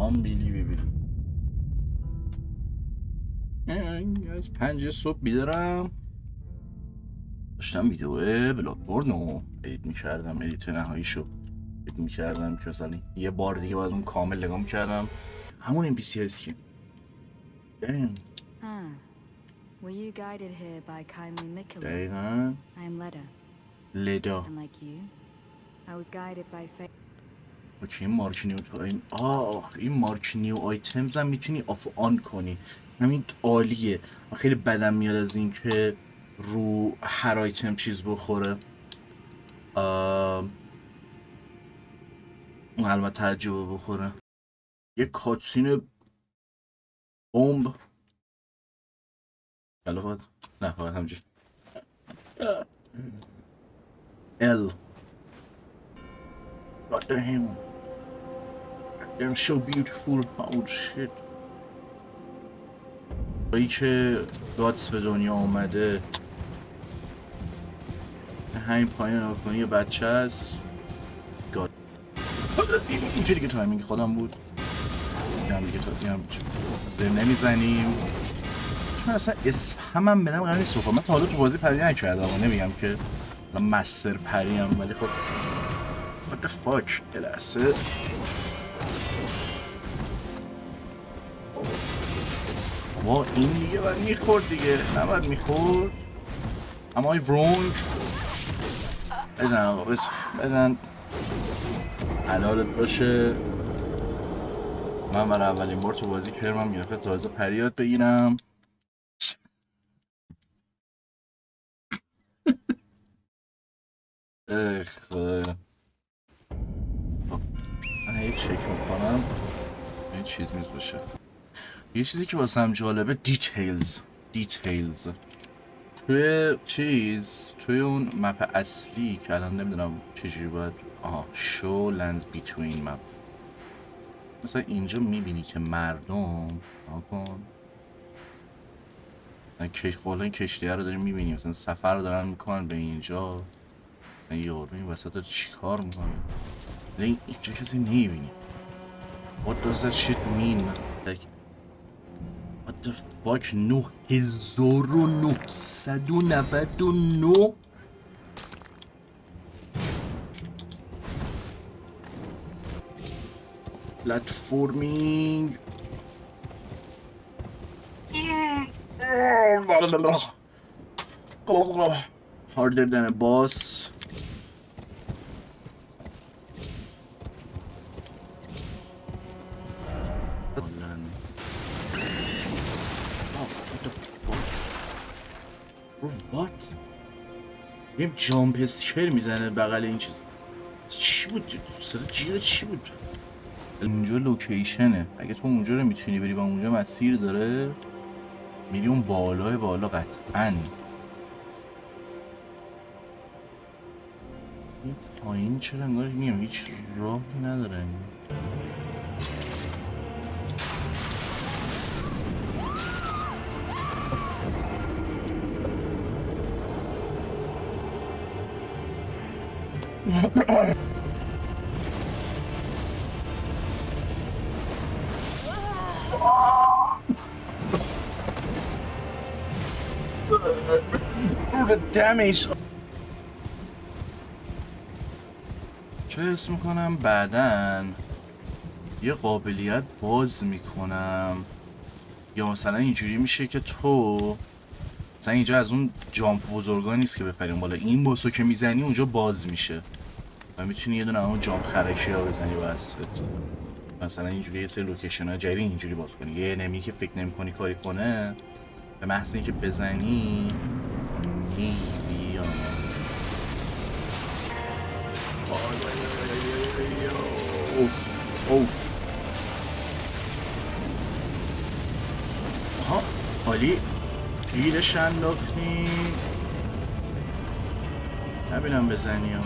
unbelievable. از 5 صبح بیدارم داشتم ویدیو بلادبورن رو ادیت میکردم. ادیت نهاییشو ادیت میکردم که مثلا یه بار دیگه باید اون کامل نگاه میکردم. همون این پی سی اسکین. Were you guided here by kindly Mikula? دقیقا I am Leda, لدا. and like you, I was guided by fate. اوکی این مارک نیو تو این این مارک نیو آیتمز هم میتونی آف آن کنی. همین عالیه. من خیلی بدم میاد از این که رو هر آیتم چیز بخوره. اون البته تعجب بخوره. یه کاتسین بمب کلافات نه فقط همجور ال God damn. They're so beautiful. Oh shit. بایی که گاتس به دنیا آمده همین پایین نکنی یه بچه هست. گاد اینجا دیگه تایمینگ خودم بود. دیگه هم دیگه زر نمیزنیم. من اصلا اسپمم بدم قرار نیست بخورم. من تا حالا تو بازی پری نکردم و نمیگم که من مستر پریم، ولی خب what the fuck یه لحظه. با این دیگه باید میخورد دیگه، نباید میخورد. اما wrong. بزن آقا بزن حلالت باشه. من برای اولین بار تو بازی کرمم گرفته تازه پریاد بگیرم. خدا من هی چک میکنم این چیز میز باشه. یه چیزی که واسه هم جالبه دیتیلز توی اون مپ اصلی که الان نمیدونم چجوری باید شو لند بیتوین مپ. مثلا اینجا میبینی که مردم کن قولا این کشتیه رو داریم میبینیم، مثلا سفر رو دارن میکنن به اینجا. یارو این وسط رو چی کار میکنه؟ اینجا کسی نمیبینی. What does that shit mean? Like what the fuck 9999 platforming. Harder than a boss. What? یه جامپ اسکر میزنه بغل این چیز. چی بود؟ صدا جیغ چی بود؟ اونجا لوکیشنه. اگه تو اونجا رو میتونی بری با اونجا مسیر داره میری اون بالا قطعاً. این پایین چرا انگار میم هیچ راهی نداره. دمیج چه حس میکنم بعدن یه قابلیت باز میکنم یا مثلا اینجوری میشه که تو مثلا اینجا از اون جامپ بزرگا نیست که بپریم بالا، این باسو که میزنی اونجا باز میشه و میتونی یه دونه اون جامپ خرکی ها بزنی و اسفت. مثلا اینجوری یه سری لوکیشن ها جدید اینجوری باز کنی. یه انمی که فکر نمی‌کنی کاری کنه به محض اینکه بزنی میبیا. اوف آها عالی. گیرش انداختیم نبینم بزنی ها.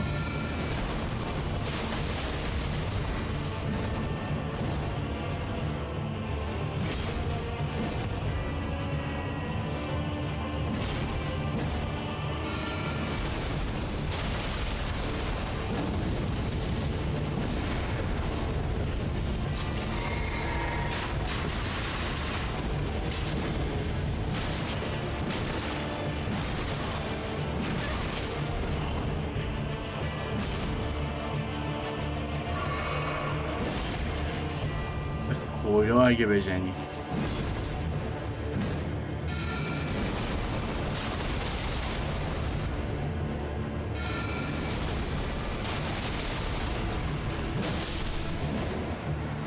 خدا اگه بزنی.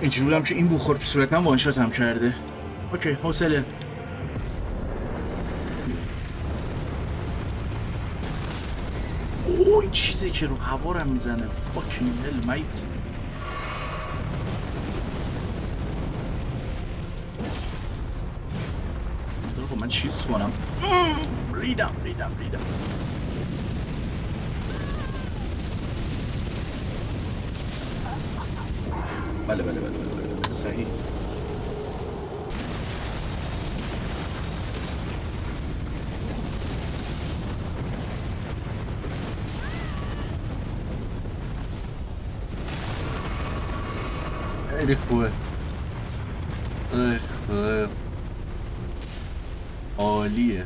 اینجوری بودم که این بخور تو صورتم وانشاتم کرده. اوکی حوصله. اوه این چیزی که رو هوارم میزنه فاکینگ هل مایت. خب من چیز کنم. ریدم. بله صحیح. خیلی خوبه. عالیه.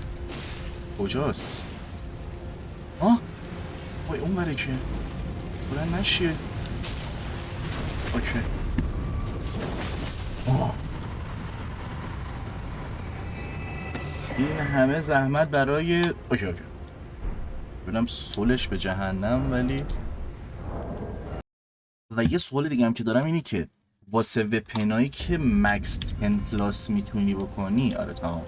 کجاست؟ آه؟ وای اون بره که بلند نشیه. اوکی. این همه زحمت برای اوکی ببینم سولش به جهنم. ولی و یه سوال دیگه هم که دارم اینی که واسه وپنایی که مکس 10 پلاس میتونی بکنی، آره تمام،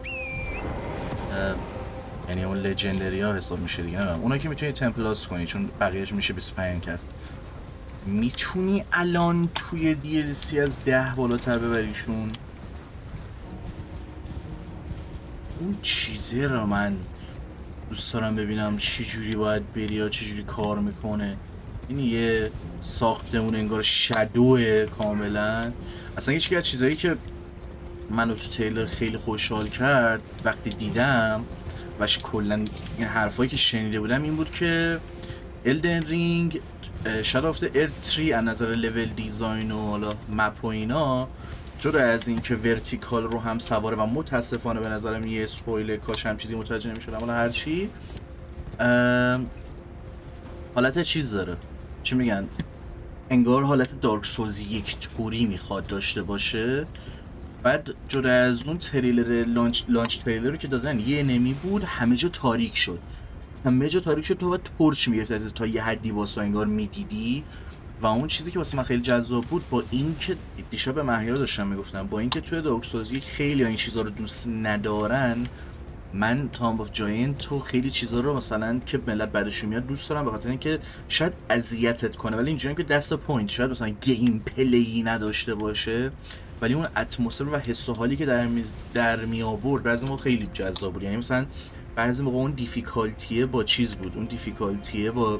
یعنی اون لژندری ها حساب میشه دیگه، نمیدونم اونایی که میتونی 10 پلاس کنی چون بقیهش میشه 25 کرد، میتونی الان توی DLC از 10 بالاتر ببریشون؟ اون چیزه را من دوست دارم ببینم چی جوری باید بری یا چی جوری کار میکنه. این یه ساختمون انگار شادوه کاملا. اصلا یکی از چیزایی که منو تو تریلر خیلی خوشحال کرد وقتی دیدم وش کلا این حرفایی که شنیده بودم این بود که Elden Ring Shadow of the Earth 3 از نظر لول دیزاین و حالا مپ و اینا جدا از این که ورتیکال رو هم سواره و متاسفانه به نظرم یه اسپویل کاش هم چیزی متوجه نمی‌شدم ولی هرچی حالت چیز داره، چی میگن، انگار حالت دارک سولز یک طوری میخواد داشته باشه. بعد جدا از اون تریلر لانچ تریلر رو که دادن یه نمی بود همه جا تاریک شد، تو باید تورچ میگرفت تا یه حدی واسه انگار میدیدی. و اون چیزی که واسه من خیلی جذاب بود با این که دیشب به مهیار داشتم میگفتم با این که توی دارک سولز یک خیلی این چیزا رو دوست ندارن، من تامب آف جاینت تو خیلی چیزا رو مثلا که ملت بعدشون میاد دوست دارم به خاطر اینکه شاید اذیتت کنه ولی اینجوریه که دست پوینت شاید مثلا گیم پلی نداشته باشه ولی اون اتمسفر و حس و حالی که در می آورد بعضی موقع خیلی جذاب بود. یعنی مثلا بعضی موقع اون دیفیکالتیه با چیز بود، اون دیفیکالتیه با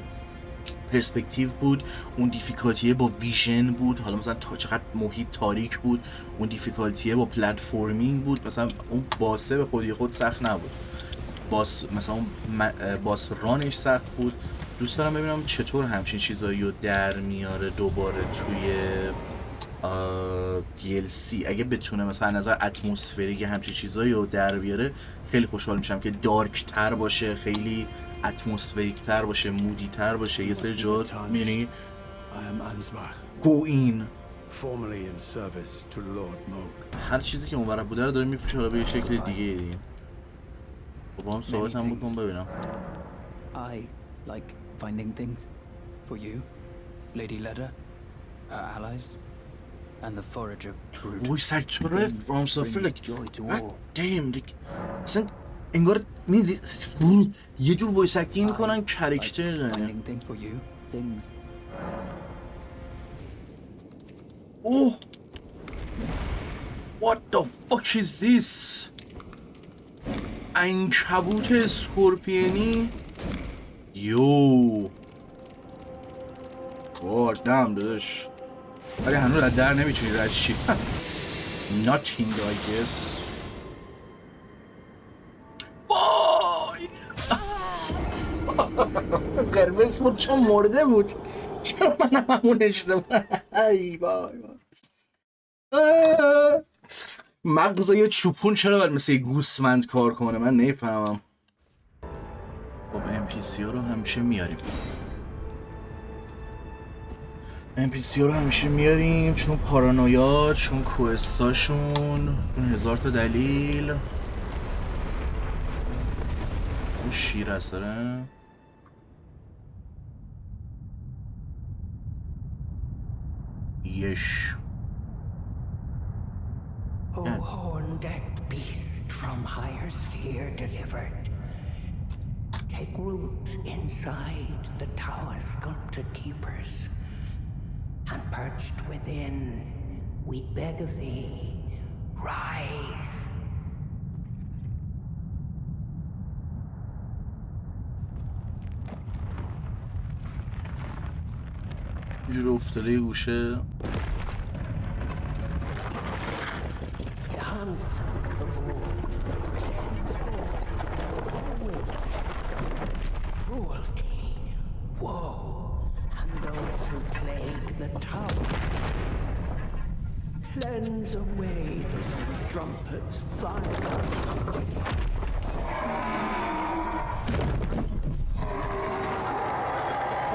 پرسپکتیو بود، اون دیفیکالتیه با ویژن بود، حالا مثلا تا چقدر محیط تاریک بود، اون دیفیکالتیه با پلتفرمینگ بود، مثلا اون باسه به خودی خود سخت نبود، مثلا اون باس رانش سخت بود. دوست دارم ببینم چطور همچین چیزایی رو در میاره دوباره توی DLC اگه بتونه مثلا نظر اتمسفری که همچین چیزایی رو در بیاره خیلی خوشحال میشم که دارک تر باشه، خیلی اتمسفریک تر باشه، مودی تر باشه. یه سری جات میبینی گوین هر چیزی که اونورا بوده رو داره میفروشه حالا به یه شکل دیگه دیگه. با هم صحبت هم بکن ببینم. I like finding things for you, Lady Leda, our allies, and the forager brood. وایس اکتوره فرام سافر Joy to all. دیم دیگه اصلا انگار میدونی یه جور وایس اکتینگ میکنن کرکتر داره. Finding things for you, things. اوه What the fuck is this؟ عنکبوت اسکورپیونی یو دم داداش ولی هنوز از در نمیتونی رد شی. Nothing I guess. وای قرمز بود چون مرده بود چرا من همون اشتباه. ای وای مغزای چوپون چرا باید مثل گوسفند کار کنه من نمیفهمم. خب NPC ها رو همیشه میاریم NPC ها رو همیشه میاریم چون پارانویات، چون کوستاشون، چون هزار تا دلیل. اون شیر هست داره. یش O horn-decked beast from higher sphere delivered, take root inside the tower sculpted keepers, and perched within, we beg of thee, rise. اینجور افتاده گوشه. Dance and kavod, cleanse all, wit, cruelty, woe, and those who plague the tower. Cleanse away the strumpet's vile company.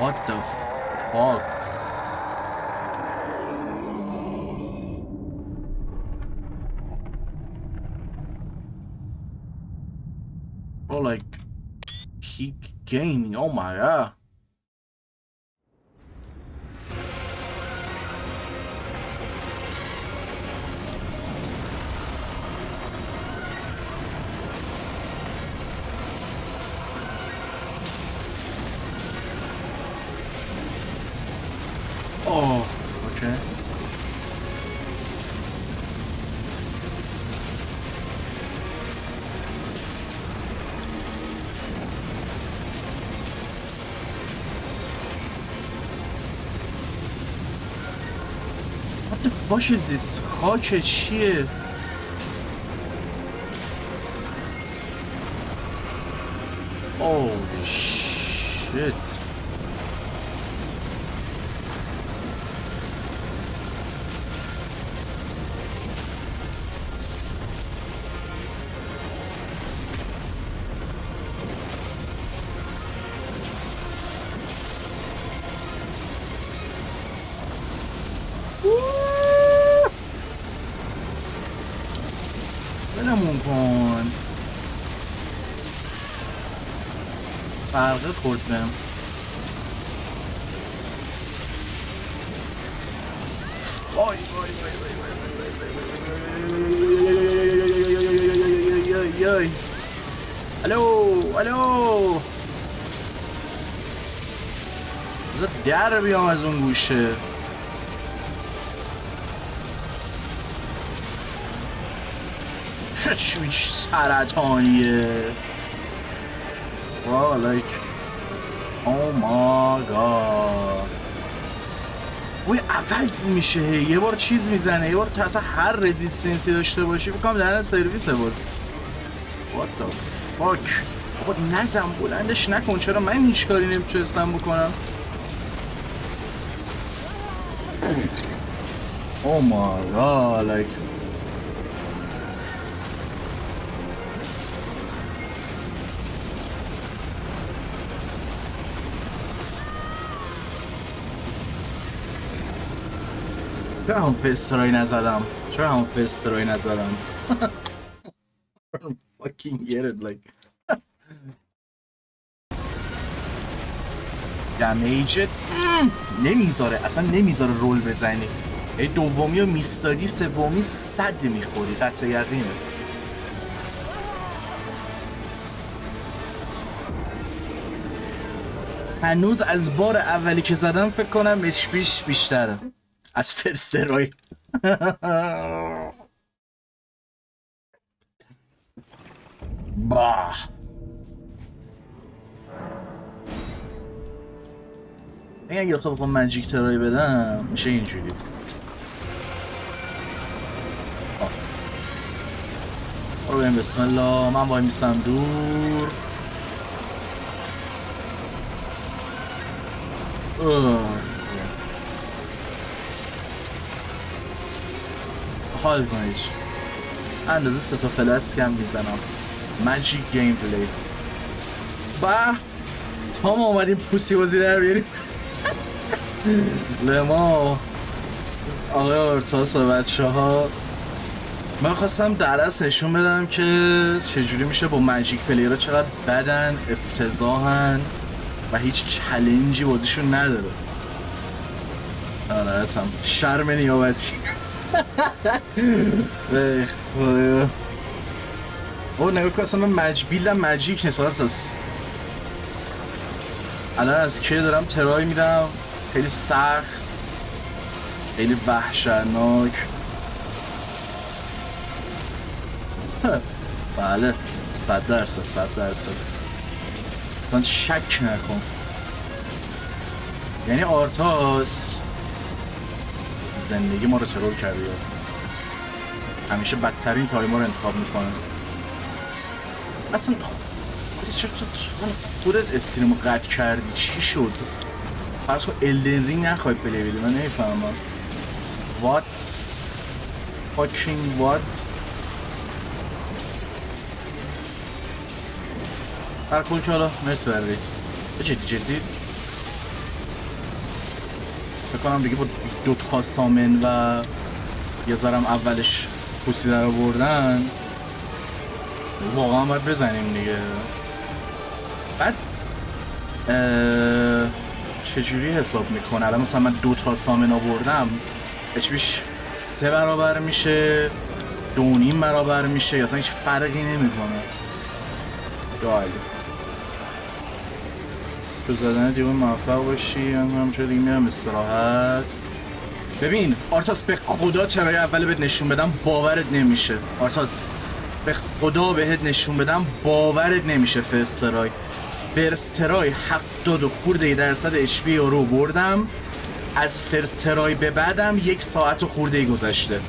What the fuck? Oh, like, keep gaining. Oh my god. Oh, okay. What the fuck is this? خاک چیه؟ Holy shit. بلمون کن. فرقه خورد بهم. وای وای وای وای وای وای. الو الو. بذار در بیام از اون گوشه. چه سرطانیه. Wow, like, oh my god. وی عوض میشه، یه بار چیز میزنه، یه بار تو اصلا هر رزیستنسی داشته باشی بکنم در سرویسه باز. What the fuck. بابا نزم بلندش نکن، چرا من هیچ کاری نمیتونستم بکنم؟ Oh my god, like. چرا هم فسترایی نزدم؟ چرا هم فسترایی نزدم؟ I don't fucking get it, like. دمیجت نمیذاره، اصلا نمیذاره رول بزنی. ای دومی رو میستادی، سومی صد میخوری، قطع یقینه. هنوز از بار اولی که زدم فکر کنم اشپیش بیشتره از فرسترای. باه اگه خب بخوام مجیک ترای بدم میشه اینجوری. برو بریم بسم الله. من وای میسم دور. حال کنید اندازه 3 تا فلسک هم میزنم. ماجیک گیم پلی. با تا ما اومدیم پوسی بازی در بیاریم. لما آقای آرتاس و بچه ها، من خواستم درس نشون بدم که چجوری میشه با ماجیک پلیرها چقدر بدن، افتضاحن و هیچ چلنجی بازیشون نداره. آره هم شرم نیابتی. خدایا او نگاه که اصلا من بیلدم ماجیک نیست آرتاس. الان از که دارم ترای میدم، خیلی سخت، خیلی وحشتناک. بله 100%. من شک نکن. یعنی آرتاس زندگی ما رو ترور کرده، همیشه بدترین تایما رو انتخاب میکنه. اصلا خودت استریم رو قطع کردی چی شد؟ فرض کن الدن رینگ نخوای پلی بدی، من نمیفهمم. What fucking what؟ هر کل که حالا مرسی بردید. جدی فکر کنم دیگه با 2 تا سامن و یه ذرم اولش پوسیده رو بردن واقعا باید بزنیم دیگه. بعد چجوری حساب میکنه؟ الان مثلا من 2 تا سامن آوردم، اچپیش 3 برابر میشه، 2.5 برابر میشه، یا اصلا هیچ فرقی نمیکنه. جالب. تو زدن دیگه موفق باشی، همچون دیگه میرم استراحت. ببین آرتاس به خدا چرای اول بهت نشون بدم باورت نمیشه. آرتاس به خدا بهت نشون بدم باورت نمیشه. فرسترای 70 خورده درصد HP رو بردم. از فرسترای به بعدم 1 ساعت خورده گذشته.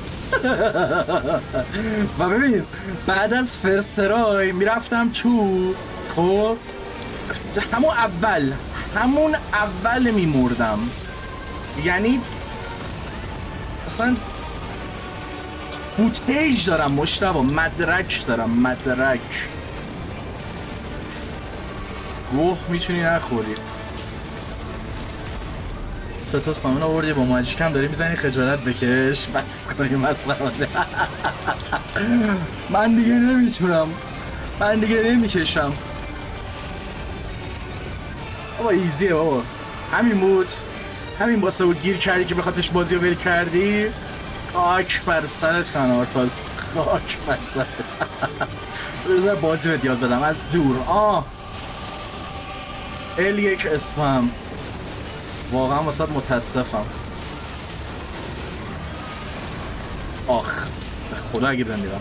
و ببین بعد از فرسترای میرفتم تو، خب همون اول میمردم. یعنی اصلا فوتیج دارم مشتبه، مدرک دارم. گوه میتونی نخوری. 3 تا سامن آوردی با ماجیک هم داری میزنی، خجالت بکش. بس کنیم مسخره بازی. من دیگه نمیتونم، من دیگه نمیکشم. بابا ایزیه بابا، همین بود، همین باسه بود گیر کردی که بخاطرش بازی رو ول کردی. خاک بر سرت کن آرتاس، خاک بر سرت. بذار بازی بهت یاد بدم از دور. L1 اسمم، واقعا واسه متاسفم. آخ به خدا اگه بمیرم،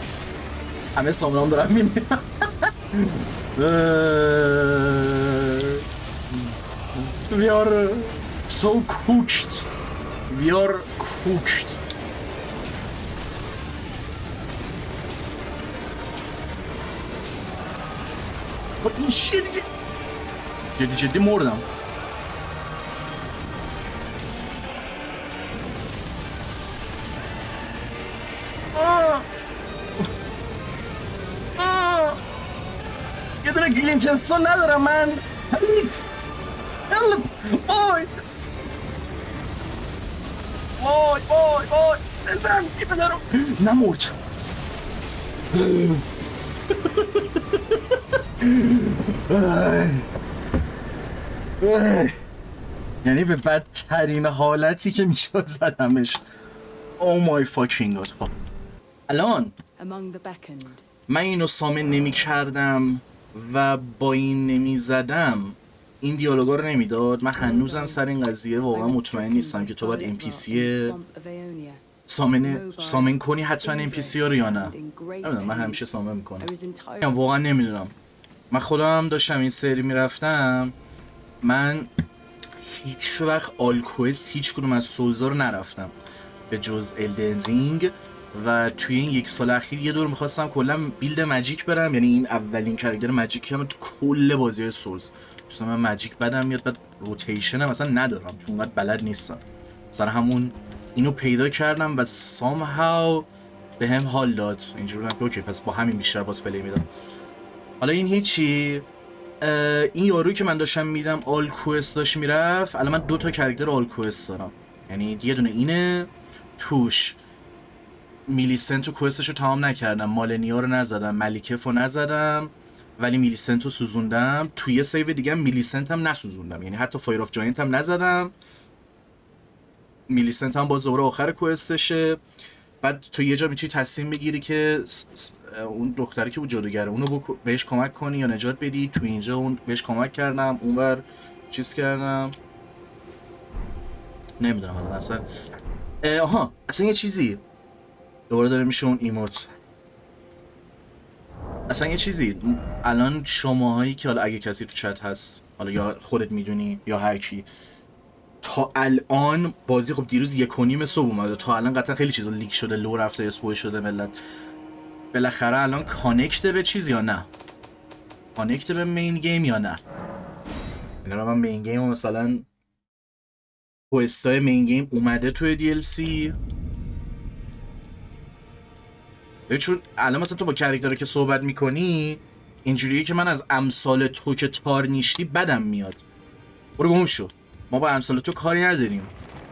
همه سامنام دارم میمیرم. We are so cooked. این چیه دیگه؟ جدی مردم. یه دونه گلینچنسون ندارم من. Help! وای زن یه پدرم نمرد. یعنی به بدترین حالتی که میشد زدمش. Oh my fucking god. الان Among the beckoned, من اینو سامن نمی کردم و با این نمی زدم، این دیالوگا رو نمیداد. من هنوزم سر این قضیه واقعا مطمئن نیستم که تو باید NPC سامن کنی حتما NPC ها رو یا نه. نمیدونم، من همیشه سامن میکنم. واقعا نمیدونم. من خودم داشتم این سری میرفتم، من هیچ وقت آلکوست هیچ کدوم از سولزا رو نرفتم به جز الدن رینگ و توی این 1 سال اخیر یه دور میخواستم کلا بیلد ماجیک برم. یعنی این اولین کاراکتر ماجیکی هم تو کل بازی سولز. مثلا من ماجیک بدم میاد، بعد روتیشن هم اصلا ندارم چون اونقدر بلد نیستم. سر همون اینو پیدا کردم و somehow به هم حال داد. اینجوری بودم که اوکی پس با همین بیشتر باز پلی میدم. حالا این هیچی. این یارویی که من داشتم میدم آل کوست داشت میرفت، الان من 2 تا کرکتر آل کوست دارم، یعنی یه دونه اینه توش میلیسنت و کوستش رو تمام نکردم، مالنیا رو نزدم، ملیکف رو نزدم، ولی میلیسنت رو سوزوندم. توی یه سیو دیگه میلیسنت هم نسوزوندم، یعنی حتی فایر آف جاینت هم نزدم. میلیسنت هم باز دوباره آخر کوستشه. بعد تو یه جا میتونی تصمیم بگیری که اون دختری که اون جادوگره اونو بهش کمک کنی یا نجات بدی. تو اینجا اون بهش کمک کردم، اونور چیز کردم، نمیدونم الان اصلا. آها اصلا یه چیزی دوباره داره میشه اون ایموت. اصلا یه چیزی الان شماهایی که حالا اگه کسی تو چت هست، حالا یا خودت میدونی یا هر کی، تا الان بازی خب دیروز 1:30 صبح اومده، تا الان قطعا خیلی چیزا لیک شده، لو رفته، اسپویل شده، ملت بالاخره الان کانکت به چیز یا نه، کانکت به مین گیم یا نه. اینا من مین گیم مثلا کوستای مین گیم اومده توی DLC. چون الان مثلا تو با کاراکتری که صحبت میکنی اینجوریه که من از امثال تو که تار نیشتی بدم میاد. برو گم شو، ما با امثال تو کاری نداریم،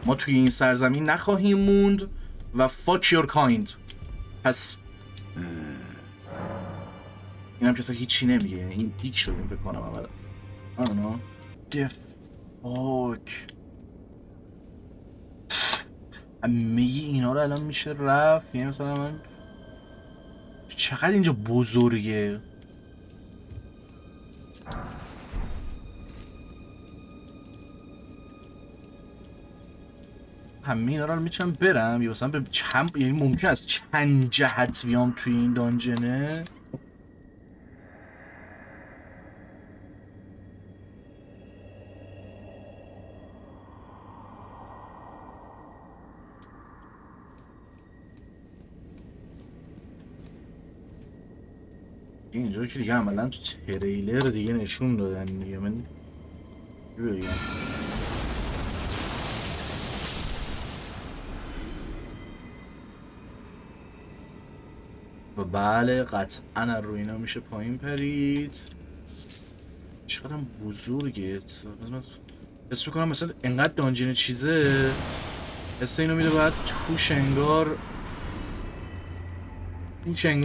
ما توی این سرزمین نخواهیم موند و fuck your kind. پس این هم کسا هیچی نمیگه، یعنی این دیک شدیم فکر کنم اولا. I don't know. The fuck. همه اینا رو الان میشه رفت، یعنی مثلا من چقدر اینجا بزرگه. همه اینا رو میتونم برم یا مثلا به چند، یعنی ممکن است چند جهت بیام توی این دانجنه. اینجا که دیگه عملا تو تریلر دیگه نشون دادن دیگه. من چی بگم؟ و بله قطعا رو اینا میشه پایین پرید. چقدر هم بزرگه، اسم بکنم مثلا انقدر دانجین چیزه، حس اینو میده باید توش انگار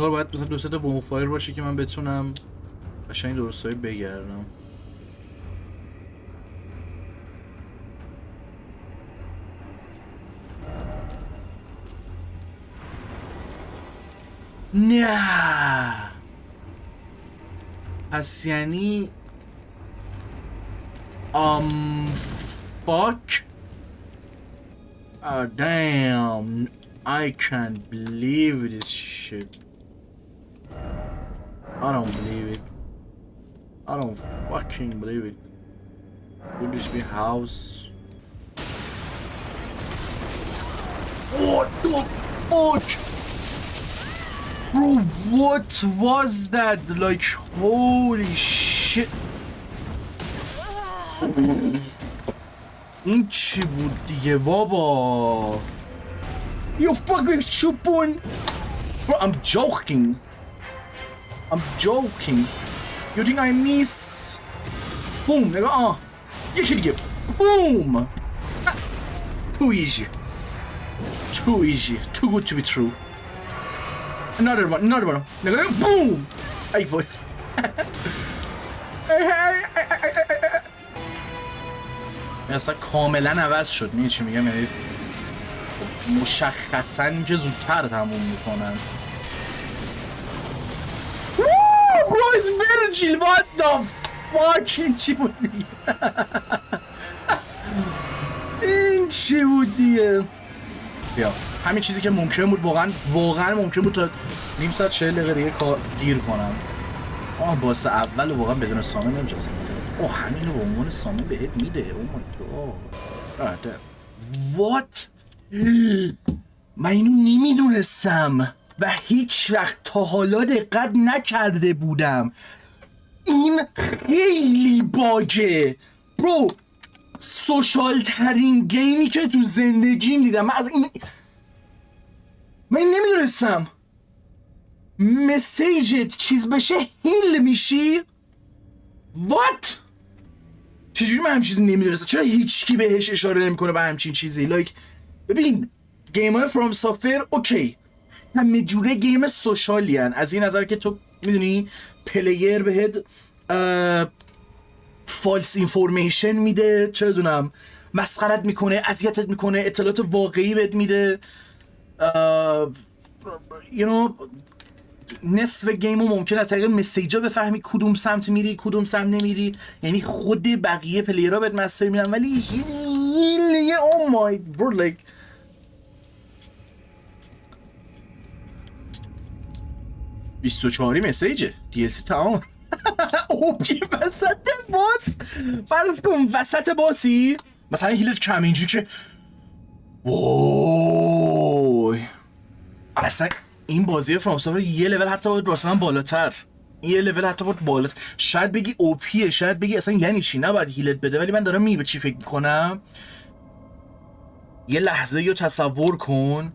باید مثلا 2-3 تا بونفایر باشه که من بتونم قشنگ درستایی بگردم. نه پس یعنی fuck. Oh damn, I can't believe this shit. I don't believe it. I don't fucking believe it. Could this be house? What the fuck? Bro, what was that? Like, holy shit. این چی بود دیگه بابا؟ You fucking چوپون. Bro, I'm joking. I'm joking. You think I miss? Boom, نگاه یکی دیگه. Boom. Too easy. Too easy. Too good to be true. Another one. نگاه boom. ای وای. اصلا کاملا عوض شد. میگه چی میگم؟ یعنی مشخصا که زودتر تموم میکنن. Bro, it's Virgil. What the fuck? این چی بود دیگه؟ این چی بود دیگه؟ بیا همین چیزی که ممکن بود، واقعا ممکن بود تا نیم ساعت 40 دقیقه دیگه گیر کنم. باس اول واقعا بدون سامه نمی‌جاست. همین رو به عنوان سامه بهت میده. او مای گاد. وات؟ من اینو نمیدونستم و هیچ وقت تا حالا دقت نکرده بودم. این خیلی باگه برو. سوشال ترین گیمی که تو زندگیم دیدم. من نمیدونستم مسیجت چیز بشه هیل میشی. وات چجوری من همچین چیزی نمیدونستم؟ چرا هیچکی بهش اشاره نمیکنه به همچین چیزی؟ لایک ببین گیم‌های فرام سافر اوکی همه جوره گیم سوشالی هن. از این نظر که تو میدونی پلیر بهت فالس اینفورمیشن میده، چه دونم مسخرت میکنه، اذیتت میکنه، اطلاعات واقعی بهت میده. نصف گیمو ممکنه از طریق مسیجا بفهمی کدوم سمت میری کدوم سمت نمیری، یعنی خود بقیه پلیرها بهت مسیج میدن، ولی هیل او مای برو لایک 24 مسیجه DLC تمام. اوپی وسط باس، فرض کن وسط باسی مثلا هیلت کم اینجوری که وای اصلا این بازی فرام سافر یه لول حتی باید واسه من بالاتر، یه لول حتی باید بالاتر. شاید بگی اوپیه، شاید بگی اصلا یعنی چی نباید هیلت بده، ولی من دارم به چی فکر میکنم. یه لحظه رو تصور کن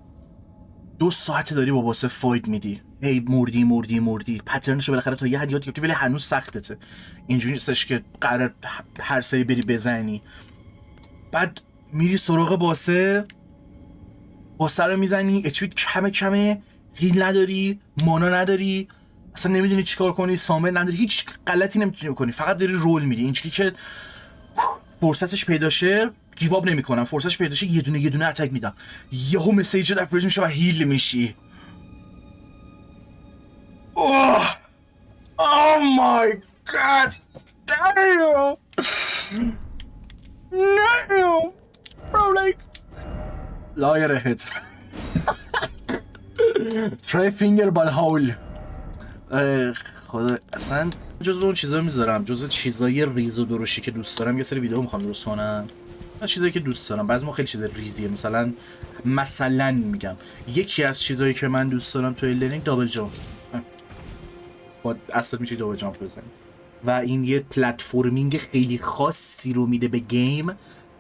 2 ساعت داری با باسه فایت میدی، هی مردی پترنشو بالاخره تا یه حد یاد گرفتی، ولی هنوز سختته. اینجوری نیستش که قرار هر سری بری بزنی. بعد میری سراغ باسه رو میزنی، اچویت کمه، هیل نداری، مانا نداری، اصلا نمیدونی چیکار کنی، سامل نداری، هیچ غلطی نمیتونی بکنی، فقط داری رول میری. اینجوری که فرصتش پیدا شه گیواب نمیکنم، فرصتش پیدا شه یه دونه اتک میدم، یهو مسیج اپریج میشه و هیل میشی. اوه مای گاد دامن no bro like لایرهت تری فینگر بال هول. خدا اصلا جزو اون چیزا میذارم، جزو چیزای ریز و درشتی که دوست دارم. یه سری ویدیو میخوام درست کنم از چیزایی که دوست دارم. بعضی موقع خیلی چیز ریزیه، مثلا میگم یکی از چیزایی که من دوست دارم تو الدرینگ دابل جامپ. با اصلا میشه دابل جامپ بزنی و این یه پلتفرمینگ خیلی خاصی رو میده به گیم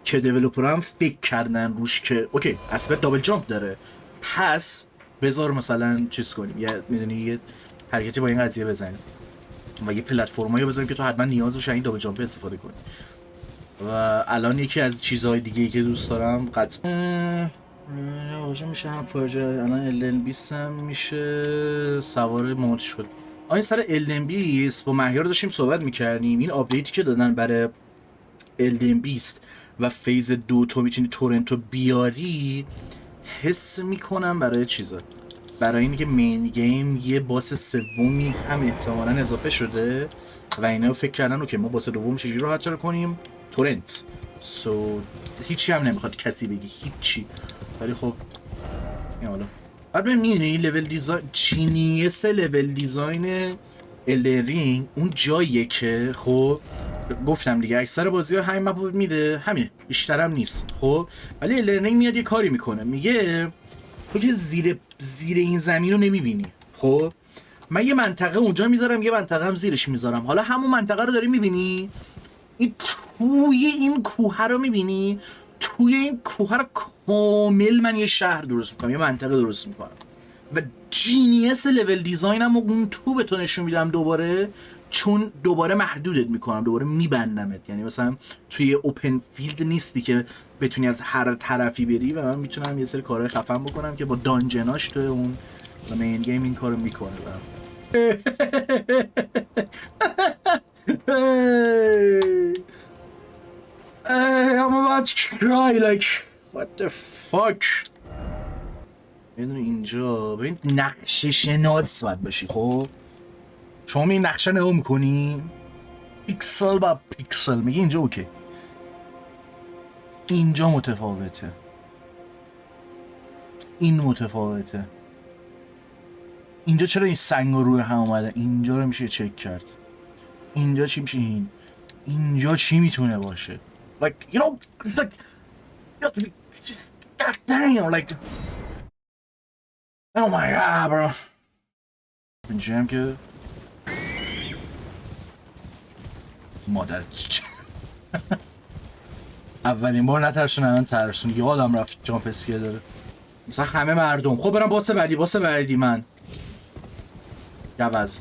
که دیولپرها هم فکر کردن روش که اوکی اصلا دابل جامپ داره، پس بذار مثلا چیز کنیم، یه میدونی یه حرکتی با این قضیه بزنیم و یه پلتفرمایی بزنیم که تو حتما نیاز باشه این دابل جامپ استفاده کنی. و الان یکی از چیزهای دیگه‌ای که دوست دارم قطعا میشه هم فرجه، الان الدن بیست هم میشه سوار مود شد. این سر الدن بیست با مهیار داشتیم صحبت میکردیم، این آپدیتی که دادن برای الدن بیست و فیز 2 تو میتونی تورنتو بیاری، حس میکنم برای چیزا، برای اینکه مین گیم یه باس سومی هم احتمالاً اضافه شده و اینا فکر کردن که ما باس دوم چجوری راحت‌تر کنیم، تورنت. هیچی هم نمیخواد کسی بگی هیچی، ولی خب این حالا بعد میبینی لول دیزاین چینیس لول دیزاین الدرینگ اون جاییه که خب گفتم دیگه اکثر بازی‌ها همین مپو میده، همینه بیشتر هم نیست. خب ولی الدرینگ میاد یه کاری میکنه، میگه تو که زیر این زمین رو نمیبینی، خب من یه منطقه اونجا میذارم یه منطقه هم زیرش میذارم، حالا همون منطقه رو داری میبینی، این توی این کوه رو میبینی، توی این کوه رو کامل من یه شهر درست میکنم، یه منطقه درست میکنم و جینیس لول دیزاینم و اون تو به تو نشون میدم دوباره، چون دوباره محدودت میکنم، دوباره میبندمت. یعنی مثلا توی اوپن فیلد نیستی که بتونی از هر طرفی بری و من میتونم یه سری کارهای خفن بکنم که با دانجناش توی اون مین گیم این کارو میکنه. I'm about to cry like what the fuck. میدونی اینجا ببین نقشه شناس باید باشی. خب شما این نقشه نگاه میکنی پیکسل با پیکسل میگه اینجا اوکی، اینجا متفاوته، این متفاوته، اینجا چرا این سنگ روی هم اومده، اینجا رو میشه چک کرد، اینجا چی میشه، اینجا چی میتونه باشه. Like, you know, it's like, you have to be, just, god damn, like, oh my god, bro. اینجا هم که مادر اولین بار نترسون الان ترسون، یادم رفت جامپ اسکیه داره مثلا همه مردم. خب برم باس بعدی من گوز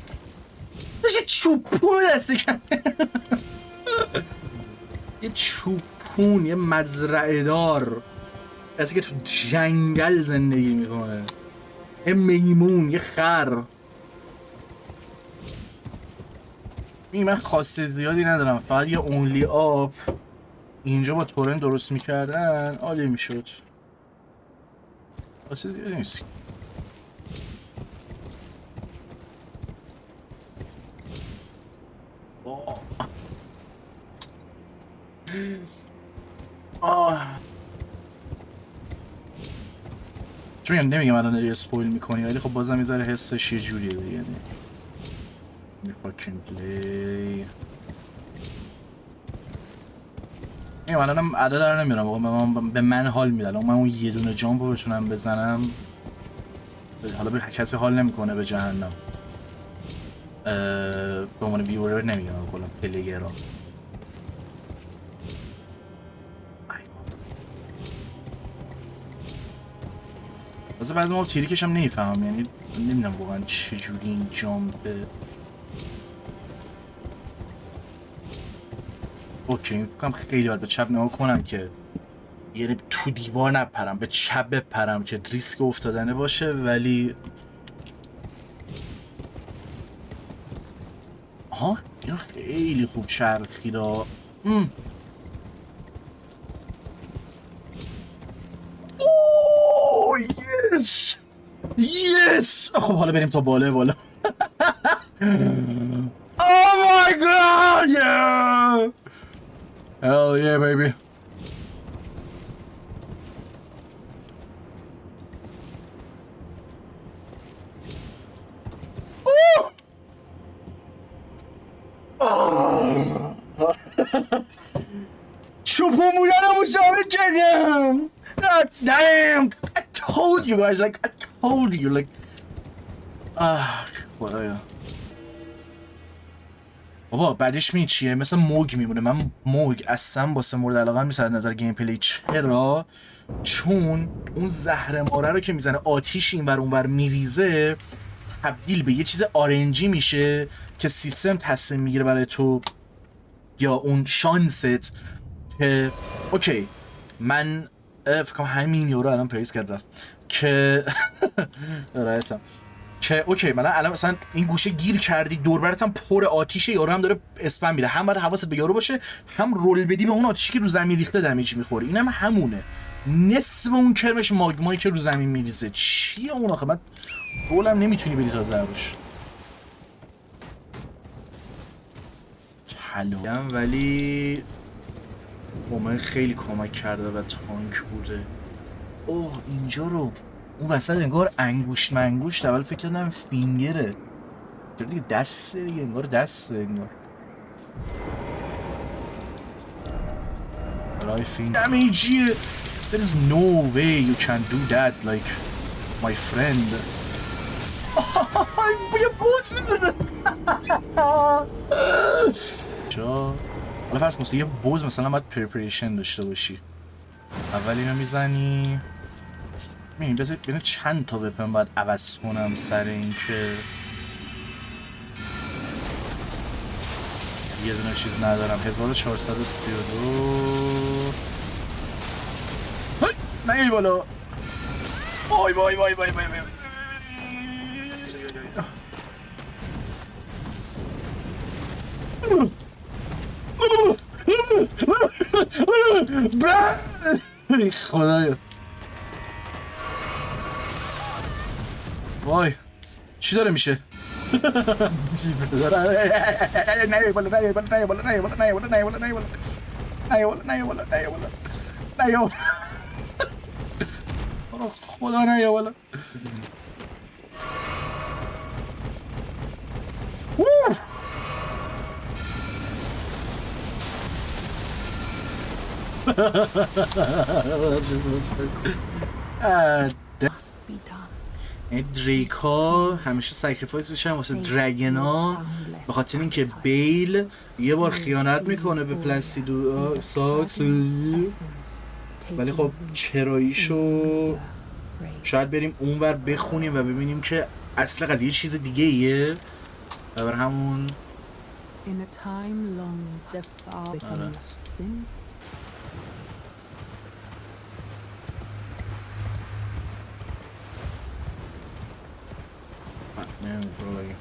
داشت چوپون دسته کرد. یه چوپون، یه مزرعه دار، کسی که تو جنگل زندگی میکنه، یه میمون، یه خر. من خواسته زیادی ندارم، فقط یه اونلی آپ اینجا با تورن درست میکردن عالی میشد. خواسته زیادی نیست. چون میگم نمیگم الان داری اسپویل میکنی، ولی خب بازم یه ذره حسش یه جوریه دیگه. یعنی fucking play. میگم الانم عدد داره نمیرم، به من حال میده. الان من اون یه دونه جامپ رو بتونم بزنم، حالا به کسی حال نمیکنه به جهنم. به عنوان ویور نمیگم، کلا پلیگرها. واسه بعد ما تریکش هم نمیفهمم، یعنی نمیدونم واقعا چجوری این جامپه. اوکی میگم خیلی باید به چپ نگاه کنم که یعنی تو دیوار نپرم، به چپ بپرم که ریسک افتادنه باشه. ولی آها اینو خیلی خوب چرخیدا. اوه یس یس. خب حالا بریم تا بالا. Oh my god, yeah! Hell yeah, baby. شوپو بودنمو ثابت کردم. God damn! I told you guys, like, I told you, like... خدایا. بابا بعدش می چیه؟ مثل موگ میمونه. من موگ اصلا واسه مورد علاقه میشه از نظر گیم پلی. چرا؟ چون اون زهر ماره رو که میزنه آتیش اینور اونور میریزه، تبدیل به یه چیز آرنجی میشه که سیستم تصمیم میگیره برای تو یا اون شانست که اوکی من فکر کنم همین یورو الان پریز کرد رفت که رایتم که اوکی من الان مثلا این گوشه گیر کردی، دور برت هم پر آتیشه، یارو هم داره اسپم میره، هم باید حواست به یارو باشه، هم رول بدی به اون آتیشی که رو زمین ریخته دمیج میخوره. اینم همونه، نصف اون کرمش ماگمایی که رو زمین میریزه. چیه اون آخه؟ من رولم نمیتونی بری تازه روش حلویم، ولی من خیلی کمک کرده و تانک بوده. اوه اینجا رو اون وسط انگار انگوشت منگوشت، اول فکر کردم فینگره، چرا دیگه دسته دیگه، انگار دسته انگار. رایفینگ دمیجیه. There is no way you can do that like my friend. یه بوز میدازه جا. حالا فرض کن یه بوز مثلا باید پریپریشن داشته باشی. اول اینو میزنی، ببین ببین چند تا وپن باید عوض کنم سر این که یه دونه چیز ندارم. 1432 نه بالا. وای وای وای وای وای وای خدایا. وای چی داره میشه؟ نه بالا نه بالا نه بالا نه بالا نه بالا نه بالا نه بالا نه بالا نه بالا نه بالا نه بالا خدا نه بالا. این دریک ها همیشه سکریفایس میشن واسه درگن ها، به خاطر اینکه بیل یه بار خیانت میکنه به پلاستیدو ساکس، ولی خب چراییشو شاید بریم اونور بخونیم و ببینیم که اصلا قضیه چیز دیگه ایه. بر همون In a time long the far become sins. نمی‌دونم.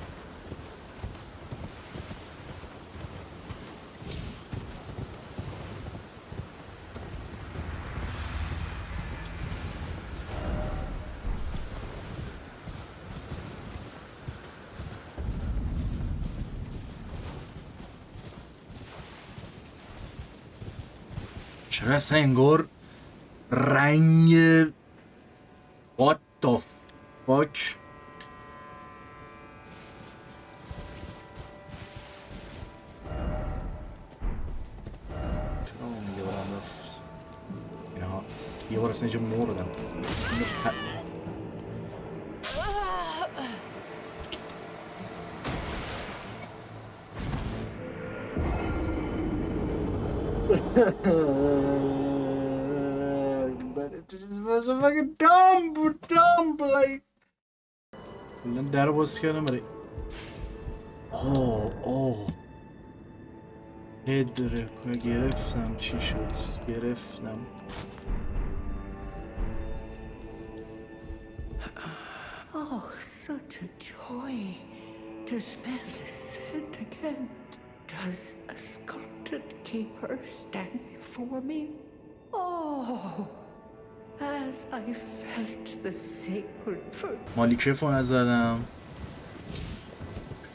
چرا اصلا انگار رنگ What the fuck چرا میگه برم رفت اینا یه بار اصلا اینجا مردم But it was so fucking dumb, like. کلا در باز کردم برای هدرکو گرفتم چی شد گرفتم Oh, such a joy to smell the scent again. Does a sculpted keeper stand before me? Oh, as I felt the sacred truth. مالیکفو نزدم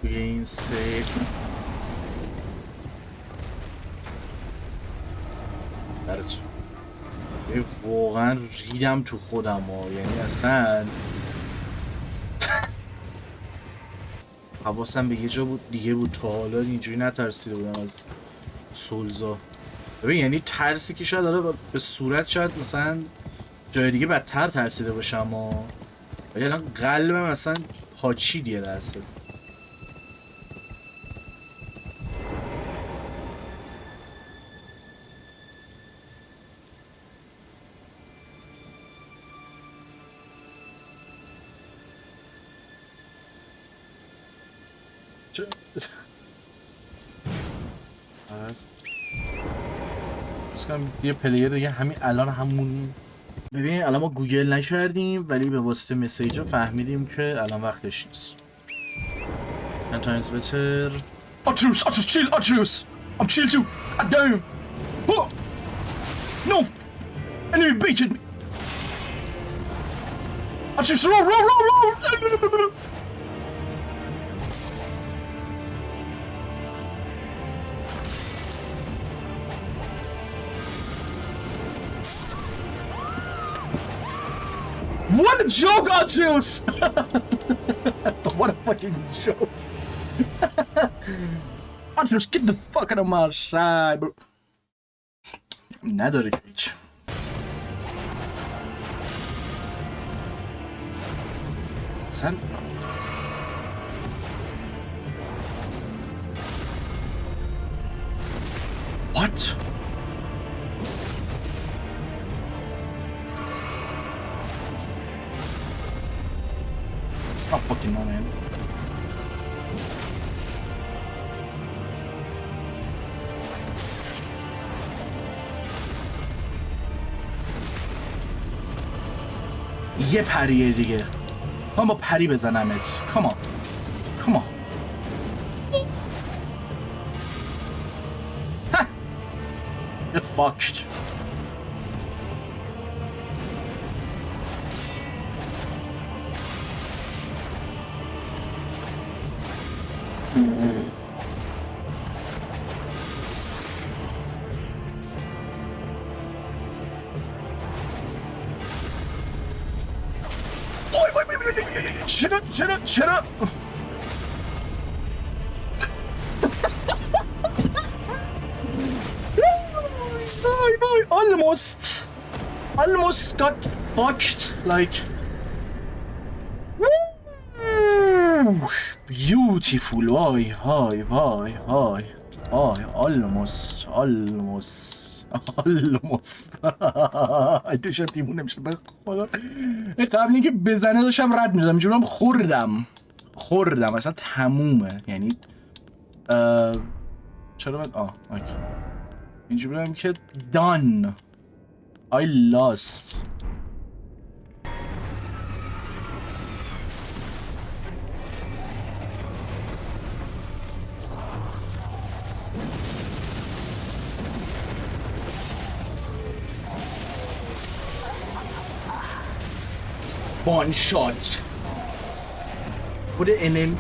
توی این سیل برچه واقعا ریدم تو خودم ها یعنی اصلا حواسم به یه جا بود دیگه بود تا حالا اینجوری نترسیده بودم از سولزا ببین یعنی ترسی که شاید حالا به صورت شاید مثلا جای دیگه بدتر ترسیده باشم ولی الان قلبم اصلا پاچید یه لحظه یه پلیر دیگه همین الان همون ببین الان ما گوگل نکردیم ولی به واسطه مسیج فهمیدیم که الان وقتش نیست. 10 times better. Atreus, chill, Atreus. I'm chill too. God damn. Oh. No. Enemy baited me. Atreus, roll. What a joke, Atreus! What a fucking joke. Atreus, get the fuck out of my side, bro. نداره هیچ. اصلا What? Oh, fucking no, man. یه پریه دیگه. من با پری بزنمت. Come on. Come on. Ha! You're fucked. چرا وای almost got fucked like beautiful وای almost داشتم دیمون نمیشه به خدا قبل اینکه بزنه داشتم رد میدادم جونم خوردم خوردم اصلا تمومه. یعنی چرا من اوکی اینجوری بگم که done I lost. One shot. Put it in him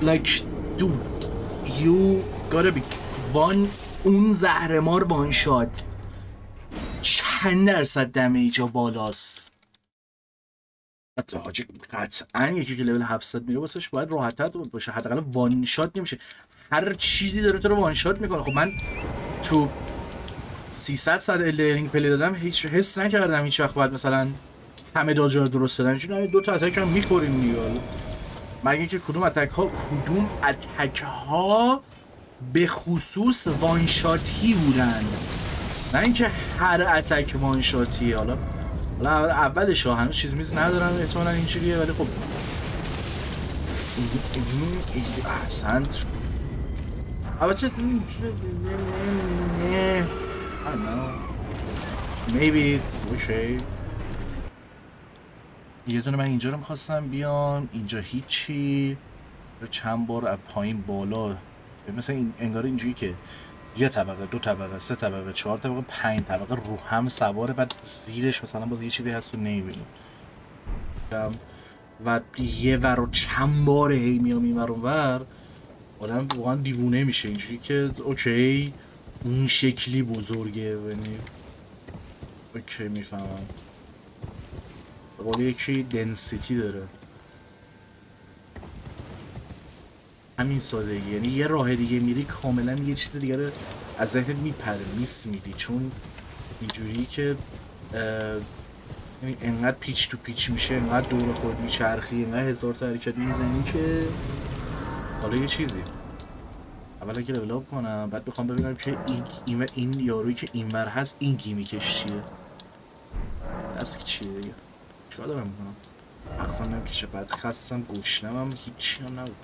like dude you gotta be one. اون زهرمار وان شات چند درصد دمیج بالاست؟ حاجی قطعا یکی که لول 700 میره واسش باید راحت‌تر باشه. حداقل وان شات نمیشه. هر چیزی داره تو رو وان شات میکنه. خب من تو 300 ساعت الدرینگ پلی دادم هیچ حس نکردم هیچ وقت باید مثلا همه داجا رو درست بدم. چون دو تا اتک هم میخوریم دیگه. مگه اینکه کدوم اتک ها به خصوص وان شاتی بودن، نه اینکه هر اتک وان شاتیه. حالا اولش ها هنوز چیز میز ندارم احتمالاً اینجوریه، ولی خب احسنت. البته I don't know maybe okay. یه دونه من اینجا رو میخواستم بیام، اینجا هیچی. چند بار از پایین بالا مثلا این انگار اینجوری که یه طبقه، دو طبقه، سه طبقه، چهار طبقه، 5 طبقه رو هم سواره، بعد زیرش مثلا باز یه چیزی هست تو نمیبینیم و یه ور رو چند بار هی میام این ور اون ور. آدم واقعا دیوونه میشه اینجوری که اوکی اون شکلی بزرگه. یعنی اوکی میفهمم به قول یکی دنسیتی داره. همین سادگی. یعنی یه راه دیگه میری کاملا یه چیز دیگه رو از ذهنت میپره، میس میدی. چون اینجوری که یعنی انقدر پیچ تو پیچ میشه، انقدر دور خود میچرخی، انقدر هزار تا حرکت میزنی که حالا یه چیزی اول اگه لول اپ کنم بعد بخوام ببینم که این یارویی که اینور هست این گیمیکش چیه، دست چیه دیگه. چیکار دارم میکنم؟ مغزم نمیکشه. بعد خستم، گشنمم، هیچی هم نبود.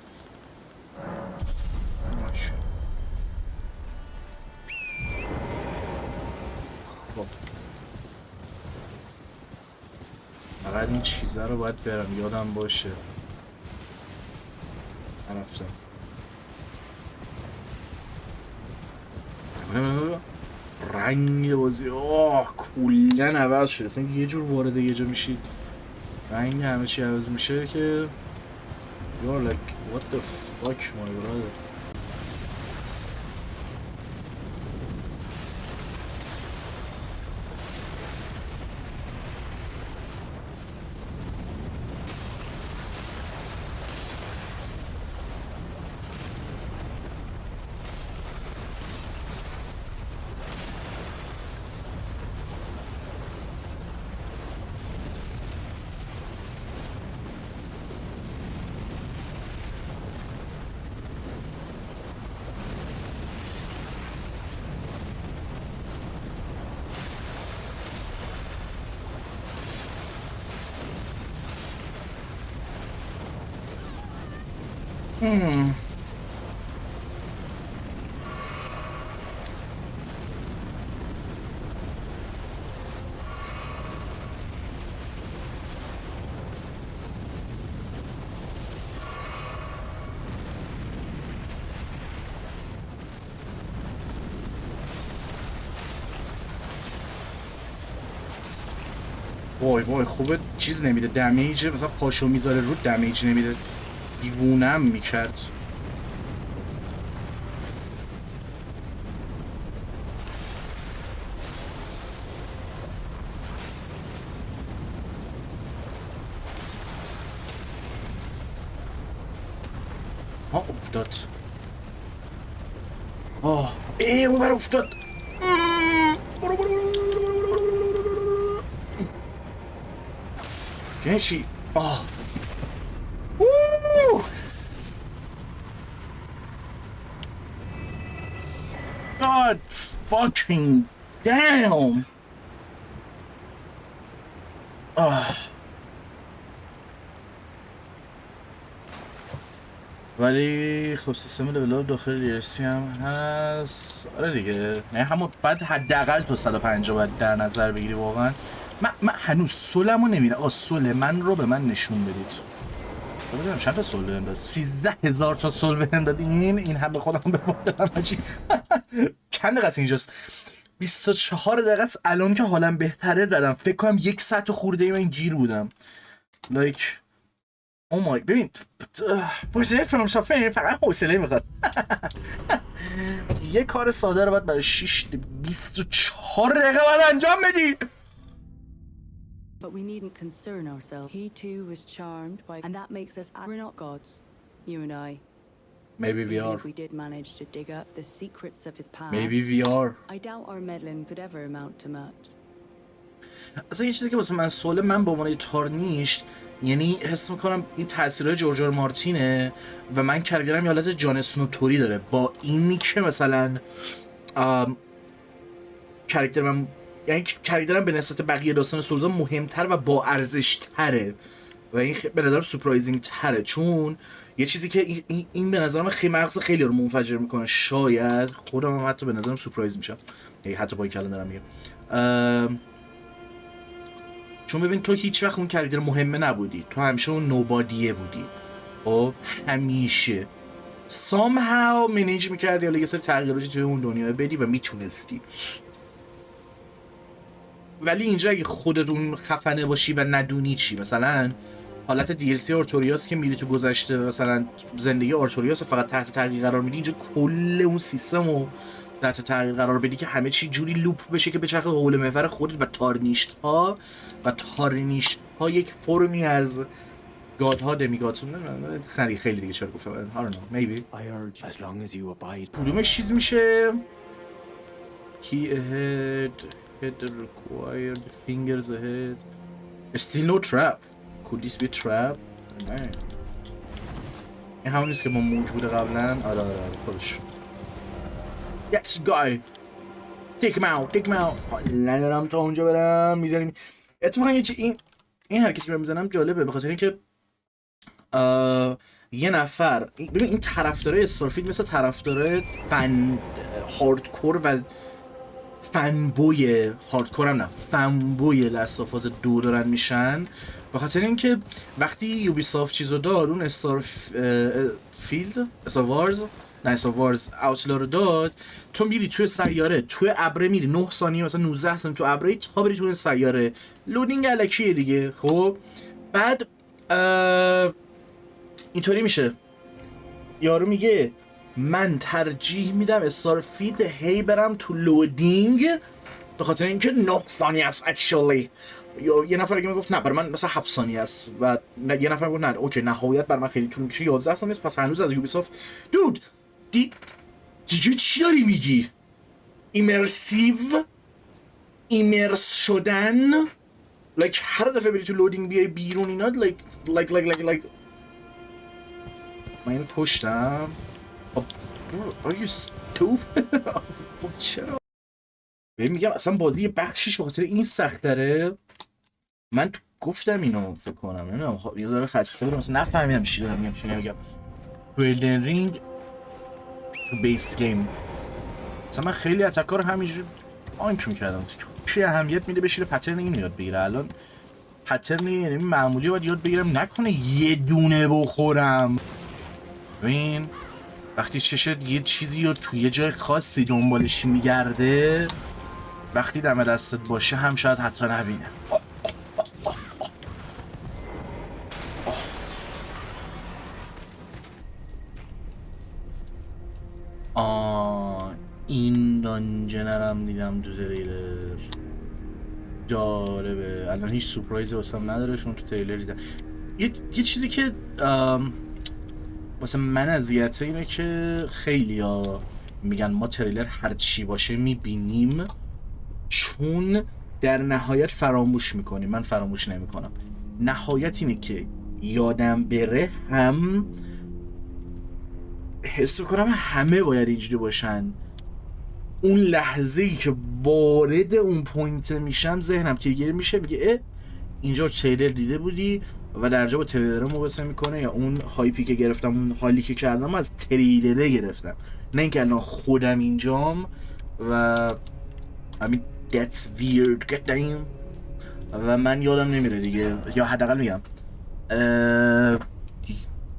خب فقط این چیزه رو باید برم یادم باشه. نرفتم. رنگ بازی کلن عوض شده. اصلا یه جور وارد یه جا میشید رنگ همه چی عوض میشه که you're like what the fuck my brother. وای خوبه چیز نمیده دمیج، مثلا پاشو میذاره رو دمیج نمیده. دیوونم میکرد. افتاد. اون بر افتاد. گنشی God fucking damn. ولی خب سیستم لول اپ داخل DLC هم هست. آره دیگه، نه همون بعد حداقل تو 150 باید در نظر بگیری واقعا. من هنوز سولمو نمیره. آقا سول من رو به من نشون بدید. ببینم چند تا سول بهم داد. 13000 تا سول بهم داد. این هم به خودم بفهمم چی. چند دقیقه اینجاست؟ 24 دقیقه است الان که حالم بهتره زدم. فکر کنم 1 ساعت خورده ای من گیر بودم. لایک او مای ببین پرسیده فرام سافر فقط حوصله میخواد. یه کار ساده رو باید برای 24 دقیقه باید انجام بدی. But we needn't concern ourselves. He too was charmed by, and that makes us. We're not gods, you and I. Maybe we Even are. if we did manage to dig up the secrets of his past, Maybe we are. I doubt our meddling could ever amount to much. اصلا یه چیزی که واسه من سوال من به عنوان تارنیشت، یعنی حس میکنم این تاثیرهای جورج آر مارتینه و من کرگرم یه حالت جان اسنو توری داره با اینی که مثلا کرکتر من، یعنی کرکترم به نسبت بقیه داستان سولدا مهمتر و با ارزش تره و این به نظرم سورپرایزینگ تره، چون یه چیزی که این به نظرم خیلی مغز خیلی رو منفجر میکنه. شاید خودم هم حتی به نظرم سورپرایز میشم، یعنی حتی با این کلام دارم میگم. چون ببین تو هیچ وقت اون کرکتر مهمه نبودی، تو همیشه اون نوبادیه بودی. خب همیشه somehow منیج میکردی یا یه سری تغییراتی توی اون دنیا بدی و میتونستی. ولی اینجا اگه خودتون خفنه باشی و ندونی چی، مثلا حالت DLC آرتوریاس که میری تو گذشته مثلا زندگی آرتوریاس رو فقط تحت تغییر قرار میدی، اینجا کل اون سیستم رو تحت تغییر قرار بدی که همه چی جوری لوپ بشه که به چرخ حول محور خودت و تارنیشت ها یک فرمی از گادها دمیگاتون خیلی دیگه چرا گفتم I don't know maybe I urge as long as you abide. کدومش چیز میشه key ahead head required fingers ahead still no trap could this be trap نه این همون نیست که ما موج بوده قبلا. آره خودش yes guy take him out ندارم تا اونجا برم میزنیم. اتفاقا این حرکتی که من میزنم جالبه به خاطر اینکه یه نفر ببین این طرفدارای استارفیلد مثل طرفدارای هاردکور و فنبوی هاردکور هم نه فنبوی لاستافاز دو دارن میشن، به خاطر اینکه وقتی یوبیسافت چیزو داد اون استار وارز اوتلا رو داد، تو میری توی سیاره توی ابره میری 9 ثانیه مثلا 19 ثانیه تو ابره تا بری توی سیاره لودینگ الکیه دیگه. خب بعد اینطوری میشه یارو میگه من ترجیح میدم استارفیلد هی برم تو لودینگ به خاطر اینکه 9 ثانیه است actually. یا یه نفر دیگه میگفت نه برای من مثلا 7 ثانیه است و یه نفر میگفت نه اوکی نهایت برای من خیلی طول میکشه 11 ثانیه است. پس هنوز از یوبیسافت دود دیگه چی داری میگی؟ ایمرس شدن like هر دفعه بری تو لودینگ بیای بیرون اینا like من اینو کشتم. are you stupid؟ چرا؟ بهم میگم اصلا بازی بخشیش به خاطر این سخت داره. من تو گفتم اینو فکر کنم نمیدونم یه ذره خسته بودم مثلا نفهمیدم چی دارم میگم تو ایلدن رینگ تو بیس گیم مثلا من خیلی اتکا رو همینجوری آنک میکردم چی اهمیت میده بشیره پترن اینو یاد بگیره. الان پترن یعنی معمولی باید یاد بگیرم نکنه یه دونه بخورم. ببین وقتی چشت یه چیزی رو توی یه جای خاصی دنبالش میگرده وقتی دم دستت باشه هم شاید حتی نبینه. این دانجنرم دیدم تو تریلر جالبه. الان هیچ سورپرایزی واسم نداره چون تو تریلر دیدم. یه چیزی که واسه من اذیته اینه که خیلیا میگن ما تریلر هر چی باشه میبینیم چون در نهایت فراموش میکنیم. من فراموش نمیکنم. نهایت اینه که یادم بره هم حس کنم همه باید اینجوری باشن. اون لحظه ای که وارد اون پوینت میشم ذهنم تیگر میشه میگه اینجا تریلر دیده بودی و درجا با تریلر مقایسه میکنه یا اون هایپی که گرفتم، اون حالی که کردم از تریلره گرفتم، نه اینکه الان خودم اینجام و I mean that's weird get damn. و من یادم نمیره دیگه، یا حداقل میگم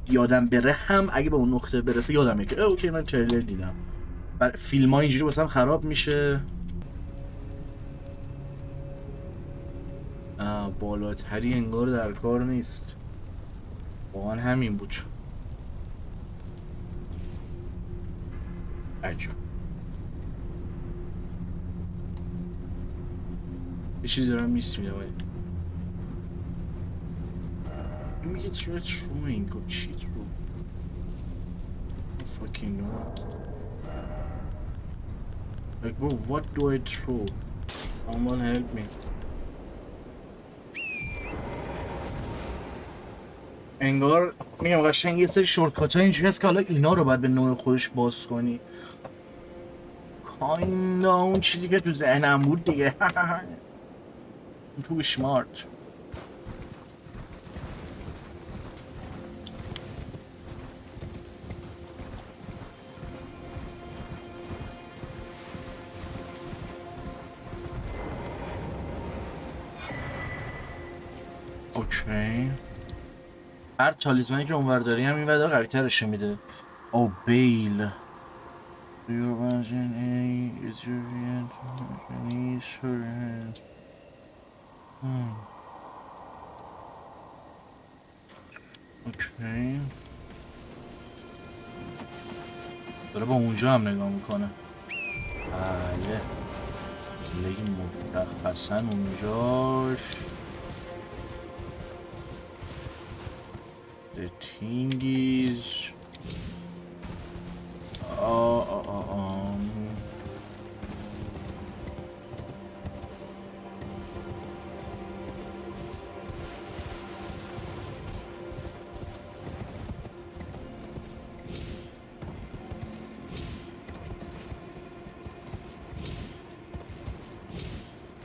یادم بره هم اگه به اون نقطه برسه یادم میاد که اوکی من تریلر دیدم. فیلم ها اینجوری واسم خراب میشه. بالاتری انگار در کار نیست، واقعا همین بود. عجب یه چیزی دارم میسمیدم ولی میگه چرا تروینگ و چی ترو fucking know. Like bro, what do I throw? Someone help me. انگار میگم قشنگ یه سری شورتکات ها اینجوری هست که حالا اینا رو باید به نوع خودش باز کنی. کایندا اون چیزی که تو ذهنم بود دیگه. تو سمارت. اوکی. هر تالیزمانی که اونور داری هم اینور داره قوی‌ترش میده. او بیل. Your version A is your version. اوکی. داره با اونجا هم نگاه میکنه. بله. لیگ مشخصاً اونجاش. The thing is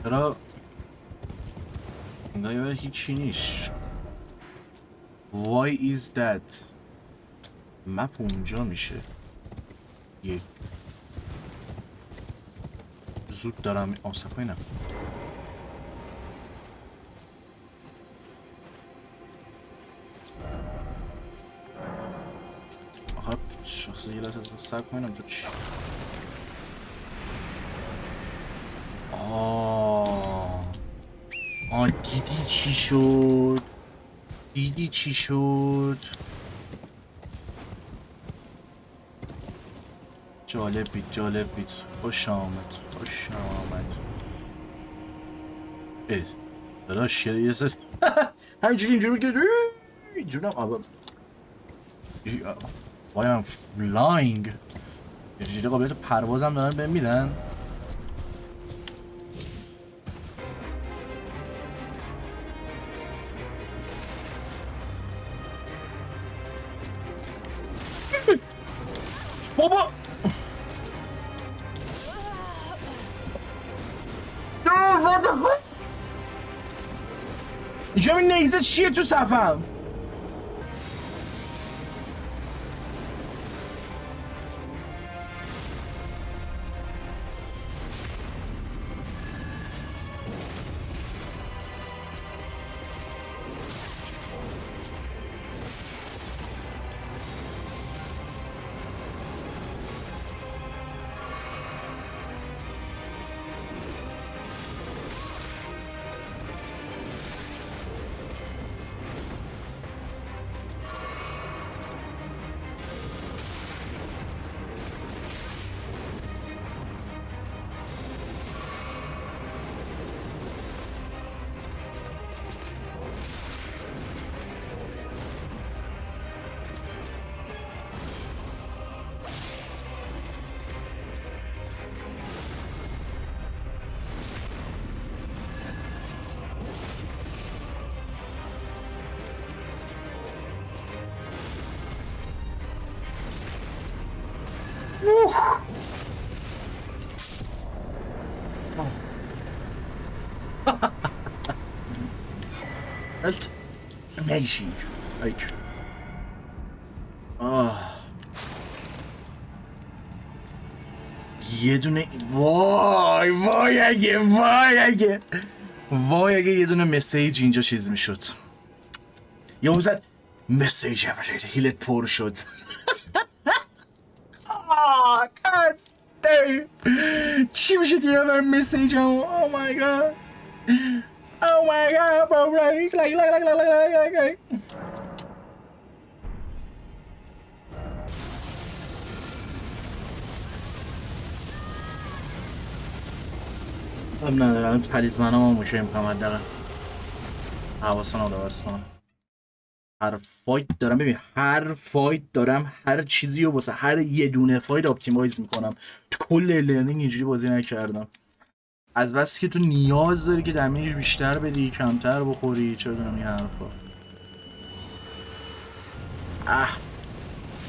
چرا انگاه یه هیچی نیست. Why is that؟ مپ اونجا میشه. یک زود دارم آسفای نه آخه شخصی یه لحظه سر کنم تو چی؟ دیدی چی شد؟ دیدی چی شد؟ جالب بید جالب بید. خوش آمد خوش آمد. داداش یه سر همینجوری اینجوری میگه اینجوری هم وای I'm flying. یه جوری قابلیت پروازم دارن بهم میدن. بابا اینجا این نیزه چیه تو صفم؟ نشی یه دونه وای اگه یه دونه مسیج اینجا چیز میشد یا بزد مسیج هم شد هیلت پر شد چی میشه که یه مسیج هم oh my god bro like ندارم تلیزمن هم موشه میکنم حداقل حواسم رو بس کنم هر فایت دارم ببین هر فایت دارم هر چیزی رو واسه هر یه دونه فایت اپتیمایز میکنم تو کل لرنینگ اینجوری بازی نکردم از بس که تو نیاز داری که دمیج بیشتر بدی کمتر بخوری چه بدونم این حرفا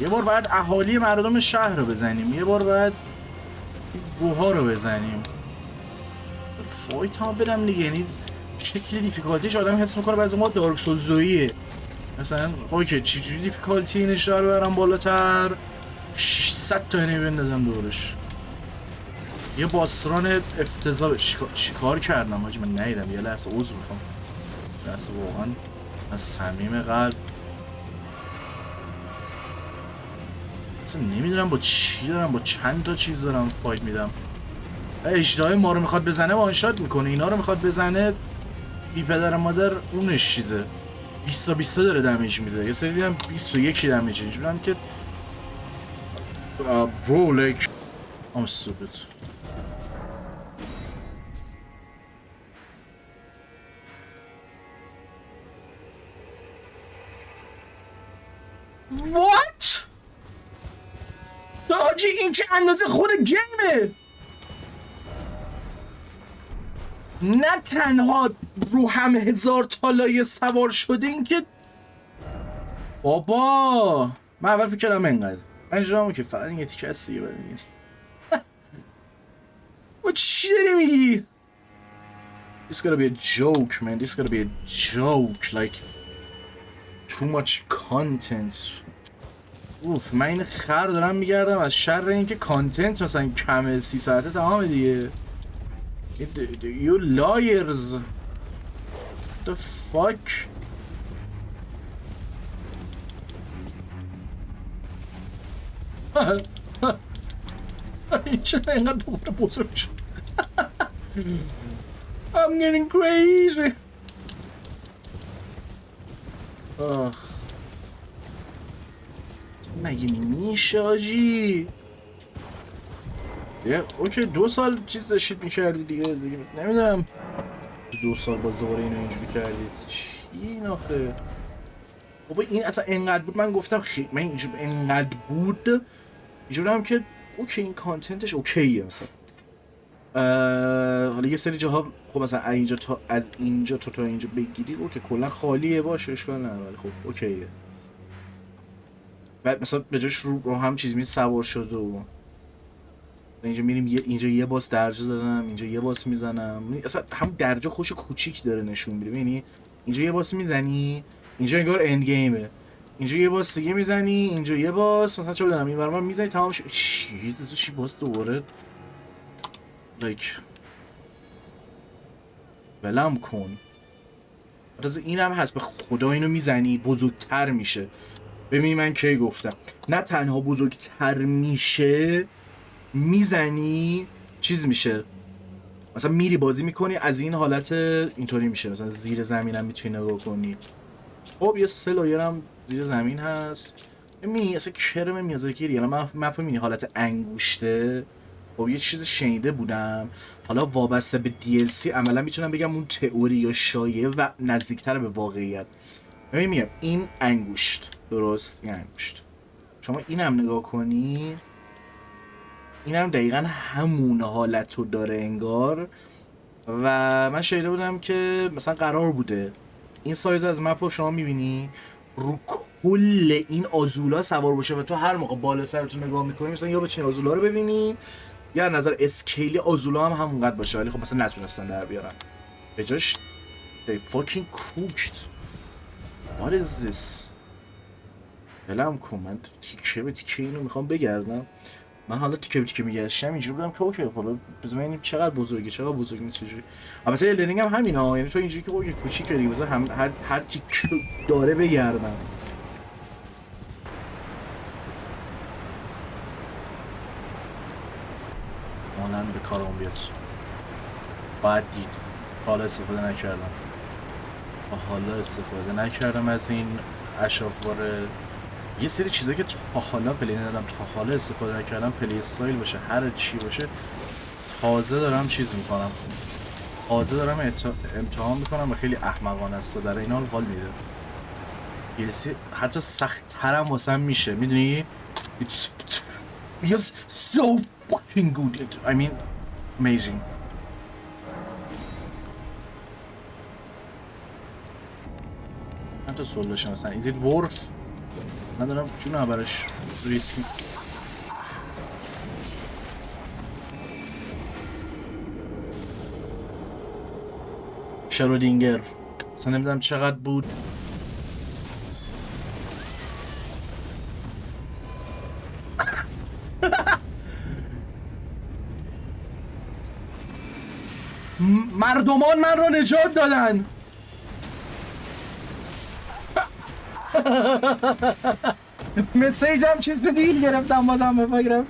یه بار باید اهالی مردم شهر رو بزنیم یه بار باید گوها رو بزنیم فایت ها برم دیگه یعنی شکل دیفیکالتیش آدم حس میکنه بعضی ما دارک سولزوییه مثلا اوکی چجوری دیفیکالتی اینش داره برم بالاتر 600 تا اینه بندازم دورش یه باسران افتضاح چیکار کردم حاجی من ندیدم یه لحظه عذر میخوام لحظه واقعا از صمیم قلب مثلا نمیدونم با چی دارم با چند تا چیز دارم فایت میدم اجدهای ما رو میخواد بزنه وانشات میکنه اینا رو میخواد بزنه بی پدر مادر اونش چیزه 20 داره دمیج میده یه سری دیدم 21 دمیج اینجوری هم که برو لک I'm stupid What? آجی این که اندازه خود گیمه نه تنها رو هم 1000 تالایه سوار شده این که بابا من اول فکر کردم اینقدر من جرامو که فقط این یه تیکه از سیگه باید میگیری با چی داری میگی؟ This gotta be a joke man This gotta be a joke like too much content اوف من این خر دارم میگردم از شر اینکه کانتنت مثلا کمه 30 ساعته تمامه دیگه You liars The fuck این چرا اینقدر دوباره بزرگ شد I'm getting crazy مگه میشه آجی اوکی 2 سال چیز داشتید میکردی دیگه نمیدونم 2 سال باز دوباره اینو اینجوری کردید چی این آخه بابا این اصلا انقدر بود من گفتم خیلی من اینجور انقدر بود اینجور هم که اوکی این کانتنتش اوکیه مثلا حالا یه سری جاها خب مثلا اینجا تا از اینجا تا اینجا بگیرید اوکی کلا خالیه باشه اشکال نداره ولی خب اوکیه بعد مثلا به جاش رو هم چیز می سوار شده و اینجا میریم اینجا یه باس درجه زدم اینجا یه باس میزنم اصلا هم درجه خوش کوچیک داره نشون میده ببینی اینجا یه باس میزنی اینجا انگار اند گیمه اینجا یه باس دیگه میزنی اینجا یه باس مثلا چه بدونم این برام میزنی تمام چی باس دوباره لایک ولم کن از اینم هست به خدا اینو میزنی بزرگتر میشه ببین من کی گفتم نه تنها بزرگتر میشه میزنی چیز میشه مثلا میری بازی میکنی از این حالت اینطوری میشه مثلا زیر زمین هم میتونی نگاه کنی خب یه 3 لایر هم زیر زمین هست ببین اصلا کرم میازاکی دیگه من مفهومی حالت انگوشته خب یه چیز شنیده بودم حالا وابسته به DLC عملا میتونم بگم اون تئوری یا شایعه و نزدیکتر به واقعیت ببین میگم این انگوشت درست این انگوشت شما اینم نگاه کنی اینم دقیقا همون حالت رو داره انگار و من شنیده بودم که مثلا قرار بوده این سایز از مپ رو شما میبینی رو کل این آزولا سوار باشه و تو هر موقع بالا سرتون نگاه میکنی مثلا یا بتونی آزولا رو ببینی یا نظر اسکیلی آزولا هم همونقدر باشه ولی خب مثلا نتونستن در بیارن به جاش they fucking cooked What is this؟ بلم کن، من تیکه به تیکه اینو میخوام بگردم. من حالا تیکه به تیکه میگشتم اینجوری بودم که اوکی حالا بذار ببینیم چقدر بزرگه چقدر بزرگ نیست چجوری. البته الدرینگ هم همین ها، یعنی تو اینجوری که اوکی کوچیکه دیگه، بذار هر تیکه داره بگردم. مانند به کارم بیاد. باید دید. حالا استفاده نکردم. حالا استفاده نکردم از این اشرافواره. یه سری چیزایی که تا حالا پلی ندارم، تا حالا استفاده نکردم، پلی استایل باشه هر چی باشه، تازه دارم چیز میکنم، تازه دارم امتحان میکنم و خیلی احمقانه است و در این حال حال میده. یه سری حتی سخت ترم واسم میشه، میدونی؟ It's feels so fucking good. I mean amazing. حتی سوال داشتم مثلا is it worth؟ ندارم جون برش ریسک. شرودینگر اصلا نمیدونم چقدر بود. مردمان من رو نجات دادن. مسیج هم چیز به دیل گرفتم بازم بفکرم.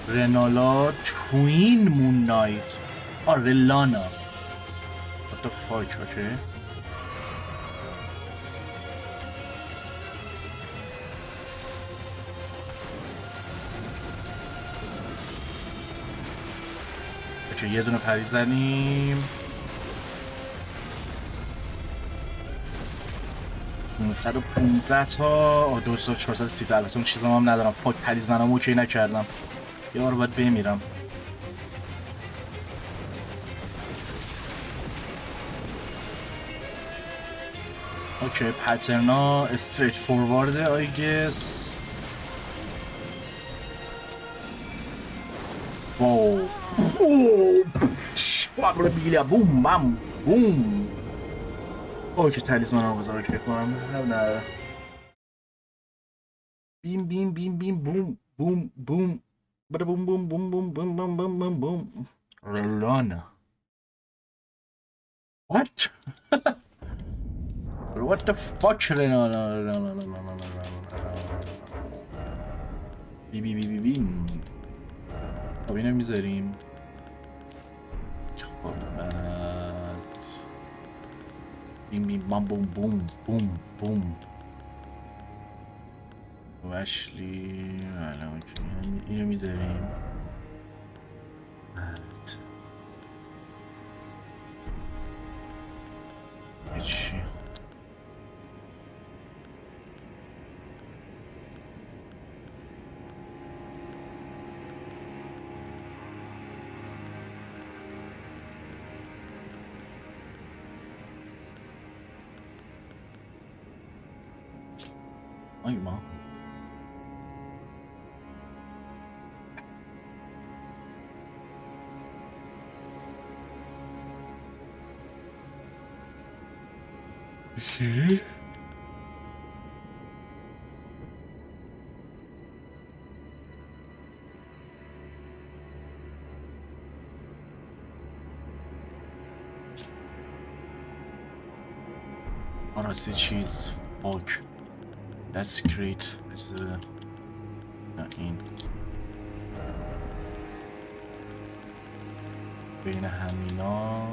رنالا توین مون نایت. رلانا what the fuck. okay. یه دونه پری زنیم. 515 تا 2430. البته اون چیزام هم ندارم. پاک پریز منم اوکی نکردم. یه بار باید بمیرم. اوکی پترنا استریت فوروارده آی گس. واو بوم بام بوم. اوکی تلیسمان ها بذار اوکی کنم. نه بیم بیم بیم بیم بوم بوم بوم بوم بوم بوم بوم بوم بوم بوم بوم بوم بوم. رلانا what what the fuck. رلانا بی بی بی بی بیم. خب اینو میذاریم. خب بعد بیم بیم بام بوم بوم بوم بوم. وشلی بله اوکی اینو میذاریم. بعد هیچی. آی ما چی؟ راستی چیز فاک. That's great. این بین همینا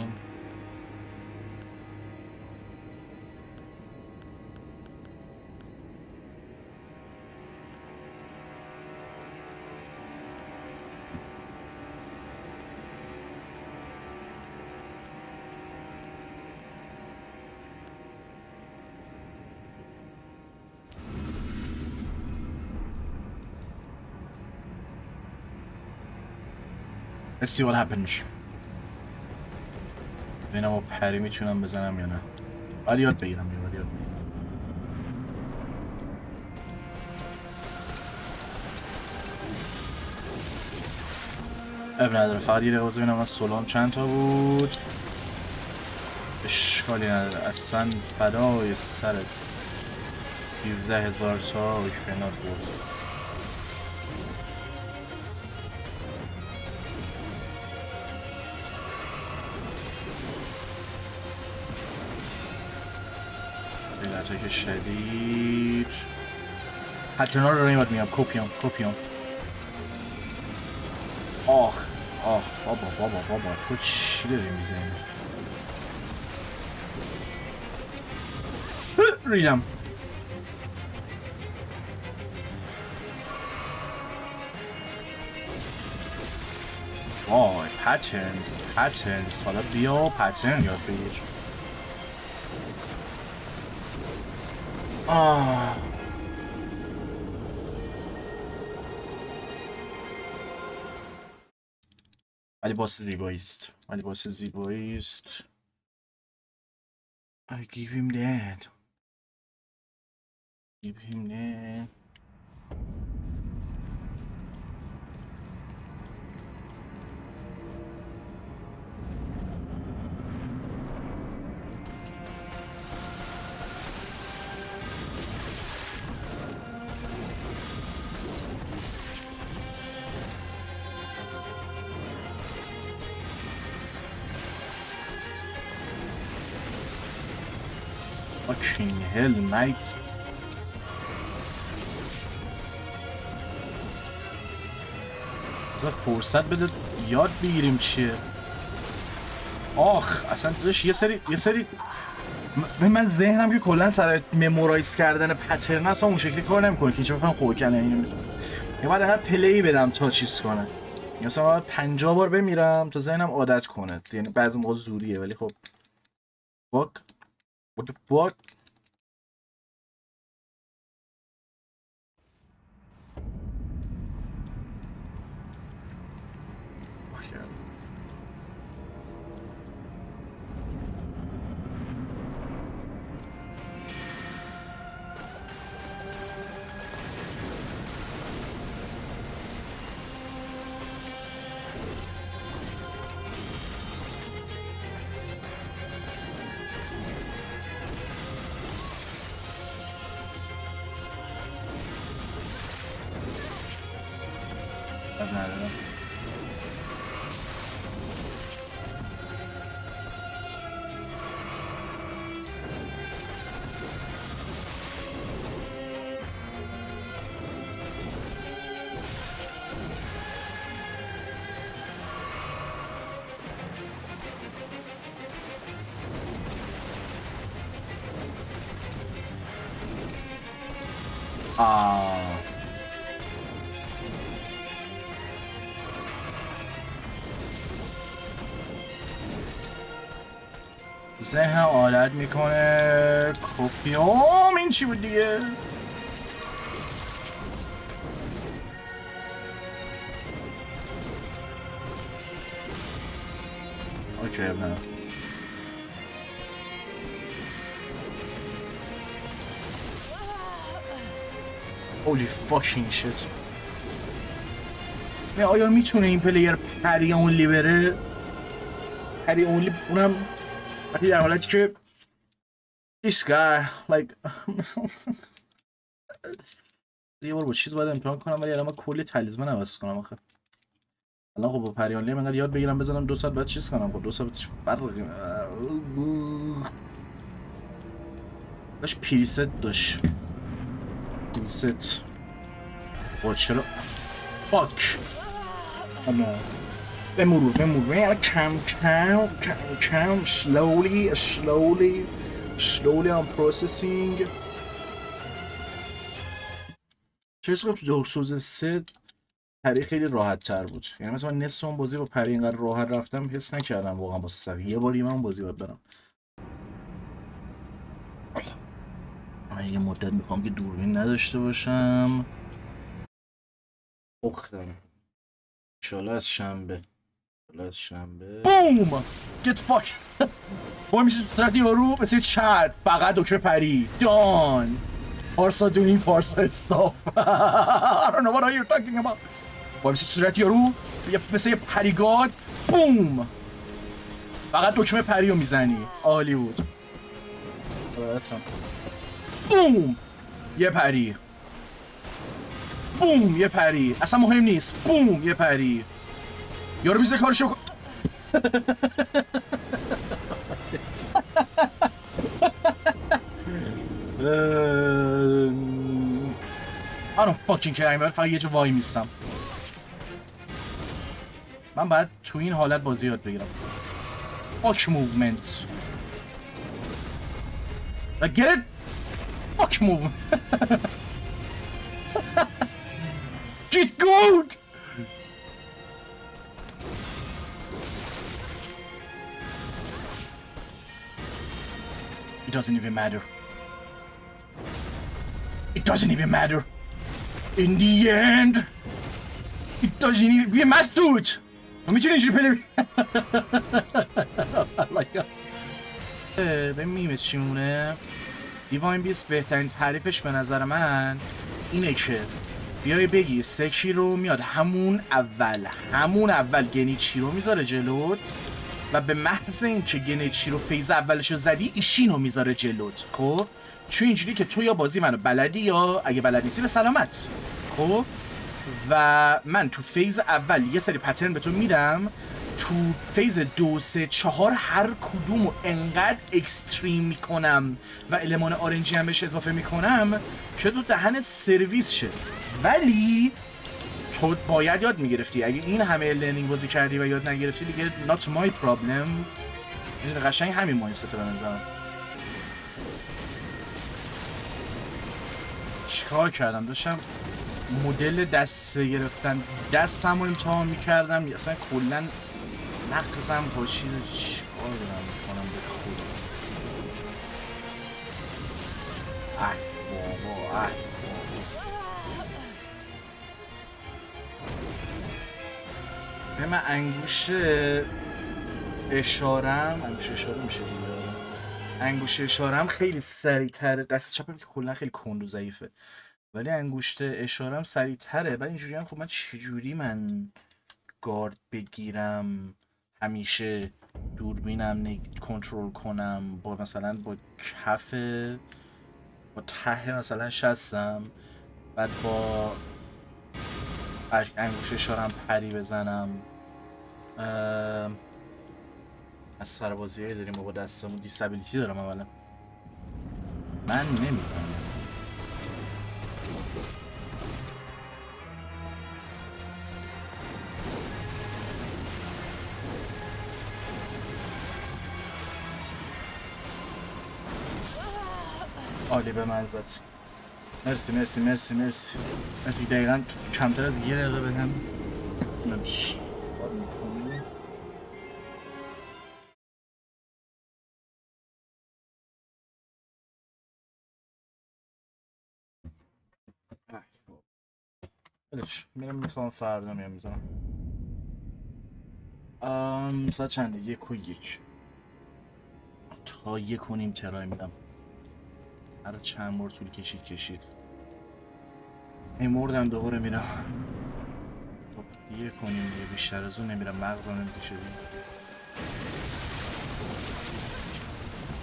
Let's see what happens. ببینم با پری میتونم بزنم یا نه. باید یاد بگیرم. اب نداره، فقط یه دقیقه ببینم از سولام چند تا بود. اشکالی نداره، اصلا فدای سرت. 17,000 تا اوکینات بود. اتاک شدید. پترنا رو نمیاد میام. کپیام آخ بابا تو چی داری میزنی؟ ریدم. وای پترنز حالا بیا پترن یاد بگیر. ولی باس زیبایی است. I give him that. Fucking hell, mate. بذار فرصت بده یاد بگیریم چیه. آخ اصلا داشت یه سری من ذهنم که کلا سر ممورایز کردن پترن اصلا اون شکلی کار نمیکنه که چه بفهم خوکنه اینو میذارم. یه بعد انقدر پلی بدم تا چیز کنه. مثلا باید 50 بار بمیرم تا ذهنم عادت کنه. یعنی بعضی موقع زوریه ولی خب what the fuck. ذهن عادت میکنه. کپیوم این چی بود دیگه؟ اوکی نه holy fucking shit. آیا میتونه این پلیر پری اونلی بره؟ پری اونلی اونم وقتی در حالتی که this guy like یه بار با چیز باید امتحان کنم ولی الان من کلی تلیسمان عوض کنم آخه. الان خب با پری اونلی من یاد بگیرم بزنم 2 ساعت بعد چیز کنم. خب 2 ساعت فرقی داشت پریست داشت پریست با چرا فاک اما بمرور کم slowly I'm processing. چه حس کنم تو دارک سولز 3 پری خیلی راحت تر بود. یعنی مثلا من نصف اون بازی با پری اینقدر راحت رفتم حس نکردم واقعا با سگ. یه باری من بازی باید برم. من یه مدت میخوام که دوربین نداشته باشم. اختم انشالله از شنبه بوم get fuck وای میشه تو صورت یارو مثل چرد فقط دکتر پری دان پارسا doing پارسا stuff I don't know what are you talking about. وای میسی تو صورت یارو مثل یه پریگاد بوم فقط دکمه پریو میزنی عالی بود بوم یه پری بوم یه پری اصلا مهم نیست بوم یه پری یارو بیزه کارشو بکن I don't fucking care من فقط یه جا وای میستم من باید تو این حالت بازی یاد بگیرم fuck movement like get it fuck movement get good it doesn't even matter it doesn't even matter in the end it doesn't even be مسعود تو میتونی اینجوری پلی به میمز چی مونه دیواین بیست بهترین تعریفش به نظر من اینه که بیای بگی سکی رو میاد همون اول گنیچی رو میذاره جلوت و به محض اینکه گنیچی رو فیز اولش رو زدی ایشین رو میذاره جلوت خب چون اینجوری که تو یا بازی منو بلدی یا اگه بلد نیستی به سلامت خب و من تو فیز اول یه سری پترن به تو میدم تو فیز 2 3 4 هر کدومو انقدر اکستریم میکنم و المان آرنجی هم بهش اضافه میکنم که تو دهنت سرویس شه ولی تو باید یاد میگرفتی اگه این همه لرنینگ بازی کردی و یاد نگرفتی دیگه not my problem قشنگ همین مایندست به نظرم چیکار کردم داشتم مدل دست گرفتن دستم رو امتحان میکردم اصلا کلا نقصم پاشید چیکار دارم میکنم به خدا بابا به من انگوش اشارم میشه دیگه انگوش اشارم خیلی سریع‌تره دست چپم که کلا خیلی کند و ضعیفه ولی انگشت اشارم سریع‌تره ولی اینجوری هم خب من چجوری من گارد بگیرم همیشه دوربینم کنترل کنم با مثلا با کف با ته مثلا شستم بعد با انگشت اشارم پری بزنم از سربازی‌هایی داریم با دستمون دیسابیلیتی دارم اولا من نمیزنم عالی به من زد مرسی دقیقا کمتر از یه دقیقه بدم نمیشه میرم میخوام فردا میام میزنم ساعت چنده 1:01 تا 1:30 ترای میدم هر چند بار طول کشید این مردم دوباره میرم خب 1:30 دیگه بیشتر از اون نمیرم مغزم نمیکشه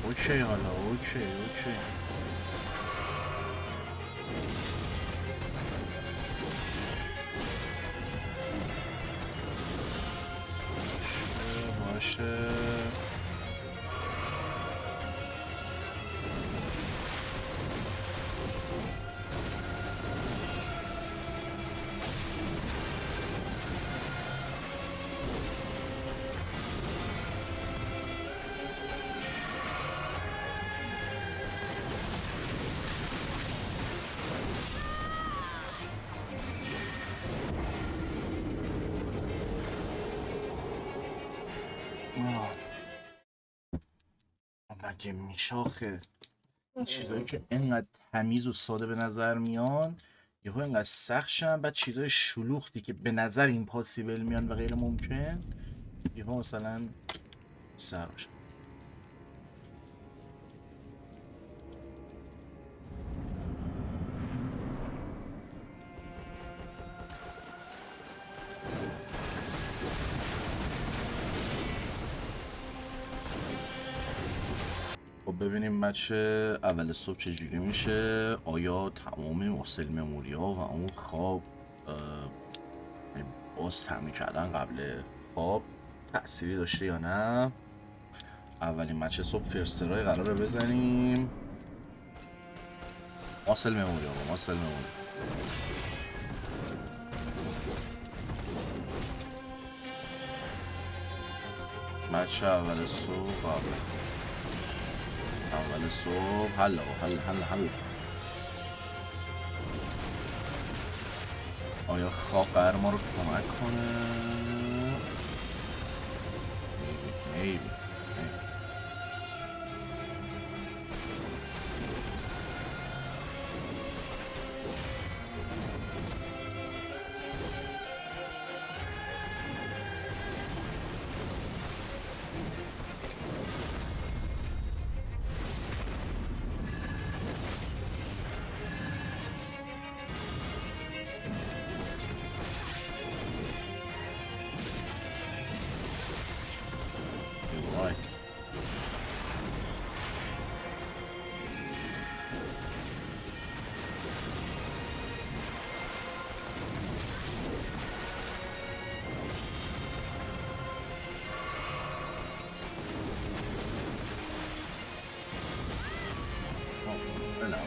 اوکی حالا اوکی باشه مگه میشه آخه این چیزایی که اینقدر تمیز و ساده به نظر میان یهو اینقدر سخت شدن بعد چیزای شلوغی که به نظر ایمپاسیبل میان و غیر ممکن یهو مثلا سر باشن خب ببینیم مچ اول صبح چجوری میشه. آیا تمام مسل مموریا و اون خواب باز تعمیر کردن قبل خواب تأثیری داشته یا نه؟ اولین مچ صبح فرسترای قراره بزنیم. ماسل مموری آقا، ماسل مموری. مچ اول صبح اول صبح حل آقا، حل. آیا خواب قرار ما رو کمک کنه؟ maybe. Right. Hello.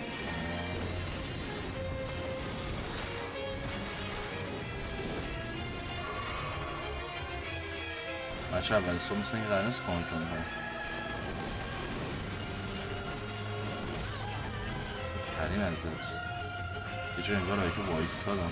بچه اول صبح مثل این قرار نیست کمک کنه. پرین ازت یه جور انگار هایی که وایستادم.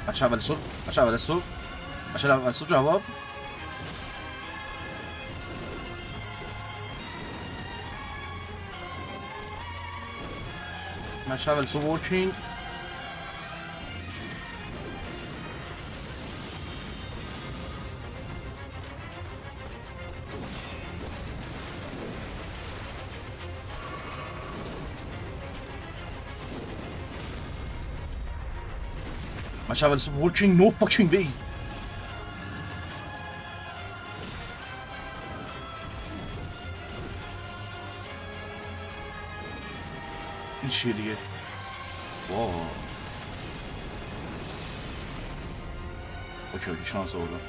بچه اول صبح بچه اول صبح جواب. بچه اول صبح ورکینگ. My child is working no fucking way. این چیه دیگه؟ واو. اوکی شانس آوردم.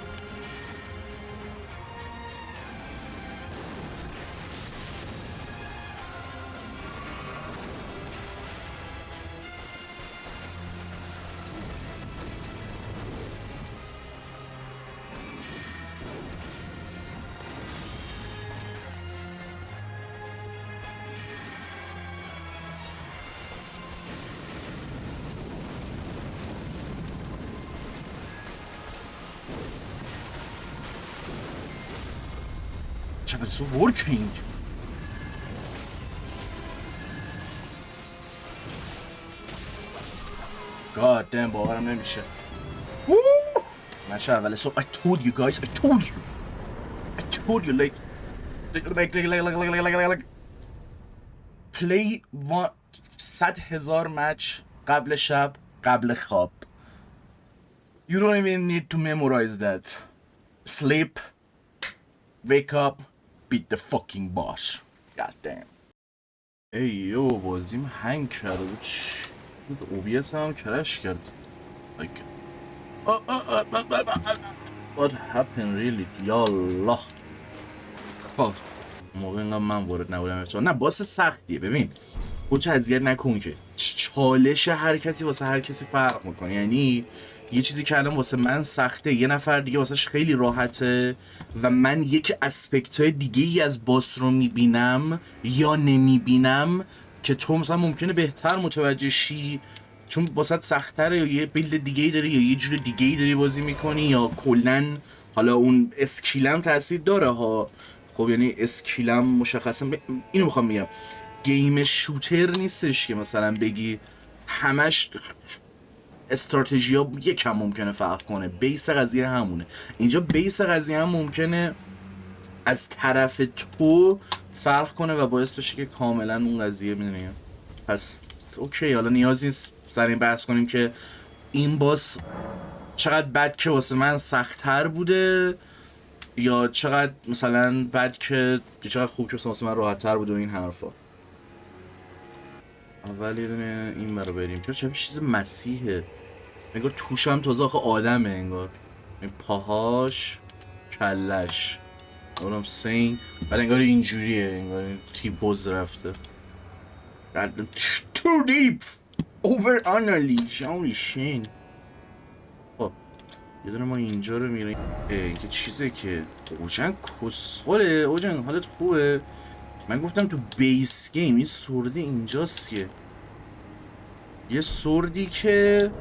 But it's working. God damn, باورم نمیشه. ماشه اول so I told you guys, I told you like play 100,000 match قبل شب قبل خواب. You don't even need to memorize that. Sleep, wake up, beat the fucking boss. God damn. ای یو بازیم هنگ کرده بود. OBS هم کرش کرد. Like what happened really? یالله. خب موقع اینقدر من وارد نبودم نه باس سختیه. ببین خودت اذیت نکن که چالش هر کسی واسه هر کسی فرق میکنه. یعنی یه چیزی که الان واسه من سخته یه نفر دیگه واسهش خیلی راحته و من یک اسپکت های دیگه ای از باس رو میبینم یا نمیبینم که تو مثلا ممکنه بهتر متوجه شی چون واسه سخت‌تره یا یه بیلد دیگه ای داری یا یه جور دیگه ای داری بازی میکنی یا کلن حالا اون اسکیلم تاثیر داره ها. خب یعنی اسکیلم مشخصا اینو میخوام بگم گیم شوتر نیستش که مثلا بگی همش استراتژی ها یکم ممکنه فرق کنه. بیس قضیه همونه. اینجا بیس قضیه هم ممکنه از طرف تو فرق کنه و باعث بشه که کاملا اون قضیه میدونی. پس اوکی حالا نیاز نیست سر این بحث کنیم که این باس چقدر بد که واسه من سخت‌تر بوده یا چقدر مثلا بد که چقدر خوب که واسه من راحت‌تر بوده و این حرفا. اول یه دونه این رو بریم چه چیز مسیحه انگار توش هم تازه آخه آدمه انگار این پاهاش کلش اونم سین بعد انگار اینجوریه انگار این تیپوز رفته too deep over analyze holy shit. خب یه دونه ما اینجا رو میریم این که چیزه که اوجن کسخوله. اوجن حالت خوبه؟ من گفتم تو بیس گیم این سورده اینجاست که یه سوردی که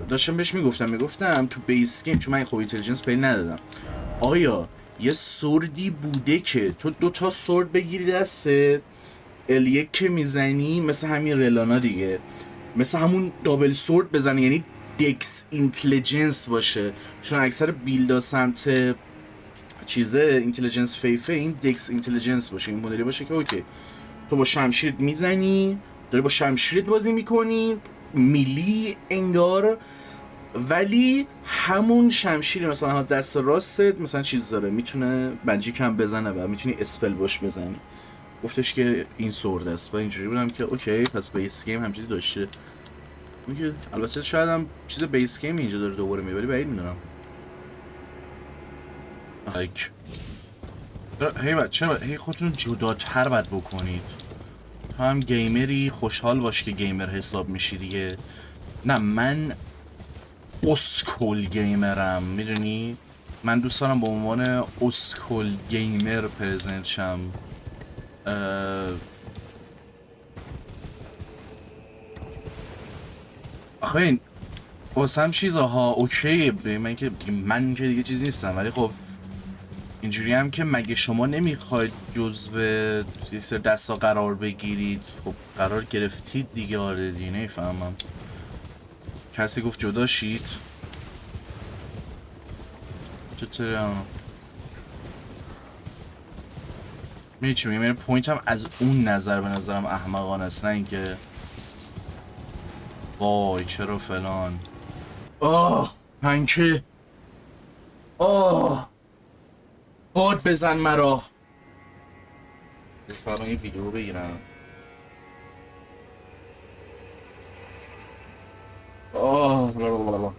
داشتم بهش میگفتم تو بیس گیم چون من خوب اینتلیجنس پلی ندادم آیا یه سوردی بوده که تو 2 سورد بگیری دسته الیک که میزنی مثل همین رلانا دیگه مثل همون دابل سورد بزنی یعنی دکس اینتلیجنس باشه چون اکثر بیلدا سمت چیزه اینتلیجنس فیفه این دکس اینتلیجنس باشه این مدلی باشه که اوکی تو با شمشیرت میزنی داری با شمشیرت بازی میکنی میلی انگار ولی همون شمشیر مثلا دست راستت مثلا چیز داره میتونه ماجیک هم بزنه و میتونی اسپل باش بزنی. گفتش که این سورد است و اینجوری بودم که اوکی پس بیس گیم هم چیزی داشته میگه البته شاید هم چیز بیس گیم اینجا داره دوباره میبری بعید میدونم. لایک هی بچه هی خودتون جداتر باید بکنید. تو هم گیمری خوشحال باش که گیمر حساب میشی دیگه. نه من اسکول گیمرم میدونی من دوست دارم به عنوان اسکول گیمر پرزنت شم. آخه این واسم چیزها اوکیه من که دیگه چیز نیستم ولی خب اینجوری هم که مگه شما نمیخواید جزو یه سر دستا قرار بگیرید خب قرار گرفتید دیگه آره دیگه نمیفهمم کسی گفت جدا شید چطوری هم میدونی چی میگم پوینت هم از اون نظر به نظرم احمقانه است نه اینکه وای چرا فلان پنکه باد بزن مرا. فقط یه ویدیو بگیرم. لالالا.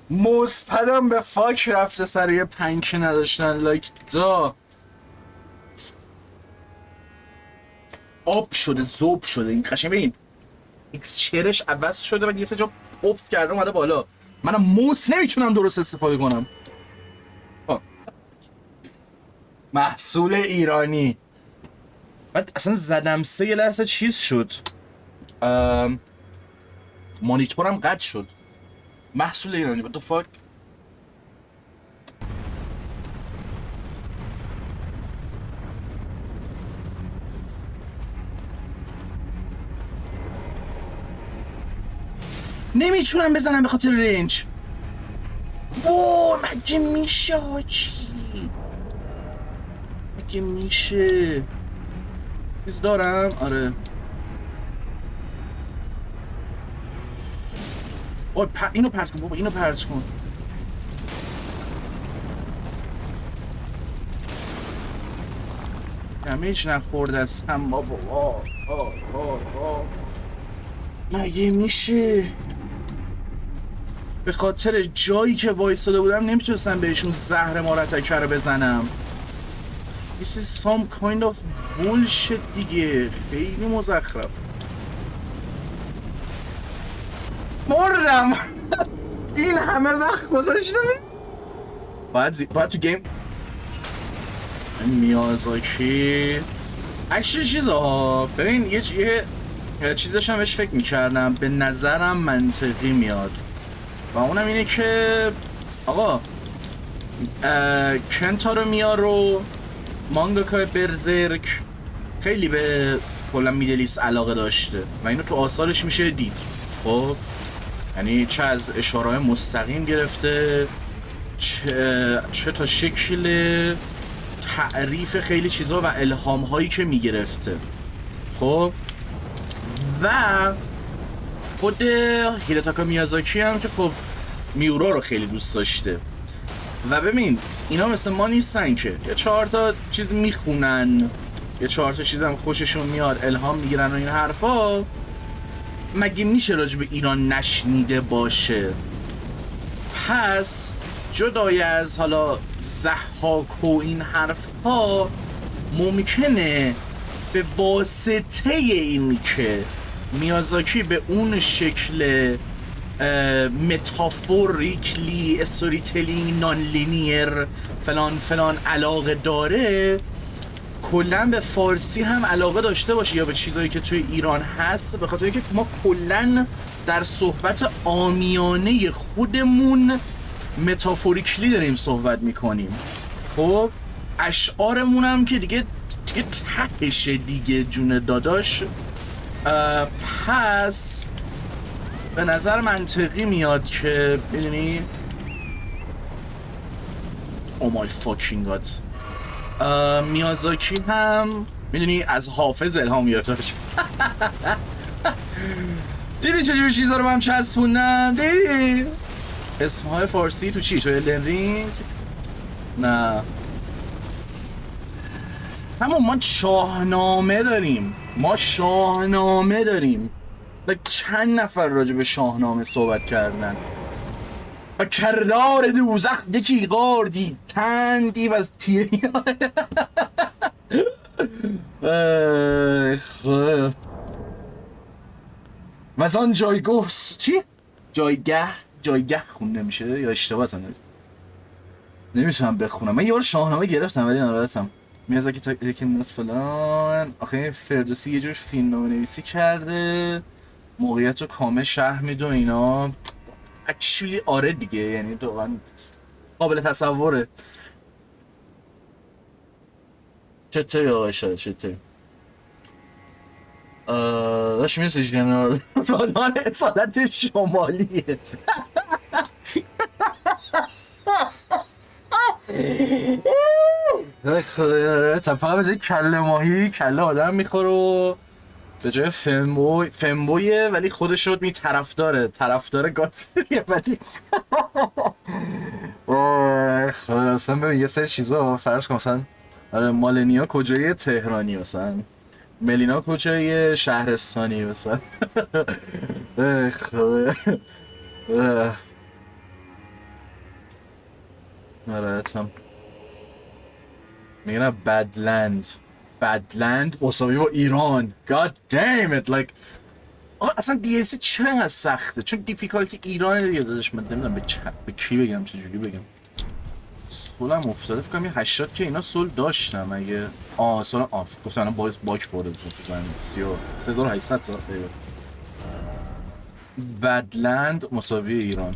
مزپدم به فاک رفته سر یه پنکه نداشتن لایک دا. آب شده، زوب شده. این قشنگ ببین اکسچرش عوض شده و یه سه جا پف کرده اومده بالا. منم موس نمیتونم درست استفاده کنم. محصول ایرانی. بعد اصلا زدم یه لحظه چیز شد، مانیتورم قطع شد. محصول ایرانی. what the fuck. نمیتونم بزنم به خاطر رنج. مگه میشه حاجی؟ مگه میشه؟ چیز دارم؟ آره. اینو پرت کن بابا، اینو پرت کن. دمیج نخورده از هم بابا. مگه میشه؟ به خاطر جایی که وایساده بودم نمیتونستم بهشون زهر مارتکه رو بزنم. This is some kind of bullshit دیگه. خیلی مزخرف. مردم. این همه وقت گذاشتم. باید تو گیم میازاکی اکشن چیزا. ببین یه چیز داشتم بهش فکر میکردم به نظرم منطقی میاد و اونم اینه که آقا کنتارو میارو مانگاکای برزرک خیلی به کلا میدلیست علاقه داشته و اینو تو آثارش میشه دید. خب یعنی چه از اشاره مستقیم گرفته، چه تا شکل تعریف خیلی چیزا و الهام هایی که میگرفته. خب و خود هیدتاکا میازاکی هم که خب میورا رو خیلی دوست داشته و ببین اینا مثل ما نیستن که یه 4 تا چیز میخونن، یه 4 تا چیز هم خوششون میاد، الهام میگیرن و این حرفا. مگه میشه راجع به ایران نشنیده باشه؟ پس جدای از حالا ضحاک و این حرفا ممکنه به واسطه این که میازاکی به اون شکل متافوریکلی استوری تلینگ نان لینیر فلان فلان علاقه داره، کلا به فارسی هم علاقه داشته باشه یا به چیزایی که توی ایران هست، به خاطر اینکه ما کلا در صحبت عامیانه خودمون متافوریکلی داریم صحبت میکنیم. خب اشعارمون هم که دیگه تهشه دیگه جون داداش. پس به نظر منطقی میاد که بدونی او مای فاکینگ گاد میازاکی هم میدونی از حافظ الهام گرفته باشه. دیدی چجور چیزا رو من چسبوندم؟ دیدی اسمهای فارسی تو چی؟ تو الدن رینگ؟ نه همون ما شاهنامه داریم، چند نفر راجع به شاهنامه صحبت کردن و کردار دوزخ یکی غار دید تن دیو از تیری. و از آن جایگاه چی؟ جایگه خونده میشه یا اشتباه اصلا نمیتونم بخونم. من یه بار شاهنامه گرفتم ولی ناراحتم. میازاکی تا یکی موس فلان آخه فردوسی یه جور فیلمنامه نویسی کرده، موقعیت رو کامل شرح میده و اینا. اکچولی آره دیگه، یعنی واقعا قابل تصوره. چطوری آقای شاید چطوری؟ داشت میرسیش کنار رادان اصالت شمالیه. تا فقط به جای کله ماهی کله آدم میخوره و به جای فمبویه ولی خودش شد طرفدار گادفریه ولی خدا اصلا ببین یه سری چیزا فرض کن مثلا آره مالنیا کجایی تهرانی مثلا ملینا کجایی شهرستانی مثلا خدا آره هم میگن بدلند مساوی با ایران God damn it like اصلا DLC چقدر سخته چون دیفیکالتی ایران دیگه داداش من نمیدونم به کی بگم چجوری بگم سولم افتاده فکر کنم یه 80 که اینا سول داشتم اگه سول گفتم الان باک برده بزنم 3800 تا بدلند مساوی ایران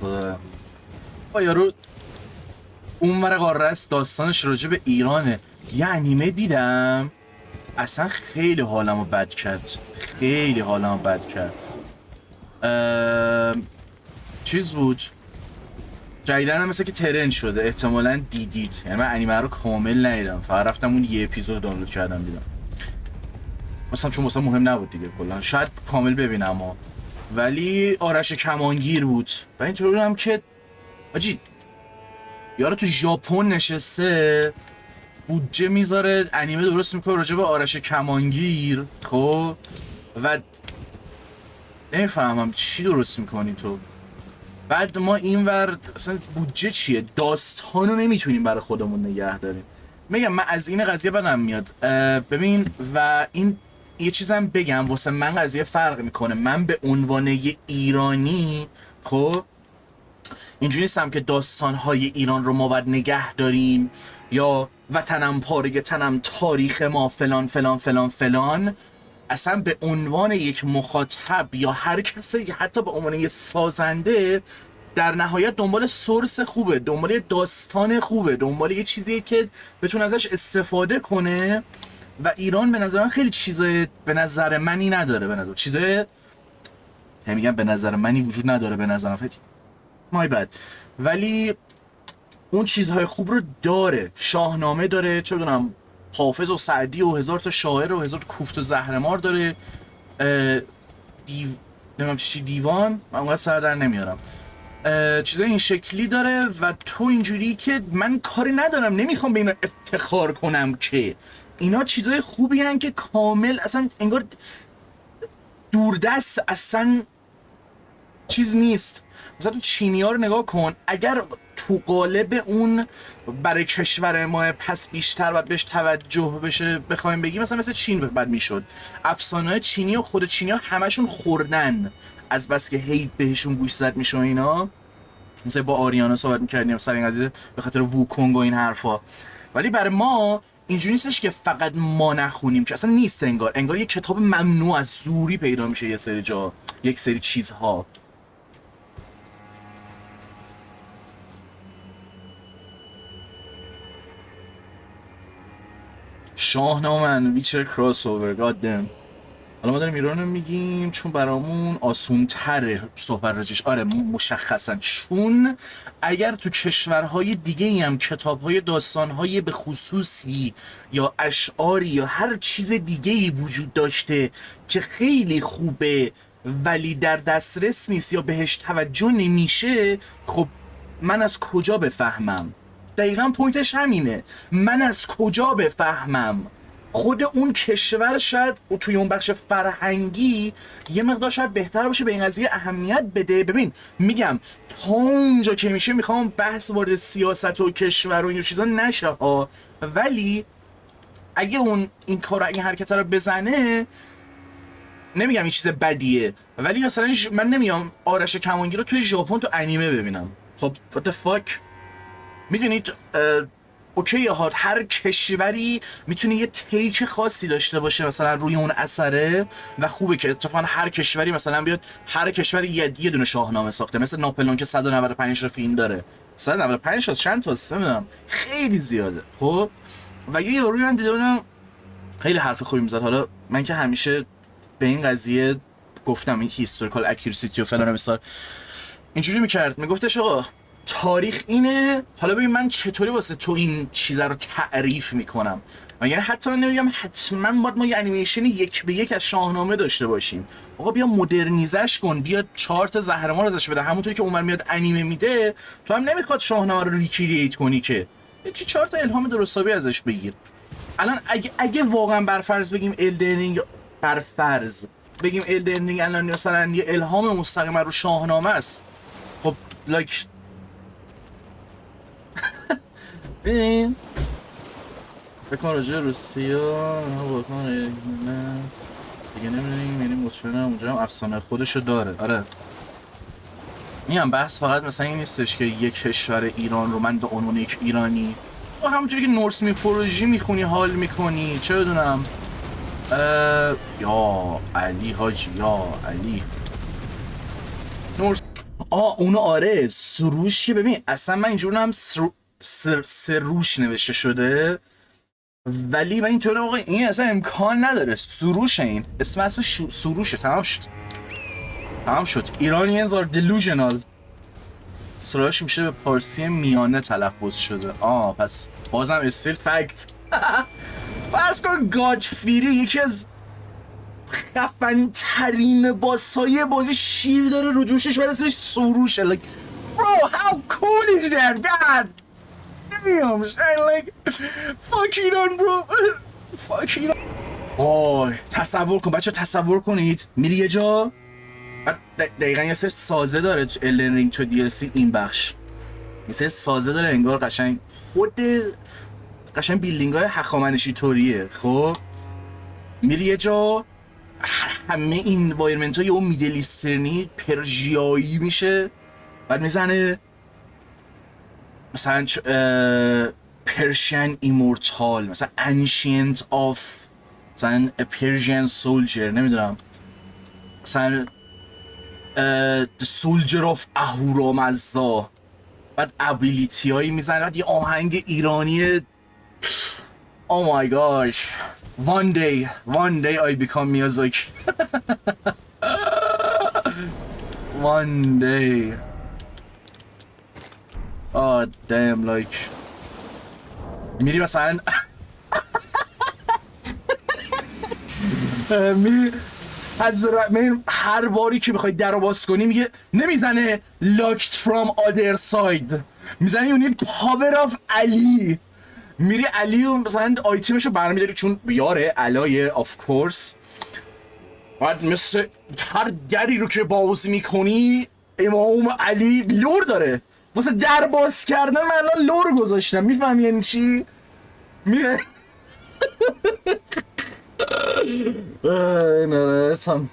خدا یارو اون ور قاره است داستانش راجع به ایرانه یه انیمه دیدم اصلا خیلی حالمو بد کرد چیز بود جدیدن هم مثل که ترند شده احتمالاً دیدید یعنی من انیمه رو کامل ندیدم فقط رفتم اون یه اپیزود دانلود کردم دیدم مثلا چون مثلا مهم نبود دیگه کلا شاید کامل ببینم ولی آرش کمانگیر بود و اینطور بودم که آجی یارو تو ژاپن نشسته بودجه میذاره انیمه درست میکنه راجع به آرش کمانگیر خب و نمیفهمم چی درست میکنی تو بعد ما اینور اصلا بودجه چیه داستانو نمیتونیم برای خودمون نگه داریم میگم من از این قضیه بدم میاد ببین و این یه چیزم بگم واسه من قضیه فرق میکنه من به عنوان یه ایرانی خب اینجوری نیستم که داستانهای ایران رو ما باید نگه داریم یا وطنم پاره تنم تاریخ ما فلان فلان فلان فلان اصلا به عنوان یک مخاطب یا هر کسی حتی به عنوان یک سازنده در نهایت دنبال سورس خوبه دنبال داستان خوبه دنبال یه چیزی که بتونه ازش استفاده کنه و ایران به نظر من خیلی چیزای به نظر منی نداره به نظر چیزای میگم به نظر منی وجود نداره به نظرم فکر مای بد ولی اون چیزهای خوب رو داره شاهنامه داره چه بدونم حافظ و سعدی و 1000 تا شاعر و 1000 کوفت و زهرمار داره نمیدونم چی دیوان من اونقدر سر در نمیارم چیزای این شکلی داره و تو اینجوری که من کاری ندارم نمیخوام به اینا افتخار کنم که اینا چیزای خوبی هن که کامل اصلا انگار دوردست اصلا چیز نیست مثلا تو چینی ها رو نگاه کن اگر تو قالب اون برای کشور ما پس بیشتر باید بهش توجه بشه بخوایم بگیم مثلا چین بعد میشد افسانه‌های چینی و خود چینی ها همشون خوردن از بس که هیت بهشون گوش زد میشه اینا مثلا با آریانا صحبت میکردیم سر این قضیه به خاطر ووکونگ و این حرفا ولی برای ما اینجوری نیستش که فقط ما نخونیم که اصلا نیست انگار یک کتاب ممنوع از زوری پیدا میشه یه سری جا یک سری چیزها شاهنامه ویچر کراس اوور گاد دم حالا ما داریم ایران رو میگیم چون برامون آسون تره صحبت راجش آره مشخصا چون اگر تو کشورهای دیگه ای هم کتابهای داستانهای به خصوصی یا اشعاری یا هر چیز دیگه ای وجود داشته که خیلی خوبه ولی در دسترس نیست یا بهش توجه نمیشه خب من از کجا بفهمم دقیقا پوینتش همینه من از کجا بفهمم خود اون کشور شاید توی اون بخش فرهنگی یه مقدار شاید بهتر باشه به این قضیه اهمیت بده ببین میگم تا اونجا که میشه میخوام بحث وارد سیاست و کشور و این چیزا نشه ها ولی اگه اون این کار این حرکت رو بزنه نمیگم این چیز بدیه ولی مثلا من نمیام آرش کمانگیر رو توی ژاپن تو انیمه ببینم خب what the fuck میدونید اوکی ها هر کشوری میتونه یه تیک خاصی داشته باشه مثلا روی اون اثره و خوبه که اتفاقا هر کشوری مثلا بیاد هر کشوری یه دونه شاهنامه ساخته مثل ناپلئون که 195 تا فیلم داره 195 تا چند تاست نمیدونم خیلی زیاده خب و یه یاروی من دیدم خیلی حرف خوبی میزد حالا من که همیشه به این قضیه گفتم این هیستوریکال اکورسیتی و فلان مثلا اینجوری میکرد میگفتش آقا تاریخ اینه. حالا ببین من چطوری واسه تو این چیزا رو تعریف میکنم. یعنی حتی نمیگم حتما باید ما یه انیمیشن 1:1 از شاهنامه داشته باشیم. آقا بیا مدرنیزش کن، بیا 4 تا زهرمار ازش بده. همونطوری که اونور میاد انیمه میده، تو هم نمیخواد شاهنامه رو ریکرییت کنی که یکی 4 تا الهام درستابی ازش بگیر. الان اگه واقعا برفرض بگیم الدنینگ، برفرض بگیم الدنینگ الان مثلا یه الهام مستقیم رو شاهنامه است، خب لایک ببین بکن راجع روسیا بکن نه دیگه نمیدونیم. یعنی مطمئنم اونجا هم افسانه خودشو داره. آره میگم بحث فقط مثلا این نیستش که یک کشور ایران رو من به عنوان یک ایرانی و همونجوری که نورس میفولوژی میخونی حال میکنی چه بدونم یا علی حاجی یا علی نورس اونو آره سروش که ببین اصلا من اینجور هم سروش نوشته شده ولی من اینطوره واقعا این اصلا امکان نداره. سروش این اسم سروشه. تمام شد. ایرانیانز آر delusional. سراش میشه به پارسی میانه تلفظ شده. پس بازم استیل فکت. فرض کن گادفیری یکی از خفن ترین باسای بازی شیر داره رو دوشش بعد اسمش سروشه. like bro how cool is that god damn like fuck ایران bro fuck ایران. تصور کن بچه، تصور کنید میری یه جا دقیقا یه سری سازه داره تو الدن رینگ تو DLC این بخش یه سری سازه داره انگار قشنگ بیلدینگ های هخامنشی طوریه. خب میری یه جا همه این وایرمنت های اون میدل ایسترنی پرژیایی میشه بعد میزنه مثلا پرشین ایمورتال مثلا انشینت آف مثلا پرژین سولجر نمیدونم مثلا The Soldier of اهورامزدا بعد ابیلیتی هایی میزنه بعد یه آهنگ ایرانی Oh my gosh One day I become Miyazaki One day Oh damn like میری مثلا میری من هر باری که بخوای در رو باز کنی میگه نمیزنه locked from other side میزنه یونی power of علی. میری علی و مثلا آیتیمشو برمیداری چون یاره علایه of course بعد مثل هر دری رو که باز میکنی امام علی لور داره واسه در باز کردن. من الان لور گذاشتم میفهم یعنی چی؟ میفهم نرسم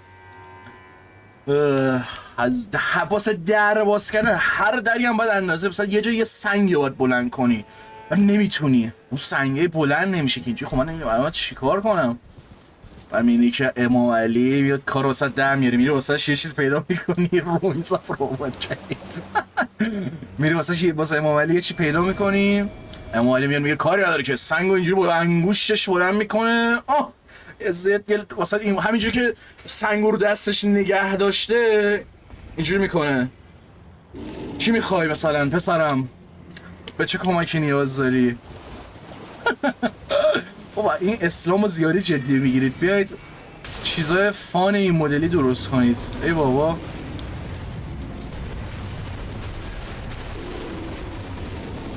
از واسه در باز کردن هر دری هم باید اندازه مثلا یه جای یه سنگ باید بلند کنی و نمیتونی اون سنگه بلند نمیشه که اینجا. خب من نمیدونم الان چی کار کنم. و میبینی که امام علی بیاد کار واسه در میاری میری واسه یه چیز پیدا میکنی روینز آف رومن میری واسه امام علی یه چی پیدا میکنی امام علی میاد میگه کاری نداره که سنگو اینجوری با انگوشش بلند میکنه زیاد واسه همینجوری که سنگو رو دستش نگه داشته اینجوری میکنه چی میخوای مثلا پسرم به چه کمکی نیاز داری؟ بابا این اسلامو زیادی جدی میگیرید بیایید چیزای فان این مدلی درست کنید. ای بابا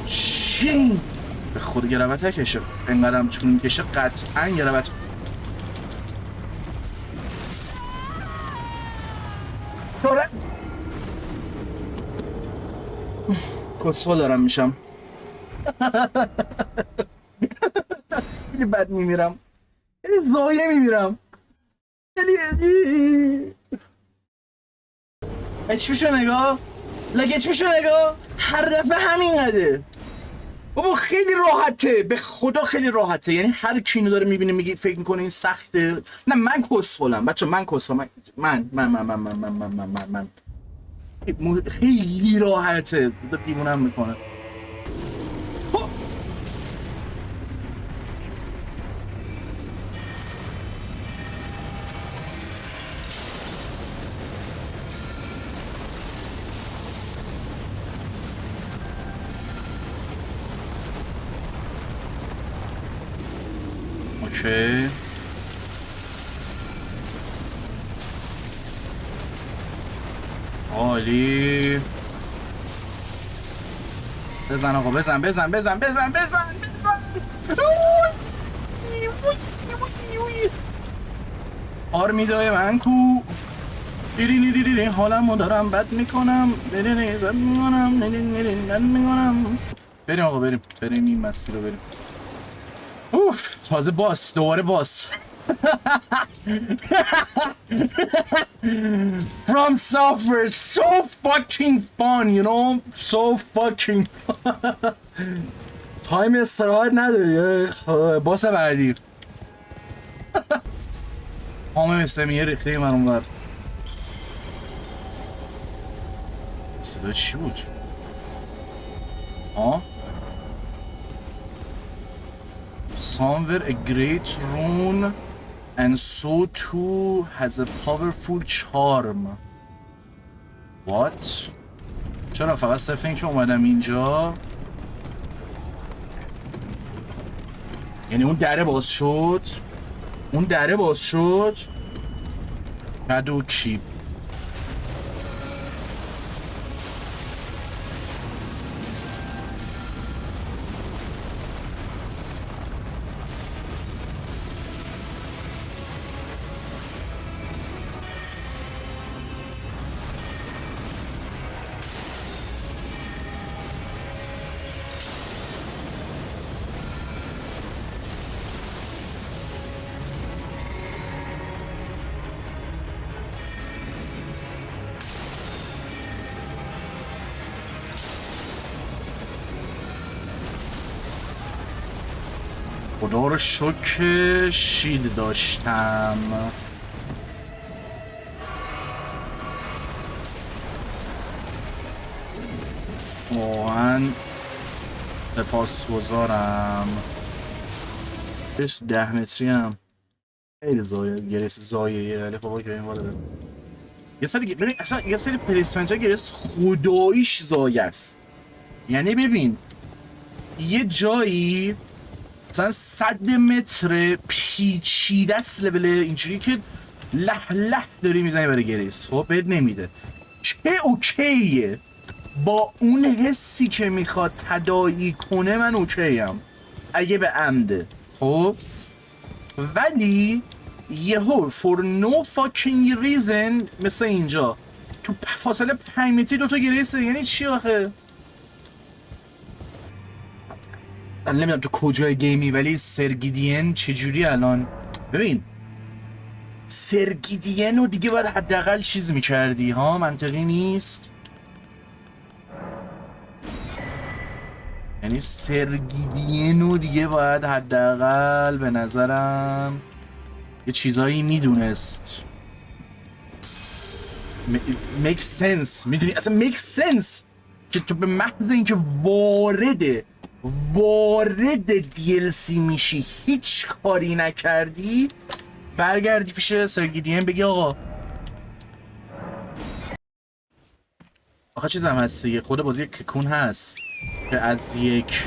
چی؟ به خود گروت کشه انقدرم چون میکشه قطعا گروت داره کسول دارم میشم خیلی بد میمیرم خیلی زایه میمیرم خیلی اچمیشو نگاه اچمیشو نگاه هر دفعه همین قده بابا خیلی راحته به خدا خیلی راحته. یعنی هر کی اینو داره میبینه میگه فکر میکنه این سخته. نه من کسولم بچه من کسولم من خیلی راحته دیوونم میکنه. اوکی عالی. بزن آقا بزن بزن بزن بزن بزن بزن. آرمیدای من کو. دیری حالمو دارم بد میکنم. بد میکنم. بریم آقا بریم این مسیر رو بریم. اوف تازه باس دوباره باس. From software, so fucking fun, you know, so fucking fun. تایم استراحت نداری. باس بعدی. همه مثل ریخته من اونور. صدا چی بود؟ ها؟ Somewhere a great rune and so too has a powerful charm. What? چرا فقط صرف این که اومدم اینجا؟ یعنی اون دره باز شد؟ اون دره باز شد؟ Shadow Keep. خدا رو شکر شیلد داشتم. واقعا سپاسگزارم. 10 متری هم خیلی زایه گرس زایه. ولی خب که این بالا یه سری ببین اصلا یه سری پلیسمنت ها گرس خداییش زایه است. یعنی ببین یه جایی مثلا 100 متر پیچیده است لول اینجوری که لح داری میزنی برای گریس. خب بهت نمیده چه اوکیه. با اون حسی که میخواد تداعی کنه من اوکیم اگه به عمده. خب ولی یهو for no fucking reason مثل اینجا تو فاصله 5 متری دوتا گریسه. یعنی چی آخه؟ من نمیدونم تو کجای گیمی ولی سرگیدین چجوری الان. ببین سرگیدین رو دیگه باید حداقل چیز میکردی ها. منطقی نیست. یعنی سرگیدین رو دیگه باید حداقل به نظرم یه چیزایی میدونست. make sense. میدونی اصلا make sense که تو به محض اینکه وارد DLC میشی هیچ کاری نکردی برگردی پیش سرگیدین بگی آقا آخه چیز هم هست دیگه. خود بازی ککون هست که از یک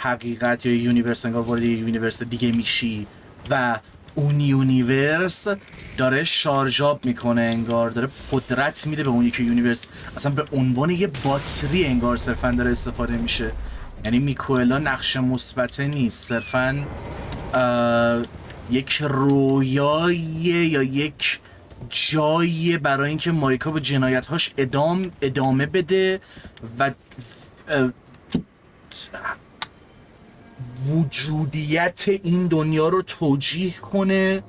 حقیقت یا یونیورس انگار وارد یک یونیورس دیگه میشی و اون یونیورس داره شارژاب میکنه. انگار داره قدرت میده به اون یکی یونیورس. اصلا به عنوان یه باتری انگار صرفا داره استفاده میشه. یعنی میکوئلا نقش مثبته نیست. صرفا یک رویاییه یا یک جایی برای اینکه ماریکا به جنایت‌هاش ادامه بده و وجودیت این دنیا رو توجیه کنه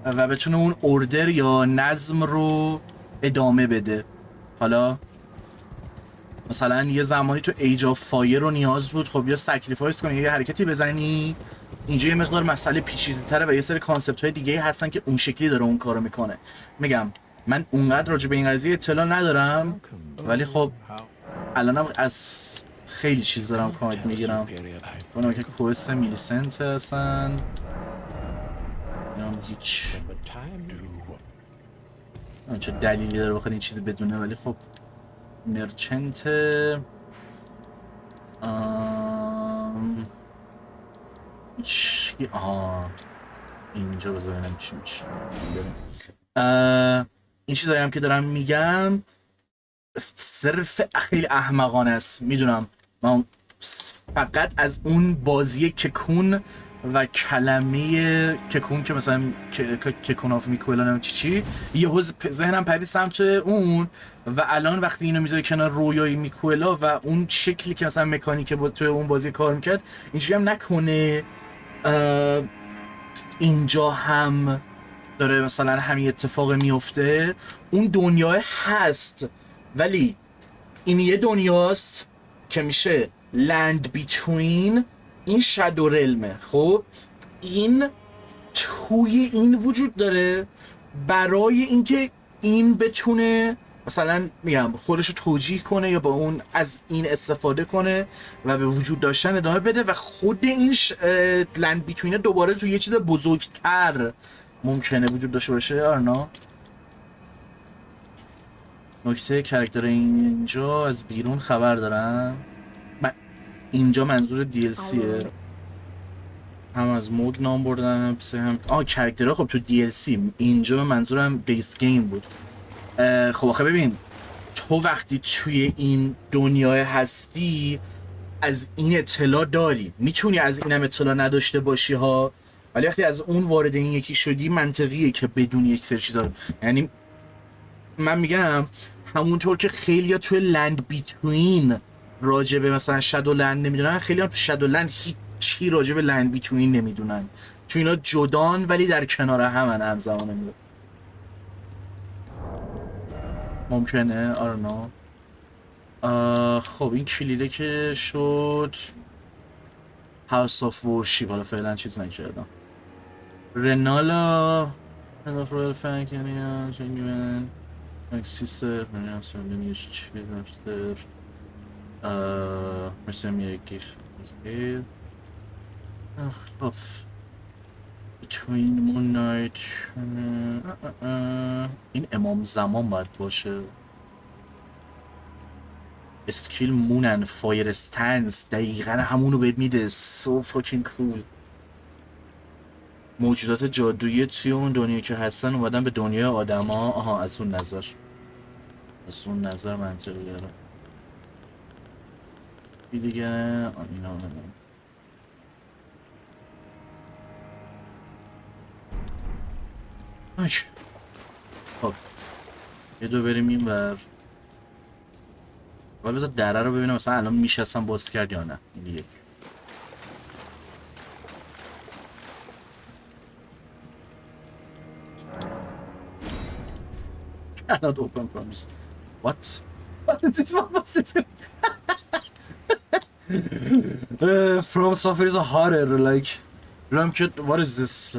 و بتونه اون اوردر یا نظم رو ادامه بده. حالا مثلا یه زمانی تو ایج آف فایر رو نیاز بود خب یا سکریفایس کنی یه حرکتی بزنی. اینجا یه مقدار مسئله پیچیده‌تره و یه سری کانسپت های دیگه هستن که اون شکلی داره اون کارو میکنه. میگم من اونقدر راجع به این قضیه اطلاع ندارم ولی خب الانم از خیلی چیز دارم کامنت میگیرم. اونم که کوست میلیسنت هستن هیچ چه دلیلی داره بخواد این چیزی بدونه. ولی خب مرچنت آها اینجا بذار ببینم چی میشه. این چیزایی هم که دارم میگم صرف خیلی احمقانه است، میدونم. من فقط از اون بازی ککون و کلمه ککون که مثلا ککون آف میکولا نمیم چی یهو ذهنم پرید سمت اون و الان وقتی اینو میذاری کنار رویای میکولا و اون شکلی که مثلا مکانیک با توی اون بازی کار میکرد، اینجوری هم نکنه اینجا هم داره مثلا همین اتفاق میفته. اون دنیا هست ولی این یه دنیاست که میشه land between این شادو رلمه. خب این توی این وجود داره برای اینکه این بتونه مثلا میگم خودشو توجیه کنه یا با اون از این استفاده کنه و به وجود داشتن ادامه بده و خود این لند بیتوینه دوباره توی یه چیز بزرگتر ممکنه وجود داشته باشه. آرنا نکته کرکتر اینجا از بیرون خبر دارن. اینجا منظور DLCه، هم از مود نام بردن هم کرکترها. خب تو DLC اینجا منظورم بیس گیم بود. خب آخه ببین تو وقتی توی این دنیای هستی از این اطلاع داری، میتونی از اینم اطلاع نداشته باشی ها، ولی وقتی از اون وارد این یکی شدی منطقیه که بدونی یک سری چیزا رو. یعنی من میگم همونطور که خیلیا توی لند بیتوین راجع به مثلا شادو لند نمیدونن، خیلی هم تو شادو لند هیچی راجع به لند بیتوین نمیدونن، چون اینا جدان ولی در کنار همن همزمان. نمیدونن ممکنه آرنا. خب این کلیده که شد هاوس آف ورشیپ، حالا فعلا چیز نکردم. رنالا هاف رویال فانکینیا جنگمن سیستر برنامه میشه چی دفتر مثلا میره گیف. خب Between Moonlight این امام زمان باید باشه. اسکیل مونن فایر استنس دقیقا همونو بهت میده. So fucking cool. موجودات جادویی توی اون دنیا که هستن اومدن به دنیای آدم ها. آها از اون نظر منطقی داره. بی دیگه اینا نمیم. خب یه دو بریم این بر ولی بذار دره رو ببینم مثلا الان میشه اصلا باز کرد یا نه. این یک cannot open from this. What? What is this? What was this? From Software is a horror like what is this?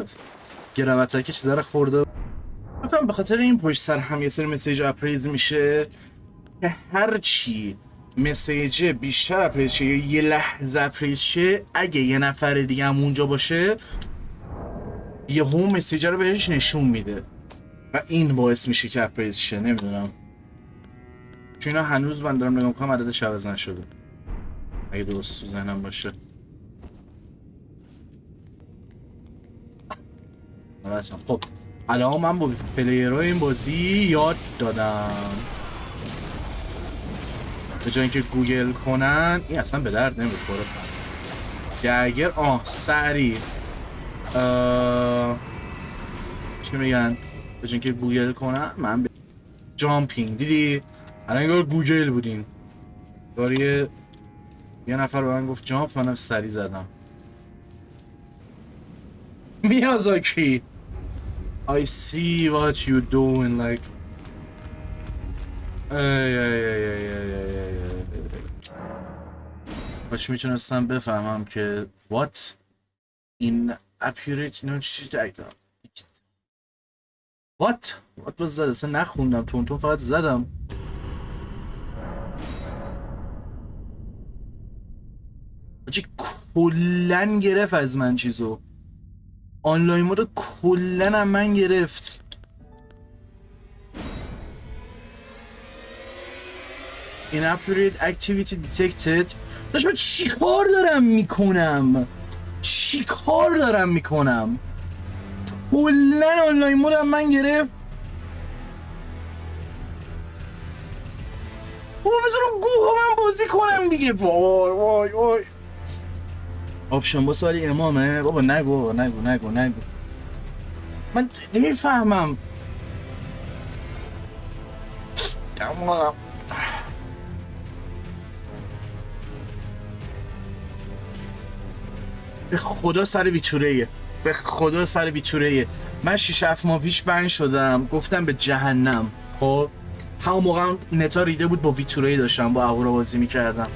گرامتر که چیزا رو خورده بکنم. به خاطر این پشت سر هم یه سری مسیج اپریز میشه که هرچی مسیج بیشتر اپریز شه یا یه لحظه اپریز شه، اگه یه نفر دیگه هم اونجا باشه یه هم مسیج رو بهش نشون میده و این باعث میشه که اپریز شه. نمیدونم چون اینا هنوز من دارم نگاه میکنم عددش عوض نشده اگه درست تو ذهنم باشه. خب الان من با پلیرهای این بازی یاد دادم به جای اینکه گوگل کنن این اصلا به درد نمیخوره. اگر سری چی میگن به جای اینکه گوگل کنن من جامپینگ دیدی الان انگار گوگل بودین داری یه نفر به من گفت جامپ منم سری زدم. میازاکی I see what you doing like باش میتونستم بفهمم که what in accurate نمیم چی دارم what was that اصلا نخوندم تون فقط زدم. آجی کلن گرفت از من چیزو آنلاین مود کلن هم من گرفت. Inappropriate activity detected. داشت من چی کار دارم میکنم؟ چی چی کار دارم میکنم؟ کلن آنلاین مودم من گرفت. بابا بذارم گوه من بازی کنم دیگه. وای وای وای. آپشن با سالی امامه. بابا نگو نگو. من نمیفهمم. به خدا سر بیچوره‌ایه. به خدا سر بیچوره‌ایه. من 6-7 ماه پیش بند شدم، گفتم به جهنم. خب همون موقع هم نتا ریده بود، با ویتوره‌ای داشتم با اهورا بازی میکردم،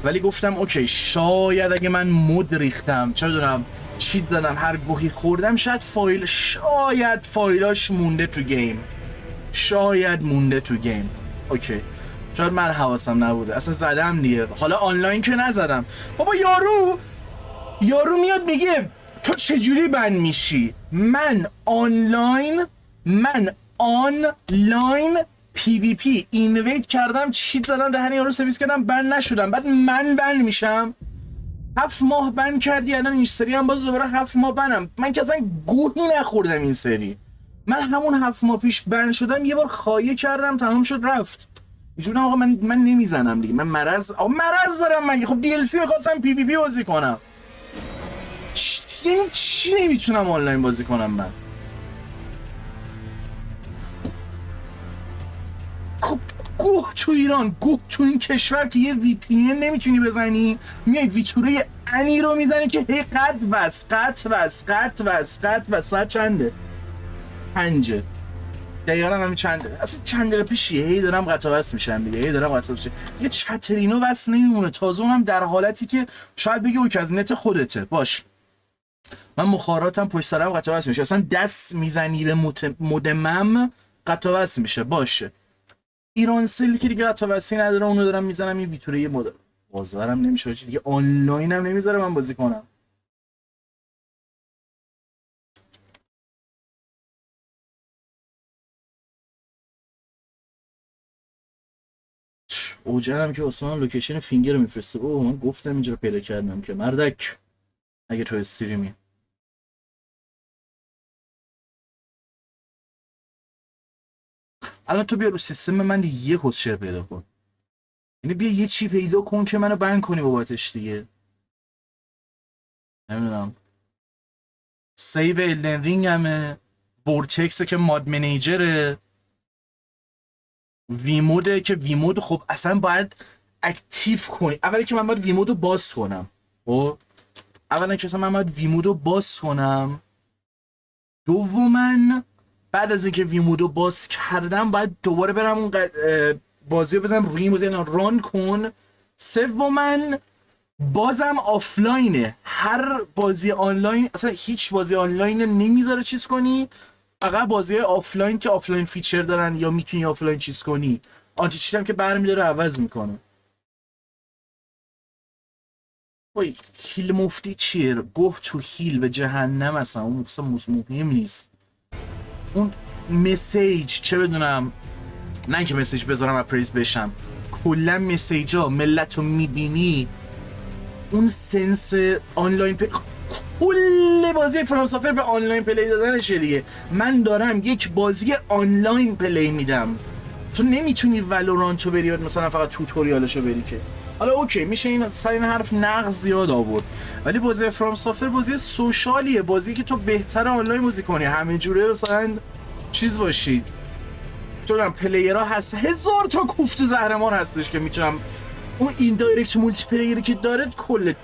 ولی گفتم اوکی شاید اگه من مود ریختم، چه بدونم چیت زدم، هر گوهی خوردم، شاید فایلاش مونده تو گیم، اوکی، شاید من حواسم نبوده، اصلا زدم دیگه. حالا آنلاین که نزدم. بابا یارو میاد میگه تو چجوری بند میشی؟ من آنلاین پی وی پی اینویت کردم، چیت زدم، دهن یارو سرویس کردم، بند نشدم، بعد من بند میشم؟ 7 ماه بند کردی، الان این سری هم باز دوباره 7 ماه بندم. من که اصلا گوهی نخوردم این سری. من همون 7 ماه پیش بند شدم، یه بار خایه کردم، تمام شد رفت. اینجوری آقا من نمیزنم دیگه، من مرض دارم مگه؟ خب دی ال سی می‌خواستم پی وی پی بازی کنم. یعنی چی نمیتونم آنلاین بازی کنم من؟ خب گوه تو ایران، گوه تو این کشور که یه وی پی ان نمیتونی بزنی، میای ویتوره انی رو میزنی که هی قط وس چنده؟ 5 دقیقا همین چنده، اصلا چند دقیقه پیشیه، هی دارم قطع وصل میشم دیگه، یه چترینو وصل نمیمونه، تازه اونم در حالتی که شاید بگی اوکی از نت خودته. باش من مخابراتم پشت سرم قطع وصل میشه، اصلا دست میزنی به مودمم قطع وصل میشه. باشه ایران سل که دیگه قطع وصلی نداره، اونو دارم میزنم یه ویتوره یه مودم، بازارم نمیشه دیگه، آنلاین هم نمیذاره من بازی کنم. اوجنم که عثمان لوکیشن فینگر رو میفرسته. اوه من گفتم اینجا رو پیدا کردم که مردک اگه تو استریمی. الان تو بیا رو سیستم من یه کسچر پیدا کن، یعنی بیا یه چی پیدا کن که منو بند کنی بابتش دیگه. نمیدونم سیو الدن رینگ همه، ورتکس که ماد منیجره، ویموده که ویمود خب اصلا باید اکتیو کنی. اولی که من باید ویمودو باز کنم، خب اولا که من باید ویمودو باز کنم، دومن بعد از اینکه ویمودو باز کردم باید دوباره برم اون بازی رو بزنم روی این بازی ران کن، سومن بازم آفلاینه، هر بازی آنلاین اصلا هیچ بازی آنلاین نمیذاره چیز کنی، فقط بازی آفلاین که آفلاین فیچر دارن یا میتونی آفلاین چیز کنی، آنتی چیت هم که برمیداره عوض میکنه. وای هیل مفتی چیه؟ گفت تو هیل به جهنم اصلا، اون اصلا مهم نیست. اون مسیج چه بدونم، نه اینکه مسیج بذارم اپریز بشم، کلا مسیج ها ملت رو میبینی، اون سنس آنلاین کل بازی فرام سافر به آنلاین پلی دادنشه دیگه. من دارم یک بازی آنلاین پلی میدم، تو نمیتونی ولورانتو بری مثلا فقط توتوریالشو بری که. حالا اوکی میشه این سر این حرف نقض زیاد آورد، ولی بازی فرام سافر بازی سوشالیه، بازی که تو بهتر آنلاین بازی کنی، همه جوره مثلا چیز باشید، چون پلیرها هست، 1000 تا کوفت زهرمار هستش که میتونم اون این دایرکت مولتی پلیری که داره کلت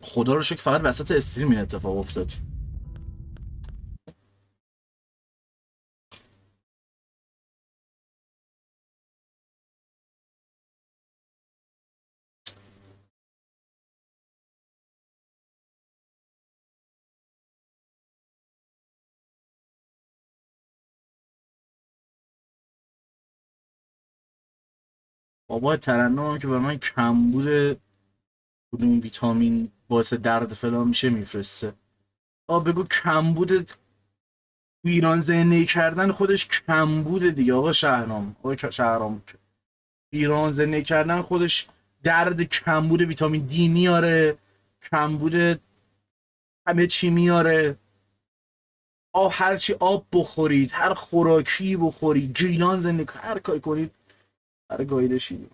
خدا رو شکر فقط وسط استریم این اتفاق افتاد. بابا ترنم که برای من کمبود کدوم ویتامین باعث درد فلان میشه میفرسته. بگو کمبود ایران زندگی کردن خودش کمبوده دیگه آقا شهرام. ایران زندگی کردن خودش درد کمبود ویتامین دی میاره، کمبود همه چی میاره. هرچی آب بخورید، هر خوراکی بخورید، گیلان زندگی هر کاری کنید برای گایدشی.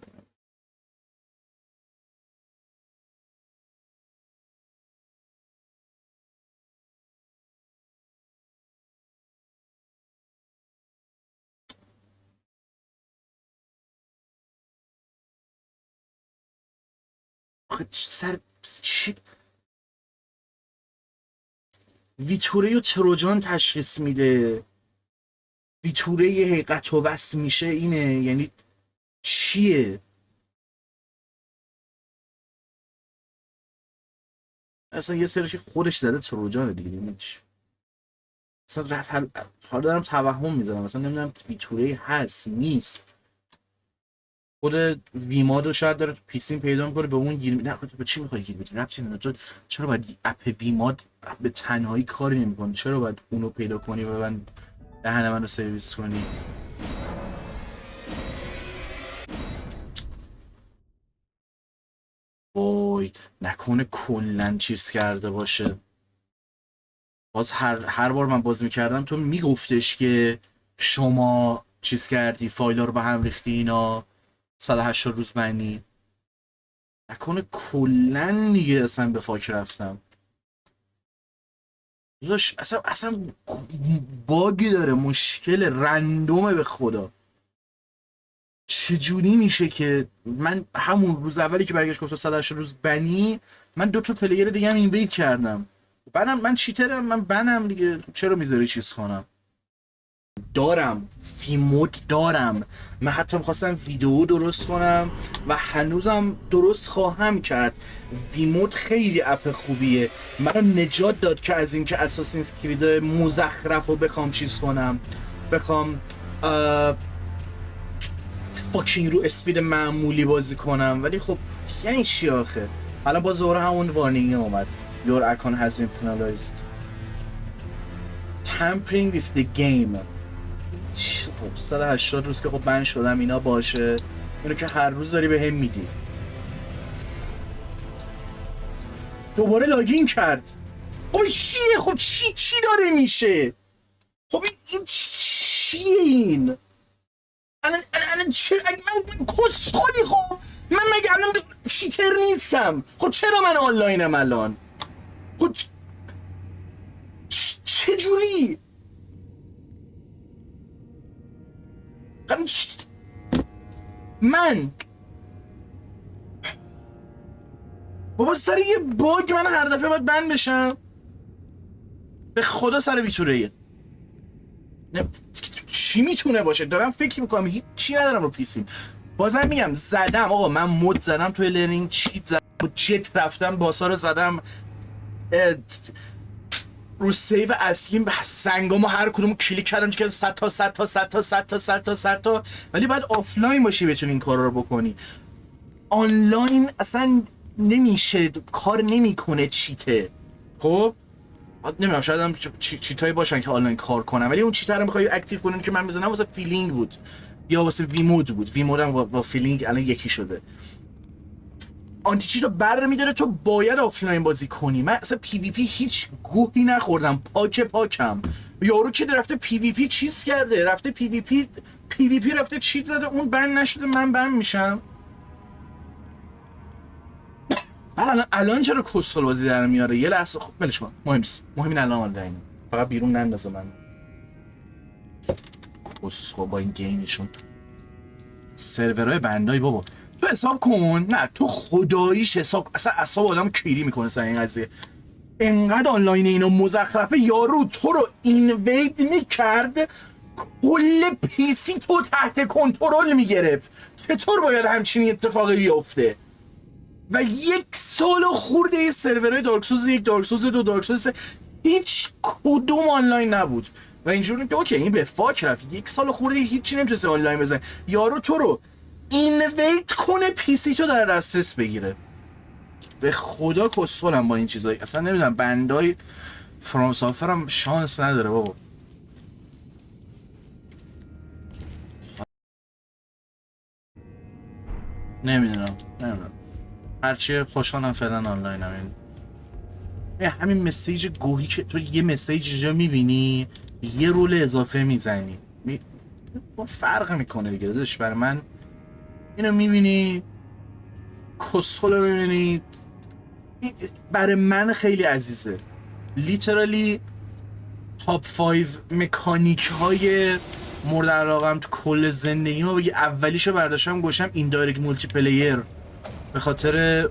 سر چی ویتوره و تروجان تشخیص میده؟ ویتوره یه حقیقت و وصل میشه اینه، یعنی چیه؟ اصلا یه سرشی خودش زده تروجانه دیگه، یعنی چی؟ اصلا حالا دارم توهم میزنم، اصلا نمیدونم ویتوره هست نیست. خود ویمادو شاید داره پیسین پیدا میکنه به اون گیر نه به چی میخوای گیر بدی؟ ربطی نداره. چرا باید اپ ویماد به تنهایی کاری نمیکنه؟ چرا باید اونو پیدا کنی و من دهن من رو سرویس کنی؟ وای نکنه کلن چیز کرده باشه. باز هر بار من باز میکردم تو میگفتش که شما چیز کردی، فایل رو به هم ریختی، اینا 180 روز بندی. نکنه کلن دیگه اصلا به فاک رفتم. اصلا باگی داره، مشکل رندومه به خدا. چجوری میشه که من همون روز اولی که برگشت گفت 180 روز بنی، من 2 تا پلیر دیگه هم اینویت کردم. من چیترم، من بنم دیگه. چرا میذاری چیز کنم؟ دارم فیمود دارم، من حتی میخواستم ویدیو درست کنم و هنوزم درست خواهم کرد. ویمود خیلی اپ خوبیه، منو نجات داد که از اینکه اساسینز کرید مزخرف رو بخوام چیز کنم، بخوام فاکینگ رو اسپید معمولی بازی کنم. ولی خب یعنی چی آخه؟ الان با ظهر همون وارنینگ اومد Your account has been penalized. Tampering with the game. خب 180 روز که خب من شدم اینا باشه، اینو که هر روز داری به هم میدی. دوباره لاگین کرد. خب چیه؟ خب چی داره میشه؟ خب این چیه این؟ الان چه؟ من کسخولی. خب من مگه الان چیتر نیستم؟ خب چرا من آنلاینم الان؟ خب چجوری؟ من بابا سر یه باگ من هر دفعه باید بند بشم. به خدا سر ویتوره چی میتونه باشه؟ دارم فکر میکنم، هیچ چی ندارم رو پیسیم. بازم میگم زدم آقا، من مد زدم توی لرنینگ، چیت زدم با جت رفتم باسا رو زدم رو سیو اصلی، سنگامو هر کدومو کلیک کردم که 100 تا ولی باید آفلاین باشی بتونی این کارا رو بکنی. آنلاین اصلا نمیشه، کار نمیکنه چیته. خب نمیدونم شاید هم چیتایی باشن که آنلاین کار کنن، ولی اون چیتا رو میخوای اکتیو کنن که من میزنم واسه فیلینگ بود یا واسه ویمود بود. ویمود هم با فیلینگ الان یکی شده. آنتی چیت رو بر میداره، تو باید آفلاین بازی کنی. من اصلا پی وی پی هیچ گوهی نخوردم، پاکم. یارو که رفته پی وی پی چیز کرده، رفته پی وی پی رفته چیت زده، اون بند نشده، من بند میشم. الان چرا کسخل بازی در میاره؟ یه لحظه خب ولش کن، مهم نیست، مهم این الان آنلاینه، فقط بیرون نندازه من. کسخل با این گیمشون سرورهای بندایی بابا. تو حساب کن، نه تو خداییش حساب، اصلا اعصاب آدم کیری میکنه سر این قضیه. انقدر آنلاین اینا مزخرفه، یارو تو رو اینوید میکرد، کل پیسی تو تحت کنترل میگرفت. چطور باید همچین اتفاقی بیفته؟ و 1 سال خورده این سرورهای دارکسوز 1، دارکسوز 2، دارکسوز 3 هیچ کدوم آنلاین نبود و اینجوری که اوکی این به فاک رفت. 1 سال خورده هیچی نمیتونست آنلاین بزنه. یارو تو رو اینویت کنه پیسی تو در دسترس بگیره. به خدا کسخلم با این چیزایی. اصلا نمیدونم بندای فرام سافر هم شانس نداره بابا. نمیدونم هرچی خوشحالم فعلا آنلاین همین مسیج گوهی که تو یه مسیج اینجا میبینی یه رول اضافه میزنی فرق میکنه دیگه داداش. برای من اینو میبینی کسخل رو میبینی برای من خیلی عزیزه. لیترالی تاپ 5 مکانیک های مورد علاقم تو کل زندگی ما بگی اولیشو برداشتم گوشم این دایرکت مولتی پلیر به خاطر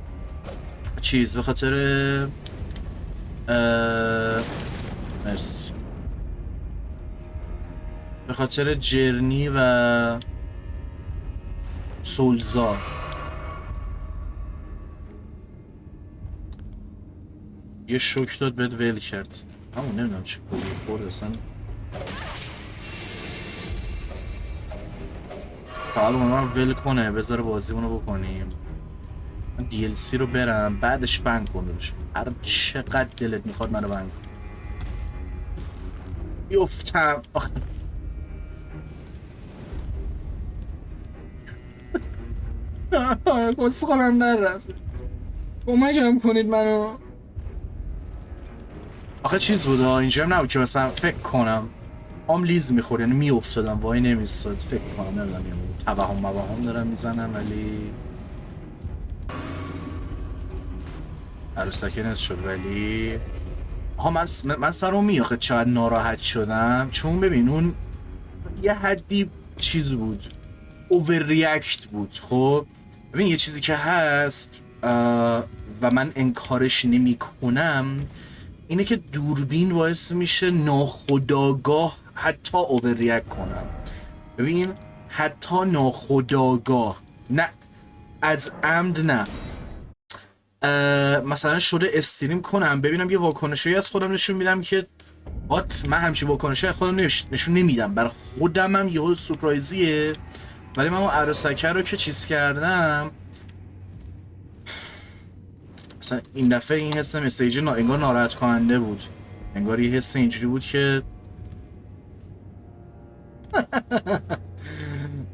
چیز، به خاطر مرسی، به خاطر جرنی و سولزار. یه شوک داد بهت ول کرد همون نمیدونم چه کلی خورد اصلا. تا حالا من ول کنه بذاره بازیمونو بکنیم. من DLC رو برم بعدش بند کنه بشه هر چقدر دلت میخواد منو بند کن بیفتم. کسخالم در رفت کمکم کنید منو. آخه چیز بود اینجا هم نبود که مثلا فکر کنم لیز میخورد یعنی میافتادم وای نمیستاد فکر کنم نمیدونم یه توهم دارم میزنم ولی عروسکی نست شد. ولی من سرم میاخه چقدر ناراحت شدم چون ببین اون یه حدی چیز بود اوور ریاکت بود. خب ببین یه چیزی که هست و من انکارش نمی کنم اینه که دوربین باعث میشه ناخودآگاه حتی اوور ریاکت کنم. ببین حتی ناخودآگاه نه از عمد نه. مثلا شده استریم کنم ببینم یه واکنشی از خودم نشون میدم که من همچین واکنشی از خودم نشون نمیدم برای خودم هم یه سورپرایزیه. ولی من اون عروسکه رو که چیز کردم مثلا این دفعه این حس مسیج انگار ناراحت کننده بود. انگار یه حس اینجوری بود که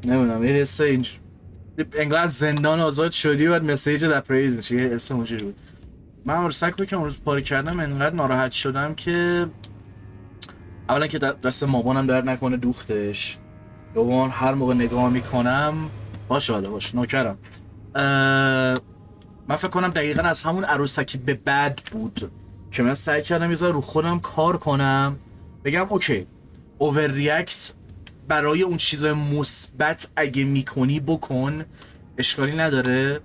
نمیدونم یه حس اینجوری انگار از زندان آزاد شدی و مسیج رپریز میشه یه حس اونجوری بود. من عروسک رو که اون روز پاری کردم انقدر ناراحت شدم که اولا که دست مامانم درد نکنه دوختش، دوم هر موقع نگاه میکنم باشه حالا باشه نوکرم. من فکر کنم دقیقا از همون عروسکی به بعد بود که من سعی کردم یه ذره رو خودم کار کنم بگم اوکی اوور ریاکت برای اون چیزای مثبت اگه میکنی بکن اشکالی نداره.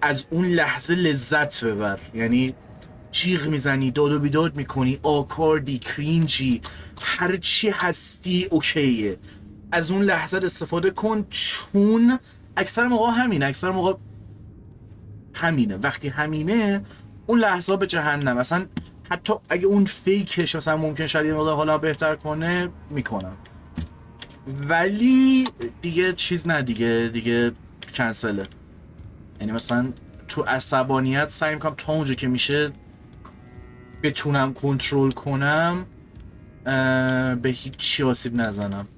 از اون لحظه لذت ببر یعنی جیغ میزنی داد و بیداد میکنی آکاردی کرینجی هر چی هستی اوکیه از اون لحظه استفاده کن چون اکثر موقع همینه. وقتی همینه اون لحظه به جهنم مثلا حتی اگه اون فیکش مثلا ممکن شاید یه مقدار حالا بهتر کنه میکنم ولی دیگه چیز نه دیگه کنسله. یعنی مثلا تو عصبانیت سعی میکنم تا اونجا که میشه بتونم کنترل کنم به هیچ چی آسیب نزنم.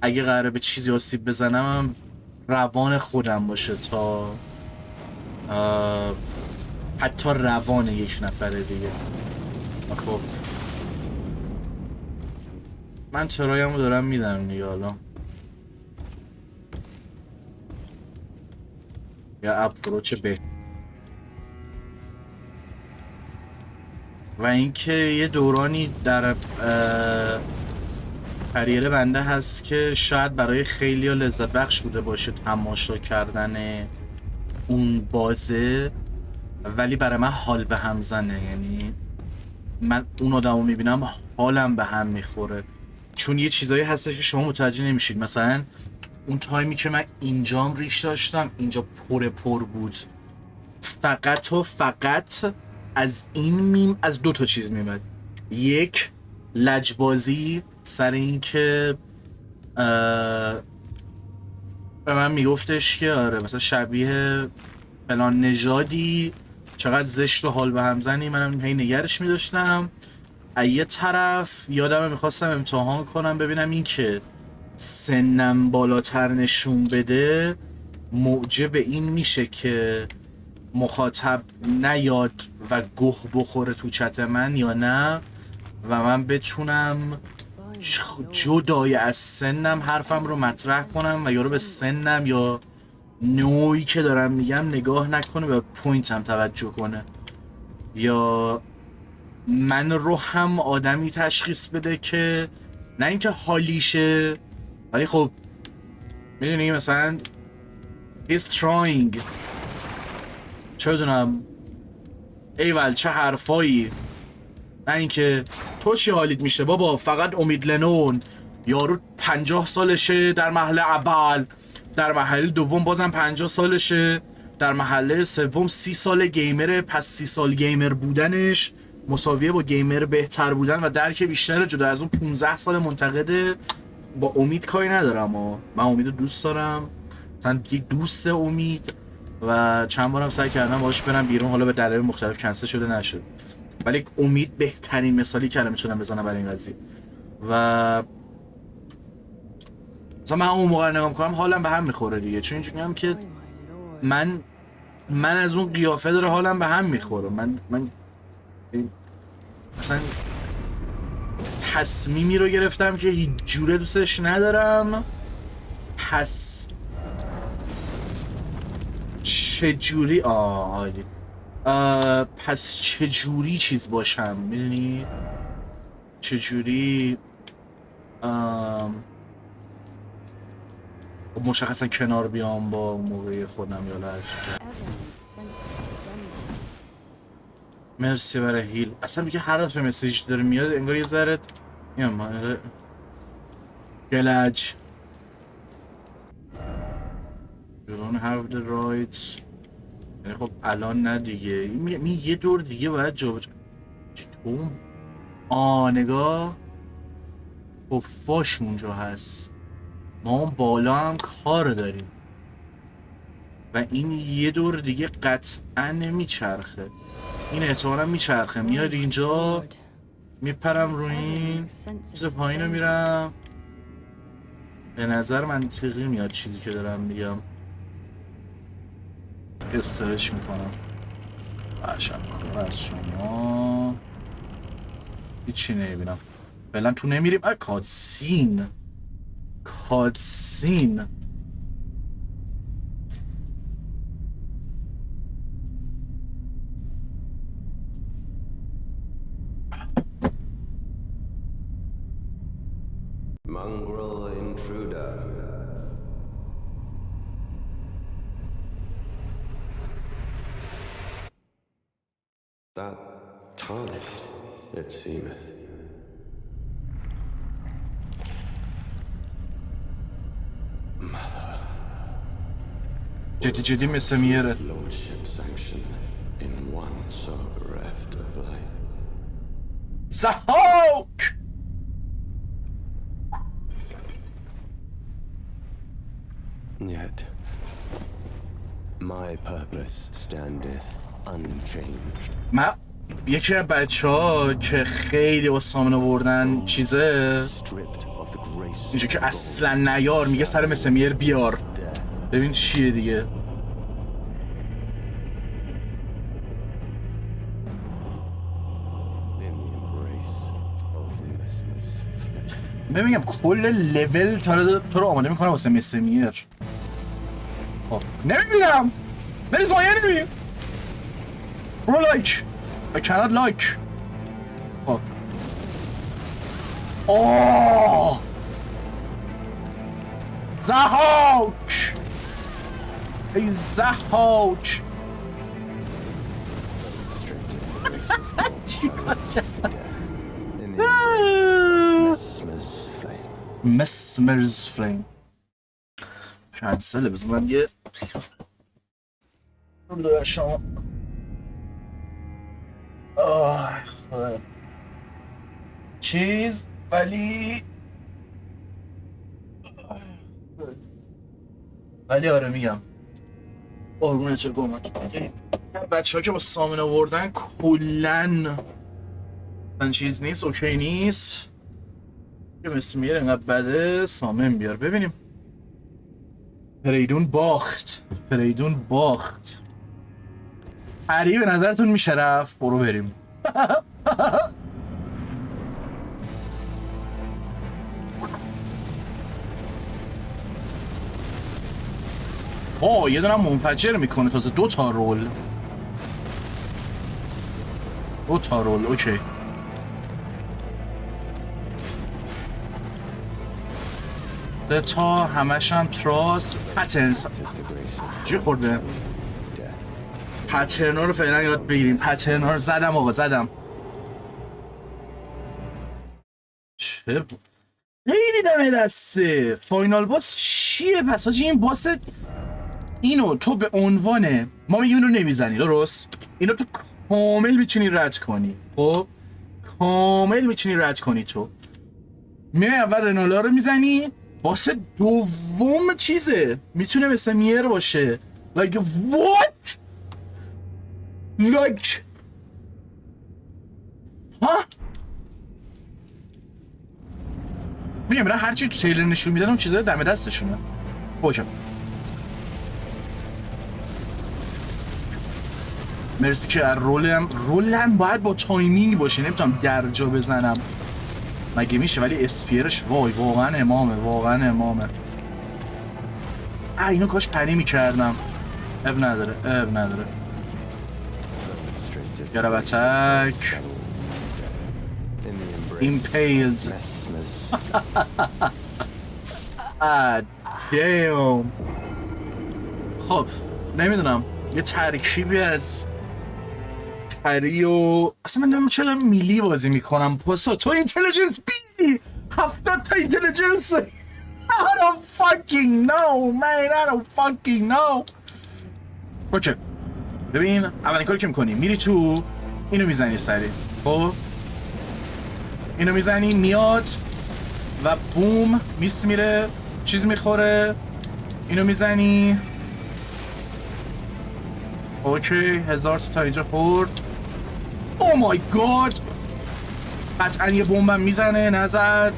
اگه قراره به چیزی آسیب بزنم روان خودم باشه تا حتی روان یک نفره دیگه. خب من ترایمو دارم میدم دیگه حالا یا اپروچ به و اینکه یه دورانی در کریر بنده هست که شاید برای خیلی ها لذت بخش بوده باشه تماشا کردن اون بازه ولی برای من حال به هم زنه. یعنی من اون آدمو میبینم حالم به هم میخوره چون یه چیزایی هستش که شما متوجه نمیشید. مثلا اون تایمی که من اینجام ریش داشتم اینجا پر بود فقط از این میم از دو تا چیز میمد. یک لجبازی سر این که به من میگفتش که آره مثلا شبیه فلان نژادی چقدر زشت و حال به هم زنی. منم هی نگرش میداشتم. یه طرف یادم میخواستم امتحان کنم ببینم این که سنم بالاتر نشون بده موجب این میشه که مخاطب نیاد و گه بخوره تو چت من یا نه و من بتونم جدای از سنم حرفم رو مطرح کنم و یارو به سنم یا نوعی که دارم میگم نگاه نکنه و پوینتم توجه کنه، یا من رو هم آدمی تشخیص بده که نه اینکه حالیشه ولی خب میدونی مثلا he's trying، چه بدونم ایول چه حرفایی، نه اینکه تو چی حالیت میشه بابا فقط امید لنون یارو 50 سالشه در محله اول، در محله دوم بازم 50 سالشه، در محله سوم 30 سال گیمره، پس 30 سال گیمر بودنش مساویه با گیمر بهتر بودن و درک بیشتر جدا از اون 15 سال منتقده. با امید کاری ندارم و من امید رو دوست دارم، مثلا یک دوست امید و چند بارم سعی کردم باهاش برم بیرون، حالا به دلایل مختلف کنسل شده نشد، ولی امید بهترین مثالی که الان میتونم بزنم برای این قضیه. و مثلا من اون موقع نگاه میکنم حالم به هم میخوره دیگه، چون اینجوری هم که من از اون قیافه داره حالم به هم میخوره. من مثلا تصمیمی رو گرفتم که هیچ جوره دوستش ندارم، پس چجوری عالی پس چجوری چیز باشم، میدونی چجوری مشخصا کنار بیام با موقع خودم یا لحظه. مرسی برای هیل. اصلا میگه هر دفعه مسیج داره میاد انگار یه ذره گلج You don't have the rights. یعنی خب الان نه دیگه، این یه دور دیگه باید جابجا. چطور؟ نگاه خفاش اونجا هست، ما اون بالا هم کار داریم و این یه دور دیگه قطعا نمیچرخه، این احتمالا میچرخه میاد اینجا میپرم روی این چیز پایین رو میرم، به نظر منطقی میاد چیزی که دارم میگم. استرش میکنم تشکر از شما، هیچی نمیبینم فعلا تو نمیریم. کادسین Mongrel intruder. That tarnished, it seemeth. Mother. جدی مثل میاره. Lordship sanction in one so bereft of life. زهاک Yet, my purpose standeth unchanged. من یکی از بچه ها که خیلی با سامن آوردن چیزه اینجا که اصلا نیار میگه سر مسمیر بیار، ببین چیه دیگه. ببینم کل لول تو رو آماده میکنه واسه مسمیر. خب نمیبینم Where's my enemy? Bro like I cannot like. خب زهاک ای زهاک مسمرز فلیم کنسله. بزن من یه رو دوبر شما خدا چیز ولی آره میگم قربونه چه گمت بچه ها که با سامن آوردن کلن من چیز نیست اوکی نیست که مسمیر اینقدر بده سامن بیار ببینیم. فریدون باخت. فریدون باخت. هری به نظرتون میشه رفت؟ برو بریم. یه دونم منفجر میکنه تازه. 2 تا رول. 2 تا رول. اوکی. سه تا همش هم تراس پترنز. چی خورده؟ پترن ها رو فعلا یاد بگیریم. پترن ها رو زدم آقا، زدم. چه خیلی دمه دسته. فاینال باس چیه پس حاجی؟ این باس اینو تو به عنوان ما میگیم اینو نمیزنی، درست؟ اینو تو کامل میتونی رد کنی. خب کامل میتونی رد کنی. تو میای اول رنالا رو میزنی، باس دوم چیزه میتونه مثل میر باشه. like what like ها میگم هرچی تو تیلر نشون میدن اون چیزای دم دستشونه. باشه مرسی که رولم باید با تایمینگ باشه. نمیتونم درجا بزنم مگه میشه؟ ولی اسپیرش وای واقعا امامه، واقعا امامه. اینو کاش پری میکردم. اب نداره. گرب اتک. Impaled. damn. خب نمیدونم یه ترکیبی از پری و اصلا من نمیدونم چرا میلی بازی میکنم. پاسا تو اینتلیجنس بیدی 70 تا اینتلیجنس. I don't fucking know man. I don't fucking know. اوکی ببین اولین کاری که میکنی میری تو اینو میزنی سری. خب اینو میزنی میاد و بوم میس میره چیز میخوره. اینو میزنی اوکی 1000 تا اینجا خورد. او مای گاد قطعا یه بمبم میزنه نزد.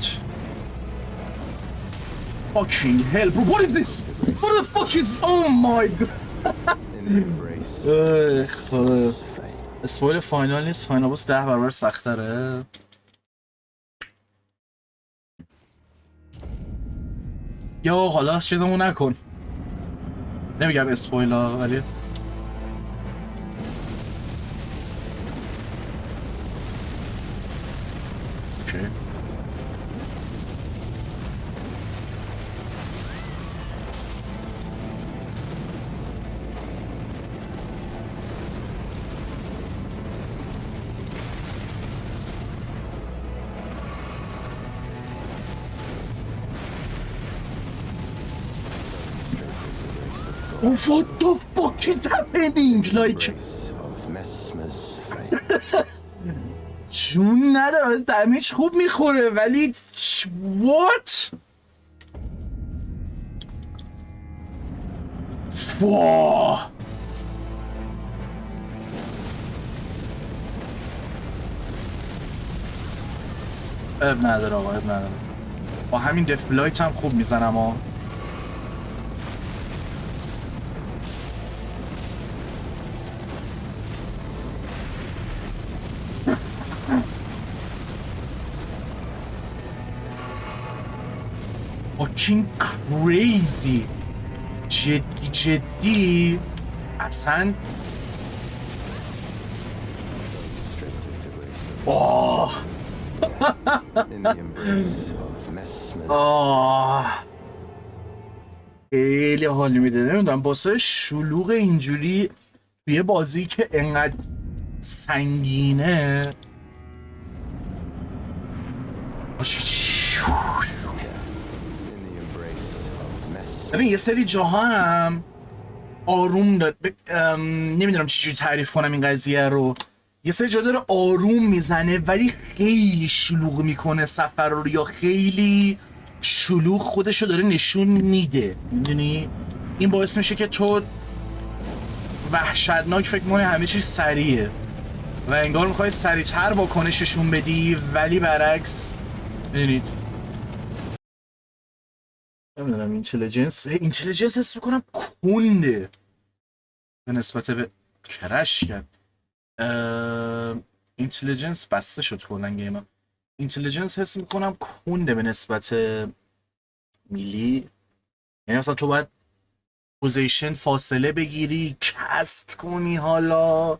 fucking hell bro what is this? what the fuck is oh my god. خدا اسپویل فاینال نیست. فاینال باس 10 برابر سختره. یا حالا چیزمو نکن. نمیگم اسپویل ها ولی اوکی. What the fuck is happening? Like جون نداره دمیج خوب میخوره ولی what؟ فا اب نداره آقا اب نداره. با همین دفلایت هم خوب میزنم ها. fucking crazy. جدی اصلا خیلی حال میده. نمیدونم باسه شلوغ اینجوری توی بازی که انقدر سنگینه ببین یه سری جاها هم آروم داد. نمیدونم چجوری تعریف کنم این قضیه رو. یه سری جا داره آروم میزنه ولی خیلی شلوغ میکنه سفر رو یا خیلی شلوغ خودشو داره نشون میده. میدونی این باعث میشه که تو وحشتناک فکر کنی همه چیز سریعه و انگار میخوای سریعتر واکنششون بدی ولی برعکس. میدونید نمیدونم اینتلیجنس حس میکنم کنده به نسبت به کرش کرد. اینتلیجنس بسته شد کلا گیمم. اینتلیجنس حس میکنم کنده به نسبت میلی. یعنی مثلا تو باید پوزیشن فاصله بگیری، کست کنی، حالا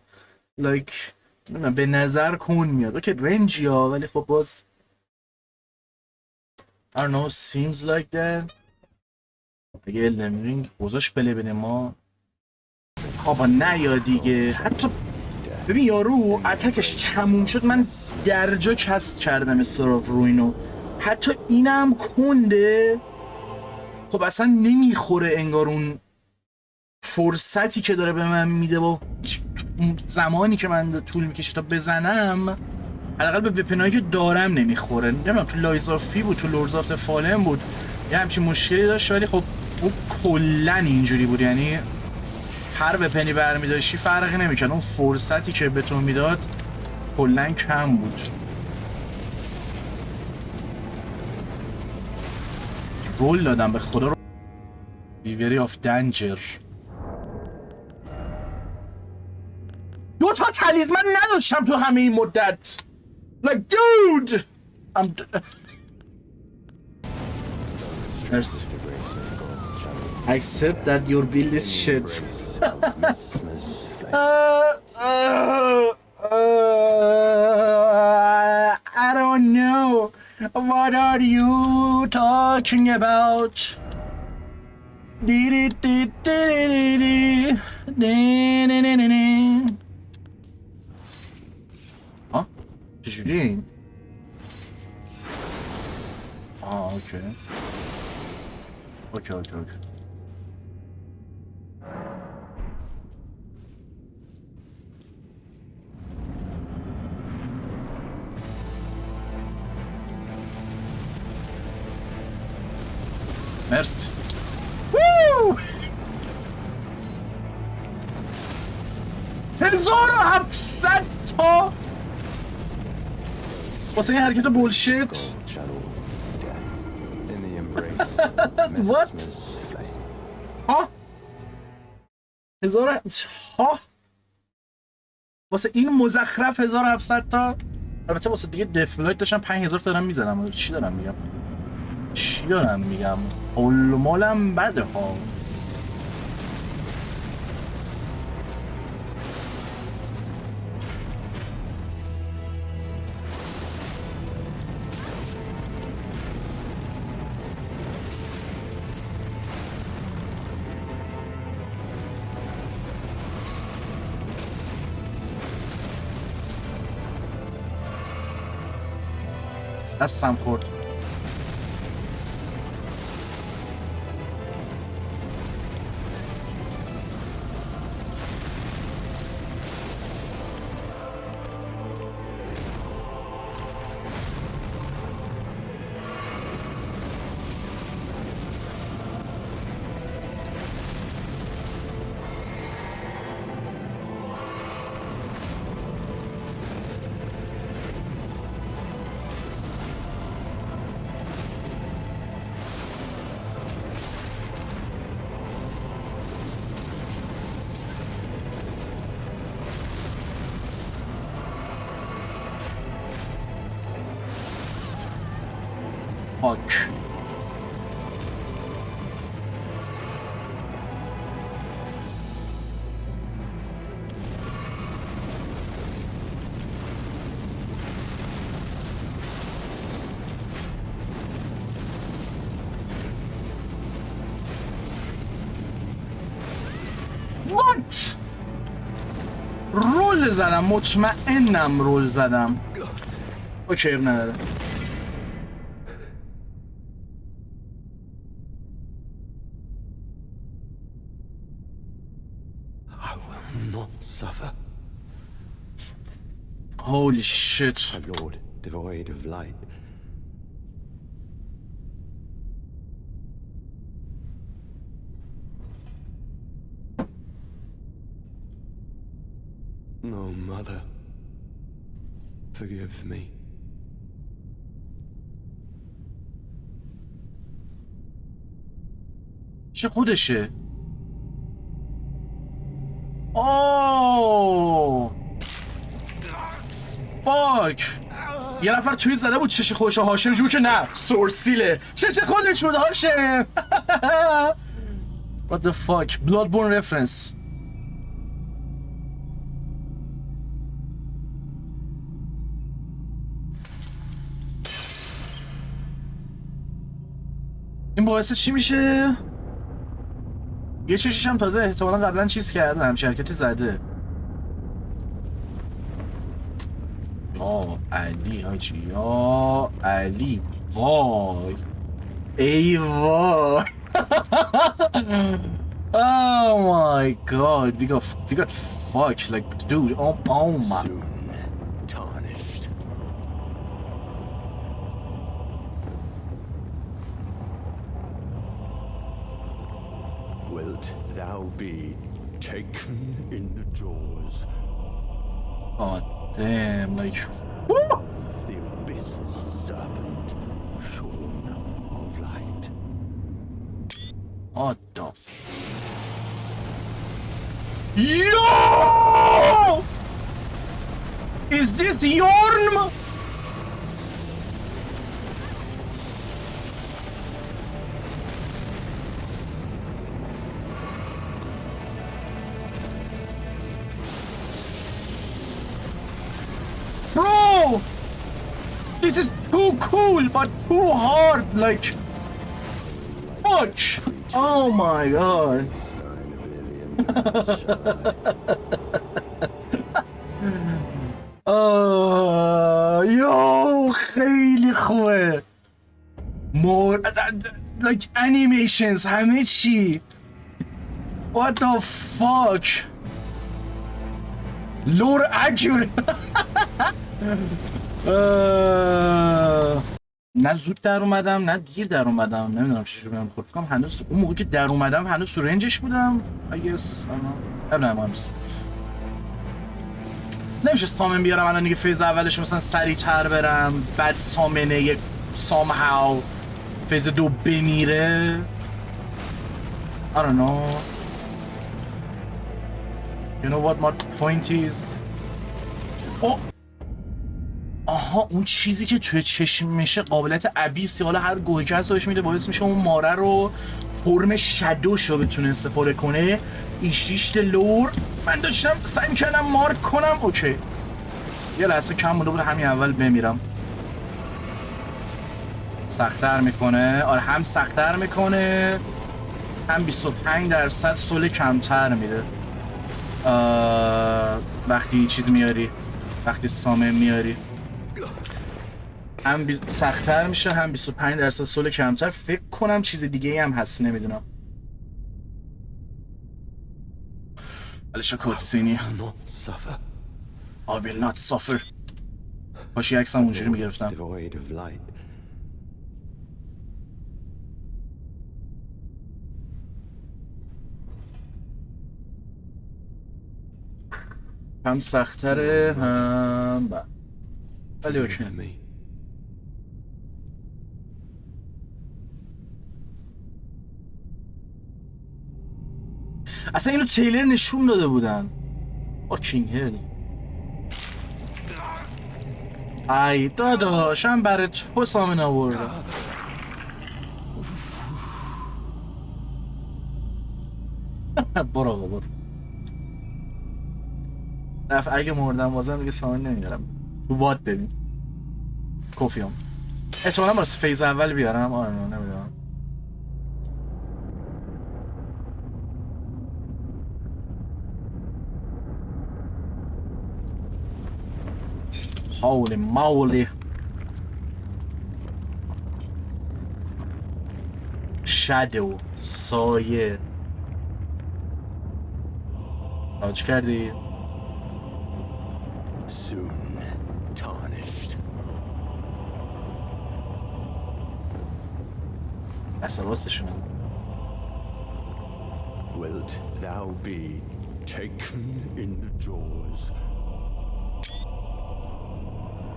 لایک به نظر کن میاد. اوکی رنجی ها، ولی خب باز I don't know seems like that. اگه الدن رینگ گذاشت بله بینه ما بابا نه یا دیگه. حتی ببین یارو اتکش تموم شد من درجا کست کردم استراف روینو، حتی اینم کنده. خب اصلا نمیخوره انگار اون فرصتی که داره به من میده با زمانی که من طول میکشه تا بزنم، حداقل به وپنایی که دارم نمیخوره. نمیدونم تو لایز آف پی بود، تو لوردز آف فالن بود، یه همچین مشکلی داشت، ولی خب اون کلا اینجوری بود. یعنی هر وپنی برمیداشتی فرقی نمیکرد، اون فرصتی که به تو میداد کلا کم بود. رول دادم به خدا رو بیوری آف دنجر. دو تا تلیزمن نداشتم تو همه این مدت. Like dude Mercy. Accept that your build is shit. I don't know. What are you talking about? ها؟ چجوری این؟ اوکی. مرسی. 1700 تا واسه این حرکت بولشیت. What؟ ها؟ 1000 ها؟ واسه این مزخرف 1700 تا. البته واسه دیگه دفلایت داشتم 5000 تا دارم میزنم. چی دارم میگم؟ مالم بده ها. دستم خورد. پاک. What؟ رول زدم، مطمئنم رول زدم. اوکی نداره. Suffer. Holy shit. A lord devoid of light. No, mother. Forgive me. چه خودشه؟ اوه فاک، یه نفر توییت زده بود چش خودش هاشم جو که نه سورسیله، چش خودش بود هاشم. What the fuck. Bloodborne reference. این باعث چی میشه؟ یه چشش هم تازه احتمالا قبلا چیز کرده، هم شرکتی زده. یا علی حاجی، یا علی، وای ای وای. Oh my god, we got fucked, like dude, oh my. Soon tarnished. Wilt thou be taken in the jaws God damn, like woo! of the abyssal serpent, shorn of light? What the Yo! Is this Yorm? Bro! This is too cool but too hard, like fuck! Oh my god. یو خیلی خوبه. like animations همه چی. What the fuck. lore accurate. نه زود در اومدم نه دیر در اومدم، نمیدونم چی شده. خود فکرم هنوز اون موقع که در اومدم هنوز تو رنجش بودم. I guess نمیدونم هنوز نمیشه سامن بیارم الان دیگه فیز اولش مثلا سریع تر برم بعد سامنه یک somehow فیز دو بمیره. I don't know. You know what my point is. آها اون چیزی که توی چشم میشه قابلیت ابیس یا حالا هر گوهی که هستش میده باعث میشه اون ماره رو فرم شادوش رو بتونه استفاده کنه. ایشیشت لور من داشتم سعی میکردم مارک کنم. اوکی یه لحظه کم مونده بود همین اول بمیرم. سخت‌تر میکنه، آره هم سخت‌تر میکنه هم 25% سول کمتر میده وقتی چیز میاری، وقتی سامن میاری هم سخت‌تر میشه هم 25% سول کمتر. فکر کنم چیز دیگه ای هم هست نمیدونم. ولیش کد سینی Not suffer, I will not suffer. باشی عکسم اونجوری میگرفتم. devoid of light. هم سخت‌تره هم ولی اوکی. Me. اصلا اینو تیلر نشون داده بودن. fucking hell. ای داداشم برای تو سامن آوردم. برو آقا برو. دفعه اگه مردم بازم دیگه سامن نمیارم. تو واد ببین کفیام احتمالا باز فیز اول بیارم. آره نمیدونم. Holy moly. Shadow سایه تاج کردی. Soon tarnished. اصلا راستشونه. Wilt thou be taken in the jaws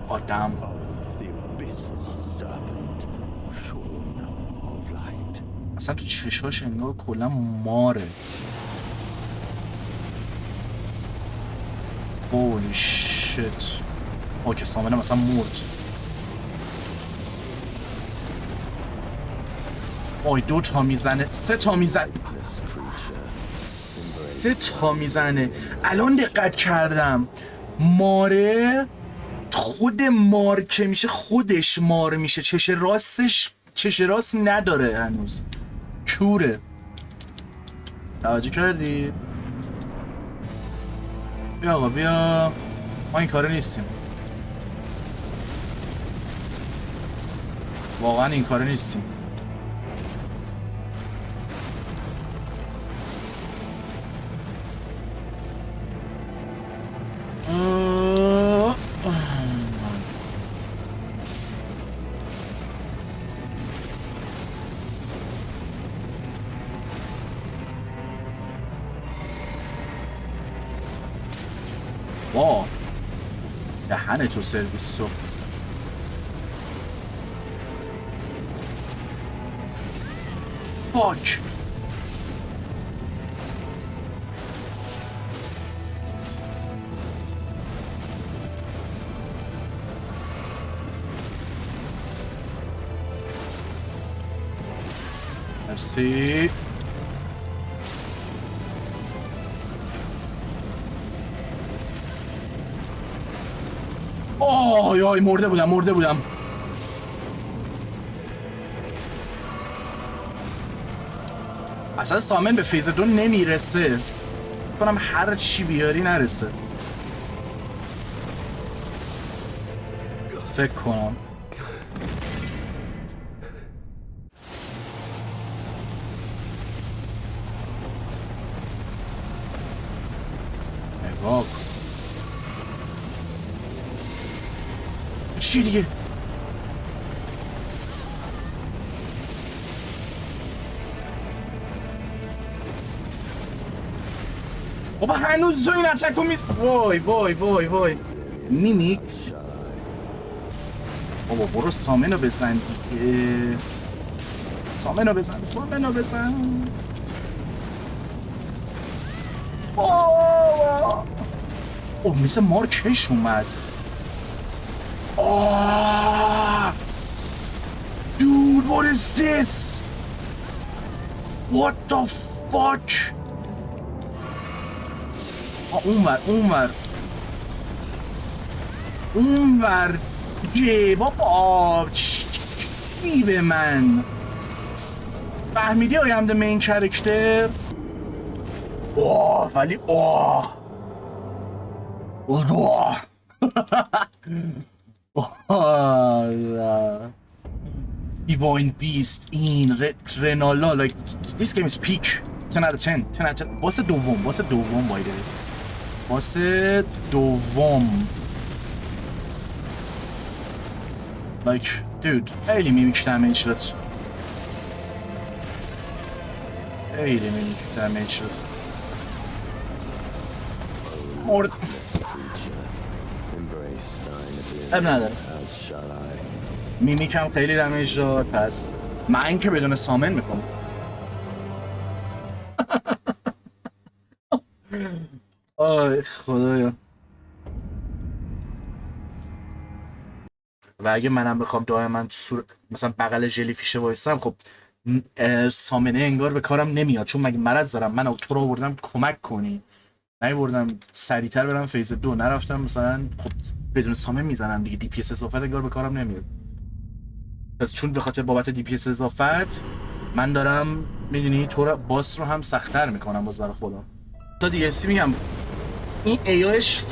آدم of the abyssal serpent, shorn of light? اصلا تو چشاش انگار کلا ماره. هولی شت. اوکی سامنه مثلا مرد. آی 2 تا میزنه، 3 تا میزنه، 3 تا میزنه. الان دقت کردم ماره خود مار که میشه خودش مار میشه. چش راستش چش راست نداره هنوز، کوره. توجه کردی؟ بیا آقا بیا، ما این کاره نیستیم، واقعا این کاره نیستیم. وا دهن تو سرویس تو. باک مرسی. آی آی مرده بودم. اصلا سامن به فیز 2 نمیرسه، کنم هر چی بیاری نرسه فکر کنم. نگاه چی دیگه؟ بابا هنوز این اتکو میز. وای میمیک. بابا برو سامنو بزن دیگه، سامنو بزن. اوه مثل مار کش اومد. Dude, what is this? What the fuck? اونور بابا چی به من فهمیدی I am the main character؟ ولی Divine Beast in Renala, like this game is peak 10 out of 10. واسه دوم بایده، واسه دوم like dude خیلی میمیک دمیج شد، مرد. اب نداره میمیک هم خیلی دمیج داد، پس من که بدون سامن میکنم. آی خدایا. و اگه منم بخوام دائما مثلا بغل جلی فیشه وایسم، خب سامنه انگار به کارم نمیاد، چون مگه مرض دارم؟ من تو رو آوردم کمک کنی، بردم سریعتر برم فیز 2، نرفتم مثلا خب بدون سامن میزنم دیگه. دی پی اس اضافت انگار به کارم نمیاد، پس چون به خاطر بابت دی پی اس اضافت من دارم میدونی تو رو باس رو هم سخت‌تر میکنم باز برای خودم. تا دی اس میگم این ایاش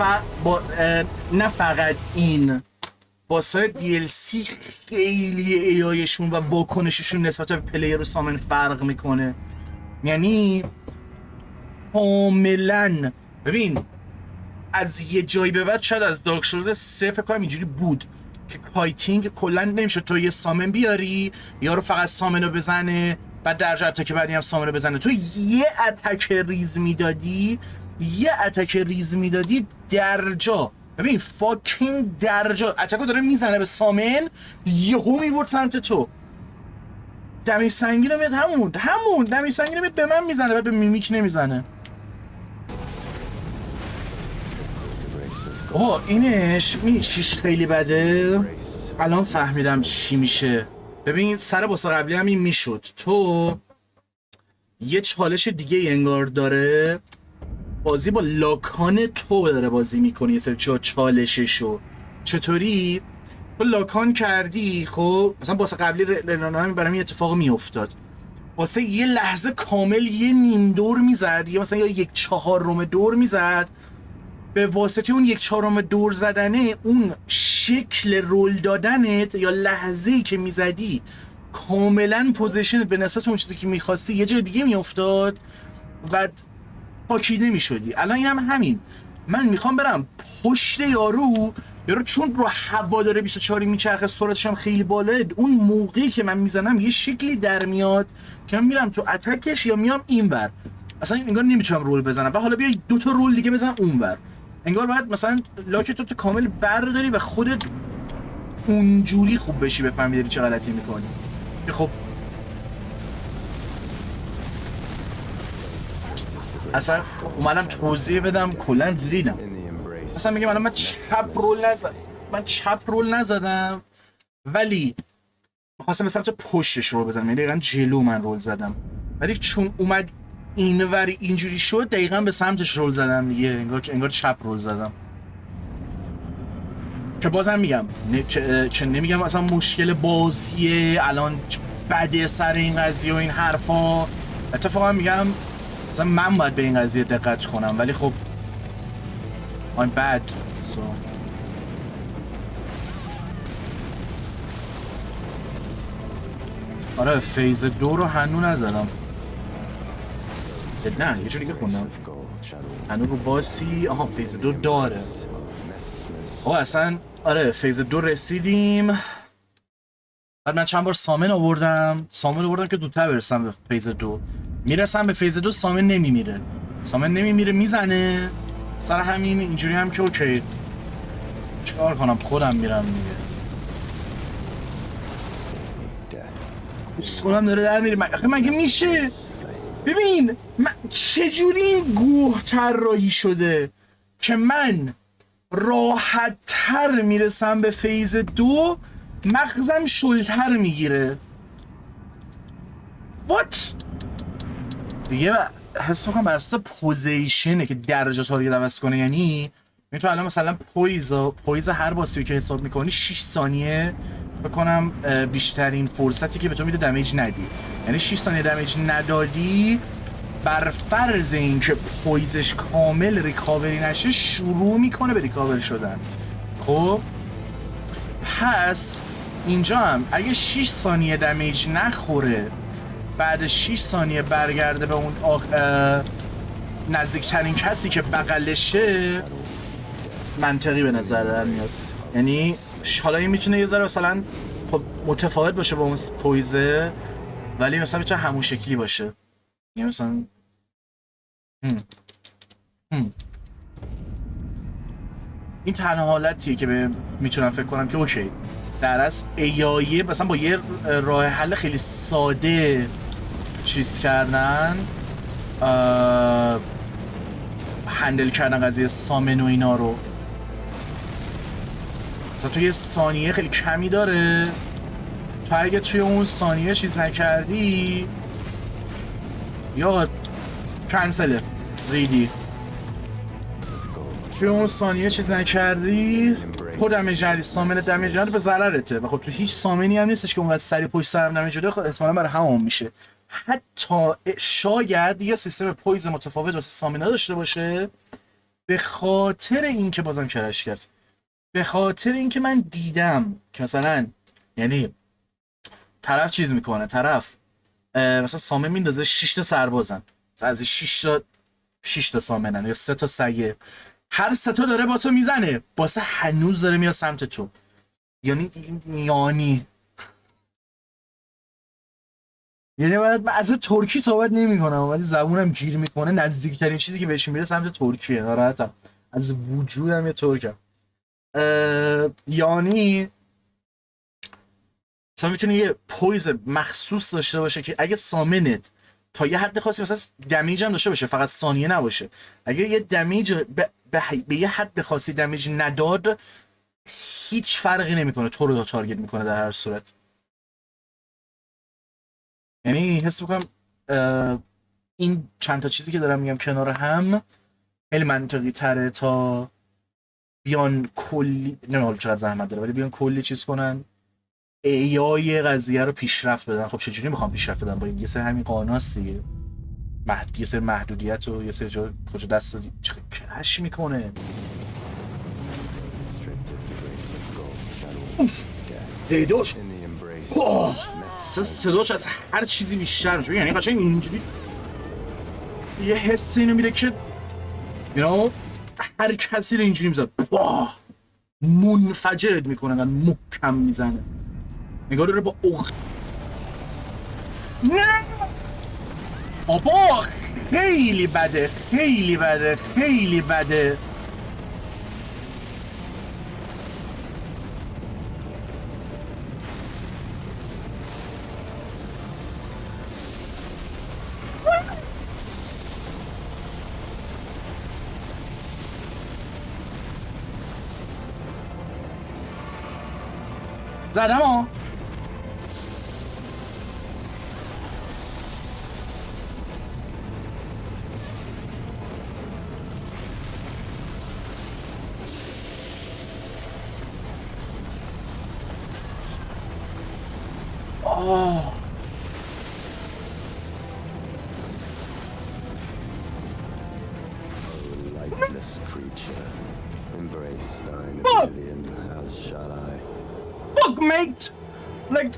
نه فقط این باسای دی ال سی خیلی ایایشون و واکنششون نسبت به پلیر و سامن فرق میکنه. یعنی کاملا ببین از یه جایی به بعد شاید از دارک شده 3 فکر کنم اینجوری بود که کایتینگ کلا نمیشه تو یه سامن بیاری یارو فقط سامن رو بزنه بعد درجا اتک بعدی هم سامن رو بزنه، تو یه اتک ریز میدادی درجا. ببین فاکینگ درجا اتکو داره میزنه به سامن، یهو میورد سمت تو. دمیج سنگین رو میاد همون دمیج سنگین رو میاد به من میزنه و به میمیک نمیزنه. اوه اینش چیش خیلی بده. الان فهمیدم چی میشه. ببین سر باسه قبلی هم این میشد تو یه چالش دیگه انگار داره، بازی با لاکان تو داره بازی میکنی یه سر جا چالششو. چطوری؟ تو لاکان کردی خب مثلا باسه قبلی رنانا هم برام یه اتفاق میافتاد، واسه یه لحظه کامل یه نیم دور میزد یا مثلا یا 1/4 دور میزد، به واسطه اون 1/4 دور زدنه اون شکل رول دادنت یا لحظه‌ای که میزدی کاملا پوزیشنت به نسبت اون چیزی که میخواستی یه جای دیگه میافتاد و پاکیده میشدی. الان اینم همین، من میخوام برم پشت یارو چون رو هوا داره 24 میچرخه سرعتش هم خیلی بالاه، اون موقعی که من میزنم یه شکلی در میاد که من میرم تو اتکش یا میام اینور، اصلا انگار نمیتونم رول بزنم و حالا بیا 2 تا رول دیگه بزن اونور. انگار باید مثلا لاکت تو کامل برداری و خودت اونجوری خوب بشی بفهمی داری چه غلطی میکنی. که خب اصلا اومدم توضیح بدم کلا ریدم. اصلا میگم الان من چپ رول نزدم ولی می‌خواستم به سمت پشتش رول بزنم، یعنی دقیقاً جلو من رول زدم، ولی چون اومد اینور اینجوری شد دقیقاً به سمتش رول زدم دیگه، انگار چپ رول زدم. که بازم میگم که نمیگم اصلا مشکل بازیه الان بده سر این قضیه و این حرفا، اتفاقا میگم مثلا من باید به این قضیه دقت کنم، ولی خب I'm bad so آره فیز 2 رو هنو نزدم. نه یه جوری که خوندم هنو رو باسی. آها فیز 2 داره. اصلا آره فیز 2 رسیدیم. بعد من چند بار سامن آوردم که زودتر برسم به فیز 2. میرسم به فیز 2 سامن نمیمیره میزنه. سر همین اینجوری هم که اوکی چیکار کنم خودم میرم دیگه. سولم داره در میره. مگه میشه؟ ببین چجوری این گوه طراحی شده که من راحت تر میرسم به فیز 2 مغزم شلتر میگیره. What؟ دیگه حس میکنم بر اساس پوزیشنه که درجه تارگت عوض کنه. یعنی تو الان مثلا پویز هر باسی که حساب میکنی 6 ثانیه فکر کنم بیشترین فرصتی که به تو میده دمیج ندی، یعنی 6 ثانیه دمیج ندادی بر فرض اینکه پویزش کامل ریکاوری نشه شروع میکنه به ریکاور شدن. خب پس اینجا هم اگه 6 ثانیه دمیج نخوره بعد 6 ثانیه برگرده به اون نزدیکترین کسی که بغلشه منطقی به نظر در میاد. یعنی حالا این میتونه یه ذره مثلا خب متفاوت باشه با اون پویزه ولی مثلا میتونه همون شکلی باشه. یعنی مثلا این تنها حالتیه که میتونم فکر کنم که اوکی در از ایایه مثلا با یه راه حل خیلی ساده چیز کردن هندل کردن قضیه سامن و اینا رو. مثلا تو یه ثانیه خیلی کمی داره، تو اگه توی اون ثانیه چیز نکردی یا کنسله ریدی، توی اون ثانیه چیز نکردی تو دمیج ندی، سامن دمیج ندی به ضررته و خب تو هیچ سامنی هم نیستش که اونقدر سری پشت سرم دمیج بده، خب احتمالاً برای همون میشه. حتی شاید یه سیستم پویز متفاوت واسه سامن داشته باشه به خاطر اینکه بازم کرش کرد، به خاطر اینکه من دیدم که مثلا یعنی طرف چیز میکنه، طرف مثلا سامن میندازه 6 تا سربازن، مثلا از 6 تا سامنن یا 3 تا سگه، هر 3 تا داره باسو میزنه، باسه هنوز داره میاد سمت تو. یعنی باید از ترکی صحبت نمی‌کنم ولی زبونم گیر میکنه، نزدیکترین چیزی که بهش میره سمت ترکیه، ناراحتم از وجودم یه ترکم. یعنی مثلا میتونه یه پویز مخصوص داشته باشه که اگه سامنت تا یه حد خاصی مثلا دمیج هم داشته باشه، فقط ثانیه نباشه، اگه یه دمیج به یه حد خاصی دمیج نداد هیچ فرقی نمیکنه، تو رو تارگت میکنه در هر صورت. یعنی حس میکنم این چند تا چیزی که دارم میگم کنار هم خیلی منطقی تره تا بیان کلی، نمیدونم چقدر زحمت داره ولی بیان کلی چیز کنن، ایای قضیه رو پیشرفت بدن. خب چجوری میخوام پیشرفت بدن؟ با یه سری همین قانوناست دیگه، یه سری محدودیت و یه سری جا کجا دست چقدر کرش میکنه. دیدوش صداش از هر چیزی بیشتر میشه، یعنی قشنگ اینجوری یه حسی اینو میده که هر کسی رو اینجوری میزد منفجرت میکنه، محکم میزنه، نگاه داره با نه بابا خیلی بده، خیلی بده، خیلی بده. زدم ها. Lifeless creature, embrace thine oblivion, as shall I. Fuck, mate! Like...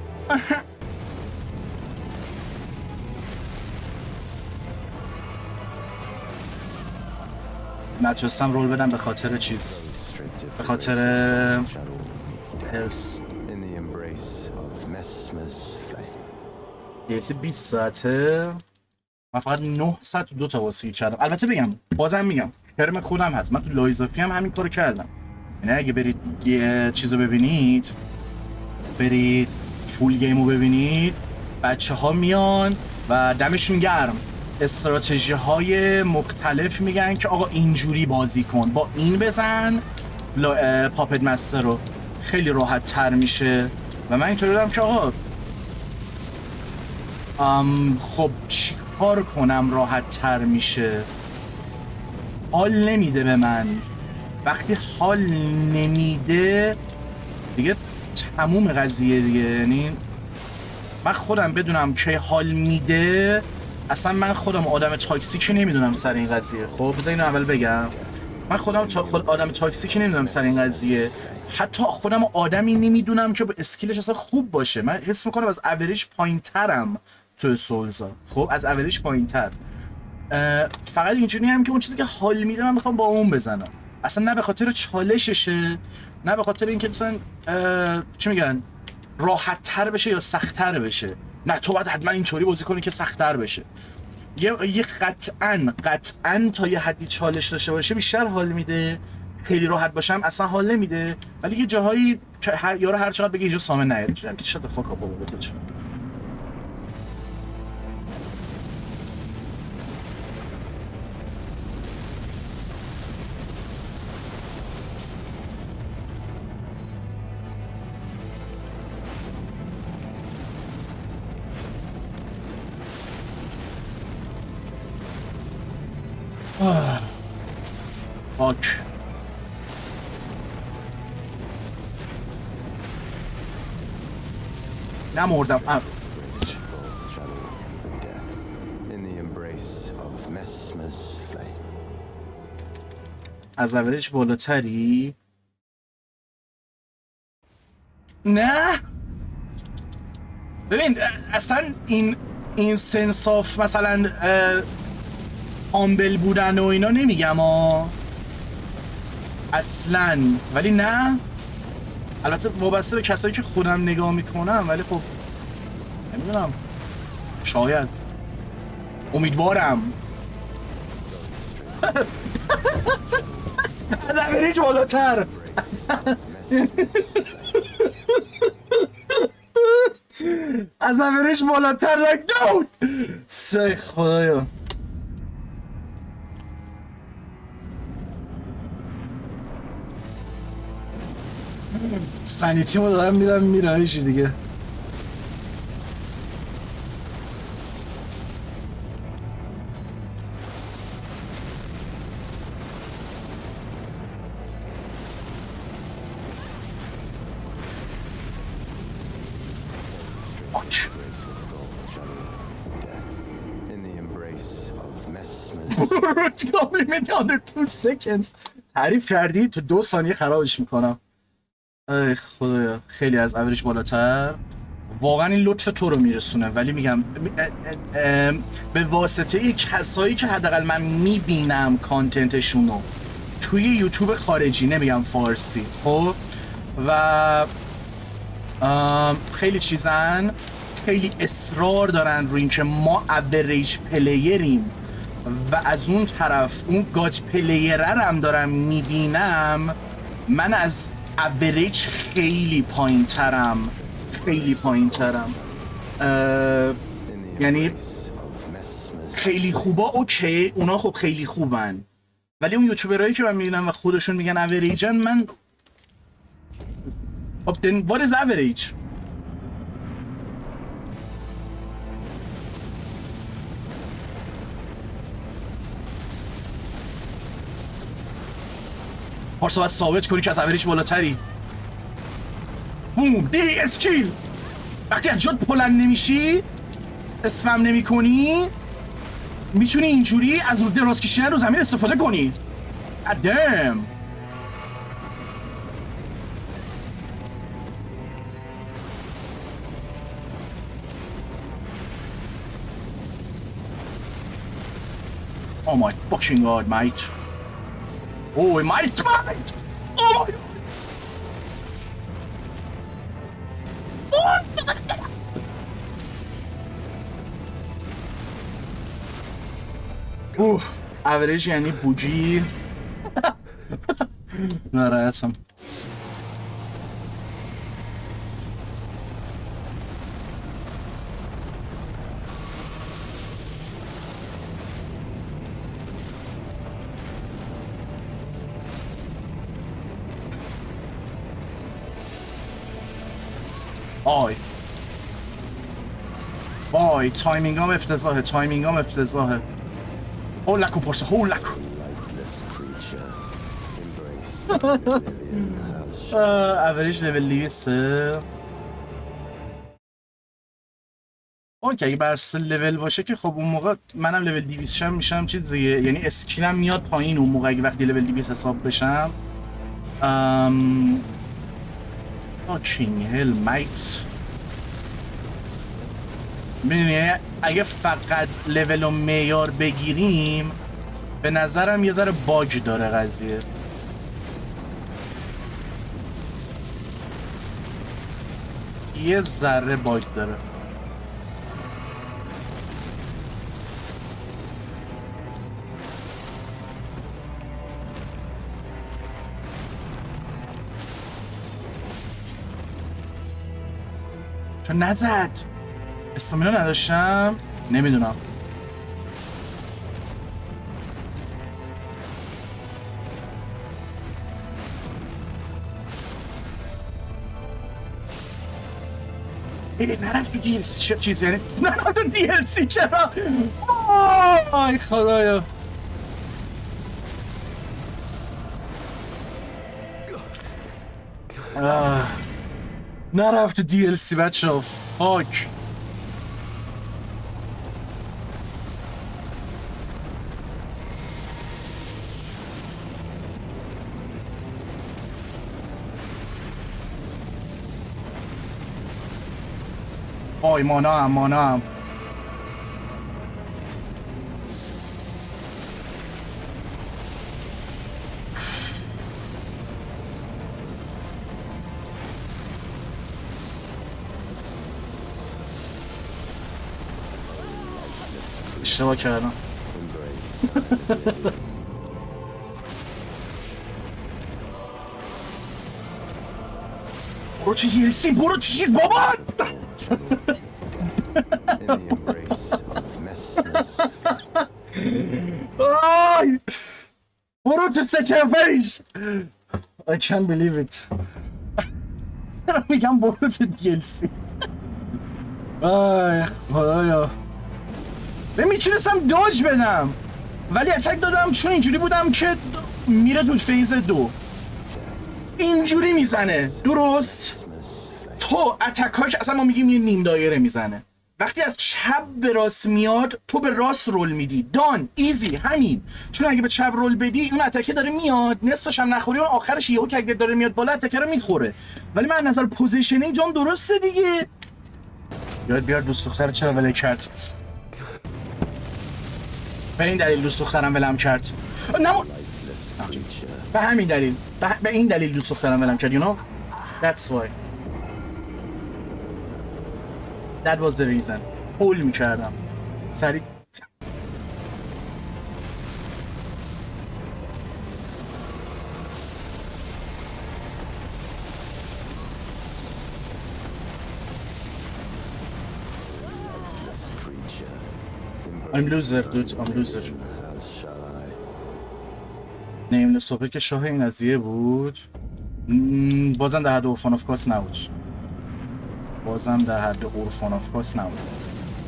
نتونستم رول بدم به خاطر چیز، به خاطر هرس. یه 20 ساعته من فقط 9 ساعت و 2 تا واسه کردم. البته بگم بازم میگم کرم خودم هست، من تو لایزافی هم همین کارو کردم. یعنی اگه برید یه چیزو ببینید، برید فول گیمو ببینید، بچه ها میان و دمشون گرم استراتژی های مختلف میگن که آقا اینجوری بازی کن، با این بزن پاپت مستر رو خیلی راحت تر میشه. و من اینطوری دارم که آقا خب چی کار کنم راحت تر میشه؟ حال نمیده به من. وقتی حال نمیده دیگه تموم قضیه دیگه. یعنی من خودم بدونم که حال میده، اصلا من خودم آدم تاکسیکی نمیدونم سر این قضیه. خب بذار اینو اول بگم، من خودم آدم تاکسیکی نمیدونم سر این قضیه. حتی خودم آدمی نمیدونم که با اسکیلش اصلا خوب باشه. من حس میکنم از اوریج پایینترم تو سولزا. خب از اوریج پایینتر. فقط اینجوری هم که اون چیزی که حال میده من میخوام با اون بزنم، اصلا نه به خاطر چالششه، نه به خاطر اینکه مثلا چی میگن راحت تر بشه یا سخت تر بشه. نه تو باید حتما اینطوری بازی کنی که سخت تر بشه. یه قطعاً تا یه حدی چالش داشته باشه بیشتر حال میده. خیلی راحت باشم اصلا حال نمیده. ولی یه جاهایی یارو هر چقدر بگه اینجا سامن نیاد میگم که شات فاک اپ بابا تو چه. فاک نمردم. از اوریج بالاتری؟ نه ببین اصلا این سنس آف مثلا آمبل بودن و اینا نمیگم اصلا، ولی نه البته وابسته به کسایی که خودم نگاه میکنم، ولی خب نمیدونم، شاید، امیدوارم. از اوریج بالاتر. از اوریج بالاتر دود. سه خدایا. سانیتیمو دارم میرم میرایشی دیگه. In the embrace of Messmer's compliment under 2 seconds. تعریف کردی تو 2 ثانیه خرابش میکنم. ای خدایا خیلی از اوریج بالاتر. واقعا این لطف تو رو میرسونه، ولی میگم به واسطه کسایی که حداقل من میبینم کانتنتشونو توی یوتیوب خارجی، نمیگم فارسی، خب، و خیلی چیزن، خیلی اصرار دارن روی اینکه ما اوریج پلیریم و از اون طرف اون گاد پلیره هم دارم میبینم. من از اوریج خیلی پایین ترم، خیلی پایین ترم. یعنی خیلی خوبا اوکی، اونا خب خیلی خوبن، ولی اون یوتیوبرایی که من میبینم و خودشون میگن اوریجن، من then what is average؟ پارسا باید ثابت کنی که از اوریج بالاتری. بوم دی اسکیل. وقتی از جات بلند نمیشی، اسفم نمی کنی، میتونی اینجوری از رو دراز کشیدن رو زمین استفاده کنی. ادم Oh my fucking god, mate. Oh, mate! Oh my god! اوریج یعنی بوجی. ناراحتم. وای تایمینگام افتضاحه، تایمینگام افتضاحه. هولکو پرسه هولکو. اوریج لول 200. اوکی اگه برس لول باشه که خب اون موقع منم لول 200 شم میشم چیز دیگه، یعنی اسکیلم میاد پایین اون موقع اگه وقتی لول 200 حساب بشم. fucking hell mate. میدونی اگه فقط لول و معیار بگیریم به نظرم یه ذره باگ داره قضیه. یه ذره باگ داره. چون نزد استامینا نداشتم، نمیدونم. نرفت تو DLC چه چیز، یعنی نرفت تو DLC چرا؟ آی خدایا. نرفت تو DLC بچه ها. فاک. آی مانا هم اشتباه کردم. برو تو DLC، برو تو چیز بابا. In the embrace of Messmer's آی برو تو سکرفش. I can't believe it. میگم برو تو DLC. آی خدایا میتونستم داج بدم ولی اتک دادم چون اینجوری بودم که میره تو فیز 2 اینجوری میزنه. درست تو اتک ها که اصلا ما میگیم یه نیم دایره میزنه، وقتی از چپ به راست میاد تو به راست رول میدی. دان ایزی همین، چون اگه به چپ رول بدی اون اتکه داره میاد نصفش هم نخوری اون آخرش یهو که اگه داره میاد بالا اتکه رو میخوره. ولی من از نظر پوزیشنینگ جام درسته دیگه. یاد بیار دوست دختر چرا ول کرد. به این دلیل دوست دخترم ولم کرد. به همین دلیل به این دلیل دوست دخترم ولم کرد. You know that's why that was the reason. هول میکردم سریع. I'm loser dude, I'm loser. نیملس سوپر که شاه این قضیه بود. بازم در حد اورفان آف کاس نبود. نبود.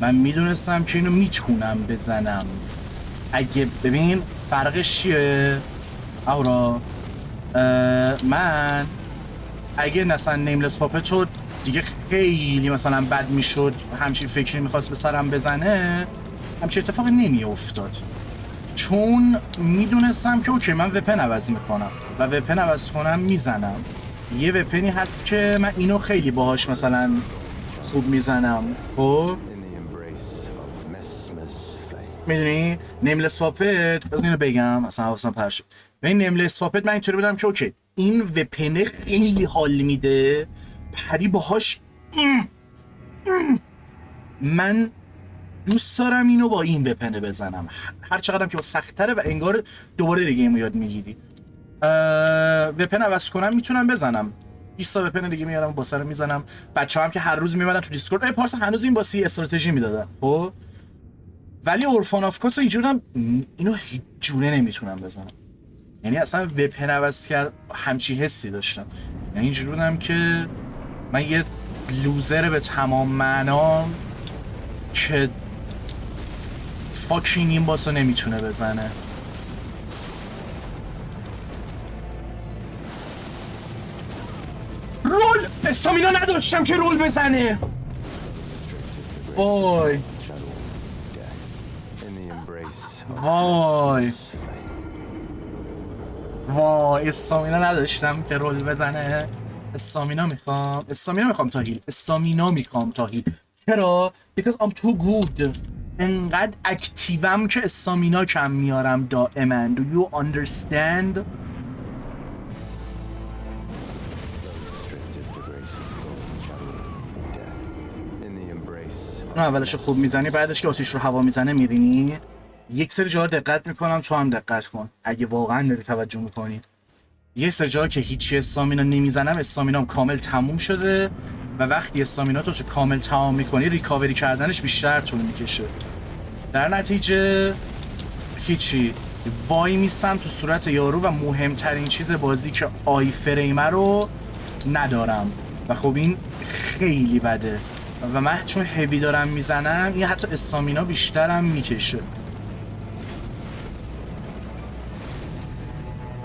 من میدونستم که اینو میتونم بزنم. اگه ببین فرقش چیه؟ اورا من اگه مثلا نیملس پاپتو دیگه خیلی مثلا بد میشد همچین فکری میخواست به سرم بزنه همچین اتفاقی نمیافتاد، چون میدونستم که اوکی من وپن عوض میکنم و وپن عوض کنم میزنم. یه وپنی هست که من اینو خیلی باهاش مثلا خوب میزنم. خب میدونی نیملس پاپت بذار اینو بگم اصلا حواسم پرت شد. به این نیملس پاپت من اینطوری بودم که اوکی این وپن خیلی حال میده پری باهاش من دوست دارم اینو با این وپن بزنم هر چقدرم که با سخت‌تره و انگار دوباره دیگه اینو یاد میگیری. وپن عوض کنم میتونم بزنم 20 تا وپن دیگه میارم با سر میزنم. بچه‌ها هم که هر روز میمدن تو دیسکورد پارسا هنوز این باسی استراتژی میدادن. خب ولی اورفان آف کاس اینجورم اینو هیچ جوره نمیتونم بزنم. یعنی اصلا وپن عوض کرد همچی حسی داشتم. یعنی اینجوری بودم که من یه لوزر به تمام معنا که فاکینگ این باسو نمیتونه بزنه. رول استامینا نداشتم که رول بزنه. وای وای استامینا نداشتم که رول بزنه. استامینا میخوام تا هیل. چرا؟ because I'm too good. انقدر اکتیوم که استامینا کم میارم دائما. Do you understand؟ اولش خوب میزنی بعدش که آتیش رو هوا میزنه میرینی. یک سری جاها دقت میکنم تو هم دقت کن اگه واقعا داری توجه میکنی. یک سری جاها که هیچی استامینا نمیزنم استامینام کامل تموم شده و وقتی استامینا تو کامل تمام میکنی ریکاوری کردنش بیشتر طول میکشه. در نتیجه هیچی وای میستم تو صورت یارو و مهمترین چیز بازی که آی فریمه رو ندارم و خب این خیلی بده و من چون هوی دارم میزنم این حتی استامینا بیشترم میکشه.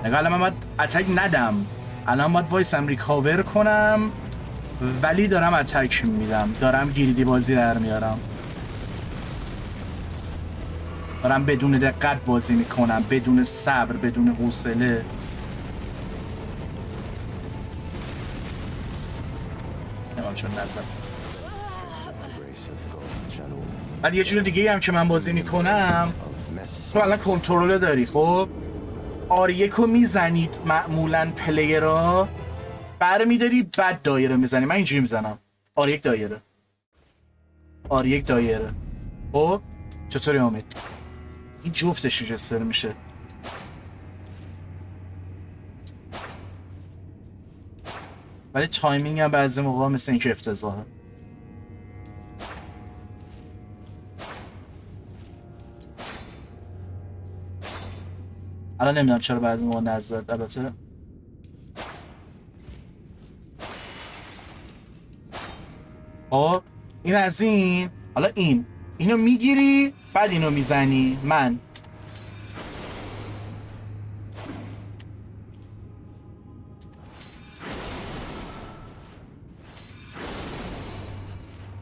نگاه الان من باید اتک ندم، الان باید وایسم ریکاور کنم ولی دارم اتک میدم، دارم گریدی بازی در میارم، دارم بدون دقت بازی میکنم، بدون صبر، بدون حوصله. نمام چون نظر ولی یه جور دیگه هم که من بازی میکنم تو الان کنترل داری. خب آریکو میزنید معمولا پلیرها برمیداری بعد دایره میزنی. من اینجوری میزنم آریک دایره. خب چطوری امید؟ این جفتش ریجستر میشه. ولی تایمینگ هم بعضی موقع مثل این که افتضاحه. الان نمیدونم چرا بعضی موقع نزد. البته خب این از این. حالا اینو میگیری بعد اینو میزنی. من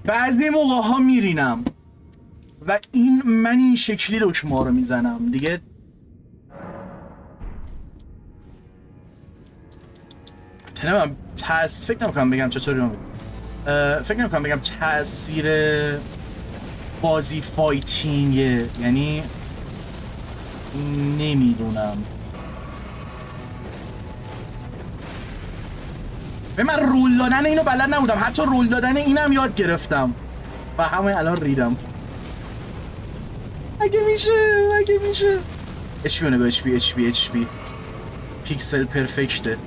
بعضی موقع ها میرینم و من این شکلی دکمه رو میزنم دیگه. نمیدونم فکر نمیکنم بگم چطوری رو فکر نمیکنم بگم تأثیر بازی فایتینگه، یعنی نمیدونم. به من رول دادن اینو بلد نبودم، حتی رول دادن اینم یاد گرفتم و همه الان ریدم. اگه میشه HP رو نگاه، HP پیکسل پرفکته.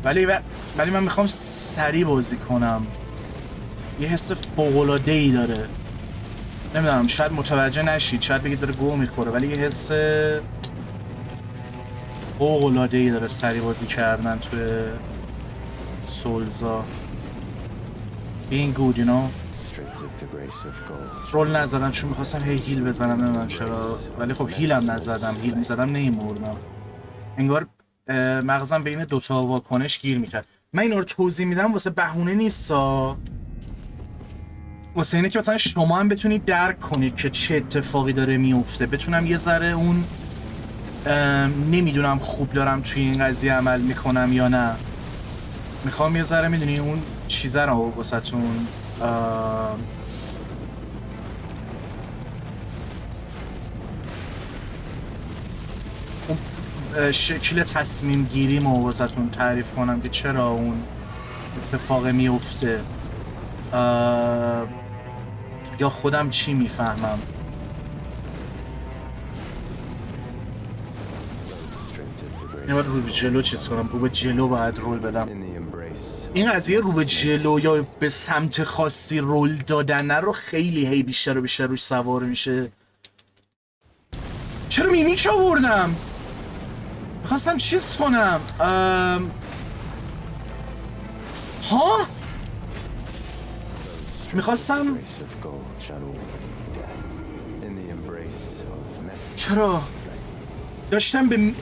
ولی من میخوام سریع بازی کنم. یه حس فوق‌العاده‌ای داره. نمیدونم شاید متوجه نشید، شاید بگید داره گوه میخوره، ولی یه حس فوق‌العاده‌ای داره سریع بازی کردن توی سولزا. Being good, you know. رول نزدم چون میخواستم هیل بزنم، نمیدونم چرا، ولی خب هیلم نزدم. هیل میزدم نمیمردم. انگار مغزم بین دوتا واکنش گیر میکرد. من اینا رو توضیح میدم واسه بهونه نیستا، واسه اینه که مثلا شما هم بتونید درک کنید که چه اتفاقی داره میفته. بتونم یه ذره اون نمیدونم خوب دارم توی این قضیه عمل میکنم یا نه. میخوام یه ذره میدونی اون چیزه رو واسه تون شکل تصمیم گیری ما واسهتون تعریف کنم که چرا اون اتفاق میفته یا خودم چی میفهمم. این باید رو به جلو چیز کنم، رو به جلو باید رول بدم. این قضیه رو به جلو یا به سمت خاصی رول دادن رو خیلی هی بیشتر و بیشتر روش سوار میشه. چرا میمیک آوردم؟ میخواستم چیز کنم ها؟ میخواستم چرا؟ داشتم به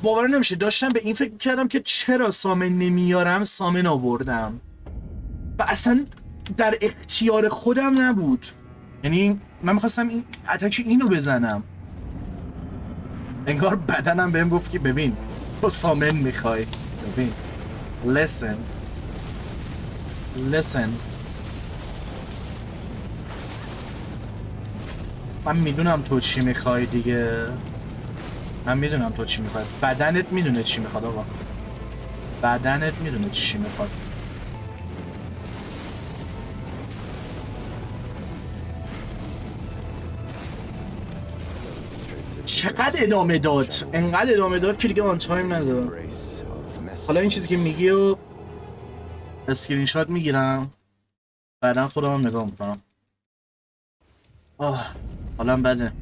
باور نمیشه داشتم به این فکر کردم که چرا سامن نمیارم سامن آوردم و اصلا در اختیار خودم نبود. یعنی من میخواستم این اتک اینو بزنم، انگار بدنم بهم گفت که ببین تو سامن میخوای، ببین listen من میدونم تو چی میخوای دیگه، من میدونم تو چی میخوای. بدنت میدونه چی میخواد آقا، بدنت میدونه چی میخواد. چقدر ادامه داد، انقدر ادامه داد که دیگه آن تایم ندارم. حالا این چیزی که میگی و اسکرین شات میگیرم بعدا خودم هم نگاه میکنم. حالا بده.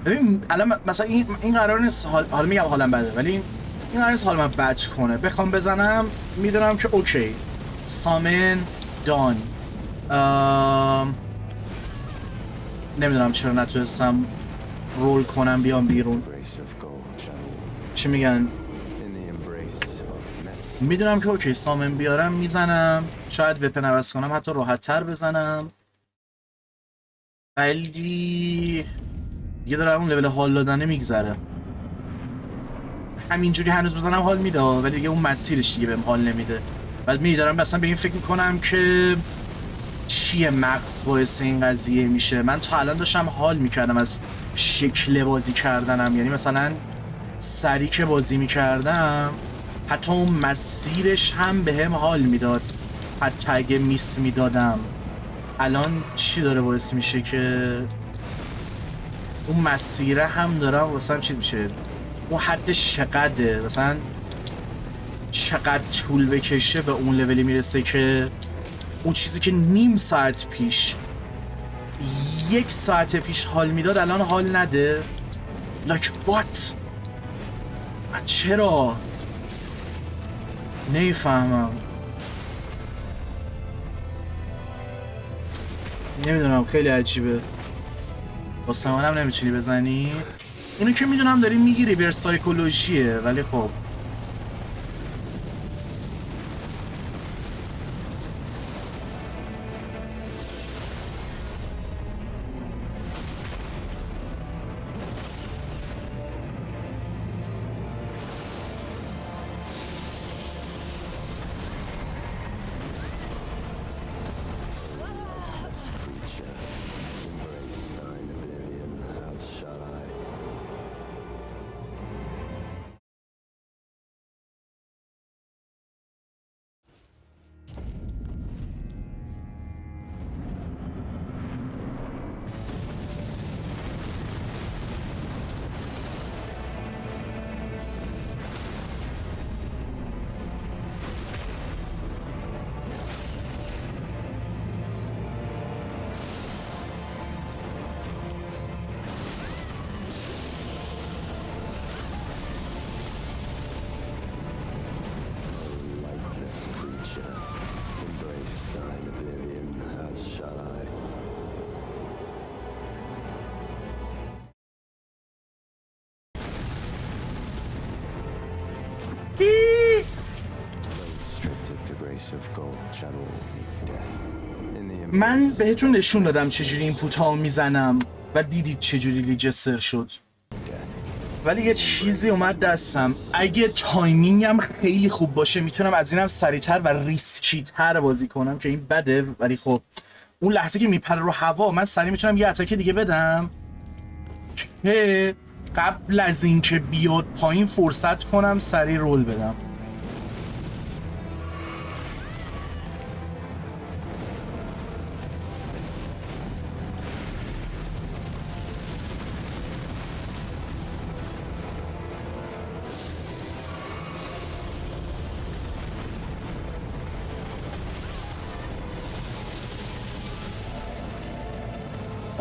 ببین الان مثلا این قرار نیست حالا میگم حالا بده، ولی این قرار نیست حالا من بد کنه. بخوام بزنم میدونم که اوکی سامن دان. نمیدونم چرا نتونستم رول کنم بیام بیرون. چی میگن؟ میدونم که اوکی سامن بیارم میزنم، شاید وپن عوض کنم حتی راحت تر بزنم، ولی یه داره اون لول حال دادنه میگذره. همینجوری هنوز بزنم حال میده ولی دیگه اون مسیرش دیگه بهم حال نمیده. بعد میدارم مثلا به این فکر میکنم که چیه مغز باعث این قضیه میشه. من تا الان داشتم حال میکردم از شکل بازی کردنم، یعنی مثلا سری که بازی میکردم حتی اون مسیرش هم به هم حال میداد، حتی اگه میس میدادم. الان چی داره باعث میشه که اون مسیره هم دارم واسه هم چیز میشه، اون حدش چقدره، مثلا چقدر طول بکشه به اون لولی میرسه که اون چیزی که نیم ساعت پیش 1 ساعت پیش حال میداد الان حال نده. like what؟ چرا؟ نمیفهمم. نمیدونم، خیلی عجیبه. با سمانم نمیتونی بزنی؟ اینو که میدونم داری میگیری بر سایکولوژیه، ولی خب من بهتون نشون دادم چجوری این پوتا میزنم و دیدید چجوری لیجستر شد، ولی یه چیزی اومد دستم. اگه تایمینگم خیلی خوب باشه میتونم از اینم سریعتر و ریسکی تر بازی کنم که این بده، ولی خب اون لحظه که میپره رو هوا من سریع میتونم یه اتاک دیگه بدم که قبل از اینکه بیاد پایین فرصت کنم سریع رول بدم.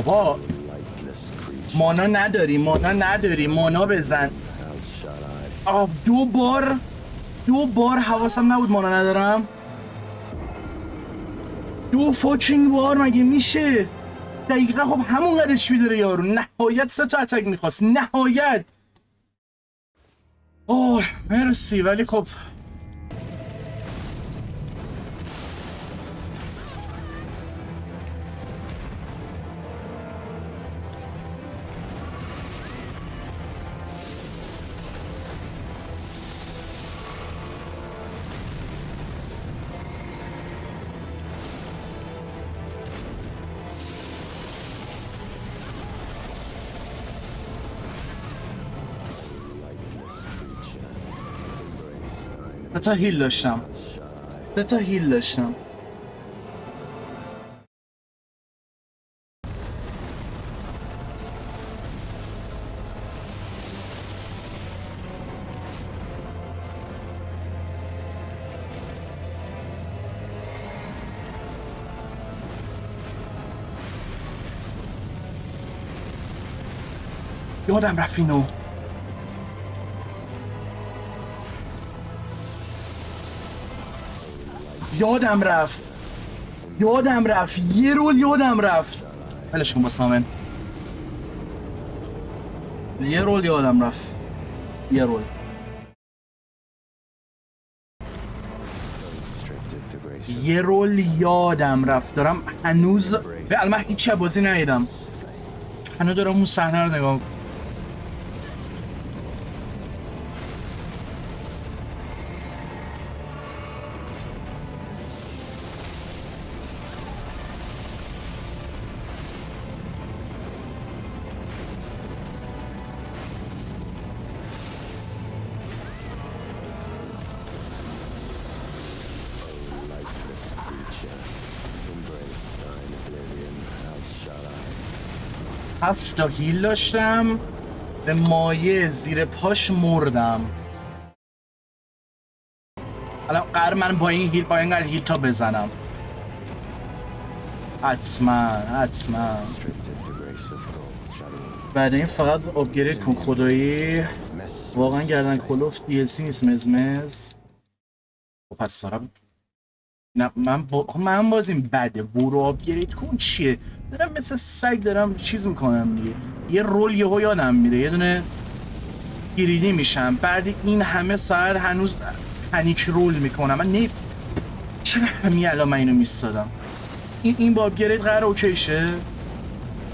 بابا مانا نداری، مانا بزن. آه دو بار حواسم نبود مانا ندارم. 2 فاکینگ بار مگه میشه؟ دقیقا خب همون قدرش داره یارو. نهایت 3 تا اتک میخواست، نهایت. اوه مرسی، ولی خب سه تا هیل داشتم. یادم رفت اینو. یادم رفت یه رول یادم رفت. ولش کن با سامن. یه رول یادم رفت. دارم هنوز به علمه هیچی بازی ندیدم. هنوز دارم اون صحنه رو نگاه. هفت تا هیل داشتم، به مایه زیر پاش مردم. الان قرار من با این هیل، با اینقدر هیل تا بزنم. حتما بعد این فقط آپگرید کن خدایی. واقعا گردن کلوف DLC نیست مزمز. خب پس دارم نه من بازیم بده. برو آپگرید کن چیه؟ دارم مثل سگ دارم چیز میکنم دیگه. یه رول یهو یادم میره، یه دونه گریدی میشم، بعد این همه ساعت هنوز پنیک رول میکنم. من چرا همین الان من اینو میستادم؟ این با آپگرید قرار اوکی شه؟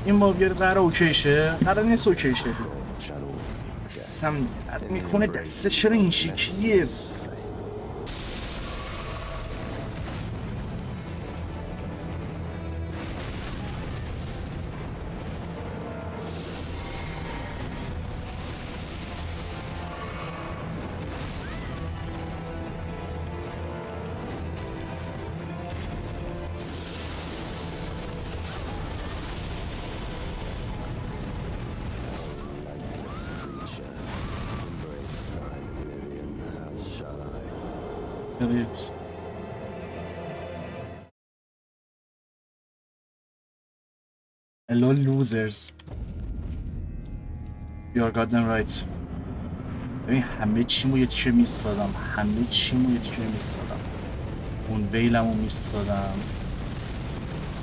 این با آپگرید قرار اوکی شه؟ قرار نیست اوکی شه. دستم درد میکنه، دسته چرا این شکلیه؟ Lives. Hello losers. You are goddamn right. ببین همه چیمو یه تیکه میستادم، همه چیمو یه تیکه میستادم، اون ویلمو میستادم،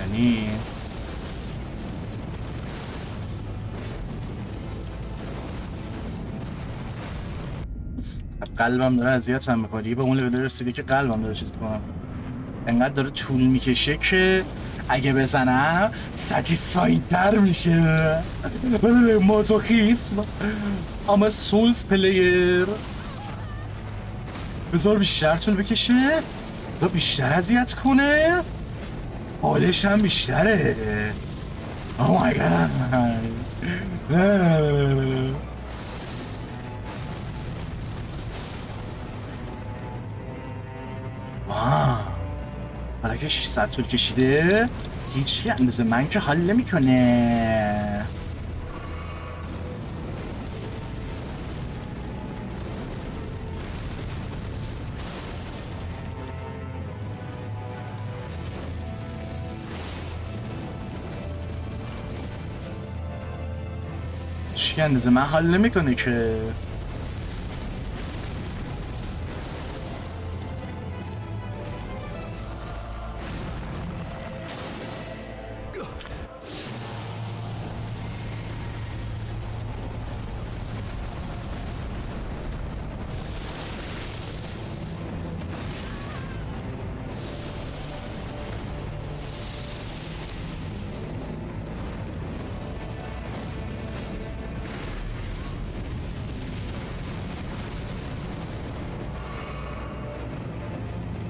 یعنی قلبم داره اذیتم میکنه دیگه. به اون لول رسیده که قلبم داره چیز میکنم، انقدر داره طول میکشه که اگه بزنم ساتیسفاین تر میشه. مازوخیسم. اما سولز پلیر. بذار بیشتر طول بکشه، بذار بیشتر اذیت کنه، حالش هم بیشتره. Oh my god. حالا که 600 طول کشیده هیچی اندازه من که حال نمیکنه. هیچی اندازه من حال نمیکنه که.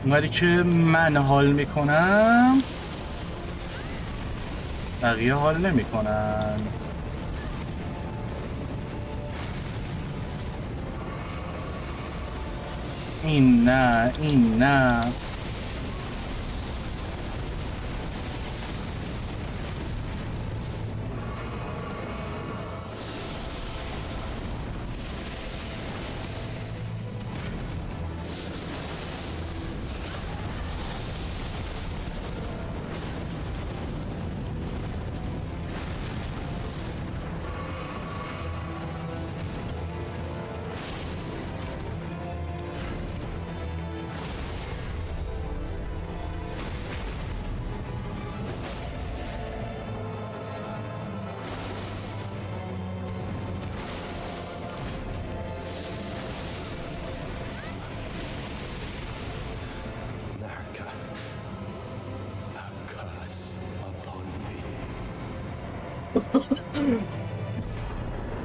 اونوری که من حال میکنم بقیه حال نمیکنن. این نه، این نه.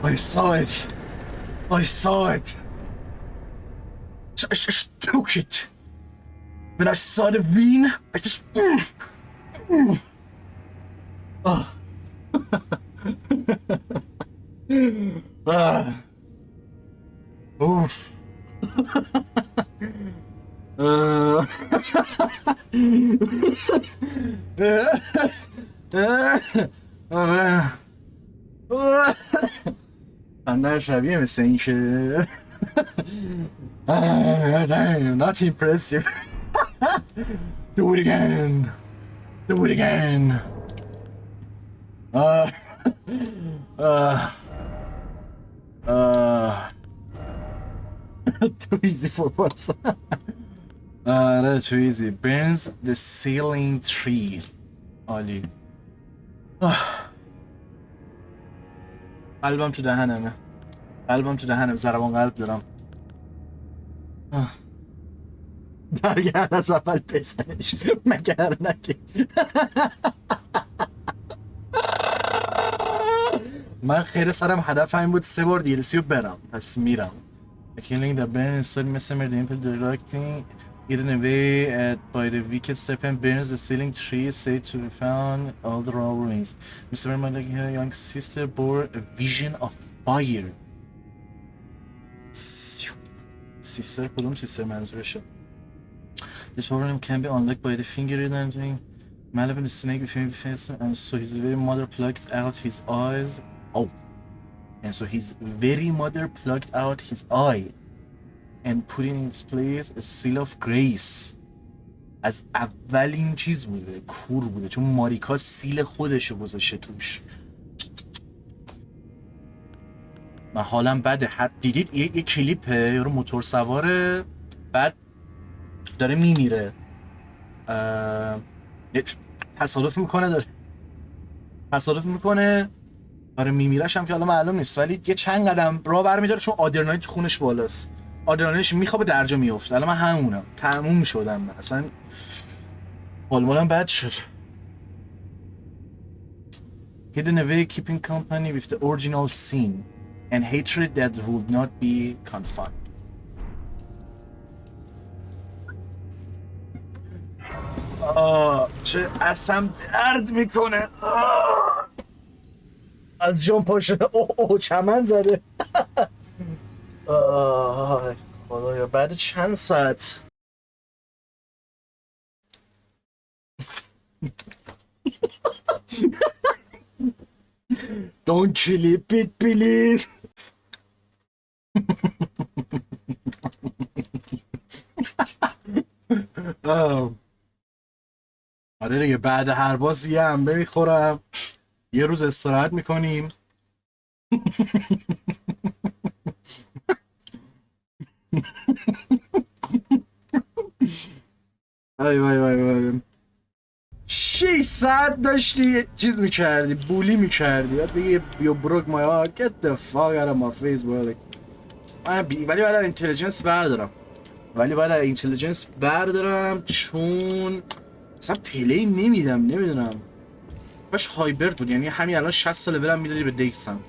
I saw it. I saw it. I just took it. When I saw the vein, I just. Oh. Oof. من شبیه مثل این که not impressive. Do it again. Do it again. too easy for us. آره too easy. Burns the ceiling tree. عالی. قلبم تو دهنمه. قلبم تو دهنم. ضربان قلب دارم. برگرد از اول بزنش. مگر نگی. من خیلی سرم هدف این بود 3 بار DLC رو برم. پس میرم. Killing the burn inside messenger the impel directing hidden away by the wicked serpent burns the ceiling tree said to be found all the raw ruins. Mr. Vermont, her young sister bore a vision of fire. Sister کدوم sister منظورشه؟ This program can be unlocked by the finger entering Malevolent snake with him face and so his very mother plucked out his eyes. Oh. And so his very mother plucked out his eye and put in its place a seal of grace. از اولین چیز بوده، کور بوده، چون ماریکا سیل خودشو گذاشته توش. من حالم بده. دیدید یه کلیپه یارو موتور سواره بعد داره میمیره، تصادف میکنه آره میمیرش هم که حالا معلوم نیست، ولی یه چند قدم راه برمیداره چون آدرنالین تو خونش بالاست، آدرنالینش میخوابه درجا میفته. الان من همونم، تموم شدم من اصلا، حالمالم بد شد. Hidden away keeping company with the original sin and hatred that would not be confined. چه اصلا درد میکنه. از جان پاشه. چمن زده. خدایا بعد چند ساعت. Don't clip it please. آره دیگه بعد هر باز یه انبه میخورم، یه روز استراحت میکنیم. وای 6 ساعت داشتی چیز میکردی، بولی میکردی، بعد بگی you broke my heart, get the fuck out of my face bro. ولی باید اینتلیجنس بردارم، چون اصلا پلی نمیدونم باش هایبرد بود، یعنی همین الان 60 لولم میدادی به دیکسم.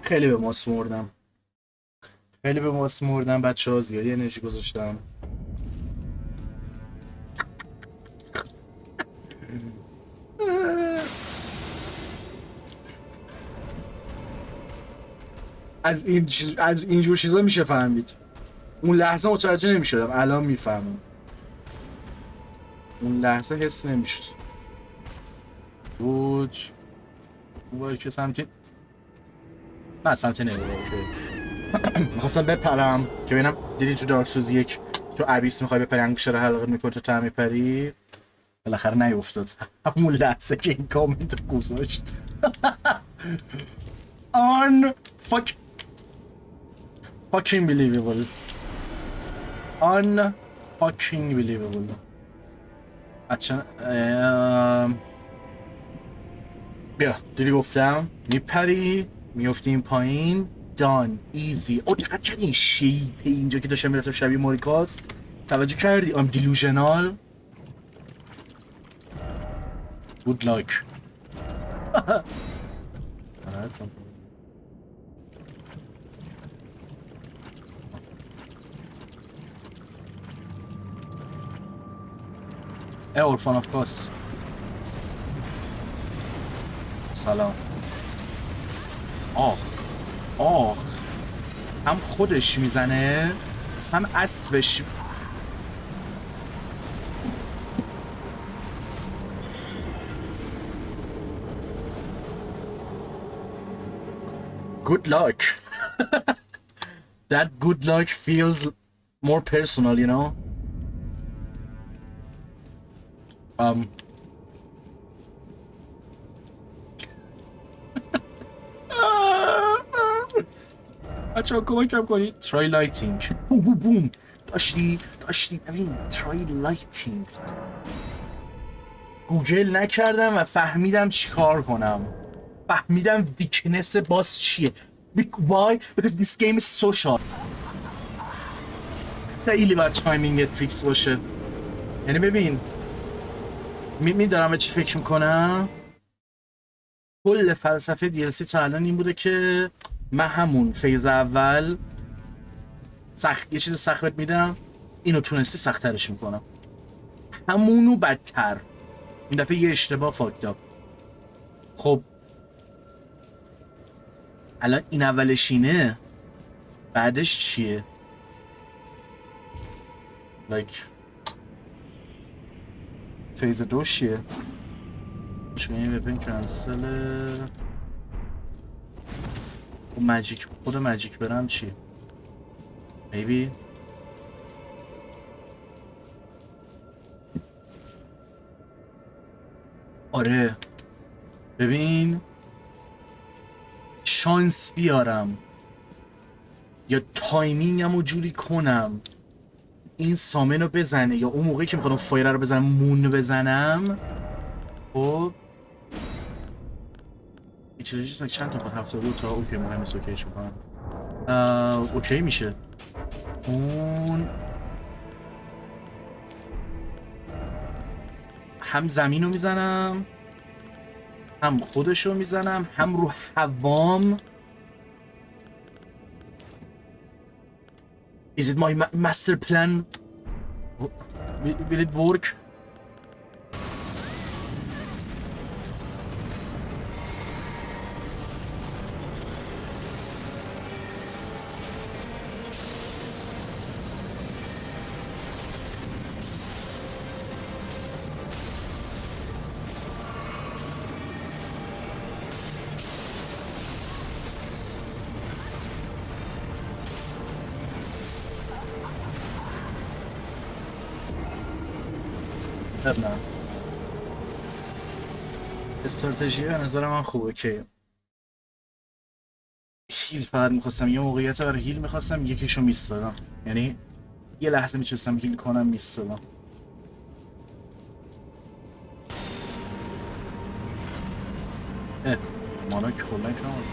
خیلی به ماس مردم بچه ها، زیادی انرژی گذاشتم. از اینجور چیزا میشه فهمید. اون لحظه متوجه نمیشدم، الان میفهمم. اون لحظه حس نمیشد. بود اون که سمتی نه سمتی میخواستم بپرم که ببینم دیدی تو دارک سوز 1 تو ابیس میخوای بپری انگشتر حلقه میکنه تو تا میپری، بالاخره نیافتاد. همون لحظه که این کامنت رو گذاشت. fucking believable. fucking believable. اچه بیا دیدی گفتم میپری میفتی این پایین دان ایزی. او دقیقا چند این شیپ اینجا که داشتم میرفتم شبیه موریکاست توجه کردی؟ ام دیلوژنال. good luck. عرفان of course. سلام. آخ هم خودش میزنه هم اسبش. good luck. that good luck feels more personal, you know? بچه ها کمکم کنید. ترای لایتینگ. بوم بوم بوم. داشتی ببین ترای لایتینگ. گوگل نکردم و فهمیدم چیکار کنم. فهمیدم ویکنس باس چیه. Why? Because this game is so short. خیلی باید تایمینگت فیکس باشه. یعنی ببین میدارم به چی فکر میکنم. کل فلسفه DLC تا الان این بوده که من همون فیز اول یه چیز سخت بهت میدم، اینو تونستی سخت‌ترش میکنم، همونو بدتر. این دفعه یه اشتباه فاکت. خب الان این اولشینه، بعدش چیه؟ فیز 2 چیه؟ چون این وپن کنسل. خود ماجیک برم چی؟ maybe آره ببین شانس بیارم یا تایمینگمو جوری کنم این سامن رو بزنه، یا اون موقعی که میخوام فایر رو بزنم مون بزنم. خب ایچلیجیز چند تا 72 تا اوکی مهم است. اوکیش میکنم. اوکی میشه. اون هم زمین رو میزنم، هم خودش رو میزنم، هم رو هوام. Is it my master plan? Will it work? نه استراتژی به نظر من خوبه که هیل فقط میخواستم، یه موقعیت برای هیل میخواستم، یکیشو میستادم، یعنی یه لحظه میتونستم هیل کنم میستادم. مانا کلنک نمون.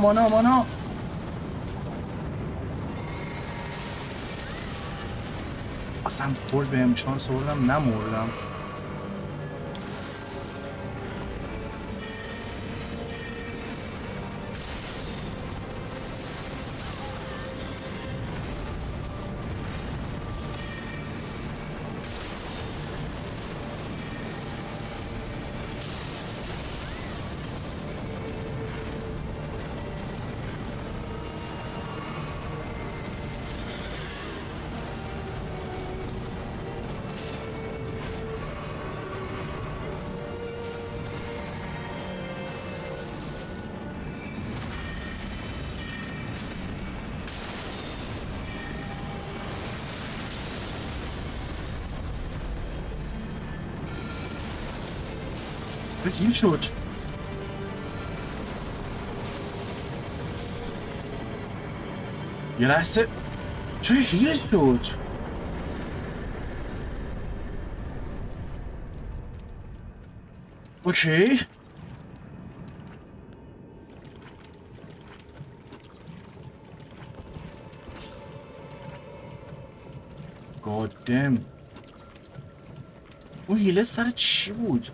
مانا اصلا برد بهم شانس آوردم نموردم. هیل شد. یه لحظه چرا هیل شد؟ اوکی گادم اون هیله سر چی بود؟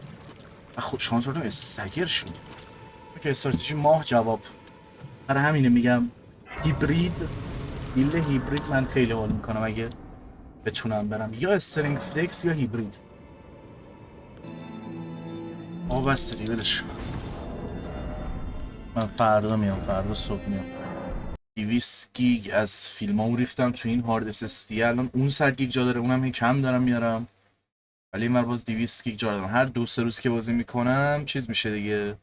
خود شانس بردم استگر شد که استراتژی ماه جواب. برای همینه میگم هیبرید هیبرید من خیلی حال میکنم اگه بتونم برم، یا استرینگ فلکس یا هیبرید. بس دیگه ولش کن. من فردا میام، فردا صبح میام. 200 گیگ از فیلمامو ریختم تو این هارد اس دی. الان اون 100 گیگ جا داره، اونم هی کم دارم میارم، ولی من باز 200 گیگ جا دارم. هر 2-3 روز که بازی میکنم چیز میشه دیگه،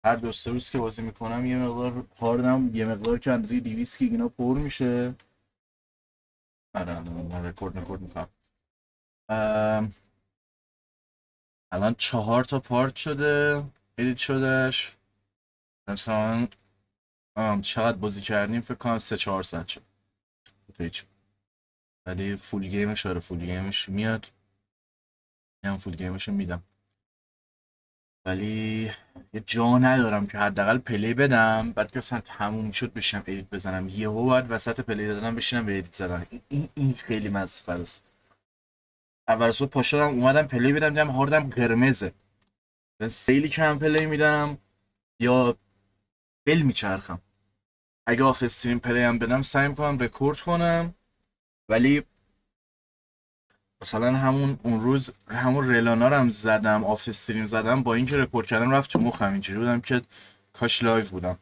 هر 2-3 روز که بازی میکنم یه مقدار هاردم یه مقدار که اندازه 200 گیگ اینا پر میشه. آره من رکورد میکنم. الان 4 تا پارت شده ادیت شدهش. مثلا چقدر بازی کردیم؟ فکر کنم 3-4 ساعت شد. هیچ، ولی فول گیمش، آره فول گیمش میاد، میام فول گیمش میدم، ولی یه جا ندارم که حداقل پلی بدم بعد که مثلا تموم شد بشینم ادیت بزنم. یهو بعد وسط پلی دادم بشینم به ادیت زدن. این خیلی مسخره است. اول صبح پا شدم اومدم پلی بدم دیدم هاردم قرمزه. خیلی کم پلی میدم یا بل میچرخم. اگه آف استریم پلی هم بدم سعی میکنم رکورد کنم، ولی مثلا اون روز همون رلانا رو هم زدم، آف استریم زدم، با اینکه رکورد کردم رفت تو مخم، اینجوری بودم که کاش لایو بودم.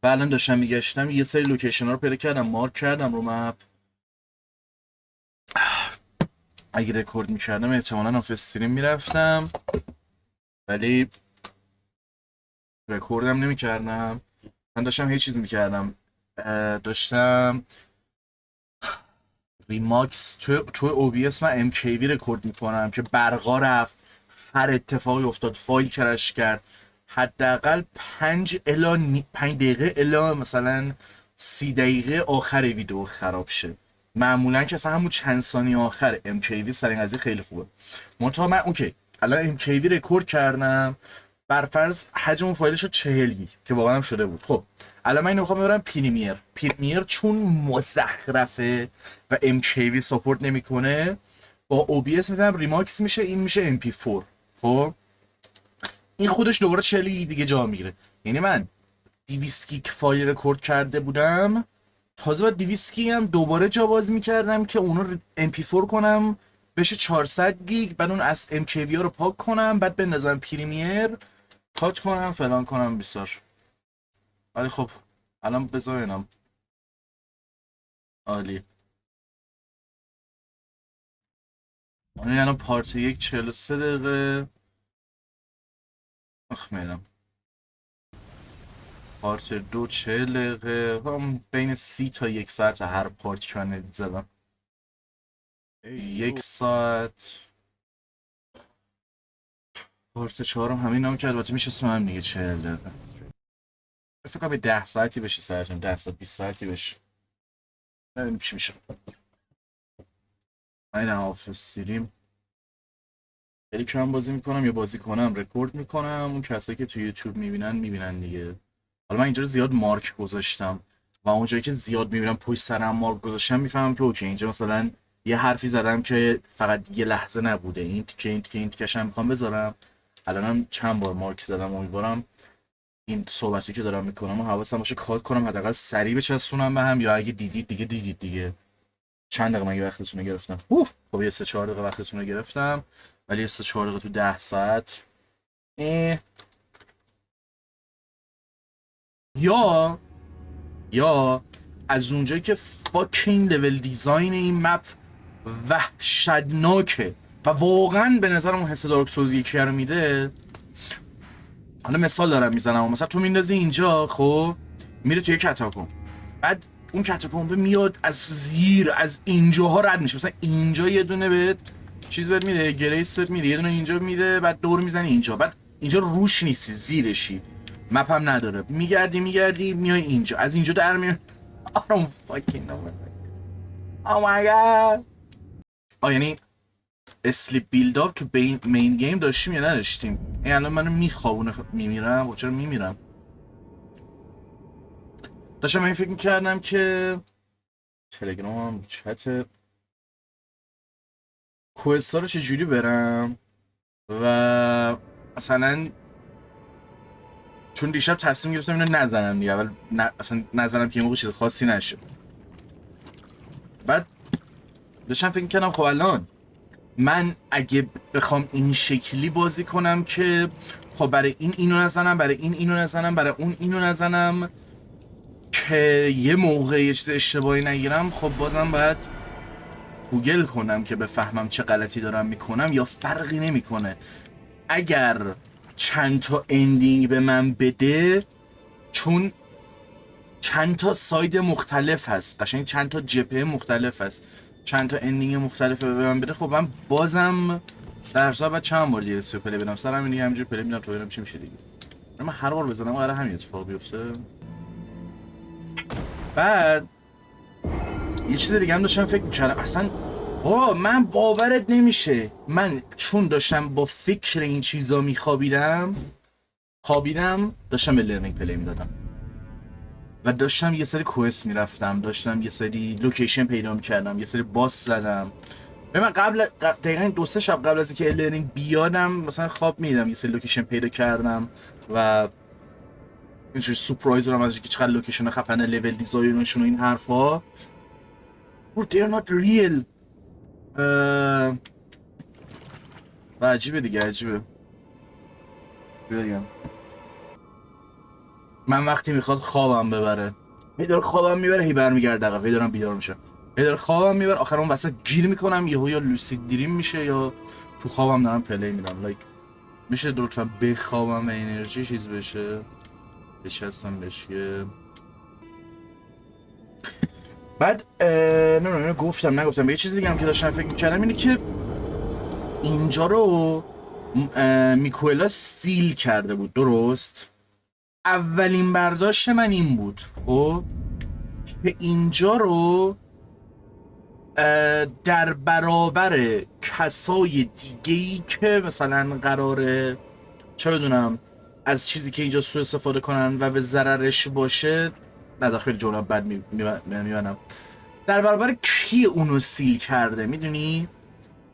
و الان داشتم میگشتم یه سری لوکیشن ها رو پیدا کردم، مارک کردم رو مپ. اگه رکورد میکردم احتمالا آف استریم میرفتم، ولی رکوردم نمیکردم. من داشتم هیچ چیز میکردم، داشتم ریماکس تو OBS من MKV رکورد میکنم که برقا رفت، هر اتفاقی افتاد، فایل کرش کرد، حداقل 5 دقیقه الا مثلا 30 دقیقه آخر ویدیو خراب شه. معمولا که اصلا همون چند ثانیه آخر MKV سر این قضیه خیلی خوبه. منتها من اوکی الان MKV رکورد کردم، برفرض حجم اون فایلش رو 40 گیگ که واقعا هم شده بود. خب الان من اینو میخوام ببرم پریمیر چون مزخرفه و MKV ساپورت نمیکنه، با OBS میزنم ریماکس میشه، این میشه MP4. خب این خودش دوباره 40 گیگ دیگه جا میگیره. یعنی من 200 گیگ فایل رکورد کرده بودم، تازه بعد 200 گیگ هم دوباره جا باز میکردم که اونو MP4 کنم بشه 400 گیگ، بعد اون از MKV ها رو پاک کنم، بعد بندازم پریمیر کات کنم فلان کنم بیسار. ولی خب الان بذارینم عالی. الان پارت 1 43 دقیقه. میدم پارت 2 40 دقیقه، هم بین 30 تا 1 ساعت هر پارت که من ادیت زدم. 1 ساعت. پارت 4 هم همین هم که البته میشه اسمم دیگه 40 دقیقه. فکر کنم 10 ساعتی بشه سرجم، 10 ساعت 20 ساعتی بشه، ببینیم چی میشه. من آف استریم خیلی کم بازی میکنم، یا بازی کنم رکورد میکنم، اون کسایی که تو یوتیوب میبینن دیگه. حالا من اینجا زیاد مارک گذاشتم و اونجایی که زیاد میبینم پشت سرم مارک گذاشتم میفهمم که اوکی اینجا مثلا یه حرفی زدم که فقط یه لحظه نبوده، این تیکه میخوام بذارم. الانم چند بار مارک زدم، امیدوارم این صحبتی که دارم میکنم و حواسم باشه کات کنم، حداقل سریع بچسبونم به هم، یا اگه دیدید دیگه. چند دقیقه مگه وقتتون رو گرفتم؟ خب یه 3-4 دقیقه وقتتون رو گرفتم، ولی 3-4 دقیقه تو 10 ساعت. یا از اونجایی که فاکینگ لول دیزاین این مپ وحشتناکه و واقعا به نظرم اون حس دارک سوز یکی رو میده. حالا مثال دارم میزنم، مثلا تو میندازی اینجا، خب میره توی کاتاکوم، بعد اون کاتاکومب میاد از زیر از اینجاها رد میشه، مثلا اینجا یه دونه بهت چیز بهت میده، گریس بهت میده، یه دونه اینجا میده، بعد دور میزنی اینجا، بعد اینجا روش نیستی زیرشی، مپ هم نداره، میگردی میای اینجا، از اینجا در میای. I don't fucking know. Oh my god. یعنی اسلیپ بیلد اپ تو مین گیم داشتیم یا نداشتیم؟ این الان منو میخوابونه، میمیرم. و چرا میمیرم؟ داشتم این فکر میکردم که تلگرام چت کوئستا رو چجوری برم و مثلا چون دیشب تصمیم گرفتم اینو نزنم دیگه. اول اصلا نزنم که یه موقع چیز خاصی نشه. بعد داشتم فکر می‌کردم خب الان من اگه بخوام این شکلی بازی کنم که خب برای این اینو نزنم، برای این اینو نزنم، برای اون اینو نزنم که یه موقع یه چیز اشتباهی نگیرم، خب بازم باید گوگل کنم که بفهمم چه غلطی دارم میکنم یا فرقی نمیکنه. اگر چند تا اندینگ به من بده، چون چند تا ساید مختلف هست، قشنگ چند تا جبهه مختلف هست، چند تا اندینگ مختلف به من بده، خب من بازم در حساب بعد چند بار دیگه پلی بدم سرم اینه، همینجوری پلی میدم تا ببینم چی میشه دیگه. من هر بار بزنم قراره همین اتفاق بیفته. بعد یه چیز دیگه هم داشتم فکر می‌کردم، اصلا من باورت نمیشه، من چون داشتم با فکر این چیزا میخوابیدم داشتم به لرنینگ پلی میدادم و داشتم یه سری کوست میرفتم، داشتم یه سری لوکیشن پیدا میکردم، یه سری باس زدم. من قبل دقیقاً 2-3 شب قبل از اینکه لرنینگ بیادم مثلا خواب میدم یه سری لوکیشن پیدا کردم و اینجوری سورپرایز رو از اینکه چقدر لوکیشن خفنه، لول دیزاینشون و این حرفا. they're not real. و عجیبه دیگه، عجیبه. بگم من وقتی میخواد خوابم ببره، داره خوابم میبره، هی برمیگرده عقب، هی دارم بیدار میشم، داره خوابم میبره، آخر اون وسط گیر میکنم، یهو یا لوسید دریم میشه یا تو خوابم دارم پلی میدم. میشه لطفا بخوابم و انرژی چیز بشه، بچستم بشه. بعد نه گفتم به یه چیز دیگه هم که داشتم فکر میکردم اینه که اینجا رو میکوئلا سیل کرده بود، درست؟ اولین برداشت من این بود خب که اینجا رو در برابر کسای دیگه‌ای که مثلا قراره چه بدونم از چیزی که اینجا سوء استفاده کنن و به ضررش باشه، نداخل جمله بد میبینم، در برابر کی اونو سیل کرده میدونی؟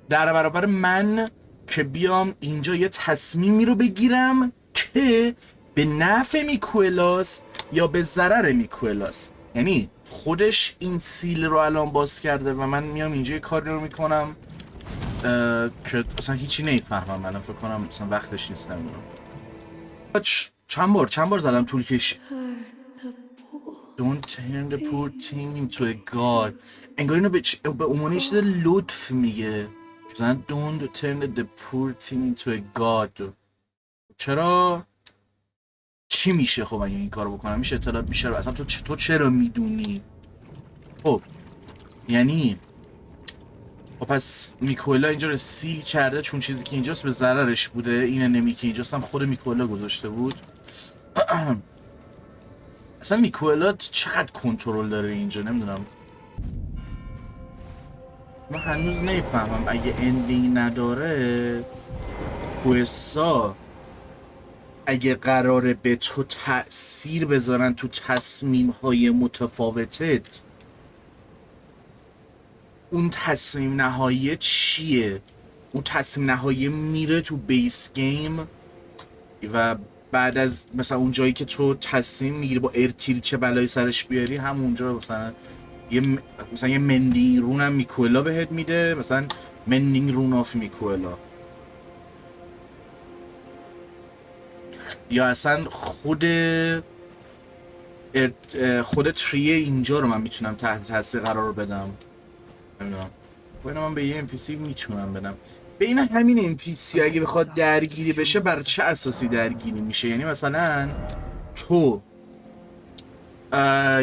در برابر من که بیام اینجا یه تصمیمی رو بگیرم که به نفع میکوئلاس یا به ضرر میکوئلاس. یعنی خودش این سیل رو الان باز کرده و من میام اینجا یه کاری رو میکنم که اصلا هیچی نمیفهمم. الان فکر کنم اصلا وقتش نیست نمیدونم. چند بار زدم طول کش. Don't turn the poor thing into a god. انگار اینو به عنوان یه چیز لطف میگه، مثلا don't turn the poor thing into a god. چرا؟ چی میشه خب اگه این کارو بکنم؟ میشه اطلاعات بیشتر اصلا تو چرا میدونی؟ خب یعنی خب پس میکوئلا اینجا رو سیل کرده چون چیزی که اینجاست به ضررش بوده، این انمی که اینجاست هم خود میکوئلا گذاشته بود. اصلا میکوئلا چقدر کنترل داره اینجا نمیدونم. من هنوز نمیفهمم اگه اندینگ نداره کوئستا اگه قراره به تو تأثیر بذارن تو تصمیم های متفاوتت، اون تصمیم نهایی چیه؟ اون تصمیم نهایی میره تو بیس گیم و بعد از مثلا اون جایی که تو تصمیم میگیری با ارتیل چه بلایی سرش بیاری، همونجا مثلا یه مندینگ رون هم میکوئلا بهت میده، مثلا مندینگ رون آف میکوئلا، یا اصلا خود تریه اینجا رو من میتونم تحت تاثیر قرار بدم. نمیدونم من به یه NPC میتونم بدم. بین همین NPC اگه بخواد درگیری بشه بر چه اساسی درگیری میشه؟ یعنی مثلا تو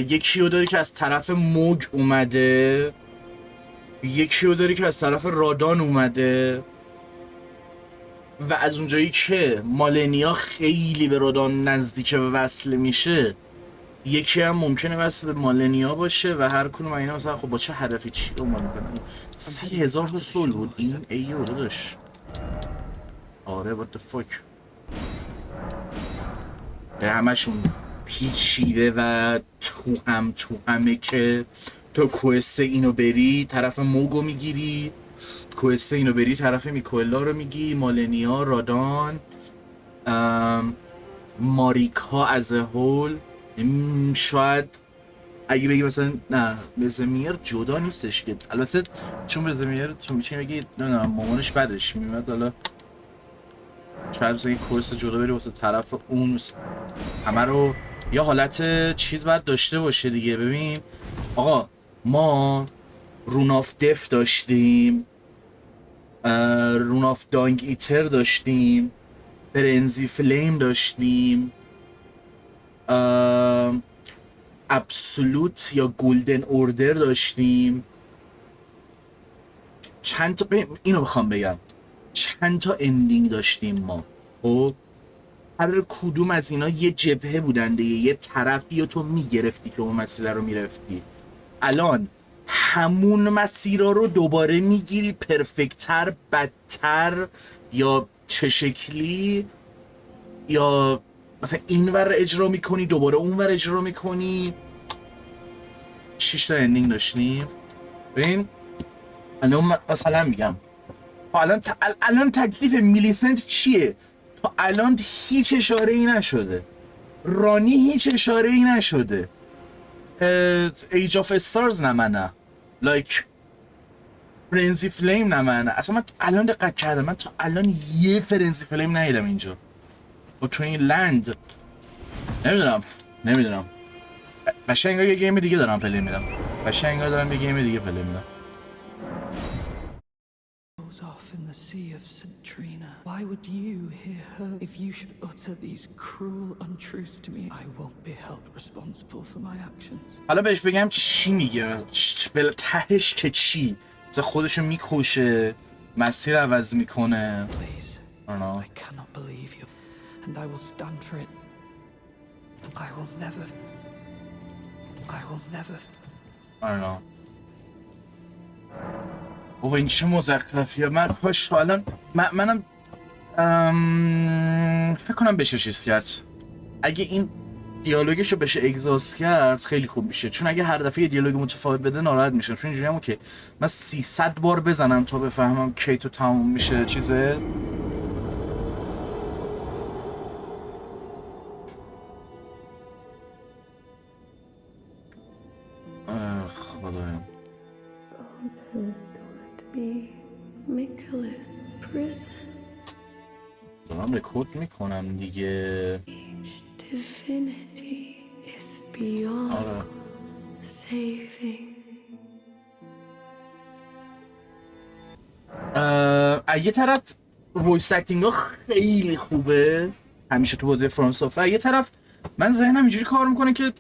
یکی رو داری که از طرف موگ اومده، یکی رو داری که از طرف رادان اومده و از اونجایی که مالنیا خیلی به رادان نزدیک به وصل میشه، یکی هم ممکنه وصل به مالنیا باشه و هر کدوم اینا مثلا خب با چه هدفی چی رو ما میکنن. 30,000 تا سول بود این ایو داداش. آره what the fuck. به همشون پیچیده و تو همه که تو کوست اینو بری طرف موگو میگیری، کوست اینو بری طرف میکوئلا رو میگی، مالنیا، رادان، ماریکا از هول شاید اگه بگی مثلا نه بزمیر جدا نیستش که البته چون بزمیر تو میتونی بگی نمیدونم مامانش بدش میومد، حالا شاید مثلا یه کورس جدا بری واسه طرف اون همه رو یا حالت چیز باید داشته باشه دیگه. ببین آقا ما رون آف دف داشتیم، رون آف دانگ ایتر داشتیم، فرنزی فلیم داشتیم، ابسولوت یا گلدن اوردر داشتیم. چند تا اینو بخوام بگم چند تا اندینگ داشتیم ما. خب هر کدوم از اینا یه جبهه بودن دیگه، یه طرفی رو تو میگرفتی که اون مسیر رو میرفتی. الان همون مسیرها رو دوباره میگیری پرفکتر، بدتر، یا چه شکلی، یا مثلا این ور اجرا میکنی دوباره اون ور اجرا میکنی. 6 تا اندینگ داشتیم. ببین الان مثلا میگم الان تکلیف میلیسنت چیه؟ تا الان هیچ اشاره ای نشده، رانی هیچ اشاره ای نشده، ایج آف استارز نمنه، لایک فرنزی فلیم نمنه. اصلا من الان دقت کردم، من تا الان یه فرنزی فلیم ندیدم اینجا و تو این لند. نمیدونم بشه انگار یه گیم دیگه دارم پلی میدم، بشه انگار دارم یه گیم دیگه پلی میدم. Off in the sea of St. Trina. Why would you hear her? If you should utter these cruel untruths to me, I won't be held responsible for my actions. حالا بهش بگم چی میگه؟ تهش که چی؟ خودشو میکشه، مسیر عوض میکنه. Please, I cannot believe you, and I will stand for it. I will never. I don't know. بابا این چه مزخرفیه. من پاش الان منم فکر کنم بشه چیز کرد. اگه این دیالوگشو بشه اگزاست کرد خیلی خوب میشه، چون اگه هر دفعه دیالوگ متفاوت بده ناراحت میشم، چون اینجوری همون که من 300 بار بزنم تا بفهمم کی تو تموم میشه چیزه. خدایم دارم رکورد میکنم دیگه. آره یه طرف وایس اکتینگ ها خیلی خوبه همیشه تو بازی فرام سافت، یه طرف من ذهنم اینجوری کار میکنه که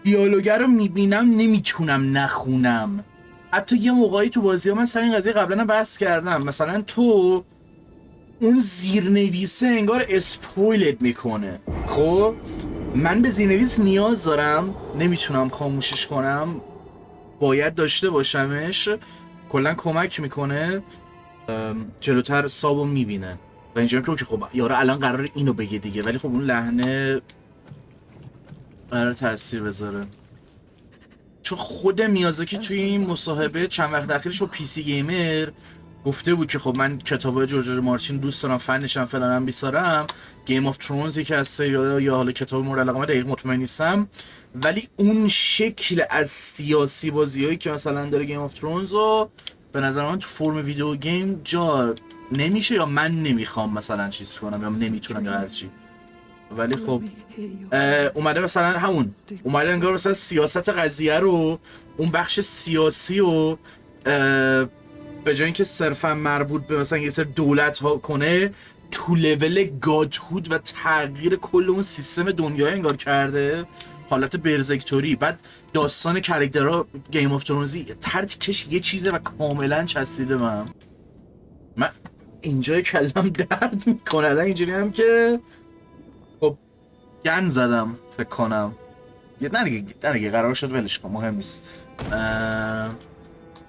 دیالوگر رو میبینم نمیتونم نخونم. حتی یه موقعی تو بازی ها من سر این قضیه قبلا بحث کردم، مثلا تو اون زیرنویسه انگار اسپویلت میکنه. خب من به زیرنویس نیاز دارم، نمیتونم خاموشش کنم، باید داشته باشمش، کلا کمک میکنه جلوتر سابو میبینه و اینجا که خب یارو الان قرار اینو بگه دیگه، ولی خب اون لحنه قرار تاثیر بذاره. چون خود میازاکی توی این مصاحبه چند وقت اخیرش با پی سی گیمر گفته بود که خب من کتابای جورج مارتین دوست دارم، فنشم فلانم بیسارم، گیم آف ترونز یکی از سریال یا حالا کتاب مورد علاقه من دقیق مطمئن نیستم، ولی اون شکل از سیاسی بازیایی که مثلا داره گیم آف ترونز رو به نظر من تو فرم ویدیو گیم جا نمیشه، یا من نمیخوام مثلا چیز کنم یا نمیتونم یا هرچی. ولی خب اومده مثلا همون اومده انگار مثلا سیاست قضیه رو، اون بخش سیاسی رو به جای اینکه صرفا مربوط به مثلا یه سر دولت ها کنه، تو لول گادهود و تغییر کل اون سیستم دنیای انگار کرده، حالت برزکتوری. بعد داستان کاراکترها گیم آف ترونزی ترتیکش یه چیزه و کاملا چسبیده من اینجای کلم درد میکنه. الان اینجوری هم که خب گن زدم فکر کنم، نه دیگه قرار شد ولش کن، مهم نیست.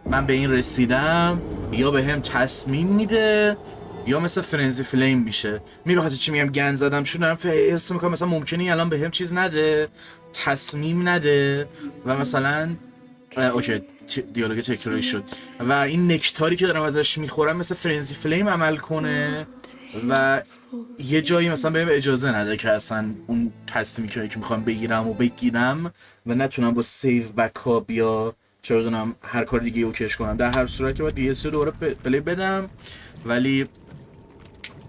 من به این رسیدم، یا به هم تصمیم میده یا مثل فرنزی فلیم میشه. میبخاطر چی میگم گن زدم؟ چون دارم حس میکنم مثلا ممکنه الان به هم چیز نده، تصمیم نده و مثلا اوکی دیالوگ تکراری شد و این نکتاری که دارم ازش میخورم مثل فرنزی فلیم عمل کنه و یه جایی مثلا بهم اجازه نده که اصلا اون تصمیمی که میخوام بگیرم و بگیرم و نتونم با سیو بکاپ یا چه بدونم هر کار دیگه اوکیش کنم. در هر صورت که باید دیگه سه دوباره پلی بدم، ولی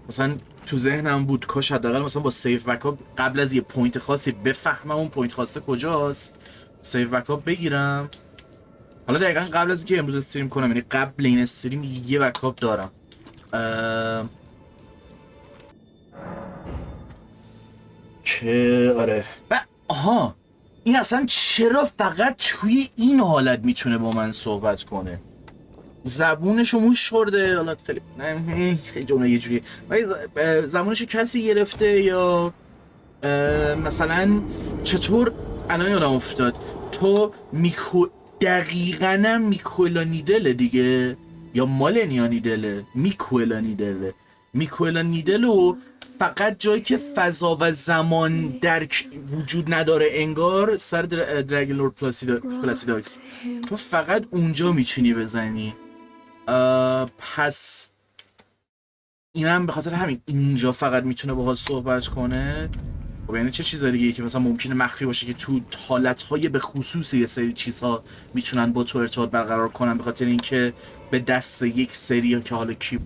مثلا تو ذهنم بود کاش حداقل مثلا با سیو بکاپ قبل از یه پوینت خاصی بفهمم اون پوینت خاصه کجاست، سیو بکاپ بگیرم. حالا دقیقا قبل از اینکه امروز استریم کنم، یعنی قبل این استریم یه بکاپ دارم. که آره آها، این اصلا چرا فقط توی این حالت میتونه با من صحبت کنه؟ زبونشو موش خورده؟ حالا خیلی جمله یه جوریه، ولی زبونشو کسی گرفته یا مثلا چطور؟ الان یادم افتاد تو دقیقاً میکوئلانیدله دیگه، یا مالنیانیدله، میکوئلانیدلو فقط جایی که فضا و زمان درک وجود نداره انگار سر دراگن لورد پلاسیداکس تو فقط اونجا میتونی بزنی. پس اینم به خاطر همین اینجا فقط میتونه باهات صحبت کنه. خب یعنی چه چیزا دیگه که مثلا ممکنه مخفی باشه که تو حالتهای به خصوص یه سری چیزها میتونن با تو ارتباط برقرار کنن، به خاطر اینکه به دست یک سری که حالا کی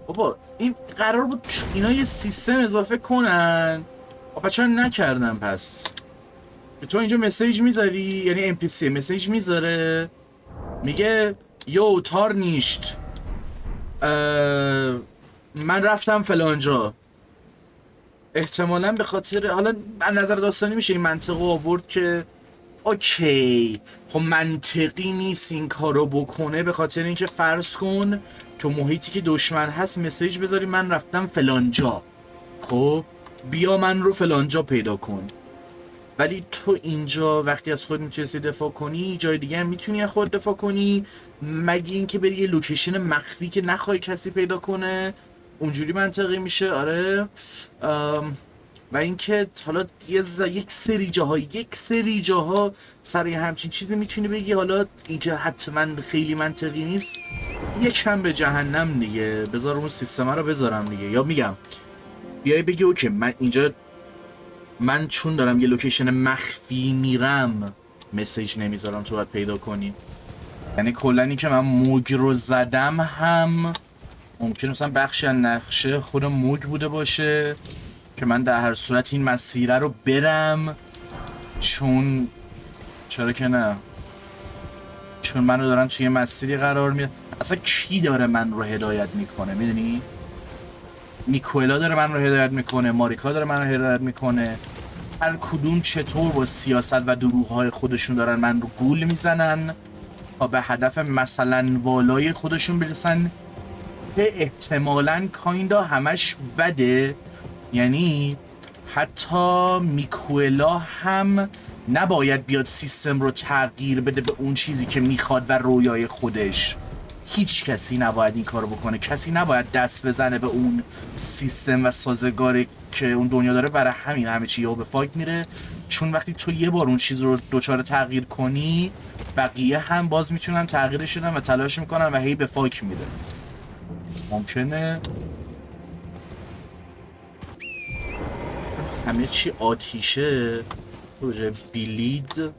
بابا این قرار بود اینا یه سیستم اضافه کنن، بابا چرا نکردن؟ پس تو اینجا مسیج میذاری، یعنی NPC مسیج میذاره میگه یو تار نیشت من رفتم فلانجا. احتمالاً به خاطر حالا از نظر داستانی میشه این منطقه آورد که اوکی خب منطقی نیست این کارو بکنه، به خاطر اینکه فرض کن تو محیطی که دشمن هست مسیج بذاری من رفتم فلانجا، خب بیا من رو فلانجا پیدا کن. ولی تو اینجا وقتی از خود میتونستی دفاع کنی، جای دیگه هم میتونی از خود دفاع کنی، مگه اینکه بری یه لوکیشن مخفی که نخوای کسی پیدا کنه، اونجوری منطقی میشه. آره و اینکه حالا یک سری جاها سر همچین چیزی میتونی بگی حالا اینجا حتما خیلی منطقی نیست، یکم به جهنم دیگه، بذار اون سیستم رو بذارم دیگه. یا میگم بیای بگی اوکی من اینجا من چون دارم یه لوکیشن مخفی میرم مسیج نمیذارم تو باید پیدا کنی. یعنی کلنی که من موگ رو زدم هم ممکن مثلا بخش نقشه خود موگ بوده باشه که من در هر صورت این مسیره رو برم، چون چرا که نه، چون منو دارن توی مسیری قرار میدن. اصلا کی داره من رو هدایت میکنه؟ میدونی میکوئلا داره من رو هدایت میکنه، ماریکا داره من رو هدایت میکنه، هر کدوم چطور با سیاست و دروغ‌های خودشون دارن من رو گول میزنن تا به هدف مثلا والای خودشون برسن که احتمالاً کایندا همش بده. یعنی حتی میکوئلا هم نباید بیاد سیستم رو تغییر بده به اون چیزی که میخواد و رویای خودش. هیچ کسی نباید این کارو بکنه، کسی نباید دست بزنه به اون سیستم و سازگاری که اون دنیا داره. برای همین همه چی به فاک میره، چون وقتی تو یه بار اون چیز رو دوچار تغییر کنی بقیه هم باز میتونن تغییرش بدن و تلاش میکنن و هی به فاک میره. ممکنه همه چی آتیشه توجه بیلید.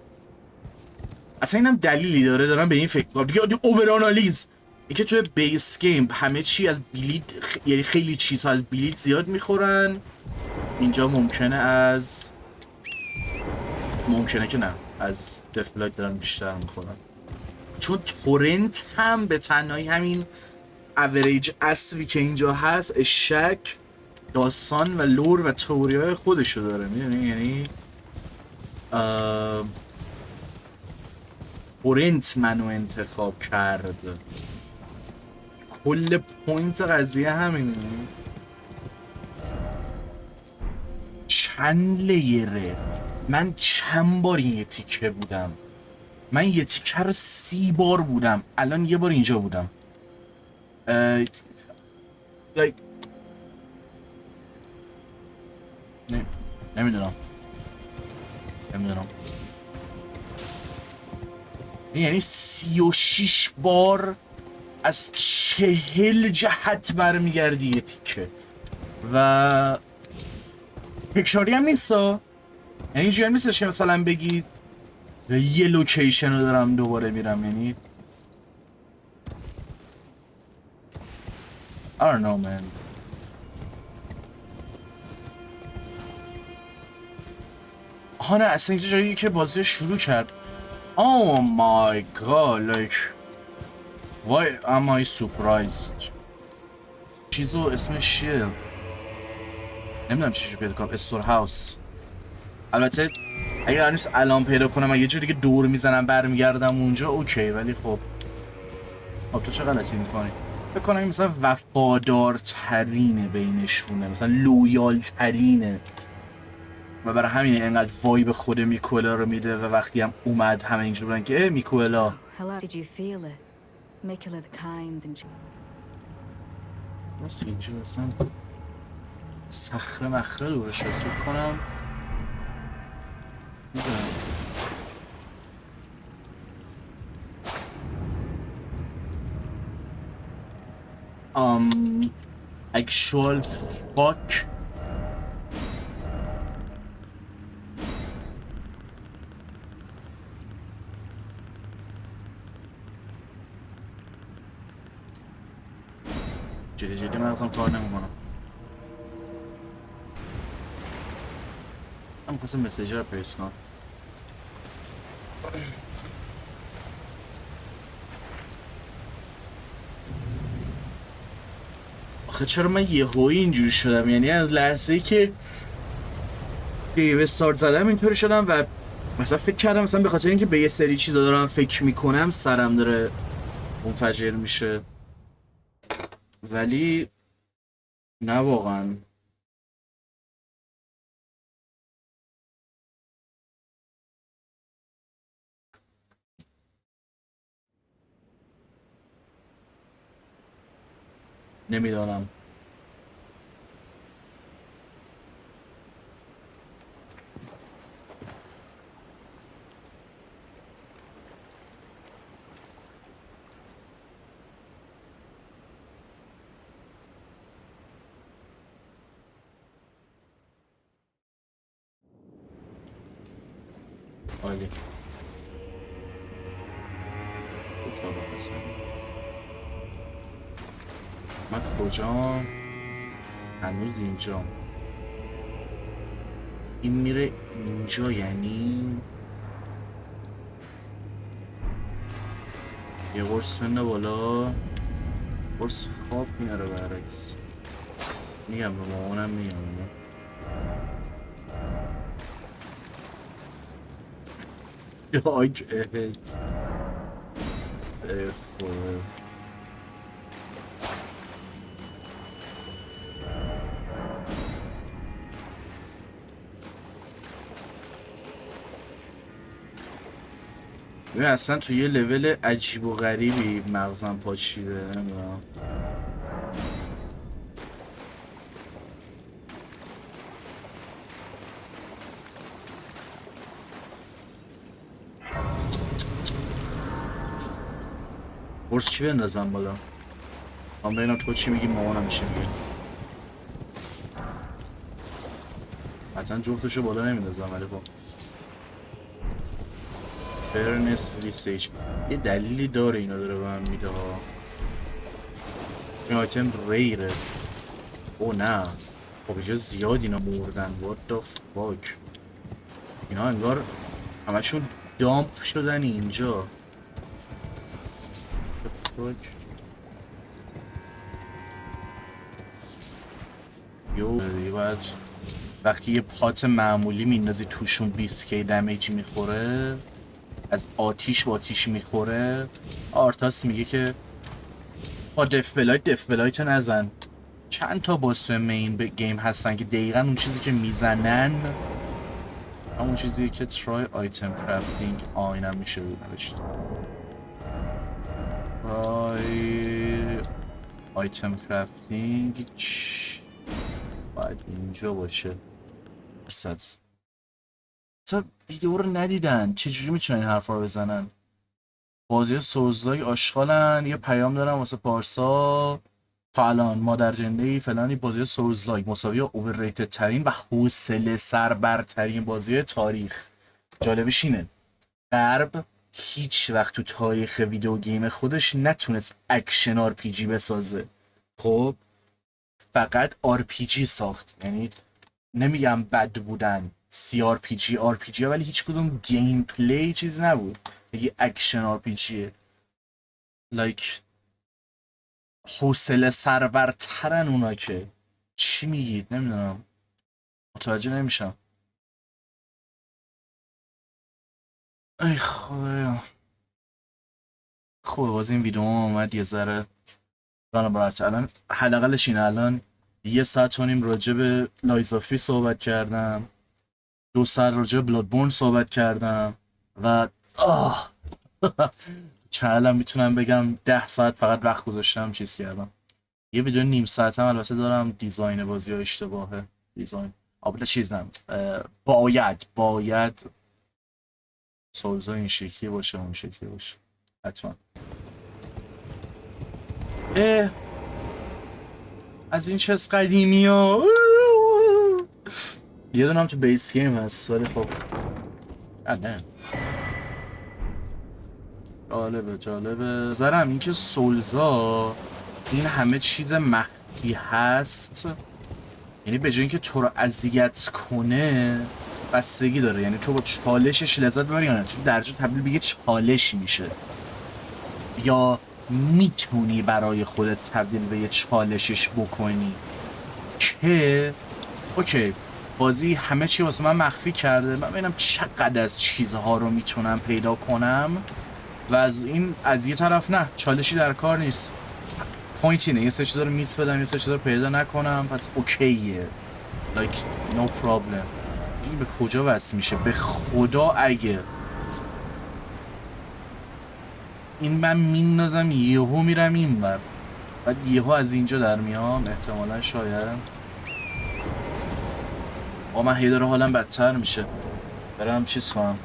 اصلا اینم دلیلی دارم به این فکر کنم دیگه. اوورانالیز این که توی بیس گیم همه چی از بیلید یعنی خیلی چیزها از بیلید زیاد میخورن، اینجا ممکنه که نه از دفلاک دارن بیشتر میخورن، چون تورنت هم به تنهایی همین اوریج اصلی که اینجا هست اشک داستان و لور و تئوریای خودشو داره، میدونی؟ یعنی تورنت منو انتخاب کرد، کل پوینت قضیه همینه. چند لیره؟ من چند بار این یه تیکه بودم؟ من یه تیکه رو 30 بار بودم، الان یه بار اینجا بودم. نمیدونم یعنی 36 بار از 40 جهت برمیگردی یه تیکه و تکراری هم نیستا، یعنی اینجوری هم نیستش که مثلا بگی یه لوکیشن رو دارم دوباره میرم، یعنی I don't know man. نه اصلا اینجا جایی که بازی شروع کرد. Oh my god, like why am I surprised؟ چیزو اسمش چیه؟ نمیدونم چیزو پیدا کنم. استور هاوس. البته اگه قرار نیست الان پیدا کنم یه جوری که دور میزنم برمیگردم اونجا اوکی، ولی خب تو چه غلطی میکنی؟ فکر کنم این مثلا وفادارترینه بینشونه، مثلا لویال ترینه و برای همینه انقدر وایب خود میکولا رو میده و وقتی هم اومد همه اینجور بودن که میکولا. Hello. Did you feel it? Mikula the kind and راست اینجا اصلا صخره مخره دورش هست فکر کنم میزنم. actual fuck. جدی مغزم کار نمیکنم. من میخواستم مسیجه رو پریس کنم. آخه چرا من یهویی اینجوری شدم؟ یعنی از لحظه‌ای که گیم استارت زدم اینطوری شدم و مثلا فکر کردم مثلا به خاطر اینکه به یه سری چیزا دارم فکر میکنم سرم داره منفجر میشه، ولی نه واقعا. نمیدانم. عالی. من کجام؟ هنوز اینجام. این میره اینجا یعنی یه قرص بنده بالا، قرص خواب میاره برعکس. میگم به مامانم میگم داگ اهد خوره. اصلا تو یه لول عجیب و غریبی مغزم پاچیده، نمیدونم. برس چی بندازم بالا؟ من ببینم تو چی میگی مامانم چی میگه. حتما جفتشو بالا نمیندازم ولی خب فرنس ریسیج یه دلیلی داره اینا داره به من میده ها. این آیتم ریره. او نه خب اینجا زیاد اینا مردن. what the fuck. اینا انگار همشون دامپ شدن اینجا. یو دیگه باید وقتی یه پات معمولی میندازی توشون 20k دمیج میخوره، از آتیش با آتیش میخوره. آرتاس میگه که با دف بلایت نزن. چند تا باس تو مین گیم هستن که دقیقا اون چیزی که میزنن همون چیزیه که ترای آیتم کرافتینگ. اینم میشه بود نوشت ترای آیتم کرافتینگ باید اینجا باشه. اصلا ویدیو رو ندیدن چجوری میتونن این حرفا رو بزنن؟ بازی سوزلای آشغالن. یه پیام دارم واسه پارسا. تا الان مادر جنده فلانی بازی سوزلای مساوی اوورریتد ترین و حوصله سربرترین بازی تاریخ. جالبش اینه غرب هیچ وقت تو تاریخ ویدیو گیم خودش نتونست اکشن آر پی جی بسازه. خب فقط آر پی جی ساخت. یعنی نمیگم بد بودن سی آر پی جی ولی هیچ کدوم گیم پلی چیز نبود بگی اکشن آر پی جیه. لایک حوصله سربرترن اونا. که چی میگید نمیدونم، متوجه نمیشم. ای خدایا. خوبه باز این ویدیو اومد یه ذره دانه برات. الان حداقلش اینه الان 1 ساعت و نیم راجع به لایزافی صحبت کردم، 2 ساعت راجع به بلادبورن صحبت کردم و چندم میتونم بگم 10 ساعت فقط وقت گذاشتم چیز کردم. یه ویدیو نیم ساعت هم البته دارم دیزاین بازی ها اشتباهه. دیزاین آبله چیز نم باید سولزا این شکلی باشه اون شکلی باشه حتما. از این چیز قدیمی ها یه دونم تو بیس گیم هست ولی خب نه جالبه زرم این که سولزا این همه چیز مخفی هست. یعنی به جای اینکه تو رو اذیت کنه بستگی داره. یعنی تو با چالشش لذت ببری یا نه، چون درجا تبدیل به یه چالش میشه یا میتونی برای خودت تبدیل به یه چالشش بکنی. که اوکی بازی همه چی واسه من مخفی کرده، من ببینم چقدر از چیزها رو میتونم پیدا کنم و از یه طرف نه چالشی در کار نیست. پوینت اینه یه سه چیزا رو میس بدم یه سه چیزا رو پیدا نکنم پس اوکیه. like no problem. این به کجا وصل میشه؟ به خدا اگه این من میندازم یهو میرم این بر بعد یهو از اینجا در میام احتمالا شاید من هی داره حالم بدتر میشه. برم چیز کنم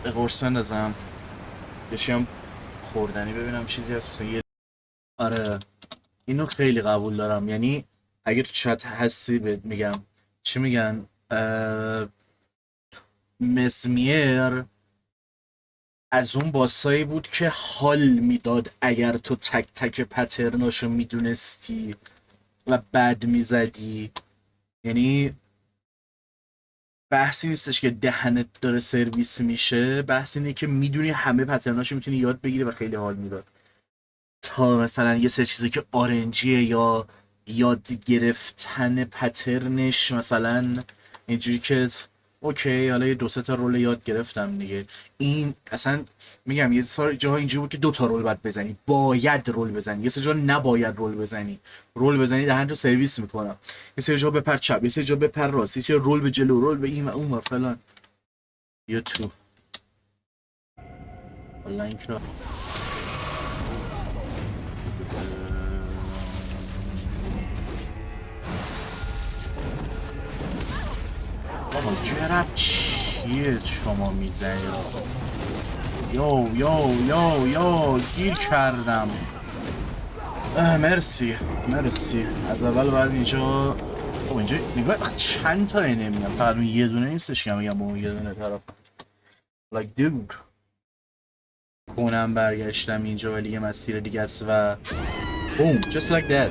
به قرص بندازم بشیم خوردنی ببینم چیزی هست مثلا یه. آره اینو خیلی قبول دارم. یعنی اگه تو چت هستی بهت میگم چی میگن مسمیر از اون باسایی بود که حال میداد اگر تو تک تک پترناشو میدونستی و بد میزدی. یعنی بحثی نیستش که دهنت داره سرویس میشه، بحث اینه که میدونی همه پترناشو میتونی یاد بگیری و خیلی حال میداد. تا مثلا یه سری چیزی که آرنجیه یا یاد گرفتن پترنش مثلا اینجوری که اوکی حالا یه 2-3 تا رول یاد گرفتم دیگه. این اصلا میگم یه سری جاها اینجوری بود که 2 تا رول باید بزنی، باید رول بزنی، یه سری جاها نباید رول بزنی. رول بزنی دهن رو سرویس میکنم. یه سری جاها بپر چپ، یه سری جاها بپر راست، یه سری رول به جلو، رول به این و اون و فلان. یا تو والله این که بابا جرب چیه شما میزنی؟ یو گیر کردم. مرسی از اول بعد اینجا اینجا نگاه چند تا نمیگم فقط اون یه دونه نیستش که میگم با اون یه دونه طرف like dude کنم برگشتم اینجا ولی یه مسیر دیگه است و boom just like that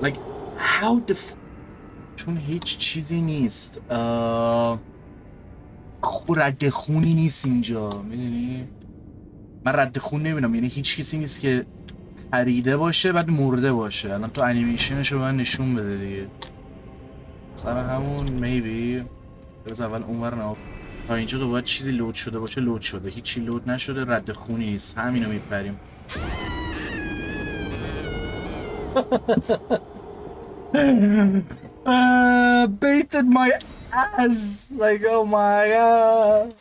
like how the چون هیچ چیزی نیست رد خونی نیست اینجا میدونی. من رد خون نمیبینم. یعنی هیچ کسی نیست که خریده باشه بعد مرده باشه. الان تو انیمیشنشو به من نشون بده دیگه. سر همون میبی بذار اول اونور نه تا اینجا دوباره چیزی لود شده باشه. لود شده، هیچی لود نشده، رد خونی نیست. همینو میپریم. Baited my ass like oh my god.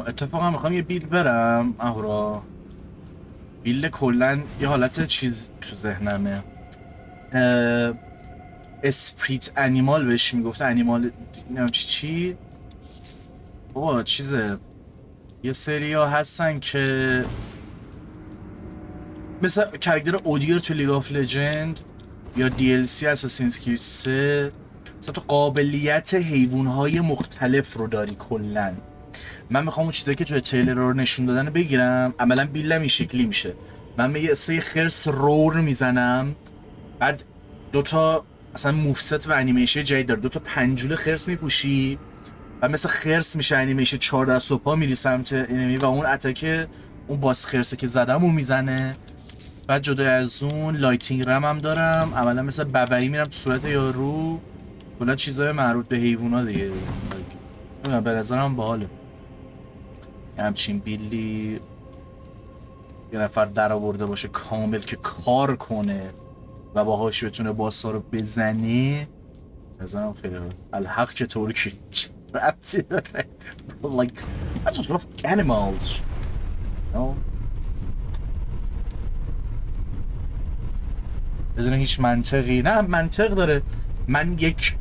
اتفاقا میخوام یه بیلد برم اهورا. بیلد کلن یه حالت چیز تو ذهنمه. اسپریت انیمال بهش میگفته. انیمال نمیم چی بابا چیزه یه سری ها هستن که مثل کرکتر اودیر تو لیگ آف لجند یا DLC اساسینز کرید 3 مثلا تو قابلیت حیوانهای مختلف رو داری کلن. من میخوام اون چیزایی که توی تریلر رو نشون دادن رو بگیرم. عملا بیلم این شکلی میشه، من به یه سه خرس رور میزنم، بعد دوتا اصلا موفست و انیمیشن جدید داره، دوتا پنجول خرس میپوشی و مثل خرس میشه انیمیشن 4 دست و پا میری سمت انمی و اون اتک اون باس خرسه که زدم و میزنه. بعد جدا از اون لایتینگ رم هم دارم، عملا مثل ببعی میرم تو صورت یارو، کلا چیزای مربوط به حیوونا دیگه. به نظرم باحاله همچین بیلی یه نفر در آورده باشه کامل که کار کنه و باهاش بتونه باسا رو بزنی. نظرم خیلی الحق چطوری که ربطی داره. Like I just love animals. No. بدون هیچ منطقی. نه منطق داره. من یک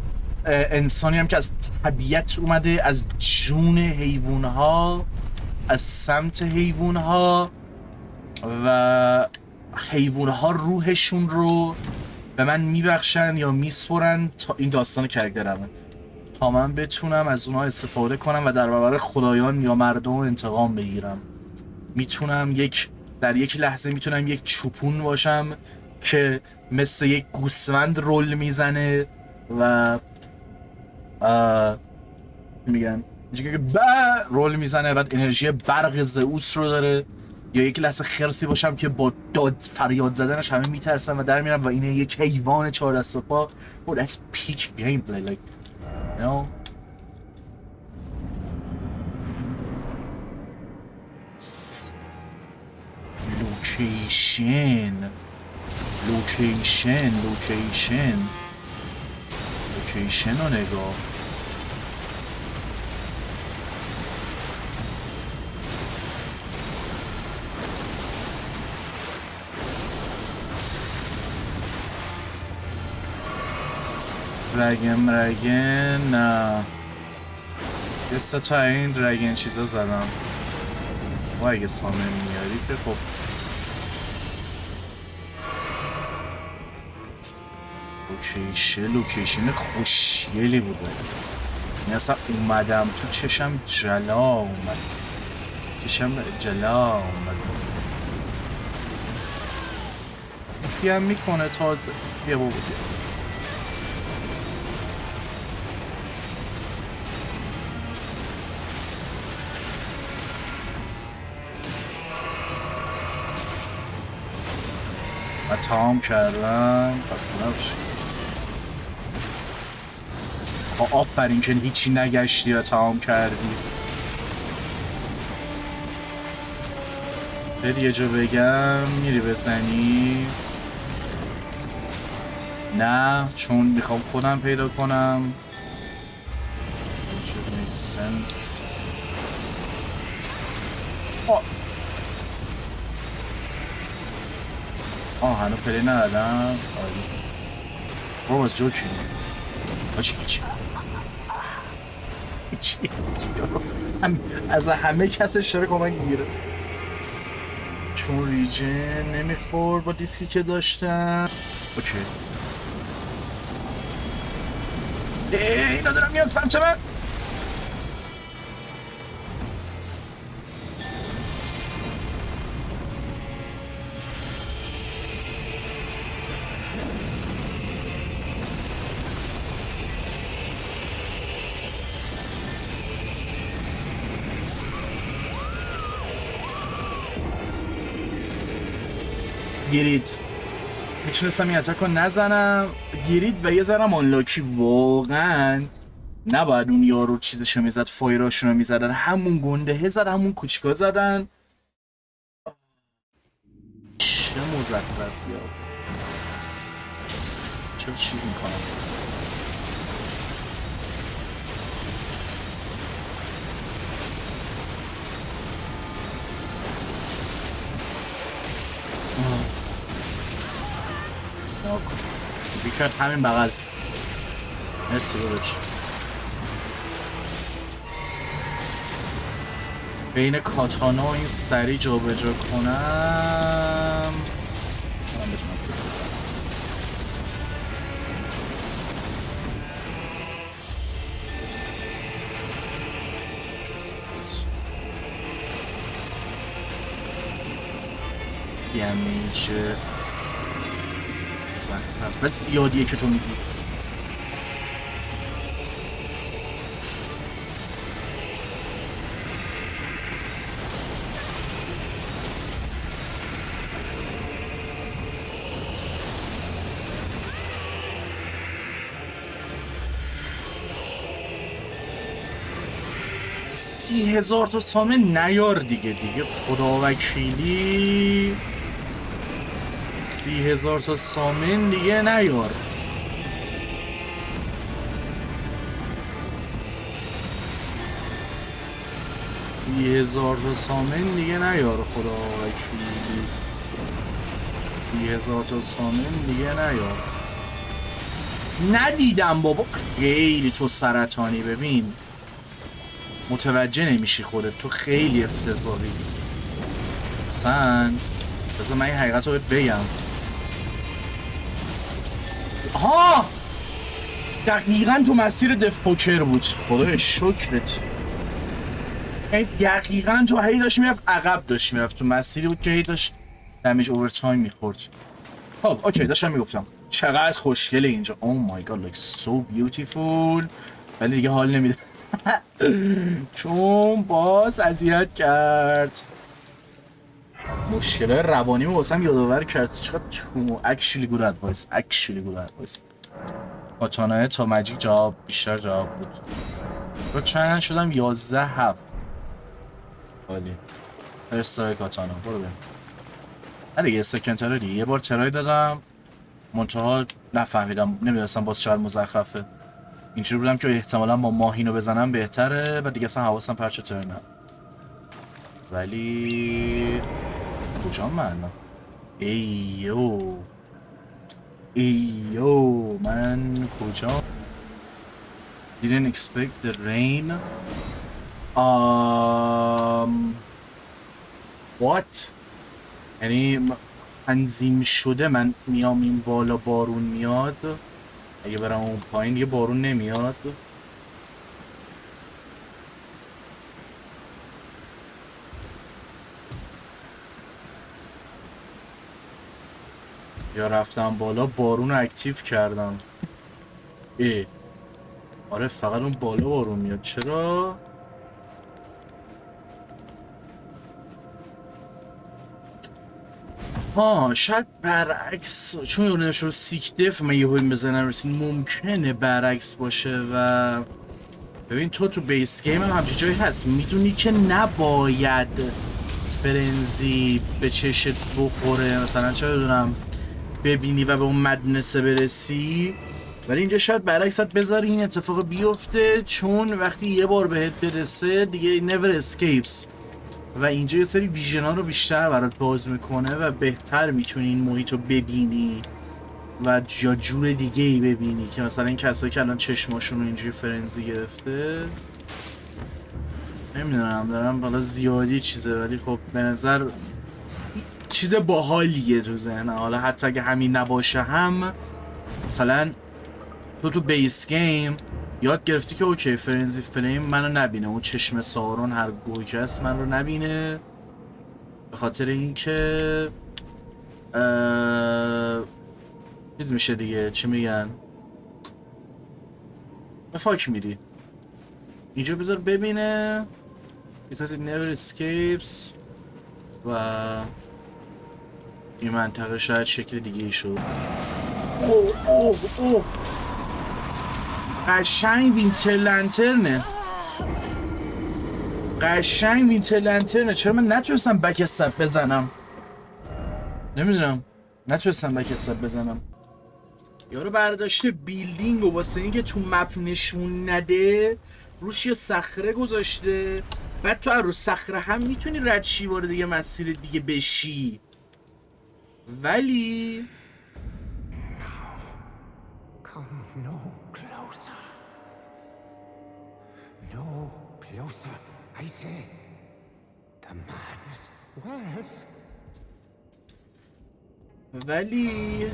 انسانی هم که از طبیعت اومده، از جون حیوانها، از سمت حیوانها و حیوانها روحشون رو به من میبخشن یا میسپرن تا این داستان کرکترمه، تا من بتونم از اونها استفاده کنم و در برابر خدایان یا مردم انتقام بگیرم. میتونم در یک لحظه میتونم یک چوپون باشم که مثل یک گوسفند رول میزنه و میگن که رول میزنه، بعد انرژی برق زئوس رو داره، یا یک لحظه خرسی باشم که با داد فریاد زدنش همه میترسن و در میرم و اینه یک حیوان 4 دست و پا. Oh, that's peak gameplay, like, you know. لوکیشن رو نگاه. درگن نه یه سه تا این درگن چیزا زدم و اگه سامن میاری که خب لوکیشن خوشگلی بوده. یعنی اصلا اومدم تو چشم جلا اومد. هم میکنه تازه یه بابا و تمام کردن پس نباشه. آفرین که هیچی نگشتی و تمام کردی. بری یه جا بگم میری بزنی؟ نه چون میخوام خودم پیدا کنم. هنو پلی ندادم. برو از جوکی چی از همه کس اشتراک من گیره چون ریجن نمیخورد با دیسکی که داشتم. اوکی اینا دارم میان سمت من. گیرید میتونستم این اتک رو نزنم. گیرید و یه ذرم آنلاکی. واقعا نباید اون یارو چیزشو میزد، فایراشونو میزدن، همون گنده زد، همون کوچیکا زدن. چه مزخرفی ها. چرا چیز میکنم بیشتر همین بغل. مرسی بودش. بین کاتانا و این سری جا به جا کنم من بتونم فکر بزنم. دمیج مزخرف بس زیادیه که تو میگی. سی هزار تا سامه نیار دیگه خدا وکیلی 30,000 تا سامن دیگه نیار. سی هزار تا سامن دیگه نیار خدا وکیلی 30,000 تا سامن دیگه نیار. ندیدم بابا خیلی تو سرطانی. ببین متوجه نمیشی خودت تو خیلی افتضاحی اصلا. بذار من این حقیقت رو بگم. ها دقیقا تو مسیر دفوکر بود خدای شکرت. دقیقا تو هی داشت میرفت عقب داشت میرفت تو مسیری بود که هی داشت دمیج اوورتایم میخورد. خب اوکی داشتم میگفتم چقدر خوشگله اینجا. او مای گاد like so beautiful. ولی دیگه حال نمیده چون باز اذیت کرد. مشکل روانی رو واسم یادآور کرد. چقدر تو actually good advice. کاتانای تا مجیک جواب بیشتر جواب بود. با چند شدم 11-7. عالی. فرستای کاتانا برو بریم. دیگه سکند ترای دیگه یه بار ترای دادم منتها نفهمیدم نمیدونستم باز چقدر مزخرفه. اینجوری بودم که احتمالا با ماهینو بزنم بهتره و دیگه اصلا حواسم پرچه ترای نه. ولی کجا من؟ ایو من کجا؟ Didn't expect the rain. What؟ یعنی تنظیم شده من میام این بالا بارون میاد اگه برم اون پایین یه بارون نمیاد. یا رفتم بالا بارون رو اکتیو کردم. آره فقط اون بالا بارون میاد. چرا؟ شاید برعکس چون یه نمیشه رو سیک دف من یه هایی بزنم رسید ممکنه برعکس باشه. و ببین تو بیس گیم هم همچه جایی هست میدونی که نباید فرنزی به چشت بخوره مثلا چه بدونم ببینی و به اون مدنسه برسی. ولی اینجا شاید برعکس بذاری این اتفاق بیفته چون وقتی یه بار بهت برسه دیگه never escapes و اینجا یه سری ویژن ها رو بیشتر برات باز میکنه و بهتر میتونی این محیط رو ببینی و یا جور دیگه ای ببینی که مثلا این کسایی که الان چشماشون رو اینجوری فرنزی گرفته نمیدونم دارم بالا زیادی چیزه ولی خب به نظر چیز باحالیه تو ذهنم. حالا حتی اگه همین نباشه هم مثلا تو بیس گیم یاد گرفتی که اوکی فرنزی فلیم منو نبینه اون چشم سارون هر گوجه است من رو نبینه به خاطر اینکه چیز میشه دیگه چی میگن به فاک میری اینجا بذار ببینه because it never escapes و این منطقه شاید شکل دیگه ای شد. اوه قشنگ وینتر لنترنه. چرا من نتونستم بک استپ بزنم؟ نمیدونم نتونستم بک استپ بزنم. یارو برداشته بیلدینگ و واسه اینکه تو مپ نشون نده روش یه صخره گذاشته بعد تو رو صخره هم میتونی رد شی وارد یه مسیر دیگه بشی ولی Closer, I say. The madness. Worse. ولی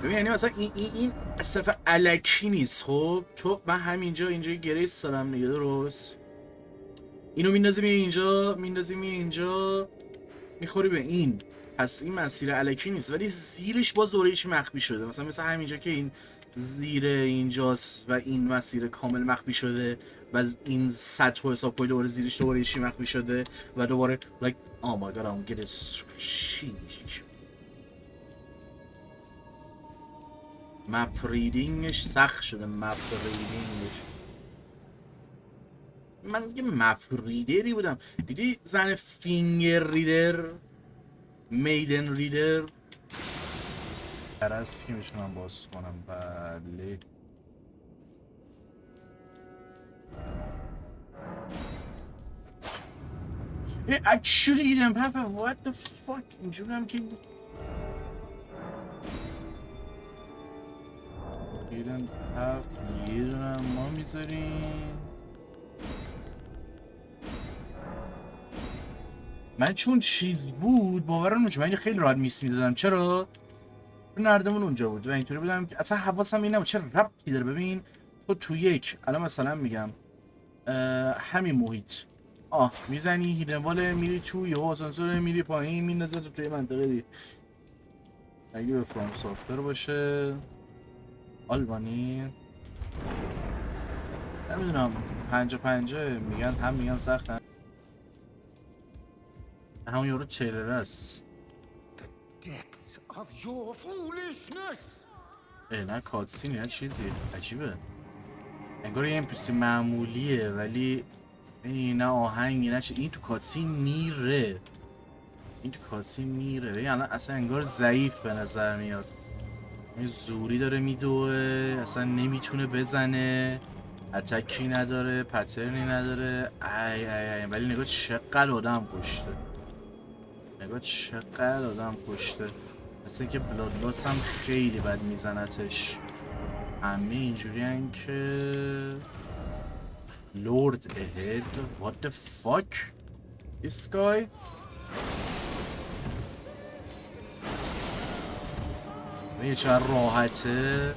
ببین یعنی مثلا این صرف الکی نیست. خب تو من همینجا اینجا گریس دارم دیگه، درست؟ اینو میندازیم اینجا، میندازیم اینجا، میخوری به این. پس این مسیر الکی نیست، ولی زیرش باز دوره‌ایش مخفی شده. مثلا همینجا که این زیر اینجاست و این مسیر کامل مخفی شده و این سطح رو حساب کنید دوباره زیرش دوره‌ایش مخفی شده و دوباره like oh my god I'm getting sheesh. مپ ریدینگش سخت شده. مپ ریدینگش من دیگه مپ ریدری بودم. دیدی زن فینگر ریدر، میدن ریدر درست که میتونم باز کنم. بله actually you didn't have a what the fuck. اینجوری هم که you didn't have یه دونم ما میذاریم. من چون چیز بود باورم نمیشه، من خیلی راحت میس میدادم. چرا؟ نردمون اونجا بود و اینطوری بودم که اصلا حواسم این نبود چه ربطی داره. ببین تو یک الان مثلا میگم همین محیط میزنی هیدنواله، میری تو یه آسانسور، میری پایین، میندازه تو توی منطقه دی. اگه به فرام سافتر باشه آلبانی نمیدونم 50-50 میگن، هم میگن سخت، همون یارو تیلر است. Depths of your foolishness. نه کاتسین یا چیزی عجیبه، انگار یه NPC معمولیه ولی نه آهنگی نه این تو کاتسین میره. ببین الان اصلا انگار ضعیف به نظر میاد، این زوری داره میدوه، اصلا نمیتونه بزنه، اتکی نداره، پترنی نداره. ای ولی نگاه چقدر آدم کشته. مثل که بلادلاس هم خیلی بد میزنتش. همه اینجوری هن که لورد اهد. what the fuck this guy. یه چه راحته.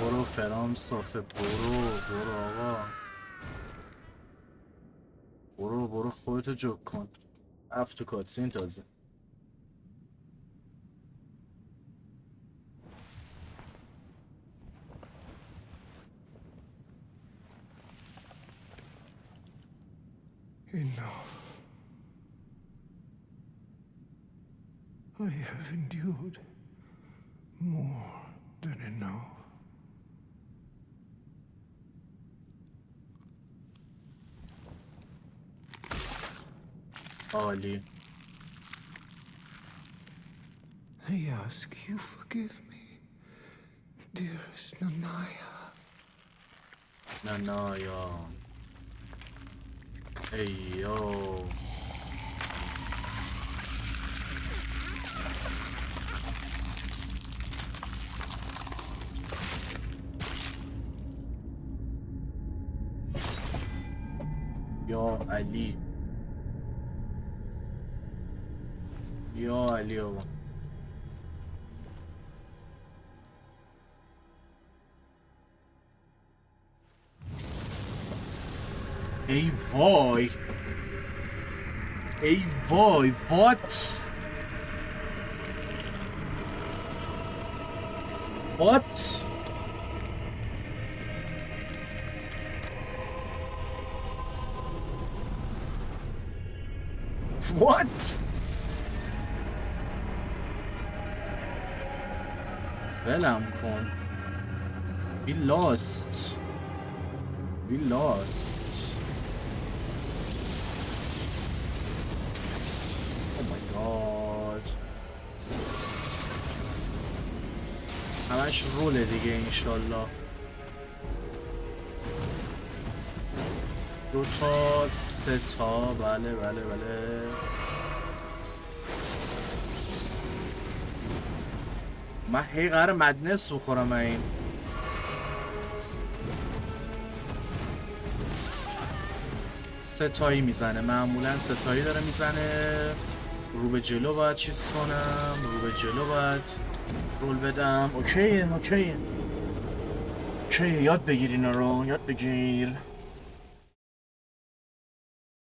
برو فرام صافه، برو آقا، برو خودتو جوک کن. رفت تو کاتسین تازه. Enough. I have endured more than enough. عالی. I ask you forgive me, dearest Nanaya. نانایا ایو یا علی، یا علی آقا. ای وای what ولم کن. We lost. Oh my god. همش روله دیگه انشالله. 2 تا 3 تا بله. من هی قرار مدنس بخورم. این ستایی میزنه، معمولا ستایی داره میزنه. رو به جلو باید چیز کنم، رو به جلو باید رول بدم. اوکیه اوکیه اوکیه، یاد بگیر اینا رو، یاد بگیر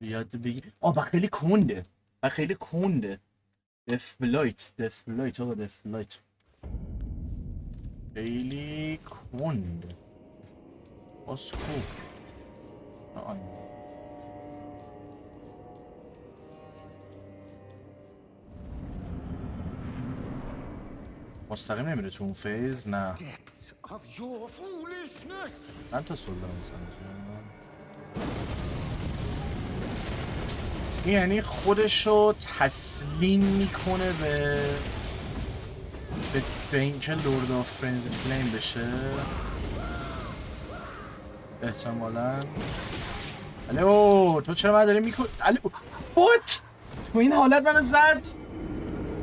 یاد بگیر. و خیلی کنده و خیلی کنده. دفلایت آقا دفلایت خیلی کنده. باز خوب مستقیم نمیره تو اون فیز. نه من تا سول دارم میسنم. یعنی خودشو تسلیم میکنه به اینکه لورد آف فرنزی فلیم بشه احتمالاً. الو تو چرا من داری میکنی؟ الو وات؟ تو این حالت منو زد؟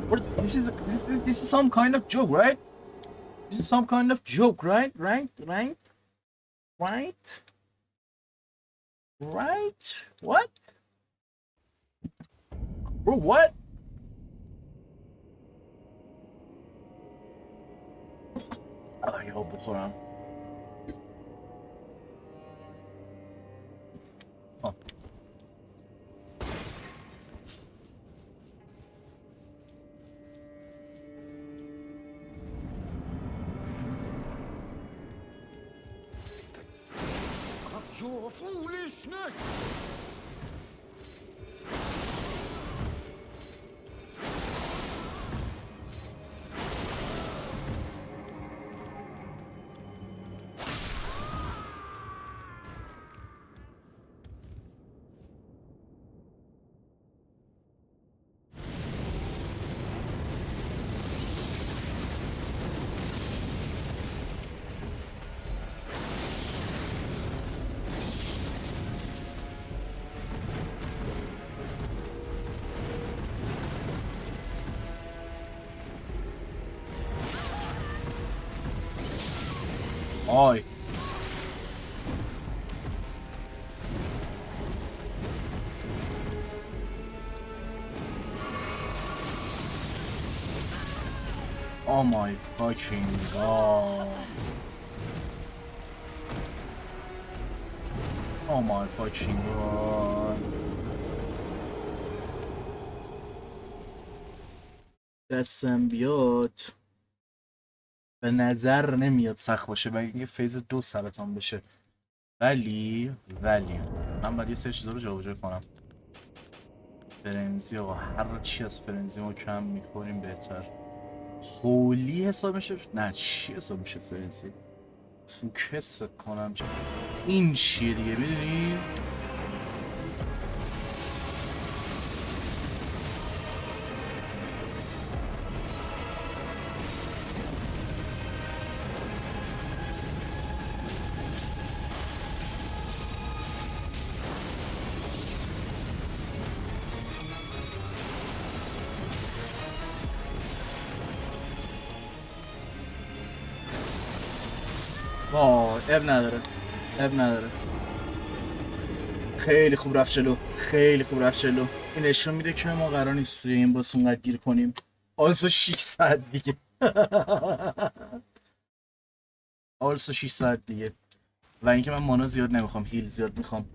This is some kind of joke, right? This is some kind of joke, right? Right? What? Bro, what? یه آب بخورم. Your foolishness! آی Oh my fucking god. Oh my fucking god. دستم بیاد به نظر نمیاد سخت باشه و یه فیز 2 سرطان بشه، ولی من باید یه سری چیزا رو جابجا کنم. فرنزی آقا، هر چی از فرنزی ما کم میکنیم بهتر. هولی حساب میشه؟ نه چی حساب میشه فرنزی؟ فوکس فکر کنم. این چیه دیگه میدونی؟ اب نداره. خیلی خوب رفت جلو. این نشون میده که ما قرار نیست توی این باس اونقدر گیر کنیم. آلسو 6 ساعت دیگه. و اینکه من مانا زیاد نمیخوام، هیل زیاد میخوام.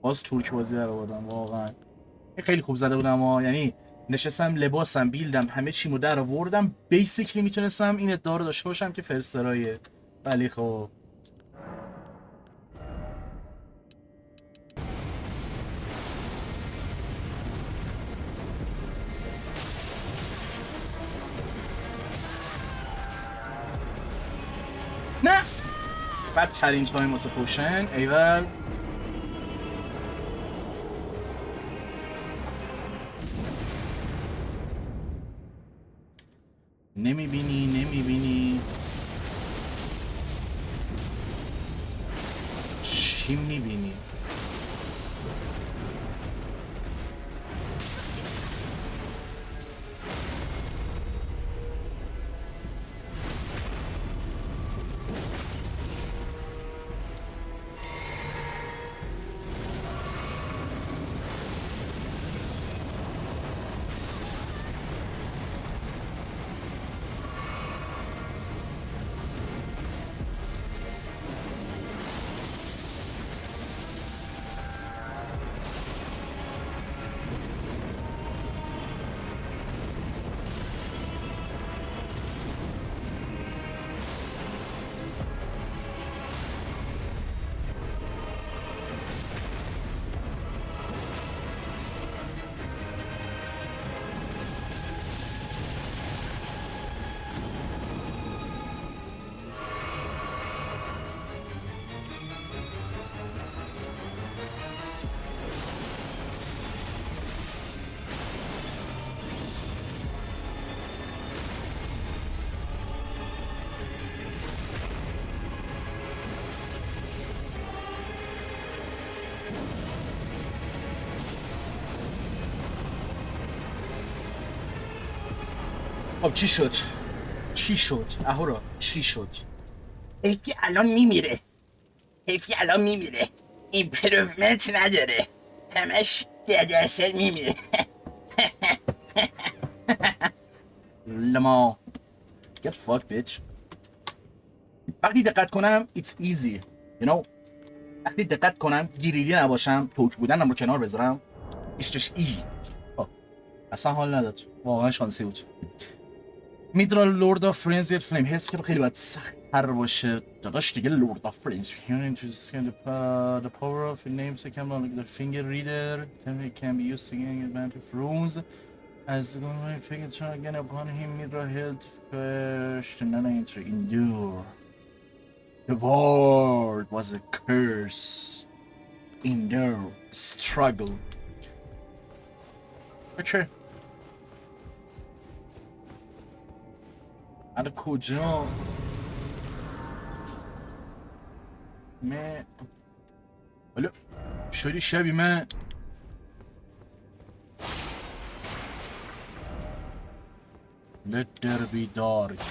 باز تورک بازی در آوردم واقعا. خیلی خوب زده بودم یعنی نشستم لباسم بیلدم همه چیمو در آوردم. بیسیکلی میتونستم این ادعا رو داشته باشم که فرسترایه، ولی خب نه. بدترین تایم واسه پوشن. ایول نمیبینی چی میبینی؟ خب چی شد؟ چی شد؟ اهورا چی شد؟ حیفی الان میمیره. حیفی الان میمیره. ایمپروومنت نداره. همش 10% میمیره. لما get fucked bitch. وقتی دقت کنم it's easy you know. وقتی دقت کنم گیریلی نباشم توک بودنم رو کنار بذارم it's just easy. اصلا حال نداد، واقعا شانسی بود. میدرال لورد آف فرنزید فلیم حس که خیلی باید سخت تر باشه داداش دیگه. لورد آف فرنز the power of your name second like the finger reader can be used to gain advantage of runes as the going figure try again upon him. Midra held first and then enter endure. The word was a curse. Endure struggle. Okay. از کجا؟ من حالا شدی شبی من Let there be dark.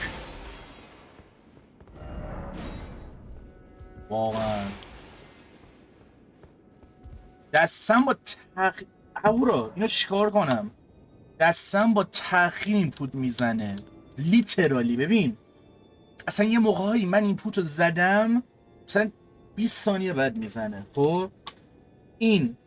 واقعا دستم با اهورا اینو چیکار کنم؟ دستم با تأخیر اینپوت میزنه لیترالی. ببین اصلا یه موقعهایی من اینپوت رو زدم مثلا 20 ثانیه بعد میزنه. خب این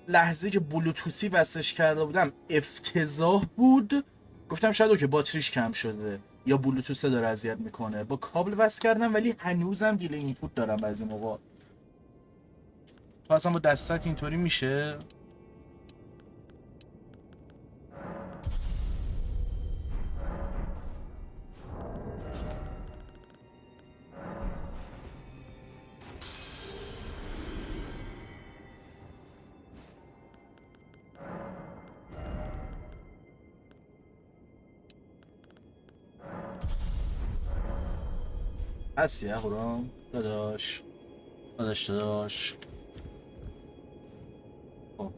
لحظه که بلوتوسی وصلش کرده بودم افتضاح بود. گفتم شاید اوکی باتریش کم شده یا بلوتوسه داره اذیت میکنه. با کابل وصل کردم ولی هنوزم دیلی اینپوت دارم بعضی موقع. تو اصلا با دستت اینطوری میشه؟ هستی اهورام؟ داداش خب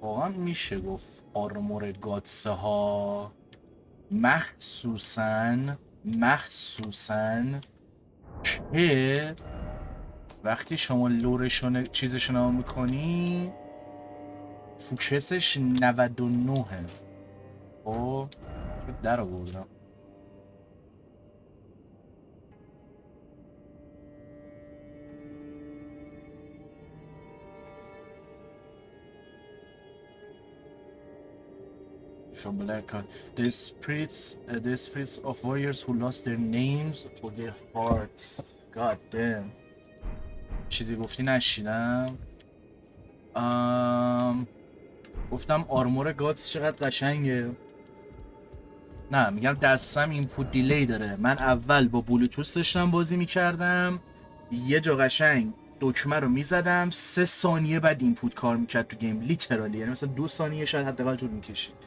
واقعا میشه گفت آرمور گاتسه ها مخصوصاً که وقتی شما لورشون چیزشون رو میکنی فوکسش 99. خب در آوردم. From Black Card. The spirits of warriors who lost their names or their hearts. God damn. چیزی گفتی نشیدم. گفتم آرمور گاتس چقدر قشنگه. نه میگم دستم اینپوت دیلی داره. من اول با بلوتوث داشتم بازی میکردم یه جا قشنگ دکمه رو میزدم 3 ثانیه بعد اینپوت کار میکرد تو گیم لیترالی. یعنی مثلا 2 ثانیه شاید حداقل طول میکشید.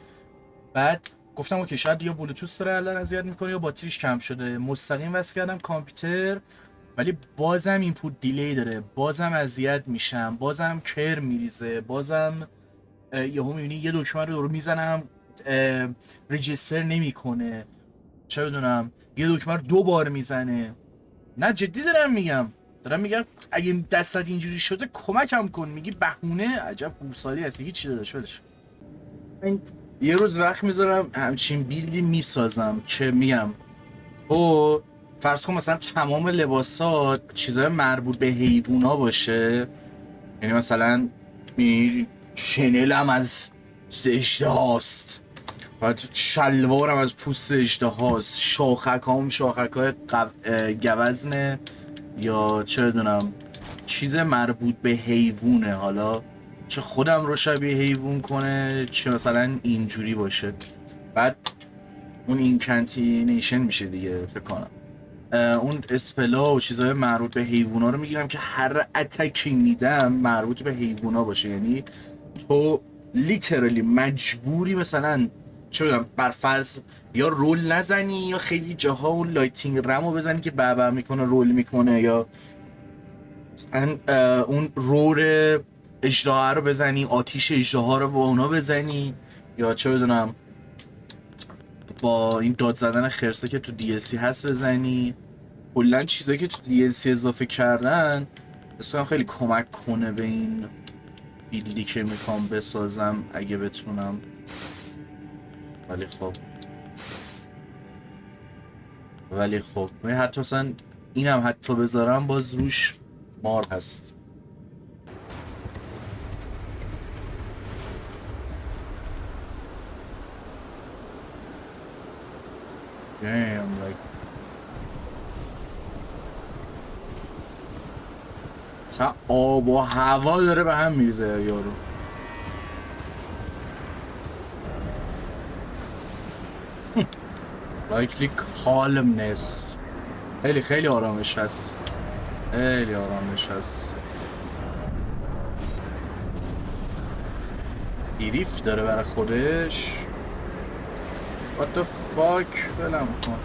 بعد گفتم اوکی شاید یا بلوتوث داره الان اذیت میکنه یا باتریش کم شده. مستقیم وصل کردم کامپیوتر ولی بازم اینپوت دیلی داره. بازم اذیت میشم. بازم کر میریزه. بازم یهو میبینی یه دکمه رو میزنم رجیستر نمیکنه. چه بدونم یه دکمه رو 2 بار میزنه. نه جدی دارم میگم اگه دستت اینجوری شده کمکم کن. میگی بهونه؟ عجب گوسالی هستی. هیچی داداش ولش. یه روز وقت میذارم همچین بیلدی میسازم که میگم او فرض کن مثلا تمام لباسات چیزای مربوط به حیوونا باشه. یعنی مثلا شنل هم از اژدهاست، بعد شلوارم از پوست اژدهاست، شاخکام شاخکای گوزنه یا چه بدونم چیز مربوط به حیوونه. حالا چه خودم رو شبیه حیوان کنه چه مثلا اینجوری باشه. بعد اون اینکانتینیشن میشه دیگه فکر کنم. اون اسپلا و چیزهای مربوط به حیوونا رو میگیرم که هر اتکی میدم مربوط به حیوونا باشه. یعنی تو لیترالی مجبوری مثلا چه بدونم بر فرض یا رول نزنی یا خیلی جاها اون لایتینگ رمو بزنی که بابا میکنه رول میکنه یا اون رور اژدها رو بزنی، آتیش اژدها رو با اونا بزنی یا چه بدونم با این داد زدن خرسه که تو DLC هست بزنی. کلا چیزایی که تو DLC اضافه کردن بسیارم خیلی کمک کنه به این بیلدی که میخوام بسازم اگه بتونم. ولی خب حتی اصلا اینم حتی بذارم باز روش مار هست. Damn, like اصلا آب و هوا داره به هم میریزه یارو. Likely calmness. خیلی آرامش هست. خیلی آرامش هست. دیریف داره برای خودش. What the fuck؟ بلم کن.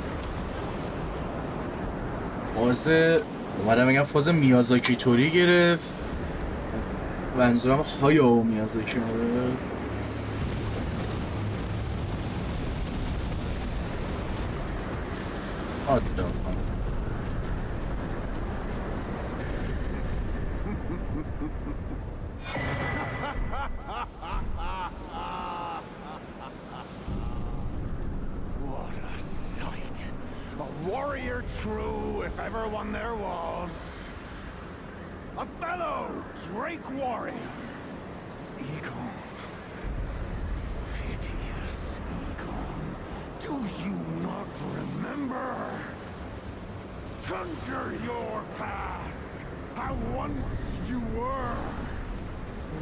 فاز اومدم بگم فاز میازاکی توری گرفت. منظورم هایاو میازاکی گرفت. آدم warrior true, if ever one there was. A fellow Drake warrior. Egon. Piteous Egon. Do you not remember? Conjure your past. How once you were.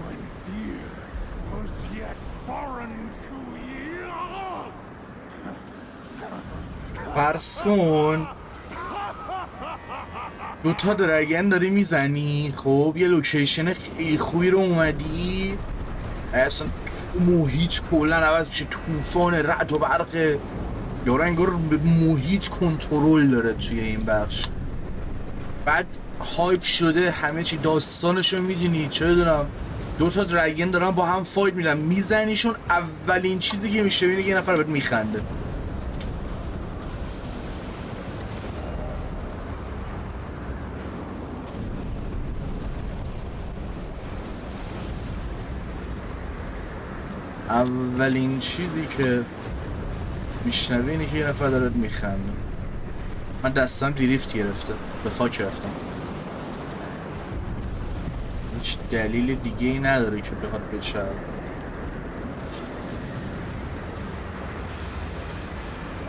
When fear was yet foreign to you. فرض کن دوتا درگن داری میزنی، خب یه لوکیشن خیلی خوبی رو اومدی اصلا محیط کلا عوض میشه، طوفان رعد و برق، یارو انگار به محیط کنترل داره توی این بخش. بعد هایپ شده همه چی، داستانشو میدونی، چه دونم دوتا درگن دارن با هم فایت میدن، میزنیشون، اولین چیزی که میشه بینه یه نفر بهت میخنده. اولین چیزی که میشنوی اینه که یه نفر دارد میخنده. من دستم دریفت گرفته، به فاک رفتم. هیچ دلیل دیگه ای نداره که بخواد بچرد.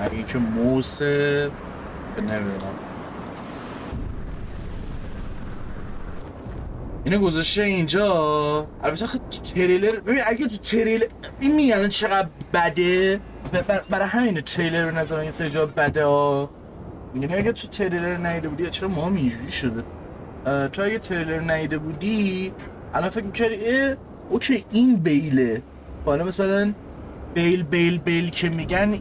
اگه اینکه موسه نمیدونم اینو گذاشته اینجا. البته خب تو تریلر ببین، اگه تو تریلر این میگن چقدر بده، برای همینه تریلر به نظر من یه سری جا بده ها. میگن اگه تو تریلر ندیده بودی، چرا ما هم اینجوری شده، تو اگه تریلر ندیده بودی الان فکر میکردی اوکی این بیله، حالا مثلا بیل که میگن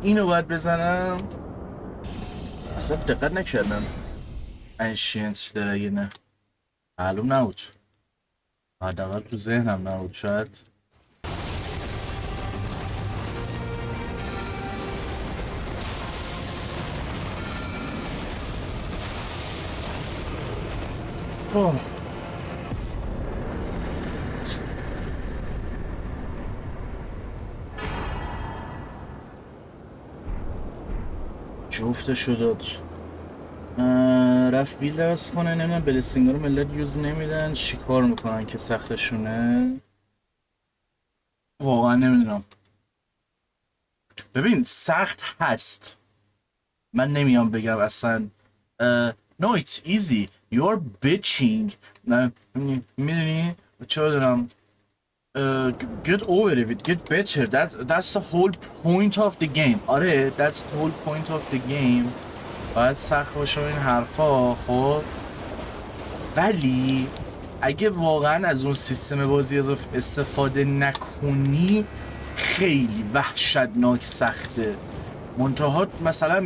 اینو باید بزنم. اصلا دقت نکردم انشینت درگنه، معلوم نبود، حداقل تو ذهنم نبود. شاید جفتشو داد. رفت بیل درست کنه، نمیدونم بلستینگ رو ملت یوز نمیدن، چیکار میکنن که سختشونه واقعا نمیدونم. ببین سخت هست، من نمیام بگم اصلا no it's easy you're bitching، میدونی چه بدونم get over it, get better, that's the whole point of the game. آره that's the whole point of the game. باید سخت باشه این حرفا، خب ولی اگه واقعا از اون سیستم بازی استفاده نکنی خیلی وحشتناک سخته. منتها مثلا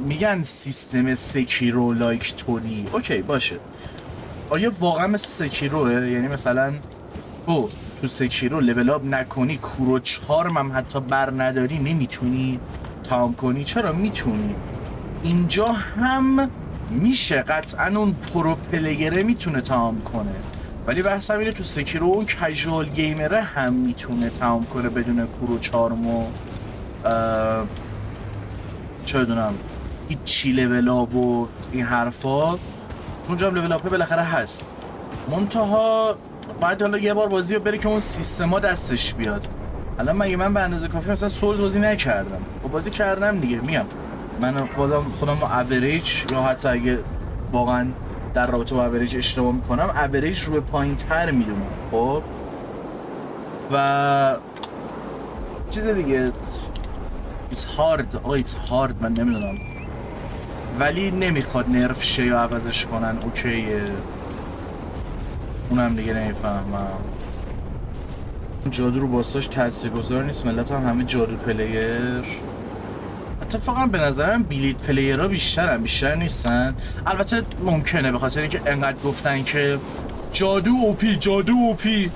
میگن سیستم سکیرو لایک توری، اوکی باشه، آیا واقعا مثل سکیروه؟ یعنی مثلا تو تو سکیرو لول اپ نکنی، کورو چارم هم حتی بر نداری، نمیتونی تمام کنی. چرا میتونی؟ اینجا هم میشه قطعا اون پرو پلیره میتونه تمام کنه، ولی بحث اینه تو سکیرو اون کژوال گیمره هم میتونه تمام کنه بدون کورو چارم و چه بدونم هیچی لول اپ و این حرفا. چون اونجا هم لول اپ بالاخره هست، منتها بعد حالا یه بار بازی رو بری که اون سیستما دستش بیاد. الان من به اندازه کافی مثلا سولز بازی نکردم، خب بازی کردم دیگه، میام من بازم خودم رو اوریج، یا حتی اگه واقعا در رابطه با اوریج اشتباه میکنم، اوریج رو به پایین تر میدونم. خب و چیز دیگه it's hard من نمیدونم، ولی نمیخواد نرف شه یا عوضش کنن. اوکیه، اونم دیگه نمیفهمم. جادو رو باساش تاثیرگذار نیست، ملت هم همه جادو پلیر. اتفاقا به نظرم بیلید پلیرها بیشتر نیستن. البته ممکنه به خاطر اینکه انقدر گفتن که جادو اوپی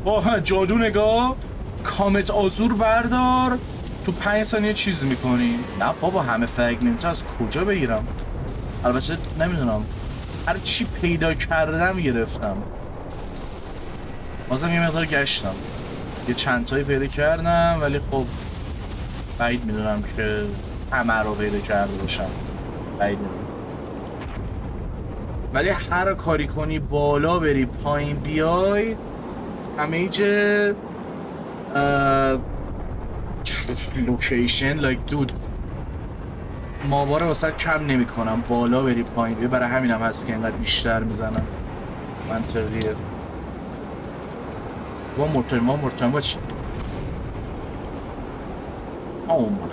واه جادو نگاه، کامت آزور بردار تو 5 ثانیه چیز میکنی. نه بابا همه فرگمنت از کجا بگیرم؟ البته نمیدونم، هر چی پیدا کردم گرفتم. بازم یه مقدار گشتم، یه چند تایی پیدا کردم، ولی خب بعید میدونم که همه رو پیدا کرده باشم، بعید میدونم. ولی هر کاری کنی بالا بری پایین بیای، همه ایجه لوکیشن لایک دود ماواره واسه کم نمی کنم، بالا بری پایین بیای. برای همینم هست که اینقدر بیشتر میزنم. منطقیه. one more time watch. Oh my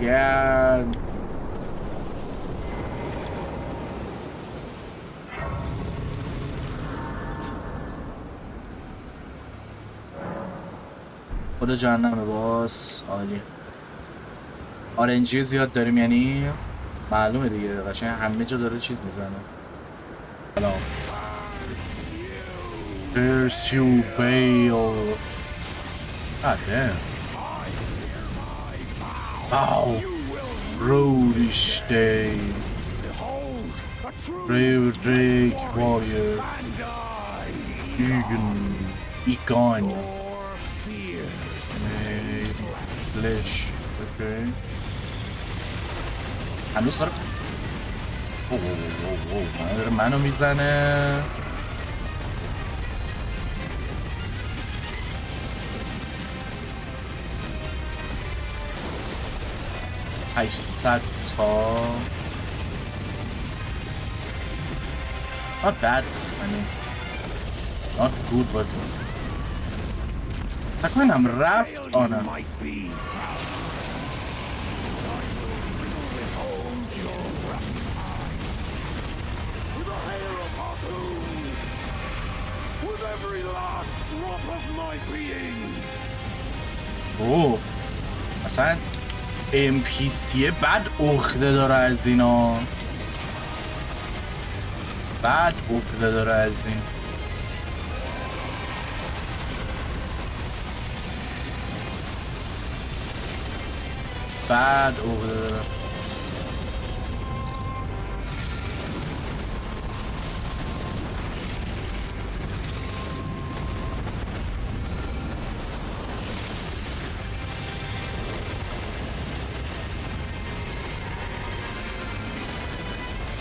god. خدا جهنمه باس. عالی. آرنجی زیاد داریم یعنی معلومه دیگه، قشنگ همه جا داره چیز میزنه. سلام. There's you bail. God damn. Ow. Brody stay. Brave Drake warrior. Egon. Flesh. Okay. هنوز داره منو میزنه. $800 تا. Not bad. I mean, not good, but سکنم رفت آنه. اوه اصلا NPC بد عقده داره از اینا، بد عقده داره از این. بد عقده داره.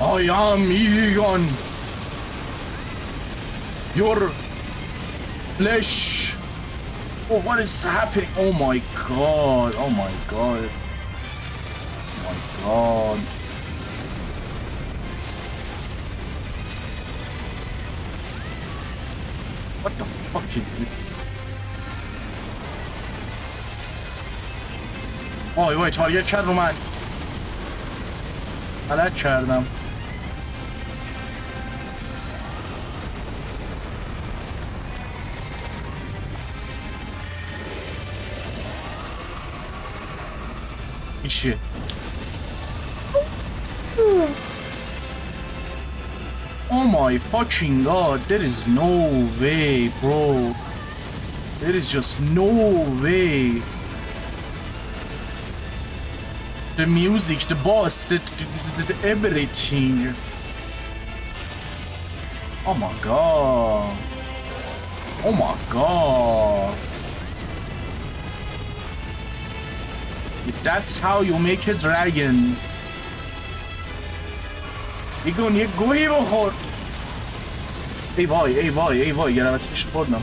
I am Egon. Your flesh. Oh, what is happening? Oh my god. Oh my god. Oh my god. What the fuck is this? Oh, wait, تارگت کرد رو من. غلط کردم. Shit. Oh my fucking god, there is no way, bro. There is just no way. The music, the boss, the everything. Oh my god. Oh my god. If that's how you make a dragon. ایگون یه گوهی بخور. ای وای ای وای ای وای گرفتیش خوردم.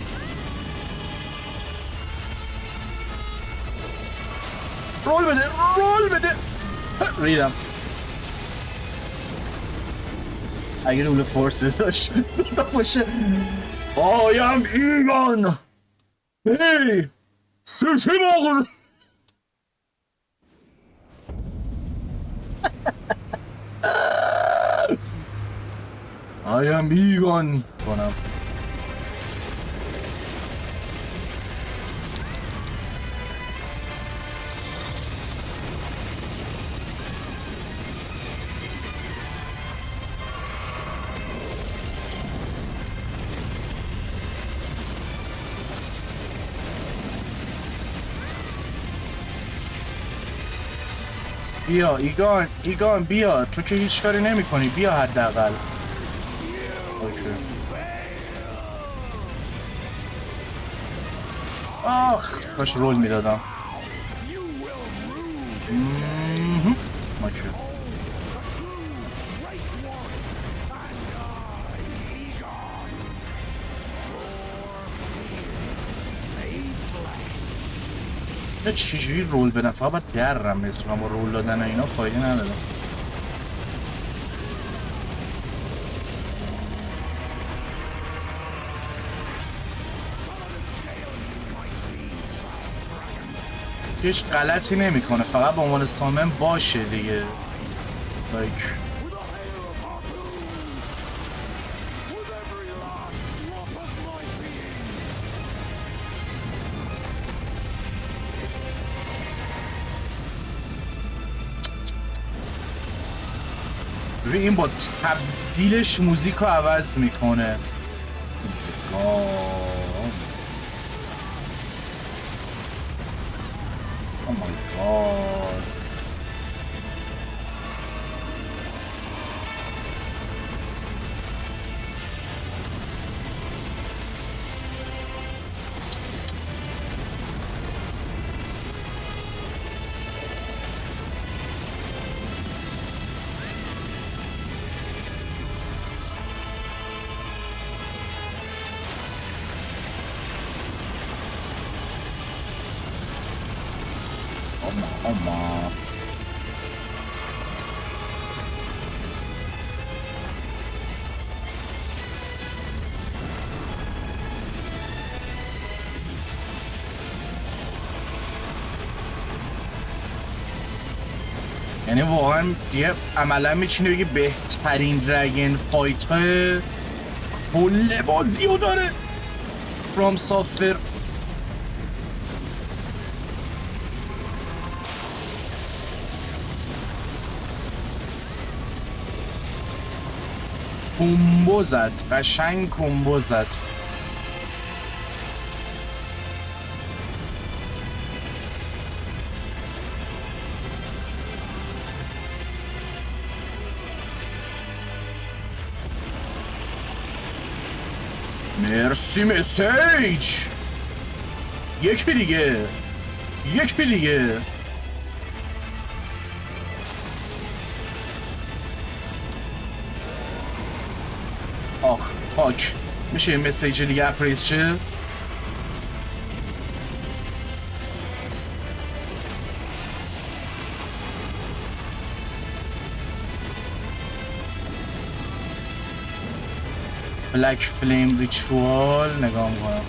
رول بده رول بده. ریدم. اگه رول فورسه داشت دوتا باشه. آیم ایگان. هی سوشی بخور. I am Egon کنم. بیا ایگان بیا، تو که هیچ کاری نمی کنی، بیا حداقل. آخ باش رول میدادم. اوکی. چجوری رول بدم؟ فقط باید درم نصفم و رول دادن و اینا فایده ندارم. هیچ غلطی نمیکنه، فقط به عنوان سامن باشه دیگه. لایک این با تبدیلش موزیک رو عوض میکنه. Oh my god. Oma. یعنی واقعا یه عملا میچینه بگه بهترین درگن فایت های کل بازیو داره فرام سافر. کمبو زد، قشنگ کمبو زد. مرسی مسیج. یکی دیگه آخ پاک میشه یه مسیج دیگه اپریز شه. بلک فلیم ریچوال نگاه میکنم.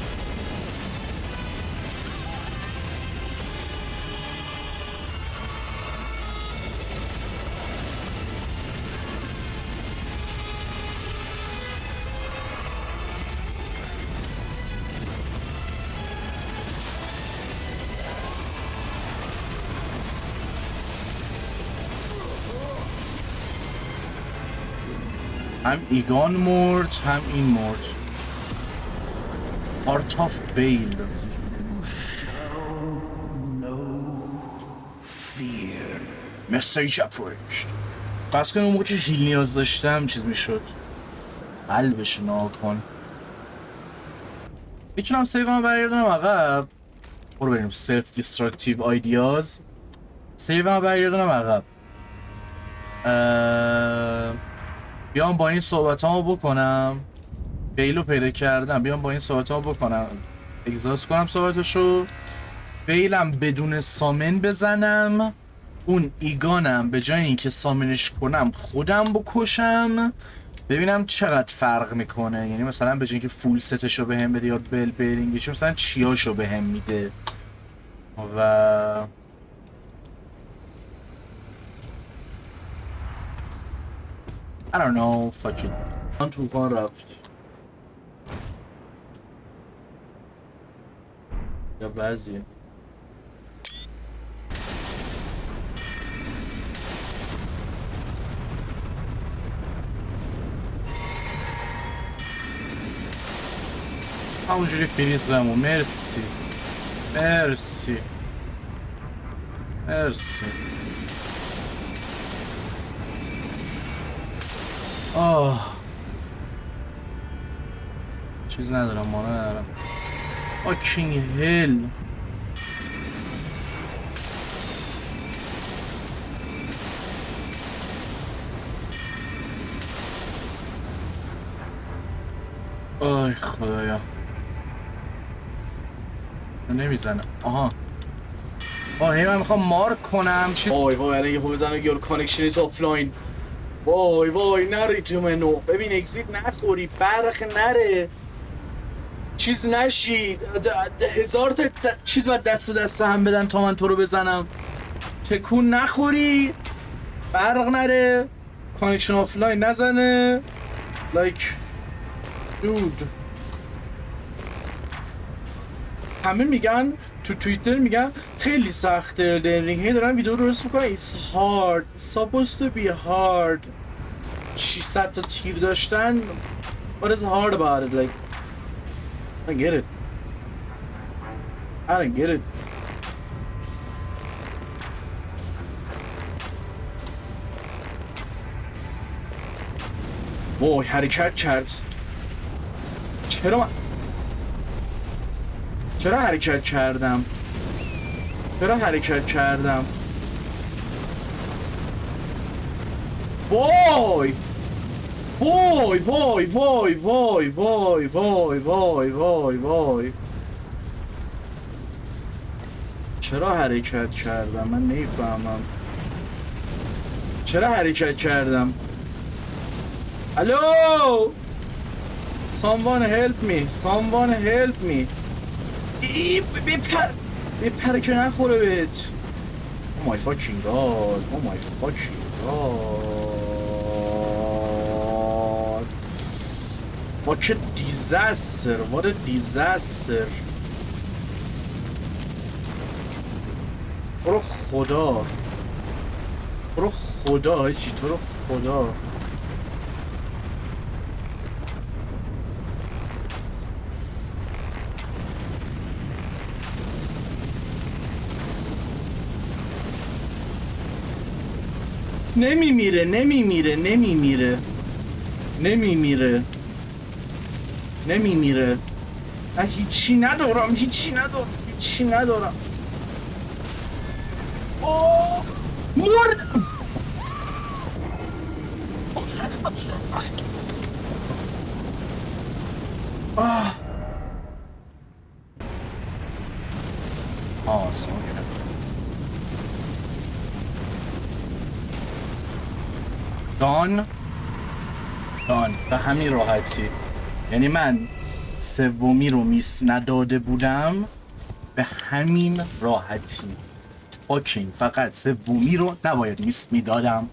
هم ایگان مرد هم این مرد. آرت آف بیل. مسیج اپریشت. پس کنیم اون موقع که هیل نیاز داشتم چیز میشد قلبش ناکن. میتونم سیوم برگردونم عقب. برو بریم سلف دیستراکتیو آیدیاز. سیوم برگردونم عقب. بیام با این صحبت ها بکنم. بیلو پیدا کردم. بیام با این صحبت ها بکنم. اگزاست کنم صحبتشو. بیلم بدون سامن بزنم. اون ایگانم به جای اینکه سامنش کنم خودم بکشم. ببینم چقدر فرق میکنه. یعنی مثلا به جای اینکه فول ستشو به هم بده یا بل بیرینگشو مثلا چیاشو به هم میده. و I don't know, fuck it. من توفان رفت یا بعضیه. همونجوری فریز بمون. مرسی مرسی مرسی. چیز ندارم مانه ندارم. fucking hell. آی خدایا نمیزنه. آها من میخوام مارک کنم. چی؟ وای الان یهو بزنه your connection is offline. وای نری تو منو. ببین اگزیت نخوری. برخ نره. چیز نشید. هزار تا چیز باید دست هم بدن تا من تو رو بزنم. تکون نخوری. برق نره. کانکشن آفلاین نزنه. لایک دود. همه میگن تو توییتر میگن خیلی سخته الدن رینگ. هی دارن ویدیو درست میکنن. It's hard. It's supposed to be hard. 600 تا تیر داشتن. What is hard about it? Like I don't get it. I don't get it. وای حرکت کرد. چرا حرکت کردم؟ وای چرا حرکت کردم؟ من نمیفهمم چرا حرکت کردم. الو someone help me. بپر که نخوره بهت. Oh my fucking god. What a disaster. برو خدا حاجی. تو رو خدا نمیمیره. من هیچی ندارم. مرد. دان به همین راحتی. یعنی من سومی رو میس نداده بودم به همین راحتی. فقط سومی رو نباید میس میدادم.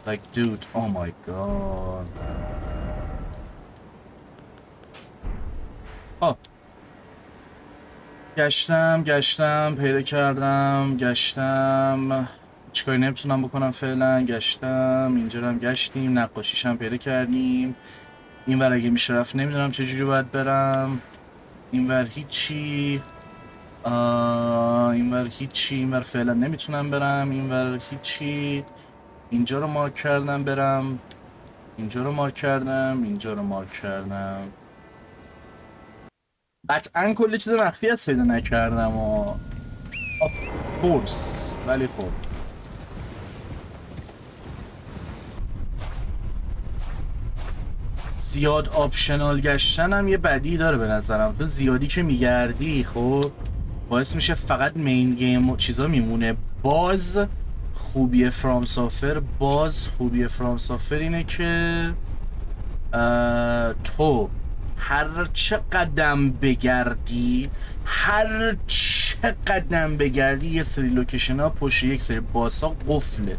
Like dude, oh my god. گشتم پیدا کردم. چیکاری نمیتونم بکنم فعلا. اینجا هم گشتیم. نقاشیش هم پیدا کردیم. این ور اگه میشه رفت. نمیدونم چجوری باید برم. اینور هیچی، اینور هیچی، اینور فعلا نمیتونم برم، اینور هیچی. اینجا رو مارک کردم برم، اینجا رو مارک کردم، اینجا رو مارک کردم. قطعا کلی چیز مخفی هست پیدا نکردم و کورس، ولی خب زیاد آپشنال گشتن هم یه بدی داره به نظرم. تو زیادی که میگردی خب باعث میشه فقط مین گیم و چیزا میمونه. باز خوبی فرام سافر اینه که تو هر چه قدم بگردی یه سری لوکیشن ها پشت یک سری باس ها قفله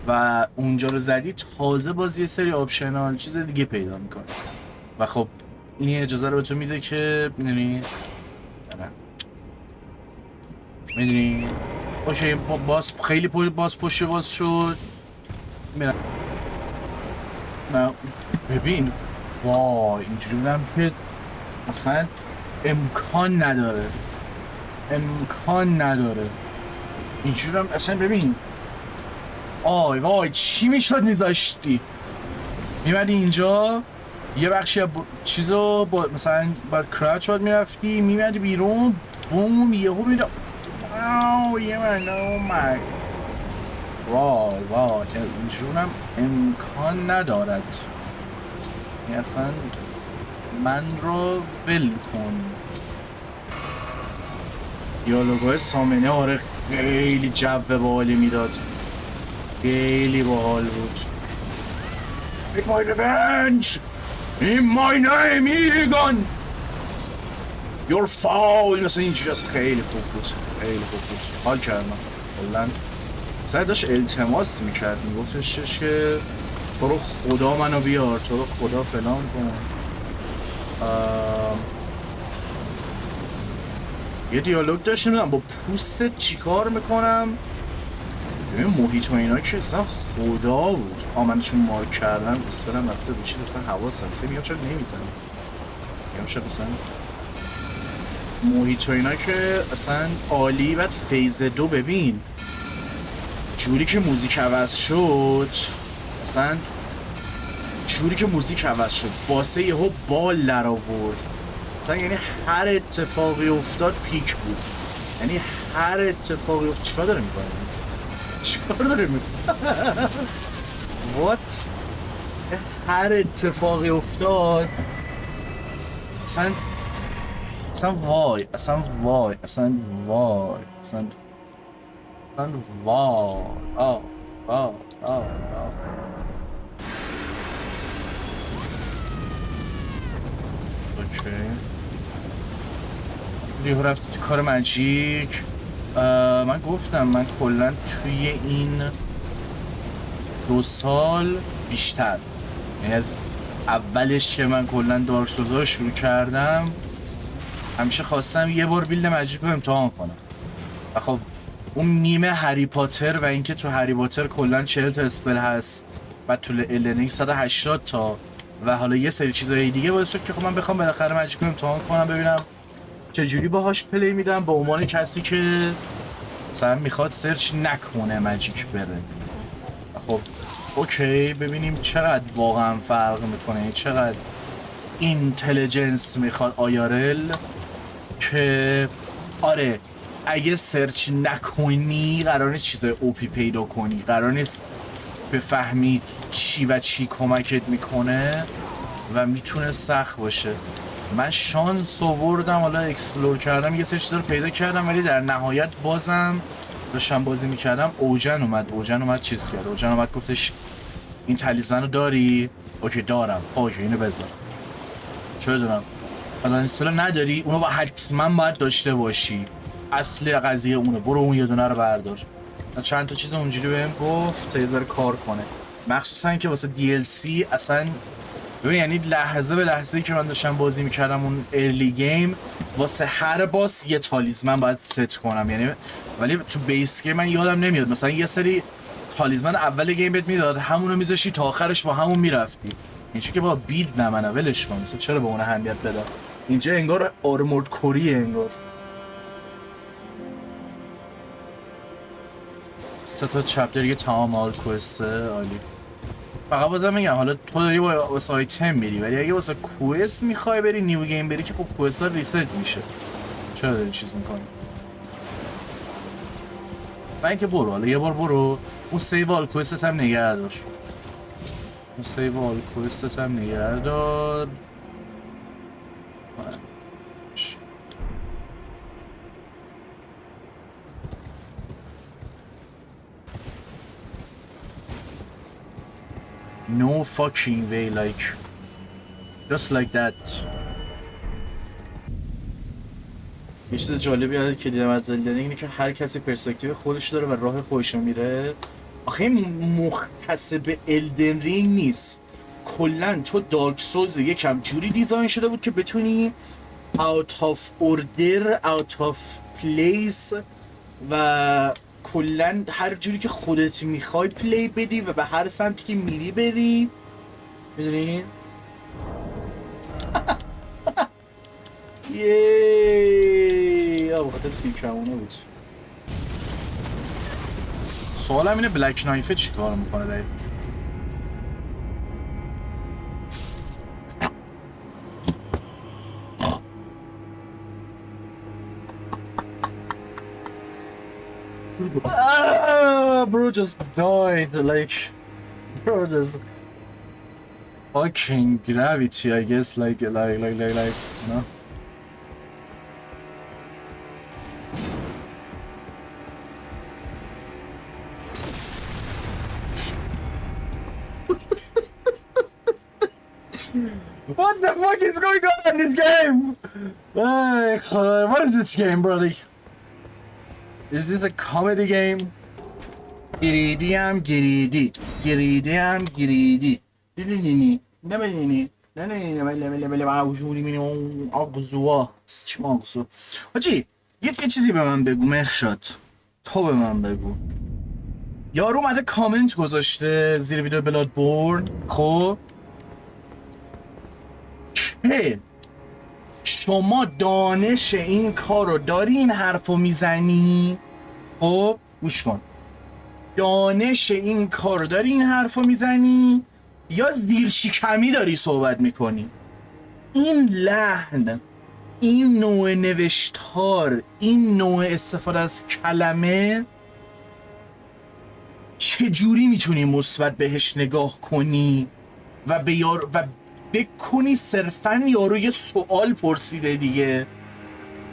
و اونجا رو زدی تازه باز یه سری آپشنال چیز دیگه پیدا میکنی و خب این اجازه رو به تو میده که میدونی باشه باز خیلی باز پشت باز شد. میرم ببین وای اینجوری بودم که اصلا امکان نداره اینجوری بودم اصلا. ببین وای چی میشد میذاشتی میمدی اینجا یه بخشی چیزو مثلا با کراچ باید میرفتی میمدی بیرون بوم یهو میده یه من اومد وای اینجورم امکان ندارد. اصلا من رو ول کن. دیالوگای سامنه آره خیلی جو باحالی میداد، خیلی باحال بود. Take my revenge in my name Egon You're foul. مثلا اینجوری از خیلی خوب بود حال کردم. کلن سعی داشت التماس میکرد میگفتش که تو رو خدا منو بیار، تو رو خدا فلان کن. یه دیالوگ داشت نمیدونم با پوست چیکار میکنم. ببین محیط و اینا که اصلا خدا بود. من چون مارک کردم اسپرم رفته بود چیز اصلا حواسم میگم چرا نمیزنم، میگم شاید اصلا محیط و اینا که اصلا عالی. بعد فیز 2 ببین جوری که موزیک عوض شد، اصلا جوری که موزیک عوض شد باسه یهو بال در آورد اصلا. یعنی هر اتفاقی افتاد پیک بود، یعنی هر اتفاقی افتاد. چیکار داره میکنه what هر اتفاقی افتاد اصلا وای اوکی دیگه رفت کار ماجیک. من گفتم من کلا توی این 2 سال بیشتر، یعنی از اولش که من کلا دارک سوزا شروع کردم همیشه خواستم یه بار بیلد ماجیک رو امتحان کنم. و خب اون میم هری پاتر و اینکه تو هری پاتر کلا 40 تا اسپل هست و تو الدن 180 تا و حالا یه سری چیزای دیگه باعث شد که خب من بخوام بالاخره ماجیک رو امتحان کنم ببینم چجوری باهاش پلی میدم به عنوان کسی که مثلا میخواد سرچ نکنه ماجیک بره. خب اوکی ببینیم چقدر واقعا فرق میکنه، چقدر اینتلیجنس میخواد آیارل که آره اگه سرچ نکنی قرار نیست چیزای اوپی پیدا کنی، قرار نیست بفهمی چی و چی کمکت میکنه و میتونه سخت باشه. من شانس آوردم حالا اکسپلور کردم یه سری چیزا رو پیدا کردم ولی در نهایت بازم داشتم بازی میکردم اوجن اومد چیز کرد. اوجن اومد گفتش این تلیسمن رو داری؟ اوکی دارم. اوکی اینو بذار. چه بدونم حالا اسپل نداری اونو حتما باید داشته باشی، اصل قضیه اونه، برو اون یه دونه رو بردار. چند تا چیز اونجوری بهم گفت تا یه ذره کار کنه، مخصوصا که واسه DLC اصلا ببین یعنی لحظه به لحظه‌ای که من داشتم بازی میکردم اون ارلی گیم واسه هر باس یه تالیسمن باید ست کنم، یعنی ولی تو بیس گیم من یادم نمیاد مثلا یه سری تالیسمن اول گیم بهت میداد همونو میذاشی تا آخرش با همون میرفتی. این چیزی که با بیلد نمنه ولش کن، مثلا چرا به اون اهمیت بدم. اینجا انگار آرمورد کوریه انگار. 3 تا چپتر دیگه تمام آل کوسته. عالی. فقط بازم میگم حالا تو داری واسه آیتم میری، ولی اگه واسه کوست میخوای بری نیو گیم بری که خب کوست ها ریست میشه. چرا داری چیز میکنی؟ و اینکه برو حالا یه بار برو اون سیو آل کوستت هم نگه دار. اون سیو آل کوستت هم نگه دار. No fucking way, like just like that. یه چیز جالبی که دیدم از زلدن اینه که هر کسی پرسپکتیو خودش داره و راه خودش رو میره. آخه این مختص به الدن رینگ نیست، کلا تو دارک سولز یکم جوری دیزاین شده بود که بتونی out of order, out of place و کلا هر جوری که خودت میخوای پلی بدی و به هر سمتی که میری بری. میدونی؟ یه بخاطر تیکمونه بود. سوالم اینه بلک نایفه چی کار میکنه دقیقا؟ Bro just died, like, bro just fucking gravity, I guess, like, you know? What the fuck is going on in this game? What is this game, brother? Is this a comedy game? گریدی هم گریدی گریدی هم گریدی دیدی نمیدینی نه آوجوری مینی اون آقزوها چی آقزو حاجی یه چیزی به من بگو مرشاد، تو به من بگو. یارو اومده کامنت گذاشته زیر ویدیو بلاد بورن، خب که شما دانش این کار رو داری این حرف رو میزنی؟ خب گوش کن، دانش این کار رو داری این حرف رو میزنی یا زیر شکمی داری صحبت میکنی؟ این لحن، این نوع نوشتار، این نوع استفاده از کلمه چجوری میتونی مثبت بهش نگاه کنی و به یار و بکنی صرفا یارو یه سوال پرسیده دیگه،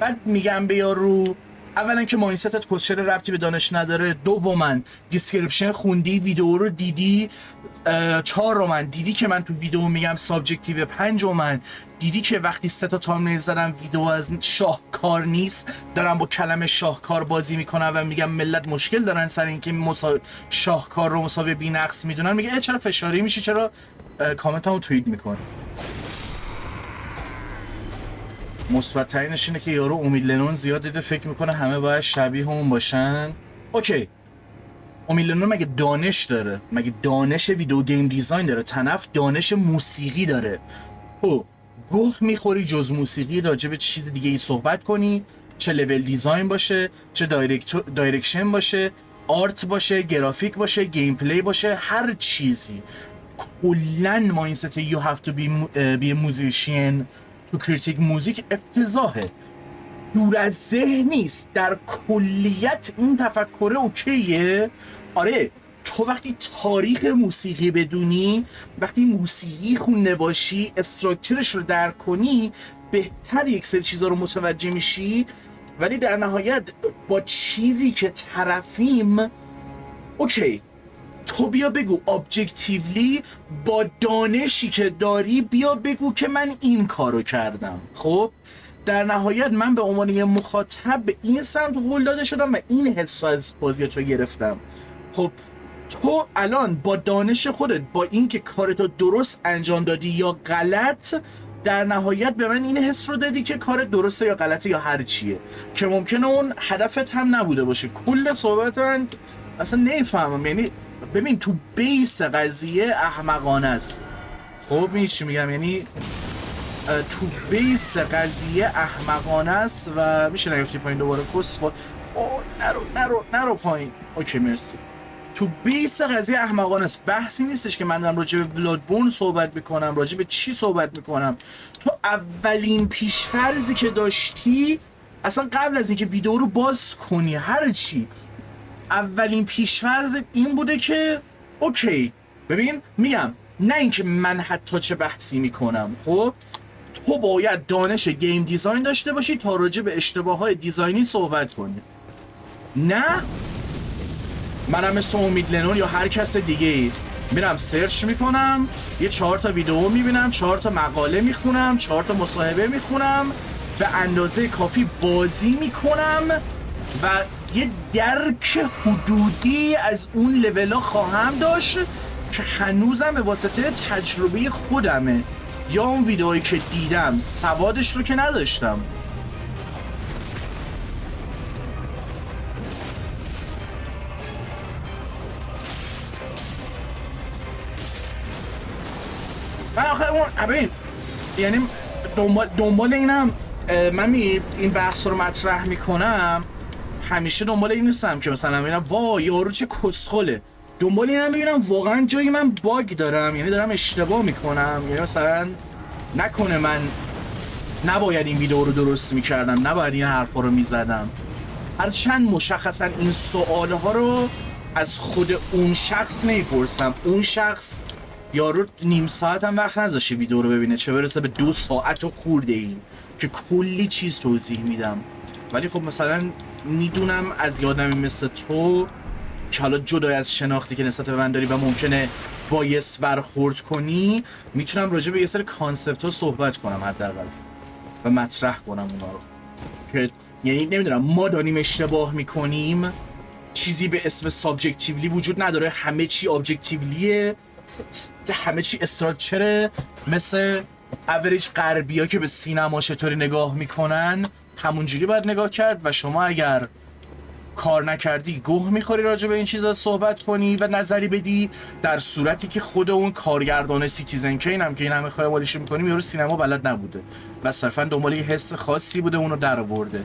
بعد میگم به یارو اولا که مایندستت کسچر ربطی به دانش نداره، دوما دیسکریپشن خوندی، ویدیو رو دیدی، چهارم دیدی که من تو ویدیو میگم سابجکتیو، پنجم دیدی که وقتی 3 تا تامنیل زدم ویدیو از شاهکار نیست، دارم با کلمه شاهکار بازی میکنم و میگم ملت مشکل دارن سر اینکه شاهکار رو مساوی بی‌نقص میدونن، میگه چرا فشاری میشی، چرا کامنتامو توییت میکنی. مثبت ترینش اینه که یارو امید لنون زیاد دیده فکر میکنه همه باید شبیه اون باشن. اوکی، امید لنون مگه دانش داره؟ مگه دانش ویدیو گیم دیزاین داره؟ طرف دانش موسیقی داره. تو گوه میخوری جز موسیقی راجع به چیز دیگه ای صحبت کنی، چه لول دیزاین باشه، چه دایرکشن باشه، آرت باشه، گرافیک باشه، گیم پلی باشه، هر چیزی. کلن مایندست you have to be a musician تو کریتیک موزیک افتضاحه، دور از ذهن نیست. در کلیت این تفکر اوکیه. آره تو وقتی تاریخ موسیقی بدونی، وقتی موسیقی خونده باشی، استراکچرش رو درک کنی، بهتر یک سری چیزا رو متوجه میشی. ولی در نهایت با چیزی که طرفیم، اوکی تو بیا بگو ابجکتیولی با دانشی که داری بیا بگو که من این کارو کردم. خب در نهایت من به عنوان یه مخاطب به این سمت هل داده شدم و این حس از بازی تو گرفتم. خب تو الان با دانش خودت، با اینکه کارتو درست انجام دادی یا غلط، در نهایت به من این حس رو دادی که کار درسته یا غلطه یا هر چیه که ممکنه اون هدفت هم نبوده باشه. کل صحبت من اصلا نمیفهمم. یعنی ببین تو بیس قضیه احمقانه است. خب این چی میگم؟ یعنی تو بیس قضیه احمقانه است و میشه نیفتی پایین دوباره کسخل. اوه نرو پایین. اوکی مرسی. تو بیس قضیه احمقانه است. بحثی نیستش که من دارم راجع به بلادبورن صحبت میکنم، راجع به چی صحبت میکنم. تو اولین پیشفرضی که داشتی اصلا قبل از اینکه ویدیو رو باز کنی هر چی، اولین پیشفرض این بوده که اوکی ببین میگم نه اینکه من حتی چه بحثی میکنم، خب تو باید دانش گیم دیزاین داشته باشی تا راجع به اشتباهات دیزاینی صحبت کنی. نه منم مثل امید لنون یا هر کس دیگه ای میرم سرچ میکنم، یه 4 تا ویدیو میبینم، 4 تا مقاله میخونم، 4 تا مصاحبه میخونم، به اندازه کافی بازی میکنم و یه درک حدودی از اون لولا خواهم داشت که هنوزم به واسطه تجربه خودمه یا اون ویدئویی که دیدم، سوادش رو که نداشتم. من آخه اون ببین یعنی دنبال اینم، من این بحث رو مطرح میکنم همیشه دنبال این نیستم که مثلا ببینم وای یارو چه کسخله، دنبال اینم ببینم واقعا جایی من باگ دارم، یعنی دارم اشتباه میکنم، یعنی مثلا نکنه من نباید این ویدیو رو درست میکردم، نباید این حرفا رو میزدم. هرچند مشخصا این سوالها رو از خود اون شخص نمیپرسم، اون شخص یارو نیم ساعت هم وقت نذاشه ویدیو رو ببینه، چه برسه به 2 ساعت و خورده این که کلی چیز توضیح میدم. ولی خب مثلا میدونم از یادمی مثل تو که حالا جدای از شناختی که نسبت به من داری و ممکنه بایس برخورد کنی، میتونم راجع به یه سری کانسپت ها صحبت کنم حداقل و مطرح کنم اونا رو که یعنی نمیدونم ما داریم اشتباه میکنیم، چیزی به اسم سابجکتیولی وجود نداره، همه چی ابجکتیولیه، همه چی استراکچره، مثل اوریج غربی ها که به سینما چطوری نگاه میکنن همونجوری باید نگاه کرد و شما اگر کار نکردی گوه میخوری راجع به این چیزا صحبت کنی و نظری بدی، در صورتی که خود اون کارگردان سیتیزن کین هم که این همه خیابالیش میکنیم یارو سینما بلد نبوده و صرفا دنبال یه حس خاصی بوده اونو در آورده.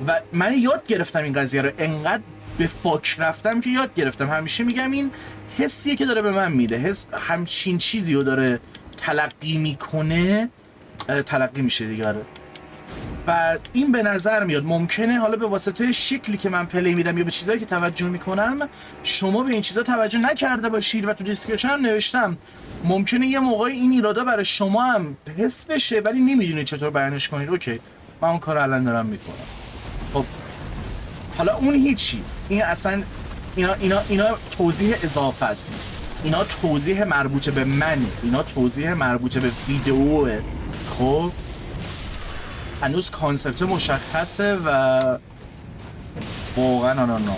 و من یاد گرفتم این قضیه رو، انقدر به فاک رفتم که یاد گرفتم. همیشه میگم این حسیه که داره به من میده، حس همچین چیزی رو داره تلقی میکنه، تلقی میشه دیگه. و این به نظر میاد ممکنه حالا به واسطه شکلی که من پلی میدم یا به چیزایی که توجه میکنم شما به این چیزا توجه نکرده باشید و تو دیسکریپشن هم نوشتم ممکنه یه موقعی این ایرادا برای شما هم حس بشه ولی نمیدونید چطور بیانش کنید. اوکی من اون کار الان دارم میکنم. خب حالا اون هیچی، این اصلا اینا توضیح اضافه است، اینا توضیح مربوطه به منه، اینا توضیح مربوطه به ویدئوه. خب هنوز کانسپت مشخصه و واقعا آنانا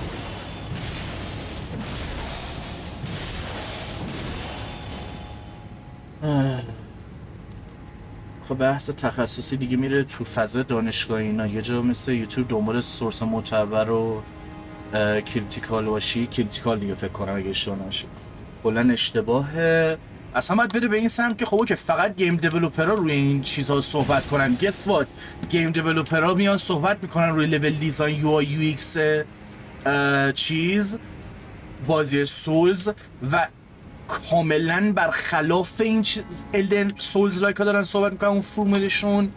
خب بحث تخصصی دیگه میره تو فضای دانشگاهی. اینا یه جا مثل یوتیوب دنبال سورس معتبر و کریتیکال باشی، کریتیکال دیگه فکر کنم اگه اشتباه نشه، کلا اشتباهه. اصلا باید بره به این سمت که خب که فقط گیم دیولپرها روی این چیزها صحبت کنن. گس وات، گیم دیولپرها میان صحبت میکنن روی لول دیزاین، یو آی یو ایکس چیز بازی سولز و کاملا برخلاف این الدن سولز لایک ها دارن صحبت میکنن، اون فرمولشون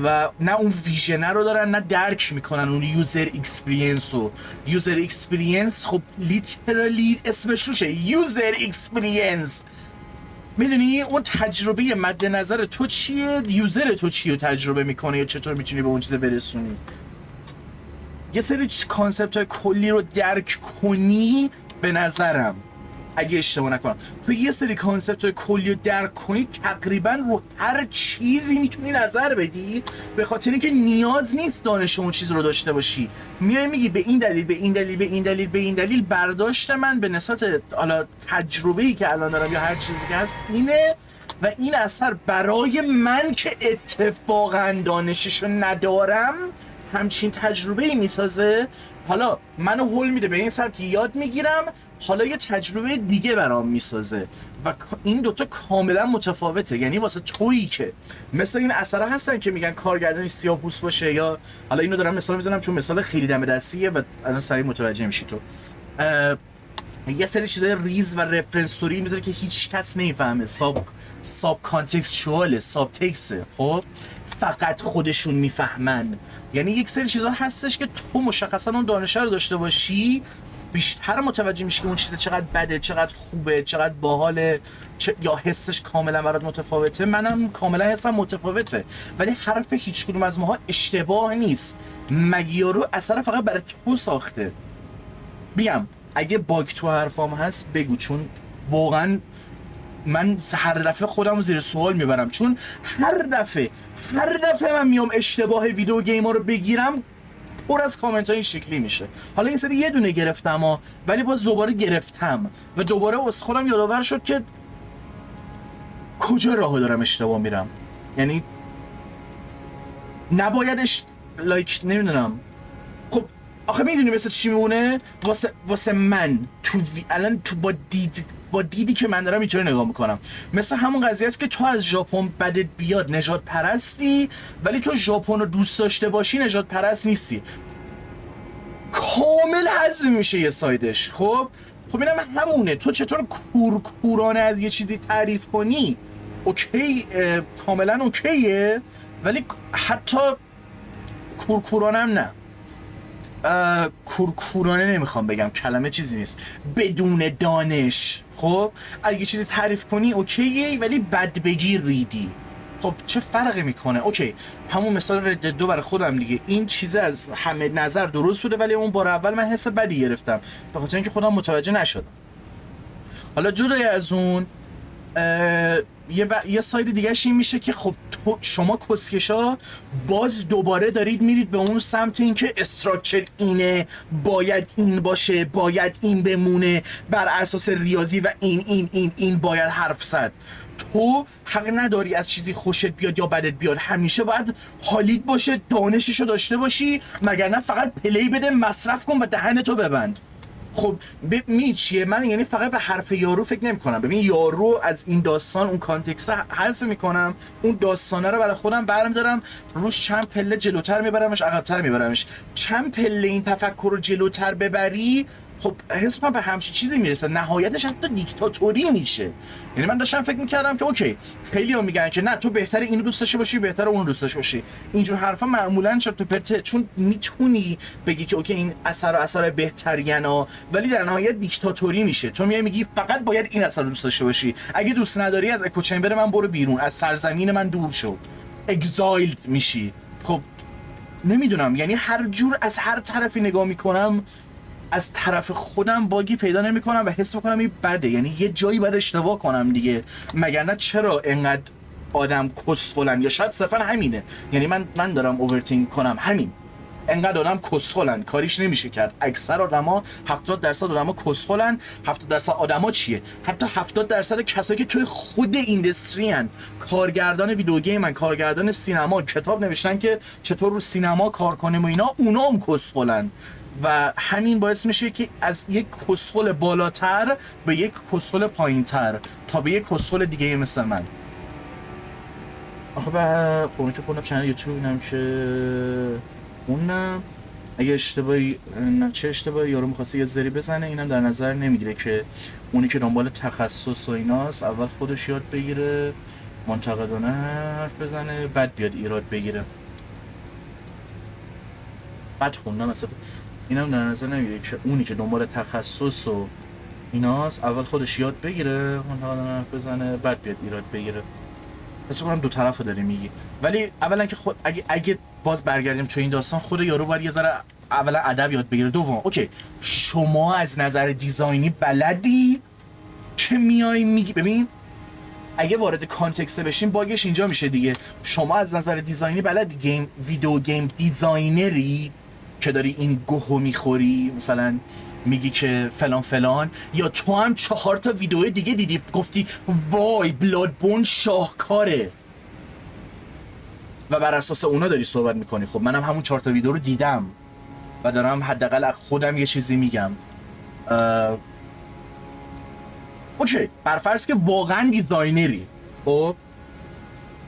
و نه اون ویژنه رو دارن نه درک میکنن اون یوزر اکسپریانس رو. یوزر اکسپریانس خب لیترالی اسمش روشه، یوزر اکسپریانس. میدونی اون تجربه مد نظر تو چیه، یوزر تو چی رو تجربه میکنه یا چطور میتونی به اون چیز برسونی. یه سری کانسپت های کلی رو درک کنی به نظرم اگه اشتباه نکنم تو یه سری کانسپت های کلی رو درک کنی تقریبا رو هر چیزی میتونی نظر بدی، به خاطر اینکه نیاز نیست دانش اون چیز رو داشته باشی. میای میگی به این دلیل به این دلیل به این دلیل به این دلیل، برداشت من به نسبت حالا تجربه‌ای که الان دارم یا هر چیزی که هست اینه و این اثر برای من که اتفاقا دانششو ندارم همچین تجربه‌ای میسازه. حالا منو هول میده به این سمت که یاد میگیرم، حالا یه تجربه دیگه برام میسازه و این دوتا کاملا متفاوته. یعنی واسه تویی که مثل این اثرها هستن که میگن کارگردانی سیاه‌پوست باشه، یا حالا اینو دارم مثال میزنم چون مثال خیلی دم دستیه و الان سریع متوجه میشی تو، یه سری چیزای ریز و رفرنسوری میذاره که هیچ کس نمیفهمه، ساب کانتکستوال، ساب تکسه، خب فقط خودشون میفهمن. یعنی یک سری چیزا هستش که تو مشخصا اون دانش رو داشته باشی بیشتر متوجه میشی که اون چیز چقدر بده، چقدر خوبه، چقدر باحاله، یا حسش کاملا برات متفاوته. منم کاملا حسم متفاوته، ولی حرف هیچ کدوم از ماها اشتباه نیست. مگیارو اثر فقط برای تو ساخته. بیام اگه باگ تو حرفام هست بگو، چون واقعا من هر دفعه خودم رو زیر سوال میبرم، چون هر دفعه من میام اشتباه ویدیو گیم ها رو بگیرم پر از کامنت های این شکلی میشه. حالا این سری یه دونه گرفتم ولی باز دوباره گرفتم و دوباره واسه خودم یادآور شد که کجا راهو دارم اشتباه میرم. یعنی نبایدش لایک نمیدونم. خب آخه میدونی مثل چی میمونه واسه من تو الان تو با دیدی که من دارم اینطوری نگاه میکنم، مثل همون قضیه است که تو از ژاپن بدت بیاد نژاد پرستی، ولی تو ژاپن رو دوست داشته باشی نژاد پرست نیستی. کامل هضم میشه یه سایدش. خب اینم همونه. تو چطور کورکورانه از یه چیزی تعریف کنی اوکی، کاملا اوکیه، ولی حتی کورکورانه هم نه. کورکورانه نمیخوام بگم، کلمه چیزی نیست، بدون دانش. خب اگه چیزی تعریف کنی اوکیه، ولی بد بگی ریدی. خب چه فرقی میکنه؟ اوکی همون مثال رد دو برای خودم دیگه، این چیزه از همه نظر درست بوده ولی اون بار اول من حس بدی گرفتم به خاطر اینکه خودم متوجه نشدم. حالا جدای از اون یه ساید دیگه این میشه که خب شما کسکشا باز دوباره دارید میرید به اون سمت این که استراکچر اینه، باید این باشه، باید این بمونه، بر اساس ریاضی و این باید حرف زد. تو حق نداری از چیزی خوشت بیاد یا بدت بیاد، همیشه باید حالیت باشه، دانششو داشته باشی، مگر نه فقط پلی بده، مصرف کن و دهنتو ببند. خب می چیه؟ من یعنی فقط به حرف یارو فکر نمی کنم. ببین یارو از این داستان اون کانتکست حذف میکنم، اون داستانه رو برای خودم برمی‌دارم، روش چند پله جلوتر میبرمش، عقب‌تر میبرمش. چند پله این تفکر رو جلوتر ببری خب حس کنم به همچین چیزی میرسه، نهایتش حتی دیکتاتوری میشه. یعنی من داشتم فکر میکردم که اوکی خیلی‌ها میگن که نه تو بهتره اینو دوست داشته باشی، بهتره اونو دوست داشته باشی، اینجور حرفا معمولا چرت و پرته، چون میتونی بگی که اوکی این اثر بهترینا، ولی در نهایت دیکتاتوری میشه. تو میگی فقط باید این اثر رو دوست داشته باشی، اگه دوست نداری از اکو چمبر من برو بیرون، از سرزمین من دور شو، اگزایلد میشی. خب نمیدونم، یعنی هر جور از هر طرفی نگاه میکنم از طرف خودم باگی پیدا نمی‌کنم و حس می‌کنم این بده. یعنی یه جایی باید اشتباه کنم دیگه، مگر نه چرا اینقدر آدم کسخلن؟ یا شاید صرفا همینه، یعنی من دارم اوورتینک کنم، همین اینقدر آدم کسخلن، کاریش نمیشه کرد. اکثر آدما 70% آدما کسخلن. 70% آدما چیه؟ حتی 70% کسایی که توی خود اینداستری ان، کارگردان ویدیو گیم، کارگردان سینما، کتاب نوشتن که چطور رو سینما کار کنیم و اینا، اونا هم کسخلن. و همین باعث میشه که از یک کسخل بالاتر به یک کسخل پایینتر تا به یک کسخل دیگه مثل من. آخه به قومیت خوندم چنل یوتیوب اینم که اونم اگه اشتباهی چه اشتباهی یارو میخواسته یه زری بزنه، اینم در نظر نمیگیره که اونی که دنبال تخصص و ایناست اول خودش یاد بگیره، منتقدانه حرف بزنه، بعد بیاد ایراد بگیره. بعد خوندم مثلا اینم در نظر نمیگیره که اونی که دنبال تخصص و ایناست اول خودش یاد بگیره، منتقدانه حرف بزنه، بعد بیاد ایراد بگیره. حس می‌کنم دو طرفو داری میگی، ولی اولا که خود اگه باز برگردیم تو این داستان، خود یارو باید یه ذره اولا ادب یاد بگیره. دوم اوکی شما از نظر دیزاینی بلدی که میای میگی، ببین اگه وارد کانتکست بشیم باگش اینجا میشه دیگه. شما از نظر دیزاینی بلدی، ویدیو گیم دیزاینری که داری این گوهو میخوری، مثلا میگی که فلان فلان، یا تو هم 4 تا ویدیو دیگه دیدی گفتی وای بلادبورن شاهکاره و بر اساس اونا داری صحبت میکنی. خب منم همون 4 تا ویدیو رو دیدم و دارم حداقل از خودم یه چیزی میگم. اوکی برفرض که واقعا دیزاینری، خب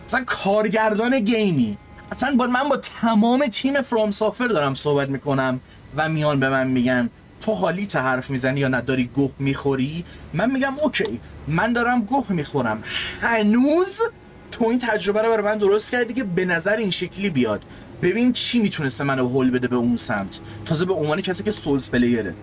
مثلا کارگردان گیمی، اصلا من با تمام تیم فرام سافر دارم صحبت میکنم و میان به من میگن تو حالی حرف میزنی یا نداری گوه میخوری، من میگم اوکی من دارم گوه میخورم، هنوز تو این تجربه رو برای من درست کردی که به نظر این شکلی بیاد، ببین چی میتونسته منو هول بده به اون سمت، تازه به عنوان کسی که سولز پلیره.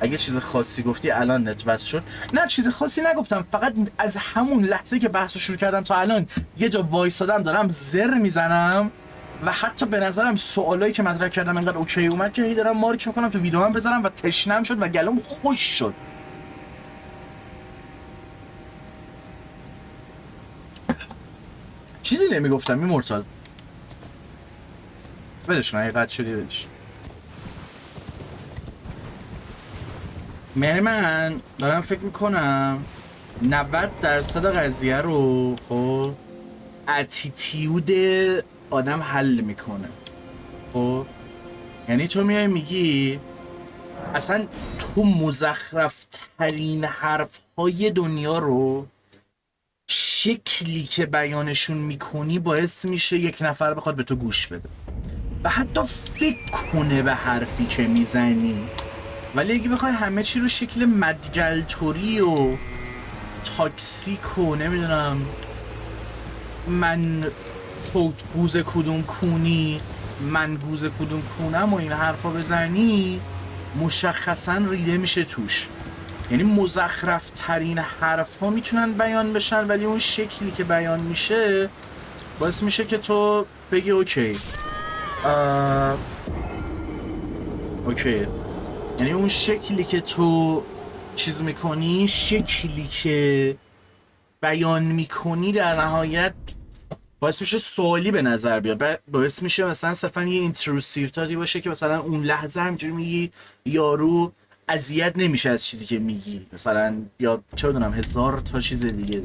اگه چیز خاصی گفتی الان نت وصل شد. نه چیز خاصی نگفتم، فقط از همون لحظه که بحث رو شروع کردم تا الان یه جا وایسادم دارم زر میزنم و حتی به نظرم سوالایی که مطرح کردم انقدر اوکی اومد که هی دارم مارک میکنم تو ویدیو هم بذارم و تشنم شد و گلوم خوش شد. چیزی نمیگفتم این مورتال بدش کن، حقیقت شدی بدش. من دارم فکر میکنم 90% قضیه رو خب اتیتیود آدم حل میکنه. خب یعنی تو میای میگی اصلا تو مزخرف ترین حرف های دنیا رو شکلی که بیانشون میکنی باعث میشه یک نفر بخواد به تو گوش بده و حتی فکر کنه به حرفی که میزنی. ولی اگه بخوای همه چی رو شکل مدگلتوری و تاکسیک و نمیدونم من گوز کدوم کونی من گوز کدوم کونم و این حرفا بزنی، مشخصا ریده میشه توش. یعنی مزخرف ترین حرف ها میتونن بیان بشن ولی اون شکلی که بیان میشه باعث میشه که تو بگی اوکی اوکی. یعنی اون شکلی که تو چیز میکنی، شکلی که بیان میکنی در نهایت باعث میشه سوالی به نظر بیاد، باعث میشه مثلا صرفا یه اینتروسیو تاری باشه که مثلا اون لحظه همینجوری میگی یارو اذیت نمیشه از چیزی که میگی مثلا، یا چه بدونم هزار تا چیز دیگه.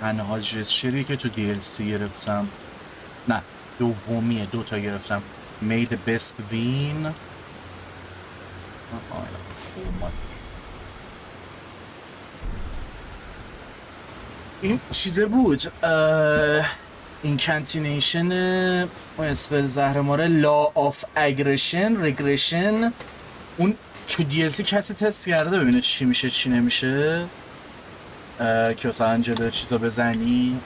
تنها جسچری که تو DLC گرفتم، نه دومیه، 2 تا گرفتم. Made the best win. این چیزه بود اینکانتینیشن اون اسفل زهرماره لا آف اگریشن رگریشن. اون تو DLC کسی تست کرده ببینه چی میشه چی نمیشه که مثلا جلو چیزا بزنی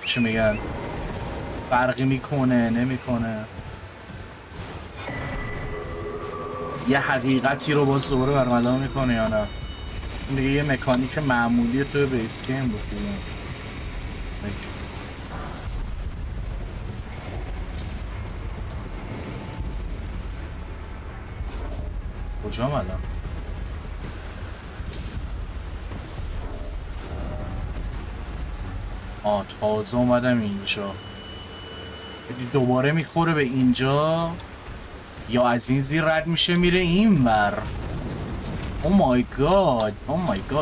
چی میگن فرقی میکنه نمیکنه، یه حقیقتی رو باز دوباره برملا میکنه یا نه. این دیگه یه مکانیک معمولی توی بیس گیم بود دیگه. کجا آمدم؟ تازه اومدم اینجا. دوباره میخوره به اینجا یا از این زیر رد میشه میره این ور. او مای گاد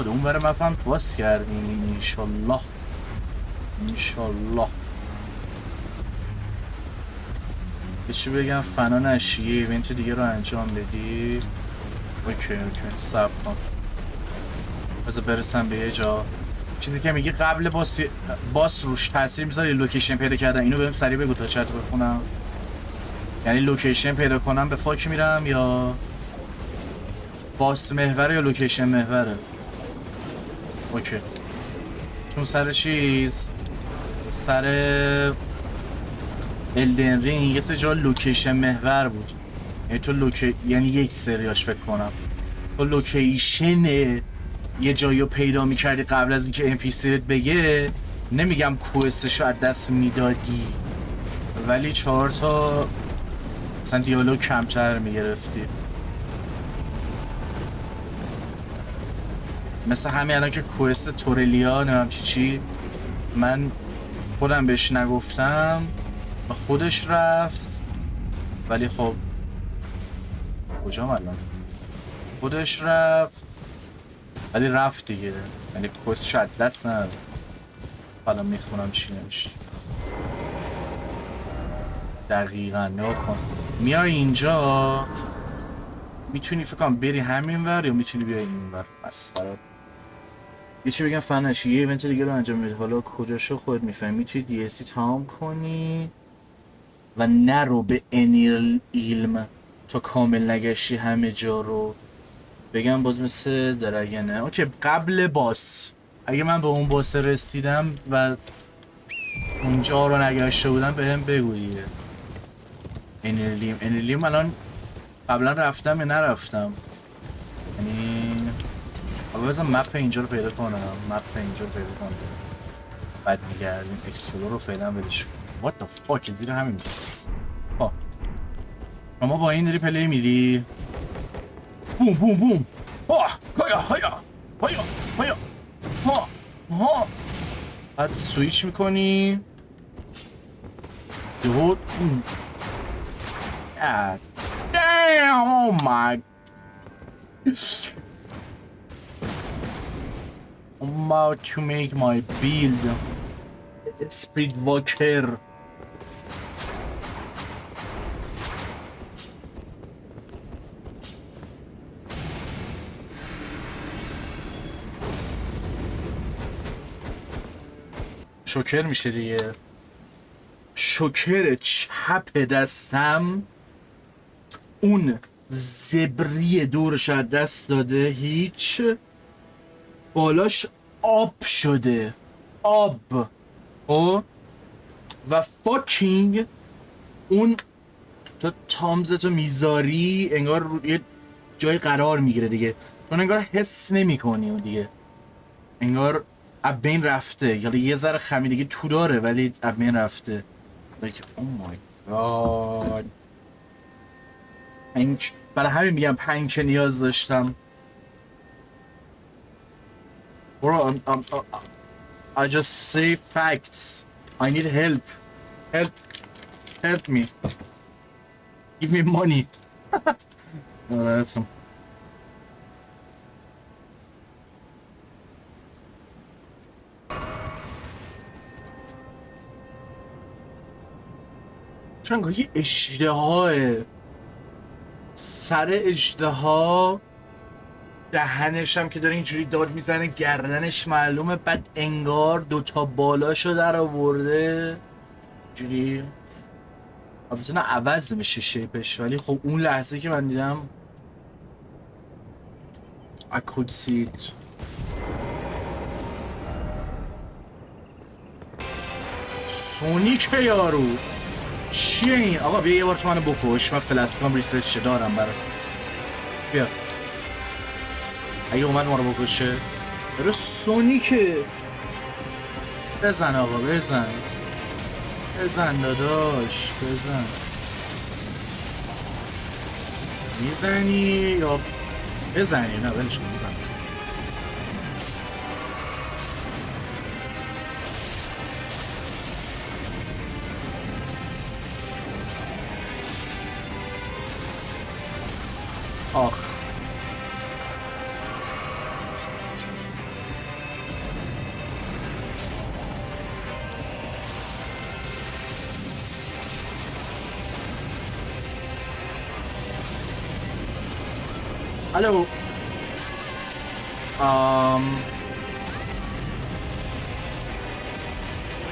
اون بره مپم باز کردیم. انشالله یه چی بگم فنا نشی یه ایونت دیگه رو انجام بدی. اوکی صبر کن بذار برسم به یه جا. چیزی که میگی قبل باس روش تاثیر میذاره لوکیشن پیدا کردن، اینو بهم سریع بگو تا چت بخونم. یعنی لوکیشن پیدا کنم به فاک میرم یا باس محوره یا لوکیشن محوره؟ اوکی چون سر الدن رینگ یه سه جا لوکیشن محور بود، یعنی تو یعنی یک سریاش فکر کنم تو لوکیشن یه جایی رو پیدا میکردی قبل از اینکه NPC بگه. نمیگم کوستشو از دست میدادی ولی 4 تا مثلا دیالوگ کمتر میگرفتی. مثل همین الان که کوست تورلیا نمیم چی من خودم بهش نگفتم و خودش رفت، ولی خب کجام الان خودش رفت ولی رفت دیگه، یعنی کوست شاید دست نداره. حالا میخونم چی نمیشه. دقیقا نگاه کن میای اینجا میتونی فکر کنم بری همین ور یا میتونی بیای این ور مسخره. یه چی بگم فنش یه ایونت دیگه رو انجام میده حالا کجاشو خودت میفهمی. میتونی دی اس سی تمام کنی و نرو به انیل ایلم تا کامل نگشی همه جا رو. بگم باز مثل درگنه. اوکی قبل باس اگه من به اون باس رسیدم و اونجا رو نگشته بودم به هم بگو دیگه. انیلیم الان قبلا رفتم یا نرفتم؟ یعنی بذار مپ اینجا رو پیدا کنم. مپ اینجا رو پیدا کنم بعد میگردیم اکسپلور رو فعلا ولش کن. What the fuck زیر همین ها. شما با این داری پلی میری بوم بوم بوم ها هایا هایا هایا هایا ها ها بعد سویچ میکنی دو God damn, oh my. I'm about to make my build. Spirit Walker. شوکر میشه دیگه. شوکر چپ دستم اون زبری دورش از دست داده هیچ بالاش آب شده آب و فاکینگ اون تو تامزتو میذاری انگار روی جای قرار میگیره دیگه اون انگار حس نمی کنی اون دیگه انگار از بین رفته یعنی یه ذره خمیدگی تو داره ولی از بین رفته like oh my god برای همین میگم 5 که نیاز داشتم. Bro, I just say facts. I need help. Help me. Give me money. Alright. چون یه اژدهاه سر اژدها دهنش هم که داره اینجوری داد میزنه گردنش معلومه بعد انگار دوتا بالاشو در آورده اینجوری البته نه عوض میشه شیپش ولی خب اون لحظه که من دیدم I could see it. سونیک یارو چیه این؟ آقا بیا یه بار تو منو بکش من فلسکام ریست شه دارم برای بیا اگه اومد ما رو بکشه برای سونیکه بزن آقا بزن داداش بزن میزنی یا بزنی نه ولش کن میزن آخ الو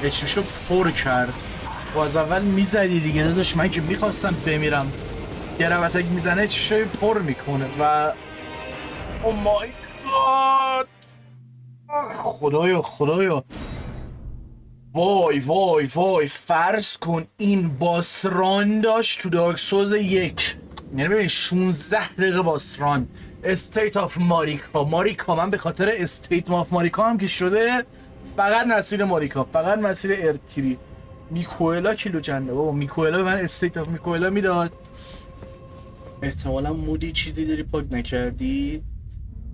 اچمیشو پر کرد و از اول میزدی دیگه داداش من که میخواستم بمیرم گروتک میزنه اچمیشو پر میکنه و او مای گاد خدایا وای فرض کن این باسران داشت تو دارک سوز 1 یعنی ببین 16 دقیقه باسران استیت آف ماریکا من به خاطر استیت آف ماریکا هم که شده فقط مسیر ماریکا فقط مسیر ارتیری میکوئلا کیلو چنده بابا میکوئلا به من استیت آف میکوئلا میداد احتمالا مودی چیزی داری پاک نکردی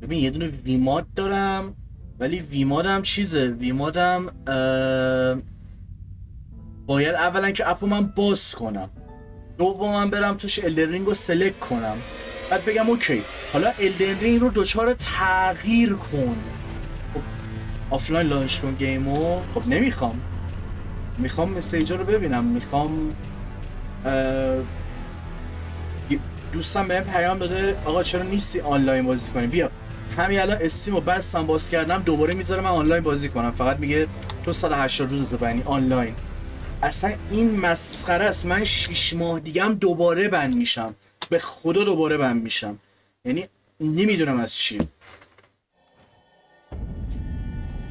ببین یه دونه ویماد دارم ولی ویمادم چیزه ویمادم باید اولا که اپو من باز کنم دوما برم توش الدن رینگ رو سلکت کنم بعد بگم اوکی حالا الدن رینگ رو دوچار تغییر کن خب آفلاین لانچ کن گیمو خب نمیخوام مسیجا رو ببینم میخوام دوستم بهم پیام داده آقا چرا نیستی آنلاین بازی کنی، بیا. همین الان استیم و بستم باز کردم دوباره میذاره من آنلاین بازی کنم، فقط میگه تو 180 روز تو بنی آنلاین. اصلا این مسخره است. من 6 ماه دیگه هم دوباره بند میشم، به خدا دوباره بند میشم. یعنی نمیدونم از چیه،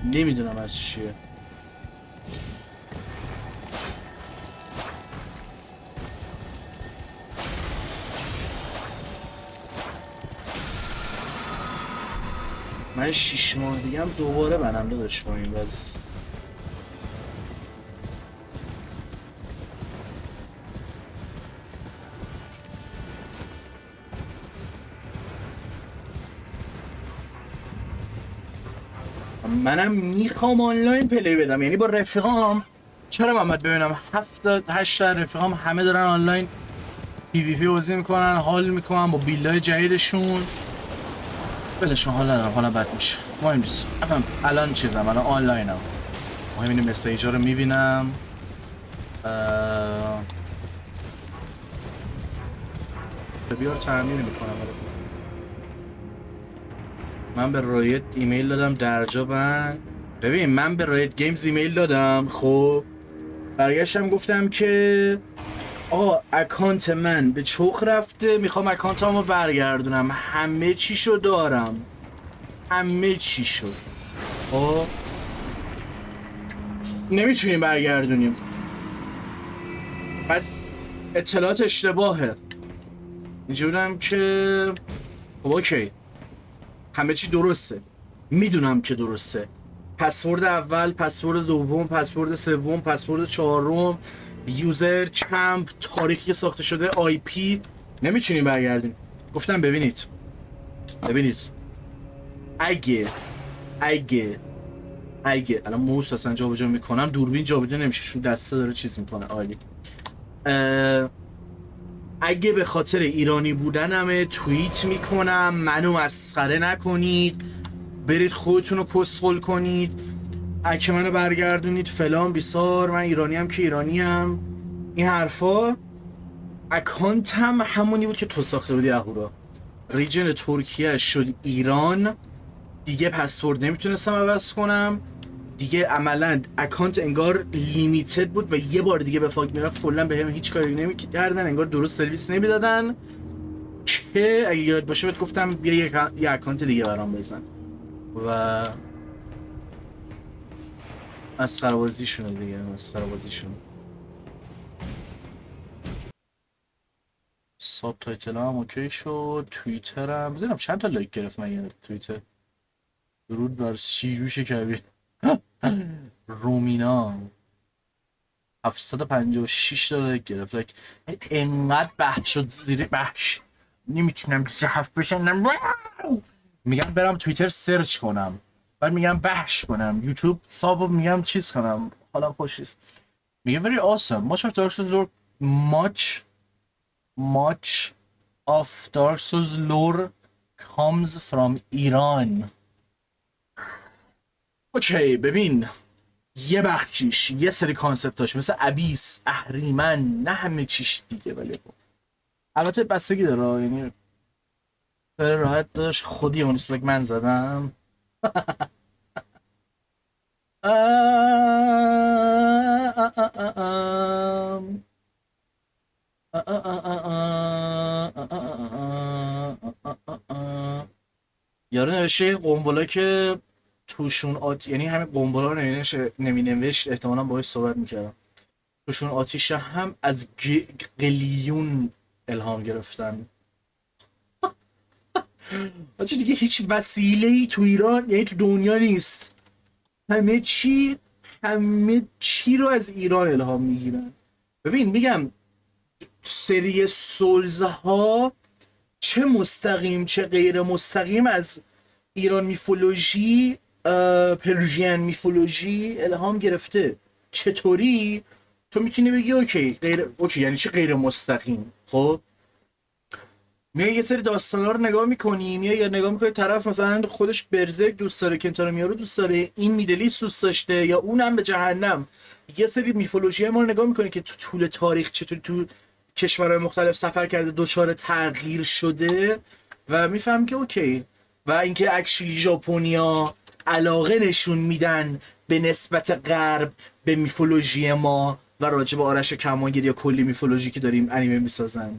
نمیدونم از چیه. من 6 ماه دیگه هم دوباره بنم داداش با این وضع. منم میخوام آنلاین پلی بدم، یعنی با رفیقام. چرا محمد ببینم 7-8 رفیقام همه دارن آنلاین پی وی پی بازی میکنن، حال میکنن با بیلای جدیدشون. بلشون حال ندارم، حالا بد میشه، مهم نیست. الان چیزم، الان آنلاینم، مهم اینه مسیجا رو میبینم. بیار تعمیر میکنم. من به رایت ایمیل دادم درجا بند. ببین من به رایت گیمز ایمیل دادم، خب برگشتم گفتم که آقا اکانت من به چخ رفته، میخوام اکانتمو برگردونم، همه چیشو دارم، همه چیشو. خب نمیتونیم برگردونیم. بعد اطلاعات اشتباهه. اینجورم که خب اوکی همه چی درسته، میدونم که درسته. پسورد اول، پسورد دوم، پسورد سوم، پسورد چهارم، یوزر، کمپ، تاریخی که ساخته شده، آی پی، نمیتونیم برگردیم. گفتم ببینید اگه الان موس اصلا جابجا میکنم، دوربین جابجا نمیشه چون دسته داره چیز میکنه. عالی. اگه به خاطر ایرانی بودنمه توییت میکنم، منو مسخره نکنید، برید خودتون رو کسخل کنید، اگه منو برگردونید فلان بیسار، من ایرانی هم که ایرانی هم، این حرفا. اکانت هم همونی بود که تو ساخته بودی اهورا. ریجن ترکیه شد ایران دیگه، پسورد نمیتونستم عوض کنم دیگه، عملا اکانت انگار لیمیتد بود و یه بار دیگه به فاک میرفت، کلا بهم هیچ کاری نمیکردن، انگار درست سرویس نمیدادن. که اگه یاد باشه بهت گفتم بیا یه اکانت دیگه برام بزن و مسخره بازیشونه دیگه، مسخره بازیشون. ساب تایتل هم اوکی شد. توییتر هم بزنم چند تا لایک گرفت من یه توییتر. درود بر سیروش کبیر. رومینا 756 تا لایک گرفت. لایک انقدر بحث شد زیر بحث نمیتونم چه حرف بشنم. میگم برم توییتر سرچ کنم، بعد میگم بحث کنم، یوتیوب سابو میگم چیز کنم، حالا خوشیست. میگه very awesome. much of Dark Souls lore much of Dark Souls lore comes from Iran. اوکی ببین یه بخشیش یه سری کانسپتاش مثل ابیس، اهریمن، نه همه چیش دیگه، ولی خب البته بستگی داره، یعنی خیلی راحت داشت خودی اون که من زدم. یارو نوشته قنبلا که توشون یعنی همین قنبلا رو نمی-نوشت احتمالا باهاش صحبت میکردم. توشون آتیش هم از قلیون الهام گرفتن. آچه دیگه هیچ وسیله‌ای تو ایران یعنی تو دنیا نیست، همه چی رو از ایران الهام میگیرن. ببین میگم سری سولز ها چه مستقیم چه غیر مستقیم از ایران میفولوژی، پرژین میفولوژی الهام گرفته. چطوری تو میتونی بگی اوکی یعنی چه غیر مستقیم؟ خب میای یه سری داستانا رو نگاه میکنیم، یا نگاه میکنی طرف مثلا خودش برزرک دوست داره، کنتارا میارو دوست داره، این میدلیست دوست داشته، یا اونم به جهنم. یه سری میفولوژی ما رو نگاه میکنی که تو طول تاریخ چطوری تو کشورهای مختلف سفر کرده، دچار تغییر شده و میفهم که اوکی. و اینکه اکچولی ژاپنیا علاقه نشون میدن به نسبت غرب به میفولوژی ما و راجع به آرش کمانگیر یا کلی میفولوژی که داریم انیمه میسازن.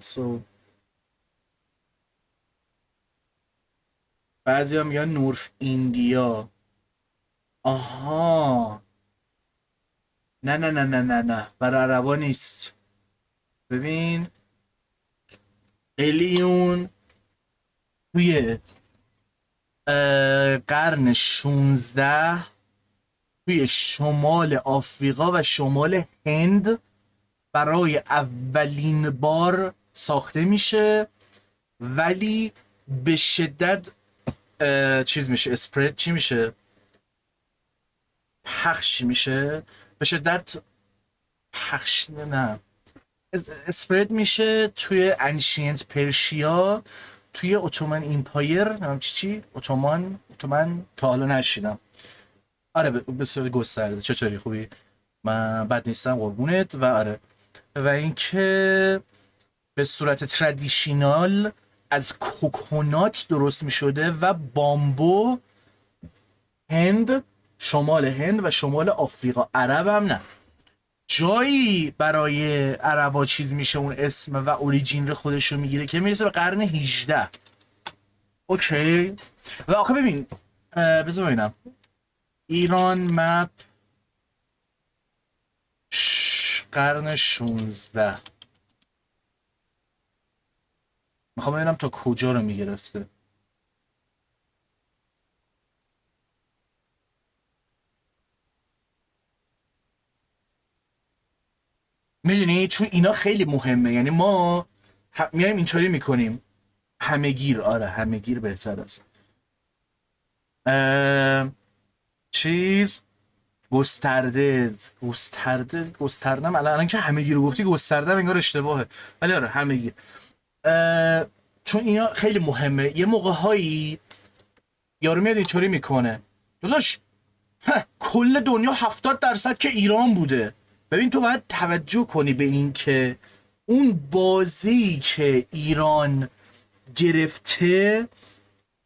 بعضی هم میگن نورف ایندیا. آها نه نه نه نه نه نه، برای عربا نیست. ببین قلیون توی قرن 16 توی شمال آفریقا و شمال هند برای اولین بار ساخته میشه، ولی به شدت چیز میشه، اسپرد چی میشه، پخش میشه به شدت، پخش نه اسپرد میشه توی انشینت پرشیا، توی اتومن ایمپایر، چی اتومن تا حالا نشیدم. آره به صورت گسترده. چطوری خوبی؟ من بد نیستم قربونت. و آره و اینکه به صورت ترادیشنال از کوکونات درست می شده و بامبو، هند، شمال هند و شمال آفریقا. عرب هم نه، جایی برای عربا چیز میشه اون اسم و اوریجین رو خودش رو میگیره که میرسه به قرن 18. اوکی. و آخه ببین بذار ببینم ایران مپ قرن 16 میخوام ببینم تا کجا رو میگرفته. میدونی چون اینا خیلی مهمه، یعنی ما میایم اینطوری میکنیم همهگیر. آره همهگیر بهتر است. چیز گستردم الان که همهگیر رو گفتی گستردم انگار اشتباهه، ولی آره همهگیر. چون اینا خیلی مهمه. یه موقع هایی یارو میاد اینطوری میکنه داداش کل دنیا 70% که ایران بوده. ببین تو باید توجه کنی به این که اون بازی که ایران گرفته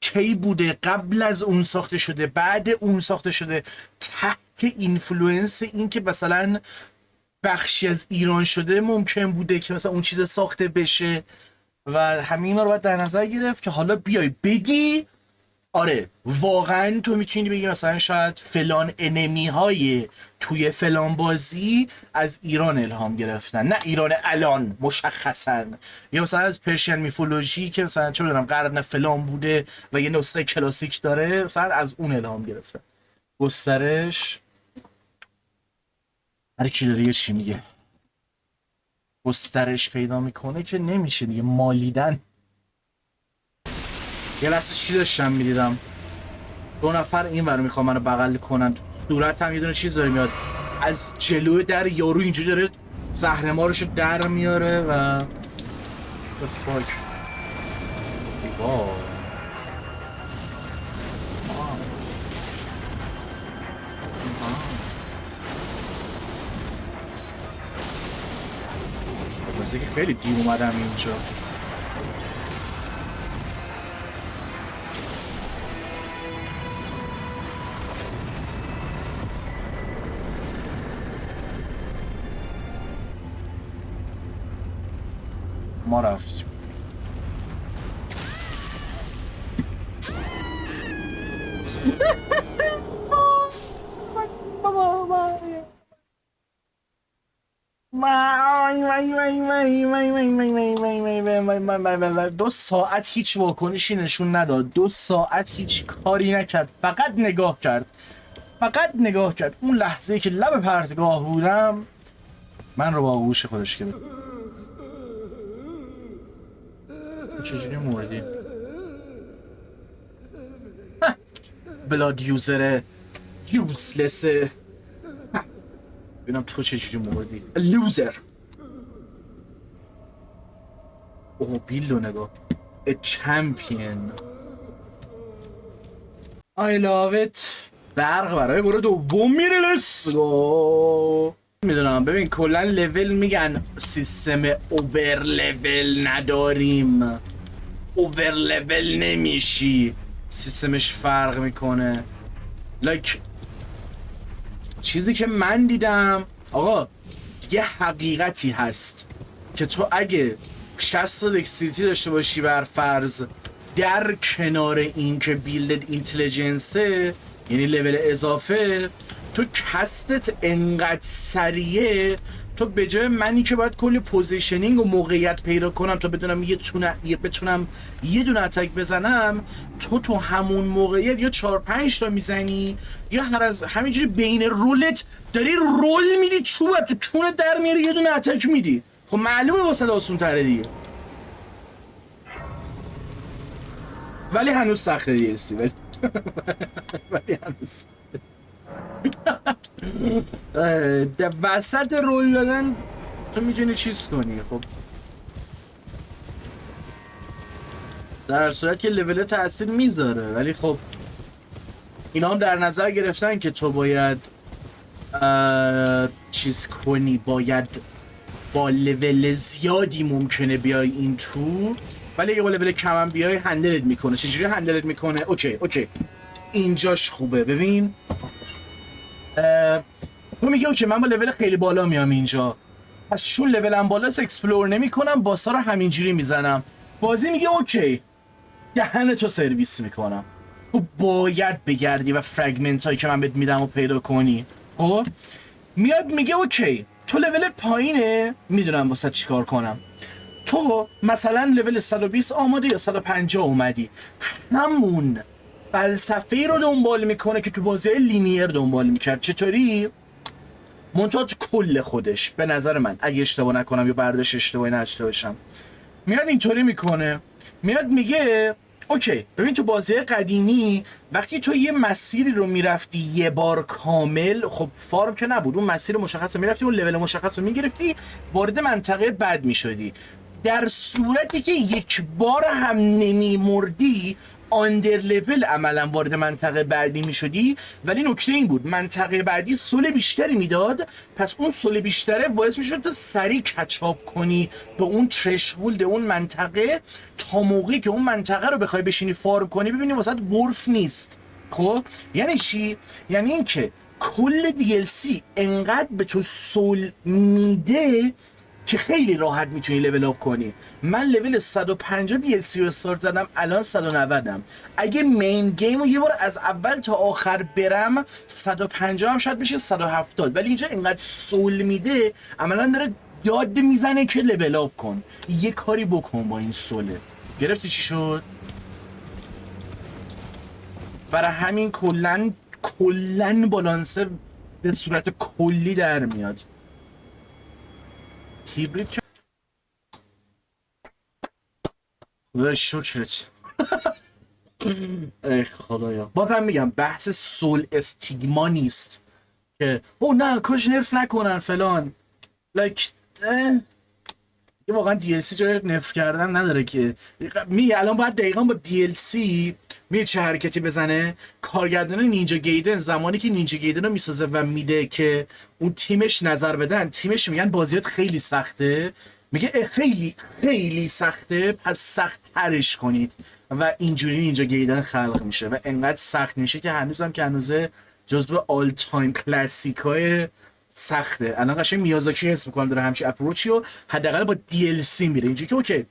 کی بوده، قبل از اون ساخته شده، بعد اون ساخته شده، تحت اینفلوئنس این که مثلا بخشی از ایران شده ممکن بوده که مثلا اون چیز ساخته بشه و همین رو باید در نظر گرفت که حالا بیای بگی آره واقعا تو میتونی بگی مثلا شاید فلان انمی های توی فلان بازی از ایران الهام گرفتن، نه ایران الان مشخصا، یا مثلا از پرشین میفولوژی که مثلا چه میدونم قرن فلان بوده و یه نسخه کلاسیک داره مثلا از اون الهام گرفتن. گسترش هر کی داره یه چی میگه، گسترش پیدا میکنه که نمیشه دیگه. مالیدن. یه لحظه چی داشتم میدیدم، 2 نفر این ور میخوام منو بغل کنن، تو صورتم یه دونه چیز داره میاد از جلوی در، یارو اینجوری داره زهرمارشو در میاره و به فاک ایوا بازه که خیلی دیر اومدم اینجا. ما رفتیم. دو ساعت هیچ واکنشی نشون نداد، 2 ساعت هیچ کاری نکرد، فقط نگاه کرد، اون لحظه که لب پرتگاه بودم من رو با آغوش خودش گرفت. چجوری موردی؟ بلاد یوزر یوزلسه. ببینم تو چجوری موردی لوزر. اوه بیلو نگاه. A champion. I love it. برق برای گروه دوم میره. Let's go. میدونم. ببین کلا لول میگن سیستم اوور لول نداریم، اوور لول نمیشی، سیستمش فرق میکنه. لایک چیزی که من دیدم آقا، یه حقیقتی هست که تو اگه 60 دکستریتی داشته باشی بر فرض، در کنار این که بیلد اینتلیجنسه یعنی لول اضافه، تو کستت انقدر سریعه، تو به جای منی که باید کلی پوزیشنینگ و موقعیت پیدا کنم تا بتونم یه دونه اتک بزنم، تو همون موقعیت یا 4-5 تا میزنی یا هر از همینجوری بین رولت داری رول میدی، چوبت تو کونت در میاری یه دونه اتک میدی. خب معلومه واسه آسون تره دیگه، ولی هنوز سخته دیگه ولی هنوز در وسط رول دادن تو میتونی چیز کنی. خب در صورت که لول تاثیر میذاره، ولی خب اینا هم در نظر گرفتن که تو باید چیز کنی، باید با لول زیادی ممکنه بیای این تو، ولی اگه با لول کم هم بیای هندلت میکنه. چجوری هندلت میکنه؟ اوکی اینجاش خوبه. ببین تو میگه اوکی من با لول خیلی بالا میام اینجا، پس چون لولم بالاست اکسپلور نمیکنم، باسا رو همینجوری میزنم. بازی میگه اوکی دهن تو سرویس میکنم، تو باید بگردی و فرگمنت هایی که من بهت میدم و پیدا کنی. خب میاد میگه اوکی تو لول پایینه، میدونم واسه چیکار کنم. تو مثلا لول 120 آماده یا 150 اومدی، همون فلسفه رو دنبال میکنه که تو بازی لینیر دنبال میکرد. چطوری؟ منتها کل خودش به نظر من، اگه اشتباه نکنم یا برداشت اشتباهی نشته باشم، میاد اینطوری میکنه، میاد میگه اوکی ببین تو بازی قدیمی وقتی تو یه مسیری رو میرفتی یه بار کامل، خب فارم که نبود، اون مسیر مشخص رو میرفتی، اون لول مشخص رو میگرفتی، وارد منطقه بد میشدی. در صورتی که یک بار هم نمیمردی، آندر لول عملا وارد منطقه بعدی میشدی، ولی نکته این بود منطقه بعدی سول بیشتری میداد، پس اون سول بیشتره باعث میشد تو سریع کچاپ کنی به اون ترشهولد اون منطقه، تا موقعی که اون منطقه رو بخوای بشینی فارم کنی ببینی واسط ورف نیست. خب یعنی چی؟ یعنی این که کل DLC انقدر به تو سول میده که خیلی راحت میتونی لول اپ کنی. من لول 150 DLC رو استارت زدم، الان 190م. اگه مین گیم رو یه بار از اول تا آخر برم 150 هم شاید بشه 170، ولی اینجا اینقدر سول میده عملا داره یاد میزنه که لول اپ کن، یه کاری بکن با این سوله. گرفتی چی شد؟ برای همین کلن بالانسه به صورت کلی در میاد. هیبرید که خدای شکرت ای خدایا. بازم میگم بحث سول استیگما نیست که او نه کاش نرف نکنن فلان، لایک یه واقعا DLC جای نرف کردن نداره که الان باید دقیقا با DLC چه حرکتی بزنه. کارگردان نینجا گیدن زمانی که نینجا گیدن رو میسازه و میده که اون تیمش نظر بدن، تیمش میگن بازیات خیلی سخته، میگه خیلی خیلی سخته پس سخت ترش کنید، و اینجوری نینجا گیدن خلق میشه و انقدر سخت میشه که هنوزم که هنوزه جزو آل تایم کلاسیکای سخته. الان قشنگ میازاکی حس میکنم داره همچین اپروچی و حداقل با DLC میره اینجوری که اوکی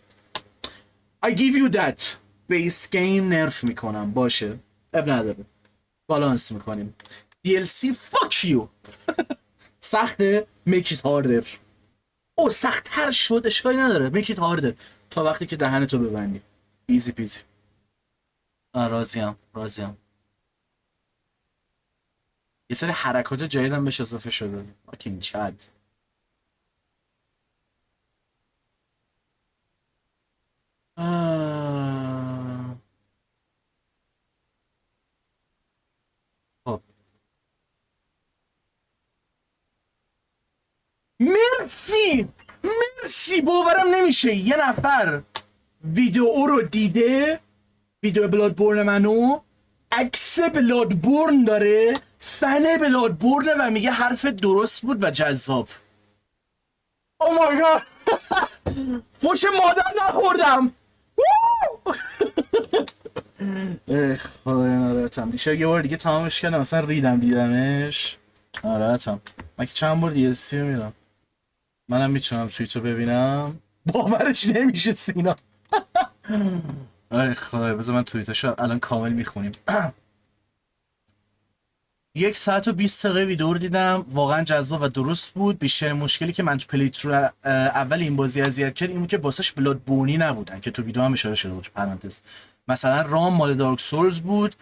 I give you that بیس گیم نرف میکنم، باشه اب نداره بالانس میکنیم. DLC fuck you سخته make it harder. او سخت تر شد اشکالی نداره make it harder تا وقتی که دهنتو ببندی. ایزی پیزی. راضیم یه سری حرکات جدیدم بهش اضافه شده. اوکی چد خب مرسی باورم نمیشه یه نفر ویدیو رو دیده، ویدیو بلادبورن منو، عکس بلادبورن داره، فن بلادبورن و میگه حرف درست بود و جذاب. او مای گاد فوش مادر نخوردم. خدای ناراحتم. دیشب یه بار دیگه تمامش کردم اصلا ریدم دیدمش. ناراحتم. من که چند بار DLC میرم. منم میتونم توییتو ببینم. باورش نمیشه سینا. ای خدای بذار من توییتاشو الان کامل میخونیم. 1 ساعت و 20 دقیقه ویدیو رو دیدم، واقعا جذاب و درست بود. بیشتر مشکلی که من تو پلیترو اول این بازی اذیت کرد این بود که باسش بلادبورنی نبودن که تو ویدیو هم اشاره شده بود تو پرانتز. مثلا رام مال دارک سولز بود،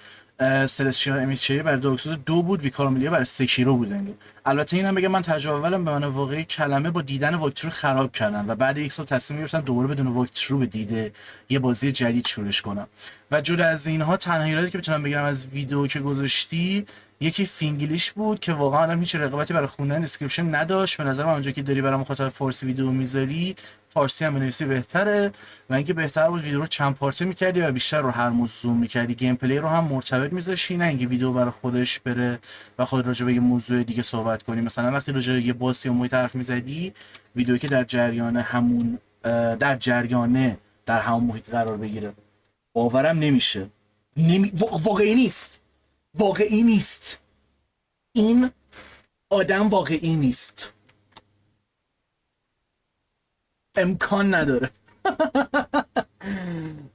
سلستیال امیسچری برای دارک سولز 2 بود، ویکاراملیا برای سکیرو بود انگار. البته اینم بگم من تجربه اولم به من واقعی کلمه با دیدن واکترو خراب کردن و بعد 1 سال تصمیم گرفتم دوباره بدون واکترو به دیده یه بازی جدید شروعش کنم. و جدا از اینها تنها ایرادی که بتونم بگم از ویدیو که گذاشتی یکی فینگلیش بود که واقعا هم هیچ رقابتی برای خوندن دیسکریپشن نداشت. به نظر من اونجا که داری برای مخاطب فارسی ویدیو میذاری فارسی هم بنویسی بهتره و اینکه بهتر بود ویدیو رو چند پارته میکردی و بیشتر رو هر موضوع زوم میکردی، گیم پلی رو هم مرتبط میذاشی، نه اینکه ویدیو برای خودش بره و خود راجع به یه موضوع دیگه صحبت کنی. مثلا وقتی راجع به یه باس یا محیط حرف میزدی ویدیویی که در جریان همون در همون محیط قرار بگیره باورم نمیشه. واقعی نیست. این آدم واقعی نیست. امکان نداره.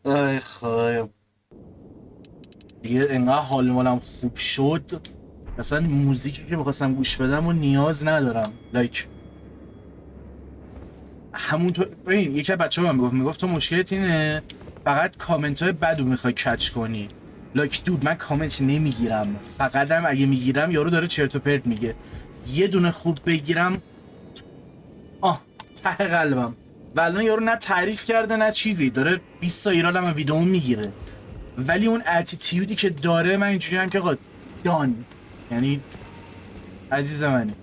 ای خدایا دیگه انقدر حال مالم خوب شد اصلا موزیکی که میخواستم گوش بدم و نیاز ندارم. لایک همونطور ببین یکی از بچه‌ها من میگفت تو مشکلت اینه فقط کامنت های بدو میخوای کچ کنی. لایک دود من کامنت نمیگیرم، فقط هم اگه میگیرم یارو داره چرت و پرت میگه. یه دونه خوب بگیرم ته قلبم. و الان یارو نه تعریف کرده نه چیزی، داره 20 تا ایراد هم ویدیو میگیره ولی اون اتیتیودی که داره من اینجوری هم که آقا دان یعنی عزیز منی.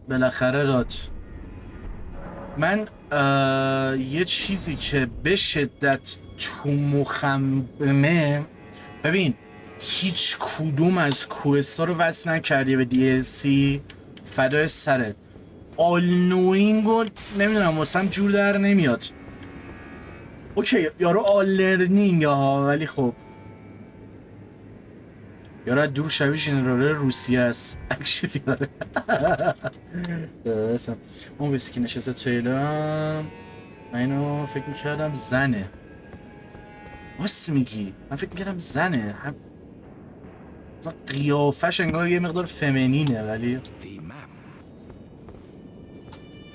بالاخره داد. من یه چیزی که به شدت تو مخمه، ببین هیچ کدوم از کوئستا رو وصل نکردی به DLC فدای سرت. آل نوینگو نمیدونم واسم جور در نمیاد. اوکی یارو آل لرنینگ ها ولی خب یارو از دور شبیه ژنرال روسیه است اکچولی. داره اون بیسی که نشسته تیلم من اینو فکر میکردم زنه. واسه میگی من فکر میکردم زنه هم قیافش انگار یه مقدار فمینینه ولی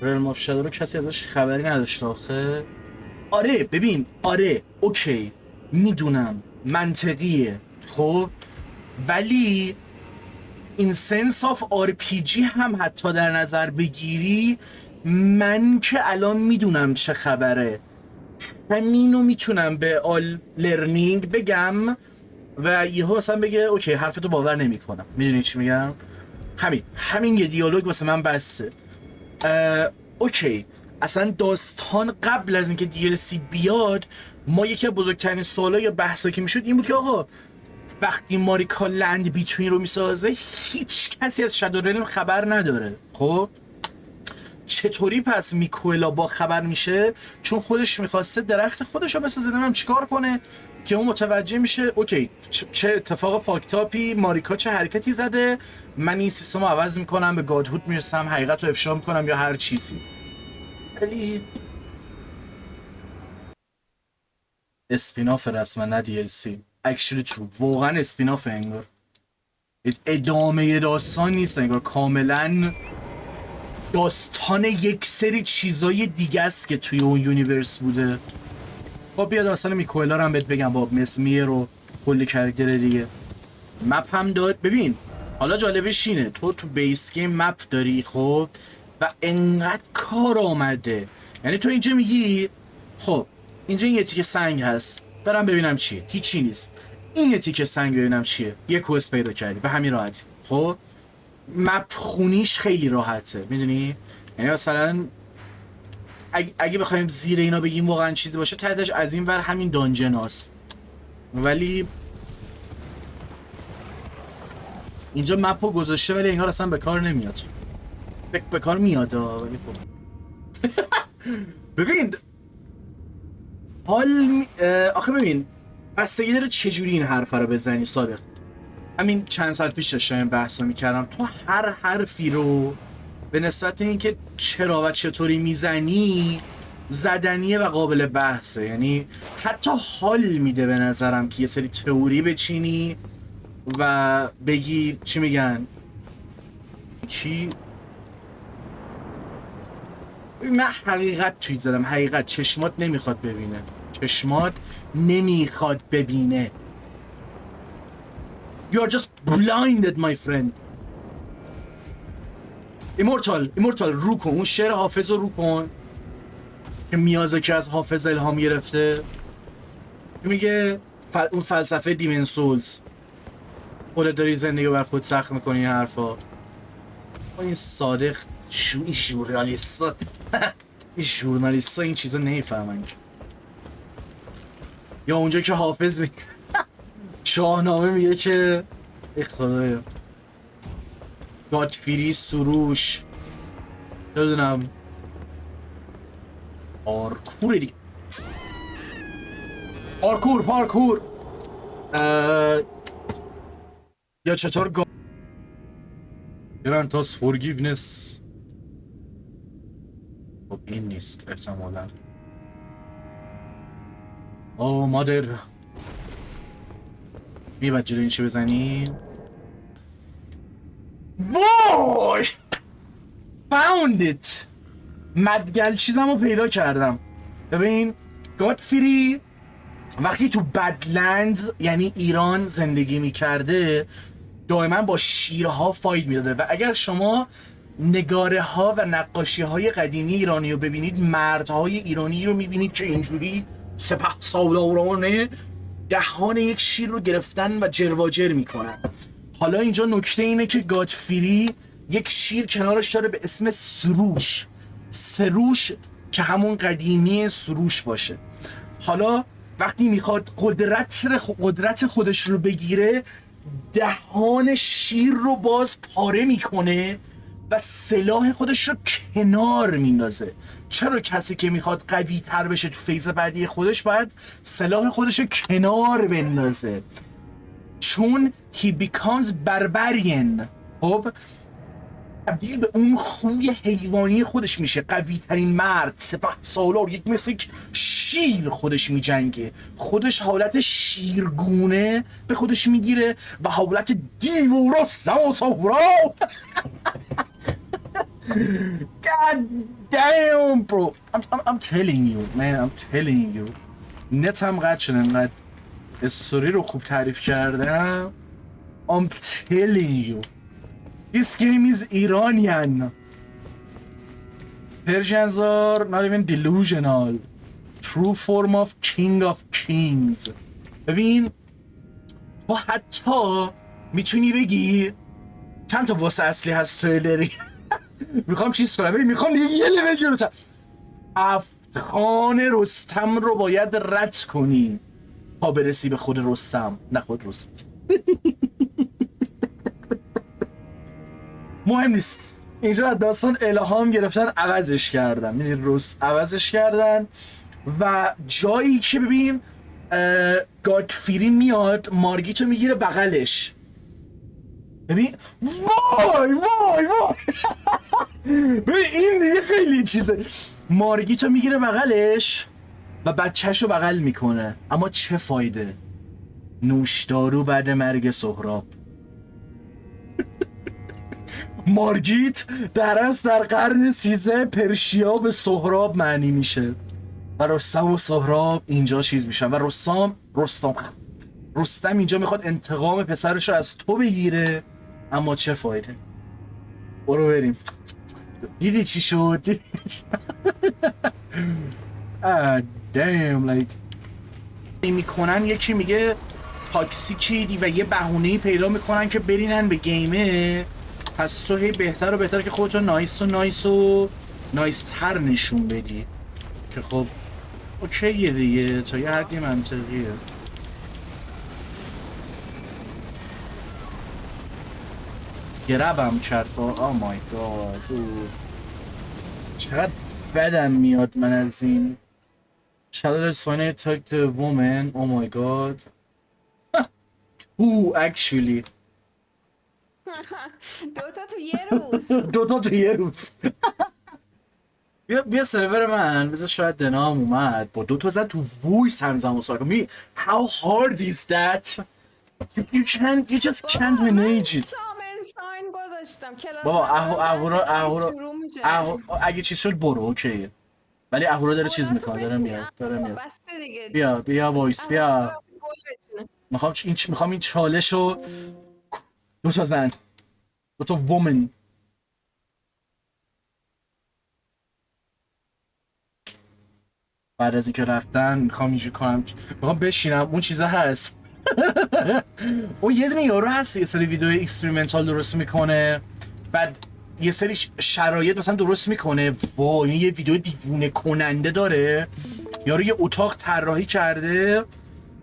رلم آف شادو رو کسی ازش خبری نداشت آخه. آره ببین آره اوکی میدونم منطقیه خب ولی این سنس آف RPG هم حتی در نظر بگیری من که الان میدونم چه خبره همینو میتونم به آل لرنینگ بگم و یهو اصلا بگه اوکی حرفتو باور نمیکنم. میدونی چی میگم؟ همین یه دیالوگ واسه من بسه. اوکی اصلا داستان قبل از اینکه DLC بیاد ما یکی از بزرگترین سوالا یا بحثا که میشد این بود که آقا وقتی ماریکا لند بیتوین رو میسازه هیچ کسی از شادو رلم خبر نداره. خب چطوری پس میکوئلا با خبر میشه؟ چون خودش میخواسته درخت خودش رو بسازه. نمیدونم چیکار کنه که اون متوجه میشه اوکی چه اتفاق فاکتاپی ماریکا چه حرکتی زده، من این سیستم رو عوض میکنم به گادهود میرسم حقیقت رو افشا میکنم یا هر چیزی. ولی اسپیناف رسما نه DLC actually true واقعا اسپیناف انگار ادامه داستان نیست انگار کاملا داستان یک سری چیزای دیگه است که توی اون یونیورس بوده. خب بیا داستان میکوئلا رو هم بهت بگم با مسمیر و کلی کاراکتر دیگه. مپ هم داد. ببین حالا جالبش اینه تو بیس گیم مپ داری خب و انقدر کار آمده یعنی تو اینجا میگی خب اینجا یه تیکه سنگ هست برم ببینم چیه، هیچی نیست. این یه تیکه سنگ ببینم چیه، یه کوست پیدا کردی به همین راحتی. خب مپ خونیش خیلی راحته میدونی، یعنی مثلا اگه بخوایم زیر اینا بگیم واقعا چیزی باشه تحتش از این ور همین دانجن هست ولی اینجا مپو گذاشته ولی انگار اصلا به کار نمیاد. به کار میاد ولی خب ببین آخه ببین بستگی داره چجوری این حرف رو بزنی صادق. همین چند سال پیش داشتم این بحث رو میکردم، تو هر حرفی رو به نسبت اینکه چرا و چطوری میزنی زدنیه و قابل بحثه. یعنی حتی حال میده به نظرم که یه سری تئوری بچینی و بگی چی میگن چی. من حقیقت توییت زدم، حقیقت. چشمات نمیخواد ببینه، چشمات نمیخواد ببینه. You are just blinded my friend. Immortal رو کن اون شعر حافظ رو رو کن که میازکی از حافظ الهام گرفته. میگه اون فلسفه دیمن سولز، خودت داری زندگی بر خود سخت میکنی. این حرفا این صادق این ژورنالیستا این ژورنالیستا این چیزا نمیفهمن. یا اونجا که حافظ میگه شاهنامه میگه که ای خدایا گادفری سروش نمیدونم پارکور دیگه، پارکور یا چطور گرانتاس فورگیونس. خب این نیست احتمالا. او مادر میباید جلو این چی بزنی. وای found it. مدگل چیزم رو پیدا کردم. ببین گادفری وقتی تو بدلندز یعنی ایران زندگی میکرده دائما با شیرها فاید میداده و اگر شما نگاره ها و نقاشی های قدیمی ایرانی رو ببینید مردهای ایرانی رو میبینید که اینجوری سپهسالارانه دهان یک شیر رو گرفتن و جرواجر میکنن. حالا اینجا نکته اینه که گادفری یک شیر کنارش داره به اسم سروش که همون قدیمی سروش باشه. حالا وقتی میخواد قدرت خودش رو بگیره دهان شیر رو باز پاره میکنه و سلاح خودش رو کنار میندازه. چرا کسی که میخواد قوی تر بشه تو فیز بعدی خودش باید سلاح خودش رو کنار بندازه؟ چون he becomes barbarian. خب تبدیل به اون خوی حیوانی خودش میشه، قوی ترین مرد، سپهسالار، یک مثل یک شیر خودش میجنگه، خودش حالت شیرگونه به خودش میگیره و حالت دیو و رستم و سهراب. God damn bro I'm telling you man I'm telling you نتم قد شد انقدر استوری رو خوب تعریف کردم. I'm telling you this game is Iranian. Persians are not even delusional. True form of king of kings. ببین تو حتی میتونی بگی چند تا واسه اصلی هست تریلری. میخوام چیز کنم، ببین میخوام یه لول جلوتر. افغان رستم رو باید رد کنی تا برسی به خود رستم، نه خود رستم. مهم نیست، اینجا از داستان الهام گرفتن عوضش کردن، یعنی عوضش کردن و جایی که ببین گادفری میاد مارگیتو میگیره بغلش. ببین وای ببین این دیگه خیلی چیزه. مارگیتو میگیره بغلش و بچهشو بغل میکنه، اما چه فایده؟ نوشدارو بعد مرگ سهراب. مارگیت در قرن 13 پرشیا به سهراب معنی میشه و رستم و سهراب اینجا چیز میشن و رستم اینجا میخواد انتقام پسرش رو از تو بگیره، اما چه فایده؟ برو بریم. دیدی چی شد؟ damn like میکنن یکی میگه تاکسیکی و یه بهونه‌ای پیدا میکنن که برینن به گیمه، پس تو هی بهتر و بهتر که خودتو نایس تر نشون بدی که خب اوکیه دیگه، تا یه حدی منطقیه. گربم کرد با آه مای گاد. چقدر بدم میاد من از این. Shadow is finally attacked the woman. Oh my god. Ooh, actually. دوتا تو یه روز. دوتا تو یه روز. بیا سرور من بذار شاید دنام اومد با دوتا زد تو وایس همزمان صحبت کنم. How hard is that? You just can't manage it. ساین گذاشتم کلاس. بابا اهورا اگه چیز شد برو اوکیه. ولی اهورا داره چیز میکنه داره میاد. بسته دیگه. بیا وایس بیا. میخوام این چالشو دوتا زن دوتا وومن بعد از اینکه رفتن میخوام اینجور کنم میخوام بشینم اون چیزه هست. اون یه دونه یارو هست یه سری ویدیو اکسپریمنتال درست میکنه بعد یه سری شرایط مثلا درست میکنه. وای یه ویدیو دیوونه کننده داره. یارو یه اتاق طراحی کرده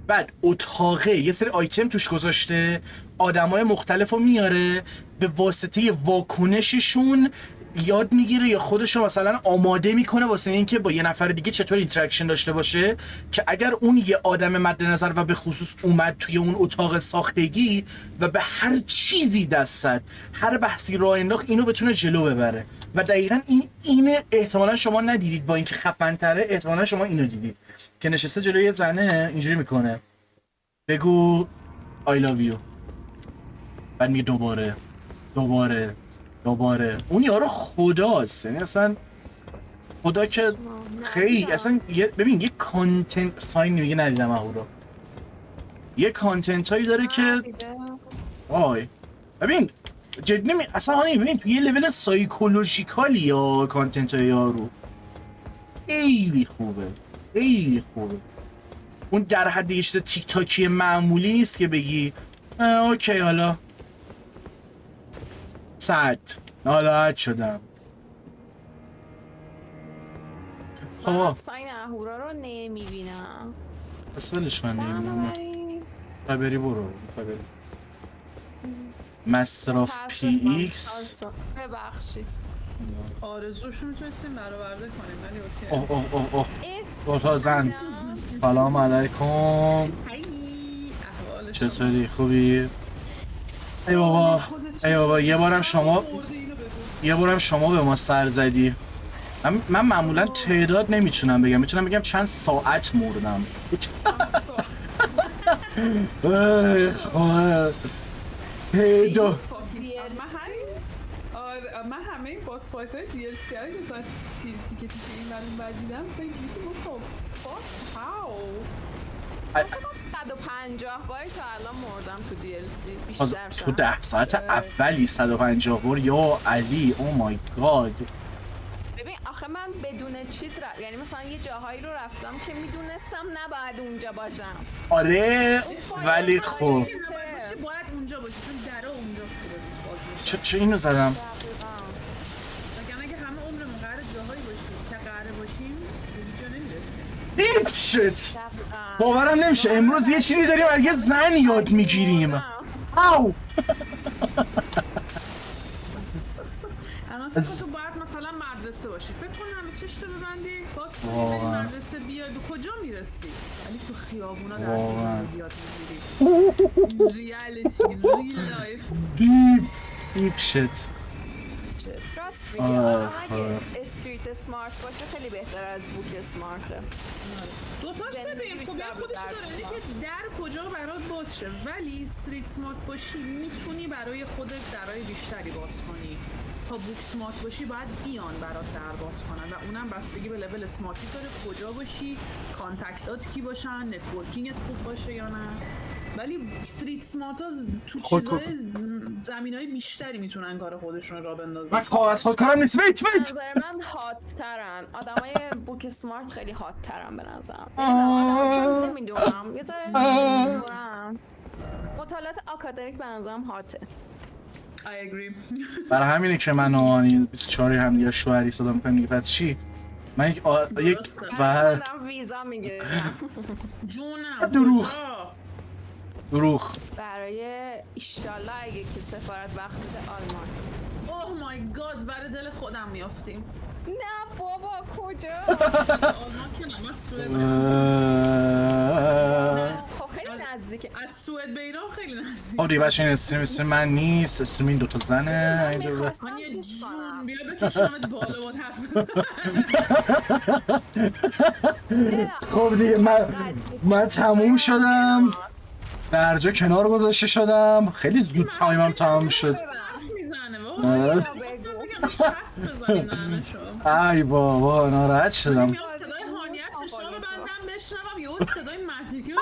بعد اتاقه یه سری آیتم توش گذاشته آدمای مختلف رو میاره به واسطه واکنششون یاد میگیره یا خودشو مثلا آماده میکنه واسه اینکه با یه نفر دیگه چطور اینتراکشن داشته باشه که اگر اون یه آدم مد نظر و به خصوص اومد توی اون اتاق ساختگی و به هر چیزی دست زد هر بحثی راه انداخت اینو بتونه جلو ببره و دقیقاً این احتمالاً شما ندیدید با اینکه خفن تره احتمالاً شما اینو دیدید که نشسته جلوی یه زنه اینجوری میکنه بگو I love you بعد میگه دوباره اون یارو خداست یعنی اصلا خدا که خیلی اصلا ببین یه کانتنت ساین میگه ندیدم اهورا یه کانتنت هایی داره که وای ببین جدی اصلا ببین تو یه لول سایکولوژیکالی یا کانتنت های یارو خیلی خوبه اون در حد یه چیز تیک تاکی معمولی نیست که بگی اوکی حالا ناراحت شدم. خب ساین اهورا رو نمیبینم پس ولش کن نمیبینم بری برو مستر آف پی ایکس ببخشید آرزوش میتونستیم برآورده کنیم ولی اوکی. اوه دوتا زن سلام علیکم چطوری خوبی؟ ای بابا یه بارم شما به ما سر زدی. من معمولا تعداد نمیتونم بگم میتونم بگم چند ساعت مردم. تعداد من همه باس فایت های DLC های که مثلا تیکه این برون بردیدم مثلا یکی بود خب هاو 150 بار تا الان مردم تو DLC بیشتر تو 10 ساعت اولی 150 بار یا علی او مای گاد. ببین آخه من بدون چیز یعنی مثلا یه جاهایی رو رفتم که میدونستم نباید اونجا باشم. آره ولی خب باید اونجا باشی چون درا اونجا خوبه. چه اینو زدم؟ اگه همه عمرمون قراره جاهایی باشیم که قراره باشیم دیپ شت باورم نمیشه امروز یه چیزی داریم از یه زن یاد میگیریم. او الان فکر تو باید مثلا مدرسه باشی فکر کن همه چشتو ببندی باز کنی مدرسه بیاد کجا میرسی ولی تو خیابونا درس زن یاد میگیری. ریالیتی ریل لایف دیپ شت. راست میگه اگه استریت سمارت باشه خیلی بهتر از بوک سمارته. دوتاش ببین خب یه خودش داره که در کجا برات باز شه ولی استریت سمارت باشی میتونی برای خودت درای بیشتری باز کنی. تا بوک سمارت باشی باید بیان برات در باز کنن و اونم بستگی به لول سمارتی داره کجا باشی کانتکتات کی باشن نتورکینگت خوب باشه یا نه. ولی استریت سمارت ها تو چیزای زمینای بیشتری میتونن کار خودشون را بندازن. من خواهد کارم نیست ویت نظر من هات ترن آدمای بوک سمارت خیلی هات ترن به نظرم. چون نمیدونم یه ذره نمیدونم مطالعات آکادمیک به نظرم هاته. I agree. برای همینه که من و 24 هم دیگه شوهری صدا میکنیم دیگه پس چی؟ من یک ویزا میگیرم. جونم دروغ دروغ. برای ایشالله اگه که سفارت وقت بده آلمان. اوه مای گاد برای دل خودم میافتیم. نه بابا کجا؟ آلمان که نه، از سوئد. خب خیلی نزدیکه. از سوئد به ایران خیلی نزدیک. خب دیگه بچه این استریم من نیست، استریم این دوتا زنه اینجا رو. من یه جون بیا بکشمت بالا با حرف بزن. خب دیگه من تموم شدم، در جا کنار گذاشته شدم، خیلی زود تایمم تمام شد. حرف میزنه واقعا. بگم شست بزنی ننشو. ای بابا ناراحت شدم. میام صدای هانیه چشمامو بندم بشنوم یهو صدای مردیگه.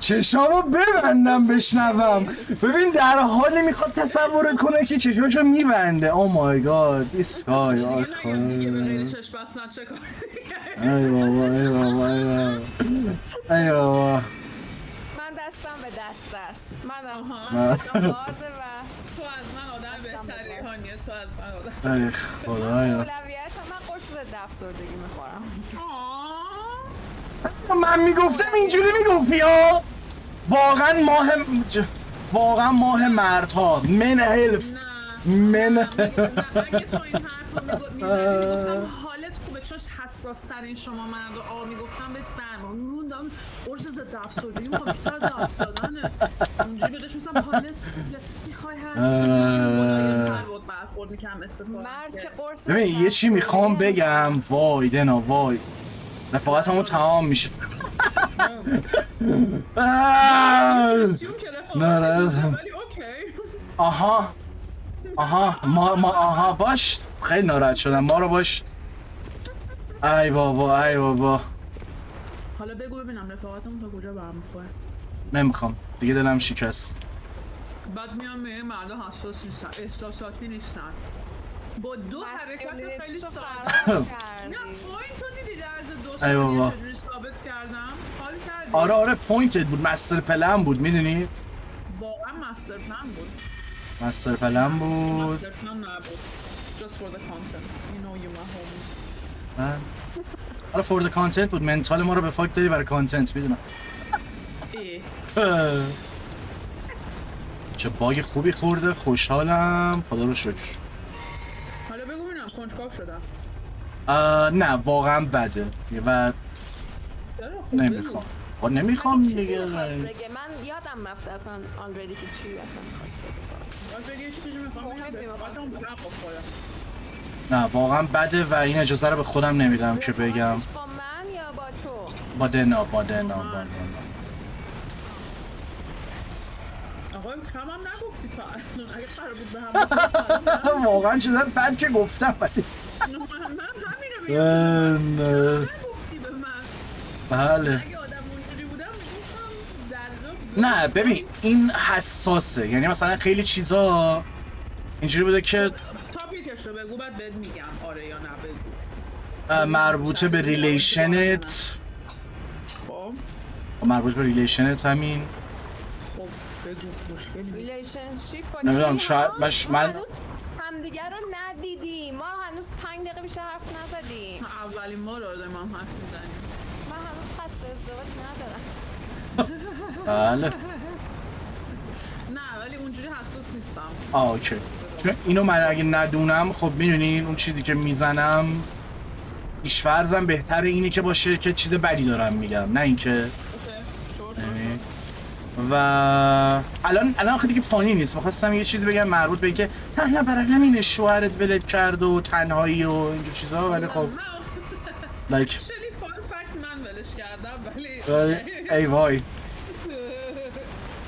چشامو ببندم بشنوم. ببین در حالی میخواد تصور کنه که چشماشو میبنده. او مای گاد اسکای دیگه به غیر چشم بستن چه کاری؟ ای بابا ای بابا ای بابا ای بابا. من دستم به دست است. من چشم بازه و تو از من آدم بهتری هانیه، تو از من آدم. ای خدایا. اولویت من قرص ضد افسردگی میخورم. من میگفتم اینجوری میگفتی ها. واقعا ماه مردها من هلف من. اگه تو این حرف رو میگفتم حالت خوبه چون حساس ترین شما مرد و میگفتم بهت موندم قرص ضد افسردگی میخوام بیشتر از حرف زدنه اونجوری بدش میگم حالت خوبه میخوای حرف بزنی بود برخورد میکنم اتفاقا مرد که قرص ببین یه چی میخوام بگم. وای دنا وای رفاقت همون تمام میشه. ناراحتم. آها آها باش خیلی ناراحت شدم. ما رو باش. ای بابا ای بابا. حالا بگو ببینم رفاقتمون تا کجا برمیخوره. نمیخوام دیگه دلم شکست. بعد میام میگه مردا حساس نیستن احساساتی نیستن با دو حرکت خیلی ساده نه پوینت رو دیدی درز 2 ای بابا. ثانیه چجوری ثابت کردم حال کردی آره پوینتد بود. مستر پلن بود میدونی. واقعا مستر پلن بود. مستر پلن بود. مستر پلن نبود just for the content you know you my homie. آره فور د کانتنت بود. منتال ما رو به فاک دادی برای کانتنت میدونم. چه باگ خوبی خورده. خوشحالم خدا رو شکر. حالا بگو ببینم کنجکاو شدم. نه واقعا بده و نمیخوام. نمیخوام دیگه. من یادم رفت اصلا آلردی که چی اصلا می‌خواست بگه. یه چیزی میخوام نه واقعا بده و این اجازه رو به خودم نمیدم که بگم. با من یا با تو؟ با دنا آقا کم هم نگفتی تا الان اگه قرار بود به هم واقعا چیزا بد که گفتم ولی من همینو میگم نگفتی به من. بله اگه آدم اونجوری بودم میگفتم نه ببین این حساسه. یعنی مثلا خیلی چیزا اینجوری بوده که تاپیکش رو بگو بعد بهت میگم آره یا نه بگو. مربوطه به ریلیشنت. خب مربوط به ریلیشنت همین. خب بگو مشکلی ریلیشنشیپ با نمیدونم شاید من همدیگه رو ندیدیم. ما هنوز 5 دقیقه بیشتر حرف نزدیم. اولین ما رو داریم هم حرف میزنیم. من هنوز قصد ازدواج ندارم. بله نه ولی اونجوری حساس نیستم. اوکی. چون اینو من اگه ندونم خب میدونین اون چیزی که میزنم ایشفرزم بهتره اینه که باشه که چیز بدی دارم میگم نه اینکه و الان خیلی که فانی نیست. می‌خواستم یه چیزی بگم مربوط به اینکه تنها برای همین شوهرت ولت کرد و تنهایی و اینجور چیزا ولی خب لایک خیلی فان فکت من ولش کردم ولی ای وای.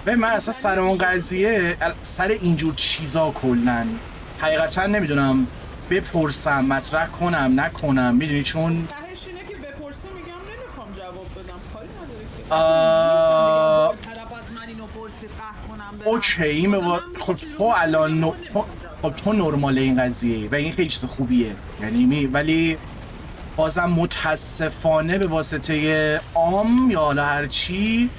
من اصلا سر اون قضیه سر اینجور چیزا کلن حقیقتا نمیدونم بپرسم مطرح کنم نکنم میدونی چون تهش اینه که بپرسی میگم نمیخوام جواب بدم کاری نداره که طرف از من اینو پرسی قهر کنم اوکی خب تو الان خب تو نرماله این قضیه و این خیلی چیز خوبیه یعنی ولی بازم متاسفانه به واسطه عام یا حالا هرچی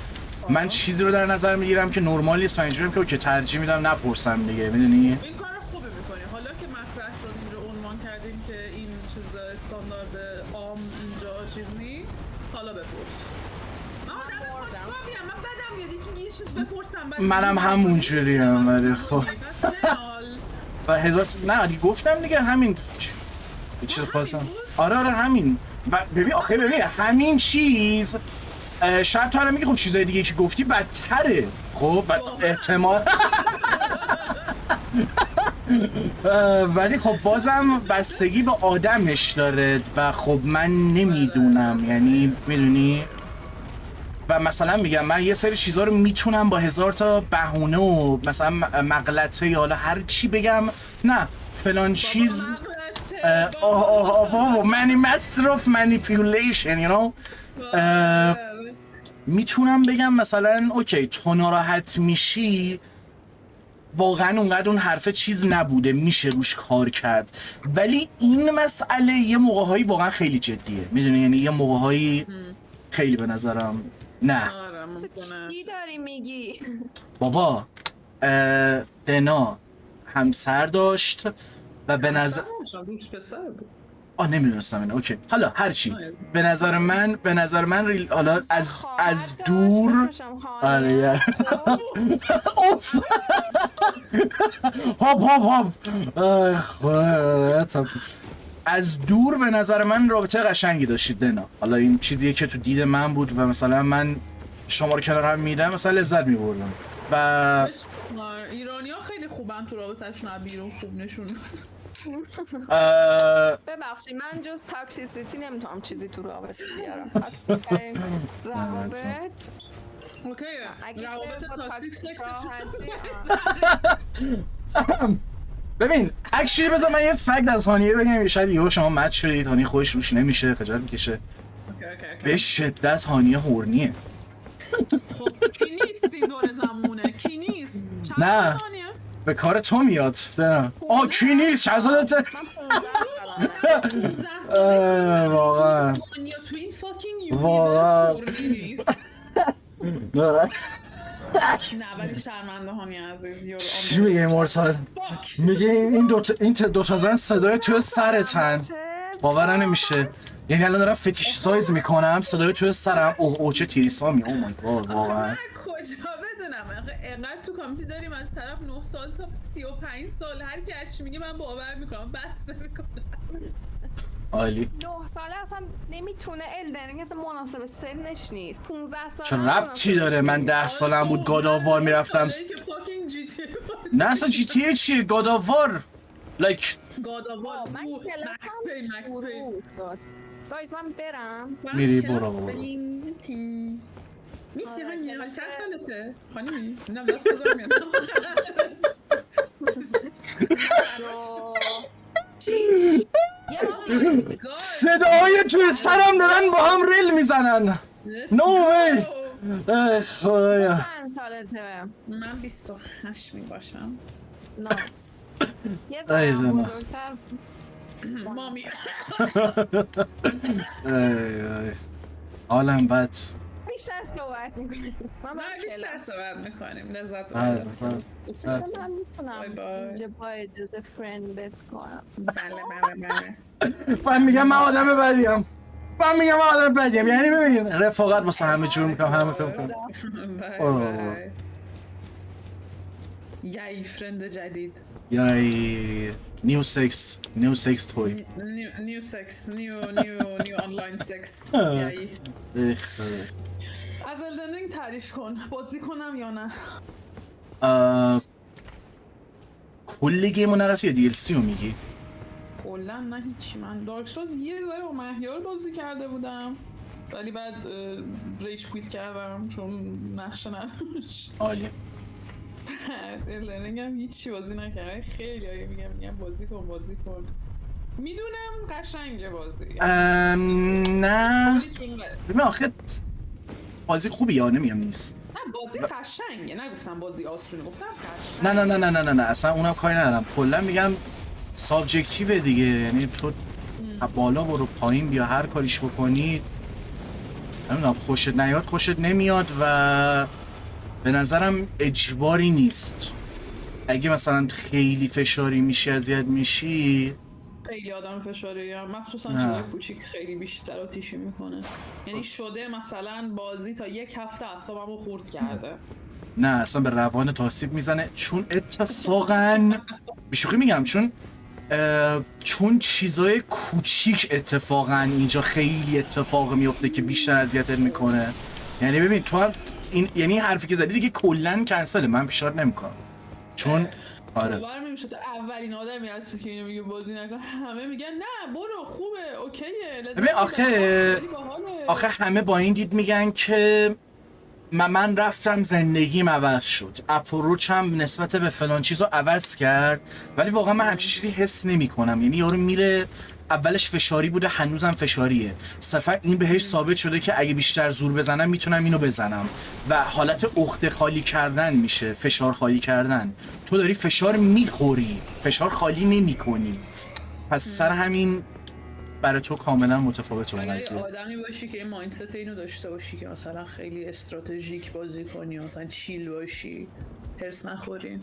من چیزی رو در نظر میگیرم که نرمال نیست و اینجوریم که اوکی ترجیح میدم نپرسم دیگه میدونی؟ این کار خوبی میکنی. حالا که مطرح شد اینجا عنوان کردیم که این چیز استاندارد عام اینجا چیز نیست حالا بپرس. من آدم من بدم میاد یکی یه چیز بپرسم بعد منم همونجوریم ولی خب و هزار نه دیگه گفتم دیگه همین چیز خواستم آره همین و ببین آخه ببین همین چیز شاید تو الان میگی خب چیزای دیگه که گفتی بدتره خب و احتمال ولی خب بازم بستگی به آدمش داره و خب من نمیدونم یعنی میدونی و مثلا میگم من یه سری چیزا رو میتونم با 1000 تا بهونه و مثلا مغلطه یا حالا هر چی بگم نه فلان چیز منی مصرف manipulation you know میتونم بگم مثلا اوکی تو ناراحت میشی واقعا اونقدر اون حرفه چیز نبوده میشه روش کار کرد ولی این مسئله یه موقعهایی واقعا خیلی جدیه میدونی یعنی یه موقعهایی خیلی به نظرم نه چی داری میگی؟ بابا دنا همسر داشت و به نظر نمیدونستم اینه اوکی حالا هرچی به نظر من حالا از دور هاپ از دور به نظر من رابطه قشنگی داشتید دنا حالا این چیزیه که تو دید من بود و مثلا من شما رو کنار هم میدم مثلا لذت میبردم و ایرانی‌ها خیلی خوبن تو رابطه‌شون بیرون خوب نشون ببخشید من جز تاکسیسیتی نمیتونم چیزی تو رابطه بیارم تاکسیک روابط اوکی روابط تاکسیک سکس ببین اکچولی بذار من یه فکت از هانیه بگم شاید یهو شما مد شدید هانیه خودش روش نمیشه خجالت میکشه به شدت هانیه هورنیه خب کی نیست این دور زمونه کی نیست نه به کار تو میاد کی نیست چند سالته واقعا واقعا نه ولی شرمنده هانی عزیز چی میگه مرتاد میگه این دوتا زن صدای توی سرتن باورم نمیشه یعنی الان دارم فتیش سایز میکنم صدای توی سرم اوه چه تیریسامی او مای گاد واقعا کجا بدونم اینقدر تو کامیتی داریم از طرف 9 سال تا 35 سال هر کی هرچی میگه من باور میکنم بسته میکنم عالی 9 ساله اصلا نمیتونه الدنینگ اصلا مناسب سنش نیست 15 ساله چه ربطی داره من 10 سالم بود گاداوار میرفتم نه اصلا جی تی ای چیه گاداوار لایک گاداوار مکس پی رایز من برم میری برو میسی هنگه حال چند سالته؟ خانمی؟ نه دست بزار میاد صداهای توی سرم دارن با هم ریل میزنن نو وی خدایا چند سالته؟ من 28 میباشم نایس یه ذره بزرگتر مامی حالم بد بیشتر صحبت میکنیم بیشتر صحبت میکنیم لذت من میتونم اینجا با اجازه فرندت کنم بله من میگم من آدم بدیم یعنی ببینیم رفاقت واسه همه جور میکنم همه کنم یای فرند جدید یای نیو سکس توی نیو سکس نیو آنلاین سکس یای از الدن رینگ تعریف کن بازی کنم یا نه کلی گیمو نرفتی یا دیلسی رو میگی؟ کلا نه هیچی من دارک سولز یه ذره با مهیار بازی کرده بودم ولی بعد ریج کویت کردم چون نقشه نداشت عالی الدن رینگ هم هیچی بازی نکردم خیلی هایی میگم بازی کن میدونم قشنگه بازی نه ببین آخه بازی خوبی یا نمیگم نیست نه بازی قشنگه نگفتم بازی آسونه گفتم قشنگ نه اصلا اونم کاری ندارم کلا میگم سابجکتیوه دیگه یعنی تو بالا برو پایین بیا هر کاریش بکنی نمیدونم خوشت نیاد خوشت نمیاد و به نظرم اجباری نیست اگه مثلا خیلی فشاری میشی اذیت میشی خیلی آدم فشاری هم، مخصوصا نه. چیزای کوچیک خیلی بیشتر آتیشی میکنه. یعنی شده مثلا بازی تا یک هفته اعصابمو خورد کرده. نه اصلا به روان آسیب میزنه، چون اتفاقا بیشوخی میگم چون چیزای کوچیک اتفاقا اینجا خیلی اتفاق میفته که بیشتر اذیتت میکنه. یعنی ببین تو هم یعنی حرفی که زدی دیگه کلا کنسله، من پیشنهاد نمیکنم چون آره باور نمیشه تو اولین آدمی هستی که اینو میگه بازی نکن، همه میگن نه برو خوبه اوکیه. ببین آخه همه با این دید میگن که من رفتم زندگیم عوض شد، اپروچم نسبت به فلان چیزو عوض کرد، ولی واقعا من همچین چیزی حس نمی کنم. یعنی یارو میره اولش فشاری بوده هنوزم فشاریه، صرفا این بهش ثابت شده که اگه بیشتر زور بزنم میتونم اینو بزنم و حالت عقده خالی کردن میشه، فشار خالی کردن. تو داری فشار میخوری، فشار خالی نمی کنی، پس سر همین برای تو کاملا متفاوت اون اگر قضیه. آدمی باشی که این مایندست اینو داشته باشی که مثلا خیلی استراتژیک بازی کنی، مثلا چیل باشی، هرس نخوری،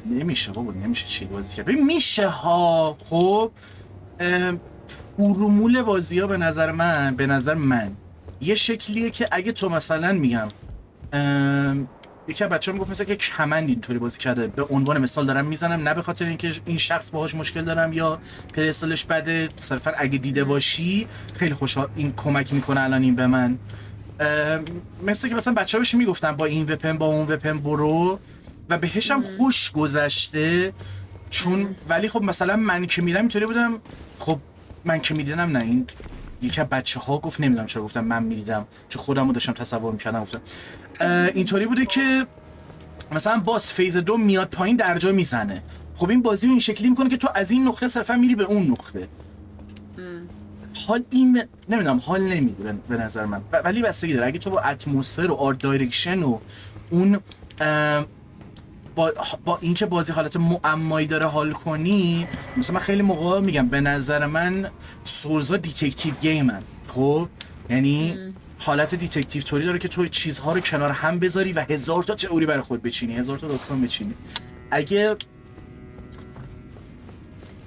نمیشه بابا، نمیشه چیل بازی کرد. ببین میشه ها، خب فرمول بازی ها به نظر من یه شکلیه که اگه تو مثلا میگم یکی از بچه‌ها میگفت مثلا که کمند اینطوری بازی کرده، به عنوان مثال دارم میزنم، نه به خاطر اینکه این شخص باهاش مشکل دارم یا پدستالش بده، صرفا اگه دیده باشی خیلی خوشحال این کمک میکنه الان این به من. مثل که مثلا بچه‌ها بهش میگفتم با این وپن با اون وپن برو و بهش هم خوش گذشته، چون ولی خب مثلا من که میرم اینطوری بودم، خب من که میدیدم، نه این یکی از بچه‌ها گفت، نمیدونم چرا گفتم من میدیدم، چون خودمو داشتم تصور میکردم، گفتم اینطوری بوده که مثلا باز فیز 2 میاد پایین درجا میزنه، خب این بازی رو این شکلی میکنه که تو از این نقطه صرفا میری به اون نقطه. حال این نمیدونم حال نمیده به نظر من، ولی بستگی داره. اگه تو با اتمسفر و آرت دایرکشن و اون با اینکه بازی حالت معمایی داره حال کنی، مثلا من خیلی موقع میگم به نظر من سولزا دیتکتیو گیمن، خب یعنی حالت دیتکتیو توری داره که تو چیزها رو کنار هم بذاری و هزار تا تئوری برای خود بچینی، هزار تا داستان بچینی. اگه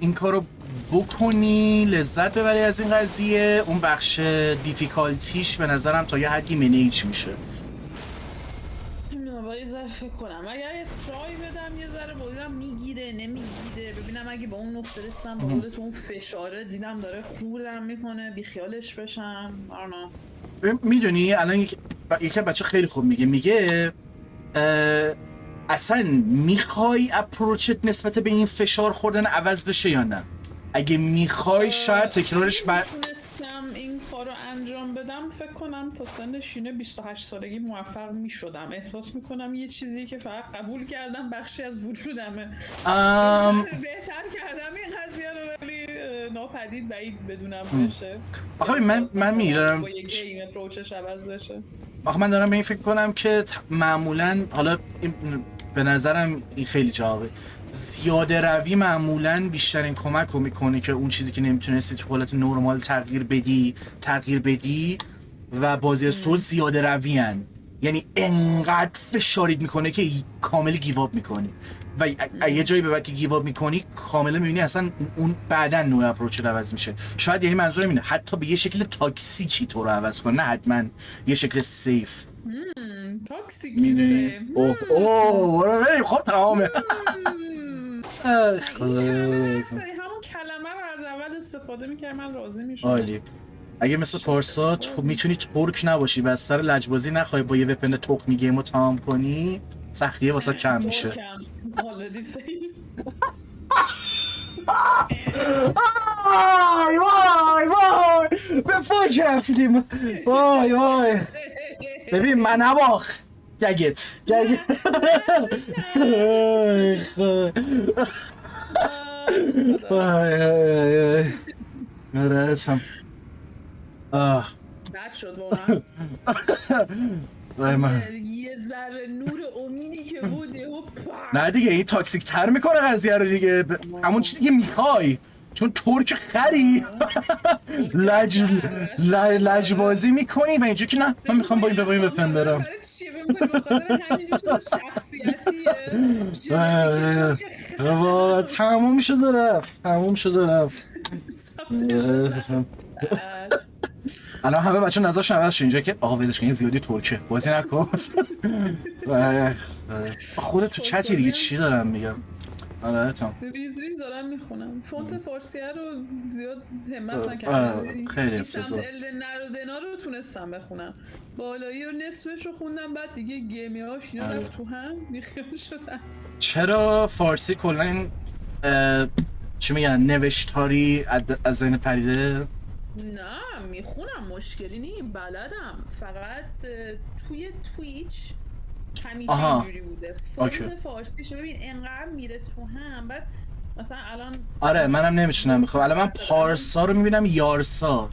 این کارو بکنی لذت ببری از این قضیه، اون بخش دیفیکالتیش به نظرم تا یه حدی منیج میشه. نمیدونم باید یه ذره فکر کنم، اگر یه ترای بدم یه ذره بازیدم میگیره نمیگیره، ببینم اگه با اون نقطه رسیدم با خودت اون فشاره دیدم داره خوردم میکنه بیخیالش بشم. میدونی الان یکی بچه خیلی خوب میگه اصلا میخوای اپروچت نسبت به این فشار خوردن عوض بشه یا نه؟ اگه میخوای شاید تکرارش میتونستم این کارو انجام بدم، فکر کنم تا سن شینه 28 سالگی موفق میشدم. احساس میکنم یه چیزی که فقط قبول کردم بخشی از وجودمه. بهتر کردم این قضیه رو، ولی ناپدید بعید بدونم بشه. آخه من میرم با یک گیم اپروچش عوض بشه. آخه من دارم به این فکر کنم که معمولا حالا به نظرم این خیلی جوابه، زیاده روی معمولا بیشترین کمک رو میکنه که اون چیزی که نمیتونستی تو حالت نرمال تغییر بدی و بازی سول زیاده روی هن. یعنی انقدر فشارید میکنه که کامل گیواب میکنی و یه جایی به بعد که گیواب میکنی کاملا میبینی اصلا اون بعدا نوع اپروچ رو عوض میشه. شاید یعنی منظورم اینه حتی به یه شکل تاکسیکی تو رو عوض کنه، نه حتما یه شکل سیف. تاکسیکی برو بریم خب تمامه. همون کلمه رو از اول استفاده میکرد من راضی میشم. عالی. اگه مثل پارسا میتونی ترک نباشی و از سر لجبازی نخوای با یه وپن تخمی گیم رو تمام کنی، سختیه واسه کم میشه. وای به فاک رفتیم. وای ببین من نباخ گگت رسم بد شد واقعا. یه ذره نور امیدی که بود نه دیگه این تاکسیک تر میکنه قضیه رو دیگه، همون چیزی که میخوای، چون ترک خری لجبازی میکنی و اینجا که نه من میخوام با این بپن برم. چیه بکنی بخاطر همین شخصیت تموم شده رفت الان همه بچه نظرش نوشت اینجا که آقا ولش کن زیادی ترکه بازی نکن. خودت تو چتی دیگه چی دارم میگم. آره تام ریز دارم میخونم فونت فارسیه رو زیاد همت نکردم. خیلی افتضاح. نرودنا رو تونستم بخونم، بالایی و نصفش رو خوندم، بعد دیگه گیمی هاش اینا رفت تو هم بیخیال شدم. چرا فارسی کلا این چی میگن نوشتاری از ذهن پریده؟ نه میخونم مشکلی نیست، بلدم، فقط توی تویچ کمی اینجوری بوده فونت فارسیش ببین انقدر میره تو هم. بعد مثلا الان آره منم نمیتونم بخوام. الان من پارسا رو میبینم یارسا.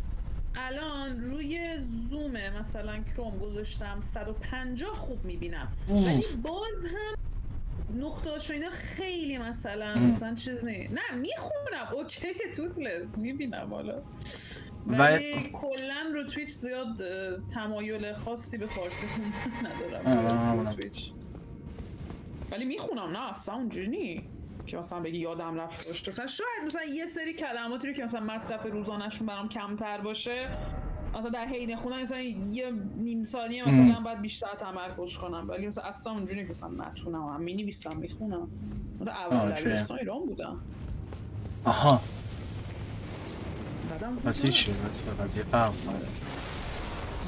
الان روی زومه مثلا کروم گذاشتم 150 خوب میبینم، ولی باز هم نقطه‌هاش اینا خیلی مثلا چیز نه میخونم اوکی توتلس میبینم حالا، ولی کلا رو تویچ زیاد تمایل خاصی به فارسی ندارم رو تویچ، ولی میخونم. نه اصلا اونجوری نی که مثلا بگی یادم رفته باشه. مثلا شاید مثلا یه سری کلماتی رو که مثلا مصرف روزانه‌شون برام کمتر باشه مثلا در حین خوندن مثلا یه نیم ثانیه مثلا باید بیشتر تمرکز کنم، ولی مثلا اصلا اونجوری که مثلا نتونم هم می‌نویسم میخونم. مثلا اول دبیرستان ایران بودم. آها واسه چی؟ واسه فرق.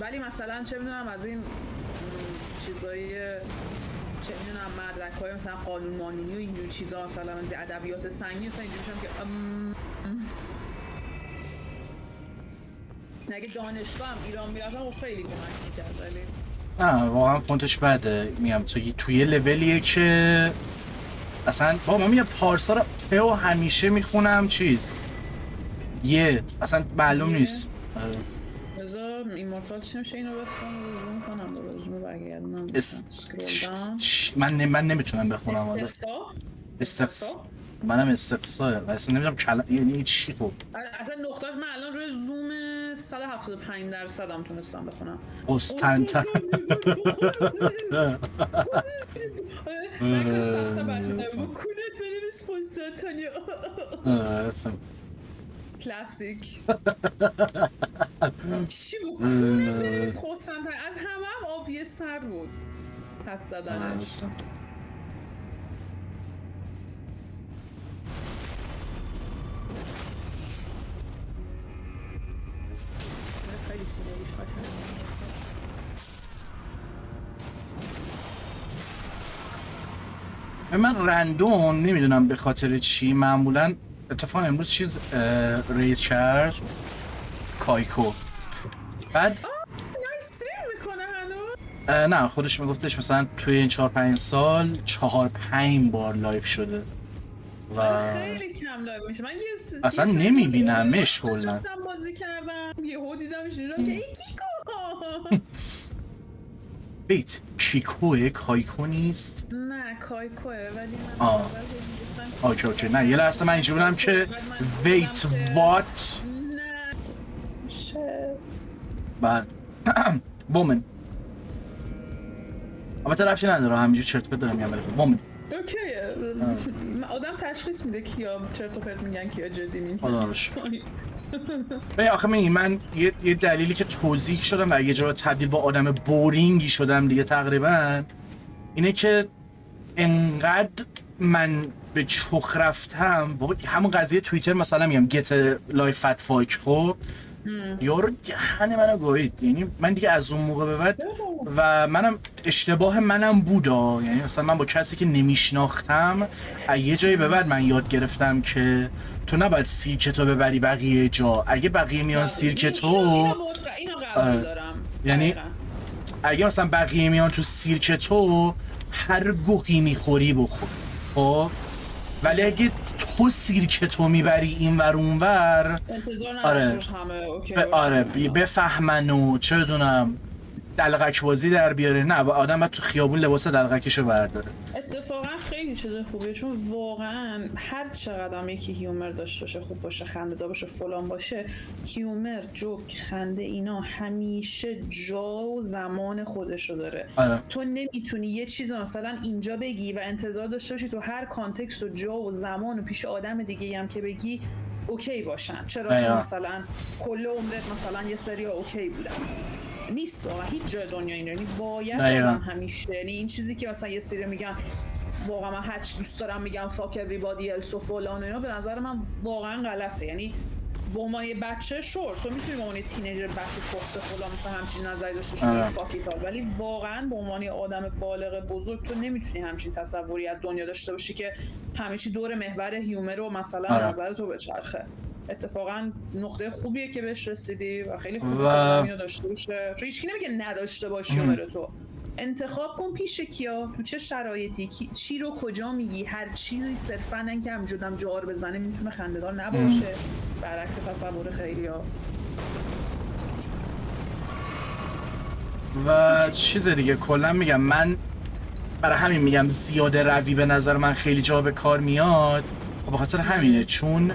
ولی مثلا چه میدونم از این چیزایی چه میدونم مدرک‌های مثلا قانون مانونی و اینجور چیزا مثلا از ادبیات سنگین مثلا اینجوری میشم که اگه دانشگاه هم ایران میرفتم خیلی کمک میکرد، ولی نه واقعا فونتش بده. میگم توی لولیه که اصلا با من میگم پارسا رو همیشه میخونم چیز اصلا معلوم نیست. بذار ایمورتال چی میشه اینو بخونم زوم کنم برو زوم برگردم من نمیتونم بخونم. استقصا منم استقصاه و اصلا نمیدونم یعنی چی. خب اصلا نقطه‌اش من الان روی زوم 175% هم تونستم بخونم. قسطنطنیه من که سخته برتونم کنه بنویس قسطنطنیه کلاسیک چی بود کنه بنویس قسطنطنیه از همه هم آبیستر بود حد زدنش. من رندوم نمیدونم به خاطر چی معمولا اتفاقا امروز چیز رید کرد کایکو بعد استریم میکنه هنوز؟ نه خودش میگفتش مثلا توی این 4-5 سال 4-5 بار لایف شده و خیلی کم لایو میشه. من یه اصلا نمیبینمش کلا. داشتم بازی کردم یهو دیدمش اینجا که ای کیکو بیت کیکوه کایکو نیست؟ نه کایکوه ولی من اوکی نه یه لحظه من اینجا بودم که ویت وات نه بعد وومن اما طرفی نداره همینجور چرت پرت دارم میگم ولی وومن اوکیه. آدم تشخیص میده کیا چرت و پرت میگن کیا جدی میگن. خداش ببین آخه من یه دلیلی که توضیح شدم و یه جا تبدیل با آدم بورینگی شدم دیگه تقریبا اینه که انقدر من به چخ رفتم بابا همون قضیه توییتر مثلا میگم گت لایف فت فایک خب یارو دهن منو گوید. یعنی من دیگه از اون موقع به بعد و منم اشتباه منم بودا، یعنی مثلا من با کسی که نمیشناختم یه جایی به بعد من یاد گرفتم که تو نباید سیرکتو ببری بقیه جا. اگه بقیه میان سیرکتو یعنی اگه مثلا بقیه میان تو سیرکتو هر گوهی میخوری بخور خب، ولی اگه تو سیرکتو میبری این ور اون ور انتظار نداشت همه اوکی آره بفهمن و چه بدونم دلغک بازی در بیاره، نه آدم باید تو خیابون لباس دلغکشو برداره. اتفاقا خیلی چیز خوبیه، چون واقعا هر چقدر هم یکی هیومر داشته باشه، خوب باشه، خنده دار باشه، فلان باشه، هیومر، جوک، خنده اینا همیشه جا و زمان خودشو داره. تو نمیتونی یه چیز مثلا اینجا بگی و انتظار داشته باشی تو هر کانتکست و جا و زمان و پیش آدم دیگه هم که بگی اوکی باشن. چرا؟ چون مثلا کل عمرت مثلا یه سری اوکی بودن. نیست واقعا هیچ جای دنیا این، یعنی باید آدم همیشه، یعنی این چیزی که مثلا یه سری میگن واقعا من هر چی دوست دارم میگم fuck everybody else و فلان و اینا، به نظر من واقعا غلطه. یعنی با عنوان یه بچه شور تو میتونی به عنوان تینیجر بچه پست فلان مثلا همچین نظری داشته باشی فاک ایت، ولی واقعا به عنوان آدم بالغ بزرگ تو نمیتونی همچین تصوری از دنیا داشته باشی که همیشه دور محور هیومر و مثلا نظر تو بچرخه. اتفاقا نقطه خوبیه که بهش رسیدی و خیلی خوبه که اینو داشته باشه، چون هیچکی نمیگه نداشته باشی هیومر تو. انتخاب کن پیش کیا، تو چه شرایطی، چی رو کجا میگی. هر چیزی صرفا اینکه همجودم جار بزنه میتونه خنده‌دار نباشه، برعکس تصور خیلیا. و چیز دیگه کلا میگم من برای همین میگم زیاده روی به نظر من خیلی جا به کار میاد و به خاطر همینه، چون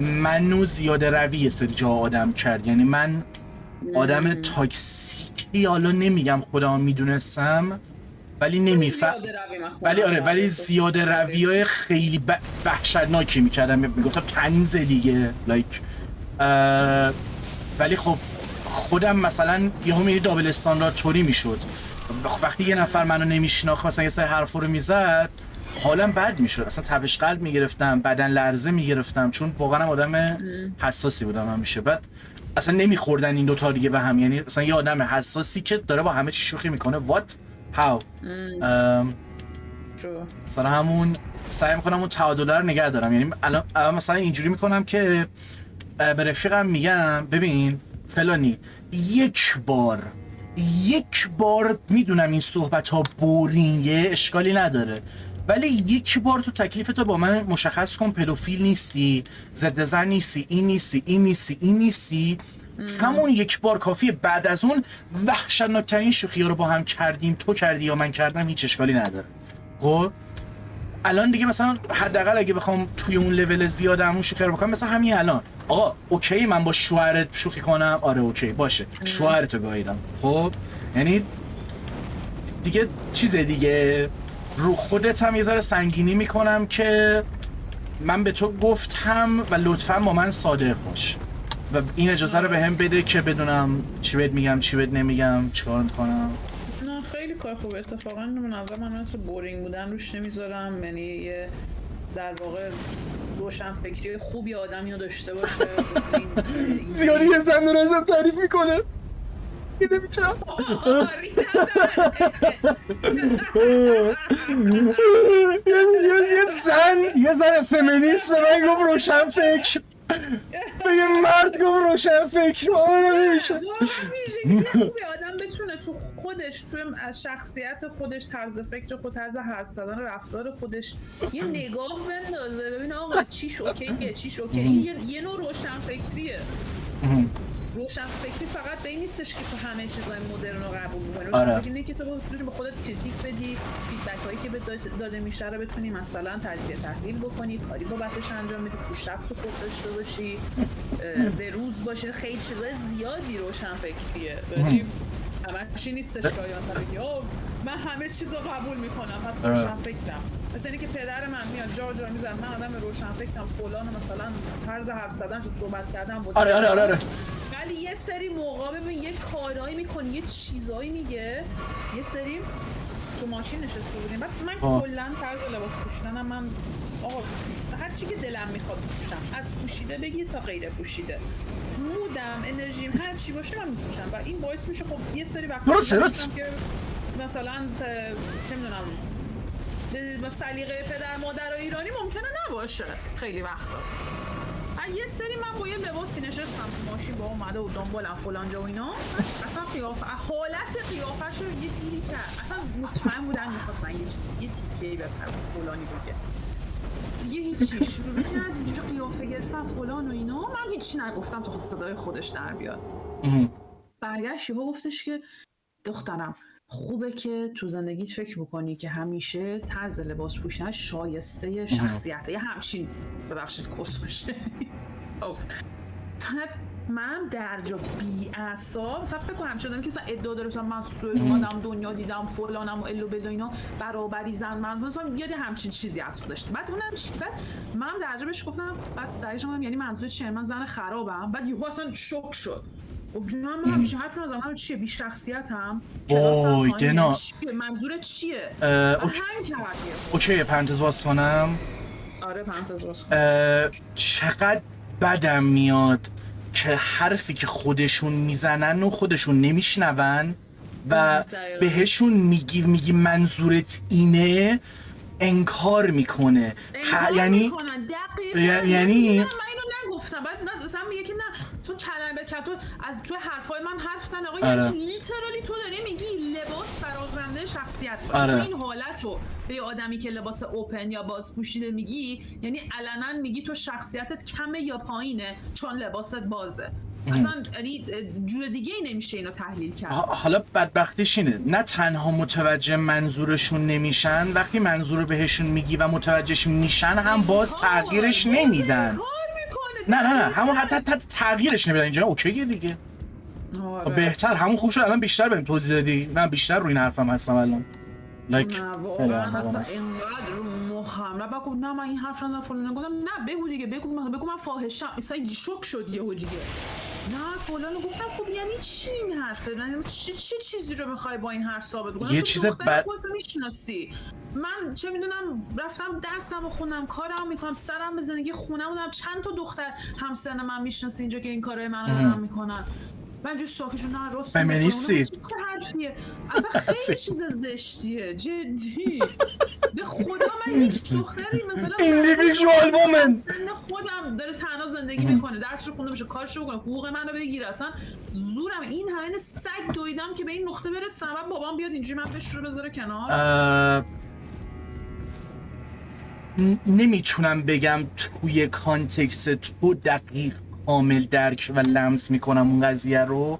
منو زیاده روی یه سری جا آدم کرد. یعنی من آدم تاکسیکی، حالا نمیگم خدا میدونستم ولی ولی زیاده رویای خیلی وحشتناکی میکردم، میگفتم طنز دیگه لایک. ولی خب خودم مثلا یهو میری دابل استاندارد طوری میشد، وقتی یه نفر منو نمیشناخت مثلا یه سری حرفا رو میزد حالم بد میشد، اصلا تپش قلب میگرفتم، بدن لرزه میگرفتم، چون واقعا آدم حساسی بودم همیشه. بعد اصلا نمیخوردن این دوتا دیگه به هم، یعنی مثلا یه آدم حساسی که داره با همه چی شوخی میکنه what how مثلا همون سعی میکنم اون تعادل رو نگه دارم. یعنی الان مثلا اینجوری میکنم که به رفیقم میگم ببین فلانی یک بار میدونم این صحبت ها بورینگه، اشکالی نداره، ولی یک بار تو تکلیفتو با من مشخص کن، پدوفیل نیستی، ضد زن نیستی، این نیستی. همون یک بار کافیه. بعد از اون وحشتناکترین شوخی‌ها رو با هم کردیم، تو کردی یا من کردم، هیچ اشکالی نداره. خب الان دیگه مثلا حداقل اگه بخوام توی اون لول زیاد همون شوخی رو بکنم، مثلا همین الان آقا اوکی من با شوهرت شوخی کنم، آره اوکی باشه، شوهرتو گاییدم، خب یعنی دیگه چیز دیگه رو خودت هم یه ذره سنگینی میکنم که من به تو گفتم و لطفاً با من صادق باش و این اجازه رو بهم بده که بدونم چی بهت میگم، چی بهت نمیگم، چیکار میکنم. نه خیلی کار خوبه. اتفاقا به نظر من مثل بورینگ بودن روش نمیذارم، یعنی یه در واقع روشن فکری خوبی آدمی رو داشته باشه. زیادی یه زن رو ازم تعریف میکنه یه نمیتونم یه زن فمینیست به من گفت روشن فکر، به یه مرد گفت روشن فکر، نمیشه. آدم بتونه تو خودش، تو شخصیت خودش، طرز فکر خود، طرز حرف زدن، رفتار خودش یه نگاه بندازه ببین آقا چیش اوکیه، چیش اوکیه. این یه نوع روشن فکریه. روشن فکری فقط به این نیستش که تو همه چیزای مدرن رو قبول بکنی. روشن فکری اینه که تو بتونی به خودت کریتیک بدی، فیدبک هایی که به داده میشه رو بتونی مثلا تجزیه تحلیل بکنی، کاری بابتش انجام بدی، پیشرفت خود داشته باشی، به روز باشی. خیلی چیزای زیادی روشن فکریه. ولی همش نیستش که مثلا بگی من همه چیز رو قبول میکنم پس روشن فکرم. مثلا اینکه پدر من میاد جا میذاره من آدم روشن فکرم، فلان مثلا طرز حرف زدنش و صحبت کردن بود. آره ولی یه سری موقع ببین یه کارایی میکنی، یه چیزایی میگه. یه سری تو ماشین نشسته بودیم، بعد من کلا طرز لباس پوشیدنم، من آقا هر چی که دلم میخواد میپوشم، از پوشیده بگیر تا غیر پوشیده، مودم، انرژیم، هر چی باشه من میپوشم و این باعث میشه خب یه سری وقتا که مثلا چه میدونم به سلیقه پدر مادر ایرانی ممکنه نباشه خیلی وقتا. یه سری من با یه لباسی نشستم تو ماشین با اومده و دنبالم فلان جا و اینا، اصلا حالت قیافش رو یه دیری کرد، اصلا مطمئن بودن میخواست من یه تیکه‌ای بپرم فلانی بگه دیگه. هیچی شروع کرد اینجوری قیافه گرفتن فلان و اینا، من هیچی نگفتم تا خود صدای خودش در بیاد. برگشت یهو گفتش که دخترم خوبه که تو زندگیت فکر بکنی که همیشه طرز لباس پوشیدن شایسته شخصیته. یه همچین ببخشید کس باشه. من در جا بی اعصاب مثلا فکر کنم شدم که مثلا ادعا داره مثلا من سوال اومدم دنیا دیدم فلانم و الو بلا اینا برابری زن من مثلا یاد همچین چیزی از خودش. بعد اونم بعد منم در جا بهش گفتم، بعد درش گفتم یعنی منظور چیه؟ من زن خرابم؟ بعد یهو اصلا شوک شد. گفت من همیشه حرف نزدم چیه بی شخصیتم؟ وای دنا منظورت چیه؟ اوکی پرانتز باز کنم. آره پرانتز باز کنم. چقدر بدم میاد که حرفی که خودشون میزنن و خودشون نمیشنون و بهشون میگی منظورت اینه، انکار میکنه. یعنی گفتم بعد مثلا میگه که نه تو کلمه به کلمه تو از تو حرفای من حرف زن. آقا آره. یعنی لیترالی تو داری میگی لباس برازنده شخصیت باشه. آره. تو این حالتو به آدمی که لباس اوپن یا باز پوشیده میگی، یعنی علنا میگی تو شخصیتت کمه یا پایینه چون لباست بازه. اصلا یعنی جور دیگه ای نمیشه اینو تحلیل کرد. حالا بدبختیش اینه نه تنها متوجه منظورشون نمیشن، وقتی منظور بهشون میگی و متوجهش میشن هم باز تغییرش نمیدن. نه همون حتی تغییرش نمیدن. اینجا اوکیه دیگه. آره. بهتر همون خوب شد. الان بیشتر بهم توضیح دادی. من بیشتر روی این حرفم هستم الان. نه واقعا اصلا اینقدر مهم. بگو نه من این حرف نزدم فلان. گفتم نه بگو دیگه، بگو من فاحشم. اصلا شوک شد یهو دیگه. نه فلان. گفتم خب یعنی چی این حرفه؟ چه چیزی رو میخوای با این حرف ثابت کنی؟ یه چیز خودت میشناسی. من چه میدونم رفتم درسم و خوندم کارم میکنم سرم به زندگی خونم بودم. چند تا دختر همسن من میشناسی اینجا که این کارهای منو میکنن. من جو ساکشون نه راست فمینیستی چه حرفیه؟ اصلا خیلی چیز زشتیه جدی. به خدا من یک دختری مثلا individual woman خودم داره تنها زندگی میکنه، درسشو خونده باشه، کارشو بکنه، حقوق منو بگیره، اصلا زورم این همه سگ دویدم که به این نقطه برسم. بعد بابام بیاد اینجوری من بهش رو بذاره کنار. نمیتونم بگم توی کانتکست تو دقیق کامل درک و لمس میکنم اون قضیه رو.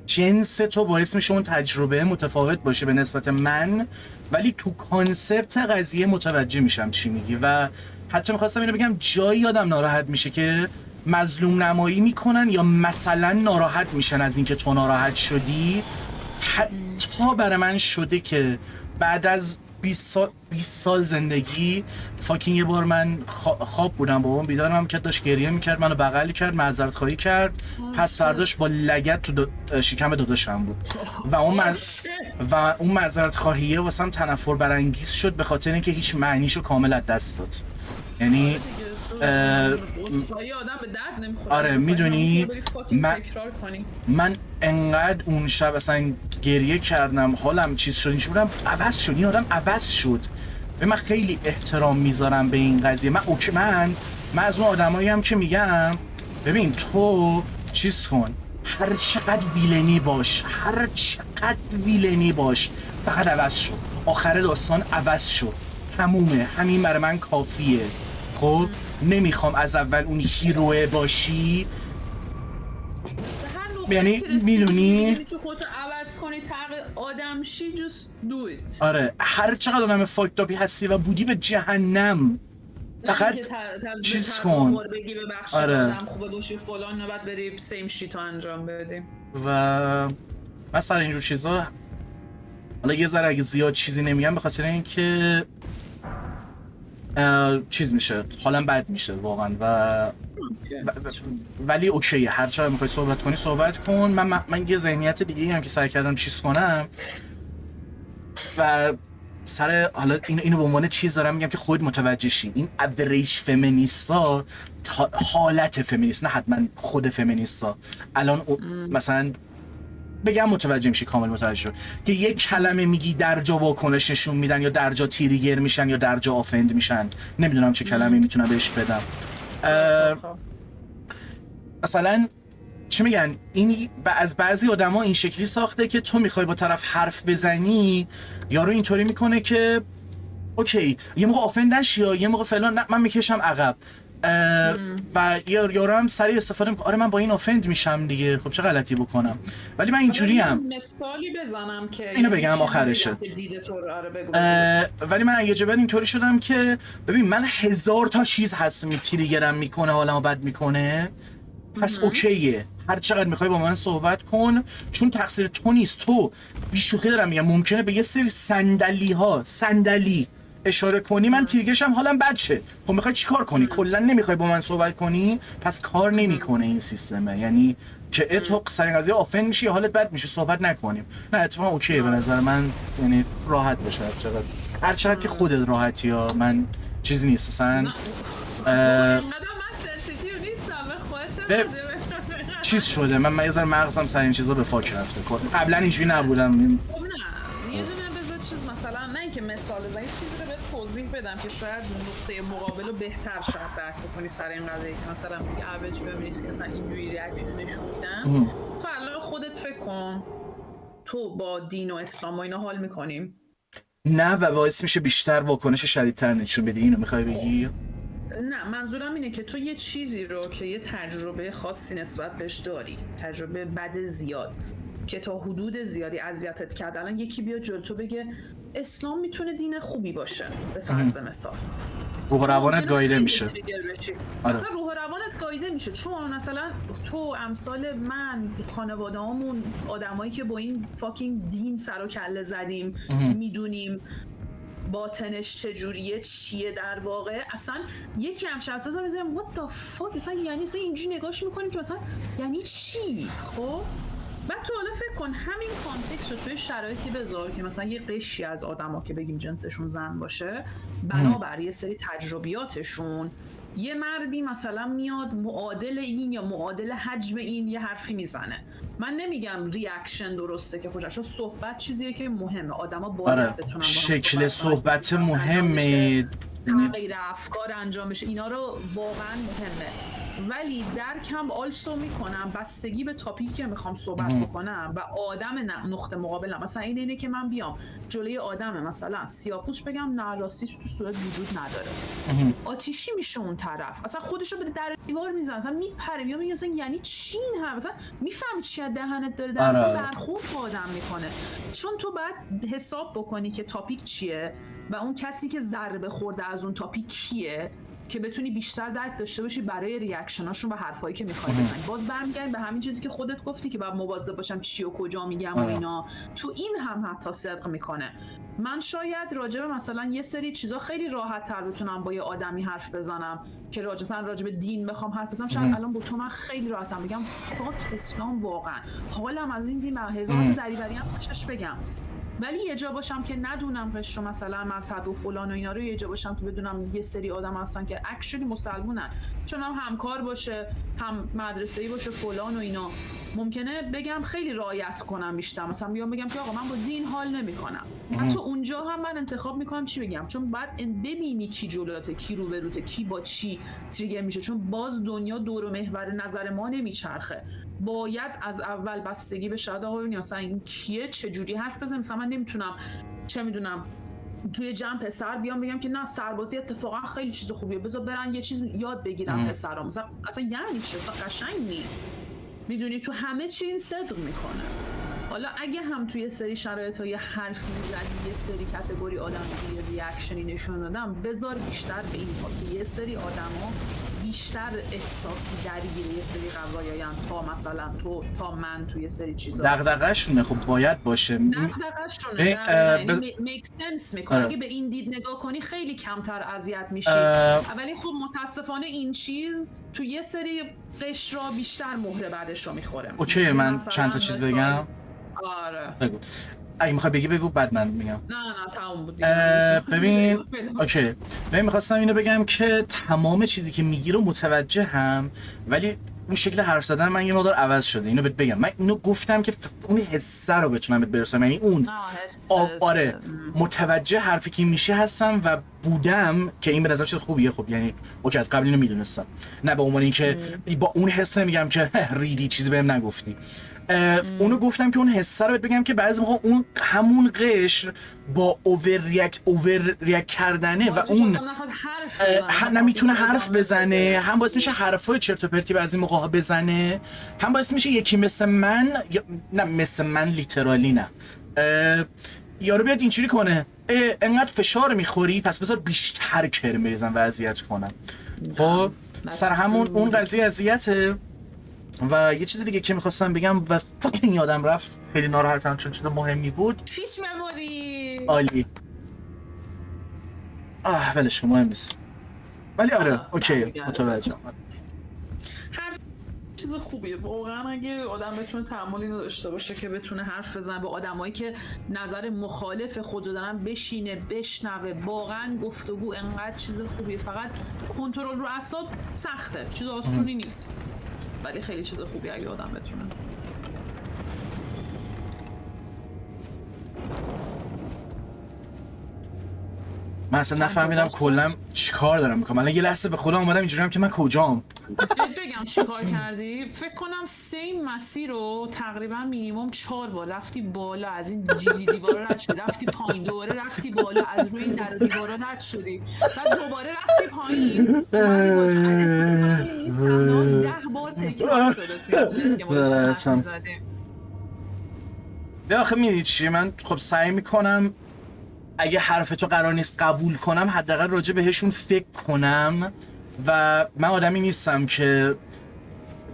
جنس تو باعث میشه اون تجربه متفاوت باشه به نسبت من، ولی تو کانسپت قضیه متوجه میشم چی میگی. و حتی میخواستم اینو بگم جایی آدم ناراحت میشه که مظلوم نمایی میکنن یا مثلا ناراحت میشن از اینکه تو ناراحت شدی. حتی برای من شده که بعد از 20 سال زندگی فاکینگ یه بار من خواب بودم، بابام بیدارم که داشت گریه میکرد، منو بغل کرد، معذرت خواهی کرد، پس فرداش با لگد تو شکم داداشم بود و اون معذرت خواهیه واسم تنفر برانگیز شد به خاطر اینکه هیچ معنیشو کامل از دست داد. یعنی آره میدونی من انقدر اون شب اصلا گریه کردم، حالم چیز شد، اینجوری بودم عوض شد، این آدم عوض شد. من خیلی احترام میذارم به این قضیه. من از اون آدماییم که میگم ببین تو چیز کن، هر چقدر ویلنی باش فقط عوض شد، آخر داستان عوض شد، تمومه، همین برای من کافیه. خب نمیخوام از اول اون هیروه باشی، یعنی میدونی تو خودتو عوض کنی، تغییر آدم شی، just do it. آره هر چقدر آدم فاکتاپی هستی و بودی به جهنم فقط چیز کن. آره آدم خوبه باشی فلان، بعد بری سیم شیتو انجام بدیم و مثلا اینجور چیزا. حالا یه ذره اگه زیاد چیزی نمیگم به خاطر اینکه چیز میشه، حالا بد میشه واقعا ولی اوکیه، هر چقدر میخوای صحبت کنی صحبت کن. من یه ذهنیت دیگه هم که سعی کردم چیز کنم و سر حالا اینو به عنوان چیز دارم میگم که خود متوجه شی. این اوریج فمینیستا، حالت فمینیست، نه حتما خود فمینیستا، الان مثلا بگم متوجه میشی، کامل متوجه شد که یک کلمه میگی در جا واکنش نشون میدن یا در جا تریگر میشن یا در جا آفند میشن. نمیدونم چه کلمه میتونم بهش بدم. مثلا چی میگن، این از بعضی آدما این شکلی ساخته که تو میخوای با طرف حرف بزنی، یارو اینطوری میکنه که اوکی یه موقع آفند نشی یا یه موقع فلان، نه من میکشم عقب. و یارو هم سریع استفاده میکنه. آره من با این آفند میشم دیگه، خب چه غلطی بکنم؟ ولی من اینجوری هم مثالی بزنم که اینو بگم آخرشه. ولی من یه جبل اینطوری شدم که ببین من 1000 تا چیز هست تریگرم میکنه، حالمو بد میکنه، پس اوکیه هر چقدر میخوای با من صحبت کن، چون تقصیر تو نیست. تو بیشوخی دارم میگم ممکنه به یه سری صندلی اشاره کنی من تریگرشم حالم بد شه. خب میخوای چیکار کنی؟ کلا نمیخوای با من صحبت کنی، پس کار نمیکنه این سیستمه. یعنی که تو سر این قضیه آفن میشی، حالت بد میشه، صحبت نکنیم. نه اتفاقا اوکیه به نظر من، یعنی راحت بشه هر چقدر که خودت راحتی ها. من چیزی نیست مثلا چیز شده من یه ذره مغزم سر این چیزا به فاک رفته. قبلا اینجوری نبودم. خب نه یه دونه بذار چیز مثلا نه اینکه مثال بزنم، یه چیزی رو بهت توضیح بدم که شاید نقطه مقابل رو بهتر شاید درک بکنی سر این قضیه که مثلا میگه اوج ببینید که مثلا اینجوری ریاکشن نشون میدن. تو الان خودت فکر کن تو با دین و اسلام و اینا حال میکنیم؟ نه و باعث میشه بیشتر واکنش شدیدتر نشون بدی. اینو میخوای بگی؟ نه منظورم اینه که تو یه چیزی رو که یه تجربه خاصی نسبت بهش داری، تجربه بد زیاد که تا حدود زیادی اذیتت کرد، الان یکی بیاد جلو تو بگه اسلام میتونه دین خوبی باشه به فرض مثال، روح روانت گاییده میشه. مثلا روح روانت گاییده میشه چون مثلا تو امثال من، خانواده‌هامون، آدمایی که با این فاکینگ دین سر و کله زدیم میدونیم باطنش چجوریه چیه در واقع. اصلا یکی همچه اصلا بزنیم what the fuck اصلا یعنی اصلا اینجوری نگاش میکنیم که مثلا یعنی چی؟ خب بعد تو حالا فکر کن همین کانتکست رو توی شرایطی بذار که مثلا یه قشری از آدما که بگیم جنسشون زن باشه بنابر یه سری تجربیاتشون یه مردی مثلا میاد معادل این یا معادل حجم این یه حرفی میزنه. من نمیگم ریاکشن درسته که خوشش صحبت چیزیه که مهمه، آدما باید بتونن شکل صحبت مهمه، تغییر افکار انجام بشه، اینا رو واقعا مهمه. ولی درکم آلسو میکنم بستگی به تاپیکی که میخوام صحبت بکنم و آدم نقطه مقابلم. مثلا اینه که من بیام جلوی آدم مثلا سیاه‌پوست بگم نه راستی تو صورت وجود نداره، آتیشی میشه اون طرف، اصلا خودشو به در دیوار میزنه، مثلا میپره یا میگه مثلا یعنی چی این حرف، مثلا میفهمی چی از دهنت داره در اصلا برخورد با آدم میکنه. چون تو باید حساب بکنی که تاپیک چیه و اون کسی که ضربه خورده از اون تاپیک کیه که بتونی بیشتر درک داشته باشی برای ریاکشناشون و حرفایی که میخوای بزنی. باز برمیگردیم به همین چیزی که خودت گفتی که باید مواظب باشم چی و کجا میگم و اینا. تو این هم حتی صدق میکنه. من شاید راجع به مثلا یه سری چیزا خیلی راحت تر بتونم با یه آدمی حرف بزنم که راجع به دین بخوام حرف بزنم. شاید الان با تو من خیلی راحتم بگم فاک اسلام، واقعا حالم از این دین و هزار تا دریوری هم خوشش بگم. ولی یه جا باشم که ندونم قشر مثلا مذهب و فلان و اینا رو، یه جا باشم که بدونم یه سری آدم هستن که اکچولی مسلمونن، چون هم همکار باشه هم مدرسه‌ای باشه فلان و اینا، ممکنه بگم خیلی رعایت کنم بیشتر، مثلا بیام بگم که آقا من با دین حال نمی‌کنم. حتی اونجا هم من انتخاب میکنم چی بگم، چون بعد ببینی کی جلوته، کی روبروته، کی با چی تریگر میشه، چون باز دنیا دور و محور نظر ما نمیچرخه. باید از اول بستگی به شاید آقا ببینی مثلا این کیه، چه جوری حرف بزنم. مثلا من نمیتونم چه میدونم توی جمع پسر بیام بگم که نه سربازی اتفاقا خیلی چیز خوبیه، بذار برن یه چیز یاد بگیرن پسرام. مثلا اصلا یعنی چه؟ اصلا قشنگ نیست. میدونی تو همه چی این صدق میکنه. حالا اگه هم توی سری شرایط‌ها یه حرف میزنی، یه سری کاتگوری آدم یه ریاکشنی نشون دادم، بذار بیشتر به این که یه سری آدما بیشتر احساسی درگیر یه سری قضایاین تا مثلا تو تا من توی سری چیزا. دغدغه‌شونه خب باید باشه. دغدغه‌شونه میک سنس میکنه. اگه به این دید نگاه کنی خیلی کمتر اذیت میشی. ولی خب متاسفانه این چیز تو یه سری قشرا بیشتر مهره بعدش رو میخوره. اوکی من چند تا چیز بگم. آره بگو. اگه میخوای بگو بعد من میگم. نه تمام بود. ببین اوکی. ببین میخواستم اینو بگم که تمام چیزی که میگی رو متوجه هم، ولی اون شکل حرف زدن من یه مقدار عوض شده. اینو بهت بگم، من اینو گفتم که اون حسه رو بتونم بهت برسونم، یعنی اون آره متوجه حرفی که میشه هستم و بودم که این به نظر چیز خوبیه. خب یعنی اوکی از قبل اینو میدونستم، نه به عنوان اینکه با اون حس نمیگم که ریدی چیزی بهم نگفتی. اونو گفتم که اون حسه رو بهت بگم که بعضی موقع اون همون قشر با اوور ریاکت کردنه و اون نمیتونه حرف بزنه، هم باعث میشه حرفای چرت و پرتی بعضی موقع بزنه، هم باعث میشه یکی مثل من نه مثل من لیترالی نه یارو بیاد اینجوری کنه انقدر فشار میخوری پس بذار بیشتر کرم بریزم و اذیت کنم. خب سر همون اون قضیه اذیته. و یه چیز دیگه که میخواستم بگم و فاکین یادم رفت، خیلی ناراحتم چون چیز مهمی بود. فیش مموری عالی. ولش کن مهم نیست. ولی آره اوکی متوجهم. چیز خوبیه واقعا اگه آدم بتونه تحمل اینو داشته باشه که بتونه حرف بزنه با آدمایی که نظر مخالف خودو دارن، بشینه بشنوه. واقعا گفتگو انقدر چیز خوبیه، فقط کنترل رو اعصاب سخته، چیز آسونی نیست، ولی خیلی چیز خوبیه اگه آدم بتونه. من اصلا نفهمیدم کلا چیکار دارم میکنم. الان یه لحظه به خودم اومدم اینجوریام که من کجام. بگم چی کار کردی؟ فکر کنم 3 مسیر رو تقریبا مینیمم 4 بار رفتی بالا، از این جیلی دیوارا رد شدی، رفتی پایین، دوباره رفتی بالا، از روی این در و دیوارا رد شدی، بعد دوباره رفتی پایین، اومدی 10 بار تکرار شده. به آخه میدید چیه، من خب سعی میکنم اگه حرفتو قرار نیست قبول کنم حداقل راجع بهشون فکر کنم و من آدمی نیستم که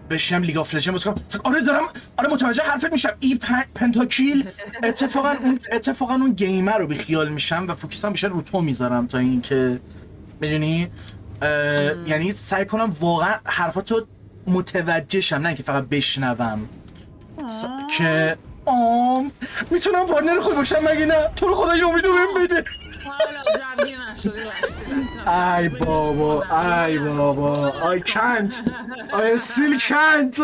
بشینم لیگ آف لژند بازی کنم. آره متوجه حرفت میشم. پنتاکیل اتفاقا اون گیمر رو بیخیال میشم و فوکسم بیشتر رو تو میذارم تا اینکه میدونی یعنی سعی کنم واقعا حرفاتو متوجه شم، نه اینکه فقط بشنوم که میتونم پارتنر خود باشم مگه نه؟ تو رو خدای امیدو بهم بده. ای بابا ای بابا I can't I still can't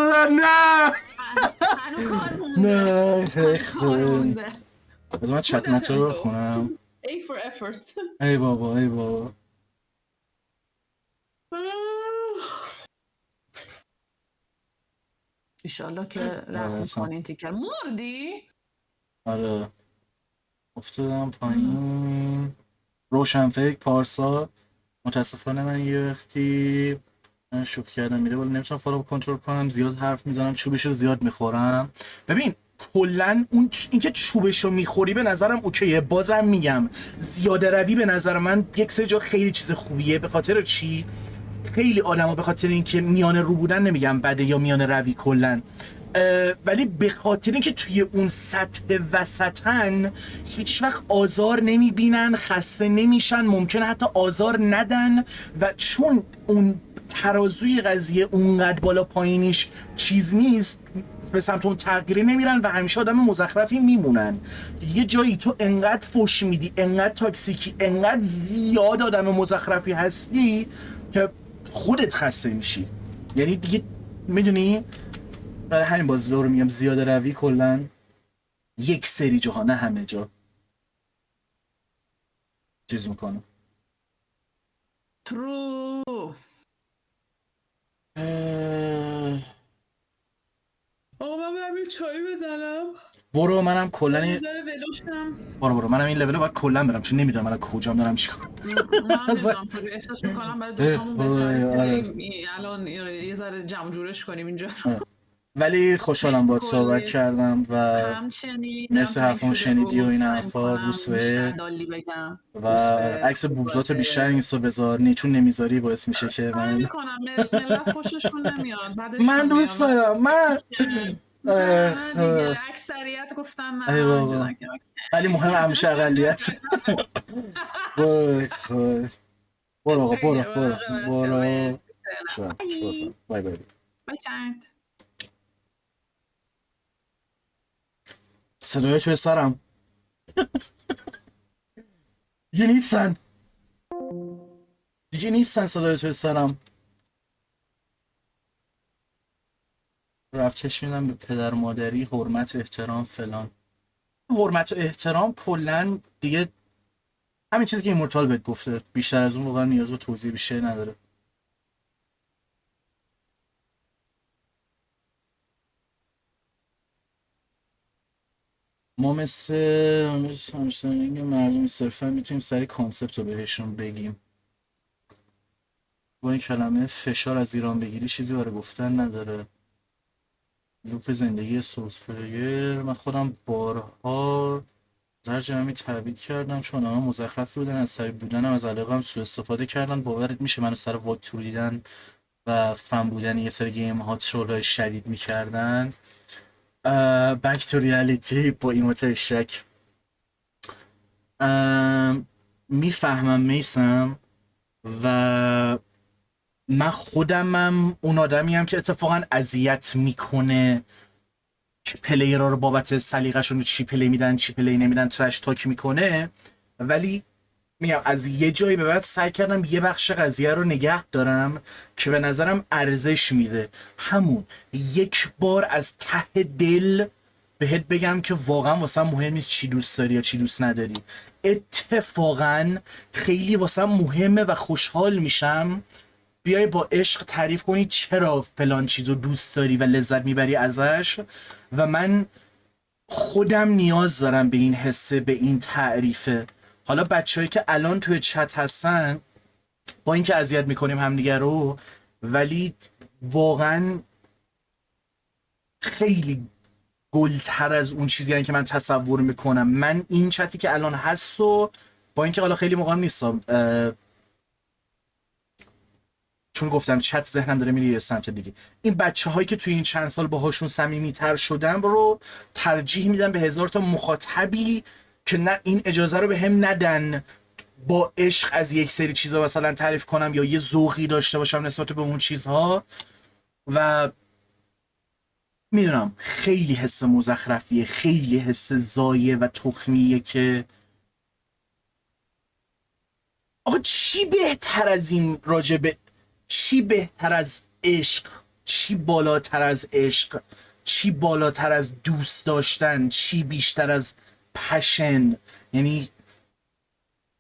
نه خیلی خوب. از من چت متر رو بخونم. A for effort. ای بابا ای بابا ایشالله که رحم کنین تیکر. مردی؟ آره افتادم پایین. روشنفکر پارسا متاسفانه من یه وقتی شوک کردم میره ولی نمیتونم خودم رو کنترل کنم، زیاد حرف میزنم، چوبشو زیاد میخورم. ببین کلا اون اینکه چوبشو میخوری به نظرم اوکیه، بازم میگم زیاده روی به نظر من یک سری جا خیلی چیز خوبیه. به خاطر چی؟ خیلی آدما به خاطر اینکه میانه رو بودن نمیگم بده یا میانه روی کلا، ولی به خاطر اینکه توی اون سطح وسطن هیچ وقت آزار نمیبینن، خسته نمیشن، ممکنه حتی آزار ندن و چون اون ترازوی قضیه اونقدر بالا پایینیش چیز نیست به سمت اون تغییری نمیرن و همیشه آدم مزخرفی میمونن. یه جایی تو انقدر فوش میدی، انقدر تاکسیکی، انقدر زیاد آدم مزخرفی هستی که خودت خسته میشی. یعنی دیگه میدونی برای همین باز رو میگم زیاده روی کلن یک سری جاها نه همه جا چیز میکنم. ترو آقا من برم یه چایی بزنم. برو منم کلن برو منم این لول رو باید کلن برم چون نمیدونم من کجام دارم چیکار. من نمیدونم احساس میکنم برای دوتامون بهتره الان یه ذره جمع جورش کنیم اینجا. ولی خوشحالم باهات صحبت کردم و مرسی حرفمو شنیدی و این حرفا. بوسه و عکس بوزات بیشتر اینستا بذار چون نمیذاری باعث میشه که من ملت خوششون نمیاد. من دوست دارم من دیگه اکثریت گفتن نه ولی مهم همیشه اقلیت. برو آقا برو بای بای. صدای توی سرم دیگه نیستن صدای توی سرم. رفتش میدم به پدر مادری، حرمت احترام فلان. حرمت و احترام کلن دیگه همین چیزی که ایمورتال بهت گفته، بیشتر از اون واقعا نیاز به توضیح بیشتر نداره. ما مثل مردم صرفا میتونیم سری کانسپت رو بهشون بگیم. با این کلمه فشار از ایران بگیری چیزی برای گفتن نداره. لوپ زندگی سولز پلیر، من خودم بارها ترجمه تبدیل کردم چون آنها مزخرفی بودن، عصبی بودنم از علاقه‌ام سوء استفاده کردن. باورت میشه منو سر واک تور دیدن و فن بودن یه سری گیم ها ترولای شدید میکردن. بک تو ریالیتی با ایموت شک. میفهمم میسم و من خودمم اون آدمیم که اتفاقا اذیت میکنه پلیرها رو بابت سلیقه‌شون چی پلی میدن چی پلی نمیدن ترش تاک میکنه، ولی میگم از یه جایی به بعد سعی کردم یه بخش قضیه رو نگه دارم که به نظرم ارزش میده. همون یک بار از ته دل بهت بگم که واقعا واسه مهم نیست چی دوست داری یا چی دوست نداری. اتفاقا خیلی واسه مهمه و خوشحال میشم بیای با عشق تعریف کنی چرا فلان چیزو دوست داری و لذت میبری ازش، و من خودم نیاز دارم به این حسه، به این تعریفه. حالا بچه‌هایی که الان توی چت هستن با اینکه اذیت میکنیم همدیگه رو، ولی واقعا خیلی گلتر از اون چیزی هستن که من تصور میکنم. من این چتی که الان هست و با اینکه حالا خیلی موقع نیستم چون گفتم چت ذهنم داره میره یه سمت دیگه، این بچه هایی که توی این چند سال باهاشون صمیمیتر شدم رو ترجیح میدم به هزار تا مخاطبی که نه این اجازه رو به هم ندن با عشق از یک سری چیزها مثلا تعریف کنم یا یه ذوقی داشته باشم نسبت به اون چیزها. و میدونم خیلی حس مزخرفیه، خیلی حس زایه و تخمیه که آقا چی بهتر از این راجبه، چی بهتر از عشق، چی بالاتر از عشق، چی بالاتر از دوست داشتن، چی بیشتر از پشن، یعنی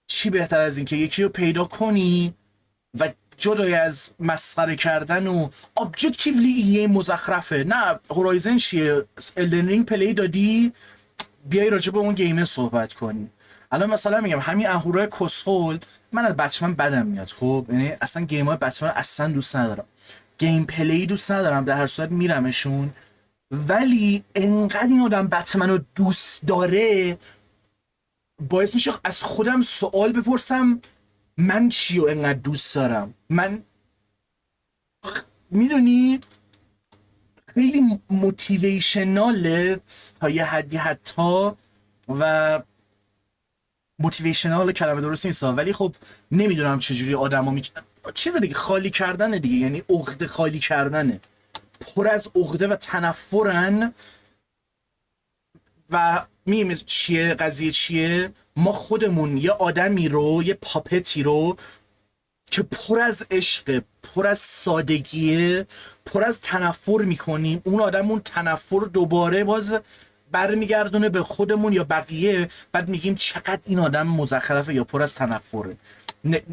چی بهتر از این که یکی رو پیدا کنی و جدای از مسخره کردن و ابجکتیولی یه مزخرفه. نه هورایزن چیه؟ الدن رینگ پلی دادی بیای راجع به اون گیمه صحبت کنی. الان مثلا میگم همین اهورای کسخل، من از بتمن بدم میاد، خب یعنی اصلا گیم های بتمن اصلا دوست ندارم، گیم پلی دوست ندارم، در هر صورت میرمشون، ولی انقدر این آدم بتمن رو دوست داره باعث میشه از خودم سوال بپرسم من چی رو انقدر دوست دارم. من میدونی خیلی موتیویشنالت تا یه حدی حتی، و موتیویشنال کلمه درست نیست ولی خب نمیدونم چجوری آدم ها چیز دیگه خالی کردنه دیگه، یعنی عقده خالی کردنه، پر از عقده و تنفرن. و میگیم چیه قضیه چیه؟ ما خودمون یه آدمی رو، یه پاپتی رو که پر از عشق، پر از سادگیه، پر از تنفر میکنیم، اون آدم اون تنفر دوباره باز برمیگردونه به خودمون یا بقیه، بعد میگیم چقدر این آدم مزخرفه یا پر از تنفره.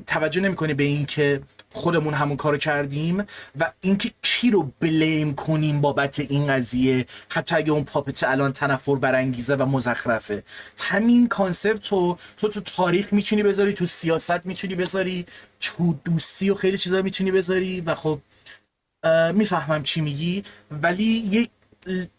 توجه نمیکنی به این که خودمون همون کارو کردیم و اینکه کی رو بلیم کنیم بابت این قضیه، حتی اگه اون پاپت الان تنفر برانگیزه و مزخرفه. همین کانسپت رو تو تاریخ میتونی بذاری، تو سیاست میتونی بذاری، تو دوستی و خیلی چیزا میتونی بذاری. و خب میفهمم چی میگی، ولی یک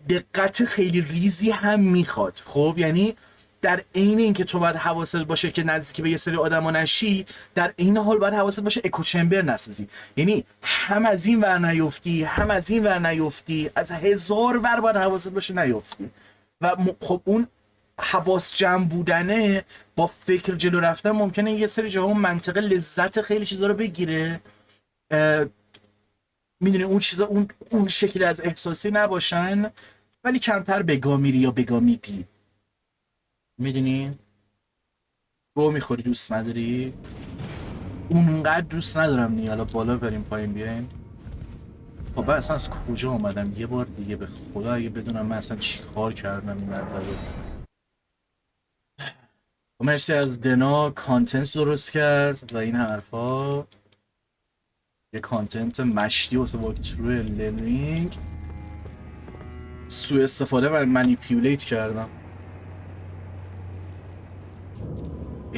دقت خیلی ریزی هم میخواد. خب یعنی در عین اینکه تو باید حواست باشه که نزدیک به یه سری آدما نشی، در عین حال باید حواست باشه اکو چمبر نسازی، یعنی هم از این ور نیفتی هم از این ور نیفتی، از هزار ور باید حواست باشه نیفتی. و خب اون حواس جمع بودنه با فکر جلو رفتن ممکنه یه سری جاها منطقه لذت خیلی چیزا رو بگیره، میدونی اون چیزا اون شکل از احساسی نباشن، ولی کمتر بگا میری یا بگا میگی. میدونی گو میخوری دوست نداری، اونقدر دوست ندارم نی. حالا بالا بریم پایین بیایم. خب من اصلا از کجا آمدم یه بار دیگه؟ به خدا اگه بدونم من اصلا چی کار کردم این مرتبه. مرسی از دنا کانتنت درست کرد و این حرفا، یه کانتنت مشتی واسه واکترو لرنینگ، سوء استفاده و منیپیولیت کردم.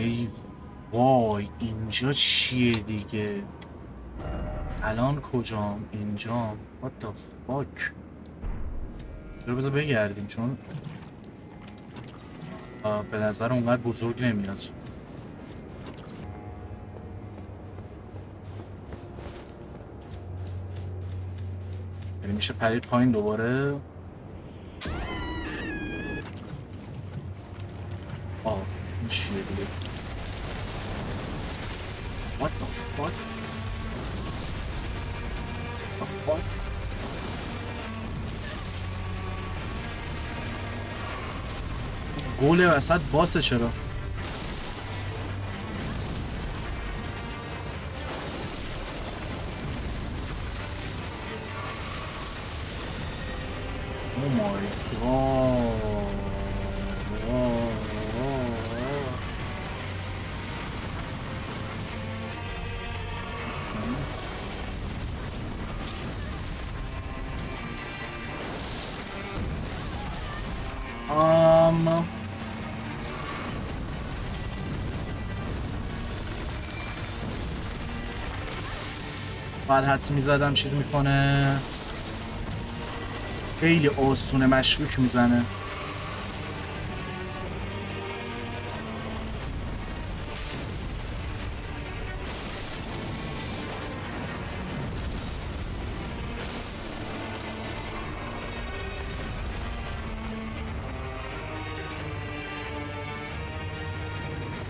ای وای اینجا چیه دیگه؟ الان کجام؟ اینجام. What the fuck؟ چرا بذار بگردیم چون به نظر اونقدر بزرگ نمیاد. یعنی میشه پرید پایین دوباره. این چیه دیگه؟ What the fuck؟ The fuck؟ گل وسط باسه چرا؟ Oh my god. بعد حدس میزدم چیز میکنه. خیلی آسونه مشکوک میزنه.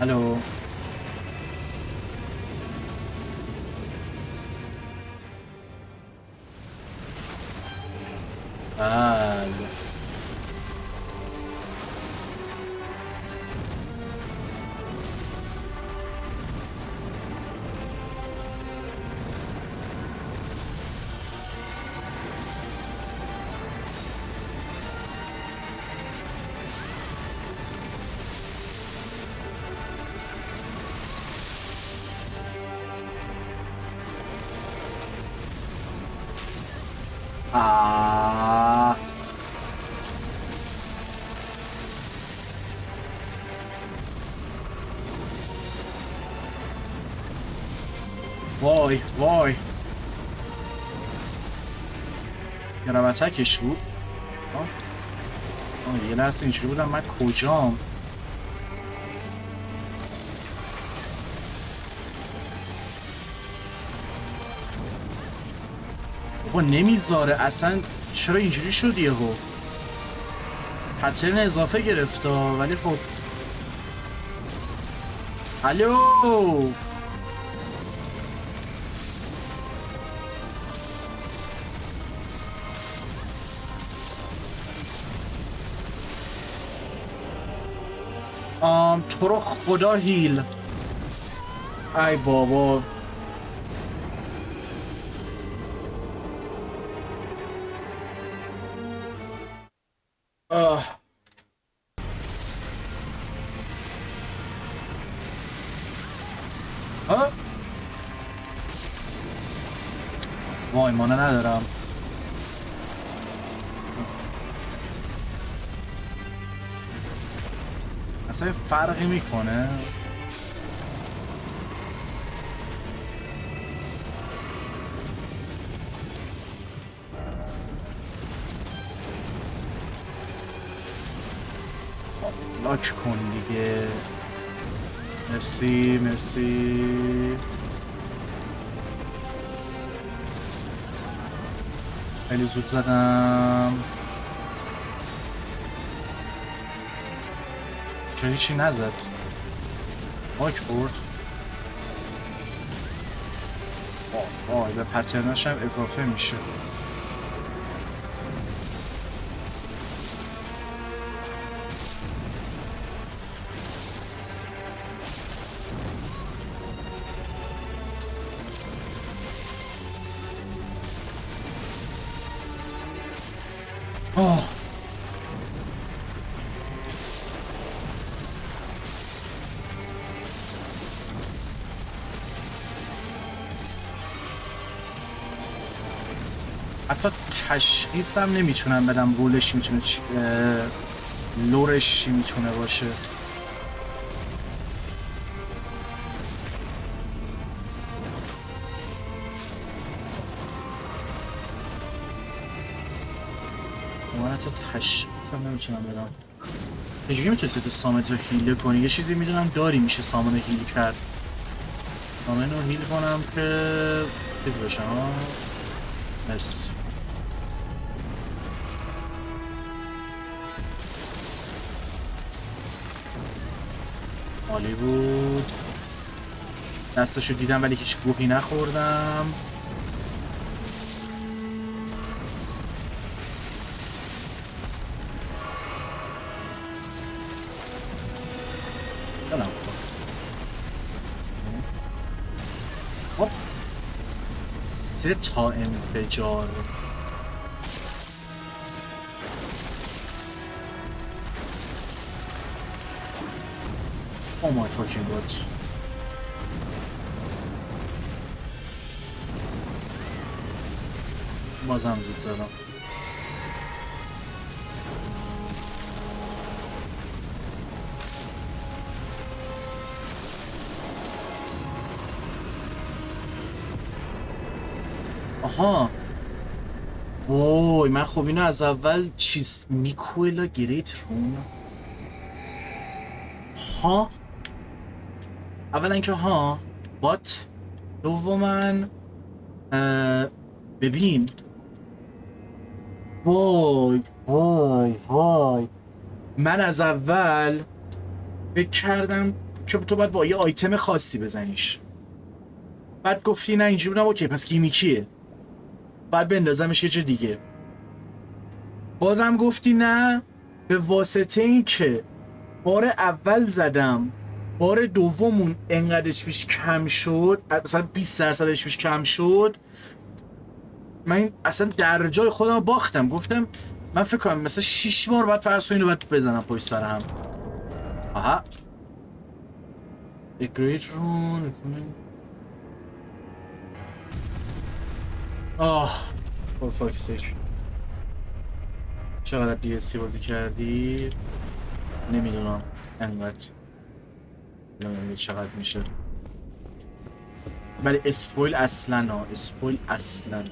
الو بله وای وای یه تکش بود. یه لحظه اینجوری بودم من کجام؟ بابا نمیذاره اصلا. چرا اینجوری شد یهو؟ پترن اضافه گرفته ولی خب الو تو رو خدا هیل. ای بابا وای مانه ندارم. اصلا فرقی میکنه؟ لاک کن دیگه. مرسی مرسی. خیلی زود زدم. چرا هیچی نزد؟ ماک برد. به پترناش هم اضافه میشه. حتی تشخیصم نمیتونم بدم رولش میتونه لورش چی میتونه باشه. حتی تشخیص هم نمیتونم بدم. چجوری میتونستی تو سامت رو هیل کنی؟ یه چیزی میدونم داری میشه سامن رو هیل کرد. سامن رو هیل کنم که چیز بشم ها. مرسی. عالی بود. دستشو دیدم ولی هیچ گوهی نخوردم. دلم خب 3 تا انفجار. Oh my fucking god. بازم زود زدم. آها وای من خب اینو از اول چیز میکوئلا گریت روم ها. اولا که ها بات دومن ببین وای وای وای من از اول فکر کردم که تو باید با یه آیتم خاصی بزنیش، بعد گفتی نه اینجوری بودم اوکی پس گیمیکیه بعد بندازمش یه جا دیگه. بازم گفتی نه به واسطه این که بار اول زدم بار دومون انقدر اچپیش کم شد مثلا 20% اچپیش کم شد من اصلا در جای خودم باختم. گفتم من فکر کنم مثلا 6 بار بعد فرض اینو باید بزنم پشت سر هم. آها A great rune. آه for fuck's sake. چقدر DLC بازی کردی؟ نمیدونم انقدر نمیدونم چقدر میشه ولی اسپویل اصلا ها اسپویل اصلا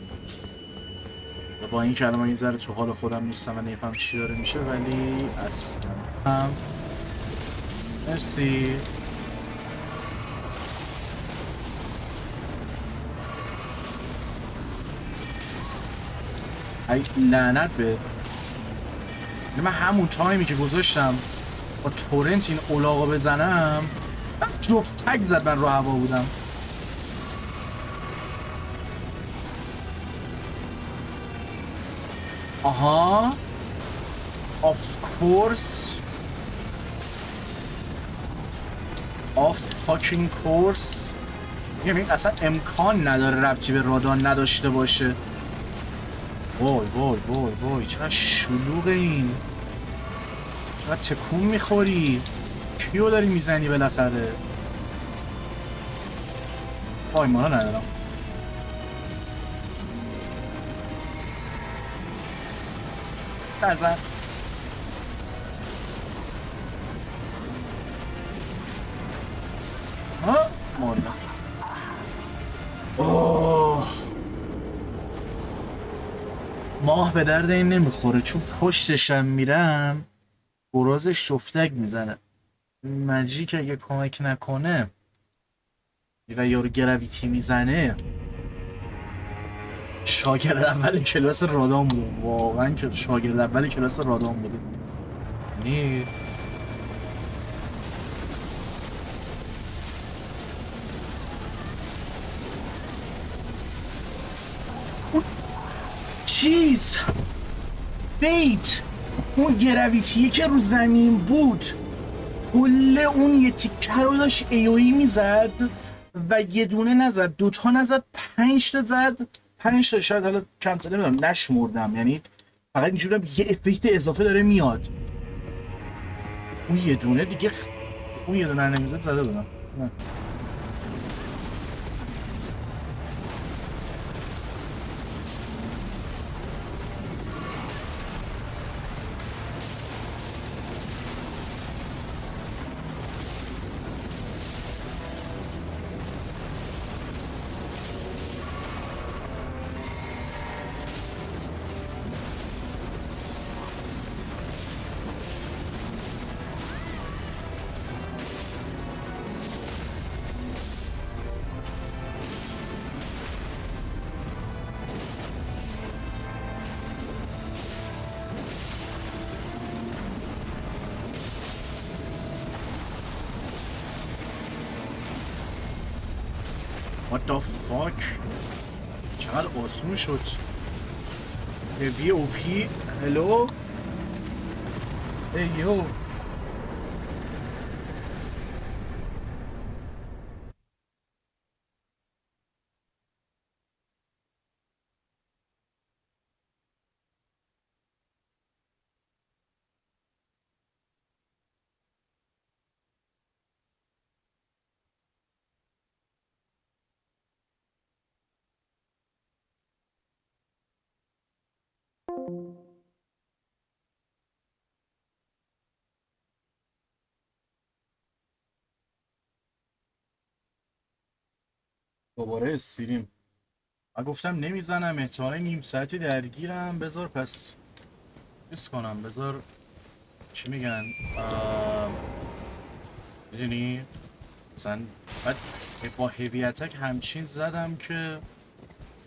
و با این که الان من این ذره تو حال خودم نیستم و نمیفهم چی داره میشه ولی اصلا مرسی. ای لعنت به من همون تایمی که گذاشتم با تورنت این اولاغو بزنم جفت تک زد من رو هوا بودم. آها of course of fucking course. میگم اصلا امکان نداره ربطی به رادان نداشته باشه. وای وای وای وای چقدر شلوغه این، چقدر تکون میخوری. کیو داری میزنی بالاخره؟ وای مانا ندارم. نزن ها مانا. اوه ماه به درد این نمیخوره چون پشتشم میرم برازش شفتک میزنه. مجیک اگه کمک نکنه و یارو گراویتی میزنه. شاگرد اول کلاس رادان بود واقعا که شاگرد اول کلاس رادان بوده. نه چیز بیت اون گراویتیه که رو زمین بود کل اون یه تیکه رو داشت ایویی میزد و یه دونه نزد دوتا نزد 5 تا زد 5 تا شاید حالا کمتر نمیدونم نشمردم یعنی فقط اینجورم یه افکت اضافه داره میاد. اون یه دونه دیگه اون یه دونه نمیزد زده بودم. What the fuck. چقدر آسون شد. هیوی او پی. هلو. ای یو. دوباره استریم. من گفتم نمیزنم، احتمالا نیم ساعتی درگیرم. بذار پس چیز کنم. بذار چی میگن میدونی مثلا بعد با هیوی اتک همچین زدم که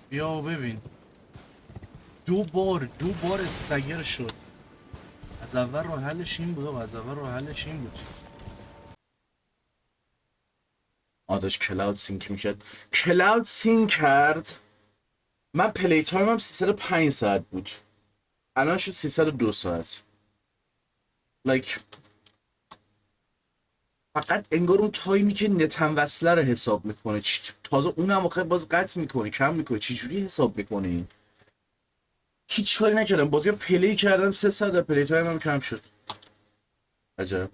بیا و ببین دو بار استگر شد. از اول راه حلش این بود و از اول راه حلش این بود. داشت کلاود سینک میکرد. کلاود سینک کرد. من پلی تایمم 305 ساعت بود، الان شد 302 ساعت. لایک فقط انگار اون تایمی که نتم وصله رو حساب میکنه. تازه اونم آخه باز قطع میکنی، کم میکنی. چجوری حساب میکنی؟ هیچ کاری نکردم. بازی پلی کردم 3 ساعت و پلی تایمم کم شد. عجب.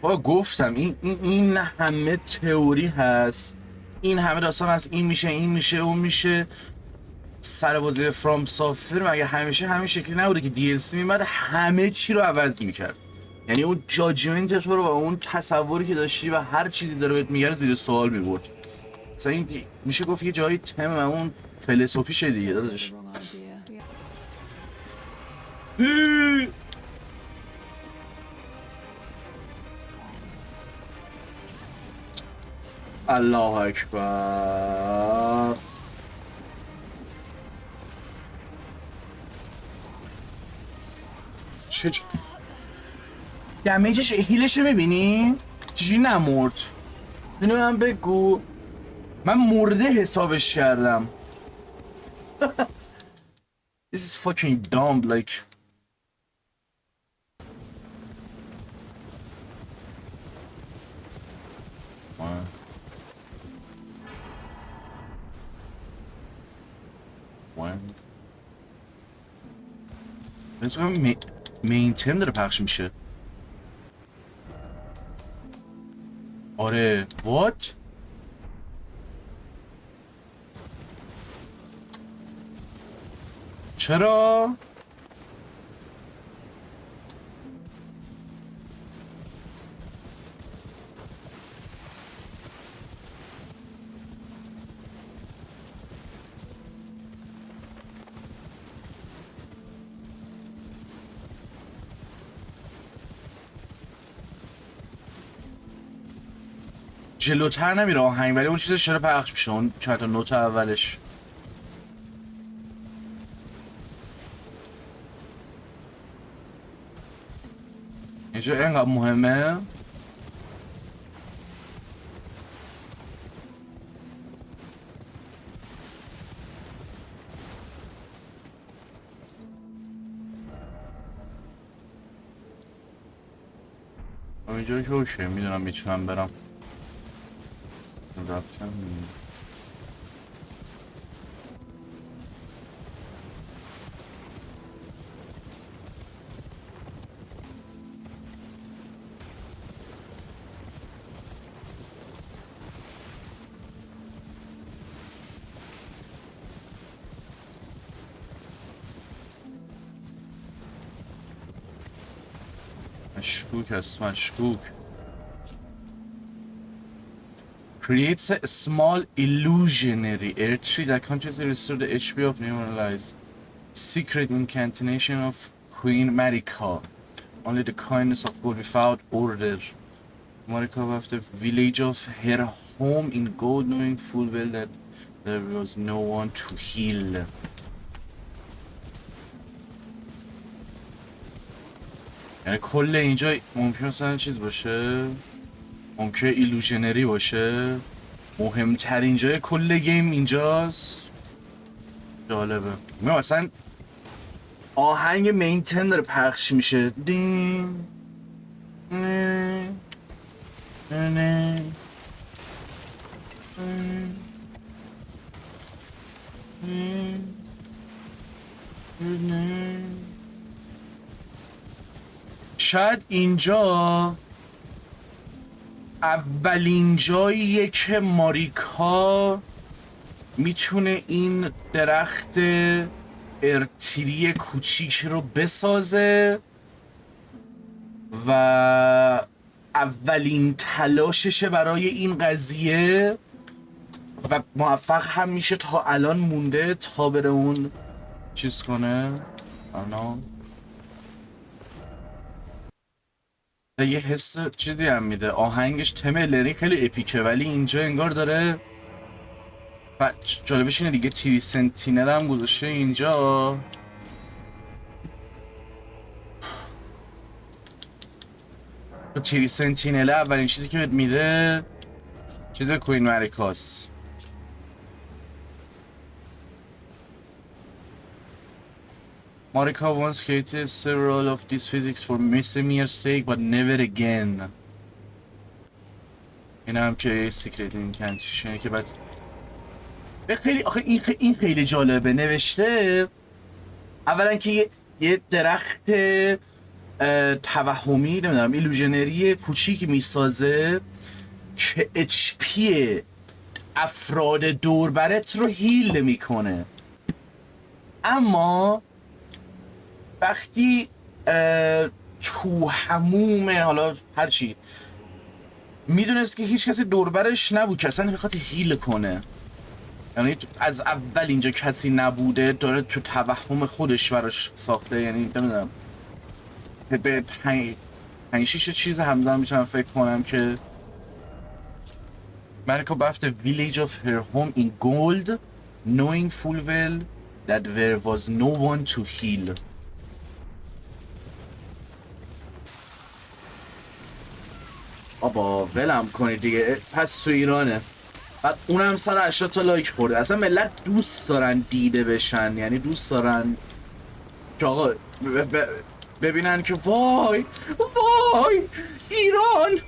با گفتم این همه تئوری هست، این همه داستان هست، این میشه اون میشه. سر بازی فرام سافر مگه همیشه همین شکلی نبوده که DLC میمد همه چی رو عوض میکرد؟ یعنی اون جاجمنت تو رو و اون تصوری که داشتی و هر چیزی داره بهت میگه زیر سوال میبرد. مثلا این میشه گفت یه جایی تم اون فلسفیشه دیگه داداش. الله اکبر. دمیجش هیلش رو میبینی؟ چجوری نمرد؟ اینو من بگو. من مرده حسابش کردم. This is fucking dumb like. بسیم مین تم داره پخش میشه. آره what؟ چرا؟ جلوتر نمیره آهنگ ولی اون چیزش چرا پخش میشه؟ اون چند تا نوت اولش اینجا اینقدر مهمه؟ اینجا که اوشه میدونم میتونم برم. رفتم مشکوک است مشکوک. Creates a small illusionary air tree that continuously restores the HP of neutralized. Secret incantation of Queen Marika. Only the kindness of God without order. Marika left the village of her home in gold, knowing full well that there was no one to heal. یعنی کل اینجا ممکن مثلا چیز باشه، ممکن ایلوژنری باشه. مهمترین جای کل گیم اینجاست. جالبه. مثلا آهنگ مینتن داره پخش میشه. دین نه نه شاید اینجا اولین جاییه که ماریکا میتونه این درخت ارتیری کوچیک رو بسازه و اولین تلاششه برای این قضیه و موفق هم میشه. تا الان مونده تا بره اون چیز کنه. آنا یه حس چیزی هم میده. آهنگش تم لری خیلی اپیکه ولی اینجا انگار داره. و جالبش اینه دیگه تیری سنتینل هم گذاشته اینجا. تیری سنتینل اولین چیزی که میده چیز کوین ماریکاس. Marika once created several of these physics for Mesemir's sake but never again. این هم که سیکرت اینکانتیشنه که بعد خیلی آخه این خیلی جالبه نوشته. اولا که یه درخت توهمی نمیدونم ایلوژنری کوچیک میسازه که HP افراد دوربرت رو هیل میکنه. اما وقتی تو هموم حالا هرچی میدونست که هیچ کسی دوربرش نبود که اصلا میخواد هیل کنه، یعنی از اول اینجا کسی نبوده داره تو توهم خودش براش ساخته. یعنی نمیدونم به 5-6 چیز همزمان میتونم فکر کنم که Marika left the village of her home in gold knowing full well that there was no one to heal. بابا ولم کنید دیگه. پس تو ایرانه بعد اونم 180 تا لایک خورده. اصلا ملت دوست دارن دیده بشن، یعنی دوست دارن که آقا ببینن که وای ایران،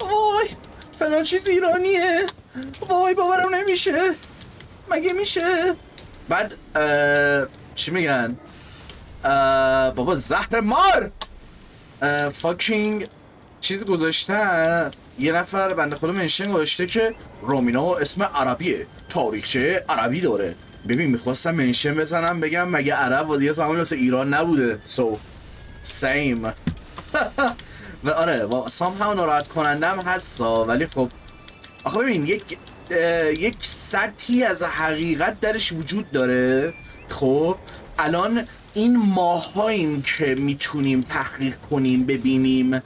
وای فلان چیز ایرانیه، وای باورم نمیشه، مگه میشه؟ بعد چی میگن بابا زهر مار فاکینگ چیز گذاشتن. یه نفر بنده خدا منشن گذاشته که رومینا اسم عربیه، تاریخچه عربی داره. ببین میخواستم منشن بزنم بگم مگه عرب و یه زمانی واسه ایران نبوده. سو سیم و آره somehow ناراحت کنندم هستا. ولی خب آخه ببین یک سطحی از حقیقت درش وجود داره. خب الان این ماهاییم که میتونیم تحقیق کنیم ببینیم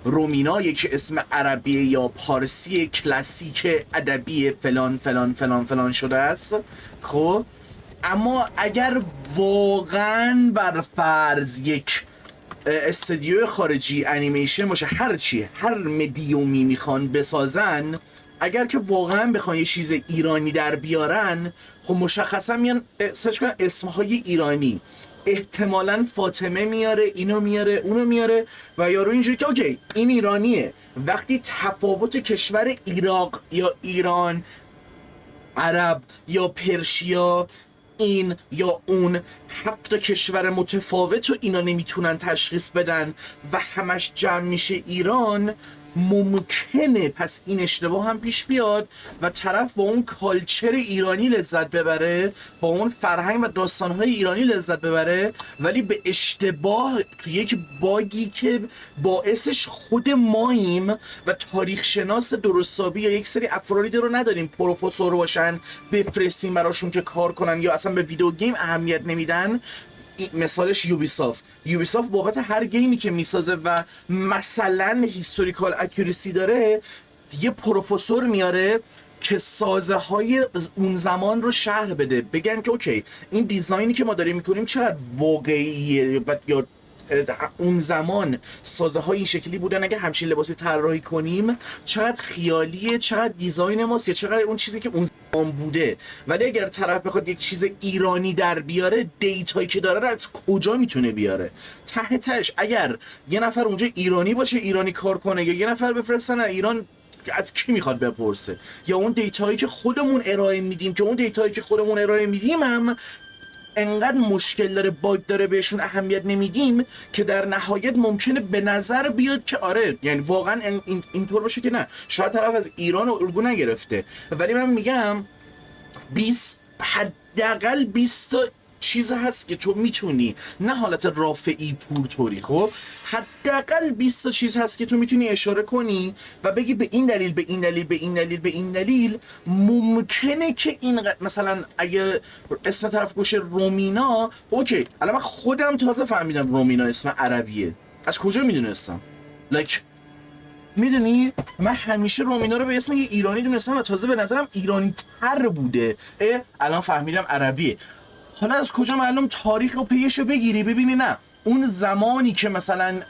رومینا یک اسم عربی یا پارسی کلاسیک ادبی فلان فلان فلان فلان شده است. خب اما اگر واقعا بر فرض یک استودیو خارجی انیمیشن باشه، هر مدیومی میخوان بسازن، اگر که واقعا بخوان یه چیز ایرانی در بیارن، خب مشخصا میان سرچ کنن اسمهای ایرانی، احتمالاً فاطمه میاره، اینو میاره، اونو میاره و یارو اینجوری که اوکی این ایرانیه. وقتی تفاوت کشور عراق یا ایران، عرب یا پرشیا، این یا اون 7 کشور متفاوت و اینا نمیتونن تشخیص بدن و همش جمع میشه ایران، ممکنه پس این اشتباه هم پیش بیاد و طرف با اون کالچر ایرانی لذت ببره، با اون فرهنگ و داستانهای ایرانی لذت ببره، ولی به اشتباه تو یک باگی که باعثش خود ماییم و تاریخ شناس درستابی یا یک سری افرادی رو نداریم پروفسور باشن بفرستیم براشون که کار کنن یا اصلا به ویدیو گیم اهمیت نمیدن. مثالش یوبیسافت بابت هر گیمی که میسازه و مثلا هیستوریکال اکوریسی داره یه پروفسور میاره که سازه های اون زمان رو شرح بده، بگن که اوکی این دیزاینی که ما داریم میکنیم چقدر واقعیه یا اون زمان سازه های این شکلی بودن، اگه همچین لباسی طراحی کنیم چقدر خیالیه، چقدر دیزاین ماست، یا چقدر اون چیزی که اون زمان بوده. ولی اگر طرف بخواد یک چیز ایرانی در بیاره، دیتایی که داره از کجا میتونه بیاره؟ ته تهش اگر یه نفر اونجا ایرانی باشه، ایرانی کار کنه، یا یه نفر بفرستن ایران، از کی میخواد بپرسه؟ یا اون دیتایی که خودمون ارائه میدیم، که اون دیتایی که خودمون ارائه میدیم هم انقدر مشکل داره، باگ داره، بهشون اهمیت نمیدیم که در نهایت ممکنه به نظر بیاد که آره، یعنی واقعا اینطور باشه که نه، شاید طرف از ایران و الگو نگرفته. ولی من میگم 20 حداقل 20 تا چیز هست که تو میتونی، نه حالت رافعی پورطوری، خب حداقل 20 تا چیز هست که تو میتونی اشاره کنی و بگی به این دلیل، به این دلیل، به این دلیل، به این دلیل ممکنه که این مثلا اگه اسم طرف گوشه رومینا، اوکی الان من خودم تازه فهمیدم رومینا اسم عربیه. از کجا میدونستم؟ میدونی من همیشه رومینا رو به اسم یه ایرانی دونستم و تازه به نظرم ایرانی تر بوده. الان فهمیدم عربیه. حالا از کجا معلوم؟ تاریخ و پیشو بگیری ببینی نه اون زمانی که مثلا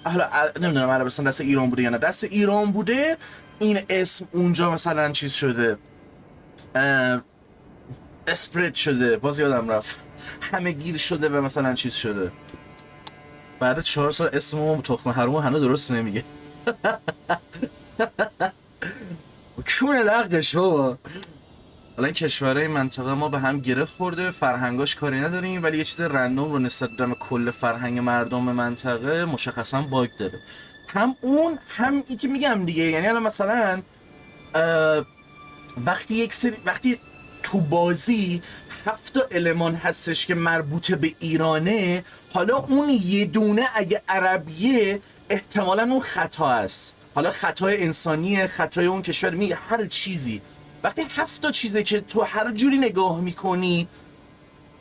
حالا نمیدونم عربستان دست ایران بوده یا نه دست ایران بوده، این اسم اونجا مثلا چیز شده، اسپرد شده، باز یادم رفت، همه گیر شده و مثلا چیز شده. بعد 4 سال اسمو تخم حروم هنوز درست نمیگه. کونه لقش بابا. حالا این کشورهای منطقه ما به هم گره خورده، فرهنگاش کاری نداریم، ولی یه چیز رندوم رو نسبت به کل فرهنگ مردم منطقه مشخصا باگ داره. هم اون هم این که میگم دیگه، یعنی الان مثلا وقتی تو بازی 7 المان هستش که مربوط به ایرانه، حالا اون یه دونه اگه عربیه احتمالاً اون خطا است، حالا خطای انسانیه، خطای اون کشور، میگه هر چیزی. وقتی 7 چیزه که تو هر جوری نگاه میکنی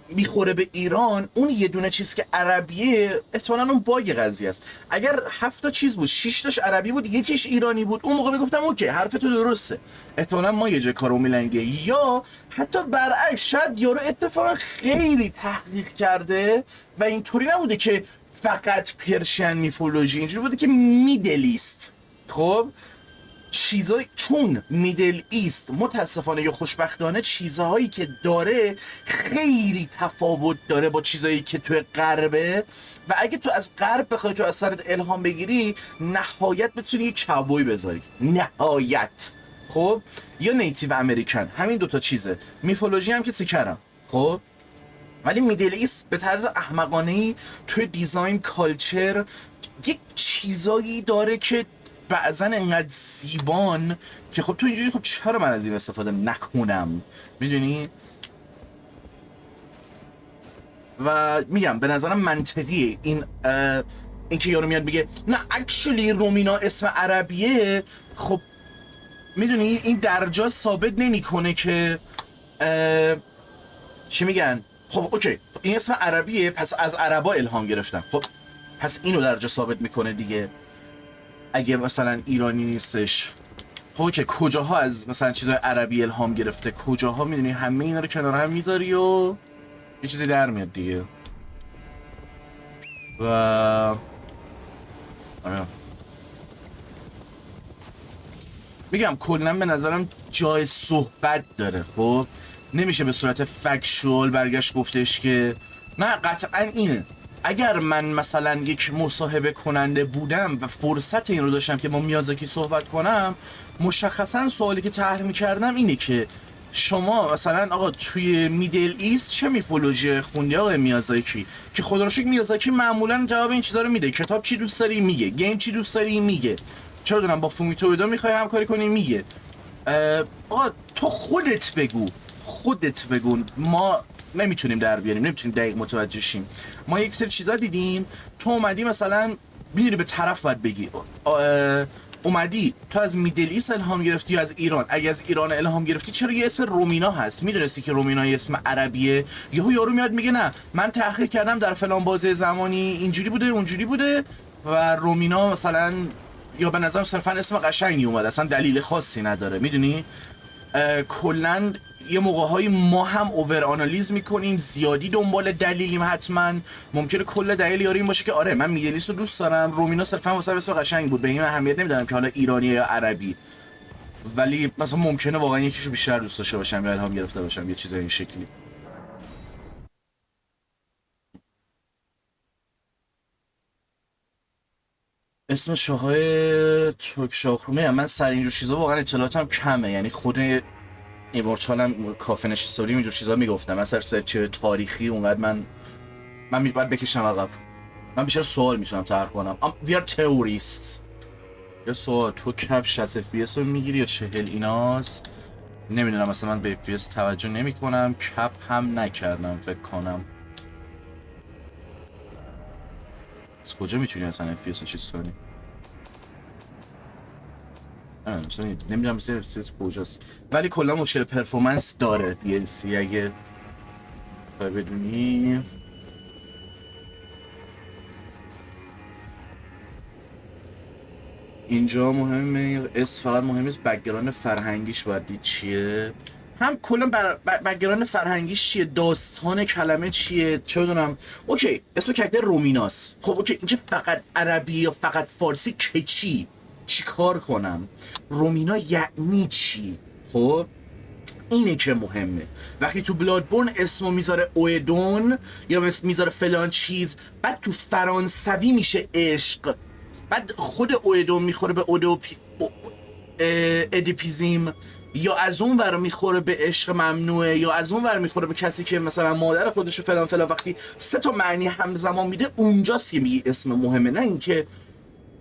میخوره به ایران، اون یه دونه چیز که عربیه احتمالاً اون باگ قضیه است. اگر 7 چیز بود 6 تاش عربی بود، یکیش ایرانی بود، اون موقع میگفتم اوکی حرف تو درسته، احتمالاً ما یه جای کارو میلنگه. یا حتی برعکس، شاید یارو اتفاقا خیلی تحقیق کرده و اینطوری نبوده که فقط پرشین میفولوژی، اینجوری بوده که میدل ایست. خب چیزای چون میدل ایست متاسفانه یا خوشبختانه چیزهایی که داره خیلی تفاوت داره با چیزهایی که توی غربه، و اگه تو از غرب بخوای تو از سرت الهام بگیری، نهایت بتونی یک کاوبوی بذاری، نهایت. خب یا نیتیو امریکن، همین دوتا چیزه. میفولوژی هم که سیکرم، خب ولی میدل ایست به طرز احمقانه‌ای توی دیزاین، کالچر یک چیزایی داره که بعضا انقدر زیبان که خب تو اینجوری، خب چرا من از این استفاده نکنم؟ میدونی؟ و میگم به نظرم منطقیه این که یارو میاد بگه نه اکچولی رومینا اسم عربیه. خب میدونی این درجا ثابت نمیکنه که چی میگن؟ خب اوکی این اسم عربیه، پس از عربا الهام گرفتم. خب پس اینو درجا ثابت میکنه دیگه. اگه مثلا ایرانی نیستش، خب که کجاها از مثلا چیزای عربی الهام گرفته، کجاها، میدونی همه اینا رو کنار هم میذاری و یه چیزی در میاد دیگه. و میگم کلا به نظرم جای صحبت داره. خب نمیشه به صورت فکشوال برگشت گفتش که نه قطعا اینه. اگر من مثلا یک مصاحبه کننده بودم و فرصت این رو داشتم که با میازاکی صحبت کنم، مشخصا سوالی که طرح می‌کردم اینه که شما مثلا آقا توی میدل ایست چه میفولوژی خوندی آقا میازاکی؟ که خدا رو شکر میازاکی معمولا جواب این چیزا رو میده. کتاب چی دوست داری میگه، گیم چی دوست داری میگه، چرا دونم با فومیتو ایدا میخوای همکاری کنی میگه. آقا تو خودت بگو، ما نمیتونیم در بیاریم، نمیتونیم دقیق متوجه شیم. ما یک سری چیزا دیدیم، تو اومدی مثلا میدونی به طرف باید بگی اومدی تو از میدل ایست الهام گرفتی یا از ایران؟ اگه از ایران الهام گرفتی چرا یه اسم رومینا هست؟ میدونستی که رومینا یه اسم عربیه؟ یارو میاد میگه نه من تحقیق کردم در فلان بازه زمانی اینجوری بوده اونجوری بوده و رومینا مثلا، یا به نظرم صرفا اسم قشنگی اومد، اصلا دلیل خاصی نداره. میدونی کلا یه موقع‌هایی ما هم اوور آنالیز میکنیم، زیادی دنبال دلیلیم. حتما ممکنه کل دلیل یاری این باشه که آره من میدل ایست رو دوست دارم، رومینا صرفا واسه اسم قشنگ بود، به این اهمیت نمیدارم که حالا ایرانی یا عربی، ولی مثلا ممکنه واقعا یکیشو بیشتر دوست داشته باشم یا الهام گرفته باشم یه چیز این شکلی. اسم شاههای ترک شاهرومه، من سر اینجور چیزا واقعا اطلاعاتم کمه، یعنی خود ایمورتالم کافه نشستوری اینجور چیزا میگفتم، من سرچ تاریخی اونقدر من باید بکشم عقب، من بیشتر سوال میتونم طرح کنم. we are tourists. یا سوال تو کپ 60 FPS رو میگیری یا 40 ایناست؟ نمیدونم، مثلا من به FPS توجه نمی کنم، کپ هم نکردم فکر کنم. از کجا میتونی مثلا FPS رو چیز کنی؟ مثلا نمیدونم مثلا FPS کجاست، ولی کلا مشکل پرفورمنس داره DLC اگه بدونی. اینجا مهمه اس فقط مهم نیست، بک‌گراند فرهنگیش باید دید چیه، هم کلا بک‌گراند فرهنگیش چیه، داستان کلمه چیه، چه بدونم. اوکی اسم کاراکتر رومیناس، خب اوکی اینکه فقط عربی یا فقط فارسی که چی کار کنم، رومینا یعنی چی؟ خب اینه که مهمه. وقتی تو بلادبورن اسمو میذاره اویدون یا میذاره فلان چیز، بعد تو فرانسوی میشه عشق، بعد خود اویدون میخوره به ادیپیزم، یا از اون ور میخوره به عشق ممنوعه، یا از اون ور میخوره به کسی که مثلا مادر خودشو فلان فلان. وقتی سه تا معنی همزمان میده اونجاست که میگی اسم مهمه، نه اینکه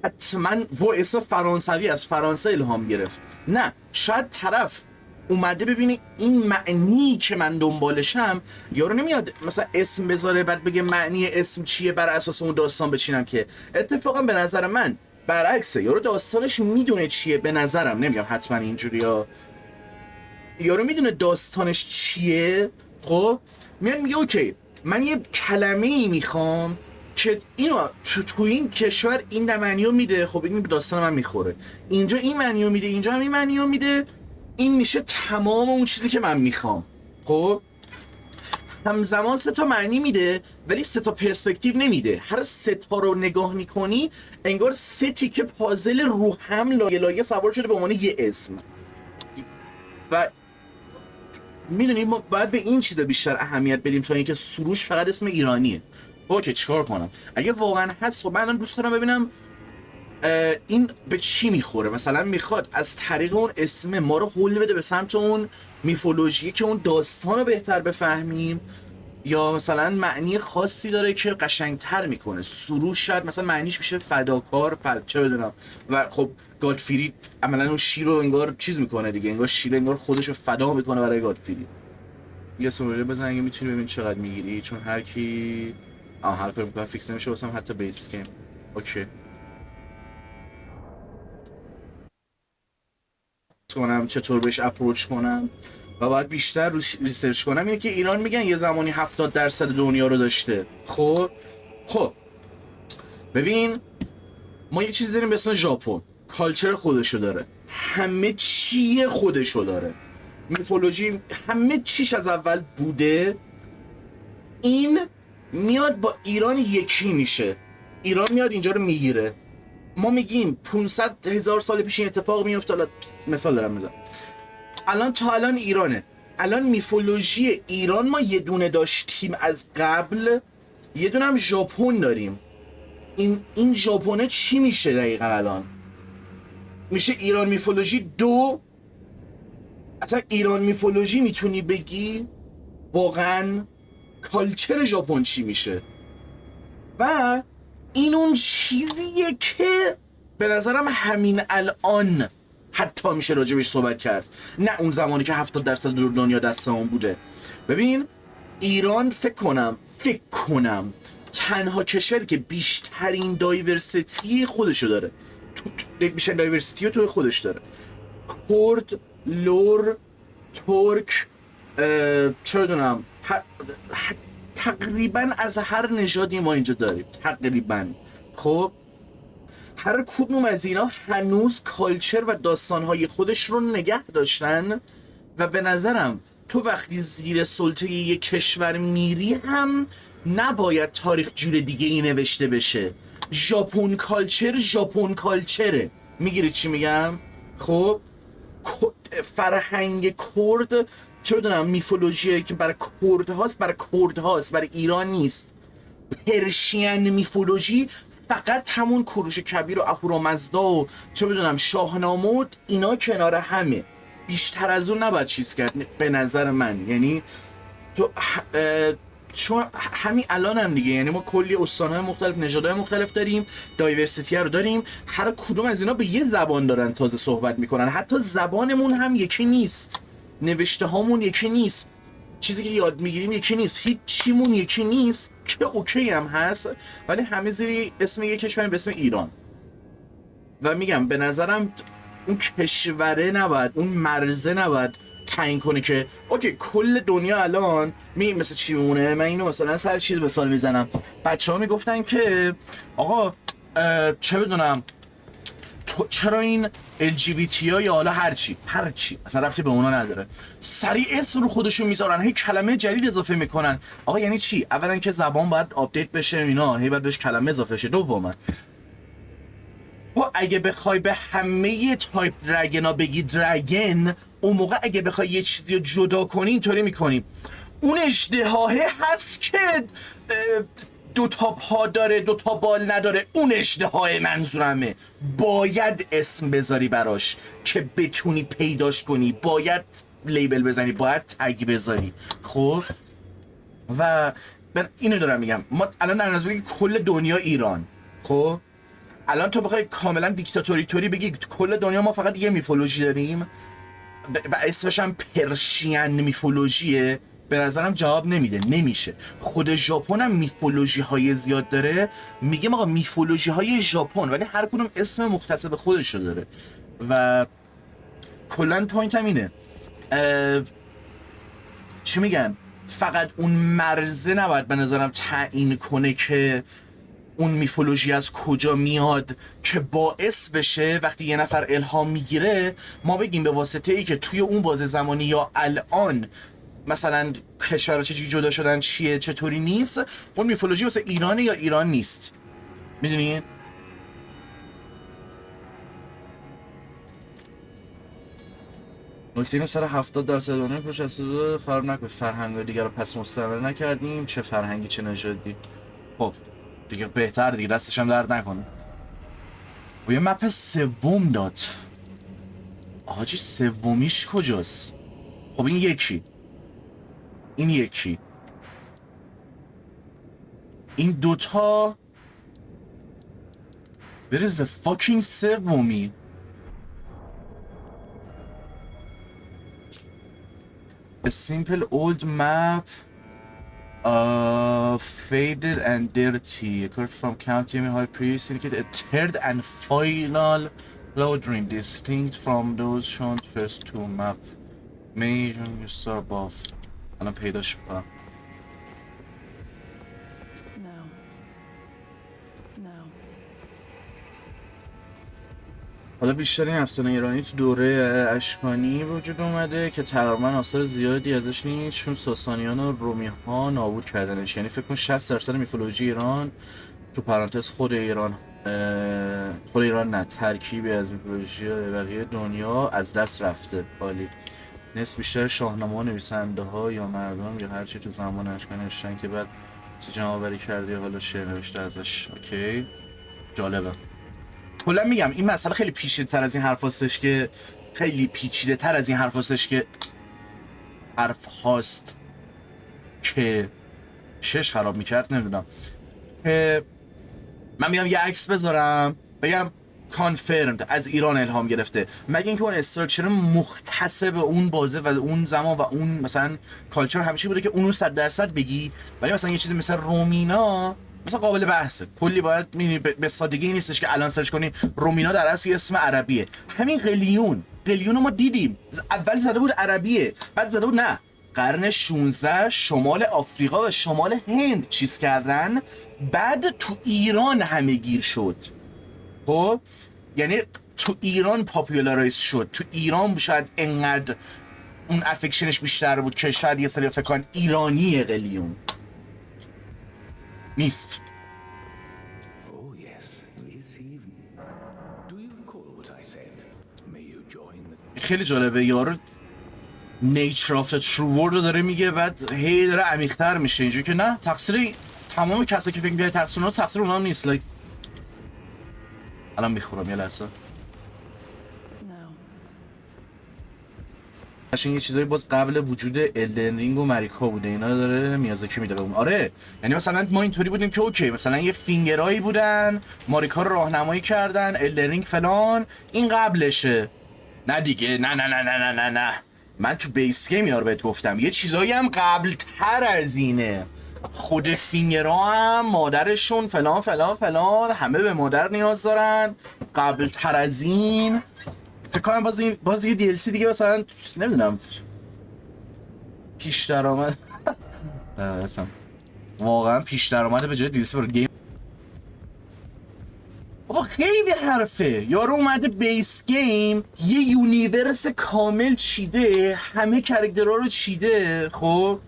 حتما و اسم فرانسوی از فرانسه الهام گرفت. نه، شاید طرف اومده ببینی این معنی که من دنبالشم، یارو نمیاد مثلا اسم بذاره بعد بگه معنی اسم چیه بر اساس اون داستان بچینم، که اتفاقا به نظر من برعکسه، یارو داستانش میدونه چیه، به نظرم نمیگم حتما اینجوری ها، یارو میدونه داستانش چیه، خب میاد میگه اوکی من یه کلمه ای میخوام که اینو تو این کشور این معنیو میده، خب این به داستان من میخوره، اینجا این معنیو میده، اینجا هم این معنیو میده، این میشه تمام اون چیزی که من میخوام. خب همزمان سه تا معنی میده ولی سه تا پرسپکتیو نمیده، هر سه تا رو نگاه میکنی انگار سه تیکه پازل رو هم لایه سوار شده به عنوان یه اسم. و میدونی ما باید به این چیز بیشتر اهمیت بدیم تا اینکه سروش فقط اسم ایرانیه. اوکی چیکار کنم اگه واقعا هست؟ خب من دوست دارم ببینم این به چی میخوره، مثلا میخواد از طریق اون اسم ما رو هول بده به سمت اون میفولوژی که اون داستان رو بهتر بفهمیم، یا مثلا معنی خاصی داره که قشنگتر میکنه. سروش شاید مثلا معنیش میشه فداکار، چه بدونم، و خب گادفری عملا اون شیر رو انگار چیز میکنه دیگه، انگار شیر انگار خودش رو فدا میکنه برای گادفری. یه سوال بزن اگه میتونی ببین چقدر میگیری، چون هر کی هر کاری میکنه فیکس نمیشه واسم حتی بیس گیم. اوکی کنم چطور بهش اپروچ کنم و باید بیشتر روش ریسرچ کنم. اینه که ایران میگن یه زمانی 70% دنیا رو داشته. خب ببین ما یه چیزی داریم به اسم ژاپن، کالچر خودشو داره، همه چی خودشو داره، میفولوژی همه چیش از اول بوده. این میاد با ایران یکی میشه، ایران میاد اینجا رو میگیره. ما میگیم 500,000 سال پیش این اتفاق میفته، حالا مثال دارم میزنم، الان تا الان ایرانه، الان میفولوژی ایران ما یه دونه داشتیم از قبل، یه دونه هم ژاپن داریم. این ژاپنه چی میشه دقیقا؟ الان میشه ایران میفولوژی 2. اصلا ایران میفولوژی میتونی بگی واقعا کالچر ژاپن چی میشه؟ و این اون چیزیه که به نظرم همین الان حتی میشه راجبش صحبت کرد، نه اون زمانی که 70% دنیا دست اون بوده. ببین ایران فکر کنم تنها کشوری که بیشترین دایورسیتی خودشو داره، بیشترین دایورسیتی رو توی خودش داره. کرد، لور، ترک، چه بدونم، تقریبا از هر نژادی ما اینجا داریم تقریبا. خب هر کدوم از اینا هنوز کالچر و داستانهای خودش رو نگه داشتن و به نظرم تو وقتی زیر سلطه یک کشور میری هم نباید تاریخ جور دیگه ای نوشته بشه. ژاپن کالچر ژاپن کالچره. میگیری چی میگم؟ خب فرهنگ کرد چه بدونم میفولوژی که برای کرد هاست برای کرد هاست، برای ایران نیست. پرشین میفولوژی فقط همون کوروش کبیر و اهورامزدا و چه بدونم شاهنامه و اینا کنار همه، بیشتر از اون نباید چیز کرد به نظر من. یعنی تو چون همین الان هم دیگه، یعنی ما کلی استان‌های مختلف، نژادهای مختلف داریم، دایورسیتی رو داریم، هر کدوم از اینا به یه زبان دارن تازه صحبت میکنن، حتی زبانمون هم یکی نیست، نوشته هامون یکی نیست، چیزی که یاد میگیریم یکی نیست، هیچ چیمون یکی نیست که اوکی هم هست، ولی همه زیر اسم یک کشوری به اسم ایران. و میگم به نظرم اون کشوره نباید، اون مرزه نباید تعیین کنه که اوکی کل دنیا الان مثل چی میمونه. من اینو مثلا سر چیز مثال میزنم، بچه‌ها میگفتن که آقا چه بدونم چرا این LGBT ها یا حالا هرچی اصلا ربطی به اونا نداره سریع اسم رو خودشون میذارن، هی کلمه جدید اضافه میکنن. آقا یعنی چی؟ اولا که زبان باید آپدیت بشه، اینا هی باید بهش کلمه اضافه شه. دوما تو اگه بخوای به همه تایپ درگنا بگی درگن، اون موقع اگه بخوای یه چیزی رو جدا کنی اینطوری میکنی اون اژدهاه هست که 2 پا داره 2 بال نداره، اون اژدهای منظورمه. باید اسم بذاری براش که بتونی پیداش کنی، باید لیبل بزنی، باید تگ بذاری. خب و من اینو دارم میگم، ما الان در نظر بگی کل دنیا ایران، خب الان تو بخوای کاملا دیکتاتوری بگی کل دنیا ما فقط یه میفولوژی داریم و اسمش هم پرشین میفولوژیه، به نظرم جواب نمیده، نمیشه. خود ژاپن هم میفولوژی های زیاد داره، میگم آقا میفولوژی های ژاپن، ولی هر کدوم اسم مختص به خودش رو داره. و کلا پوینت هم اینه چی میگن، فقط اون مرزه نباید به نظرم تعیین کنه که اون میفولوژی از کجا میاد که باعث بشه وقتی یه نفر الهام میگیره ما بگیم به واسطه ای که توی اون بازه زمانی یا الان مثلا کشورها چجوری جدا شدن چیه چطوری نیست، اون میفولوژی واسه ایرانه یا ایران نیست. میدونی؟ نکته اینه سر 70% دنیا پشت از خراب نکنه فرهنگ دیگر رو پس مستمر نکردیم، چه فرهنگی چه نژادی. خب دیگه بهتر دیگه، دستش هم درد نکنه. و یه مپ سوم داد. آجی سومیش کجاست؟ خب این یکی، این یکی، این دوتا. Where is the fucking سومی؟ A simple old map faded and dirty. A card from Count Jimmy High Priest indicate a third and final load ring distinct from those shown first two map. Major you saw above. الان پیداش میکنم. حالا بیشتر این افسانه ایرانی تو دوره اشکانی وجود اومده که تقریبا آثار زیادی ازش نیست، چون ساسانیان و رومی ها نابود کردنش. یعنی فکر کن 60% میفولوژی ایران تو پرانتز خود ایران نه، ترکیبی از میفولوژی بقیه دنیا از دست رفته. عالی. نصف بیشتر شاهنامه ها نویسنده ها یا مردم یا هرچی تو زمان اشکانی نوشتن که بعد جمع آوری کرده حالا شعر نوشته ازش. اوکی جالبه. کلا میگم این مسئله خیلی پیچیده تر از این حرف هستش که حرف هاست که شش خراب میکرد. نمیدونم من میگم یه عکس بذارم بگم کانفرمد از ایران الهام گرفته، مگه اینکه اون استراکچر مختص به اون بازه و اون زمان و اون مثلا کالچر همیشه بوده که اونو 100% بگی، ولی مثلا یه چیزی مثل رومینا مثلا قابل بحثه. کلی باید به سادگی نیستش که الان سرچ کنی رومینا در اصل اسم عربیه. همین قلیون ما دیدیم، اول زده بود عربیه، بعد زده بود نه قرن 16 شمال آفریقا و شمال هند چیز کردن، بعد تو ایران همه گیر شد. خب یعنی تو ایران پاپولارایز شد، تو ایران شاید انقدر اون افکشنش بیشتر بود که شاید یه سری فکر کنن ایرانی قلیون نیست. Oh, yes, this evening. Do you recall what I said? May you join the... خیلی جالبه یارو نیچر آف ترو ورد رو داره میگه، بعد هی داره عمیق‌تر میشه اینجوری که نه تقصیر تمام کسایی که فکر می‌کنن تقصیر اونها، تقصیر اونها نیست. لایک الان میخورم یه لحظه. این یه چیزایی باز قبل وجود الدن رینگ و مریکا بوده، اینا رو داره میازاکی میده بهمون. آره یعنی مثلا ما اینطوری بودیم که اوکی مثلا یه فینگرایی بودن ماریکا رو راهنمایی کردن، الدن رینگ فلان، این قبلشه. نه دیگه، نه نه نه نه نه نه، من تو بیس گیم یارو بهت گفتم یه چیزایی هم قبل تر از اینه. خود فینگرها هم مادرشون فلان فلان فلان، همه به مادر نیاز دارن قبل تر از این. فکر کنم باز یه DLC دیگه مثلا نمیدونم پیش درآمد اصلا واقعا پیش درآمد به جای DLC برای گیم. بابا خیلی حرفه، یارو اومده بیس گیم یه یونیورس کامل چیده، همه کرکترها رو چیده. خب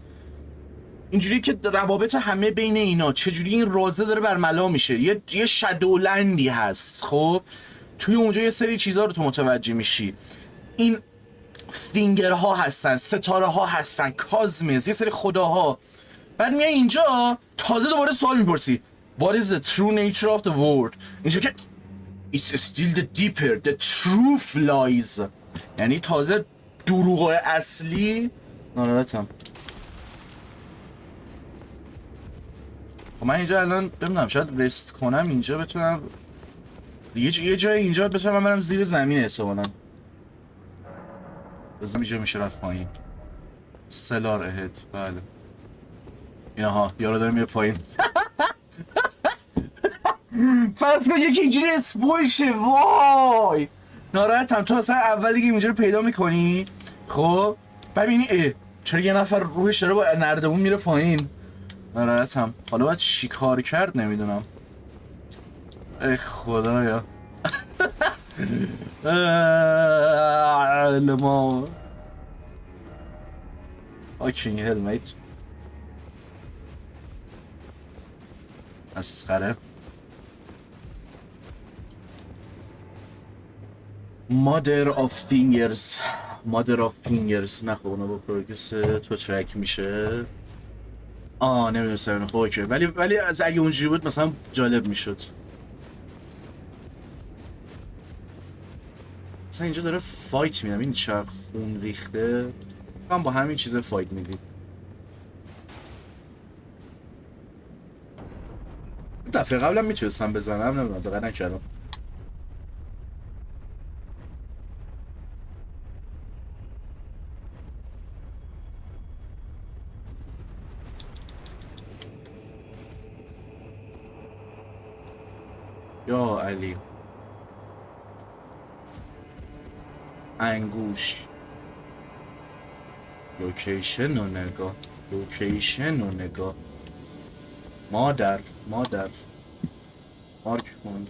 اینجوری که روابط همه بین اینا چجوری این رازه داره برملا میشه، یه شادولندی هست. خب توی اونجا یه سری چیزها رو تو متوجه میشی، این فینگرها هستن، ستاره ها هستن، کازمز، یه سری خداها. بعد میای اینجا تازه دوباره سوال میپرسی What is the true nature of the world؟ اینجا که It's still the deeper, the truth lies. یعنی تازه دروغ اصلی. ناراحتم. خب من اینجا الان ببینم شاید رست کنم اینجا بتونم یه جای اینجا بتونم من برم زیر زمین احتمالاً. بازم اینجا میشه رفت پایین. سلار اهد. بله اینها یارو داره میره پایین. فرض کن یکی اینجوری اسپویل شه. وای ناراحتم. تو اصلا اولی که اینجا رو پیدا میکنی خب ببینی چرا یه نفر روحش داره با نردبون میره پایین. ناراحتم. حالا باید چی کار کرد نمیدونم. ای خدایا. لما fucking hell mate. مسخره. Mother of fingers. Mother of fingers. نه خب اونا با پروگرس تو ترک میشه. نمیدونستم. خب اوکی ولی از اگه اونجوری بود مثلا جالب میشد. مثلا اینجا داره فایت میدم. این چه خون ریخته. من با همین چیز فایت میدیم. دفعه قبلم میتونستم بزنم نمیدونم دقیقا نکردم. یا علی انگوش لوکیشن و نگاه. لوکیشن و نگاه. مادر مارک کن.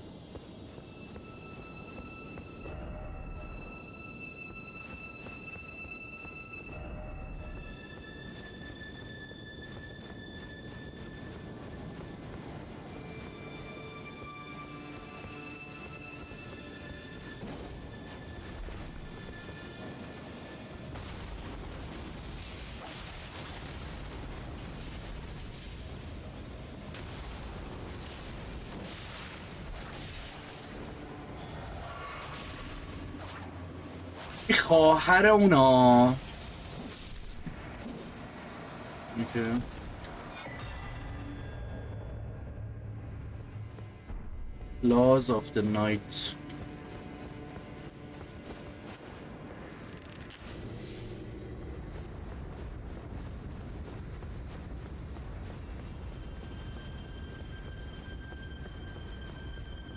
خواهر اونا اوکی. Laws of the night.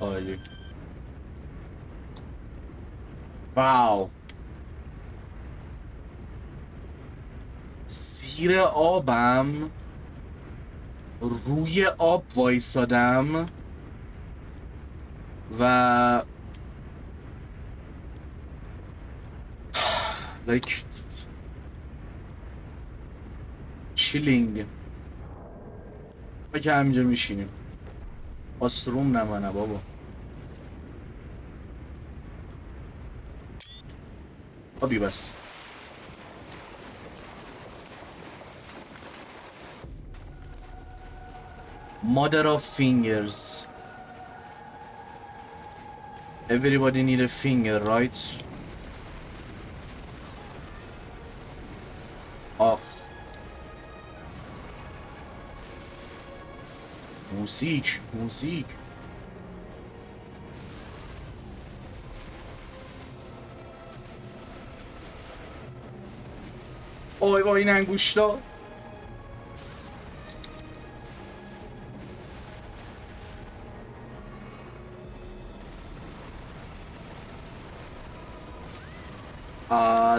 عالی. واو. زیر آبم روی آب وایسادم و like چیلینگ. ما که همینجا میشینیم. آستروم نمانه بابا. آبی بس. Mother of fingers. Everybody need a finger, right? آخ. موزیک. وای این انگوشتا.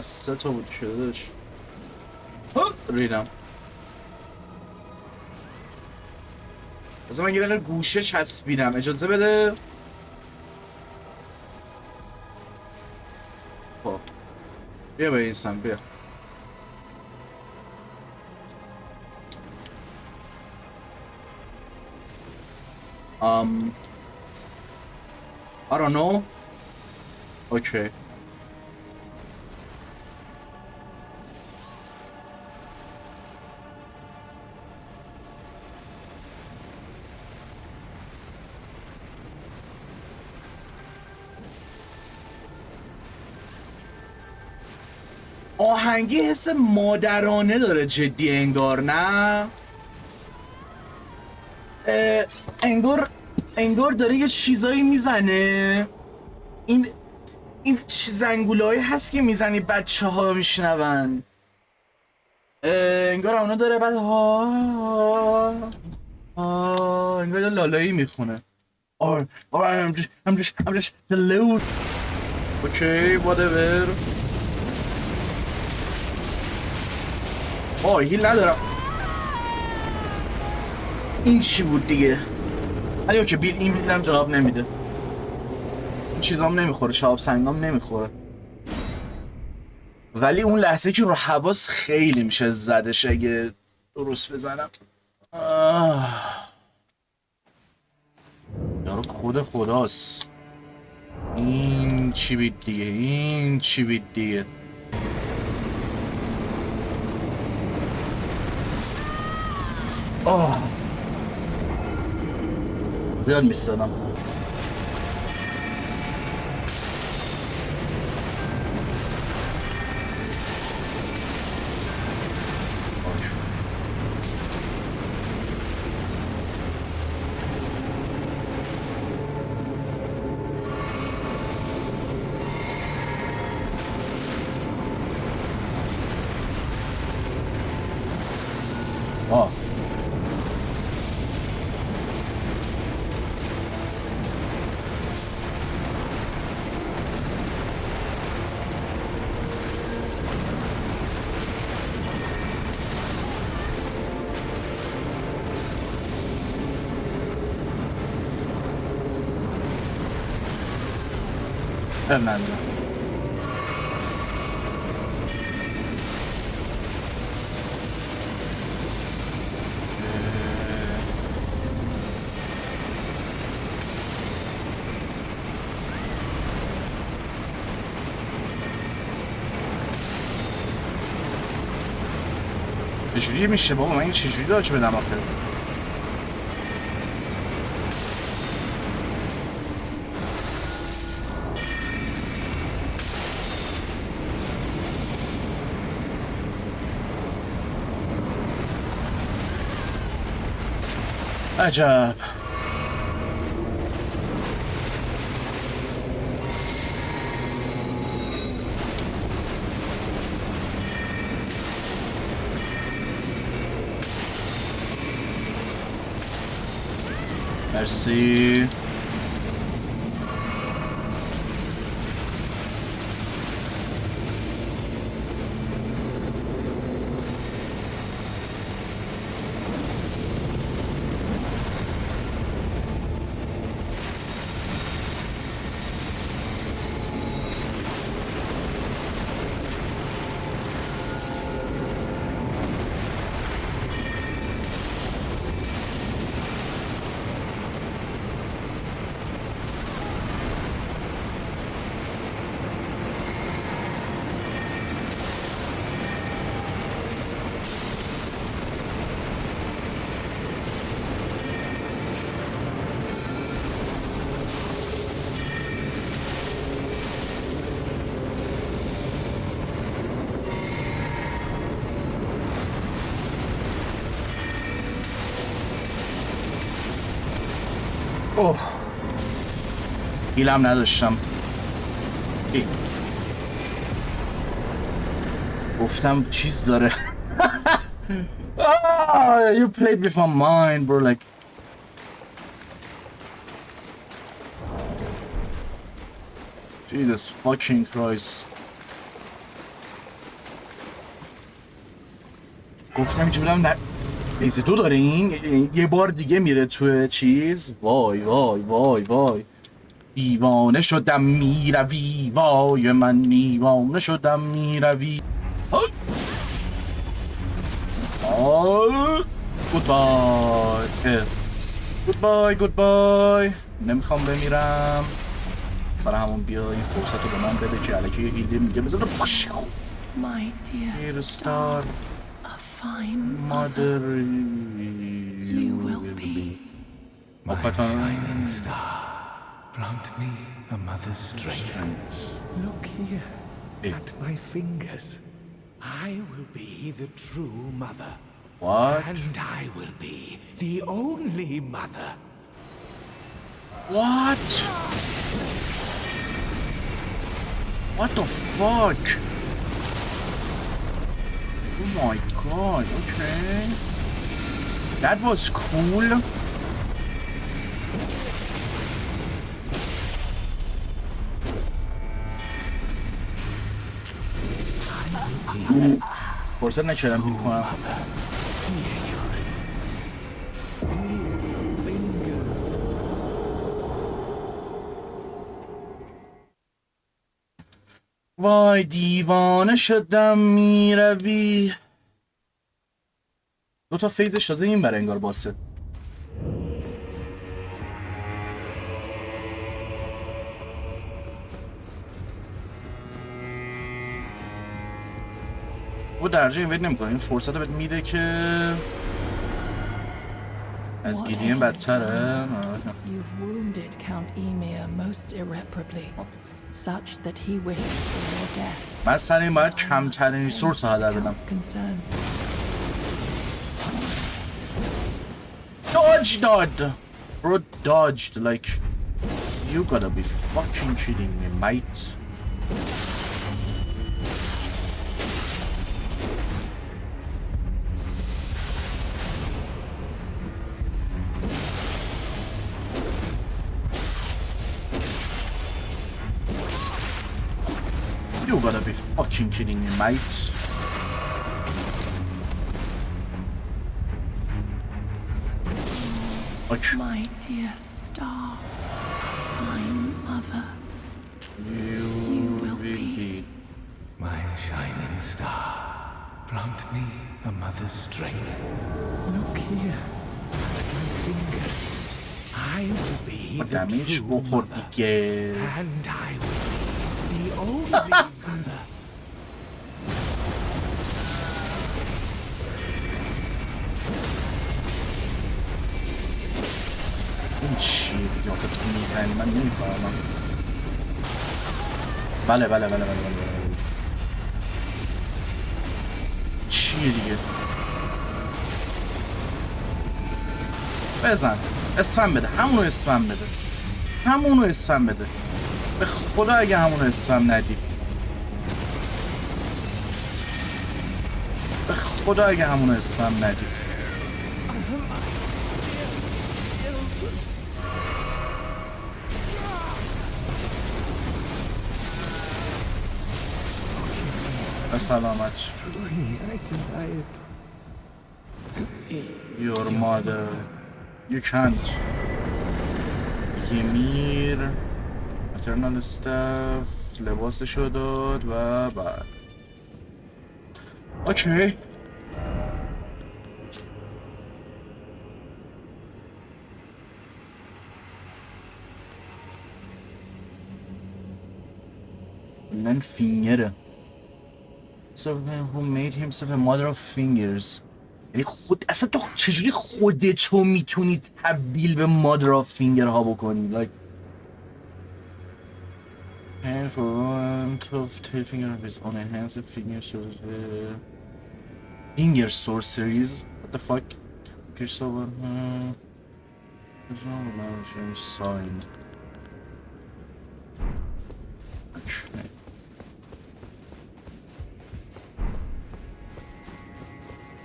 سه تا بود شده داشت. ریدم. بذار من یه دقیقه گوشه چسبیدم، اجازه بده. خب بیا به اینسان بیا. I don't know. Okay. آهنگی حس مادرانه داره جدی انگار، نه؟ انگار داره یه چیزایی میزنه. این زنگوله‌ای هست که میزنی بچه ها میشنون. انگار اونا داره بعد انگار لالایی میخونه. I'm just the load. Okay, whatever. هیل ندارم. این چی بود دیگه؟ علی اوکی بیل، این بیلم جواب نمیده. این چیزام نمیخوره، شهاب سنگام نمیخوره. ولی اون لحظه که رو حواس خیلی میشه زدش اگه درست بزنم. یارو خداست. این چی بید دیگه؟ زیاد میستانم. من چجوری میشه بابا؟ من این چجوری داج بدم آخه؟ عجب. مرسی. اوه هیلم نداشتم. گفتم چیز داره. You played with my mind bro like Jesus fucking Christ. گفتم اینجا بودم نه بیز 2 داره این یه بار دیگه میره تو چیز. وای وای وای وای دیوانه شدم میروی وای من دیوانه شدم میروی. گودبای نمیخوام بمیرم. سر همون بیا این فرصت رو به من بده که الکی یه هیله میگه بذاره پاشو. My dear Dear star, a fine mother you will be. My shining star, grant me a mother's strength. Look here at my fingers. I will be the true mother. What? And I will be the only mother. What? What the fuck? Oh my god, okay. That was cool. فرصت نکردم فیلم کنم. وای دیوانه شدم میروی. 2 تا فیزش تازه این بره انگار باسه. و درجه این وید نمی کنه. این فرصت رو بهت میده که از گیدین بدتره. You've wounded Count Emir most irreparably, such that he wishes for your death. من سر این باید کمترین ریسورس رو هدر بدم. Concerns. Dodged! Bro dodged like you gotta be fucking kidding me, mate. You gotta be fucking kidding me, mate. Okay. My dear star, fine mother, You will be. My shining star, grant me a mother's strength. Look here at my fingers. I will be the دمیج true بخور mother. دیگه. And I will be the only mother. این چیه دیگه آخه تو میزنی من نمیفهمم. بله چیه دیگه بزن اسفن بده همونو اسفن بده به خدا اگه همونو اسفن ندی به سلامت. Your mother. You can't. یمیر maternal stuff لباسشو داد و بعد اوکی. من فینگره who made himself a mother of fingers. یعنی اصلا تو چجوری خودتو میتونی تبدیل به mother of finger ها بکنی like and for one of tail finger of his own enhanced finger sorceries what the fuck Signed. Okay.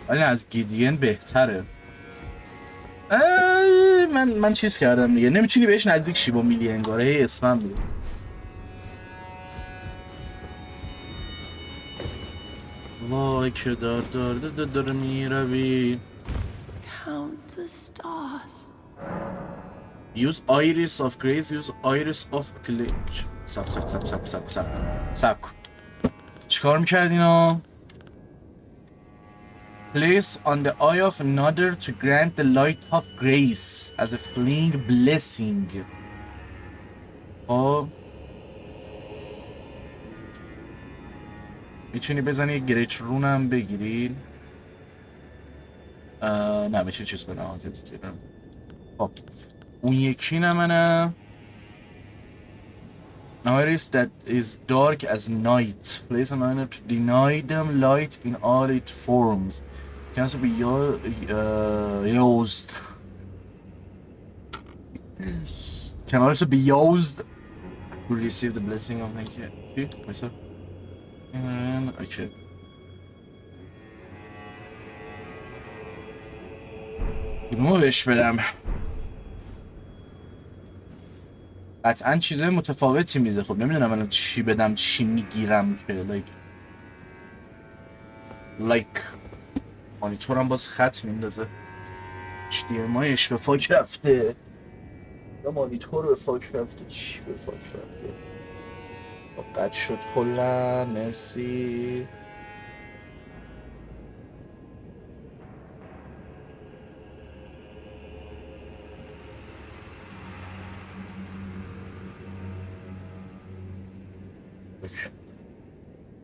ولی از گیدین بهتره. من چیز کردم دیگه. نمیتونی بهش نزدیک شی با میلی انگاره. هی اسمم میده. وای که دار میروی. Count the stars. Use iris of grace. Use iris of glitch. سب کن. چیکار میکرد اینا؟ Place on the eye of another to grant the light of grace as a fleeting blessing. خب میتونی بزنی یه گریچ رونم بگیری. نه میشه چیز کنم. خب اون یکی نه منه. Iris that is dark as night. Place on honor to deny them light in all its forms. Can also be used. Can also be used to receive the blessing of Nike. Myself. Okay. کدومو بهش بدم؟ قطعا چیزای متفاوتی میده. خب نمیدونم الان چی بدم چی میگیرم که like مانیتورم باز خط میندازه. HDMIش به فاک رفته یا مانیتور به فاک رفته. چی به فاک رفته؟ قطع شد کلا. مرسی.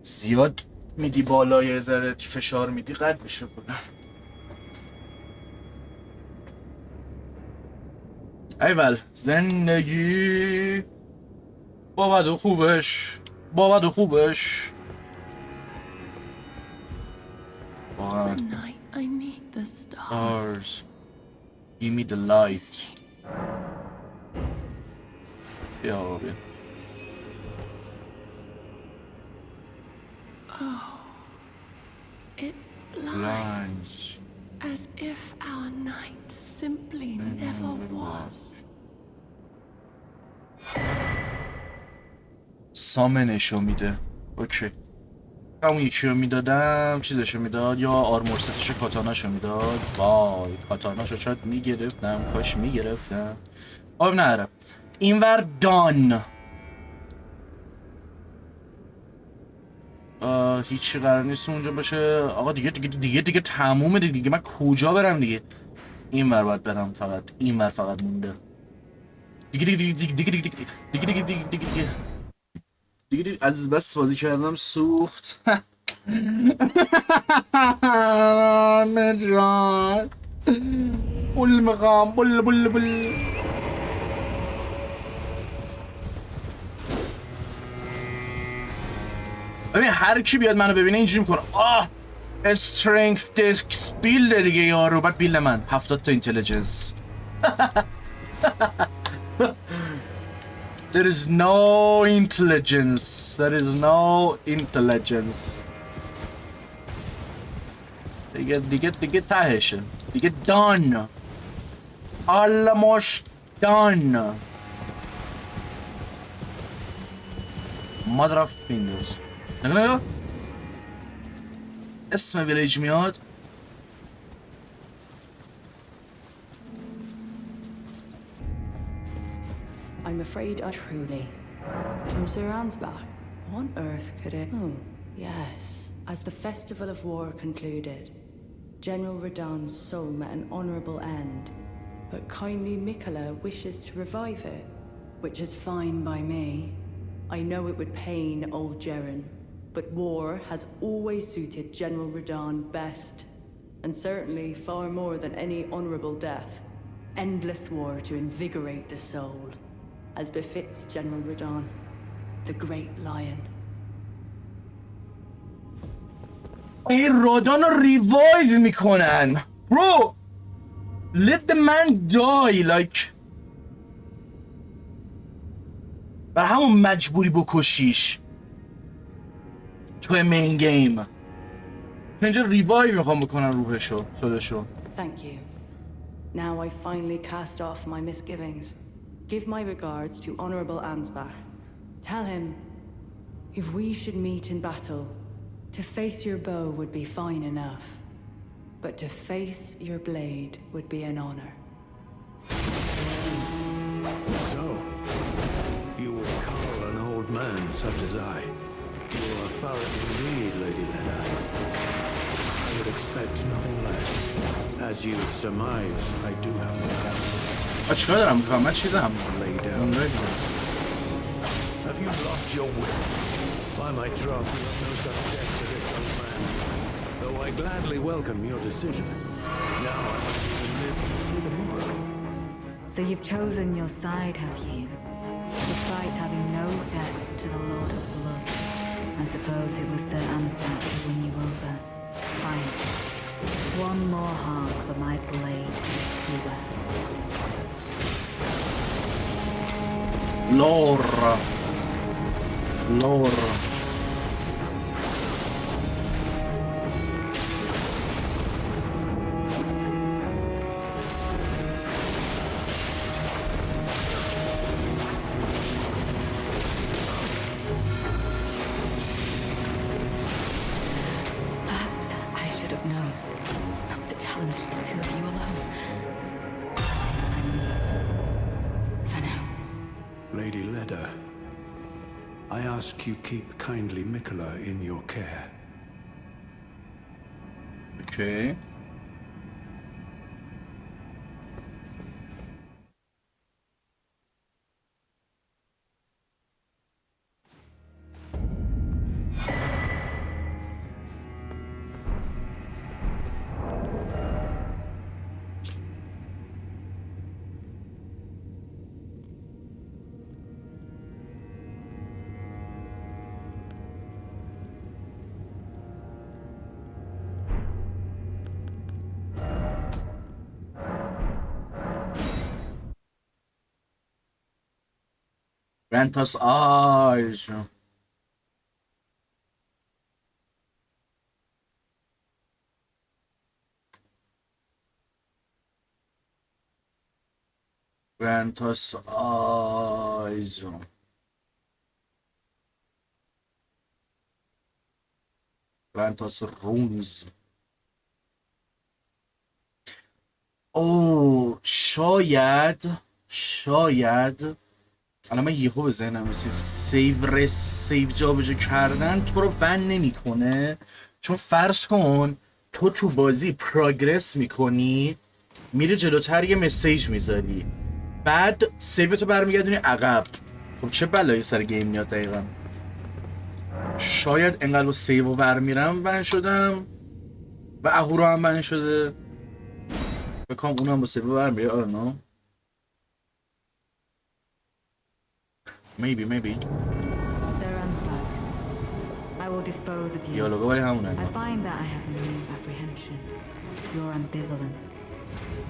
زیاد میدی بالا یه ذره فشار میدی قد میشه کنه. ایول زندگی با بد و خوبش. The night I need the stars. Give me the light. بیا بیا. Oh, it blinds as if our night simply never was. سامنشو میده. اوکی. همون یکی رو میدادم چیزشو میداد یا آرمورستشو کاتاناشو میداد. وای کاتاناشو شاید میگرفتم. کاش میگرفتم. آب نهرم اینور دان. هیچی قرار نیست اونجا باشه. آقا دیگه تمومه دیگه. من کجا برم دیگه؟ اینور باید برم. فقط اینور فقط مونده. دیگه از بس بازی کردم سوخت. مجرد بل مقام بل ببین هر کی بیاد منو ببینه اینجوری میکنه. استرنگث دیسکس بیلد دیگه یارو. بعد بیلد من 70 تا اینتلیجنس. There is no intelligence. دیگه تهشه. دیگه done. Almost done. Mother of fingers. نگاه اسم ویلیج میاد. I'm afraid I truly. From Sir Ansbach. What on earth could it? Oh, yes. As the Festival of War concluded, General Radahn's soul met an honorable end, but kindly Mikola wishes to revive it, which is fine by me. I know it would pain old Jeren, but war has always suited General Radahn best, and certainly far more than any honorable death. Endless war to invigorate the soul, as befits General Radahn, the great lion. این رادان رو ریوایو میکنن برو. Let the man die like بر همون مجبوری بکشیش تو مین گیم. اینجا ریوایو میخوام بکنن روحشو خودشو. Thank you. Now I finally cast off my misgivings. Give my regards to Honorable Ansbach. Tell him, if we should meet in battle, to face your bow would be fine enough. But to face your blade would be an honor. So, you will call an old man such as I. You are thorough indeed, Lady Lena. I would expect nothing less. As you surmise, I do have the power. چیکار دارم میکنم؟ من چیزم Lay down. Have you lost your wit? By my troth, you have no such debt to this old man. Though I gladly welcome your decision. Now I must even live to see tomorrow. So you've chosen your side, have you? Despite having no debt to the Lord of Blood. I suppose it was Sir Ansbach who won you over. Fine. One more heart for my blade to skewer. Laura. Perhaps I should have known not to challenge the two of you alone. I move. For now. Lady Leda, I ask you keep kindly Mikola in your care. Okay. Grant us eyes. Grant us eyes. Grant us runes. اوه شاید الان من یهو به ذهنم رسید سیو جابجا کردن تو رو بند نمیکنه، چون فرض کن تو بازی پروگرس میکنی میری جلوتر یه مسیج میذاری بعد سیو تو برمیگردونی عقب. خب چه بلایی سر گیم میاد دقیقا؟ شاید انقدر با سیو و برمیرم بند شدم و اهورا هم بند شده بکنم اونم با سیو برمیره. آره نه Maybe. Sir Ansbach, I will dispose of you. دیالوگا ولی همونه. I find that I have a new apprehension. Your ambivalence.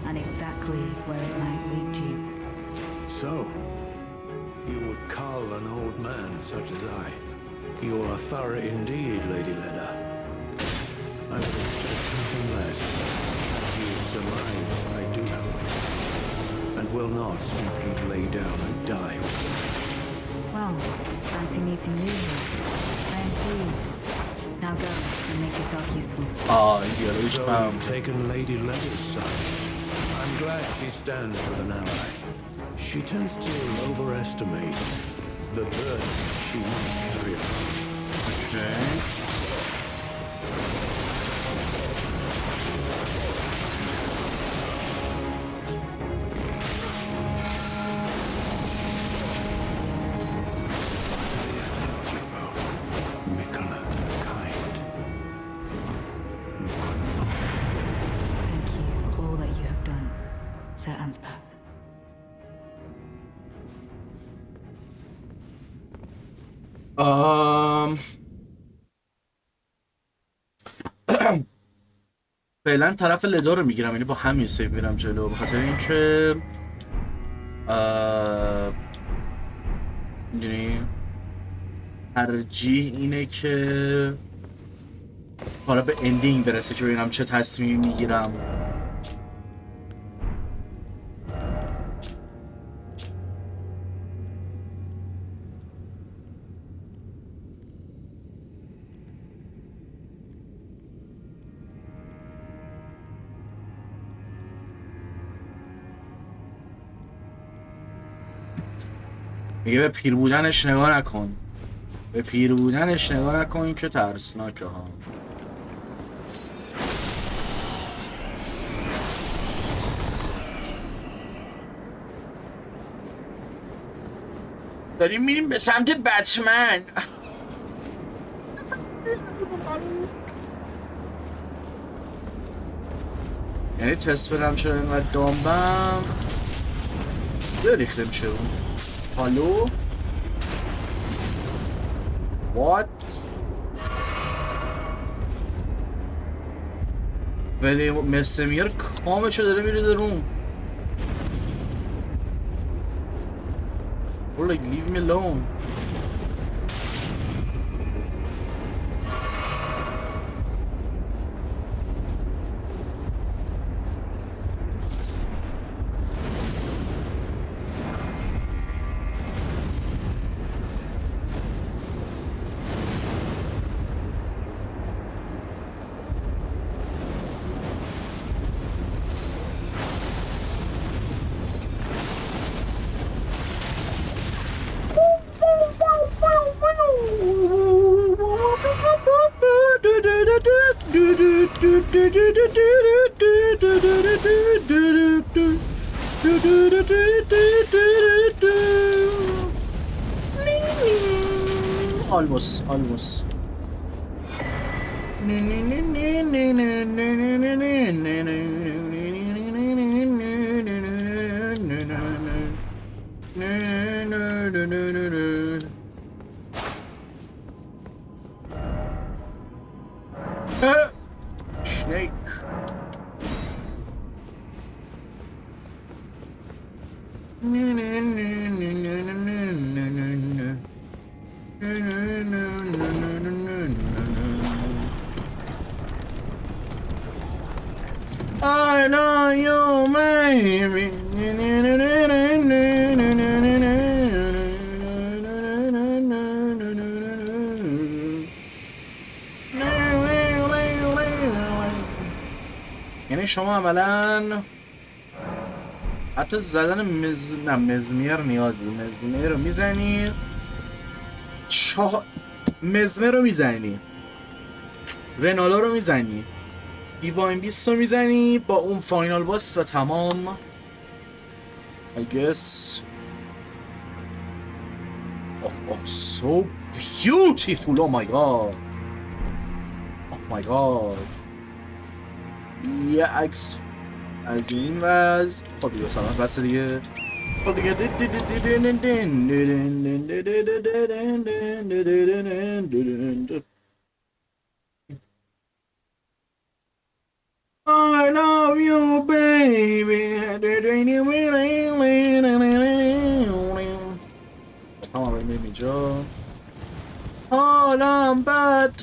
And exactly where it might lead you. So, you would cull an old man such as I. You are thorough indeed, Lady Leda. I would expect nothing less. As you surmise, I do have wit. And will not simply lay down and die with them. Well, fancy meeting you here. I am pleased. Now go and make yourself useful. این دیالوگش So فهم. you've taken Lady Leda's side. I'm glad she stands with an ally. She tends to overestimate the burden she might carry alone. Okay. Mikola the Kind. Thank you for all that you have done, Sir Ansbach. فعلا طرف لدا رو میگیرم، یعنی با همین سیو میرم جلو، به خاطر اینکه میدونی ترجیح اینه که حالا به اندینگ برسه که ببینم چه تصمیمی میگیرم. میگه به پیر بودنش نگاه نکن، به پیر بودنش نگاه نکن که ترسناکه ها. داریم میریم به سمت بتمن. یعنی تست بدم چرا اینقدر دامبم ریخته میشه اون. هالو وات؟ ولی مسمیر کامشو داره میریزه روم. Or like leave me alone. Almost. Snake. I know you, maybe. یعنی شما عملاً حتی زدن مزمیر نیازه. مزمیر رو میزنی، مزمیر رو میزنی، رنالا رو میزنی، دیواین بیست رو میزنی با اون فاینال باس و تمام. I guess. Oh, so beautiful. Oh my god. Oh my god. یه عکس از این وز. خب دیگه سلام بس دیگه. خب دیگه I love you baby. تمام بریم اینجا. حالم بد.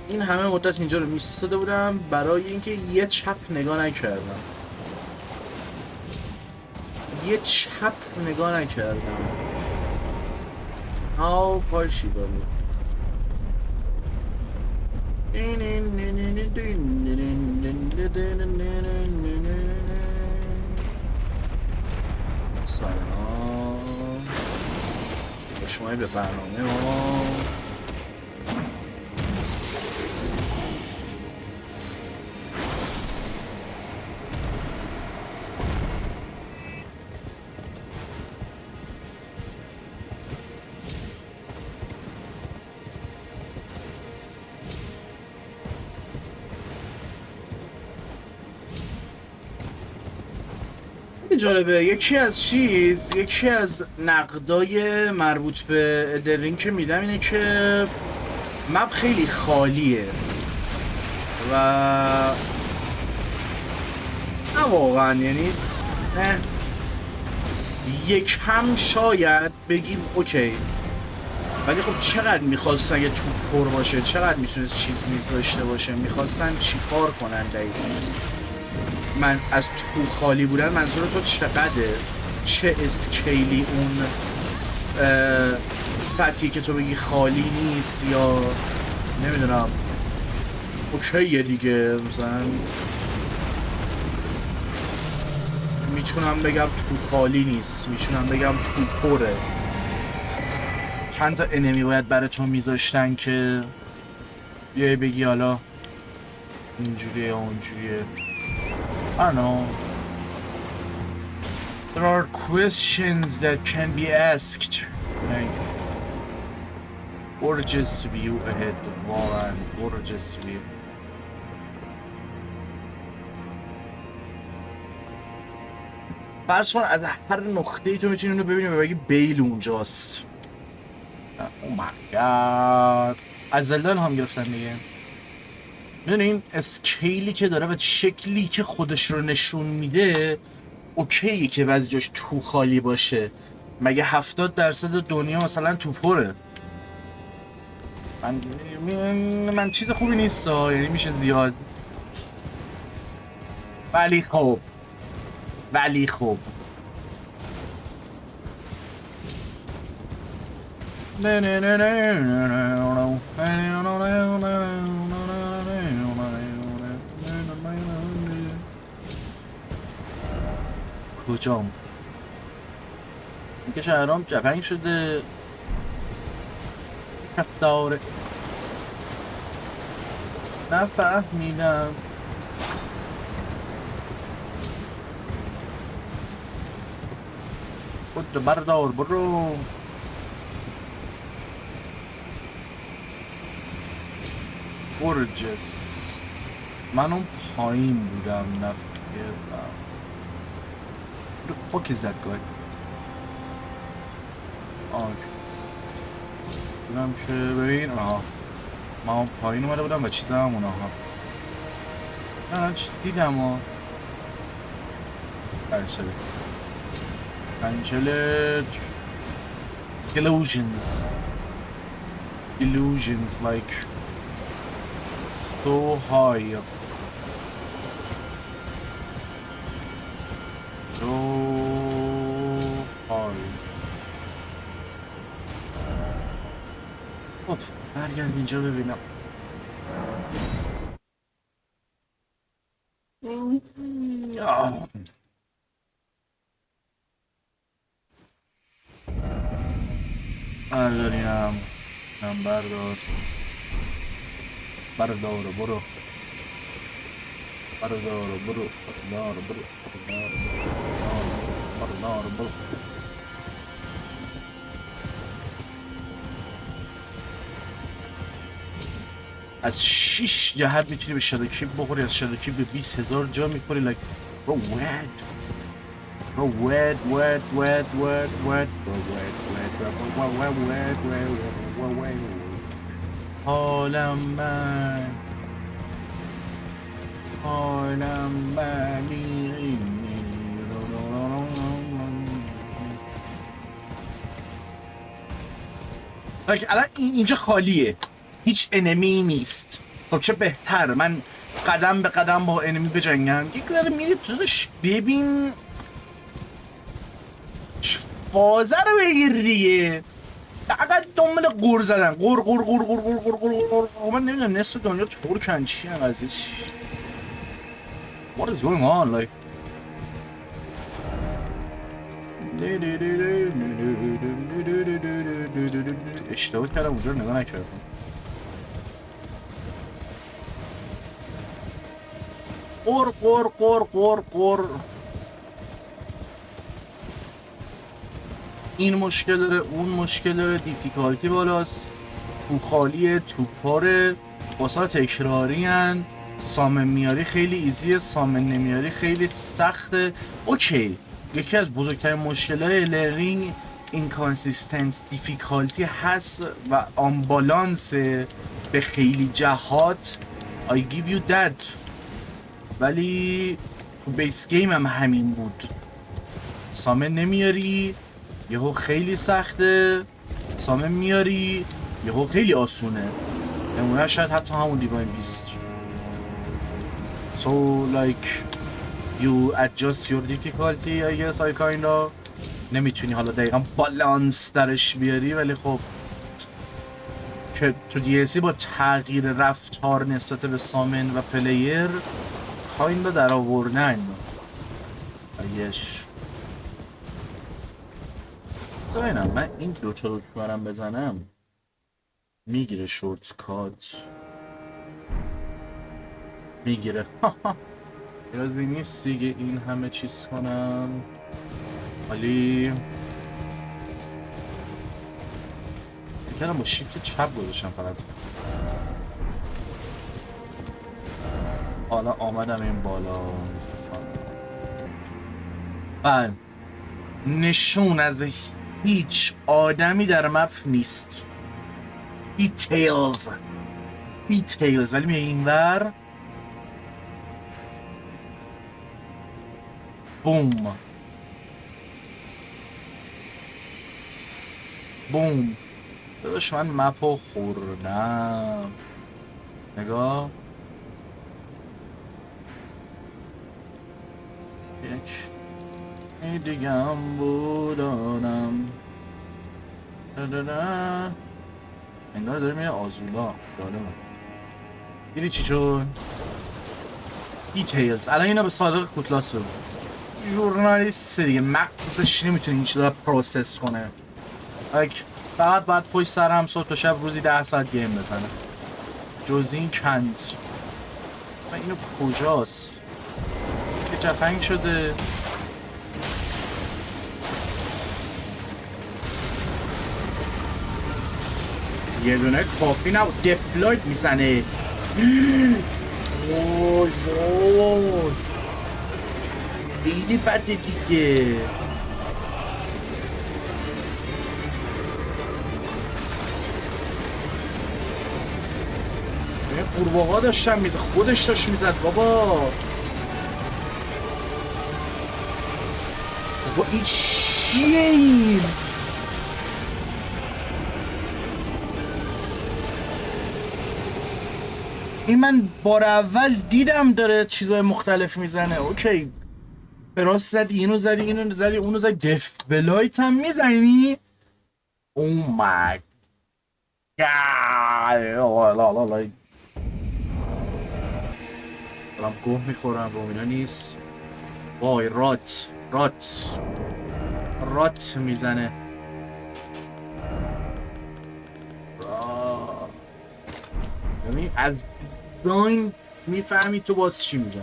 این همه مدت اینجا رو میستاده بودم برای اینکه یه چپ نگاه نکردم. یه چپ نگاه نکردم. آو پاشی بابا. سلام به شما به برنامه ما. جالبه یکی از نقدای مربوط به الدرینگ که میدم اینه که مپ خیلی خالیه. و نه واقعا یعنی نه یک هم شاید بگیم اوکی، ولی خب چقدر میخواستن یه توپ پر باشه، چقدر میتونست چیز میذاشته باشه، میخواستن چی کار کنن دقیقا. من از تو خالی بودن منظور تو چقدره؟ چه اسکیلی اون سطحی که تو بگی خالی نیست یا نمیدونم اوکیه دیگه، مثلا میتونم بگم تو خالی نیست، میتونم بگم تو پره. چند تا انمی باید برای تو میذاشتن که بیای بگی حالا اینجوریه یا اونجوریه. I don't know. There are questions that can be asked. Like, gorgeous view ahead, Warren. Gorgeous view. فرض کن از هر نقطه‌ای تو میتونی اونو ببینی و بگی بیل اونجاست. Oh my god. از زلدان هم گرفتن دیگه. میدونین اسکیلی که داره و شکلی که خودش رو نشون میده اوکیه که بعضی جاش تو خالی باشه. مگه 70% دنیا مثلا تو پره؟ من چیز خوبی نیست یعنی میشه زیاد، ولی خب کجام؟ اینکه شهرام جپنگ شده داره نفهمیدم. خود بردار برو. گورجس. من اون پایین بودم نفهمیدم. What the fuck is that guy? بودم که ببین من اون پایین اومده بودم و چیزم هم اونا ها نه چیز دیدم ها پنچله illusions like so high خب برگرد اینجا ببینم. بردارینم بردار برو از 6 جهت میتونی به شادوکیپ بخوری، از شادوکیپ به 20,000 جا میخوری. like bro حالم بلی الان اینجا خالیه، هیچ انمی نیست. خب چه بهتر من قدم به قدم با انمی بجنگم. یک ذره میری توش ببین فازه رو بگیر دیگه. فقط دنبال قور زدن قور من نمیدونم نصف دنیا ترکن چی هم قضیه What is going on like اشتباه کردم اونجا رو نگاه نکردم. قور این مشکل داره اون مشکل داره، دیفیکالتی بالاست، تو خالیه، تو پاره، واسه تکراری هن. سامن میاری خیلی ایزیه، سامن نمیاری خیلی سخته. اوکی یکی از بزرگترین مشکلهای لرنینگ اینکانسیستنت دیفیکالتی هست و آنبالانس به خیلی جهات I give you that. ولی بیس گیم هم همین بود. سامن نمیاری یهو خیلی سخته، سامن میاری یهو خیلی آسونه. نمونه شاید حتی همون دیواین بیست. So like you adjust your difficulty I guess I kinda نمیتونی حالا دقیقا بالانس درش بیاری، ولی خب که تو DLC با تغییر رفتار نسبت به سامن و پلیر kinda در آوردن ایش. بذارینم من این دوتا رو برم بزنم میگیره شورت کات میگیره. لازمی نیست دیگه این همه چیز کنم. ولی میکنم با شیفت چپ گذاشتم فقط. حالا آمدم این بالا. بله نشون از هیچ آدمی در مپ نیست. دیتیلز ولی میگه این ور بوم بوم. داداش من مپو خوردم. نگاه یک دیگم بودانم انگار داره میگه آزولا. جالبه. دیدی چی شد؟ دیتیلز. الان اینا به صادق کوتلاس بگو. ژورنالیست دیگه مغزش نمیتونه این چیزا رو پروسس کنه. فقط باید پشت سر هم صبح تا شب روزی 10 ساعت گیم بزنه. جز این کند. و اینو کجاست؟ که جفنگ شده. یه دونه کافی نبود. دفلایت میزنه. وای وای خیلی بده دیگه. قورباغه داشتم میزد، خودش داشت میزد بابا. بابا این چیه این؟ این من بار اول دیدم داره چیزای مختلف میزنه. اوکی براست زدی، اینو زدی، اینو زدی، اونو زدی، دف بلایت هم میزنی؟ او مای گاد. دارم گوه میخورم با اینا نیست. وای رات میزنه. یعنی از دیزاین میفهمی تو باز چی میزنی.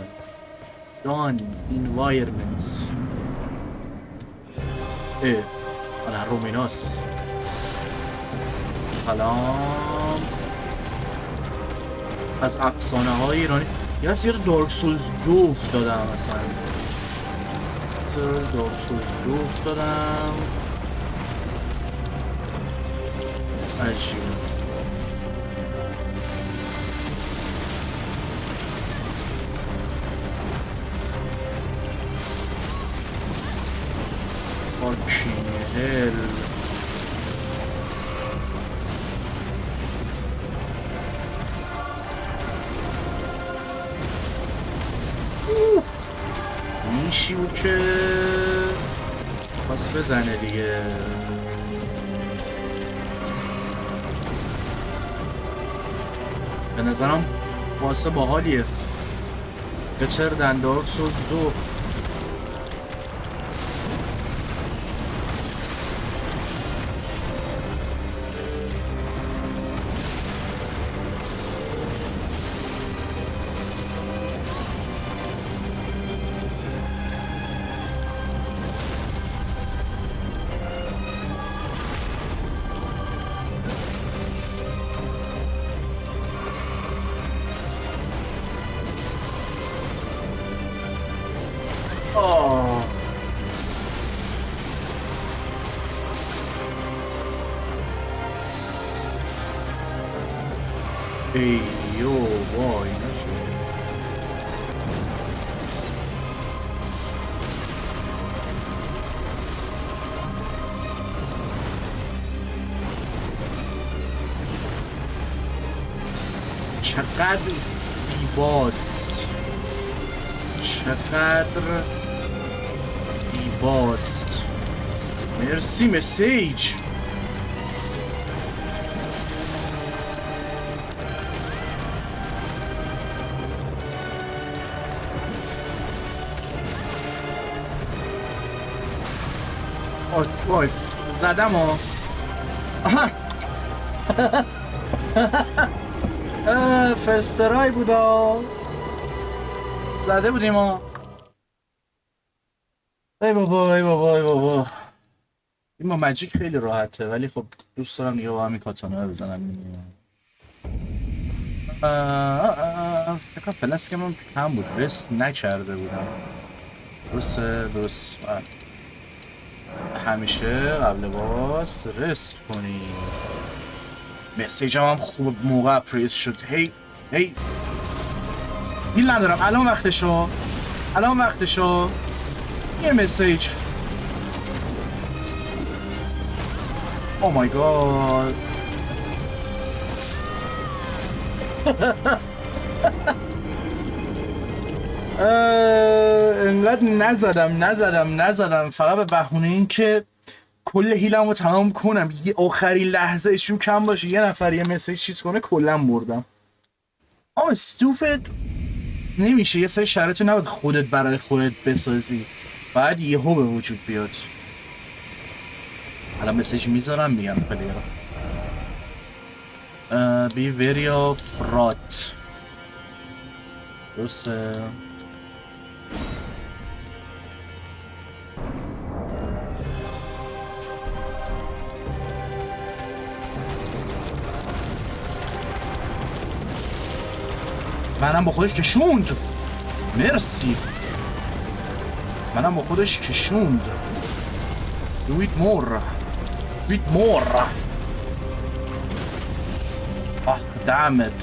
دان انوایرمنت. حالا رومیناس. سلام. از افسانه های ایرانی یه از یه دارک سولز 2 افتادم اصلا. دارک سولز 2 افتادم. عجیبه. فاکینگ هل. میشی بود که پاس بزنه دیگه. به نظرم واسه باحالیه. بچر دن دارک سولز 2. ایو وای چقدر زیباست، چقدر زیباست. مرسی مسیج. وای زدم ها. فرسترای بودا، زده بودیم ها. ای بابا ای بابا ای بابا. این با مجیک خیلی راحته، ولی خب دوست دارم دیگه با همین کاتانا بزنم. فکر کنم فلس که من هم بود، رست نکرده بودم. درست همیشه قبل باز رست کنی. مسیج هم خوب موقع پریز شد. هی هیل ندارم. الان وقتشو یه مسیج. او مای گاد. انقدر نزدم فقط به بهونه این که کل هیلم رو تمام کنم، یه آخرین لحظه ایشون کم باشه، یه نفر یه مسیج چیز کنه، کلا مردم. استوفد نمیشه. یه سری شرایط نباید خودت برای خودت بسازی، باید یهو به وجود بیاد. الان مسیج میذارم میگم پلیر بی ویریا فرات. درسته. منم با خودش کشوند. مرسی. منم با خودش کشوند. Do it more. Ah, damn it.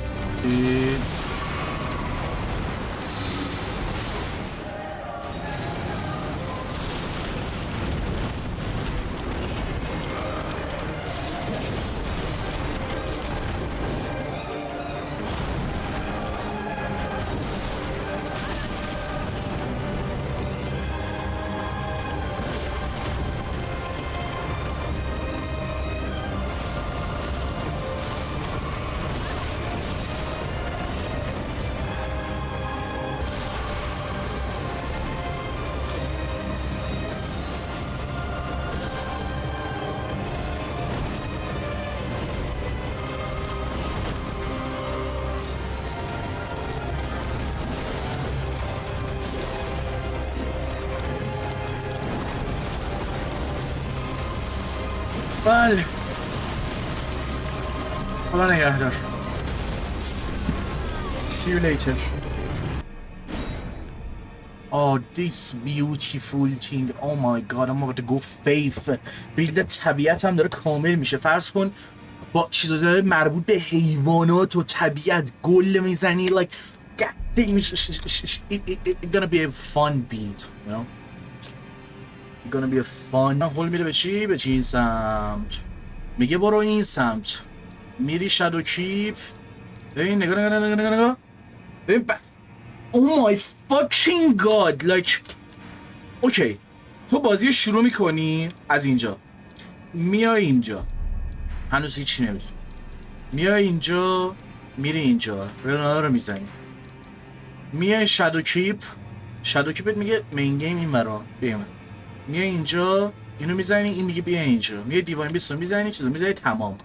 بله حالا نگهدار. See you later. Oh, this beautiful thing. Oh my god, I'm about to go faith. بیلد طبیعت هم داره کامل میشه. فرض کن با چیزای مربوط به حیوانات و طبیعت گل میزنی. Like, god damn, it's gonna be a fun build, you know? It's gonna be a fun. هول میره به چی؟ به این سمت. میگه برو این سمت. میری شادو کیپ. ببین نگاه. ببین Oh my fucking god. Like اوکی تو بازی شروع میکنی از اینجا، میای اینجا، هنوز هیچی نمیدونی، میای اینجا، میری اینجا، رنانا رو میزنی، میای شادو کیپت میگه مین گیم این ورا بیام، میای اینجا اینو میزنی، این میگه بیا اینجا، میای دیواین بیست رو میزنی، چیزو میزنی تمام،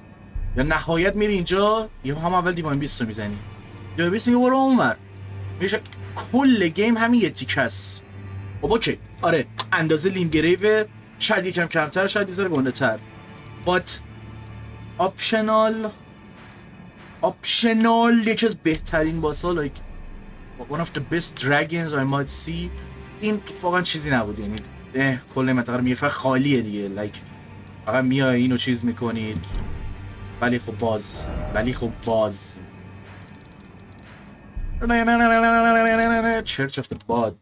یا نهایت میری اینجا یه هم اول دیواین بیست رو میزنی، دیواین بیست میگه برو اونور، میشه کل گیم همین یه تیکه است. خب اوکی آره اندازه لیم گریو شاید یکم کمتر، شاید یه ذره گنده تر، but optional یکی از بهترین باسا، like one of the best dragons I might see. این واقعا چیزی نبود، یعنی کل منطقه رو میگه فقط خالیه دیگه، like فقط میای اینو چیز میکنید، ولی خب باز Church of the God.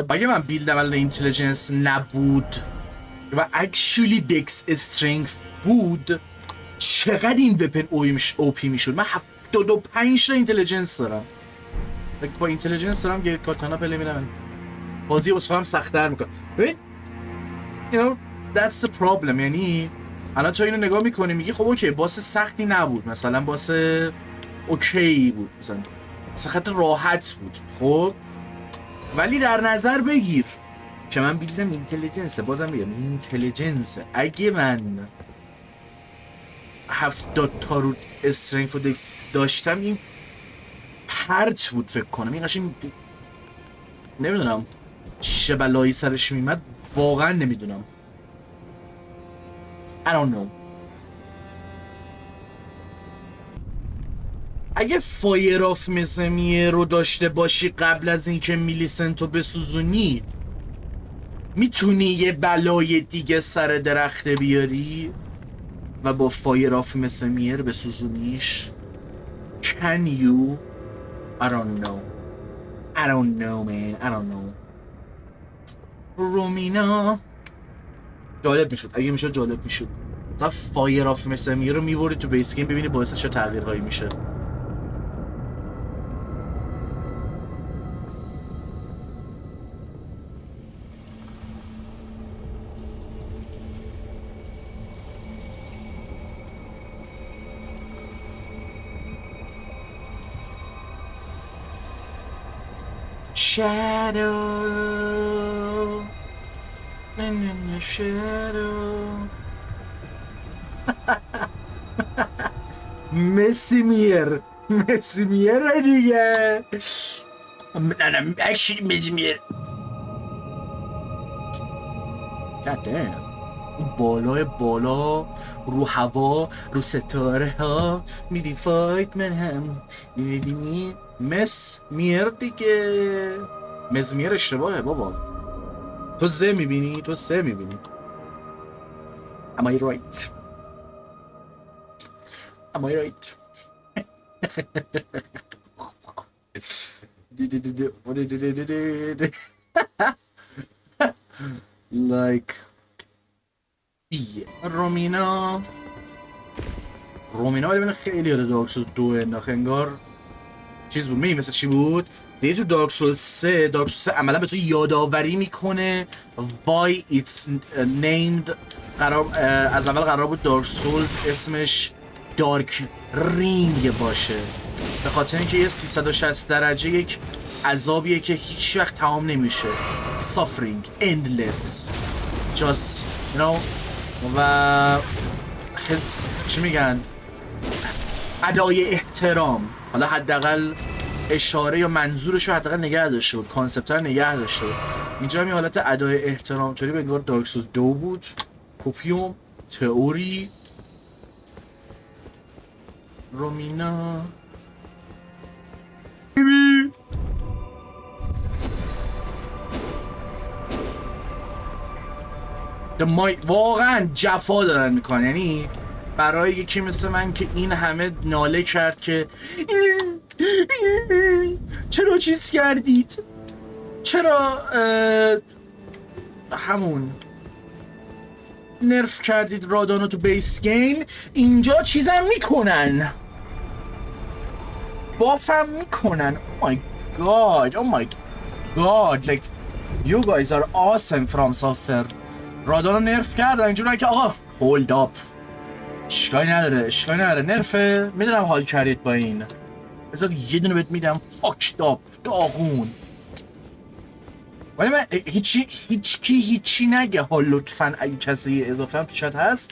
اگه من بیلدم الان اینتلیجنس نبود و actually dex strength بود، چقدر این وپن اوپی میشد. من 75 تا اینتلیجنس دارم. با اینتلیجنس دارم گرید کاتانا پلی میدم. بازی واسه خودم سخت‌تر میکنم. ببین you know that's the problem. یعنی الان تو اینو نگاه میکنی میگی خب اوکی باس سختی نبود، مثلا باس اوکی بود، مثلا خط راحت بود، خب ولی در نظر بگیر که من بیلدم اینتلیجنسه. بازم بگم اینتلیجنسه. اگه من 70 تا رو استرینگ و دکس داشتم این پرت بود فکر کنم. این قشنگ نمیدونم چه بلایی سرش میمد، واقعا نمیدونم. I don't know. اگه فایر آف مسمیه رو داشته باشی قبل از اینکه میلیسنتو بسوزونی میتونی یه بلای دیگه سر درخت بیاری و با فایر آف مسمیه رو بسوزونیش. Can you? I don't know. I don't know man. I don't know. رومینا جالب میشد. اگه میشد جالب میشد. مثلا فایر آف مسمیه رو میوری تو بیس گیم ببینی باعث چه تغییرهایی میشه. Shadow in the shadow. مسیمیر دیگه. نه actually مسیمیر. God damn. بالای بالا رو هوا رو ستاره ها میدی فایت من هم میبینی مسمیر دیگه. مسمیر اشتباهه بابا. تو سه میبینی. Am I right? Am I right? Like رومینا ولی من خیلی یاد دارک سولز 2 انداخت. انگار چیز بود. مثل چی بود؟ دیگه تو دارک سولز 3 عملا به تو یادآوری میکنه why it's named. از اول قرار بود دارک سولز اسمش دارک رینگ باشه به خاطر اینکه یه 360 درجه یک عذابیه که هیچ وقت تمام نمیشه. suffering endless just you know. و چی میگن ادای احترام. حالا حداقل اشاره یا منظورش رو حداقل نگه داشته بود، کانسپت رو نگه داشته بود. اینجا هم یه حالت ادای احترام طوری به انگار دارک سولز 2 بود. کوپیوم تئوری رومینا واقعا جفا دارن میکنن. یعنی برای یکی مثل من که این همه ناله کرد که چرا چیز کردید، چرا همون نرف کردید رادانو تو بیس گیم، اینجا چیزم میکنن، بافم میکنن. Oh my god, oh my god, like you guys are awesome from software. رادانو نرف کردن اینجوری که آقا hold up اشکالی نداره نرفه. میدونم حال کردید با این، بذار یه دونه بهت میدم fucked up داغون. ولی من هیچی نگه ها لطفا. اگه کسی اضافه هم تو چت هست،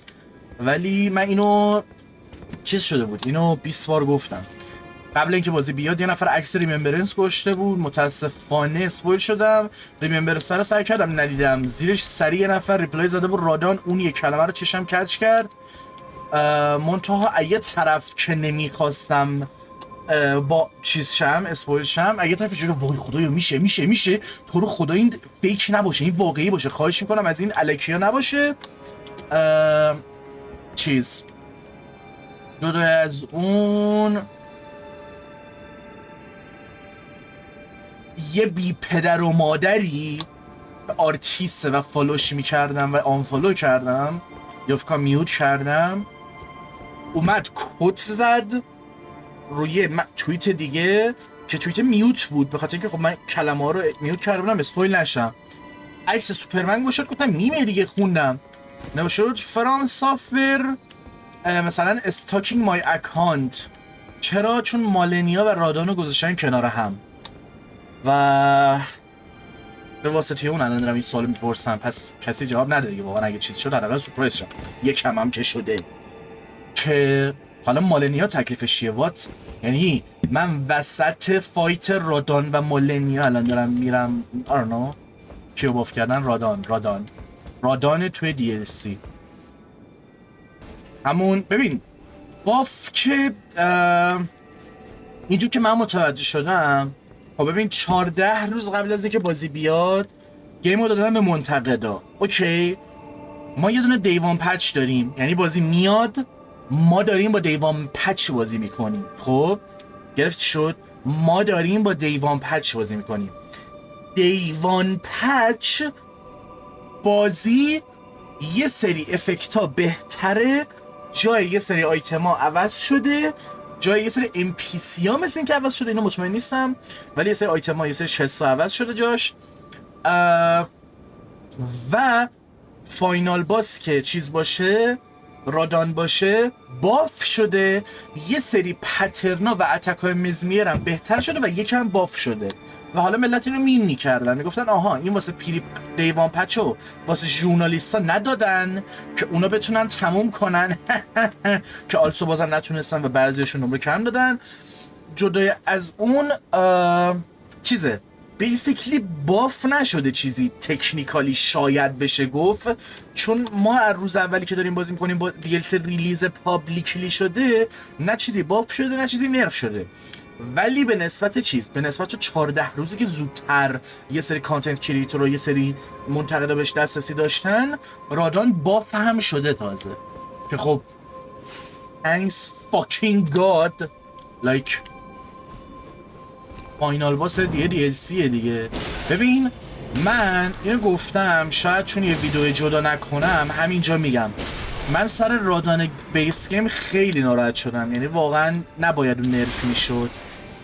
ولی من اینو چیز شده بود، اینو 20 بار گفتم قبل اینکه بازی بیاد. یه نفر عکس ریممبرنس گذاشته بود، متاسفانه اسپویل شدم. ریممبرنس رو سعی کردم ندیدم، زیرش سریع یه نفر ریپلای زده بود رادان اون یک کلمه رو چشم کج کرد. منتها یه طرف که نمیخواستم با چیز شم اسپویل شم، یه طرف جوری وای خدایا میشه تو رو خدا این فیک نباشه، این واقعی باشه، خواهش میکنم از این الکیا نباشه. چیز جدا از اون یه بی پدر و مادری آرتیسته و فالوش میکردم و آنفالو کردم یا فکر میوت کردم. اومد کت زد روی توییت دیگه که توییت میوت بود، به خاطر اینکه خب من کلمه ها رو میوت کرده بودم اسپویل نشم. عکس سوپرمن گوشت، گفتم میمه دیگه، خوندم نوشته بود فرام سافر مثلا استاکینگ مای اکانت. چرا؟ چون مالنیا و رادانو گذاشتن کنار هم و به واسطه اون الان دارم این سوالو میپرسم. پس کسی جواب نده دیگه، واقعا اگه چیزی شد حداقل سورپرایز شم. یکم هم که شده که حالا مالنیا تکلیفش چیه؟ وات؟ یعنی من وسط فایت رادان و مالنیا الان دارم میرم آرنو کیو باف کردن؟ رادان توی DLC همون. ببین باف که اینجور که من متوجه شدم، خب ببین 14 روز قبل از اینکه بازی بیاد گیمو دادن به منتقدا. اوکی ما یه دونه دیوان پچ داریم، یعنی بازی میاد ما داریم با دیوان پچ بازی میکنیم. خب گرفت شد؟ ما داریم با دیوان پچ بازی میکنیم. دیوان پچ بازی یه سری افکت ها بهتره، جای یه سری آیتم ها عوض شده، جای یه سری NPC ها مثل این که عوض شده، اینو مطمئن نیستم، ولی یه سری آیتم ها یه سری چستا عوض شده جاش. و فاینال باس که چیز باشه، رادان باشه، باف شده. یه سری پترنا و اتک های مزمیر هم بهتر شده و یکم باف شده و حالا ملت اینو مین میکردن، میگفتن آها این واسه پیری دیوان پچو واسه ژورنالیستا ندادن که اونا بتونن تموم کنن که آلسو بازم نتونستن و بعضیشون نمره کم دادن. جدای از اون چیزه بیسیکلی باف نشده چیزی تکنیکالی شاید بشه گفت، چون ما از روز اولی که داریم بازی میکنیم با DLC ریلیز پابلیکلی شده، نه چیزی باف شده نه چیزی نرف شده. ولی به نسبت چیز، به نسبت 14 روزی که زودتر یه سری کانتنت کریئتور و یه سری منتقدا بهش دسترسی داشتن، رادان باف هم شده تازه که خب thanks fucking god. like فاینال باس دیگه DLC دیگه. ببین من اینو گفتم شاید چون یه ویدیو جدا نکنم همینجا میگم، من سر رادان بیس گیم خیلی ناراحت شدم، یعنی واقعا نباید اون نرف میشد.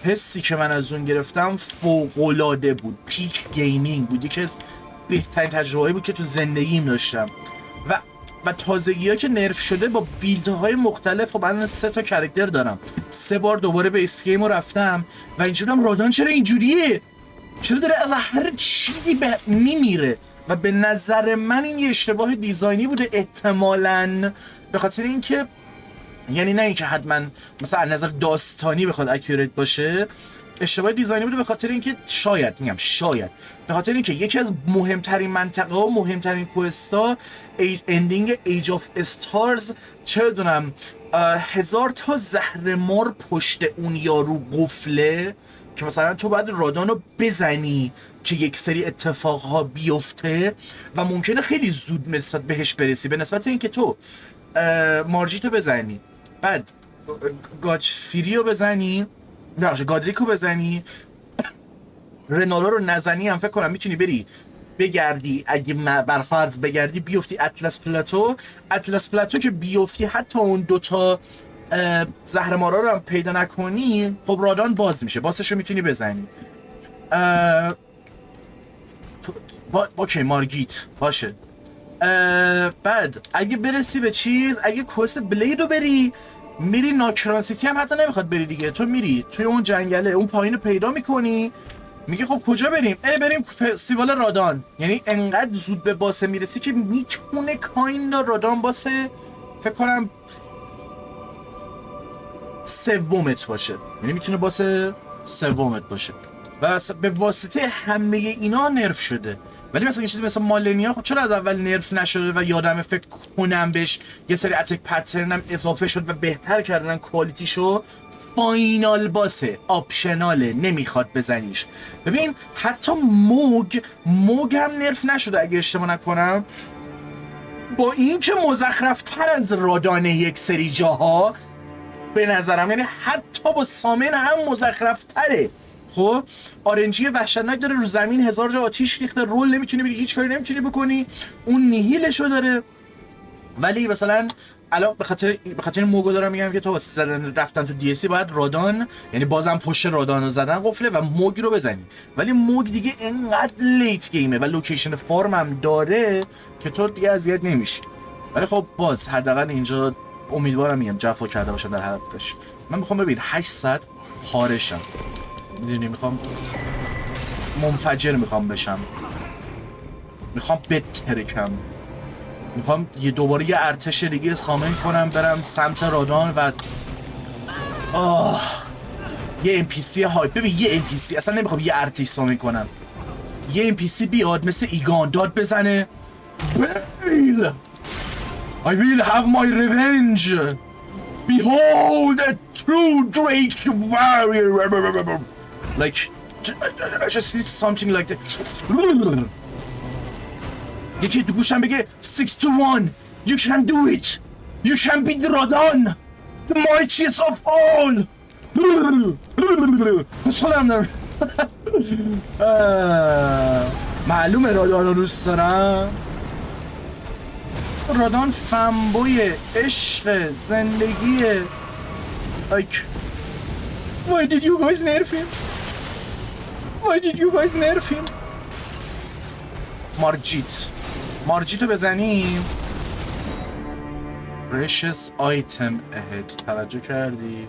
حسی که من از اون گرفتم فوق‌العاده بود، پیک گیمینگ بود، یکی از بهترین تجربه‌ای بود که تو زندگیم داشتم. و تازگی‌ها که نرف شده با بیلدهای مختلف. خب من 3 تا کاراکتر دارم، 3 بار دوباره به اسکیم رو رفتم و اینجورم رادان چرا اینجوریه؟ چرا داره از هر چیزی میمیره؟ و به نظر من این یه اشتباه دیزاینی بوده احتمالاً، به خاطر اینکه یعنی نه اینکه حتما مثلا از نظر داستانی بخواد اکیوریت باشه، اشتباه دیزاینی بوده به خاطر اینکه شاید به خاطر اینکه یکی از مهمترین منطقه ها و مهمترین کوستا اندینگ ایج آف استارز، چه بدونم 1000 تا زهرمار پشت اون یارو قفله که مثلا تو باید رادانو بزنی که یک سری اتفاقها بیفته و ممکنه خیلی زود نسبت بهش برسی، به نسبت اینکه تو مارجیتو بزنی، بعد گاچفیریو بزنی، گادریکو بزنی، رنالو رو نزنی، هم فکر کنم میتونی بری بگردی، اگه برفرض بگردی بیفتی اطلس پلاتو که بیفتی حتی اون 2 تا زهرمارا رو هم پیدا نکنی، خب رادان باز میشه، باسش رو میتونی بزنی. اوکی مارگیت باشه. بعد اگه برسی به چیز، اگه کوست بلید رو بری، میری ناکران سیتی هم حتی نمیخواد بری دیگه، تو میری توی اون جنگله اون پایین رو پیدا میکنی، میگه خب کجا بریم؟ بریم فستیوال رادان. یعنی انقدر زود به باسه میرسی که میتونه کاین رادان باسه فکر کنم 3مت باشه، یعنی میتونه باسه 3مت باشه و به واسطه همه اینا نرف شده. ولی مثلا یه چیزی مثل مالنیا خب چرا از اول نرف نشده و یادم فکر کنم بهش یه سری اتک پترن هم اضافه شد و بهتر کردن کوالیتیشو. فاینال باسه، آپشناله، نمیخواد بزنیش. ببین حتی موگ هم نرف نشده اگه اشتباه نکنم، با این که مزخرفتر از رادان یک سری جاها به نظرم، یعنی حتی با سامن هم مزخرفتره. خب آرنجی وحشتناک داره، رو زمین 1000 جا آتیش ریخته، رول نمیتونی بری، هیچ کاری نمیتونی بکنی، اون نیهیلشو داره. ولی مثلا الان به خاطر این موگو دارم میگم که تو واسه زدن رفتن تو دی سی باید رادان، یعنی بازم پشت رادان رو زدن قفله و موگ رو بزنی، ولی موگ دیگه اینقدر لیت گیمه و لوکیشن فارم هم داره که تو دیگه اذیت نمیشی. ولی خب باز حداقل اینجا امیدوارم میگم جفا کرده باشن در حقش. من میخوام ببین 8 ساعت پارشم، میدونی میخوام منفجر میخوام بشم، میخوام بترکم، میخوام دوباره یه ارتش دیگه سامن کنم برم سمت رادان و یه NPC هایپ. ببین یه NPC اصلا نمیخوام یه ارتش سامن کنم، یه NPC بیاد مثل ایگان داد بزنه بیل I will have my revenge. Behold a true Drake warrior. Like I just need something like that. یکی تو گوشم بگه 6 to 1. You can do it. You can beat Radon. The mightiest of all. سلام دارم. معلومه رادان رو دوست دارم. رادان فنبوی عشق زندگیه. Like why did you guys nerf him? Why did you guys nerf him? مارجیتو بزنیم. Precious item ahead. توجه کردیم.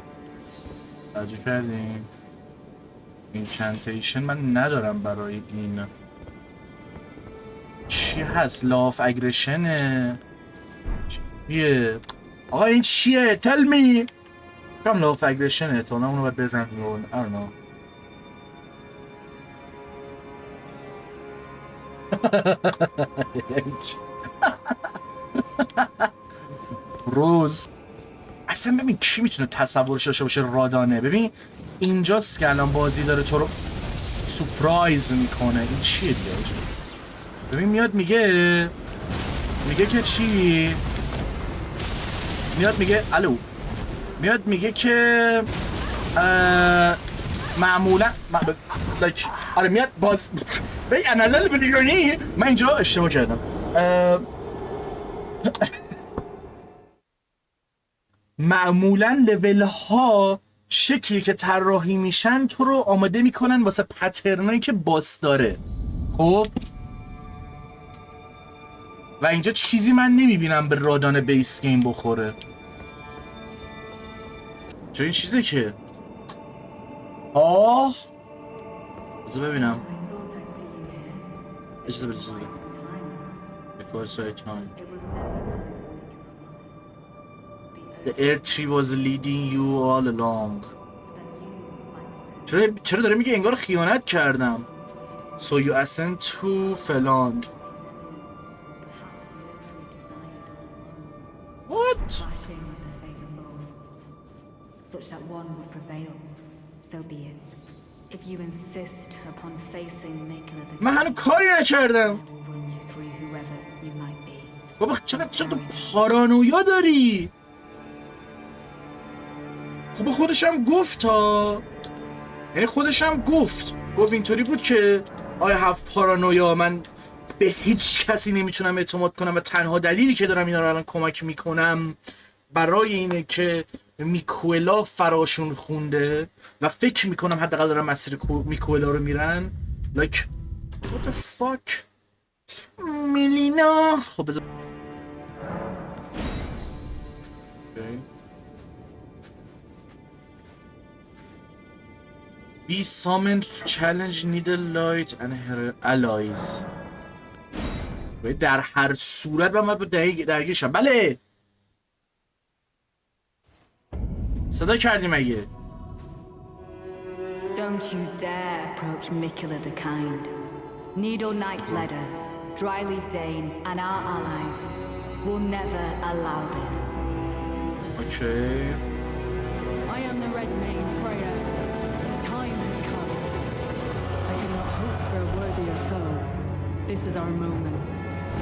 Incantation من ندارم برای این. چی هست؟ لاف اگریشنه. چیه؟ آقا این چیه؟ Tell me. کم لاف اگریشنه. تو اونو باید بزنیم. I don't know. روز اصلا ببین کی میتونه تصورش داشته باشه رادانه. ببین اینجاست که الان بازی داره تو رو سورپرایز میکنه. این چیه دیگه؟ ببین میاد میگه که چی؟ میاد میگه الو، میاد میگه که معمولا آره میاد باز ببین انالل بلیونی. من اینجا اشتباه کردم. معمولا لول ها شکلی که طراحی میشن تو رو آماده میکنن واسه پترنایی که باس داره. خب و اینجا چیزی من نمیبینم به رادان بیس گیم بخوره. چون این چیزه که بذار ببینم. اجازه بده. It was a time. The Earth tree was leading you all along. چرا داره میگه انگار خیانت کردم. So you ascend to Feland. What? Such that one would prevail. So be it. If you insist upon facing Mikula the من هنوز کاری نکردم. بابا چقدر تو پارانویا داری؟ خب خودشم گفت یعنی خودشم گفت اینطوری بود که I have paranoia. من به هیچ کسی نمیتونم اعتماد کنم و تنها دلیلی که دارم اینا رو الان کمک میکنم برای اینه که میکوئلا فراشون خونده و فکر میکنم حداقل دارم مسیر میکوئلا رو میرن. Like what the fuck میلینا. خب بذار Be summoned to challenge Needlelight and her allies. در هر صورت من باید درگیر شم. بله صدا کردی مگه؟ Don't you dare approach Mikula the Kind. Needle Knight's leader, Dryleaf Dane, and our allies will never allow this. Okay. I am the Red Mane, Freya. The time has come. I could not hope for a worthier foe. This is our moment.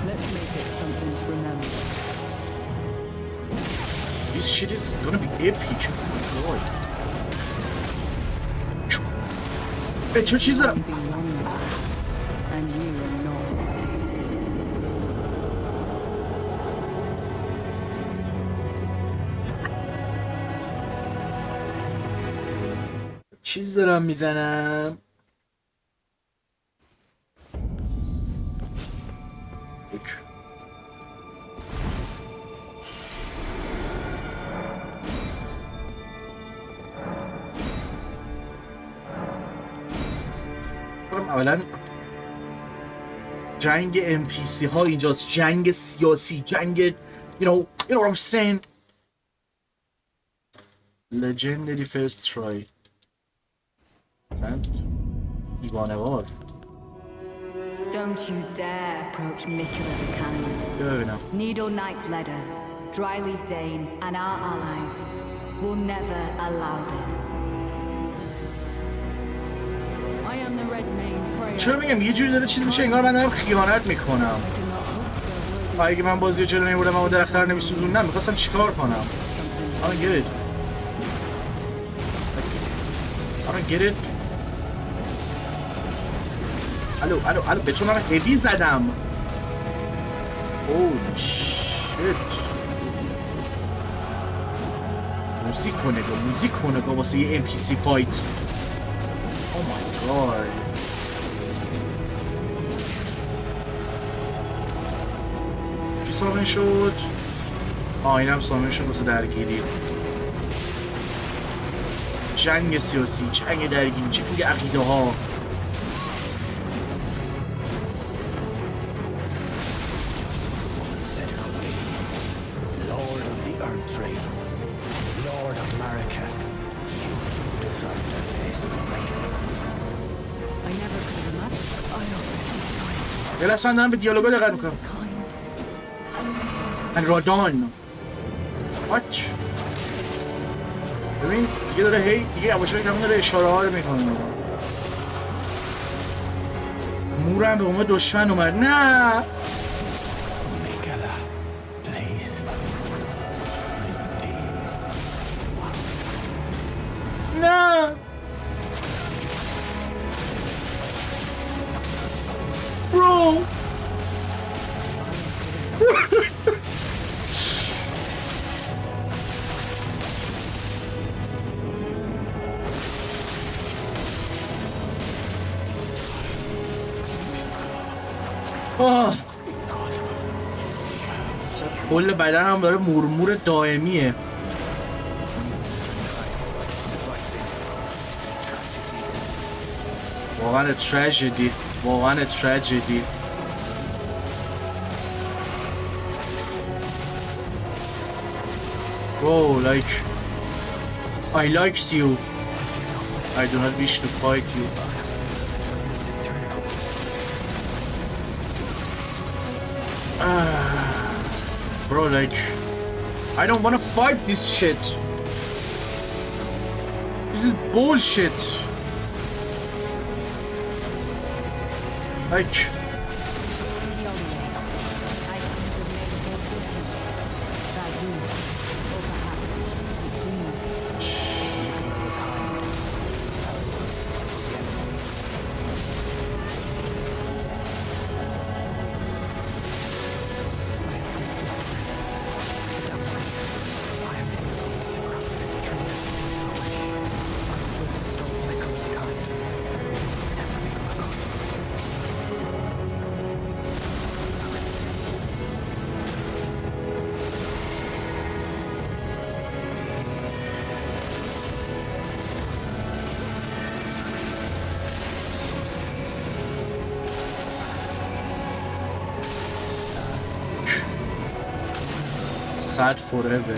Let's make it something to remember. This shit is gonna be epic. Boy. چه چیزا؟ چیز دارم میزنم. اولا جنگ NPC ها اینجاست، جنگ سیاسی، جنگ you know what I'm saying. Legendary first try. دیوانه‌وار. Don't you dare approach Mikula the Cannon. Needle Knight's leader, Dryleaf Dane, and our allies will never allow this. I am the Red Mane Freya. چرا میگم یه جوری داره چیز میشه انگار من دارم خیانت میکنم. اگه من بازی جلو نمیبردم اما درخت رو نمیسوزوندم میخواستم چیکار کنم؟ I don't get it. I don't get it. الو به تو من هیوی زدم. Oh shit. موزیک کنگا واسه یه NPC فایت. Oh my god. چی سامن شد؟ اینم سامن شد واسه درگیری. جنگ سیاسی، جنگ درگیری، جنگ عقیده ها. یه لحظه دارم به دیالوگا دقت میکنم. رادان واچ ببین دیگه داره هی دیگه یواشکی کمون داره اشاره ها رو میکنه. مورم به اومد دشمن اومد. نه نه برو کل بدنم داره مرمور دائمیه. واقعا تراژدی، واقعا تراژدی. Bro, like I liked you. I do not wish to fight you. Bro, like I don't want to fight this shit. This is bullshit. Like sad forever.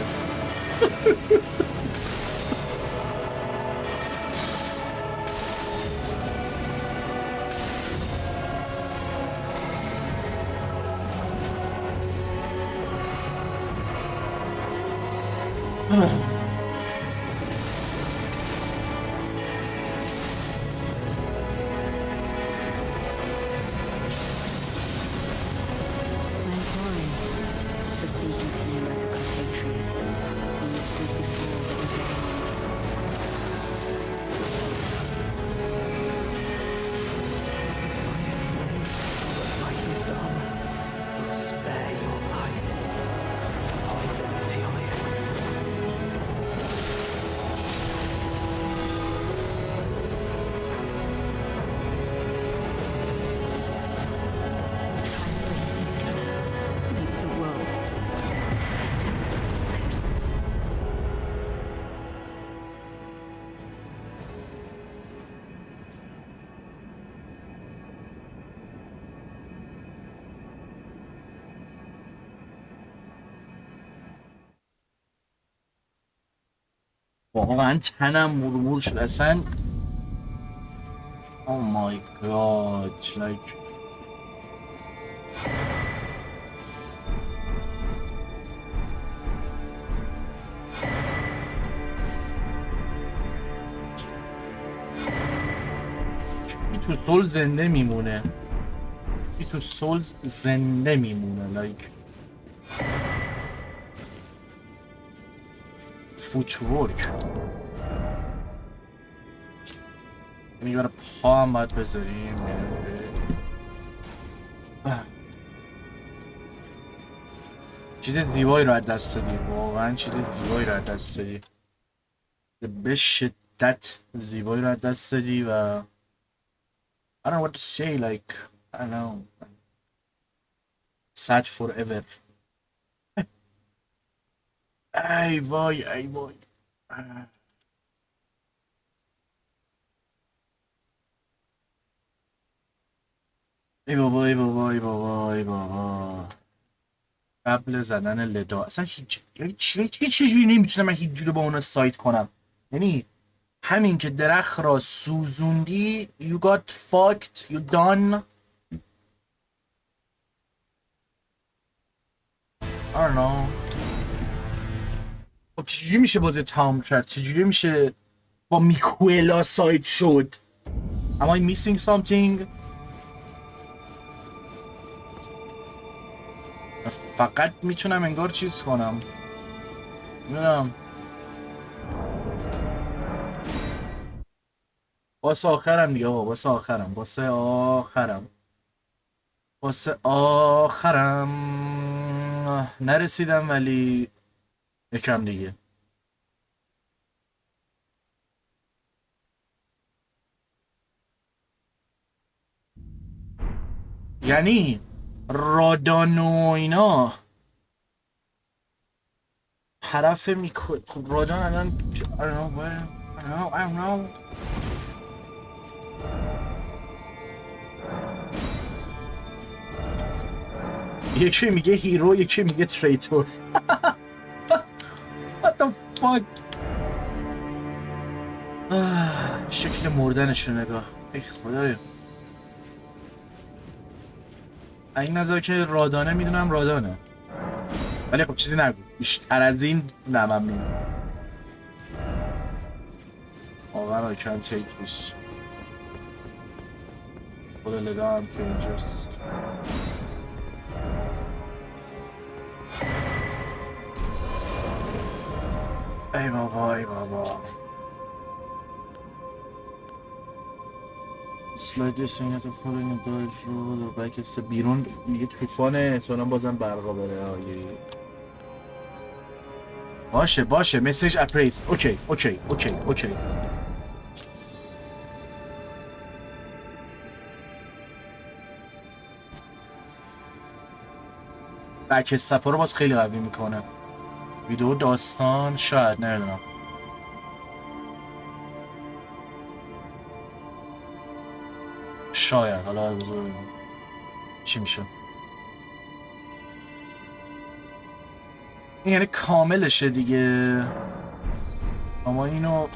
واقعا تنم مرمور شد اصلا. Oh my god, like کی تو سول زنده میمونه، کی تو سول زنده میمونه. like فوتورک یعنی برای پا هم باید بذاریم. چیز زیبایی رو از دست دادی، واقعا چیز زیبایی رو از دست دادی، به شدت زیبایی رو از دست دادی و I don't know what to say, like I don't know, sad forever. ای وای ای وای. ای بابا ای بابا ای بابا ای بابا. قبل زدن لدا اصلا یعنی چجوری نمیتونم من هیچ جوری با اونا سایت کنم. یعنی همین که درخت را سوزوندی you got fucked, you done. I don't know. خب چجوری میشه بازی تمام کرد؟ چجوری میشه با میکوئلا سایت شد؟ Am I missing something؟ فقط میتونم انگار چیز کنم، میدونم واسه آخرم دیگه آقا، واسه آخرم، واسه آخرم، واسه آخرم نرسیدم ولی یکم دیگه. یعنی رادان و اینا حرف میکنه. خب رادان الان I don't know. یکی میگه هیرو، یکی میگه تریتور. What the fuck. شکل مردنشو نگاه، ای خدایا. این نظر که رادانه میدونم رادانه، ولی خب چیزی نگو بیشتر از این. نه ممنون. واقعا I can't take this. خدا لدا هم که اینجاست. ای بابا ای بابا. سلاید سینت فور این داج رو بکست بیرون میگه طوفانه، احتمالاً بازم برقا بره. باشه باشه مسیج اپریست. اوکی اوکی اوکی اوکی. بک سپا رو باز خیلی قوی میکنه. ویدیو داستان شاید، نمیدونم. شاید، حالا بزرگ چی میشه. این یعنی کاملشه دیگه، اما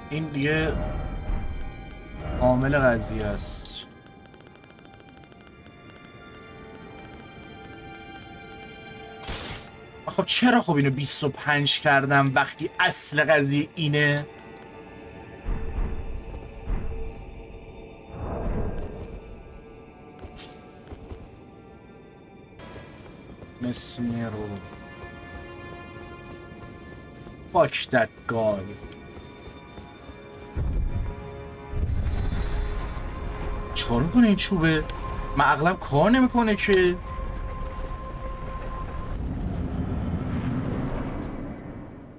این دیگه کامل قضیه است. خب چرا خب اینو 25 کردم وقتی اصل قضیه اینه؟ مسمرو Fuck that guy. چکار میکنه این چوبه؟ من عقلم کار نمیکنه که.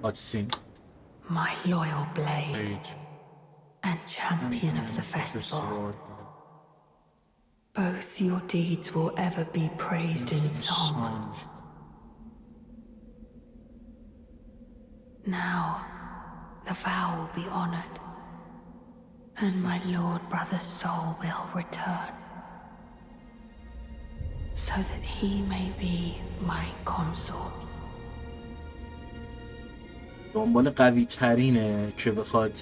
Cutscene. My loyal blade and champion of the festival. Both your deeds will ever be praised in song. Now, the vow will be honored, and my lord brother's soul will return, so that he may be my consort. دنبال قوی ترینه که بخواد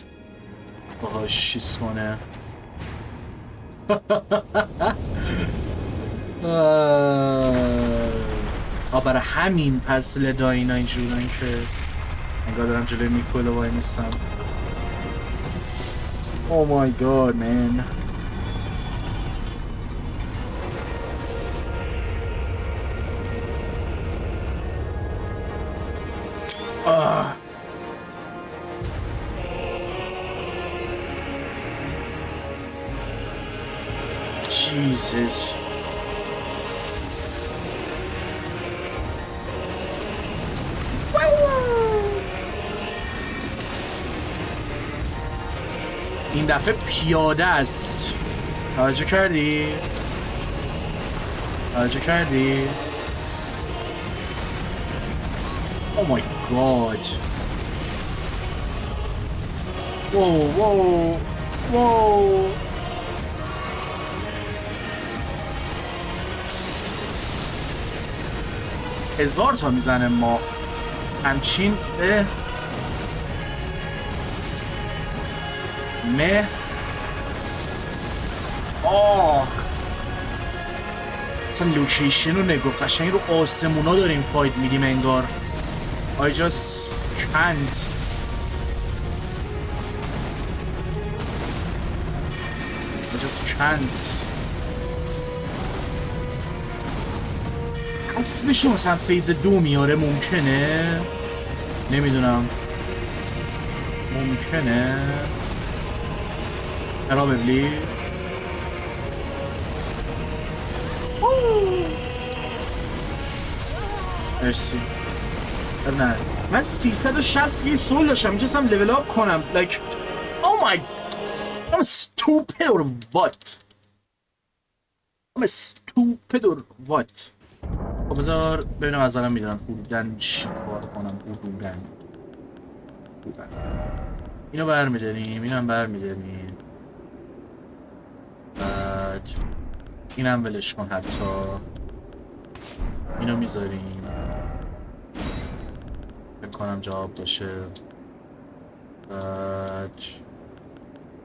باهاش چیز کنه. برای همین پس لدای اینا اینجوری بودن که انگار دارم جلوی میکولو وای نیستم. Oh my god man. Jesus. این دفعه پیاده است. توجه کردی؟ توجه کردی؟ Oh my god. Whoa, whoa, whoa. هزار تا میزنه ما همچین اصلا لوکیشن رو نگاه قشنگ رو آسمونا داریم فایت میدیم انگار. I just can't. اسمشو مثلا فیز 2 میاره ممکنه؟ نمیدونم. ممکنه؟ probably. مرسی. نه من 360 که سول داشتم میتونستم لیول اپ کنم. like oh my I'm stupid or what? I'm stupid or what? خب بذار ببینم از الان میدونم حدودن چی کار کنم. حدودن اینو برمیداریم، اینم برمیداریم، بعد اینم ولش کن، حتی اینو میذاریم بکنم جواب باشه. بعد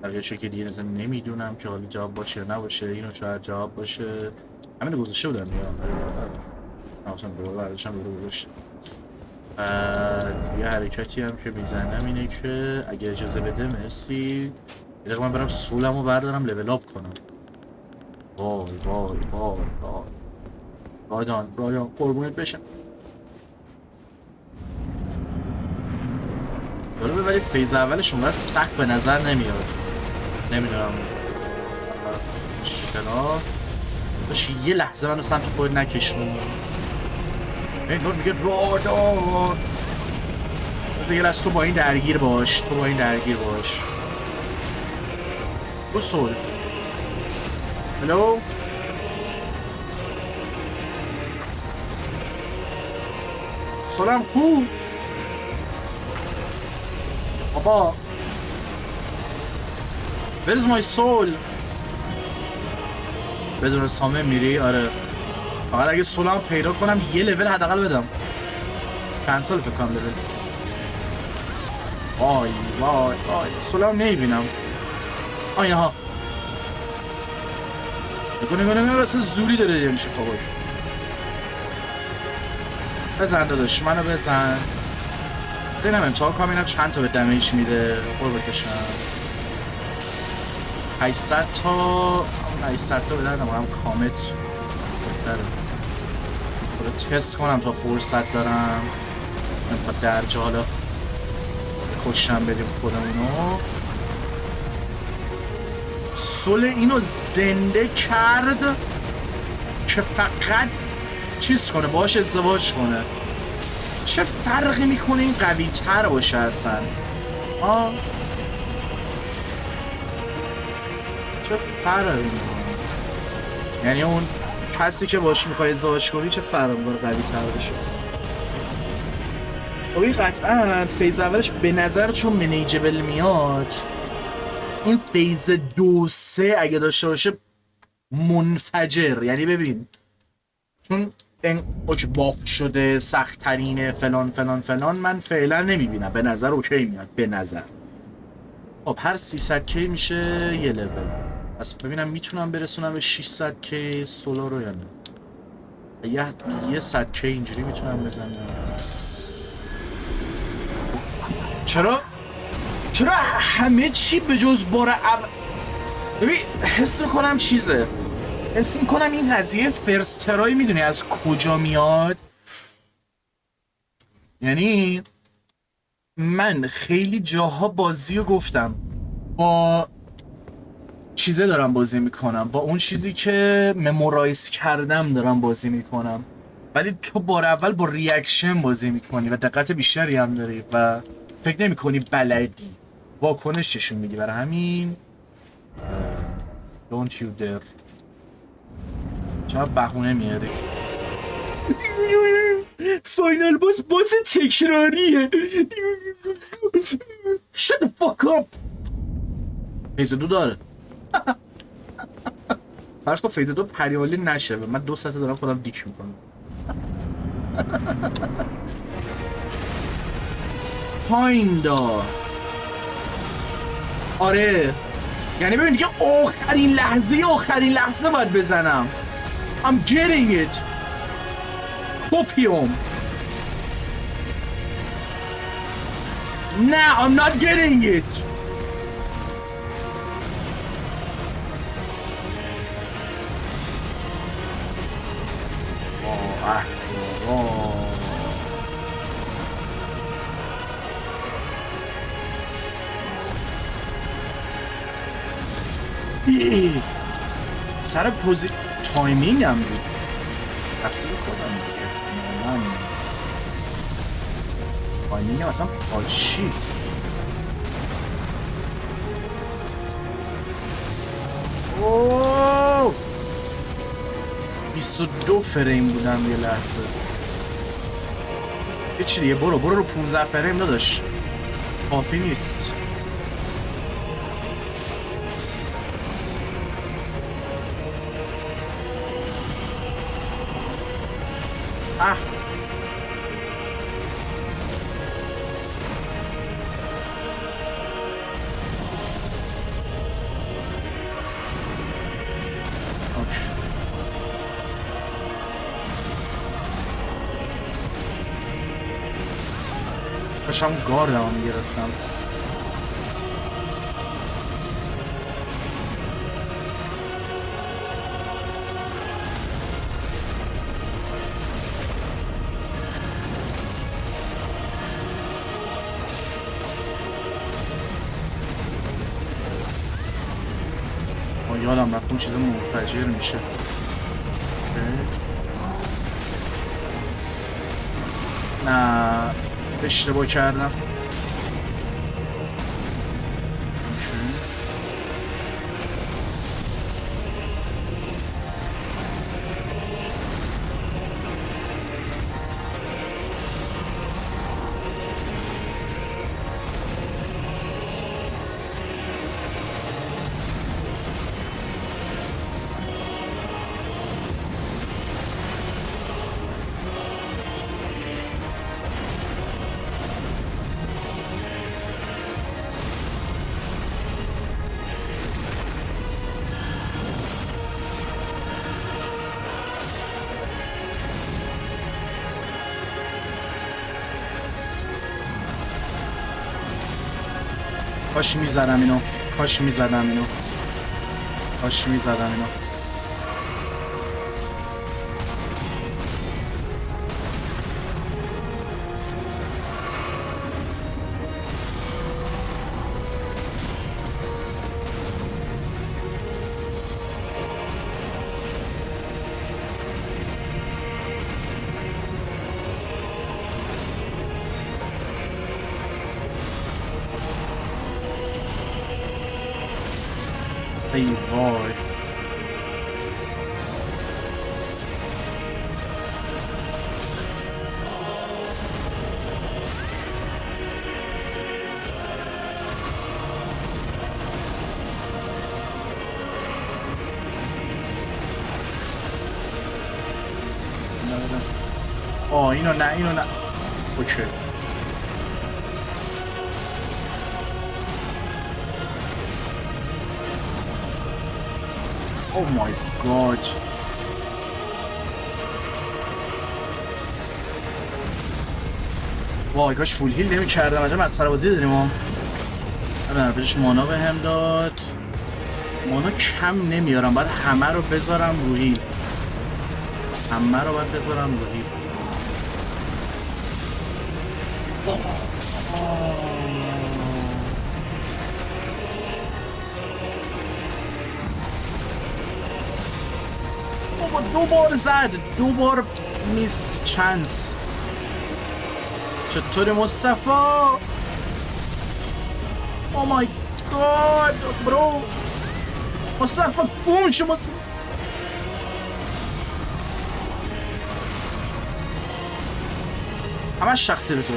بقیه شو که دیگه نمیدونم که حالی جواب باشه یا نباشه. اینو شاید جواب باشه. همینو گذاشته بودم نامسان برداشتم رو گذاشت. بعد یه حرکتی هم که میزنم اینه که اگه اجازه بده مرسی یه دقیقه من برم سولم رو بردارم لیول اپ کنم. وای رایان قربونت بشم. داره ببرید فیز اولش اونقدر سخت به نظر نمیاد. نمیدونم چرا داشت یه لحظه منو سمت خود نکشون. انگار میگه رادار. از یه لحظه تو با این درگیر باش. رو سول هلو سولم کو بابا. Where's my soul؟ بدون سامه میری؟ آره فقط اگه سولم پیدا کنم یه لول حداقل بدم. کنسل فکر کنم لول. وای سولم نمیبینم. اینها نگاه اصلا زوری داره میشه. خب بزن داداش منو بزن. زینم امتحان کنم اینم چند تا به دمیج میده. قربت بشم 800 تا بدردم هم کامت بهتره. خود تست کنم تا فرصت دارم تا درجه حالا کشم بدیم خودمونو. سول اینو زنده کرد که فقط چیز کنه باهاش ازدواج کنه. چه فرقی میکنه این قوی تر باشه اصلا؟ چه فرقی میکنه؟ یعنی اون کسی که باش میخوای ازدواج کنی چه فرقی میکنه قوی تر باشه؟ خب این قطعا فیز اولش به نظر چون منیجبل میاد، این فیز 2-3 اگه داشته باشه منفجر. یعنی ببین چون اوکی باف شده سخت ترینه فلان فلان فلان من فعلا نمیبینم. به نظر اوکی میاد به نظر. خب هر 300k میشه یه لول. پس ببینم میتونم برسونم به 600k سولار رو یا نه. یه 100k اینجوری میتونم بزنم. چرا همه چی به جز بار اول ببین حس میکنم چیزه. حس میکنم این قضیه فرست ترای میدونی از کجا میاد؟ یعنی من خیلی جاها بازی رو گفتم با چیزه دارم بازی میکنم، با اون چیزی که ممورایز کردم دارم بازی میکنم، ولی تو بار اول با ریاکشن بازی میکنی و دقت بیشتری هم داری و فکر نمی کنی بلدی، واکنش چشون میدی. برای همین don't you dare. چرا بهونه میاری؟ فاینال باز تکراریه. shut the fuck up. فیز 2 داره. فرض کن فیز 2 پریوالی نشه من 2 ساعت دارم خودم دیک میکنم. پایندا آره یعنی ببین دیگه آخرین لحظه باید بزنم. I'm getting it. Copium. Nah, I'm not getting it. سر تایمینگ هم بود تقصیر خودم دیگه. من تایمینگ هم اصلا پاشید. اوه 22 فریم بودم یه لحظه. یه چی دیگه برو رو 15 فریم داداش کافی نیست. داشتم گاردم هم گرفتم. یادم رفت اون چیز منفجر میشه. نه اشتباه کردم. کاش میزدم اینو. ای وای آه اینو نه اینو نه. اوکی او مای گاد. وای کاش فول هیل نمی کردم. عجب مسخره بازی داریم ما. آره بهش مانا بهم داد. مانا کم نمیارم، باید همه رو بذارم رو هیل. همه رو باید بذارم رو هیل. بابا دو بار زد، دو بار میست چانس. چطوری مصطفی؟ او مای گاد برو مصطفی گم شو مصطفی. همش شخصی به تو.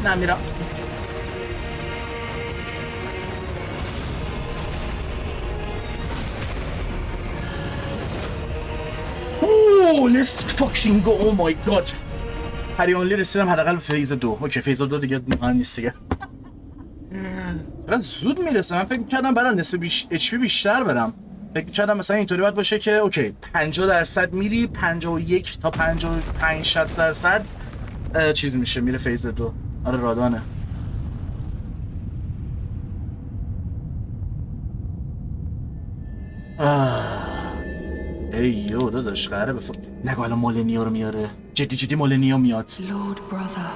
نمیرم. اوه let's fucking go. oh my god. هریانلی رسیدم حداقل به فیز 2. اوکی فیز 2 دیگه مهم نیست دیگه. چقدر زود میرسه. من فکر کردم برای نصف HP بیشتر برم. فکر کردم مثلا اینطوری باید باشه که اوکی 50% میری 51 تا 55-60% چیز میشه میره فیز 2. آره رادانه. ای یو داداش قراره نگو الان مالنیا رو میاره. جدی مالنیا میاد. Lord brother.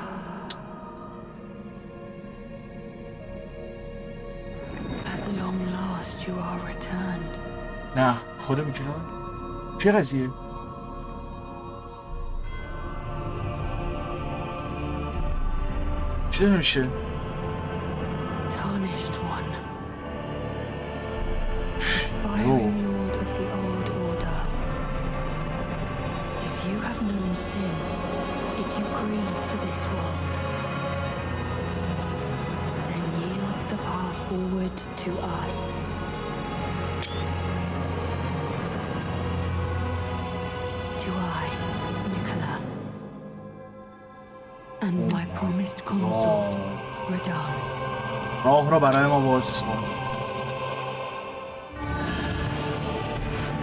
At long last you are returned. نه خدا میکنم چه قضیه؟ چه نمیشه؟ Tarnished one. Aspiring lord of the old order. If you have known sin, if you grieve for this world, then yield the path forward to us. To I, Nicola, and my promised consort, Radahn. راه را برای ما باز کن.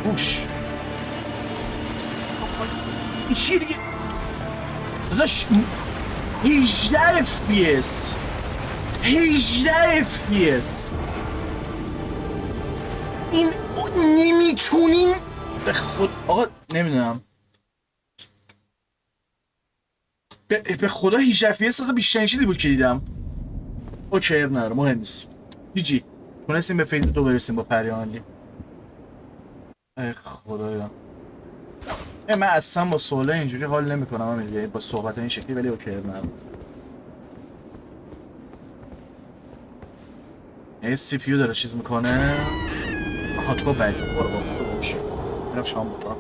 اوش این چیه دیگه؟ داداش 18 FPS 18 FPS این نمیتونین به خود آقا نمیدونم به خدا 18 FPS اصلا بیشترین چیزی بود که دیدم. اوکی نداره مهم نیست. جی تونستیم به فیز 2 برسیم با پریانلی. ای خدایا من اصلا با سواله اینجوری حال نمی کنم امیلیه با صحبت این شکلی ولی اوکی نداره. یه سی پی یو داره چیز میکنه. آها تو بعدی برو باش میرم شام بخورم.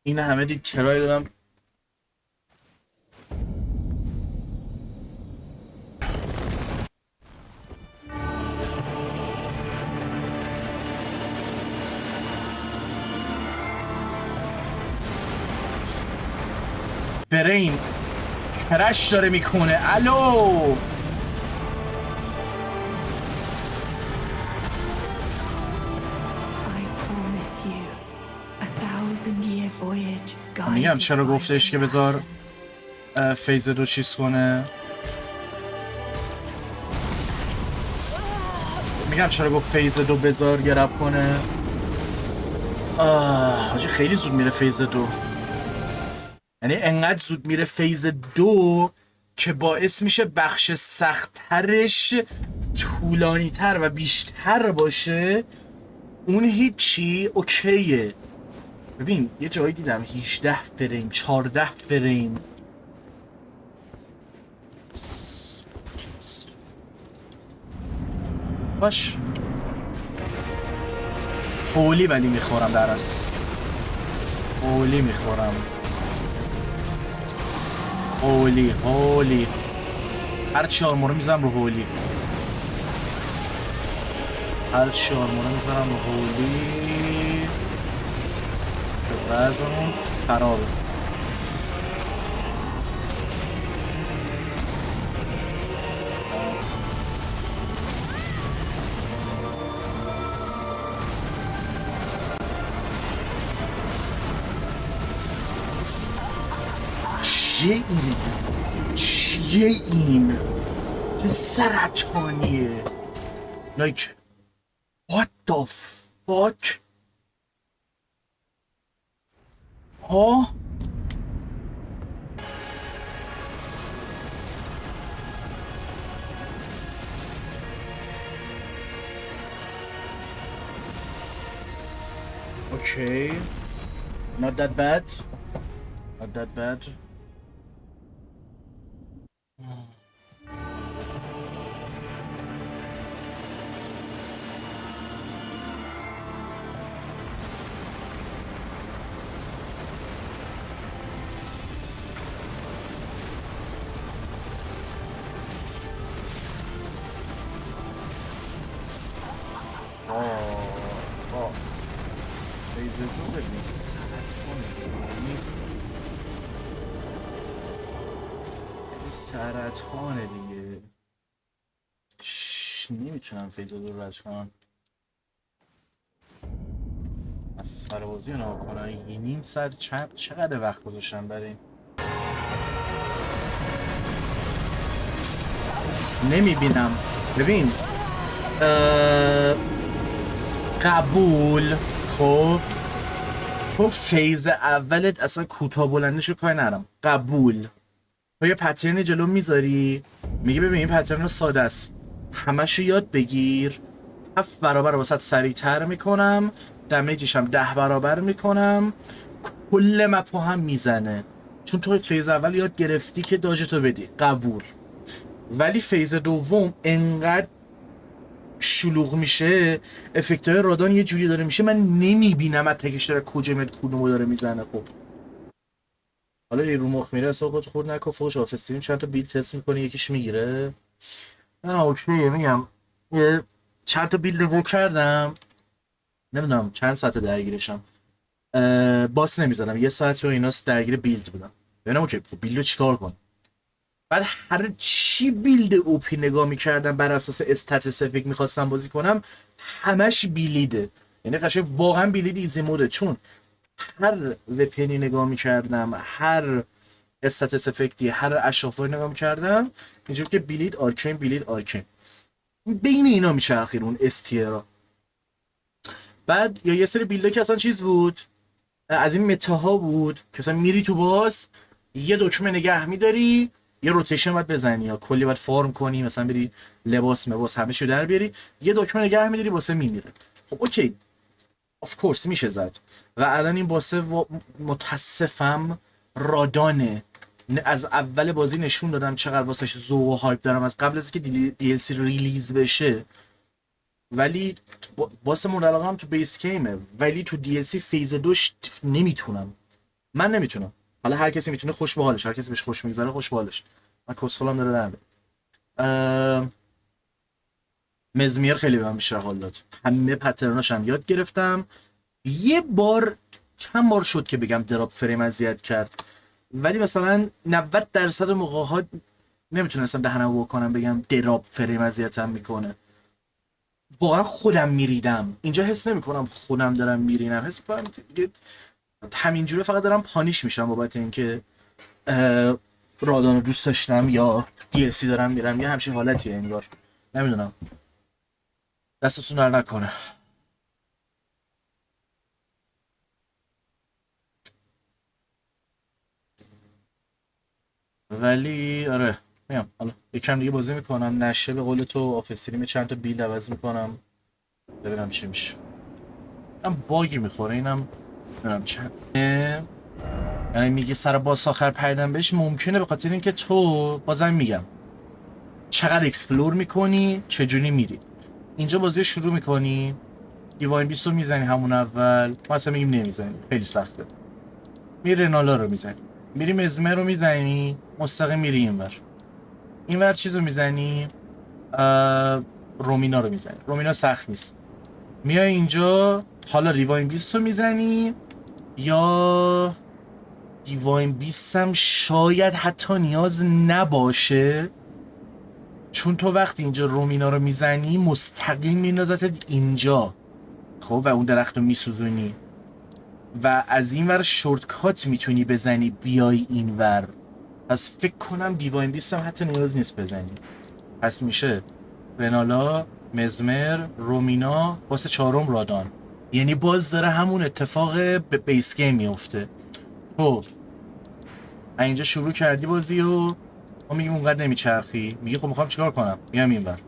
این همه دید کرای دادم. برین کرش داره میکنه. الو میگم چرا گفتش که بذار فیز 2 چیز کنه. میگم چرا گفت فیز 2 بذار گرب کنه. حاجی خیلی زود میره فیز 2. یعنی انقدر زود میره فیز 2 که باعث میشه بخش سخت‌ترش طولانی تر و بیشتر باشه اون هیچی اوکیه. ببین یه جایی دیدم 18 فریم 14 فریم. باش هولی ولی میخورم درست هولی میخورم هولی هر 4 مورو میزنم رو هولی هر 4 مورو میزنم رو هولی که وضعمون خرابه. چیه این چه سرطانیه like what the fuck ها okay not that bad not that bad. فیزه دو ببین سرطانه دیگه نمیتونم فیزه دو رد کنم از سربازی رو کنم. یه نیم ساعت چقدر وقت گذاشتم برای این نمیبینم. ببین قبول خب تو فیز اولت اصلا کوتاه بلندشو کاری ندارم قبول. تو یه پترن جلو میذاری میگه ببین این پترن ساده است همشو یاد بگیر 7 برابر واسه سریعتر میکنم دمیجش هم 10 برابر میکنم کل مپو هم میزنه چون تو فیز اول یاد گرفتی که داجتو بدی قبول. ولی فیز دوم انقدر شلوغ میشه افکتای رادان یه جوری داره میشه من نمیبینم اتکش داره کجا میاد کدومو داره میزنه. خب حالا یه رو مخ میره اصلا خود خورد نکن فوش آفستیم چند تا بیلد تست میکنه یکیش میگیره نه اوکیه میگم یه چند تا بیلد نگو کردم نمیدونم چند ساعت درگیرشم باس نمیزنم 1 ساعت و ایناست درگیر بیلد بودم ببینم اوکی خب بیلد رو چیکار کنم. بعد هر چی بیلد اوپی نگاه میکردم بر اساس استاتس افکت میخواستم بازی کنم همش بیلیده یعنی قشنگ واقعا بیلید ایزی موده چون هر وپنی نگاه میکردم هر استاتس افکتی هر اشرافی نگاه میکردم اینجوری که بیلید آرکین بین اینا میچرخید اون استیرا. بعد یا یه سری بیلده که اصلا چیز بود از این متاها بود که مثلا میری تو باس یه دکمه نگه میداری یه روتیشن باید بزنی یا کلی باید فارم کنی مثلا بری لباس همه شو در بیاری یه دکمه نگه میداری واسه میمیره. خب اوکی اف کورس میشه زد و الان این باسه متاسفم رادانه از اول بازی نشون دادم چقدر واسش ذوق و هایپ دارم از قبل از اینکه DLC ریلیز بشه. ولی باس مورد علاقه‌ام تو بیس گیمه ولی تو DLC فیز 2 نمیتونم من نمیتونم. حالا هر کسی میتونه خوش به حالش هر کسی بهش خوش میگذره خوش به حالش من کسخلم داره درمه. مزمیر خیلی بهم بیشتر حال داد همه پترناش هم یاد گرفتم. یه بار چند بار شد که بگم دراپ فریم اذیت کرد ولی مثلا 90% موقع‌ها نمیتونستم دهنمو بکنم بگم دراپ فریم اذیتم میکنه. واقعا خودم میریدم اینجا حس نمیکنم خودم دارم میرینم حس میکنم همینجوره فقط دارم پانیش میشم بابت اینکه رادان رو دوست داشتم یا DLC دارم میرم یه همچین حالتیه انگار نمیدونم دستتون در نکنه. ولی آره میام حالا یکم دیگه بازی میکنم، نشه به قول تو آفستریم چند تا بیلد عوض میکنم ببینم چی میشه. هم باگی میخوره اینم ببینم چند یعنی میگه سر باس آخر پریدن بهش ممکنه به خاطر اینکه تو بازم میگم چقدر اکسپلور میکنی چجوری میری. اینجا بازی شروع میکنی دیواین بیست رو میزنی همون اول، ما اصلا میگیم نمیزنی خیلی سخته، میری رنالا رو میزنی، میری مزمر رو میزنی مستقیم میری اینور چیز رو میزنی رومینا رو میزنی. رومینا سخت نیست. میای اینجا حالا دیواین بیست رو میزنی یا دیواین بیست هم شاید حتی نیاز نباشه، چون تو وقتی اینجا رومینا رو میزنی مستقیم میندازتت اینجا خب و اون درخت رو میسوزونی و از این ور شورتکات میتونی بزنی بیای این ور. پس فکر کنم دیواین بیست هم حتی نیاز نیست بزنی. پس میشه رنالا، مزمر، رومینا، واسه چهارم رادان. یعنی باز داره همون اتفاق به بیس گیم میفته. خب اینجا شروع کردی بازی و ما میگیم اونقدر نمیچرخی، میگی خب میخوام چیکار کنم؟ میام اینور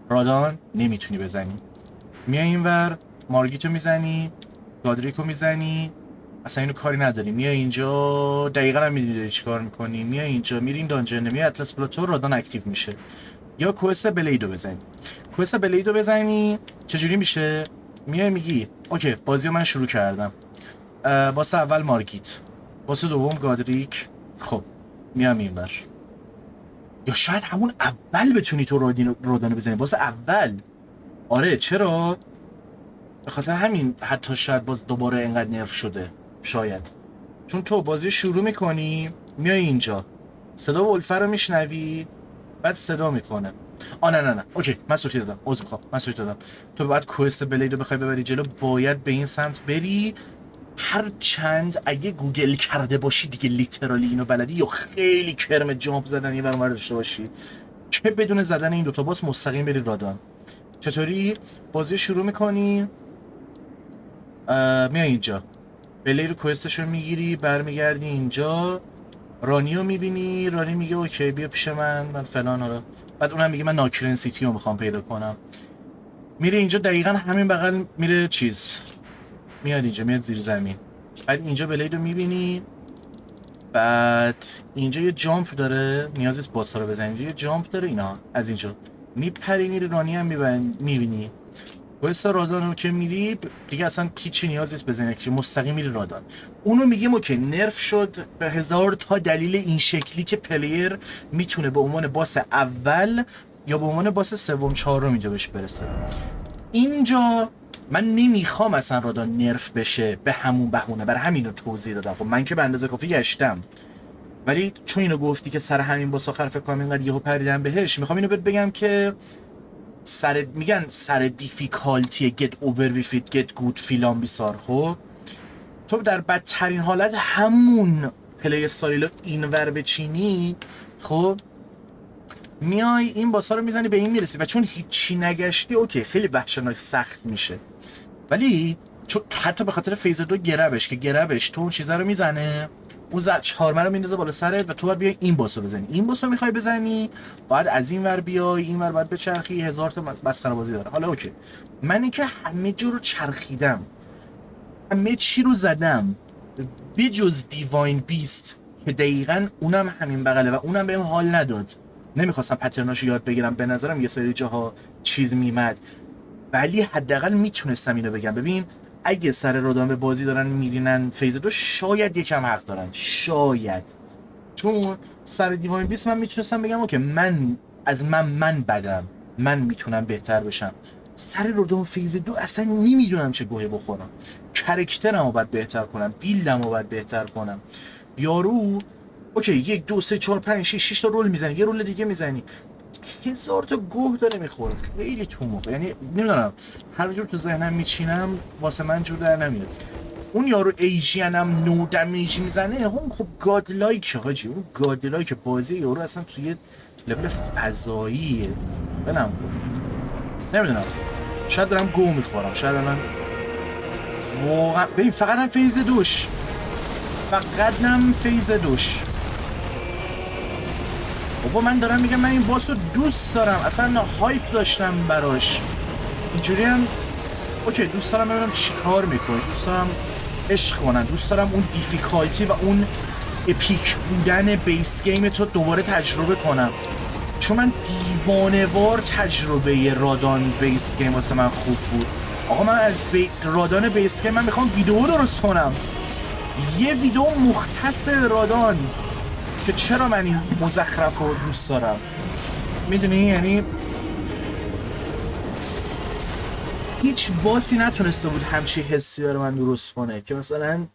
رادان نمیتونی بزنی، میای اینور مارگیتو میزنی، گادریکو میزنی، اصلا اینو کاری نداری. میای اینجا دقیقاً هم میدونی داری چیکار میکنی، میای اینجا میری این دانجن، میای اطلس پلاتو، رادان اکتیو میشه. یا کوست بلیدو بزنی. کوست بلیدو بزنی چجوری میشه؟ میای میگی اوکی بازیو من شروع کردم، واسه اول مارگیت، واسه دوم گادریک. خب میام اینور، یا شاید همون اول بتونی تو رادانو بزنی واسه اول. آره چرا؟ به خاطر همین حتی شاید باز دوباره اینقدر نرف شده شاید، چون تو بازی شروع میکنی میای اینجا صدا ولفر رو میشنوی بعد صدا میکنه. نه اوکی من سوتی دادم، عذر میخوام من سوتی دادم. تو بعد کوست بلید رو بخوای ببری جلو باید به این سمت بری، هر چند اگه گوگل کرده باشی دیگه لیترالی اینو بلدی یا خیلی کرم جامپ زدن یه برنامه داشته باشی که بدون زدن این دوتا باس مستقیم بری رادان. چطوری؟ بازی شروع میکنی میای اینجا بلی رو کوستش رو میگیری، برمیگردی اینجا رانی رو میبینی، رانی میگه اوکی بیا پیش من فلان رو، بعد اونم میگه من ناکرن سیتی رو میخوام پیدا کنم. میره اینجا دقیقا همین بغل میره چیز میاد اینجا میاد زیر زمین، بعد اینجا بلید رو میبینی، بعد اینجا یه جامپ داره نیاز نیست باسا رو بزنی، اینجا یه جامپ داره اینا از اینجا میپری میری رانی هم میبینی. کوست رادان رو که میری دیگه اصلا هیچی نیاز نیست بزنی که مستقیم میری رادان. اونو میگیم اوکی نرف شد به هزار تا دلیل این شکلی که پلیر میتونه به عنوان باس اول یا به عنوان باس سوم چهارم اینجا بهش برسه. اینجا من نمیخوام اصلا رادان نرف بشه به همون بهونه، برای همین رو توضیح دادم. خب من که به اندازه کافی گشتم، ولی چون اینو گفتی که سر همین باس آخر فکر کنم اینقدر یهو پریدم بهش، میخوام اینو بگم که میگن سر دیفیکالتی get over with it get good فیلان بیسار. خب تو در بدترین حالت همون پلی استایل اینور بچینی، خب میای این باسا رو میزنی به این میرسی و چون هیچی نگشتی اوکی خیلی وحشتناک سخت میشه، ولی چون حتی به خاطر فیز 2 گربش که گربش تو اون چیزا رو میزنه اون چهارمه رو میندازه بالا سرت و تو باید بیای این باسو بزنی. این باسو میخوای بزنی باید از این ور بیای این ور باید بچرخی، هزار تا مسخره بازی داره. حالا اوکی من اینکه همه جا رو چرخیدم همه چی رو زدم بجز دیواین بیست که دقیقاً اونم همین بغله و اونم بهم حال نداد، نمیخواستم پترناشو یاد بگیرم، به نظرم یه سری جاها چیز میمد، ولی حداقل میتونستم اینو بگم. ببین اگه سر رادان به بازی دارن میرینن فیز 2 شاید یکم حق دارن، شاید، چون سر دیواین بیست من میتونستم بگم اوکی من بدم، من میتونم بهتر بشم. سر رادان فیز 2 اصلا نمیدونم چه گوهی بخورم، کرکترم رو باید بهتر کنم، بیلدم رو باید بهتر کنم. یارو اوکی 1 2 3 4 5 6 تا رول میزنی، یه رول دیگه میزنی، هزار تا گوه داره میخوره، خیلی تو موقع، یعنی نمیدونم هر جور تو ذهنم میچینم واسه من جور در نمیاد. اون یارو ایژین هم نو دمیج میزنه، اون خب گادلایک حاجی، اون گادلایک بازی یارو اصلا توی لول فضاییه. بنم نمیدونم شاید دارم گوه میخورم، شاید الان واقعا ببین فقط هم فیز بابا من دارم میگم من این باس رو دوست دارم، اصلا هایپ داشتم براش. اینجوری هم اوکی دوست دارم ببینم چی کار میکنه، دوست دارم عشق کنم، دوست دارم اون دیفیکالتی و اون اپیک بودن بیس گیم تو دوباره تجربه کنم، چون من دیوانه‌وار تجربه رادان بیس گیم واسه من خوب بود. آقا من از رادان بیس گیم من میخوام ویدیو درست کنم، یه ویدیو مختص رادان که چرا من این مزخرف رو دوست دارم، میدونی؟ یعنی هیچ باسی نتونسته بود همچین حسی برای من درست کنه که مثلا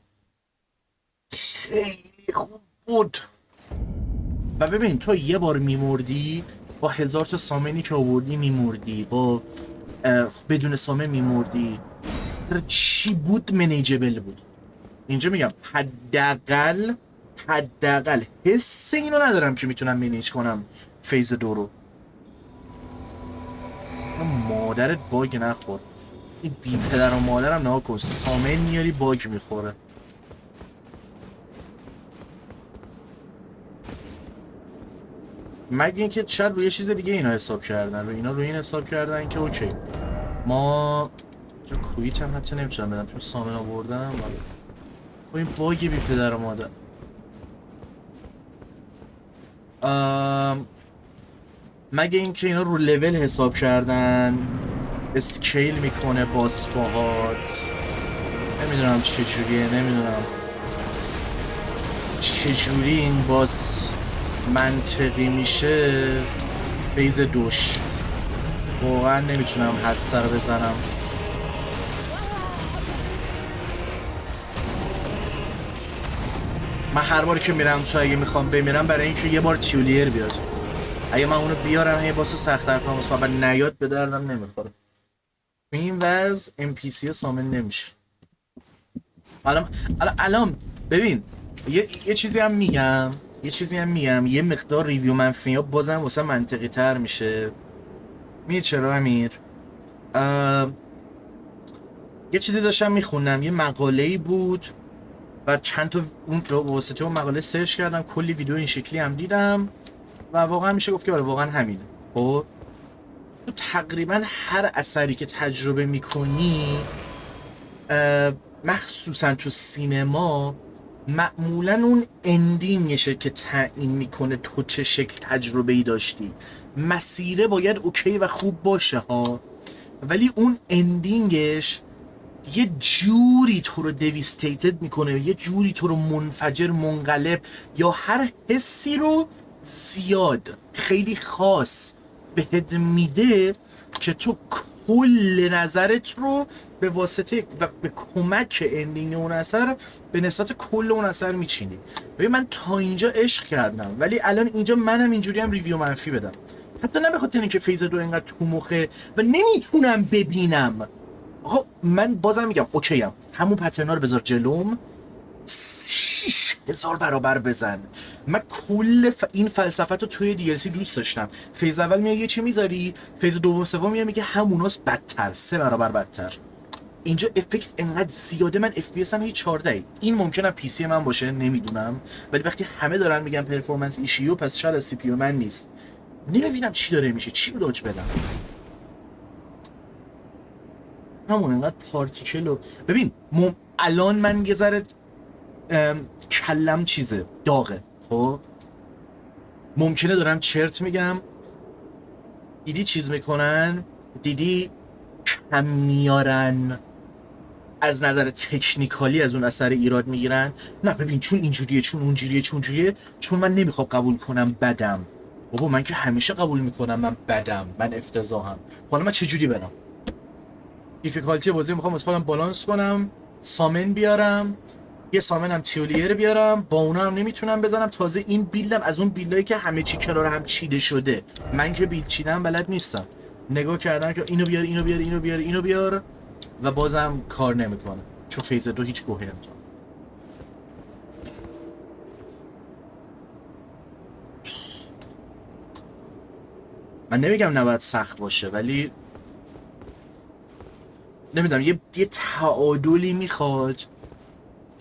خیلی خوب بود. و ببین تو یه بار میمردی با 1000 تا سامنی که آوردی میمردی، با بدون سامن میمردی، چی بود منیجبل بود. اینجا میگم حداقل حس اینو ندارم که میتونم منیج کنم فیز 2 رو. مادرت باگ نخور، این بی پدر و مادرم نها کن، سامن میاری باگ میخوره. مگه اینکه شاید روی چیز دیگه اینا حساب کردن، روی این حساب کردن که اوکی ما چون کویت هم حتی نمیتونم بدم چون سامن آوردم، با این باگی بی پدر و مادر. مگه اینکه اینا رو لول حساب کردن، اسکیل میکنه باس باهات، نمیدونم چجوریه، نمیدونم چجوری این باس منطقی میشه. بیز دوش واقعا نمیتونم حد سر بزنم. من هر باری که میرم تو اگه میخوام بمیرم برای اینکه یه بار تیولیر بیاد، اگه من اونو بیارم هی باسو سخت‌تر کنم واسه من نیاد به دردم نمیخوره. این وضع NPC سامن نمیشه. الان ببین یه چیزی هم میگم، یه مقدار ریویو منفی ها بازم واسه منطقی تر میشه. میگه چرا امیر؟ یه چیزی داشتم میخوندم، یه مقاله‌ای بود و چند تا واسطه اون مقاله سرچ کردم، کلی ویدیو این شکلی هم دیدم و واقعا میشه گفت که آره واقعا همینه. خب تو تقریبا هر اثری که تجربه میکنی، مخصوصا تو سینما، معمولا اون اندینگشه که تعیین میکنه تو چه شکل تجربه ای داشتی. مسیره باید اوکی و خوب باشه ها، ولی اون اندینگش یه جوری تو رو دیویستیتد میکنه، یه جوری تو رو منفجر، منقلب یا هر حسی رو زیاد خیلی خاص بهت میده که تو کل نظرت رو به واسطه و به کمک اندینگ اون اثر به نسبت کل اون اثر میچینی. ببین من تا اینجا عشق کردم، ولی الان اینجا منم اینجوری هم ریویو منفی بدم، حتی نه به خاطر اینکه فیز 2 اینقدر تو مخه و نمیتونم ببینم. آقا من بازم میگم اوکی ام، همون پترنا رو بذار جلوم 6000 برابر بزن. من کل این فلسفه رو توی DLC دوست داشتم. فیز اول میگه یه چی میذاری، فیز دوم سوم میگه هموناست بدتر، 3 برابر بدتر. اینجا افکت انقدر زیاده، من FPS هم 14. این ممکنه پی سی من باشه نمیدونم، ولی وقتی همه دارن میگن پرفورمنس ایشیو، پس شاید از سی پی یو من نیست. نمیبینم چی داره میشه، چی رو داج بدم. همون انقدر پارتیکل رو ببین. الان من یه ذره کلم چیزه داغه، خب ممکنه دارم چرت میگم، دیدی چیز میکنن، دیدی کم میارن از نظر تکنیکالی از اون اثر ایراد میگیرن. نه ببین چون اینجوریه، چون اونجوریه، چون من نمیخوام قبول کنم بدم. بابا من که همیشه قبول میکنم من بدم، من افتضاحم. حالا من چجوری برم؟ دیفیکالتی بازی میخوام واسه خودم بالانس کنم، سامن بیارم، یه سامن هم تیولیر بیارم، با اونا هم نمیتونم بزنم. تازه این بیلدم از اون بیلدایی که همه چی کنار هم چیده شده، من که بیلد چیدم بلد نیستم. نگاه کردم که اینو بیار و بازم کار نمیکنه، چون فیز 2 هیچ گوهی نمیتونه. من نمیگم نباید سخت باشه، ولی نمیدونم یه تعادلی میخواد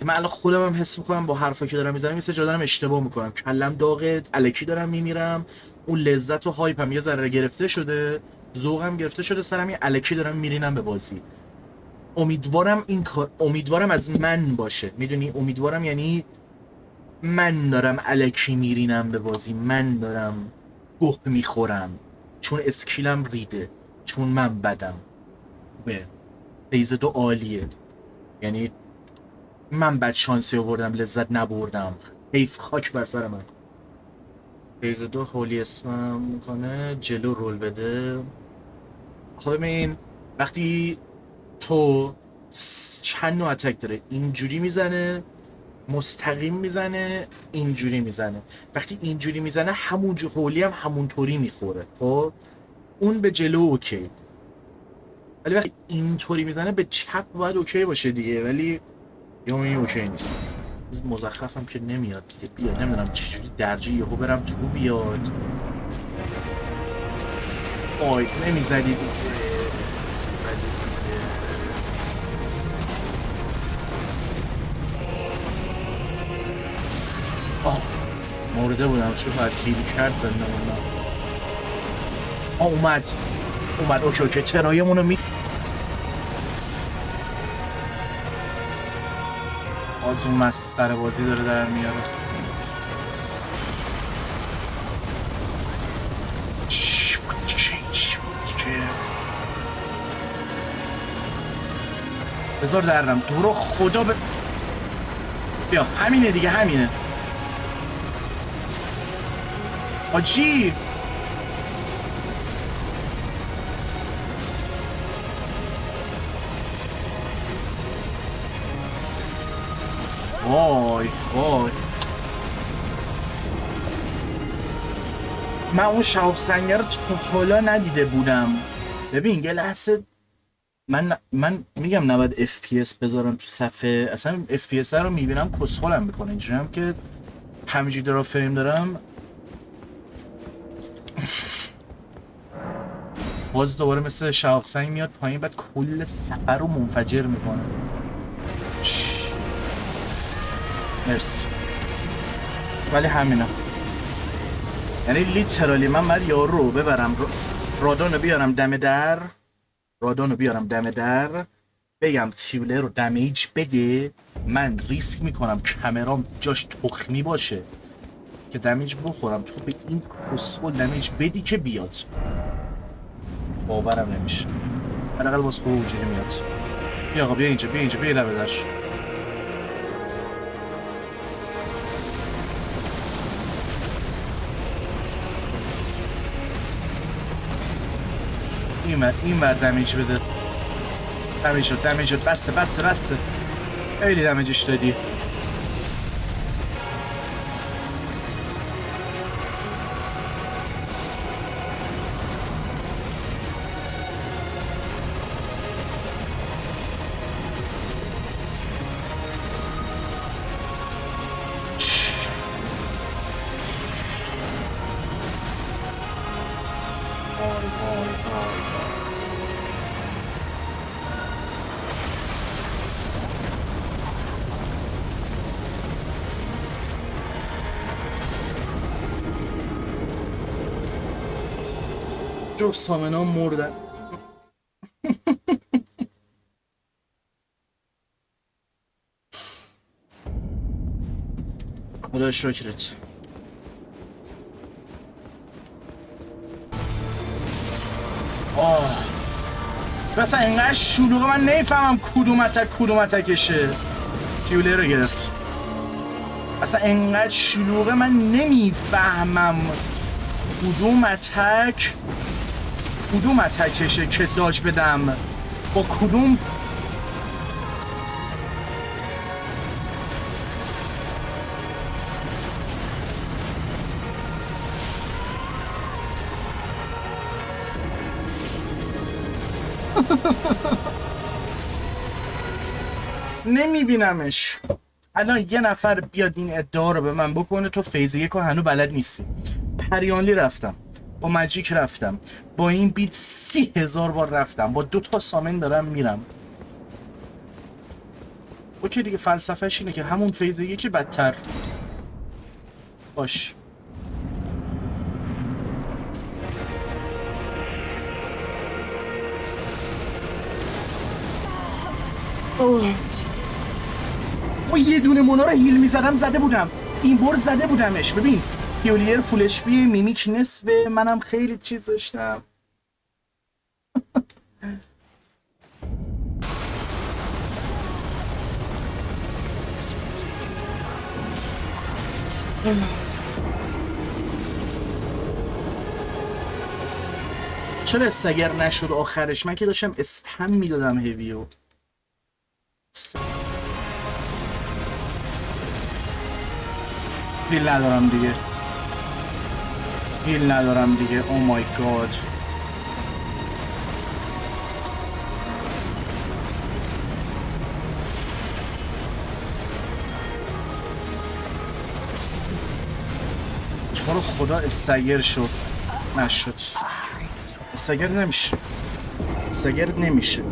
من الان خودم هم حس میکنم با حرفا که دارم میزنم مثل جا دارم اشتباه میکنم، کلم داغ، الکی دارم میمیرم، اون لذت و هایپم یه ذره گرفته شده، ذوقم گرفته شده، سرم یه الکی دارم میرینم به بازی. امیدوارم این کار، امیدوارم از من باشه، میدونی؟ امیدوارم یعنی من دارم الکی میرینم به بازی، من دارم گوه میخورم چون اسکیلم ریده، چون من بدم. به فیز 2 عالیه، یعنی من بد شانسی آوردم لذت نبردم، حیف خاک بر سر من. فیز 2 هولی اسمم میکنه جلو رول بده. خب ببین وقتی تو چند نوع اتک داره، اینجوری میزنه، مستقیم میزنه، اینجوری میزنه. وقتی اینجوری میزنه همون هولی هم همونطوری میخوره. خب اون به جلو اوکی، ولی وقتی اینطوری میزنه به چپ باید اوکی باشه دیگه، ولی یا این اوکی نیست. مزخرفم که نمیاد دیگه. بیا نمیدونم چجوری درجه یهو برم تو بیاد. آی نمیزدی دیگه. آه مورده بودم چون باید کیلی کرد زنده بودم. آه اومد اوکی ترایمونو می باز اون مسخره بازی داره در میاره. بذار درم تو رو خدا بیا همینه دیگه، همینه آجی. وای من اون شهاب سنگر رو تا حالا ندیده بودم. ببین یه لحظه من میگم نباید FPS بذارم تو صفحه، اصلا FPS رو میبینم کسخلم میکنه. اینجوری هم که همینجوری دارم فریم دارم باز دوباره مثل شهاب سنگ میاد پایین، بعد کل سفر رو منفجر میکنه. مرسی. ولی همینه، یعنی لیترالی من باید یارو رو ببرم رادانو بیارم دم در بگم تیوله رو دمیج بده، من ریسک میکنم کمرام جاش تخمی باشه که دمیج بخورم، تو به این کسول دمیج بدی که بیاد. باورم نمیشه. حداقل باز خوب وجودی میاد. بیا آقا بیا اینجا بیا لبه در. این ور دمیج بده. دمیج شد بسه خیلی دمیجش دادی. جفت سامنا مردن. خدا شکرت. مثلا اینقدر شلوغه من نمیفهمم کدوم اتکشه. تیوله رو گرفت. اصلا اینقدر شلوغه من نمیفهمم کدوم اتکشه که داج بدم با کدوم. نمیبینمش. الان یه نفر بیاد این ادعا رو به من بکنه تو فیز 1 هنو بلد نیستی. پریانلی رفتم، با ماجیک رفتم، با این بیت 30,000 بار رفتم، با 2 تا سامن دارم میرم. اوکی دیگه فلسفهش اینه که همون فیز یکی بدتر باش. او یه دونه مونا رو هیل میزدم زده بودم، این بار زده بودمش. ببین هیولیر فول اچ پی، میمیک نصف، منم خیلی چیز داشتم. چرا استگر نشد آخرش؟ من که داشتم اسپم میدادم هیویو. هیل ندارم دیگه، هیل ندارم دیگه. او مای گاد. تو رو خدا استگر شد. نشد. استگر نمیشه، استگر نمیشه.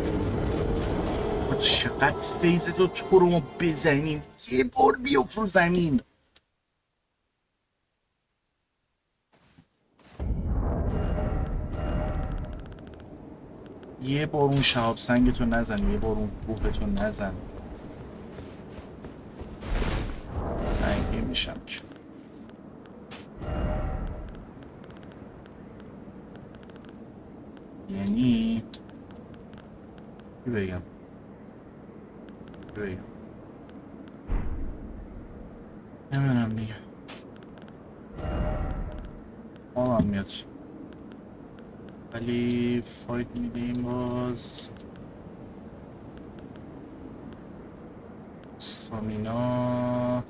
چقدر فیز تو رو ما بزنیم یه بار بیافت رو زمین. یه بار اون شهاب سنگتو نزن، یه بار اون کوهتو نزن. سنگی میشم که یعنی چی بگم؟ نمیدونم دیگه. آرام میاد ولی فایت میدیم باز. استامینا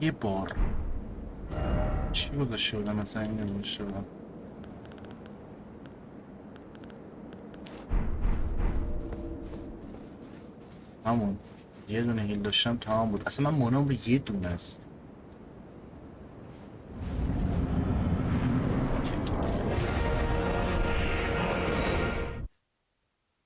یه بار چی گذاشته بودم؟ مثلا این نمیشه بودم. همون یه دونه هیل داشتم تمام بود. اصلا من مونام رو یه دونه است.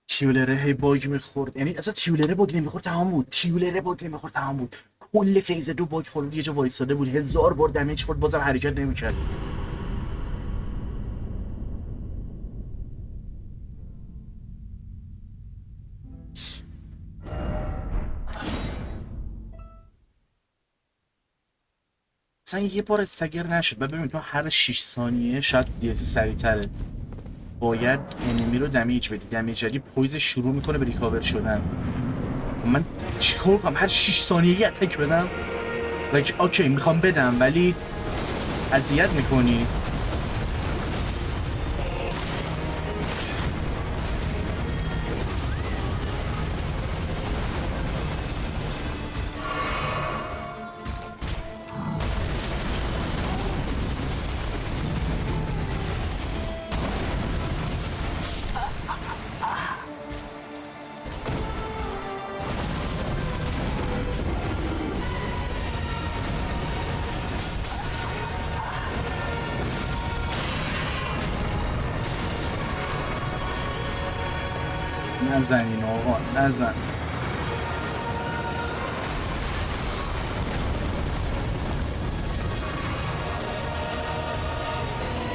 تیولره هی باگ میخورد، یعنی اصلا تیولره باگ نمیخورد تمام بود. تیولره باگ نمیخورد تمام بود. کل فیز 2 باگ خورد، یه جا وایساده بود، 1000 بار دمیج خورد بازم حرکت نمیکرد. اصلا یه بار استگر نشد. ببین تو هر 6 ثانیه شاید دیلسی سریعتره باید انمی رو دمیج بدی. دمیج جدی پویز شروع میکنه به ریکاور شدن. من چیکار کنم؟ هر 6 ثانیه یه اتک بدم؟ اوکی میخوام بدم ولی اذیت میکنی. نزن این آقا، نزن.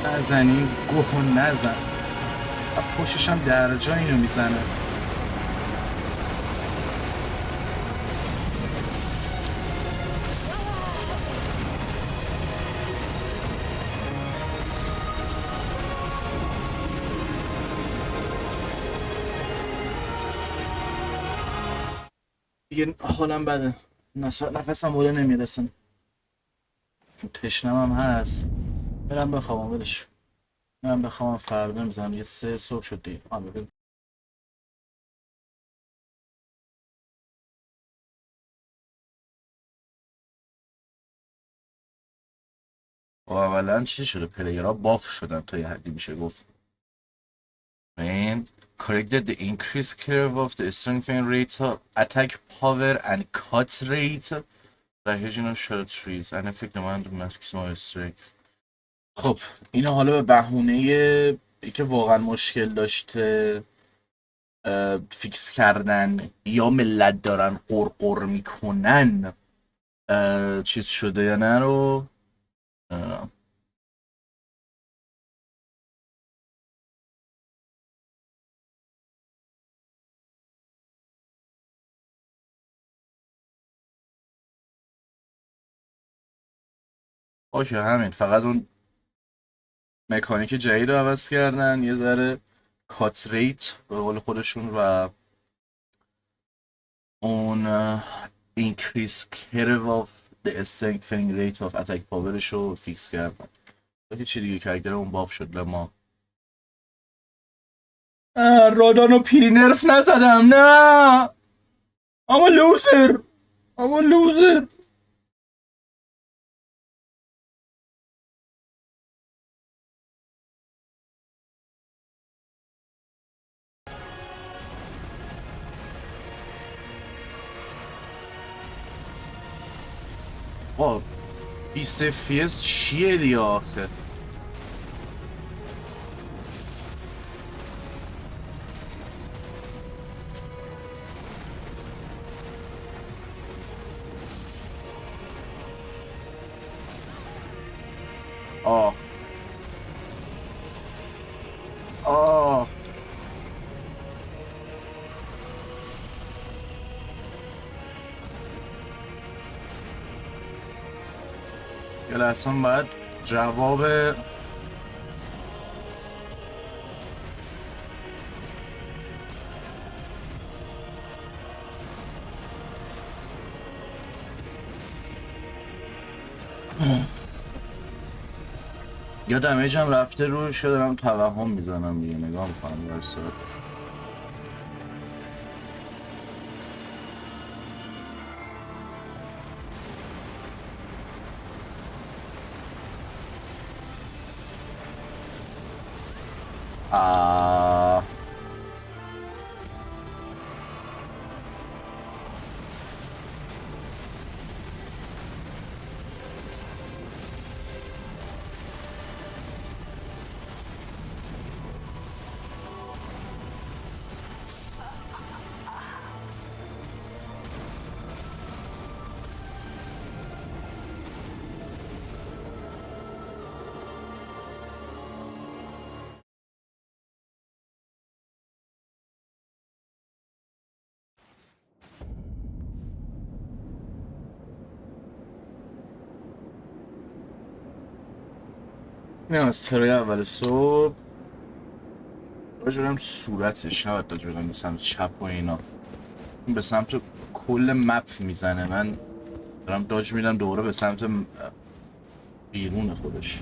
نزن این گوهو، نزن. پشتش هم درجا اینو میزنه. دیگه حالم بده، نفسم بالا نمیرسن، چون تشنم هم هست. برم بخوابم ولش، برم بخوابم فردا میزنم. یه 3 صبح شد دیگه. ببین اولا چی شده؟ پلیرها باف شدن تا یه حدی میشه گفت. And corrected the increased curve of the strengthening rate, attack power and cut rate, regional short trees and affect the amount of maximum strength. خب اینو حالا به بهونه که واقعا مشکل داشته فیکس کردن یا ملت دارن قرقر میکنن چیز شده یا نه رو اوکی همین فقط اون مکانیک جدید رو عوض کردن یه ذره کات ریت به قول خودشون و اون increase curve of the strengthening rate of attack powerش رو فیکس کردن هیچی دیگه کرکتر اون باف شد به ما رادانو پیری نرف نزدم نه اما لوزر با 20 FPS چیه دیگه آخه یه لحظه باید جواب یا دمیجم رفته روش دارم توهم میزنم دیگه نگاه میکنم برسه اینم از ترای اول صبح راجعه صورتش نباید راجعه به سمت چپ و اینا این به سمت کل مپ میزنه من دارم داج میدم دوره به سمت بیرون خودش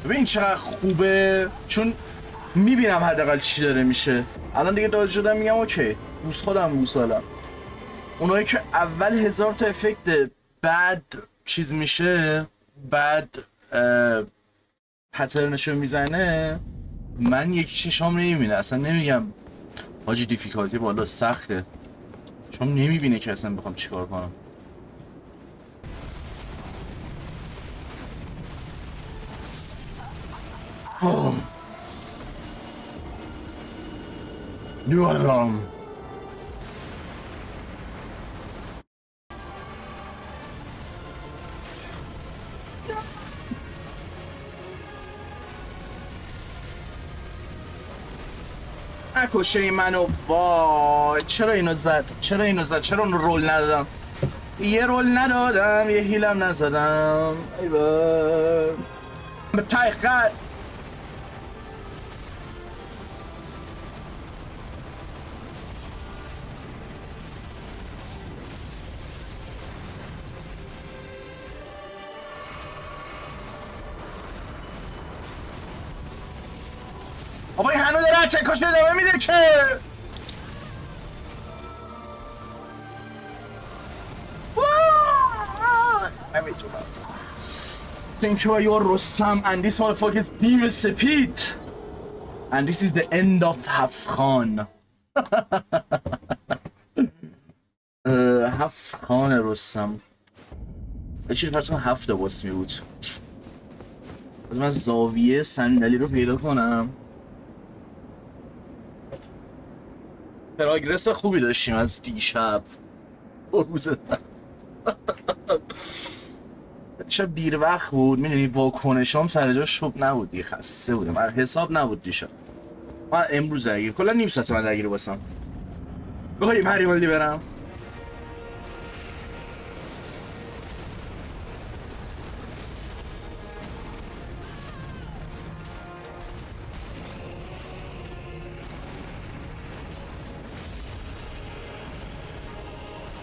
ببین چقدر خوبه چون میبینم حداقل چی داره میشه الان دیگه داج شدم میگم اوکی بوس خودم بوسالم اونایی که اول 1000 تا افکت بعد چیز میشه بعد پترنشو میزنه من یکی چشام نمیبینه اصلا نمیگم حاجی دیفیکالتی بالا سخته چون نمیبینه که اصلا بخوام چیکار کنم دوالام نکشه منو وای چرا اینو زد چرا اون رول ندادم یه رول ندادم یه هیلم نزدم ای بابا به تای خط بابا این هنو داره چکاش ادامه میده که نمیتونم Think you are your Rossam and this motherfucker is beam سپید and this is the end of هفخان هفخان رستم چی فرض کن 7 باس می بود. از من زاویه صندلی رو پیدا کنم. پراگرس خوبی داشتیم از دیشب. دیشب دیر وقت بود، میدونی واکنشام سر جاش خوب نبود دیگه، خسته بودم. من حساب نبود دیشب. من امروز درگیر کلا نیم ساعت من درگیر باسم. بخوایم هری والدی برم.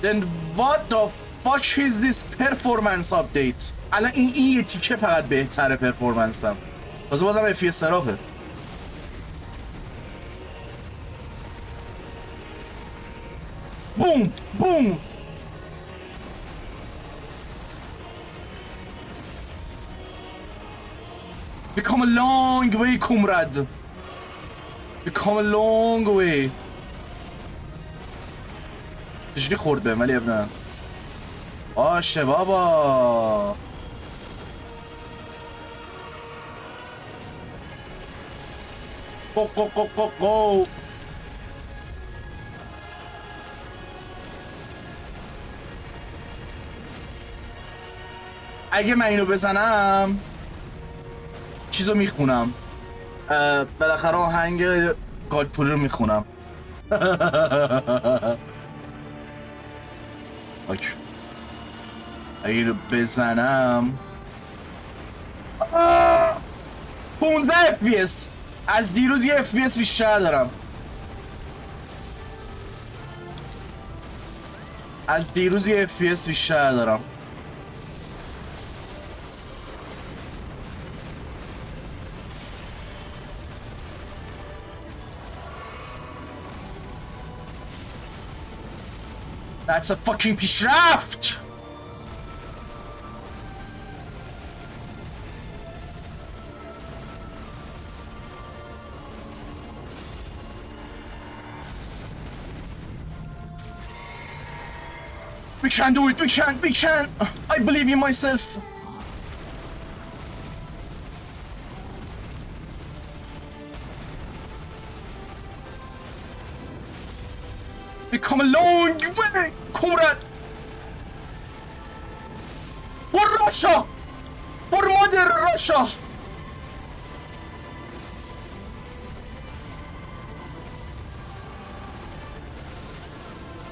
Then what the fuck is this performance update? الان این یه تیکه فقط بهتره پرفورمنسم. بازم FPS سرافه. بوم بوم. We come a long way, comrade. We come a long way. چجوری خورد بهم ولی ابنه باشه بابا. قو قو قو قو قو. اگه من اینو بزنم چیزو میخونم، بالاخره آهنگ گادپوری رو میخونم. اوکی. اگه رو بزنم 15 FPS. از دیروز یه FPS بیشتر دارم. از دیروز یه FPS بیشتر دارم. That's a fucking پیشرفت. We can do it, we can. I believe in myself. We come a long way, comrade. For Russia! For Mother Russia!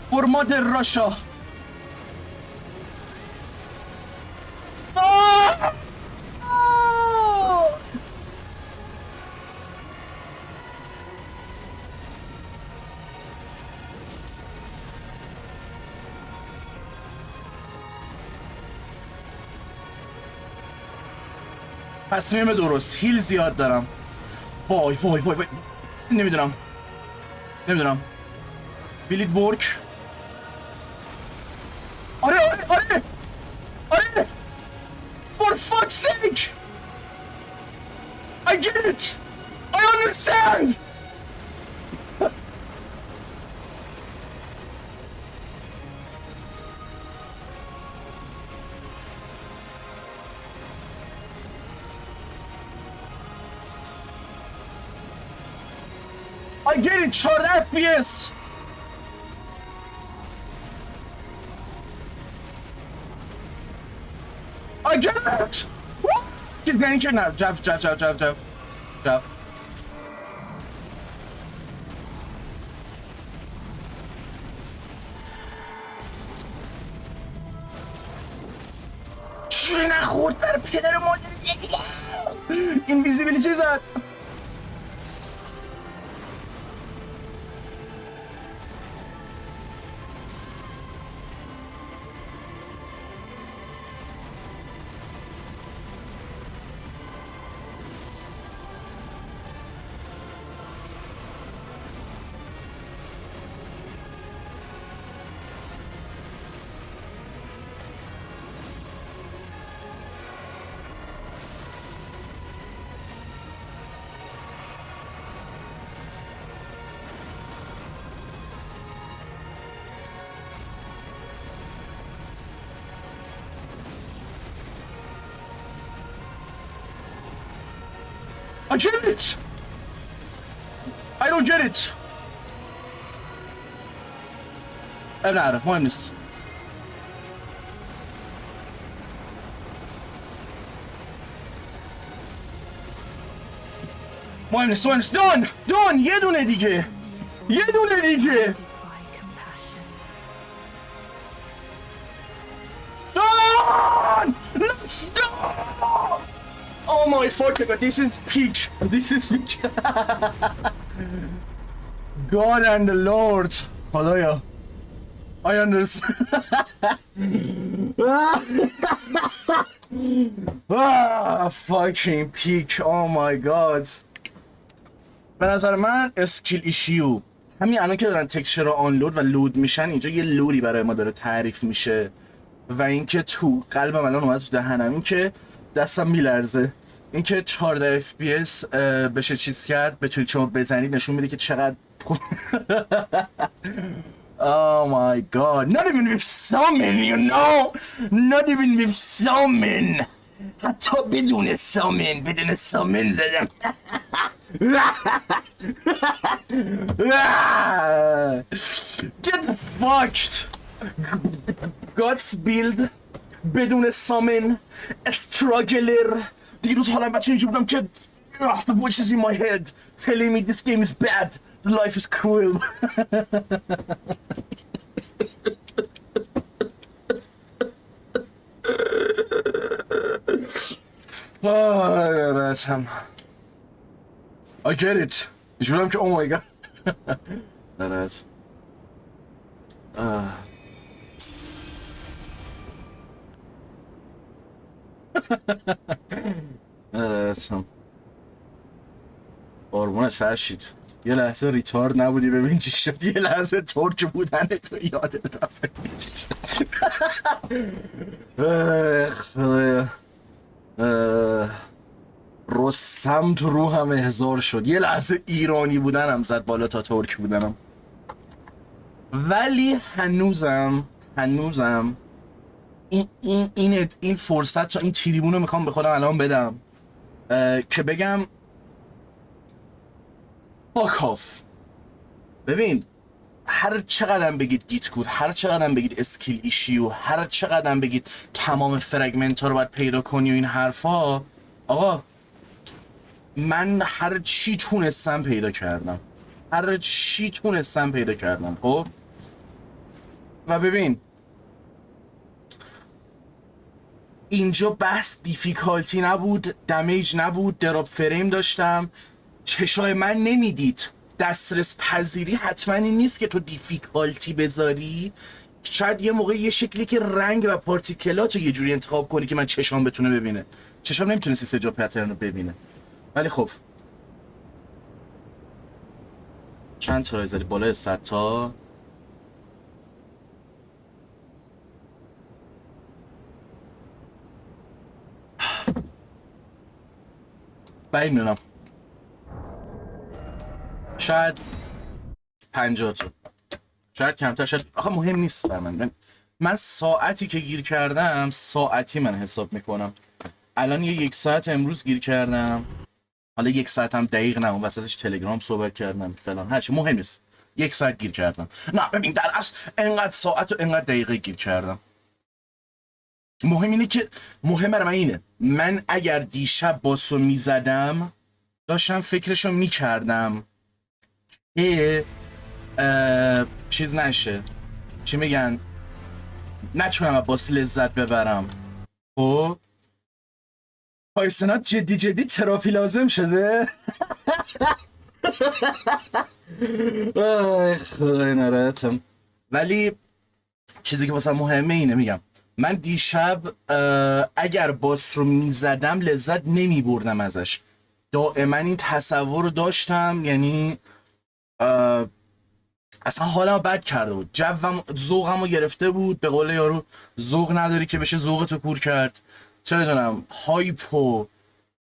For Mother Russia! تصمیم درست. هیل زیاد دارم. وای وای وای وای. نمیدونم. Will it work? آره. For fuck's sake! I get it! I understand! I get it, 4 FPS! I get it! یعنی که نه جف چی نخورد بر پدر مادر این ویزیبیلیتی زد. I get it! I don't get it! نه مهم نیست. مهم نیست. دون یه دونه دیگه. Done! Let's go! Oh my fucking god, this is peak. God and the Lord. خدایا. I understand. Fucking peak. Oh my god. به نظر من اسکیل ایشیو همین الان که دارن تکسچر رو آنلود و لود میشن اینجا یه لوری برای ما داره تعریف میشه و اینکه تو قلبم الان اومد تو دهنم، این که دستم میلرزه، این که 14 FPS بشه چیز کرد بتونید شما بزنید نشون میده که چقدر Oh my god, not even with summon, you know, not even with summon. حتی بدون summon زدم. Get fucked. God's build بدون summon struggler. دیگه روز حالم بچه اینجا بودم که the voices in my head telling me this game is bad, life is cruel. I get it. اینجورم که oh my god. نرد. نرد. آرمونت فرشید. یه لحظه ریتارد نبودی ببین چی شد، یه لحظه ترک بودن تو یادت رفت ببین چی شد. خدایا رستم تو روحم احضار شد، یه لحظه ایرانی بودنم زد بالا تا ترک بودنم. ولی هنوزم این فرصت این تریبون رو میخوام به خودم الان بدم که بگم fuck off. ببین هر چقدر بگید گیت کود، هر چقدر بگید اسکیل ایشیو، هر چقدر بگید تمام فرگمنت ها رو باید پیدا کنی و این حرفا، آقا من هر چی تونستم پیدا کردم، خب و ببین اینجا بحث دیفیکالتی نبود، دمیج نبود، دراپ فریم داشتم، چشای من نمیدید، دسترس پذیری حتما این نیست که تو دیفیکالتی بذاری، شاید یه موقع یه شکلی که رنگ و پارتیکلات رو یه جوری انتخاب کنی که من چشام بتونه ببینه. چشام نمیتونستی سجا پترن رو ببینه، ولی خب چند تا زدی بالای 100 تا. بعید میدونم شاید 50 تا، شاید کمتر، شاید آخه مهم نیست بر من ساعتی که گیر کردم ساعتی من حساب میکنم. الان یه 1 ساعت امروز گیر کردم، حالا 1 ساعت هم دقیق نه، اون وسطش تلگرام صحبت کردم فلان هرچی، مهم نیست. 1 ساعت گیر کردم، نه ببین در اصل انقدر ساعت و انقدر دقیقه گیر کردم. مهم اینه که مهم برای من اینه، من اگر دیشب باسو میزدم داشتم فکرشو میکردم که چیز نشه، چی میگن، نتونم از باس لذت ببرم. خب پایسنات جدی تراپی لازم شده. خدای ناراحتم. ولی چیزی که واسه مهمه اینه، میگم من دیشب اگر باس رو میزدم لذت نمیبردم ازش، دائما این تصور رو داشتم، یعنی اصلا حالم بد کرده بود، جوم ذوقم رو گرفته بود، به قول یارو ذوق نداری که بشه ذوقتو کور کرد، چه میدونم هایپو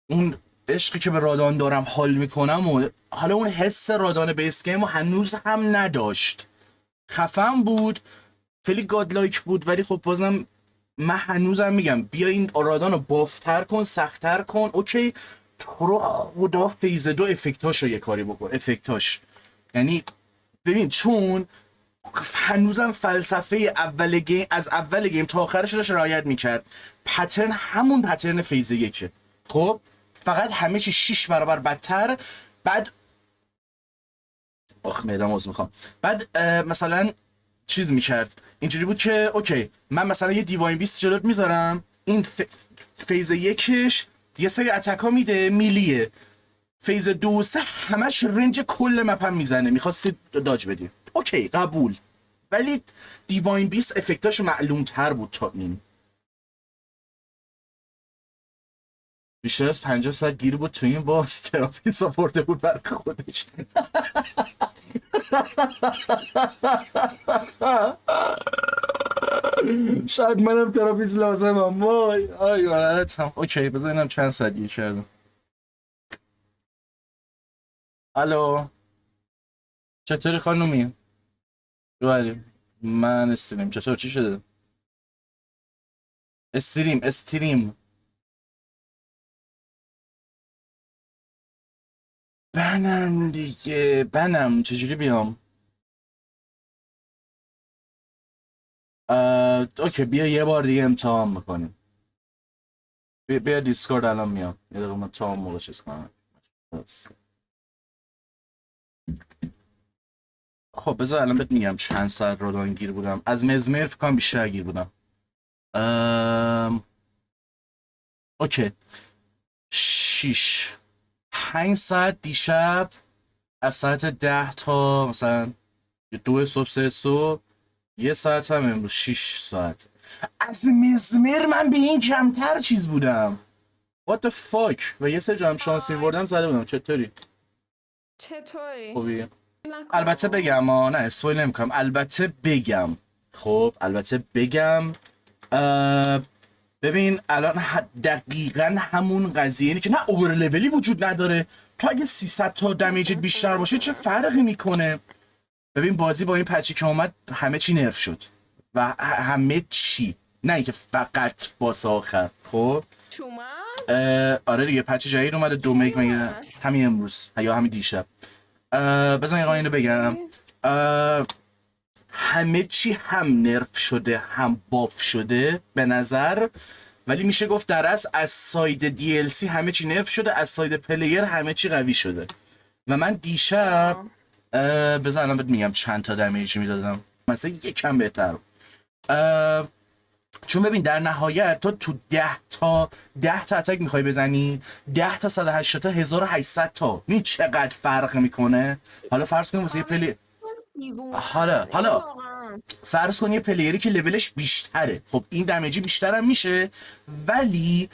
اون عشقی که به رادان دارم حال میکنم و حالا اون حس رادان بیس گیم رو هنوز هم نداشت، خفن بود، خیلی گادلایک بود، ولی خب بازم من هنوزم میگم بیا این رادان رو بافتر کن، سختتر کن، اوکی تو رو خدا فیز 2 افکتاش رو یه کاری بکن. افکتاش یعنی ببین، چون هنوزم فلسفه اول گیم از اول گیم تا آخرش رو داشت رعایت میکرد. پترن همون پترن فیز 1. خب فقط همه چی 6 برابر بدتر. بعد معدم عضو میخوام. بعد مثلا چیز میکرد اینجوری بود که اوکی من مثلا یه دیواین بیست جلوت میذارم، این فیز 1ش یه سری اتکا میده میلیه، فیز 2 و 3 همش رنج کل مپم میزنه، میخواستی داج بدی اوکی قبول. ولی دیواین بیست افکتاش معلوم تر بود تا این. بیشتر از 50 ساعت گیر بود تو این باز تراپی ساپورته بود برای خودش. شاید منم تراپیست لازمم. وای آی غلطم. اوکی بذار اینم چند ساعت گیر کردم. الو چطوری خانومی؟ جواری من استریم. چطور چی شده؟ استریم بنم دیگه بنم. چجوری بیام؟ اوکی بیا یه بار دیگه امتحان میکنیم. بیا دیسکورد الان میام. یه دقیقه من تا موقع چیز کنم. خب بذار الان بهت میگم چند ساعت رودان گیر بودم. از مزمر فکر کنم بیشتر گیر بودم. اوکی 5 ساعت دیشب از ساعت 10 تا مثلا 2 صبح 3 صبح. 1 ساعت هم امروز 6 ساعت. از مزمر من به این کمتر چیز بودم. What the fuck. و یه سری جام شانس می‌بردم زده بودم. چطوری؟ خوبی؟ البته بگم نه اسپویل نمی‌کنم. البته بگم ببین الان دقیقاً همون قضیه اینه که نه اوور لولی وجود نداره. تو اگه 300 تا دمیجت بیشتر باشه چه فرقی میکنه؟ ببین بازی با این پچی که اومد همه چی نرف شد و همه چی، نه اینکه فقط باس آخر. خب آره دیگه پچ جدید اومده 2 مگ مگه همین امروز یا همین دیشب. بزن یه اینو بگم همه چی هم نرف شده هم باف شده به نظر، ولی میشه گفت در اصل از ساید DLC همه چی نرف شده، از ساید پلیر همه چی قوی شده. و من دیشب بذار الان بهت میگم چند تا دمیج میدادم مثلا یکم بهتر. چون ببین در نهایت تو 10 تا اتک میخوای بزنی، 10 تا 180 تا 1800 تا می چقدر فرق میکنه. حالا فرض کن واسه یه پلیر حالا فرض کن یه پلیری که لولش بیشتره، خب این دمیجی بیشترم میشه، ولی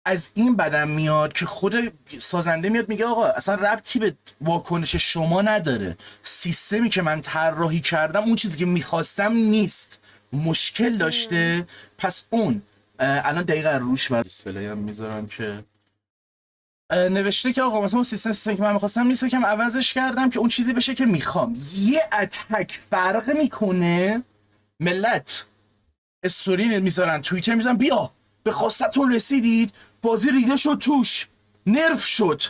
از این بدم میاد که خود سازنده میاد میگه آقا اصلا ربطی به واکنش شما نداره، سیستمی که من طراحی کردم اون چیزی که میخواستم نیست، مشکل داشته. پس اون الان دقیقا روش بر دیسپلی هم میذارم که نوشته که آقا مثلا اون سیستم که من میخواستم نیست، که من عوضش کردم که اون چیزی بشه که میخوام. یه اتک فرق میکنه. ملت استوری میذارن، توییتر میذارن بیا به خواستتون رسیدید، بازی ریده شد توش، نرف شد،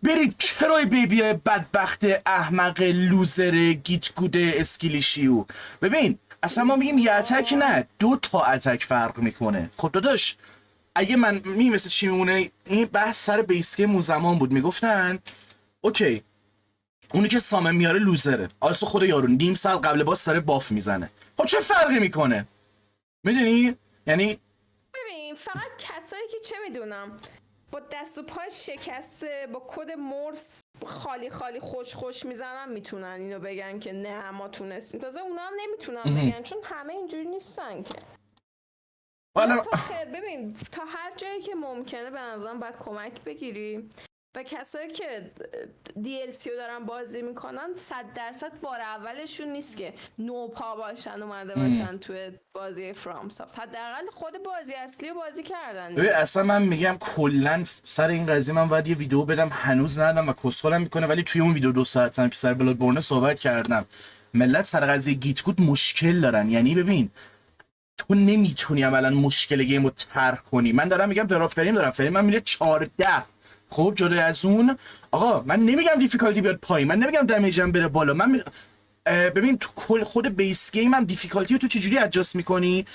برید کرای بیبی بدبخت احمق لوزر گیت گوده اسکیلیشیو. ببین اصلا ما میگیم یه اتک نه 2 تا اتک فرق میکنه. خب داداش اگه من مثل چی میمونه، این بحث سر بیسکیم اون زمان بود، میگفتن اوکی اونی که سامن میاره لوزره، آلسو خود یارو نیم ساعت قبل باز سر باف میزنه. خب چه فرقی میکنه؟ میدونی؟ یعنی ببین فقط کسایی که چه میدونم با دست و پای شکسته با کد مرس خالی خوش میزنن میتونن اینو بگن که نه ما تونستیم. تازه اونا هم نمیتونن بگن چون همه اینجوری نیستن که. ببین تا هر جایی که ممکنه به نظرم باید کمک بگیری و کسایی که DLC رو دارن بازی میکنن 100% بار اولشون نیست که نوپا باشن اومده باشن توی بازی فرام سافت. حداقل خود بازی اصلی رو بازی کردن. ببین اصلا من میگم کلا سر این قضیه من باید یه ویدیو بدم، هنوز ندادم و کسخلم میکنه، ولی توی اون ویدیو 2 ساعتم که سر بلادبورن صحبت کردم. ملت سر قضیه گیت کود مشکل دارن. یعنی ببین تو نمیتونی عملا مشکل گیمو طرح کنی. من دارم میگم فریم من میره 14 خب جدا از اون آقا من نمیگم دیفیکالتی بیاد پایین، من نمیگم دمیجم بره بالا، من ببین تو کل خود بیس گیم هم دیفیکالتی رو تو چجوری ادجاست میکنی؟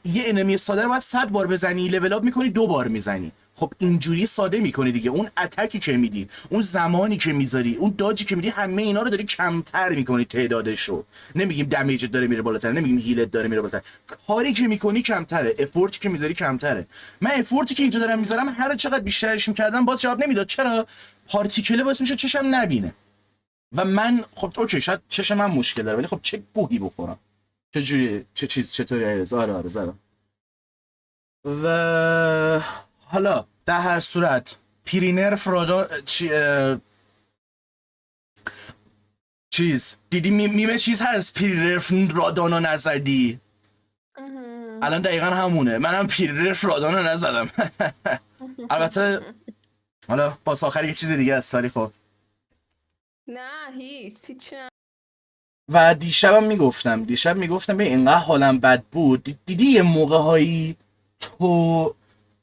یه انمی ساده رو باید 100 بار بزنی، لول اپ میکنی 2 بار میزنی. خب اینجوری ساده میکنی دیگه. اون اتکی که میدی، اون زمانی که میذاری، اون داجی که میدی، همه اینا رو داری کمتر میکنی تعدادشو. نمیگیم دمیجت داره میره بالاتر، نمیگیم هیلت داره میره بالاتر، کاری که میکنی کمتره، افورتی که میذاری کمتره. من افورتی که اینجا دارم میذارم هر چقدر بیشترش میکردم باز جواب نمیداد. چرا؟ پارتیکل باعث میشه چشم نبینه. و من خب اوکی شاید چشم من مشکل داره، ولی خب چه گوهی بخورم؟ چجوری چطوری ایرز؟ آره زدم. و حالا در هر صورت پیرینرف رادان چیز دیدی میمه چیز هست پیرینرف رادانو نزدی؟ الان دقیقا همونه. منم پیرینرف رادانو نزدم. البته حالا باز آخر یه چیز دیگه است سالی. خب نه هیچ نه. و دیشب میگفتم به اینقدر حالم بد بود. دیدی یه موقع هایی تو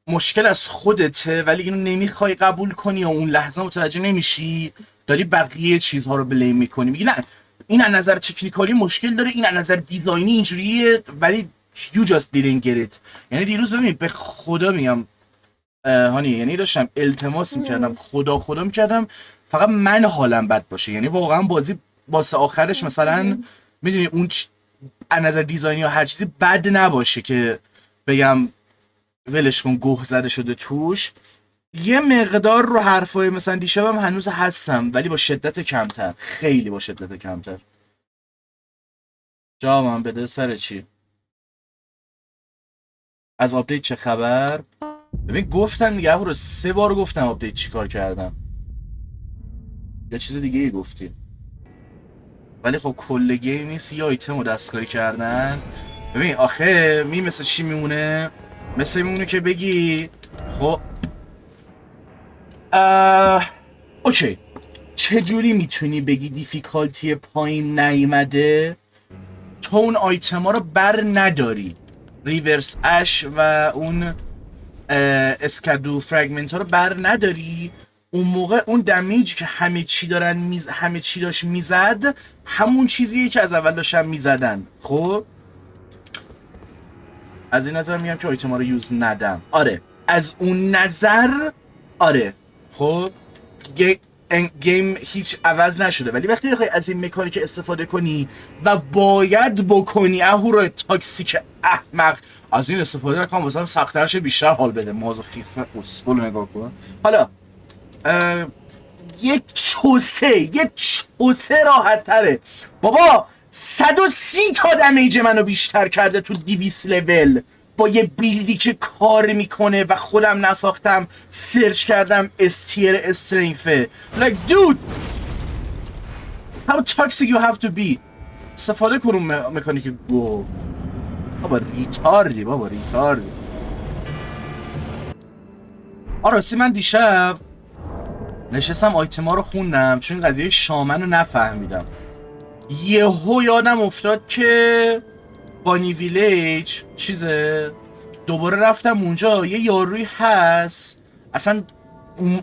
مشکل از خودته ولی اینو نمیخوای قبول کنی یا اون لحظه متوجه نمیشی، داری بقیه چیزها رو بلیم میکنی، میگی نه این از نظر تکنیکالی مشکل داره، این از نظر دیزاینی اینجوریه، ولی you just didn't get it. یعنی دیروز ببین به خدا میگم هانی، یعنی داشتم التماس میکردم خدا میکردم فقط من حالم بد باشه. یعنی واقعا بازی واسه آخرش مثلا میدونی اون از نظر دیزاینی یا هر چیزی بد نباشه که بگم ولش کن گوه زده شده توش. یه مقدار رو حرفای مثلا دیشبم هنوز هستم ولی با شدت کمتر، خیلی با شدت کمتر. جوابم بده سر چی؟ از آپدیت چه خبر؟ ببین گفتم دیگه رو 3 بار گفتم آپدیت چی کار کردم. یا چیز دیگه ای گفتی. ولی خب کل گیم نیست یه آیتم رو دستکاری کردن. ببین آخه مثل چی میمونه؟ مثل میمونه که بگی خب اوکی چجوری میتونی بگی دیفیکالتی پایین نیمده؟ تو اون آیتم ها رو بر نداری، ریورس اش و اون اسکادو فرگمنت ها رو بر نداری. اون موقع اون دمیج که همه چی داشت میزد همون چیزیه که از اول داشتن میزدن. خب از این نظر میگم که آیتما رو یوز ندم. آره از اون نظر آره. خب گیم هیچ عوض نشده ولی وقتی بخوای از این مکانیک استفاده کنی و باید بکنی اهورا تاکسیک احمق از این استفاده نکنم واسه سخت‌ترش بیشتر حال بده. موضوع خیسم اصول نگاه کن. حالا یک چوسه راحت تره بابا. 130 تا دمیج منو بیشتر کرده تو 200 لول با یه بیلدی که کار میکنه و خودم نساختم، سرچ کردم استیر استرینگفه. like dude how toxic you have to be. استفاده کنم مکانیک گو بابا ریتاردی. راستی من دیشب نشستم آیتما رو خوندم چون قضیه شامن رو نفهمیدم. یهو یادم افتاد که بانی ویلیج چیزه. دوباره رفتم اونجا یه یاروی هست اصلا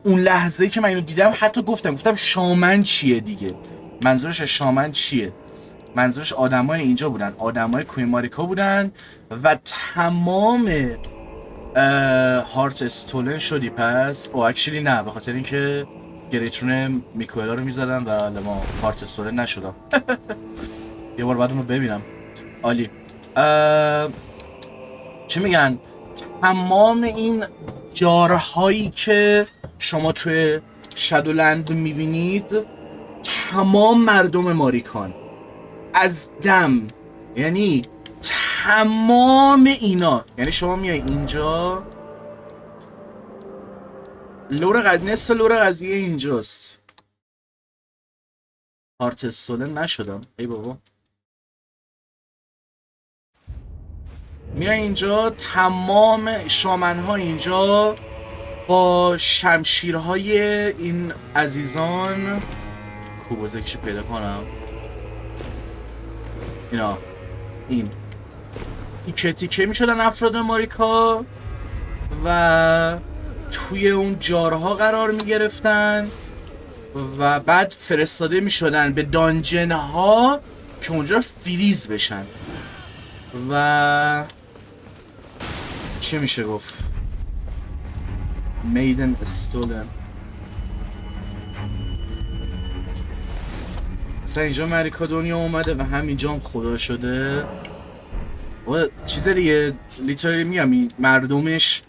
اون لحظه که من اینو دیدم حتی گفتم شامن چیه دیگه. منظورش شامن چیه؟ منظورش آدمای اینجا بودن، آدمای کوین ماریکا بودن و تمام هارت استولن شدی. پس او اکچولی نه، به خاطر اینکه گریترون میکوئلا رو میزدن و لما هارت استولن نشدم. یه بار بعد اونو ببینم. عالی. چی میگن؟ تمام این جارهایی که شما توی شادولند میبینید تمام مردم ماریکان از دم، یعنی تمام اینا، یعنی شما میای اینجا نصف لور قضیه اینجاست. هارت استولن نشدم ای بابا. میای اینجا تمام شامنها اینجا با شمشیرهای این عزیزان کوبوزه کشی پیدا کنم اینا، این تیکه تیکه میشدن افراد ماریکا و توی اون جارها قرار میگرفتن و بعد فرستاده میشدن به دانجن ها که اونجا فریز بشن و چی میشه گفت میدن استولن. مثلا اینجا مریکا دنیا اومده و همینجا هم خدا شده و چیز دیگه لیترالی میگم مردمش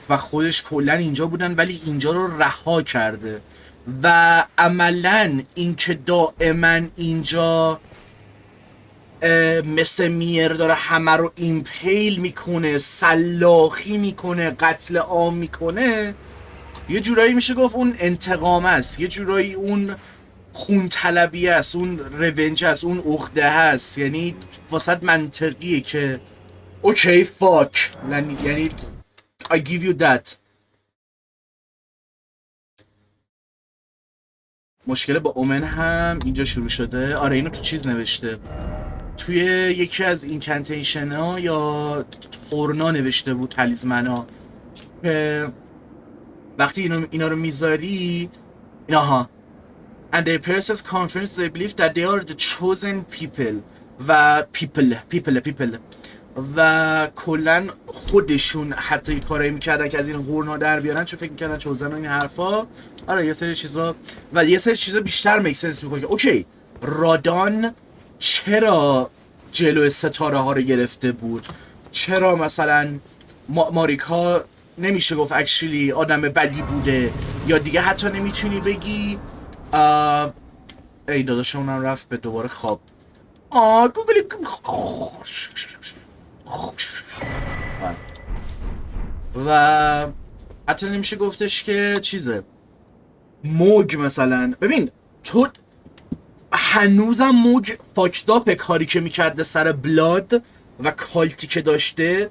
و خودش کلا اینجا بودن ولی اینجا رو رها کرده و عملا اینکه دائما اینجا مثل میر داره همه رو ایمپیل میکنه، سلاخی میکنه، قتل عام میکنه، یه جورایی میشه گفت اون انتقام است، یه جورایی اون خون طلبی است، اون رونج است، اون عقده هست. یعنی واسط منطقیه که اوکی فاک، یعنی I give you that. مشکل با اومن هم اینجا شروع شده. آره اینو تو چیز نوشته، توی یکی از اینکانتیشن ها یا خورنا نوشته بود، تلیزمن ها، که وقتی اینا رو میذاری ایناها and their persons confirms they believe that they are the chosen people و people و کلن خودشون حتی کارایی میکردن که از این هورنا در بیارن، چون فکر میکردن چوزن و این حرفا. آره یه سری چیزا و یه سری چیزا بیشتر میک سنس میکنه که اوکی رادان چرا جلو ستاره ها رو گرفته بود، چرا مثلا ماریکا نمیشه گفت اکچولی آدم بدی بوده، یا دیگه حتی نمیتونی بگی ای داداشمونم رفت به دوباره خواب. و حتی نمیشه گفتش که چیزه موگ مثلا. ببین تو هنوزم موگ فاکداپ کاری که میکرده سر بلاد و کالتی که داشته،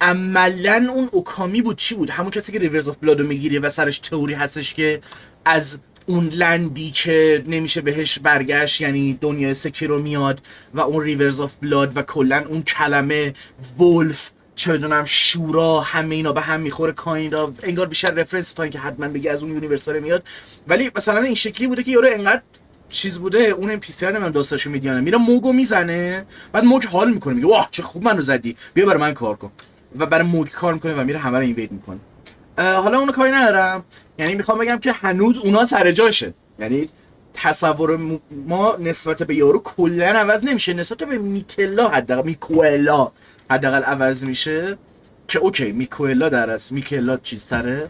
عملا اون اوکامی بود. چی بود؟ همون کسی که ریورز آف بلاد رو میگیری و سرش تئوری هستش که از اون لندی که نمیشه بهش برگشت، یعنی دنیای سکیرو میاد و اون ریورز آف بلاد و کلا اون کلمه ولف، چه بدونم شورا، همه اینا به هم میخوره کایند انگار بیشتر رفرنس تا اینکه حتما بگی از اون یونیورسال میاد. ولی مثلا این شکلی بوده که یارو انقدر چیز بوده، اون ام پی سی ار داستاشو میدیانه، میره موگو میزنه، بعد موگ حال میکنه، میگه واه چه خوب منو زدی، بیا برای من کار کن، و برای موگ کار میکنه و میره همه رو اینوید میکنه. حالا اونو کاری ندارم، یعنی میخوام بگم که هنوز اونا سر جاشه، یعنی تصور ما نسبت به یارو کلا عوض نمیشه، نسبت به میکلا حداقل میکوئلا حداقل عوض میشه که اوکی میکوئلا در است، میکلا چیزتره.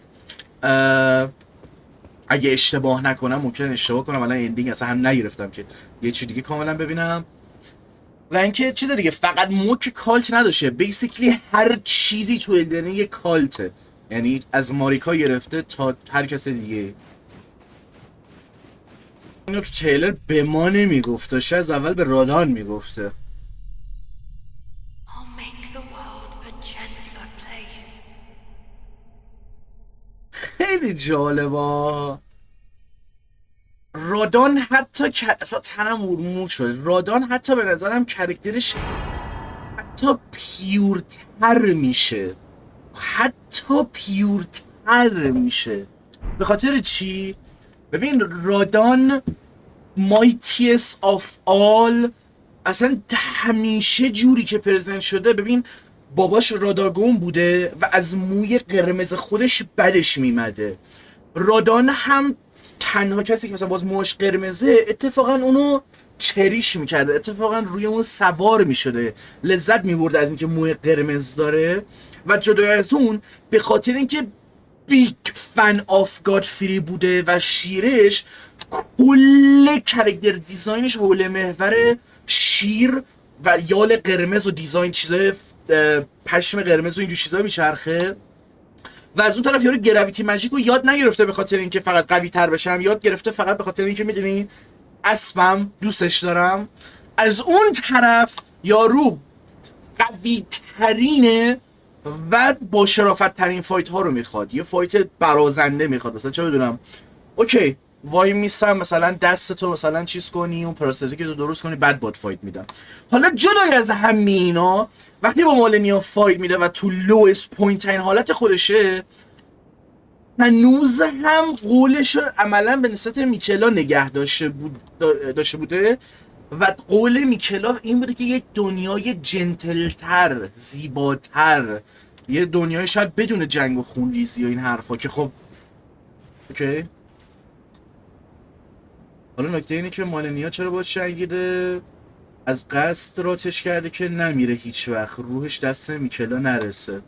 اگه اشتباه نکنم، ممکن اشتباه کنم، الان اندینگ اصلا هم نگرفتم که یه چی دیگه کاملا ببینم. و اینکه چیز دیگه فقط موک کالت نداشته، بیسیکلی هر چیزی تو الدن یه کالته، یعنی از ماریکا گرفته تا هر کس دیگه. اینو تو تیلر به ما نمیگفته، شاید از اول به رادان میگفته. خیلی جالبا. رادان حتی اصلا تنم مورمور شد، رادان حتی به نظرم کرکترش حتی پیورتر میشه، به خاطر چی؟ ببین رادان مایتیس آف آل اصلا همیشه جوری که پرزنت شده، ببین باباش راداگون بوده و از موی قرمز خودش بدش میمده. رادان هم تنها کسی که مثلا باز موش قرمزه اتفاقا اونو چریش میکرده، اتفاقا روی اون سوار میشده، لذت میبرده از اینکه موی قرمز داره. و جدای از اون به خاطر اینکه بیگ فن آف گادفری بوده و شیرش، کل کرکتر دیزاینش حول محور شیر و یال قرمز و دیزاین چیزای پشم قرمز و اینجور چیزا میچرخه. و از اون طرف یارو گراویتی ماجیک رو یاد نگرفته به خاطر اینکه فقط قوی تر بشم، یاد گرفته فقط به خاطر اینکه میدونی اسبم دوستش دارم. از اون طرف یارو قوی ترینه و با شرافت ترین فایت ها رو میخواد، یه فایت برازنده میخواد. مثلا چه بدونم اوکی وای میسم مثلا دستتو مثلا چیز کنی، اون پراستاتیک رو درست کنی، بعد باد فایت میدم. حالا جدای از همینا وقتی با مالنیا فایت میده و تو لوئست پوینت این حالت خودشه، هنوز هم قولش رو عملا به نسبت میکلا نگه داشته بوده و قول میکلا این بوده که یک دنیای جنتلتر، زیباتر، یه دنیای شاید بدون جنگ و خونریزی و این حرفا که خب اوکی. حالا نکته اینه که مالنیا چرا باید جنگیده؟ از قصد راتش کرده که نمیره هیچ وقت، روحش دست میکلا نرسه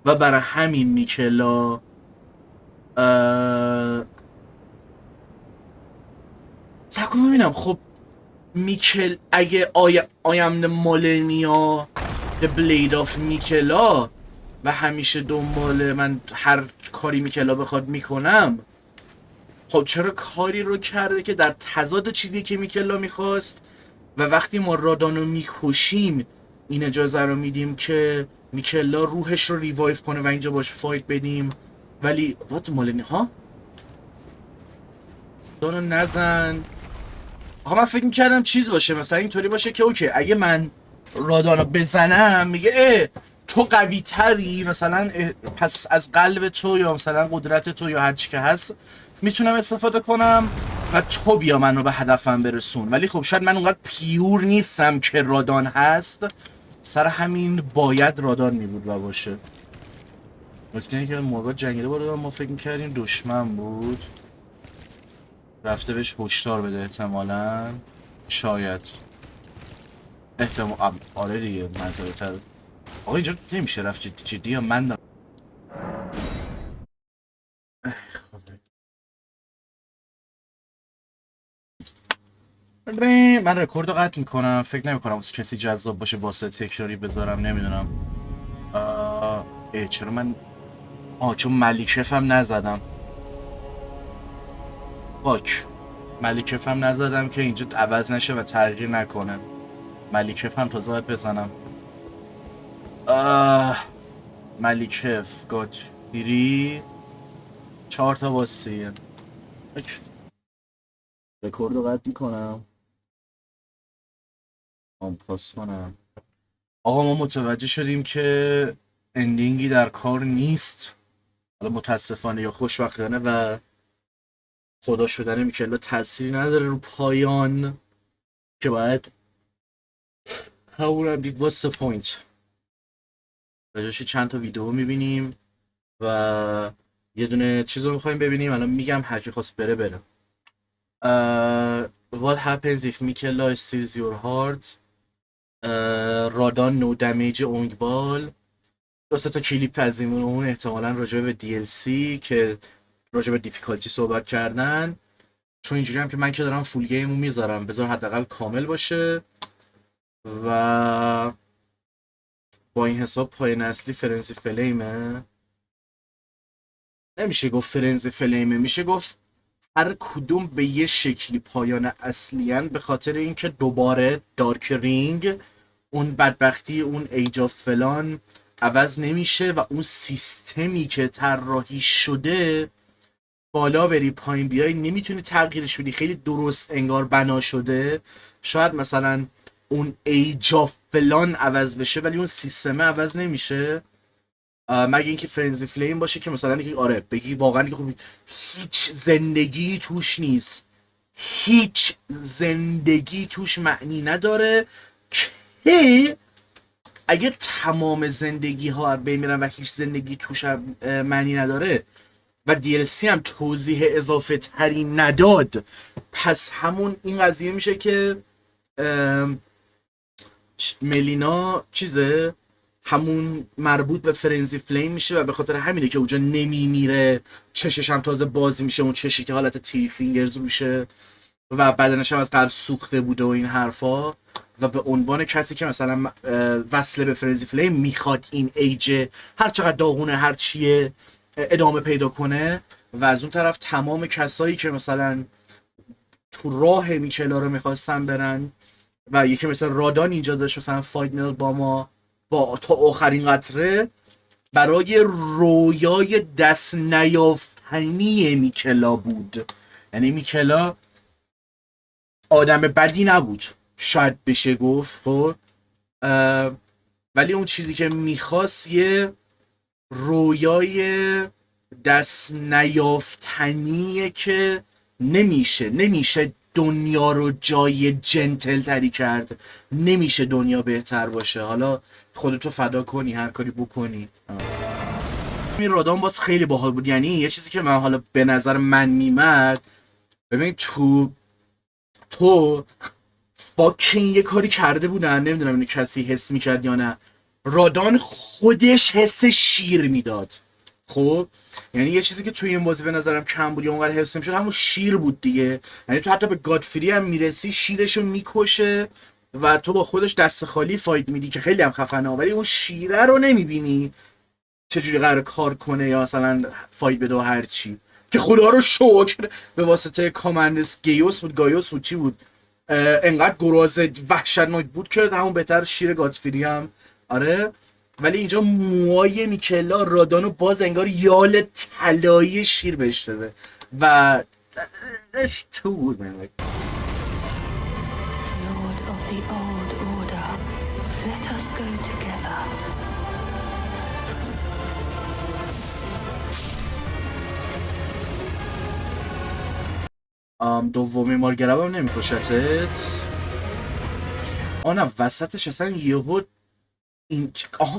و برای همین میکلا سکو ببینم. خب میکل اگه آیم مالنیا The Blade of میکلا و همیشه دنبال من هر کاری میکلا بخواد میکنم، خب چرا کاری رو کرده که در تضاد چیزی که میکلا میخواست و وقتی ما رادانو میکشیم این اجازه رو میدیم که میکلا روحش رو ریوایف کنه و اینجا باش فایت بدیم. ولی وات مالنی ها دانو نزن. آخه من فکر میکردم چیز باشه، مثلا اینطوری باشه که اوکی اگه من رادانو بزنم میگه تو قوی تری مثلا، پس از قلب تو یا مثلا قدرت تو یا هرچی که هست میتونم استفاده کنم و تو بیا منو به هدفم برسون. ولی خب شاید من اونقدر پیور نیستم که رادان هست، سر همین باید رادان میبود و باشه. نکته اینه که موقع جنگیده با رادان ما فکر میکردیم دشمن بود، رفته بهش هشدار بده احتمالاً، شاید آره دیگه منطقه تر. آقا اینجا نمیشه رفت جدی یا من من رکورد رو قطع میکنم. فکر نمیکنم واسه کسی جذاب باشه واسه تکراری بذارم، نمیدونم. چرا من چون ملیکفم نزدم. باک ملیکفم نزدم که اینجا عوض نشه و تغییر نکنه. ملیکفم تازه باید بزنم. ملیکف گادفری 4 تا واسیه. رکورد رو قطع میکنم، پاس کنم. آقا ما متوجه شدیم که اندینگی در کار نیست، حالا متاسفانه یا خوشبختانه، و خدا شدن میکلا تأثیری نداره رو پایان که باید همونم دید. what's the point؟ بجاش چند تا ویدیو میبینیم و یه دونه چیز رو میخوایم ببینیم. الان میگم هر کی خواست بره. What happens if Mikela steals your heart? رادان نو دمیج اونگبال. 2 تا کلیپ از اون احتمالا راجع به DLC که راجع به دیفیکالتی صحبت کردن، چون اینجوری هم که من که دارم فول گیمو میذارم بذار حداقل کامل باشه و با این حساب پایان اصلی فرنزی فلیمه. نمیشه گفت فرنزی فلیمه، میشه گفت هر کدوم به یه شکلی پایان اصلیان، به خاطر اینکه دوباره دارک رینگ اون بدبختی اون ایج آف فلان عوض نمیشه و اون سیستمی که طراحی شده بالا بری پایین بیای نمیتونی تغییرش بدی، خیلی درست انگار بنا شده. شاید مثلا اون ایج آف فلان عوض بشه ولی اون سیستم عوض نمیشه، مگه اینکه فرنزی فلیم باشه که مثلا اینکه آره بگی واقعا خب هیچ زندگی توش نیست، هیچ زندگی توش معنی نداره، که اگه تمام زندگی ها بمیرن و هیچ زندگی توش معنی نداره و DLC هم توضیح اضافه تری نداد، پس همون این قضیه میشه که ملینا چیزه همون مربوط به فرنزی فلیم میشه و به خاطر همینه که اونجا نمیمیره، چشش هم تازه باز میشه، اون چشی که حالت تی فینگرز روشه و بدنش هم از قبل سوخته بوده و این حرفا، و به عنوان کسی که مثلا وصله به فرنزی فلیم میخواد این ایج هر چقدر داغونه هر چیه ادامه پیدا کنه، و از اون طرف تمام کسایی که مثلا تو راه میکلا رو میخواستن برن و یکی مثلا رادان اینجا داشت مثلا فاینال با ما با تا آخرین قطره برای رویای دست نیافتنی میکلا بود. یعنی میکلا آدم بدی نبود شاید بشه گفت، خب ولی اون چیزی که میخواست یه رویای دست نیافتنیه که نمیشه دنیا رو جای جنتل تری کرد، نمیشه دنیا بهتر باشه. حالا خودتو فدا کنی، هر کاری بکنی. این رادان باز خیلی باحال بود. یعنی یه چیزی که من حالا به نظر من میمد، ببین تو فاکین یه کاری کرده بودن، نمیدونم اینو کسی حس میکرد یا نه، رادان خودش حس شیر میداد. خب یعنی یه چیزی که توی این بازی به نظرم کم بود یا اونقدر حس نمیشد همون شیر بود دیگه. یعنی تو حتی به گادفری هم میرسی شیرشو میکشه و تو با خودش دست خالی فایت میدی که خیلی هم خفنه، ولی اون شیره رو نمیبینی چجوری قرار کار کنه یا مثلا فایت بده و هر چی. که خدا رو شکر به واسطه کامندس گایوس بود چی بود، انقدر گراز وحشتناک بود که همون بهتر شیر گادفری هم. آره ولی اینجا موهای میکلا رادانو باز انگار یال طلایی شیر بهش داده و تو بود. من Lord of the old order, let us go together. دومی مارگرب هم نمیکشتت. آنم وسطش اصلا یهو این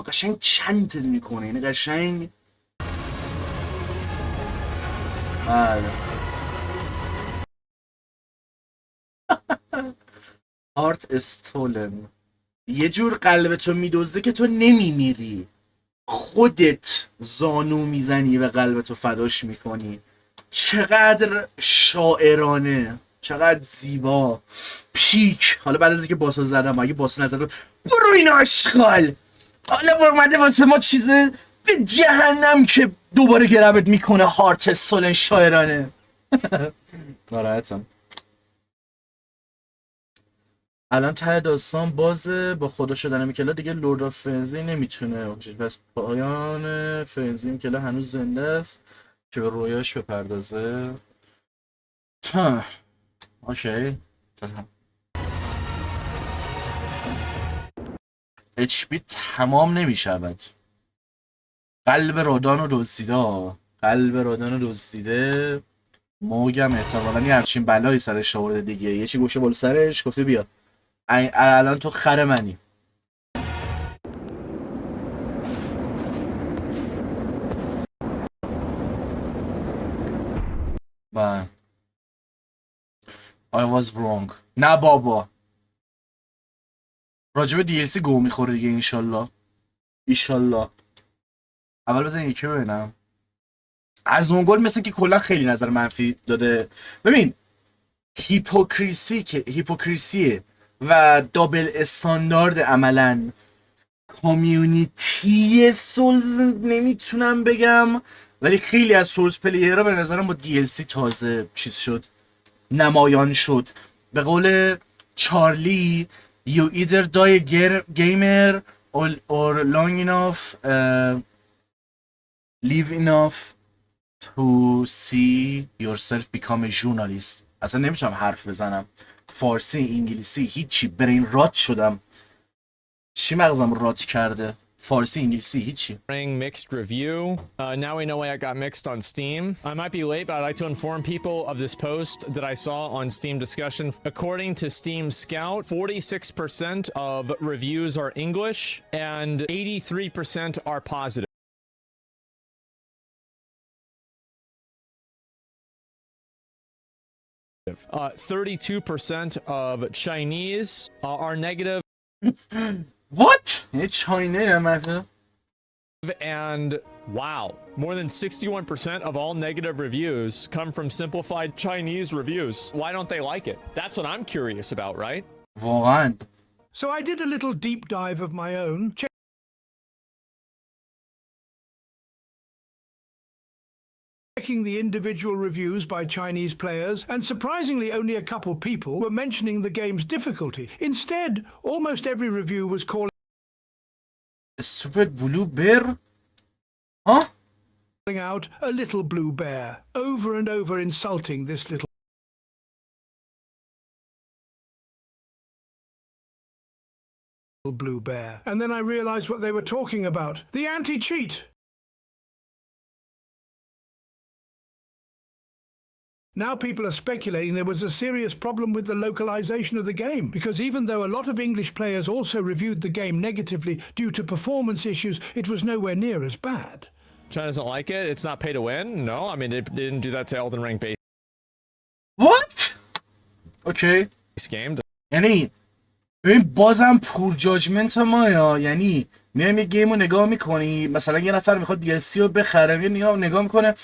قشنگ چند میکنه، یعنی قشنگ هارت استولن، یه جور قلب تو میدوزه که تو نمیمیری، خودت زانو میزنی و قلب تو فداش میکنی. چقدر شاعرانه، چقدر زیبا. پیک. حالا بعد از اینکه باسو زدم، اگه باسو نزدم برو این آشغال، حالا اومده واسه ما چیز به جهنم که دوباره گربت میکنه. هارت سولن شاعرانه. ناراحتم. الان ته داستان بازه با خدا شدن میکلا دیگه لورد آف فرنزی نمیتونه. پس پایان فرنزی میکلا هنوز زنده است که به رویاش بپردازه. اوکی. HP تمام نمیشود. قلب رادان رو دزدیده. موگم احتمالا یه همچین بلایی سرش آورده دیگه. یه چی گوشه بالا سرش گفته بیا الان تو خر منی. I was wrong. نه بابا راجب DLC گو میخوره دیگه. ایشالله. اول بزن یکی رو ببینم. از مونگول مثل که کلا خیلی نظر منفی داده. ببین هیپوکریسیه و دابل استاندارد عملا کامیونیتی سولز نمیتونم بگم، ولی خیلی از سولز پلیرها به نظرم با DLC تازه چیز شد، نمایان شد. به قول چارلی you either die a gamer or long enough live enough to see yourself become a journalist. اصلا نمیتونم حرف بزنم. فارسی انگلیسی هیچی، برین رات شدم. چی مغزم رات کرده؟ فارسی انگلیسی هیچی. Mixed review. Now we know why I got mixed on Steam. I might be late, but I'd like to inform people of this post that I saw on Steam discussion. According to Steam Scout, 46% of reviews are English and 83% are positive. Uh, 32% of Chinese are negative. What? It's China, and wow, more than 61% of all negative reviews come from simplified Chinese reviews. Why don't they like it? That's what I'm curious about, right? So I did a little deep dive of my own, checking the individual reviews by Chinese players, and surprisingly only a couple people were mentioning the game's difficulty. Instead, almost every review was calling Stupid blue bear? Huh? out a little blue bear, over and over insulting this little blue bear. And then I realized what they were talking about. The anti-cheat. Now people are speculating there was a serious problem with the localization of the game, because even though a lot of English players also reviewed the game negatively due to performance issues, it was nowhere near as bad. China doesn't like it. It's not pay to win. No, I mean, they didn't do that to Elden Ring base What? Okay. game. یعنی ببین بازم پور جاجمنت ما یا یعنی میایم یه گیم رو نگاه میکنی، مثلا یه نفر میخواد DLC رو بخره، یه نگاه میکنه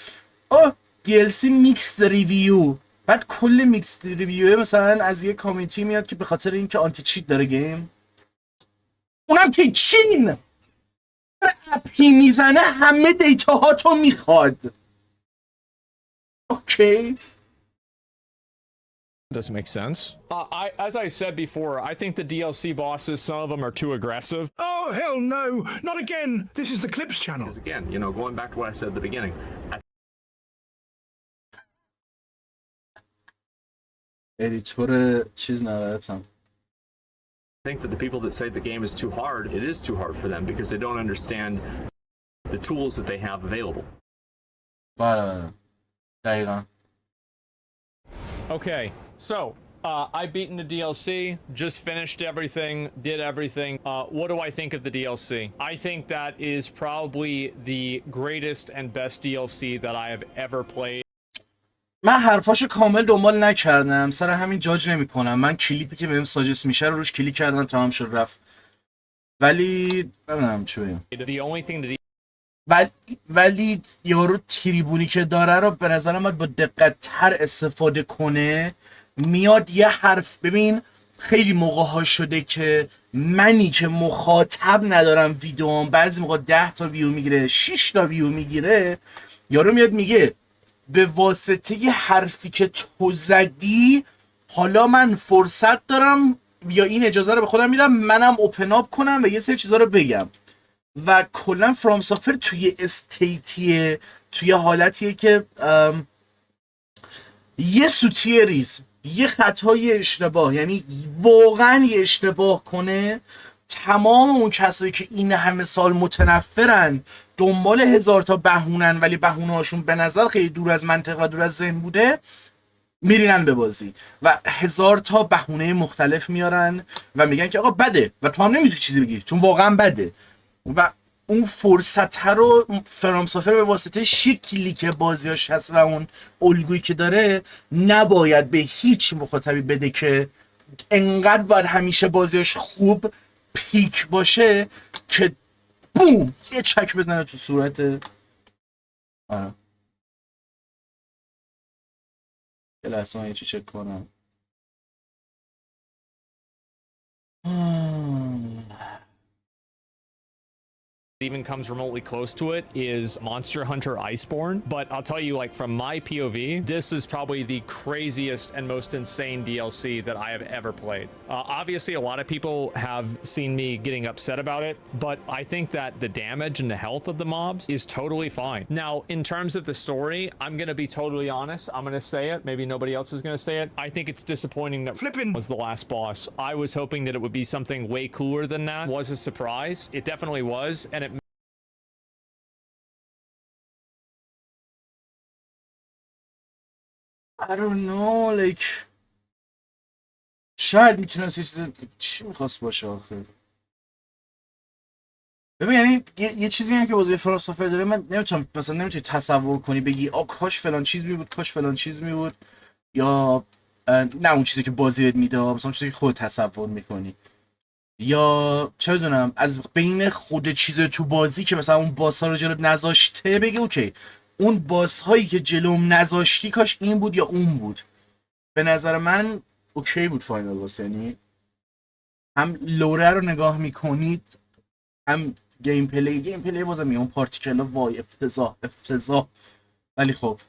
DLC میکس ریویو، بعد کل میکس ریویو مثلا از یه کامیونیتی میاد که به خاطر اینکه آنتی چیت داره گیم، اونم که چین اپی میزنه همه دیتاهاتو میخواد. اوکی. Doesn't make sense. As I said before, I think the DLC bosses, some of them are too aggressive. Oh, hell no. Not again. This is the Clips channel. Again, you know, going back to what I said at the beginning. ادیتور چیز ندارتم. I think that the people that say the game is too hard, it is too hard for them because they don't understand the tools that they have available. بله دقیقا. Okay, so I've beaten the DLC, just finished everything, did everything. What do I think of the DLC? I think that is probably the greatest and best DLC that I have ever played. من حرفاشو کامل دنبال نکردم، سر همین جاج نمی کنم. من کلیپی که بهم ساجست میشه رو روش کلیک کردم، تمام شد رفت. ولی نمیدونم چی بگم. The only thing ولی یارو تریبونی که داره رو به نظرم باید با دقت تر استفاده کنه. میاد یه حرف، ببین خیلی موقع ها شده که منی که مخاطب ندارم ویدیوام بعضی موقع 10 تا ویو میگیره، 6 تا ویو میگیره، یارو میاد میگه به واسطه یه حرفی که تو زدی حالا من فرصت دارم یا این اجازه رو به خودم میدم منم اوپن اپ کنم و یه سری چیزا رو بگم. و کلا فرام سافر توی استیتیه، توی حالتیه که یه سوتیه ریز، یه خطای اشتباه، یعنی واقعا یه اشتباه کنه، تمام اون کسایی که این همه سال متنفرن، دنبال 1000 تا بهونن ولی بهونه هاشون به نظر خیلی دور از منطق و دور از ذهن بوده، میرینن به بازی و 1000 تا بهونه مختلف میارن و میگن که آقا بده و تو هم نمیتونی چیزی بگی چون واقعا بده. و اون فرصت رو فرام سافر به واسطه شکلی که بازیاش هست و اون الگویی که داره نباید به هیچ مخاطبی بده که انقدر باید همیشه بازیاش خوب پیک باشه که بوم یه چک بزنه تو صورت. آره یه لحظه من یه چی چک کنم. even comes remotely close to it is Monster Hunter Iceborne, but I'll tell you, like, from my POV, this is probably the craziest and most insane DLC that I have ever played. Obviously a lot of people have seen me getting upset about it, but I think that the damage and the health of the mobs is totally fine. Now, in terms of the story, I'm gonna be totally honest. I'm gonna say it, maybe nobody else is gonna say it. I think it's disappointing that Flippin' was the last boss. I was hoping that it would be something way cooler than that. It was a surprise. It definitely was, and it I don't know, like شاید میتونست یه چیز چی میخواست باشه آخه. ببین یعنی یه چیزی هم که بازی فرام سافر داره، من نمیتونم مثلا نمیتونی تصور کنی بگی کاش فلان چیز می بود، کاش فلان چیز می بود، یا نه اون چیزی که بازی میده، مثلا اون چیزی که خود تصور میکنی، یا چه بدونم از بین خود چیز تو بازی که مثلا اون باس ها رو جلو نذاشته بگی اوکی اون باس هایی که جلوم نذاشتی کاش این بود یا اون بود. به نظر من اوکی بود فاینال باس، یعنی هم لوره رو نگاه میکنید هم گیم پلی بازم اون پارتیکل ها وای افتضاح ولی خب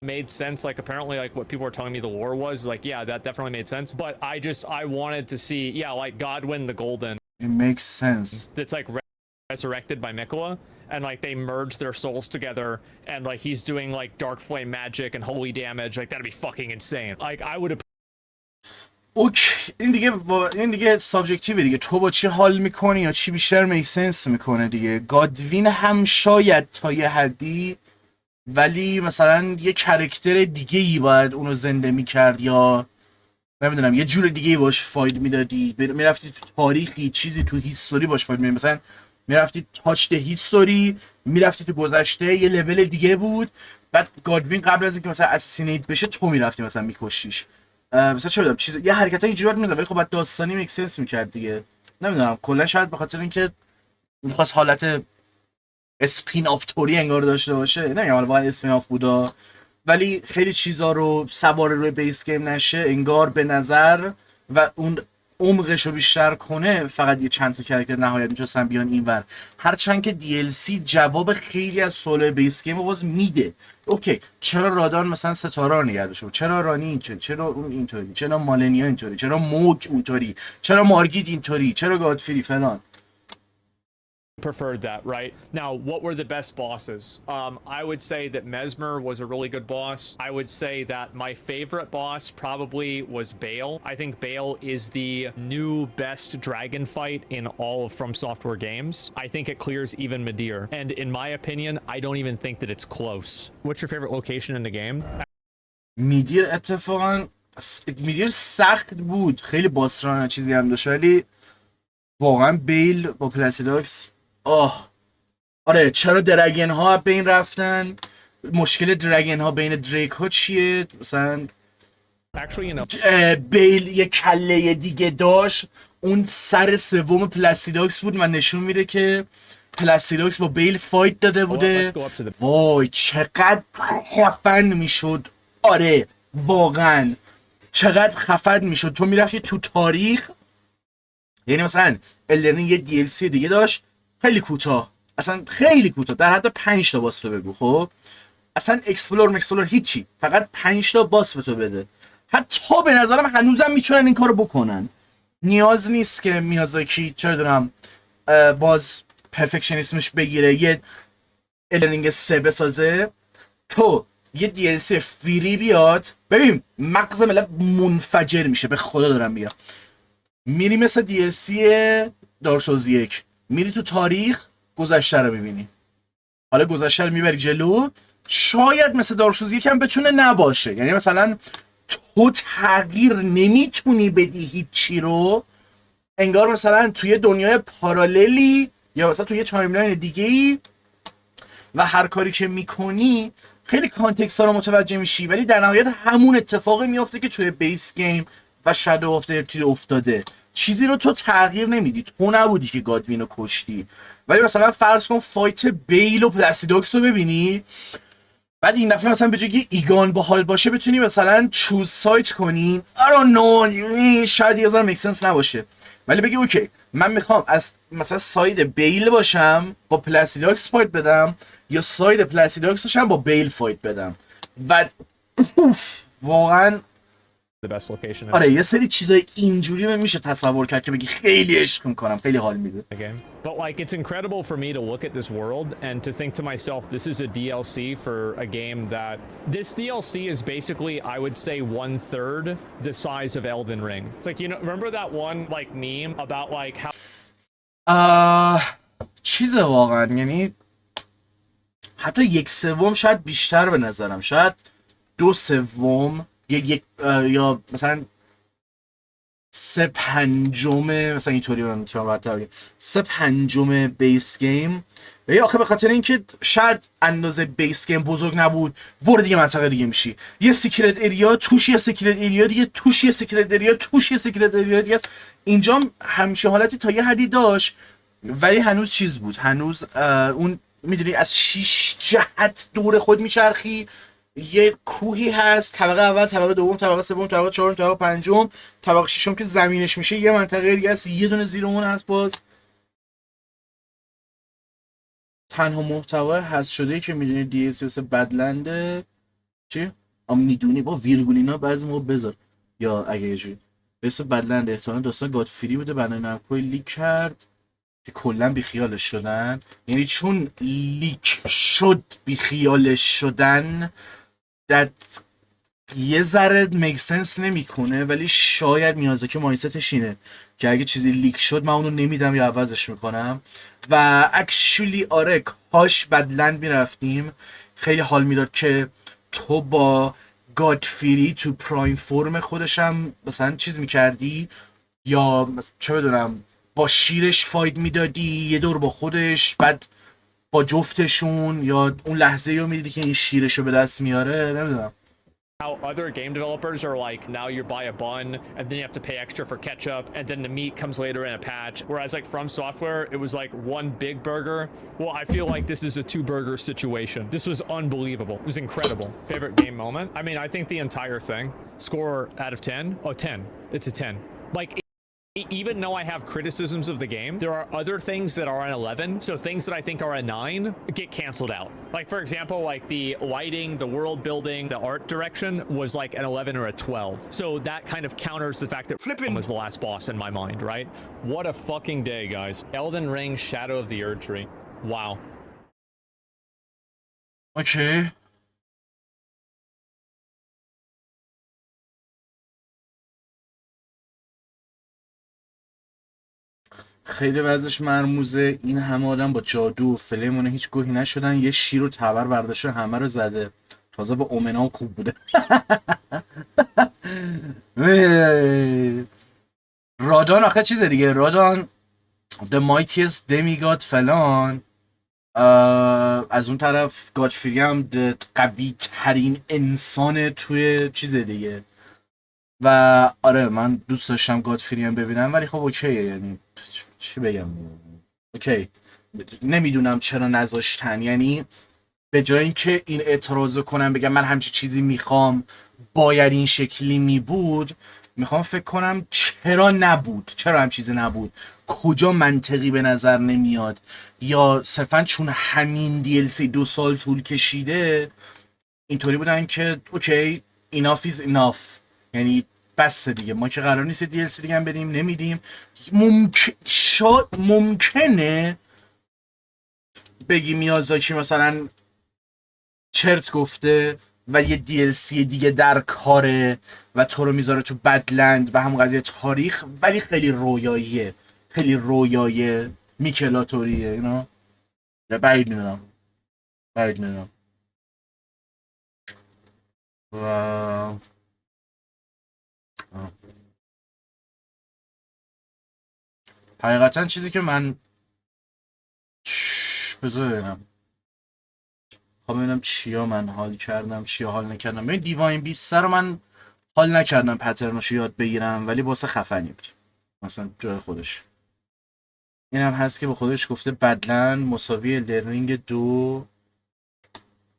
made sense. Like apparently like what people were telling me the lore was like, yeah, that definitely made sense, but I wanted to see, yeah, like Godwyn the Golden, it makes sense, that's like resurrected by Mikola, and like they merged their souls together and like he's doing like dark flame magic and holy damage, like that'd be fucking insane. Like I would have اوکی این دیگه سابجکتیوه دیگه، تو با چی حال میکنی یا چی بیشتر میک سنس میکنه دیگه. گادوین هم شاید تا یه حدی ولی مثلا یه کرکتر دیگه ای باید اونو زنده میکرد یا نمیدونم یه جور دیگه باش فاید میدادی، میرفتی تو تاریخی چیزی تو هیستوری باش فاید میدادی، مثلا میرفتی تاچ ده هیستوری، میرفتی تو گذشته یه لول دیگه بود، بعد گادوین قبل از اینکه مثلا اساسینیت بشه تو میرفتی مثلا میکشیش، مثلا چه بدونم چیز یه حرکت های اینجوری باید میزد، ولی خب بعد داستانی میک سنس میکرد دیگه. نمیدونم کلا شاید به خاطر اینکه میخواست حالت اسپین آف توری انگار داشته باشه، نمیگم حالا واقعا اسپین آف بودا، ولی خیلی چیزا رو سوار روی بیس گیم نشه انگار به نظر و اون عمقش رو بیشتر کنه فقط یه چند تا کاراکتر نهایت میتونستن بیان اینور، هرچند که DLC جواب خیلی از سوال بیس گیم رو باز میده. اوکی چرا رادان مثلا ستاره رو نگه داشته، چرا رانی اینطوری، چرا اون اینطوری، چرا مالنیا اینطوری، چرا موگ اونطوری، چرا مارگیت اینطوری، چرا گادفری فلان. preferred that, right? Now, what were the best bosses? I would say that Mesmer was a really good boss. I would say that my favorite boss probably was Bale. I think Bale is the new best dragon fight in all of From Software games. I think it clears even Midir. And in my opinion, I don't even think that it's close. What's your favorite location in the game? میدیر اتفاقا میدیر سخت بود، خیلی باسران چیزی هم داشت، ولی واقعا بیل با پلاسیداکس آره چرا درگن ها بین رفتن، مشکل درگن ها بین دریک ها چیه، مثلا بیل یه کله دیگه داشت، اون سر سوم پلاسیداکس بود و نشون میده که پلاسیداکس با بیل فایت داده بوده. وای چقدر خفن میشد، آره واقعا چقدر خفن میشد. تو میرفتی تو تاریخ، یعنی مثلا الدرینگ یه DLC دیگه داشت خیلی کوتاه، اصلا خیلی کوتاه، در حد 5 تا باس تو بگو، خب اصلا اکسپلور هیچی، فقط 5 تا باس به تو بده. حتی به نظرم هنوزم میتونن این کارو بکنن، نیاز نیست که میازاکی چه دونم باز پرفکشنیسمش بگیره یه الدرینگ 3 بسازه، تو یه DLC فری بیاد. ببین مغز ملت منفجر میشه، به خدا دارم میگم. میری مثل DLC دارسوز 1، میری تو تاریخ گذشته رو میبینی، حالا گذشته رو میبری جلو، شاید مثل دارسوز 1 هم بتونه نباشه، یعنی مثلا تو تغییر نمیتونی بدی هیچی رو، انگار مثلا توی دنیای پاراللی یا مثلا توی یه تایملاین دیگه ای و هر کاری که میکنی خیلی کانتکست ها رو متوجه میشی، ولی در نهایت همون اتفاقی میفته که توی بیس گیم و شادو آف دی افتاده، چیزی رو تو تغییر نمیدی، تو نبودی که گادوین رو کشتی. ولی مثلا فرض کن فایت بیل و پلاسیداکس رو ببینی، بعد این دفعه مثلا به جای که ایگان باحال باشه بتونی مثلا چوز سایت کنی، I don't know، شاید یه ذره میکسنس نباشه، ولی بگی اوکی من میخوام از مثلا ساید بیل باشم با پلاسیداکس فایت بدم، یا ساید پلاسیداکس باشم با بیل فایت بدم، و واقعا آره یه سری چیزای اینجوری میشه تصور کرد که بگی خیلی عشق میکنم، خیلی حال میده. But like it's incredible for me to look at this world and to think to myself, this is a DLC for a game that this DLC is basically, I would say, 1/3 the size of Elden Ring. It's like, you know, remember that one like meme about like how چیزه واقعا، یعنی حتی 1/3 شاید بیشتر به نظرم، شاید 2/3 یا مثلا 3/5 مثلا اینطوری من میتونم راحت‌تر بگم 3/5 بیس گیم. یا آخه به خاطر اینکه شاید اندازه بیس گیم بزرگ نبود، وارد دیگه منطقه دیگه میشی، یه سیکرت ایریا توش، یه سیکرت ایریا دیگه توش، یه سیکرت ایریا توش، یه سیکرت ایریا دیگه است. اینجا همیشه حالتی تا یه حدی داشت ولی هنوز چیز بود، هنوز اون میدونی از 6 جهت دور خود میچرخی، یه کوهی هست، طبقه اول، طبقه دوم، طبقه سوم، طبقه چهارم، طبقه پنجم، طبقه ششم که زمینش میشه یه منطقه دیگه است، یه دونه زیر اون هست. باز تنها محتوای حذف شده که میدونی DLC مثل بدلند چی؟ میدونی با ویرگولینا بعضی موقع بذار، یا اگه یه جوری مثل بدلند احتمالاً داستان گادفری بوده، بنای نرکوی لیک کرد که کلا بیخیالش شدن، یعنی چون لیک شد بیخیالش شدن، در یه ذره میک سنس نمیکنه، ولی شاید میازاکی مایندستش اینه که اگه چیزی لیک شد من اونو نمیدم یا عوضش میکنم. و اکچولی آره کاش بدلند میرفتیم، خیلی حال میداد که تو با گادفری تو پرایم فرم خودشم مثلا چیز میکردی، یا چه بدونم با شیرش فاید میدادی یه دور با خودش، بعد با جفتشون، یا اون لحظه رو میدیدی که این شیرش رو به دست میاره. نمیدونم How other game developers are like, now you buy a bun and then you have to pay extra for ketchup and then the meat comes later in a patch. Whereas like From Software, it was like one big burger. Well, I feel like this is a 2-burger situation. This was unbelievable. It was incredible. Favorite game moment? I mean, I think the entire thing. Score out of 10? Oh, 10. It's a 10. Like, even though I have criticisms of the game, there are other things that are an 11. So things that I think are a 9 get canceled out. Like, for example, like the lighting, the world building, the art direction was like an 11 or a 12. So that kind of counters the fact that Flippin' was the last boss in my mind, right? What a fucking day, guys. Elden Ring Shadow of the Erd Tree. Wow. اوکی. خیلی وضعش مرموزه. این همه آدم با جادو و فلیمونه هیچ گوهی نشدن، یه شیر و تبر برداشته همه رو زده، تازه با اومنا خوب بوده. رادان آخه چیزه دیگه، رادان The Mightiest Demigod فلان، از اون طرف گادفری هم قوی ترین انسان توی چیزه دیگه. و آره من دوست داشتم گادفری هم ببینم، ولی خب اوکیه، یعنی چی بگم، اوکی. نمیدونم چرا نذاشتن، یعنی به جای اینکه این اعتراضو کنم بگم من همچی چیزی میخوام باید این شکلی میبود، میخوام فکر کنم چرا نبود، چرا هم چیزی نبود، کجا منطقی به نظر نمیاد، یا صرفا چون همین DLC 2 سال طول کشیده اینطوری بودن که اوکی enough is enough، یعنی بس دیگه، ما که قرار نیست DLC دیگه هم بریم نمیدیم. ممکنه بگی میازاکی مثلا چرت گفته و یه DLC دیگه در کاره و تو رو میذاره تو بدلند و همون قضیه تاریخ، ولی خیلی رویاییه، خیلی رویای میکلاتوریه اینا. بعید میدونم و حقیقتا چیزی که من بذار ببینم، خب ببینم چیا من حال کردم چیا حال نکردم. ببین دیواین بیست رو من حال نکردم پترناشو یاد بگیرم، ولی واسه خفنی بود مثلا جای خودش. این هم هست که به خودش گفته بدلن مساوی الدرینگ 2.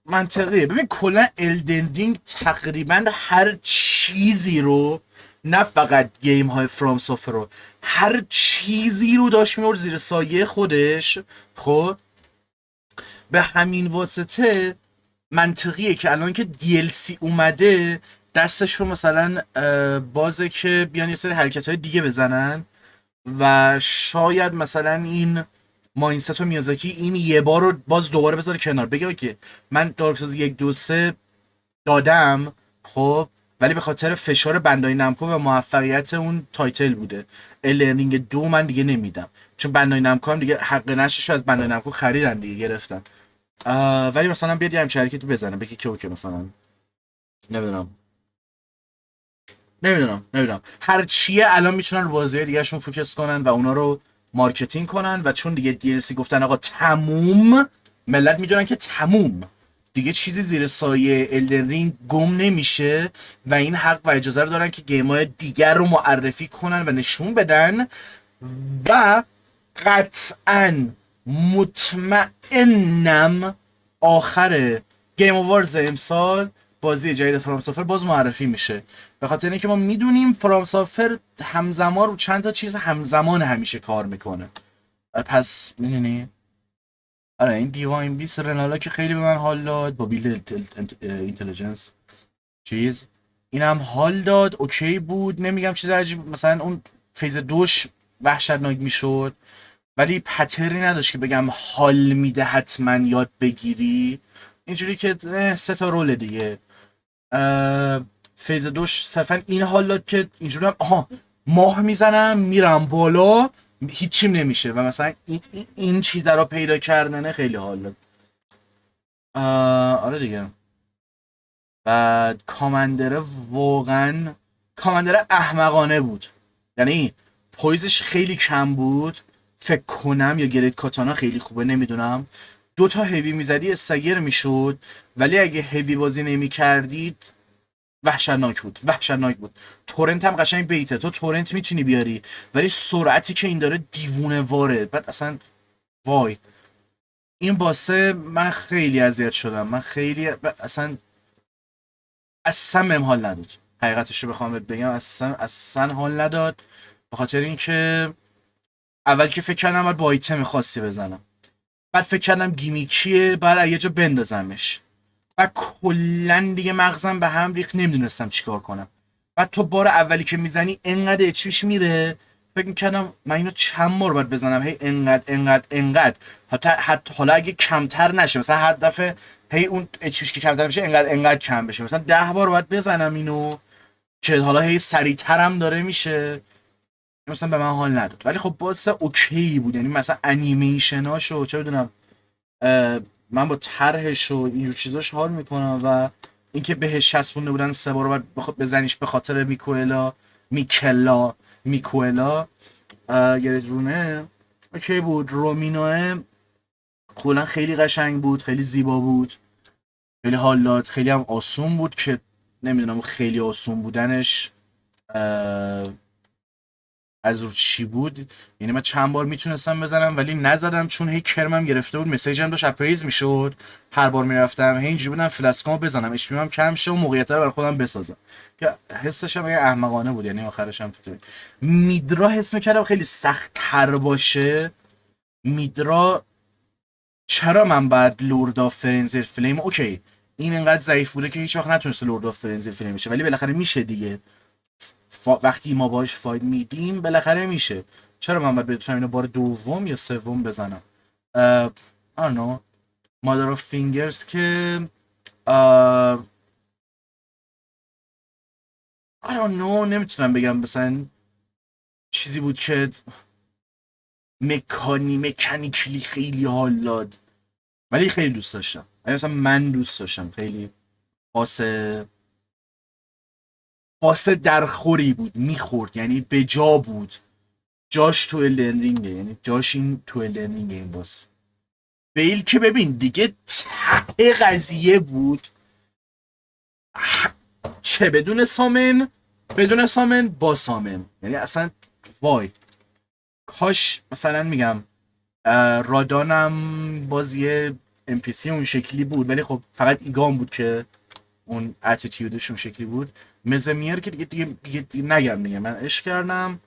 منطقیه. ببین کلا الدن رینگ تقریبا هر چیزی رو، نه فقط گیم های فرام سافر رو، هر چیزی رو داشت میورد زیر سایه خودش. خب به همین واسطه منطقیه که الان که DLC اومده دستش رو مثلا بازه که بیان یه سری حرکت های دیگه بزنن و شاید مثلا این ماینست و میازاکی این یه بار رو باز دوباره بذاره کنار، بگه که من دارک سوز 1 2 3 دادم خب، ولی به خاطر فشار بندای نمکو و موفقیت اون تایتل بوده. الرنینگ 2 من دیگه نمیدم، چون بندای نمکو هم دیگه حق نشش از بندای نمکو خریدن دیگه، گرفتن. ولی مثلا بیاد یه همچه حرکتی بزنه، بگه که اوکی مثلا نمیدونم هر چیه الان میتونن رو بازی دیگه شون فوکس کنن و اونا رو مارکتینگ کنن، و چون دیگه DLC گفتن آقا تموم، ملت میدونن که تموم دیگه چیزی زیر سایه الدن رینگ گم نمیشه و این حق و اجازه رو دارن که گیم‌های دیگر رو معرفی کنن و نشون بدن. و قطعاً مطمئنم آخر گیم آوارز امسال بازی جدید فرام سافر باز معرفی میشه، به خاطر اینکه ما میدونیم فرام سافر همزمان رو چند تا چیز همزمان همیشه کار میکنه. پس میدونی آره این دیواین بیس رنالا که خیلی به من حال داد با بیلد اینتلیجنس چیز، اینم حال داد، اوکی بود، نمیگم چیز عجیب، مثلا اون فیز 2 وحشتناک میشد ولی پتری نداشت که بگم حال میده حتما یاد بگیری، اینجوری که 3 تا رول دیگه. فیز 2 صرفا این حال داد که اینجوری هم ماه میزنم میرم بالا هیچیم نمیشه و مثلا این چیزا رو پیدا کردنه خیلی حال داد. آره دیگه. بعد کامندره واقعا کامندره احمقانه بود، یعنی پویزش خیلی کم بود فکر کنم، یا گرید کاتانا خیلی خوبه نمیدونم. 2 تا هیوی میزدی استاگر میشد، ولی اگه هیوی بازی نمی کردید وحشتناک بود، وحشتناک بود. تورنت هم قشنگ بیته، تو تورنت میتونی بیاری ولی سرعتی که این داره دیوونه واره. بعد اصلا وای این باسه من خیلی اذیت شدم، من خیلی اصلا بهم حال نداد، حقیقتش رو بخوام بگم اصلا حال نداد، به خاطر اینکه اول که فکر کردم باید با آیتم خاصی بزنم، بعد فکر کردم گیمیکیه بعد یه جا بندازمش، بعد کلا دیگه مغزم به هم ریخت نمیدونستم چیکار کنم. بعد تو بار اولی که میزنی انقدر اچویش میره، فکر میکردم من اینو چند بار باید بزنم، هی انقدر حتی حالا اگه کمتر نشه، مثلا هر دفعه هی اون اچویش که کمتر بشه انقدر کم بشه، مثلا 10 بار باید بزنم اینو که حالا هی سریعترم داره میشه. مثلا به من حال نداد، ولی خب باز اوکی بود، یعنی مثلا انیمیشناشو چه بدونم من با طرحش و اینجور چیزاش حال میکنم، و اینکه بهش چسبونده بودن 3 بار بعد بزنیش به خاطر میکوئلا گرید رونه اوکی بود. رومینوه کلا خیلی قشنگ بود، خیلی زیبا بود، خیلی حال داد، خیلی هم آسون بود که نمیدونم خیلی آسون بودنش از رو چی بود، یعنی من چند بار میتونستم بزنم ولی نزدم چون هی کرمم گرفته بود، مسیجم داشت اپریز میشد، هر بار میرفتم هی اینجوری بودم فلاسکامو بزنم اچ هم کم شه و موقعیت رو برای خودم بسازم، که حسش هم احمقانه بود، یعنی آخرش هم میدرا حس میکردم خیلی سخت تر باشه. میدرا چرا من بعد لورد آف فرنزی فلیم، اوکی این انقدر ضعیف بوده که هیچ وقت نتونسته لورد آف فرنزی فلیم بشه، ولی بالاخره میشه دیگه، وقتی ما باش فایت میدیم بالاخره میشه. چرا من باید بتونم اینو بار دوم یا سوم بزنم؟ آنو مادر آف فینگرز که I don't know نمیتونم بگم، مثلا چیزی بود که مکانیکلی خیلی حال داد، ولی خیلی دوست داشتم، مثلا من دوست داشتم، خیلی باسه درخوری بود، میخورد، یعنی به جا بود، جاش تو الدن رینگه، یعنی جاش این تو الدن رینگه این باس. بیل که ببین دیگه ته قضیه بود، چه بدون سامن با سامن، یعنی اصلا وای کاش مثلا میگم رادانم بازی NPC اون شکلی بود، ولی خب فقط ایگام بود که اون اتیتیودش اون شکلی بود. مزمیر که دیگه نگم دیگه، من عشق کردم.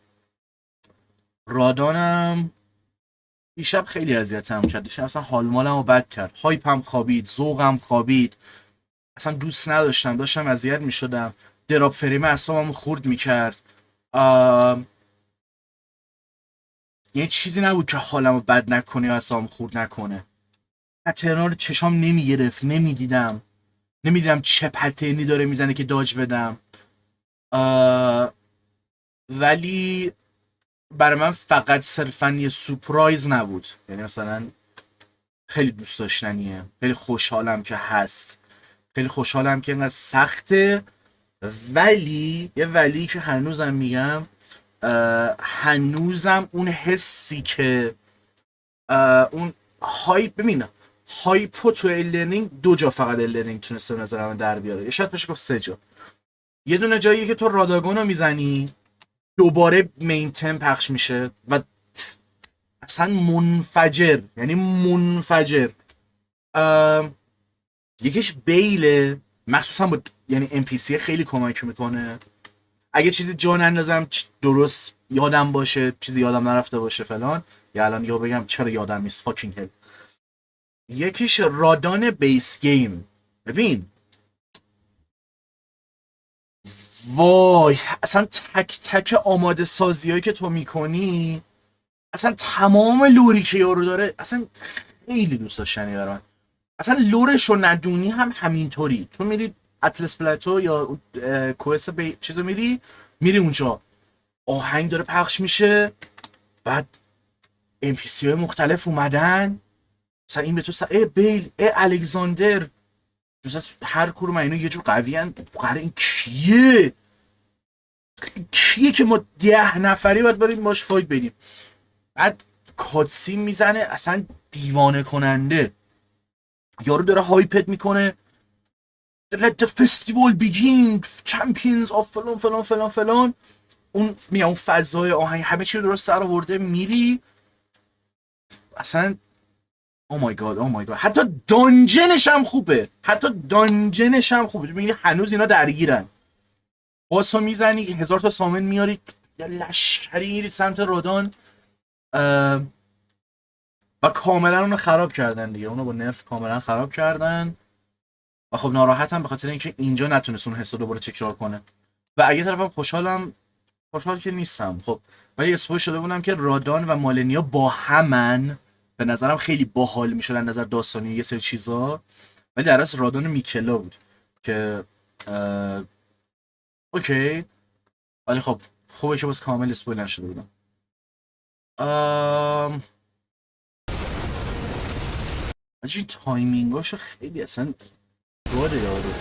رادانم دیشب خیلی اذیتم کرد، دیشب اصلا حال مالمو بد کرد، هایپم خوابید، ذوقم خوابید، اصلا دوست نداشتم، داشتم اذیت میشدم، دراپ فریم اعصابمو خورد میکرد، یه چیزی نبود که حالمو بد نکنه یا اعصابمو خورد نکنه. پترنا رو چشام نمیگرفت، نمیدیدم چه پترنی داره میزنه که داج بدم، ولی برای من فقط صرفا یه سورپرایز نبود، یعنی مثلا خیلی دوست داشتنیه، خیلی خوشحالم که هست، خیلی خوشحالم که اینقدر سخته، ولی یه ولی که هنوزم میگم، هنوزم اون حسی که اون هایپ، ببینم هایپو تو الدرینگ 2 جا فقط الدرینگ تونسته نظر من در بیاره، شاید بشه گفت 3 جا. یه دونه جاییه که تو راداگونو میزنی دوباره مینتن پخش میشه و اصلا منفجر، یعنی منفجر. یکیش بیله، مخصوصا با یعنی NPC خیلی کمک میکنه، اگه چیزی جا نندازم درست یادم باشه، چیزی یادم نرفته باشه فلان، یا الان یهو بگم چرا یادم نیست فاکینگ هل. یکیش رادان بیس گیم، ببین وای اصلا تک تک آماده سازی هایی که تو میکنی، اصلا تمام لوری که یارو داره اصلا خیلی دوست داشتنی برای من. اصلا لورش رو ندونی هم همینطوری، تو میری اطلس پلاتو یا کوئس چیزو میری اونجا آهنگ داره پخش میشه، بعد NPC های مختلف اومدن، مثلا این به تو بیل الکساندر، مثلا هر کدوم اینا یه جور قوی ان. قراره این کیه که ما 10 نفری باید بریم باش فایت بدیم. بعد کاتسین میزنه اصلا دیوانه کننده، یارو داره هایپت میکنه Let the festival begin champions of فلان فلان فلان فلان. اون میگم اون فضای آهنگ همه چی رو درست در آورده، میری اصلا او مای گاد. حتی دانجنش هم خوبه، میبینی هنوز اینا درگیرن. باسو میزنی 1000 تا سامن میاری لشکری میری سمت رودان و کاملا اونو خراب کردن دیگه. اونو با نرف کاملا خراب کردن و خب ناراحتم به خاطر اینکه اینجا نتونست اون حسو دوباره تکرار کنه. و اگه طرفم خوشحال که نیستم. خب ولی اسپویل شده بودم که رادان و مالنیا با همن، به نظرم خیلی باحال میشدن نظر داستانی یه سری چیزا، ولی در اصل رادان میکلا بود که اوکی، ولی خب خوبه که باز کامل اسپویل نشده بودم. این تایمینگاشو خیلی اصلا داره یارو.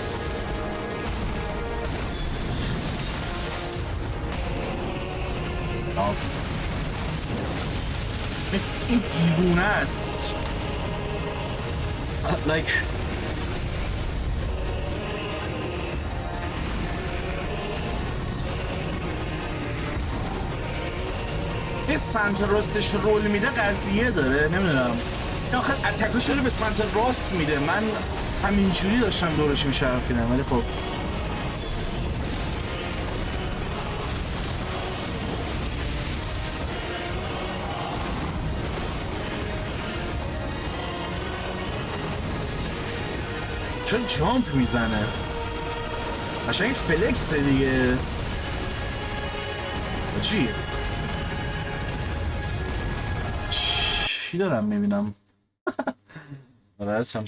این دیوونه است. like این سمت راستش رول میده قضیه داره، نمیدونم آخه اتکاش رو به سمت راست میده. من همینجوری داشتم دورش میشرفیدم ولی خب چون جامپ میزنه قشنگ فلکس دیگه. چی دارم میبینم؟ راستم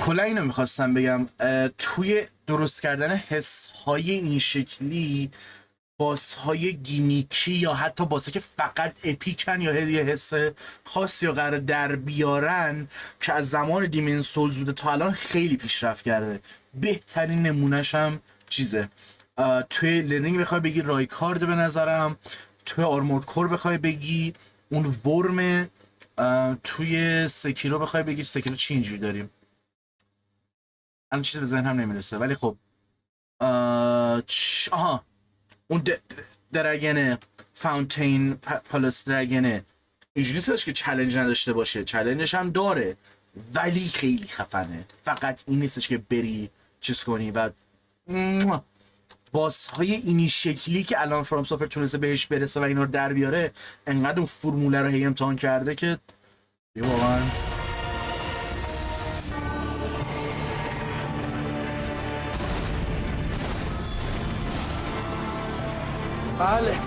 کلا اینو میخواستم بگم، توی درست کردن حس های این شکلی، باس های گیمیکی یا حتی باس که فقط اپیکن یا یه حس خاصی یا قرار در بیارن که از زمان دیمن سولز بوده تا الان خیلی پیشرفت کرده. بهترین نمونهش هم چیزه توی لرنینگ بخوای بگی رایکارد، به نظرم توی آرمورد کور بخوای بگی اون ورم، توی سکیرو بخوای بگی سکیرو چی اینجوری داریم الان چیزی به ذهنم نمیرسه ولی خب اون درگنه فاونتین پالاس درگنه اینجوری نیستش که چالش نداشته باشه، چالشش هم داره ولی خیلی خفنه. فقط این نیستش که بری چیز کنی. و باس های اینی شکلی که الان فرام سافر تونسته بهش برسه و اینا رو در بیاره، انقدر اون فرموله رو هی امتحان کرده که واقعا بله.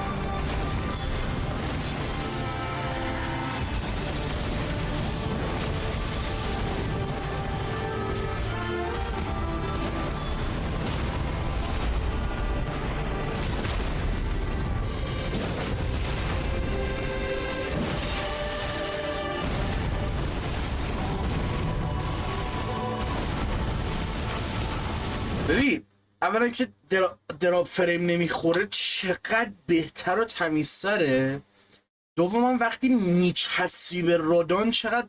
ببین اولا که دراب فریم نمیخوره چقدر بهتر و تمیزتره. دوما وقتی میچسبی به رادان چقدر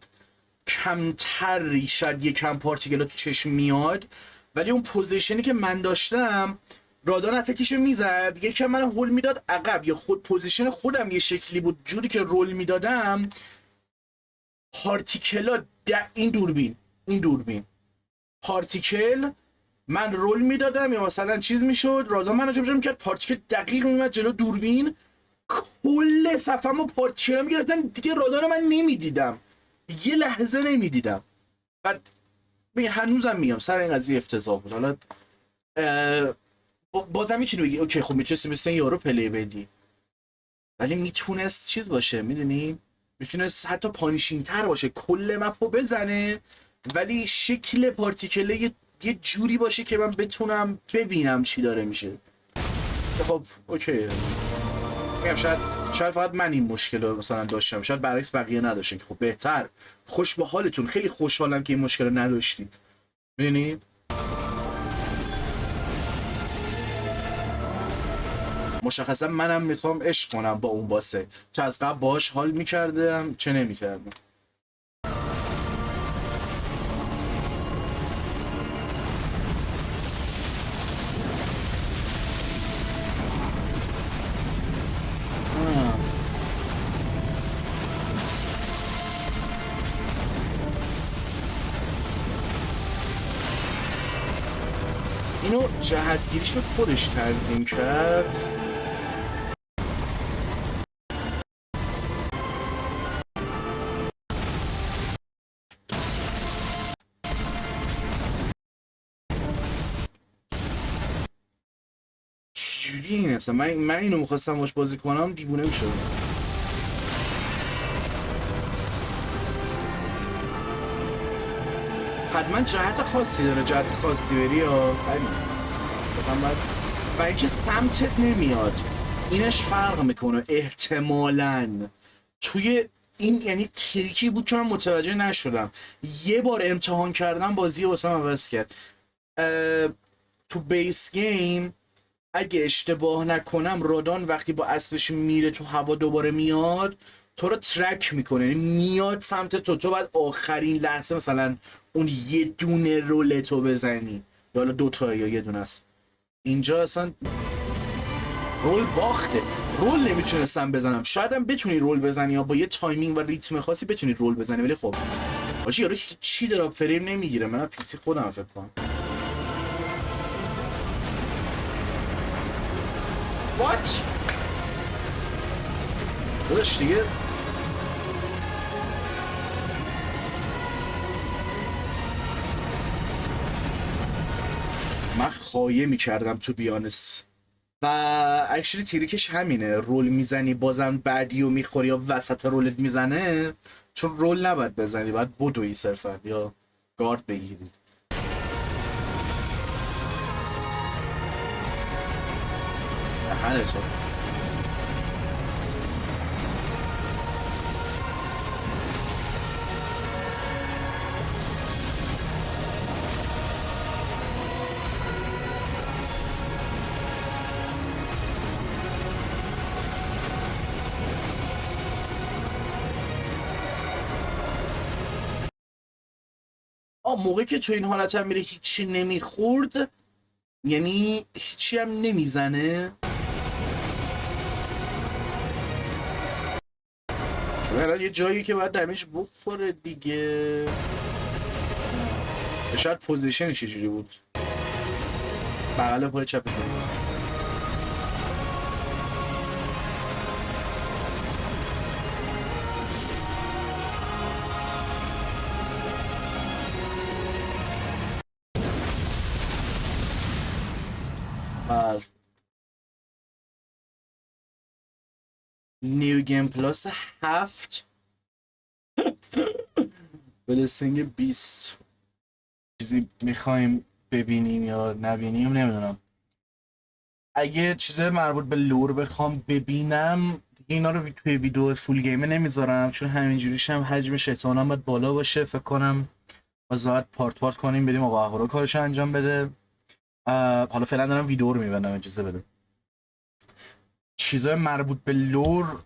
کمتر شاید یکم پارتیکل تو چشم میاد، ولی اون پوزیشنی که من داشتم رادان اتکیشو میزد یکم من هول میداد عقب، یا خود پوزیشن خودم یه شکلی بود جوری که رول میدادم پارتیکلا این دوربین پارتیکل من رول میدادم یا مثلا چیز میشد رادان منو جمع میکرد، پارتیکل دقیق میومد جلو دوربین، کل صفحه‌مو پارتیکل میگرفتن دیگه. رادان من نمیدیدم، یه لحظه نمیدیدم. بعد هنوزم میگم سر این قضیه افتضاح بود. حالا بازم میتونی بگی اوکی خب میتونستی مثل یارو پلی بدی، ولی میتونست چیز باشه، میدونی میتونست حتی پانیشینگ تر باشه، کل مپو بزنه ولی شکل پارتیکل یه جوری باشه که من بتونم ببینم چی داره میشه. خب اوکی میگم شاید فقط من این مشکل رو مثلا داشتم، شاید برعکس بقیه نداشتن که خب بهتر. خوش به حالتون، خیلی خوشحالم که این مشکل رو نداشتید. می‌بینید؟ مشخصا منم میخوام عشق کنم با اون باسه، چه از قبل باهاش حال میکردم چه نمیکردم. اینو جهتگیریشو خودش تنظیم کرد. چجوری این اصلا؟ من اینو میخواستم باش بازی کنم دیوونه میشدم. حتما جهت خاصی داره، جهت خاصی بری یا و اینکه سمتت نمیاد، اینش فرق میکنه احتمالاً. توی این یعنی تریکی بود که من متوجه نشدم. یه بار امتحان کردم بازی واسه من عوض کرد. تو بیس گیم اگه اشتباه نکنم رادان وقتی با اسبش میره تو هوا دوباره میاد تو رو ترک میکنه، یعنی میاد سمت تو باید آخرین لحظه مثلا اون یه دونه رولتو بزنی، یا حالا دوتا یا یه دونه است. اینجا اصلا رول باخته، رول نمیتونستم بزنم. شاید هم بتونی رول بزنی یا با یه تایمینگ و ریتم خاصی بتونی رول بزنی، ولی خب باشه یارو هیچی دراپ فریم نمیگیره. من پیسی خودم فکر کنم وات داداش دیگه. من خایه میکردم تو بیانس و اکچولی تریکش همینه، رول میزنی بازم بعدی رو میخوری یا وسط رولت میزنه، چون رول نباید بزنی، باید بدوی صرفا یا گارد بگیری. هنه تو موقعی که تو این حالت هم میره هیچی نمیخورد، یعنی هیچی هم نمیزنه، چون الان یه جایی که باید دمیج بخوره دیگه. شاید پوزیشنش چجوری بود، بغل پای چپ نیو گیم پلاس 7 بلستنگ 20 چیزی میخوایم ببینیم یا نبینیم نمیدونم. اگه چیزای مربوط به لور بخوام ببینم اینا رو توی ویدیو فول گیمه نمیذارم، چون همینجوریش هم حجمش احتمالاً باید بالا باشه. فکر کنم باید پارت کنیم بریم آقا اهورا کارش انجام بده. حالا فعلا دارم ویدیو رو میبندم، اجازه بده. چیزای مربوط به لور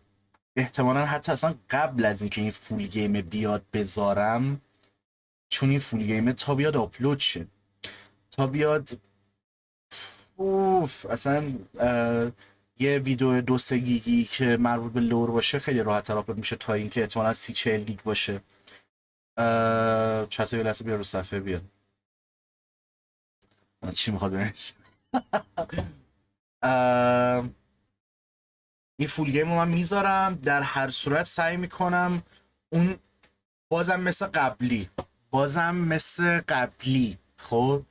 احتمالاً حتی اصلا قبل از اینکه این فول گیم بیاد بذارم، چون این فول گیم تا بیاد آپلود شه، تا بیاد اصلا یه ویدیو 2-3 گیگی که مربوط به لور باشه خیلی راحت تر آپلود میشه تا اینکه احتمالاً 30-40 گیگ باشه. چطور یه لحظه بیا رو صفحه بیاد چی میخواد بنویسه. این فول گیم رو من میذارم، در هر صورت سعی میکنم اون بازم مثل قبلی خب،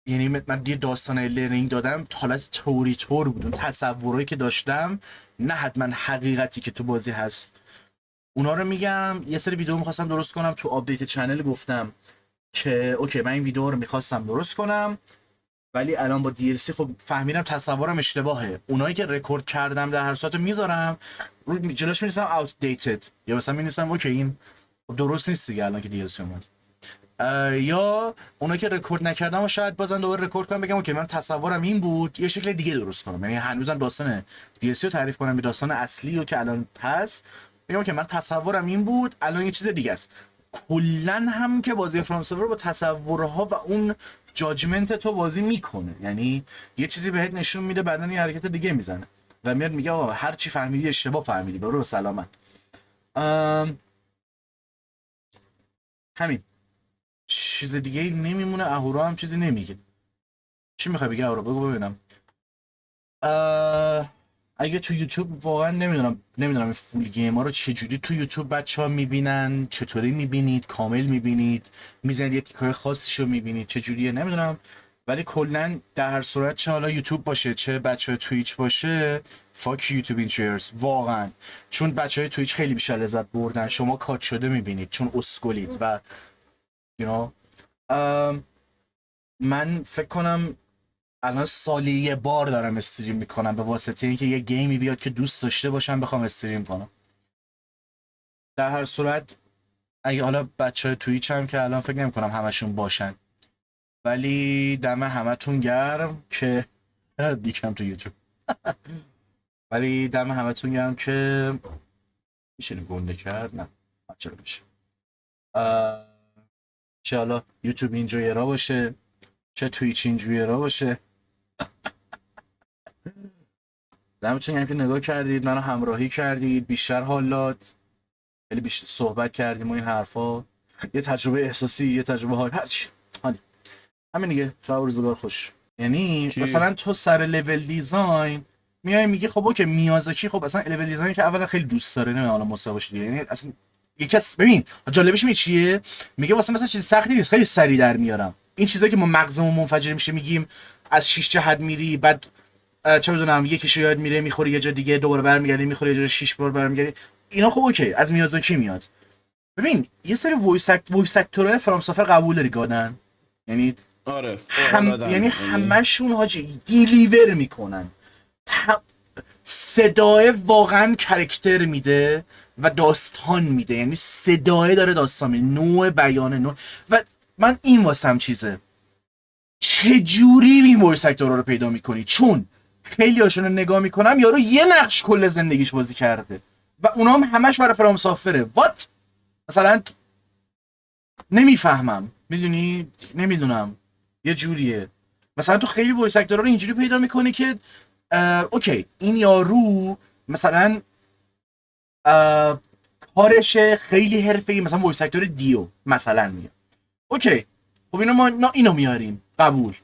یعنی من یه داستان لرنینگ دادم حالت توری تور بود، اون تصورایی که داشتم نه حتما حقیقتی که تو بازی هست. اونا رو میگم. یه سری ویدیو میخواستم درست کنم، تو آپدیت چنل گفتم که اوکی من این ویدیو رو میخواستم درست کنم ولی الان با DLC خب فهمیدم تصورم اشتباهه. اونایی که رکورد کردم در هر ساعت میذارم رو جلوش می‌نویسم outdated یا مثلا می‌نویسم اوکی این درست نیست دیگه الان که DLC اومد. یا اونایی که رکورد نکردم و شاید بازم دوباره رکورد کنم بگم اوکی من تصورم این بود یه شکل دیگه درست کنم. یعنی هنوزم داستان DLC رو تعریف کنم به داستان اصلی رو که الان هست بگم که من تصورم این بود الان یه چیز دیگه است. کلا هم که بازی فرام سوفر با تصورها و اون جاجمنت تو بازی میکنه، یعنی یه چیزی بهت نشون میده بعدن یه حرکت دیگه میزنه و میاد میگه آقا هر چی فهمیدی اشتباه فهمیدی برو به سلامت. همین چیز دیگه ای نمیمونه. اهورا هم چیزی نمیگه. چی میخوای بگی اهورا؟ بگو ببینم. اگه تو یوتیوب واقعا نمیدونم این فول گیم ها رو چجوری تو یوتیوب بچه‌ها میبینن، چطوری میبینید، کامل میبینید، میزنید یه تیکای خاصیشو میبینید چجوریه نمیدونم، ولی کلا در هر صورت چه حالا یوتیوب باشه چه بچهای تویچ باشه فاک یوتیوب اینجرز واقعا، چون بچهای تویچ خیلی بیشتر لذت بردن. شما کات شده میبینید چون اسکلید و من فکر کنم الان سالی یه بار دارم استریم میکنم به واسطه اینکه یه گیمی بیاد که دوست داشته باشم بخوام استریم کنم. در هر صورت اگه حالا بچهای تویچ هم که الان فکر نمیکنم همشون باشن، ولی دم همتون گرم که دیکم تو یوتیوب ولی دم همتون گرم که میشه گنده کرد. نه چرا میشه چه حالا یوتیوب اینجوریرا باشه چه تویچ اینجوریرا باشه. دمتون گرم که نگاه کردید، منو همراهی کردید، بیشتر حالات خیلی بیشتر صحبت کردیم و این حرفا، یه تجربه احساسی یه تجربه حال هرچی حالی همین دیگه. شب و روزگار خوش. یعنی مثلا تو سر لول دیزاین میای میگی خب اوکی میازاکی خب اصلا لول دیزاینی که اولا خیلی دوست داره نه حالا مصاحبهش دیگه، یعنی اصلا یکی از ببین جالبش می چیه میگه واسه مثلا چیز سختی نیست خیلی سریع در میارم. این چیزایی که ما مغزمون منفجر میشه میگیم از 6 جهت میری بعد چه بدونم یکیشو یاد میره میخوره یه جا دیگه دوباره برمیگردی میخوره یه جا 6 بار برمیگردی، اینا خب اوکی از میازاکی میاد. ببین یه سری وایس اکتورهای فرام سوفر قبول داری گادن، یعنی آره یعنی همشون حاجی دیلیور میکنن، صدای واقعا کرکتر میده و داستان میده، یعنی صدای داره داستان میده، نوع بیان نوع. و من این واسم چیزه چجوری این وایس اکتورها رو پیدا میکنی، چون خیلی هاشون رو نگاه میکنم یارو یه نقش کل زندگیش بازی کرده و اونا هم همش برای فرام سوفره. وات مثلا نمیفهمم، میدونی نمیدونم یه جوریه. مثلا تو خیلی وایس اکتورها رو اینجوری پیدا میکنی که اوکی این یارو مثلا کارش خیلی حرفه‌ای، مثلا وایس اکتور دیو مثلا میاد اوکی خب اینو میاریم قبول.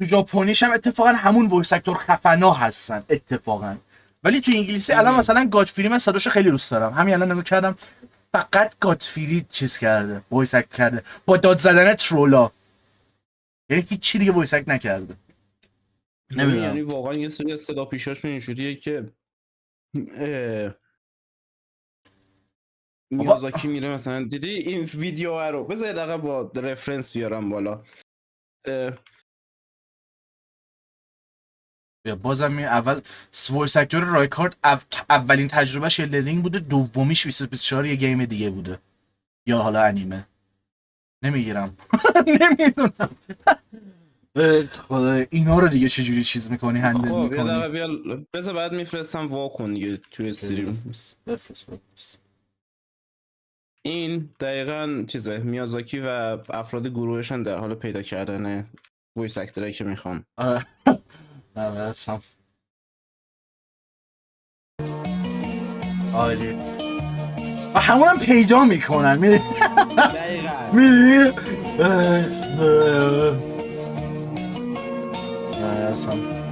تو ژاپنیش هم اتفاقا همون وایس اکتور خفنا هستن اتفاقا، ولی تو انگلیسی الان مثلا گادفری من صداش خیلی دوست دارم، همین الان نگاه کردم فقط گادفری چیز کرده وایس اکت کرده با داد زدن ترولا، یعنی هیچ دیگه وایس اکت نکرده. نمیدونم یعنی واقعا یه سری صدا پیشاشون اینجوریه که میازاکی میره مثلا دیدی این ویدیو رو بذار دقیقه با رفرنس بیارم بالا. بازم اول وایس اکتور رایکارد اولین تجربهش لرنینگ بوده، دومیش 2024 یه گیم دیگه بوده یا حالا انیمه نمیگیرم نمیدونم. خدا اینا رو دیگه چجوری چیز میکنی هندل میکنی؟ خب بذار بعد میفرستم واکن دیگه توی استریم. بفرست. این دقیقاً چیزه میازاکی و افراد گروهشان در حال پیدا کردن وایس اکتورایی که میخوان. نه هستم آره و همونم پیدا میکنن میری دقیقاً میری هستم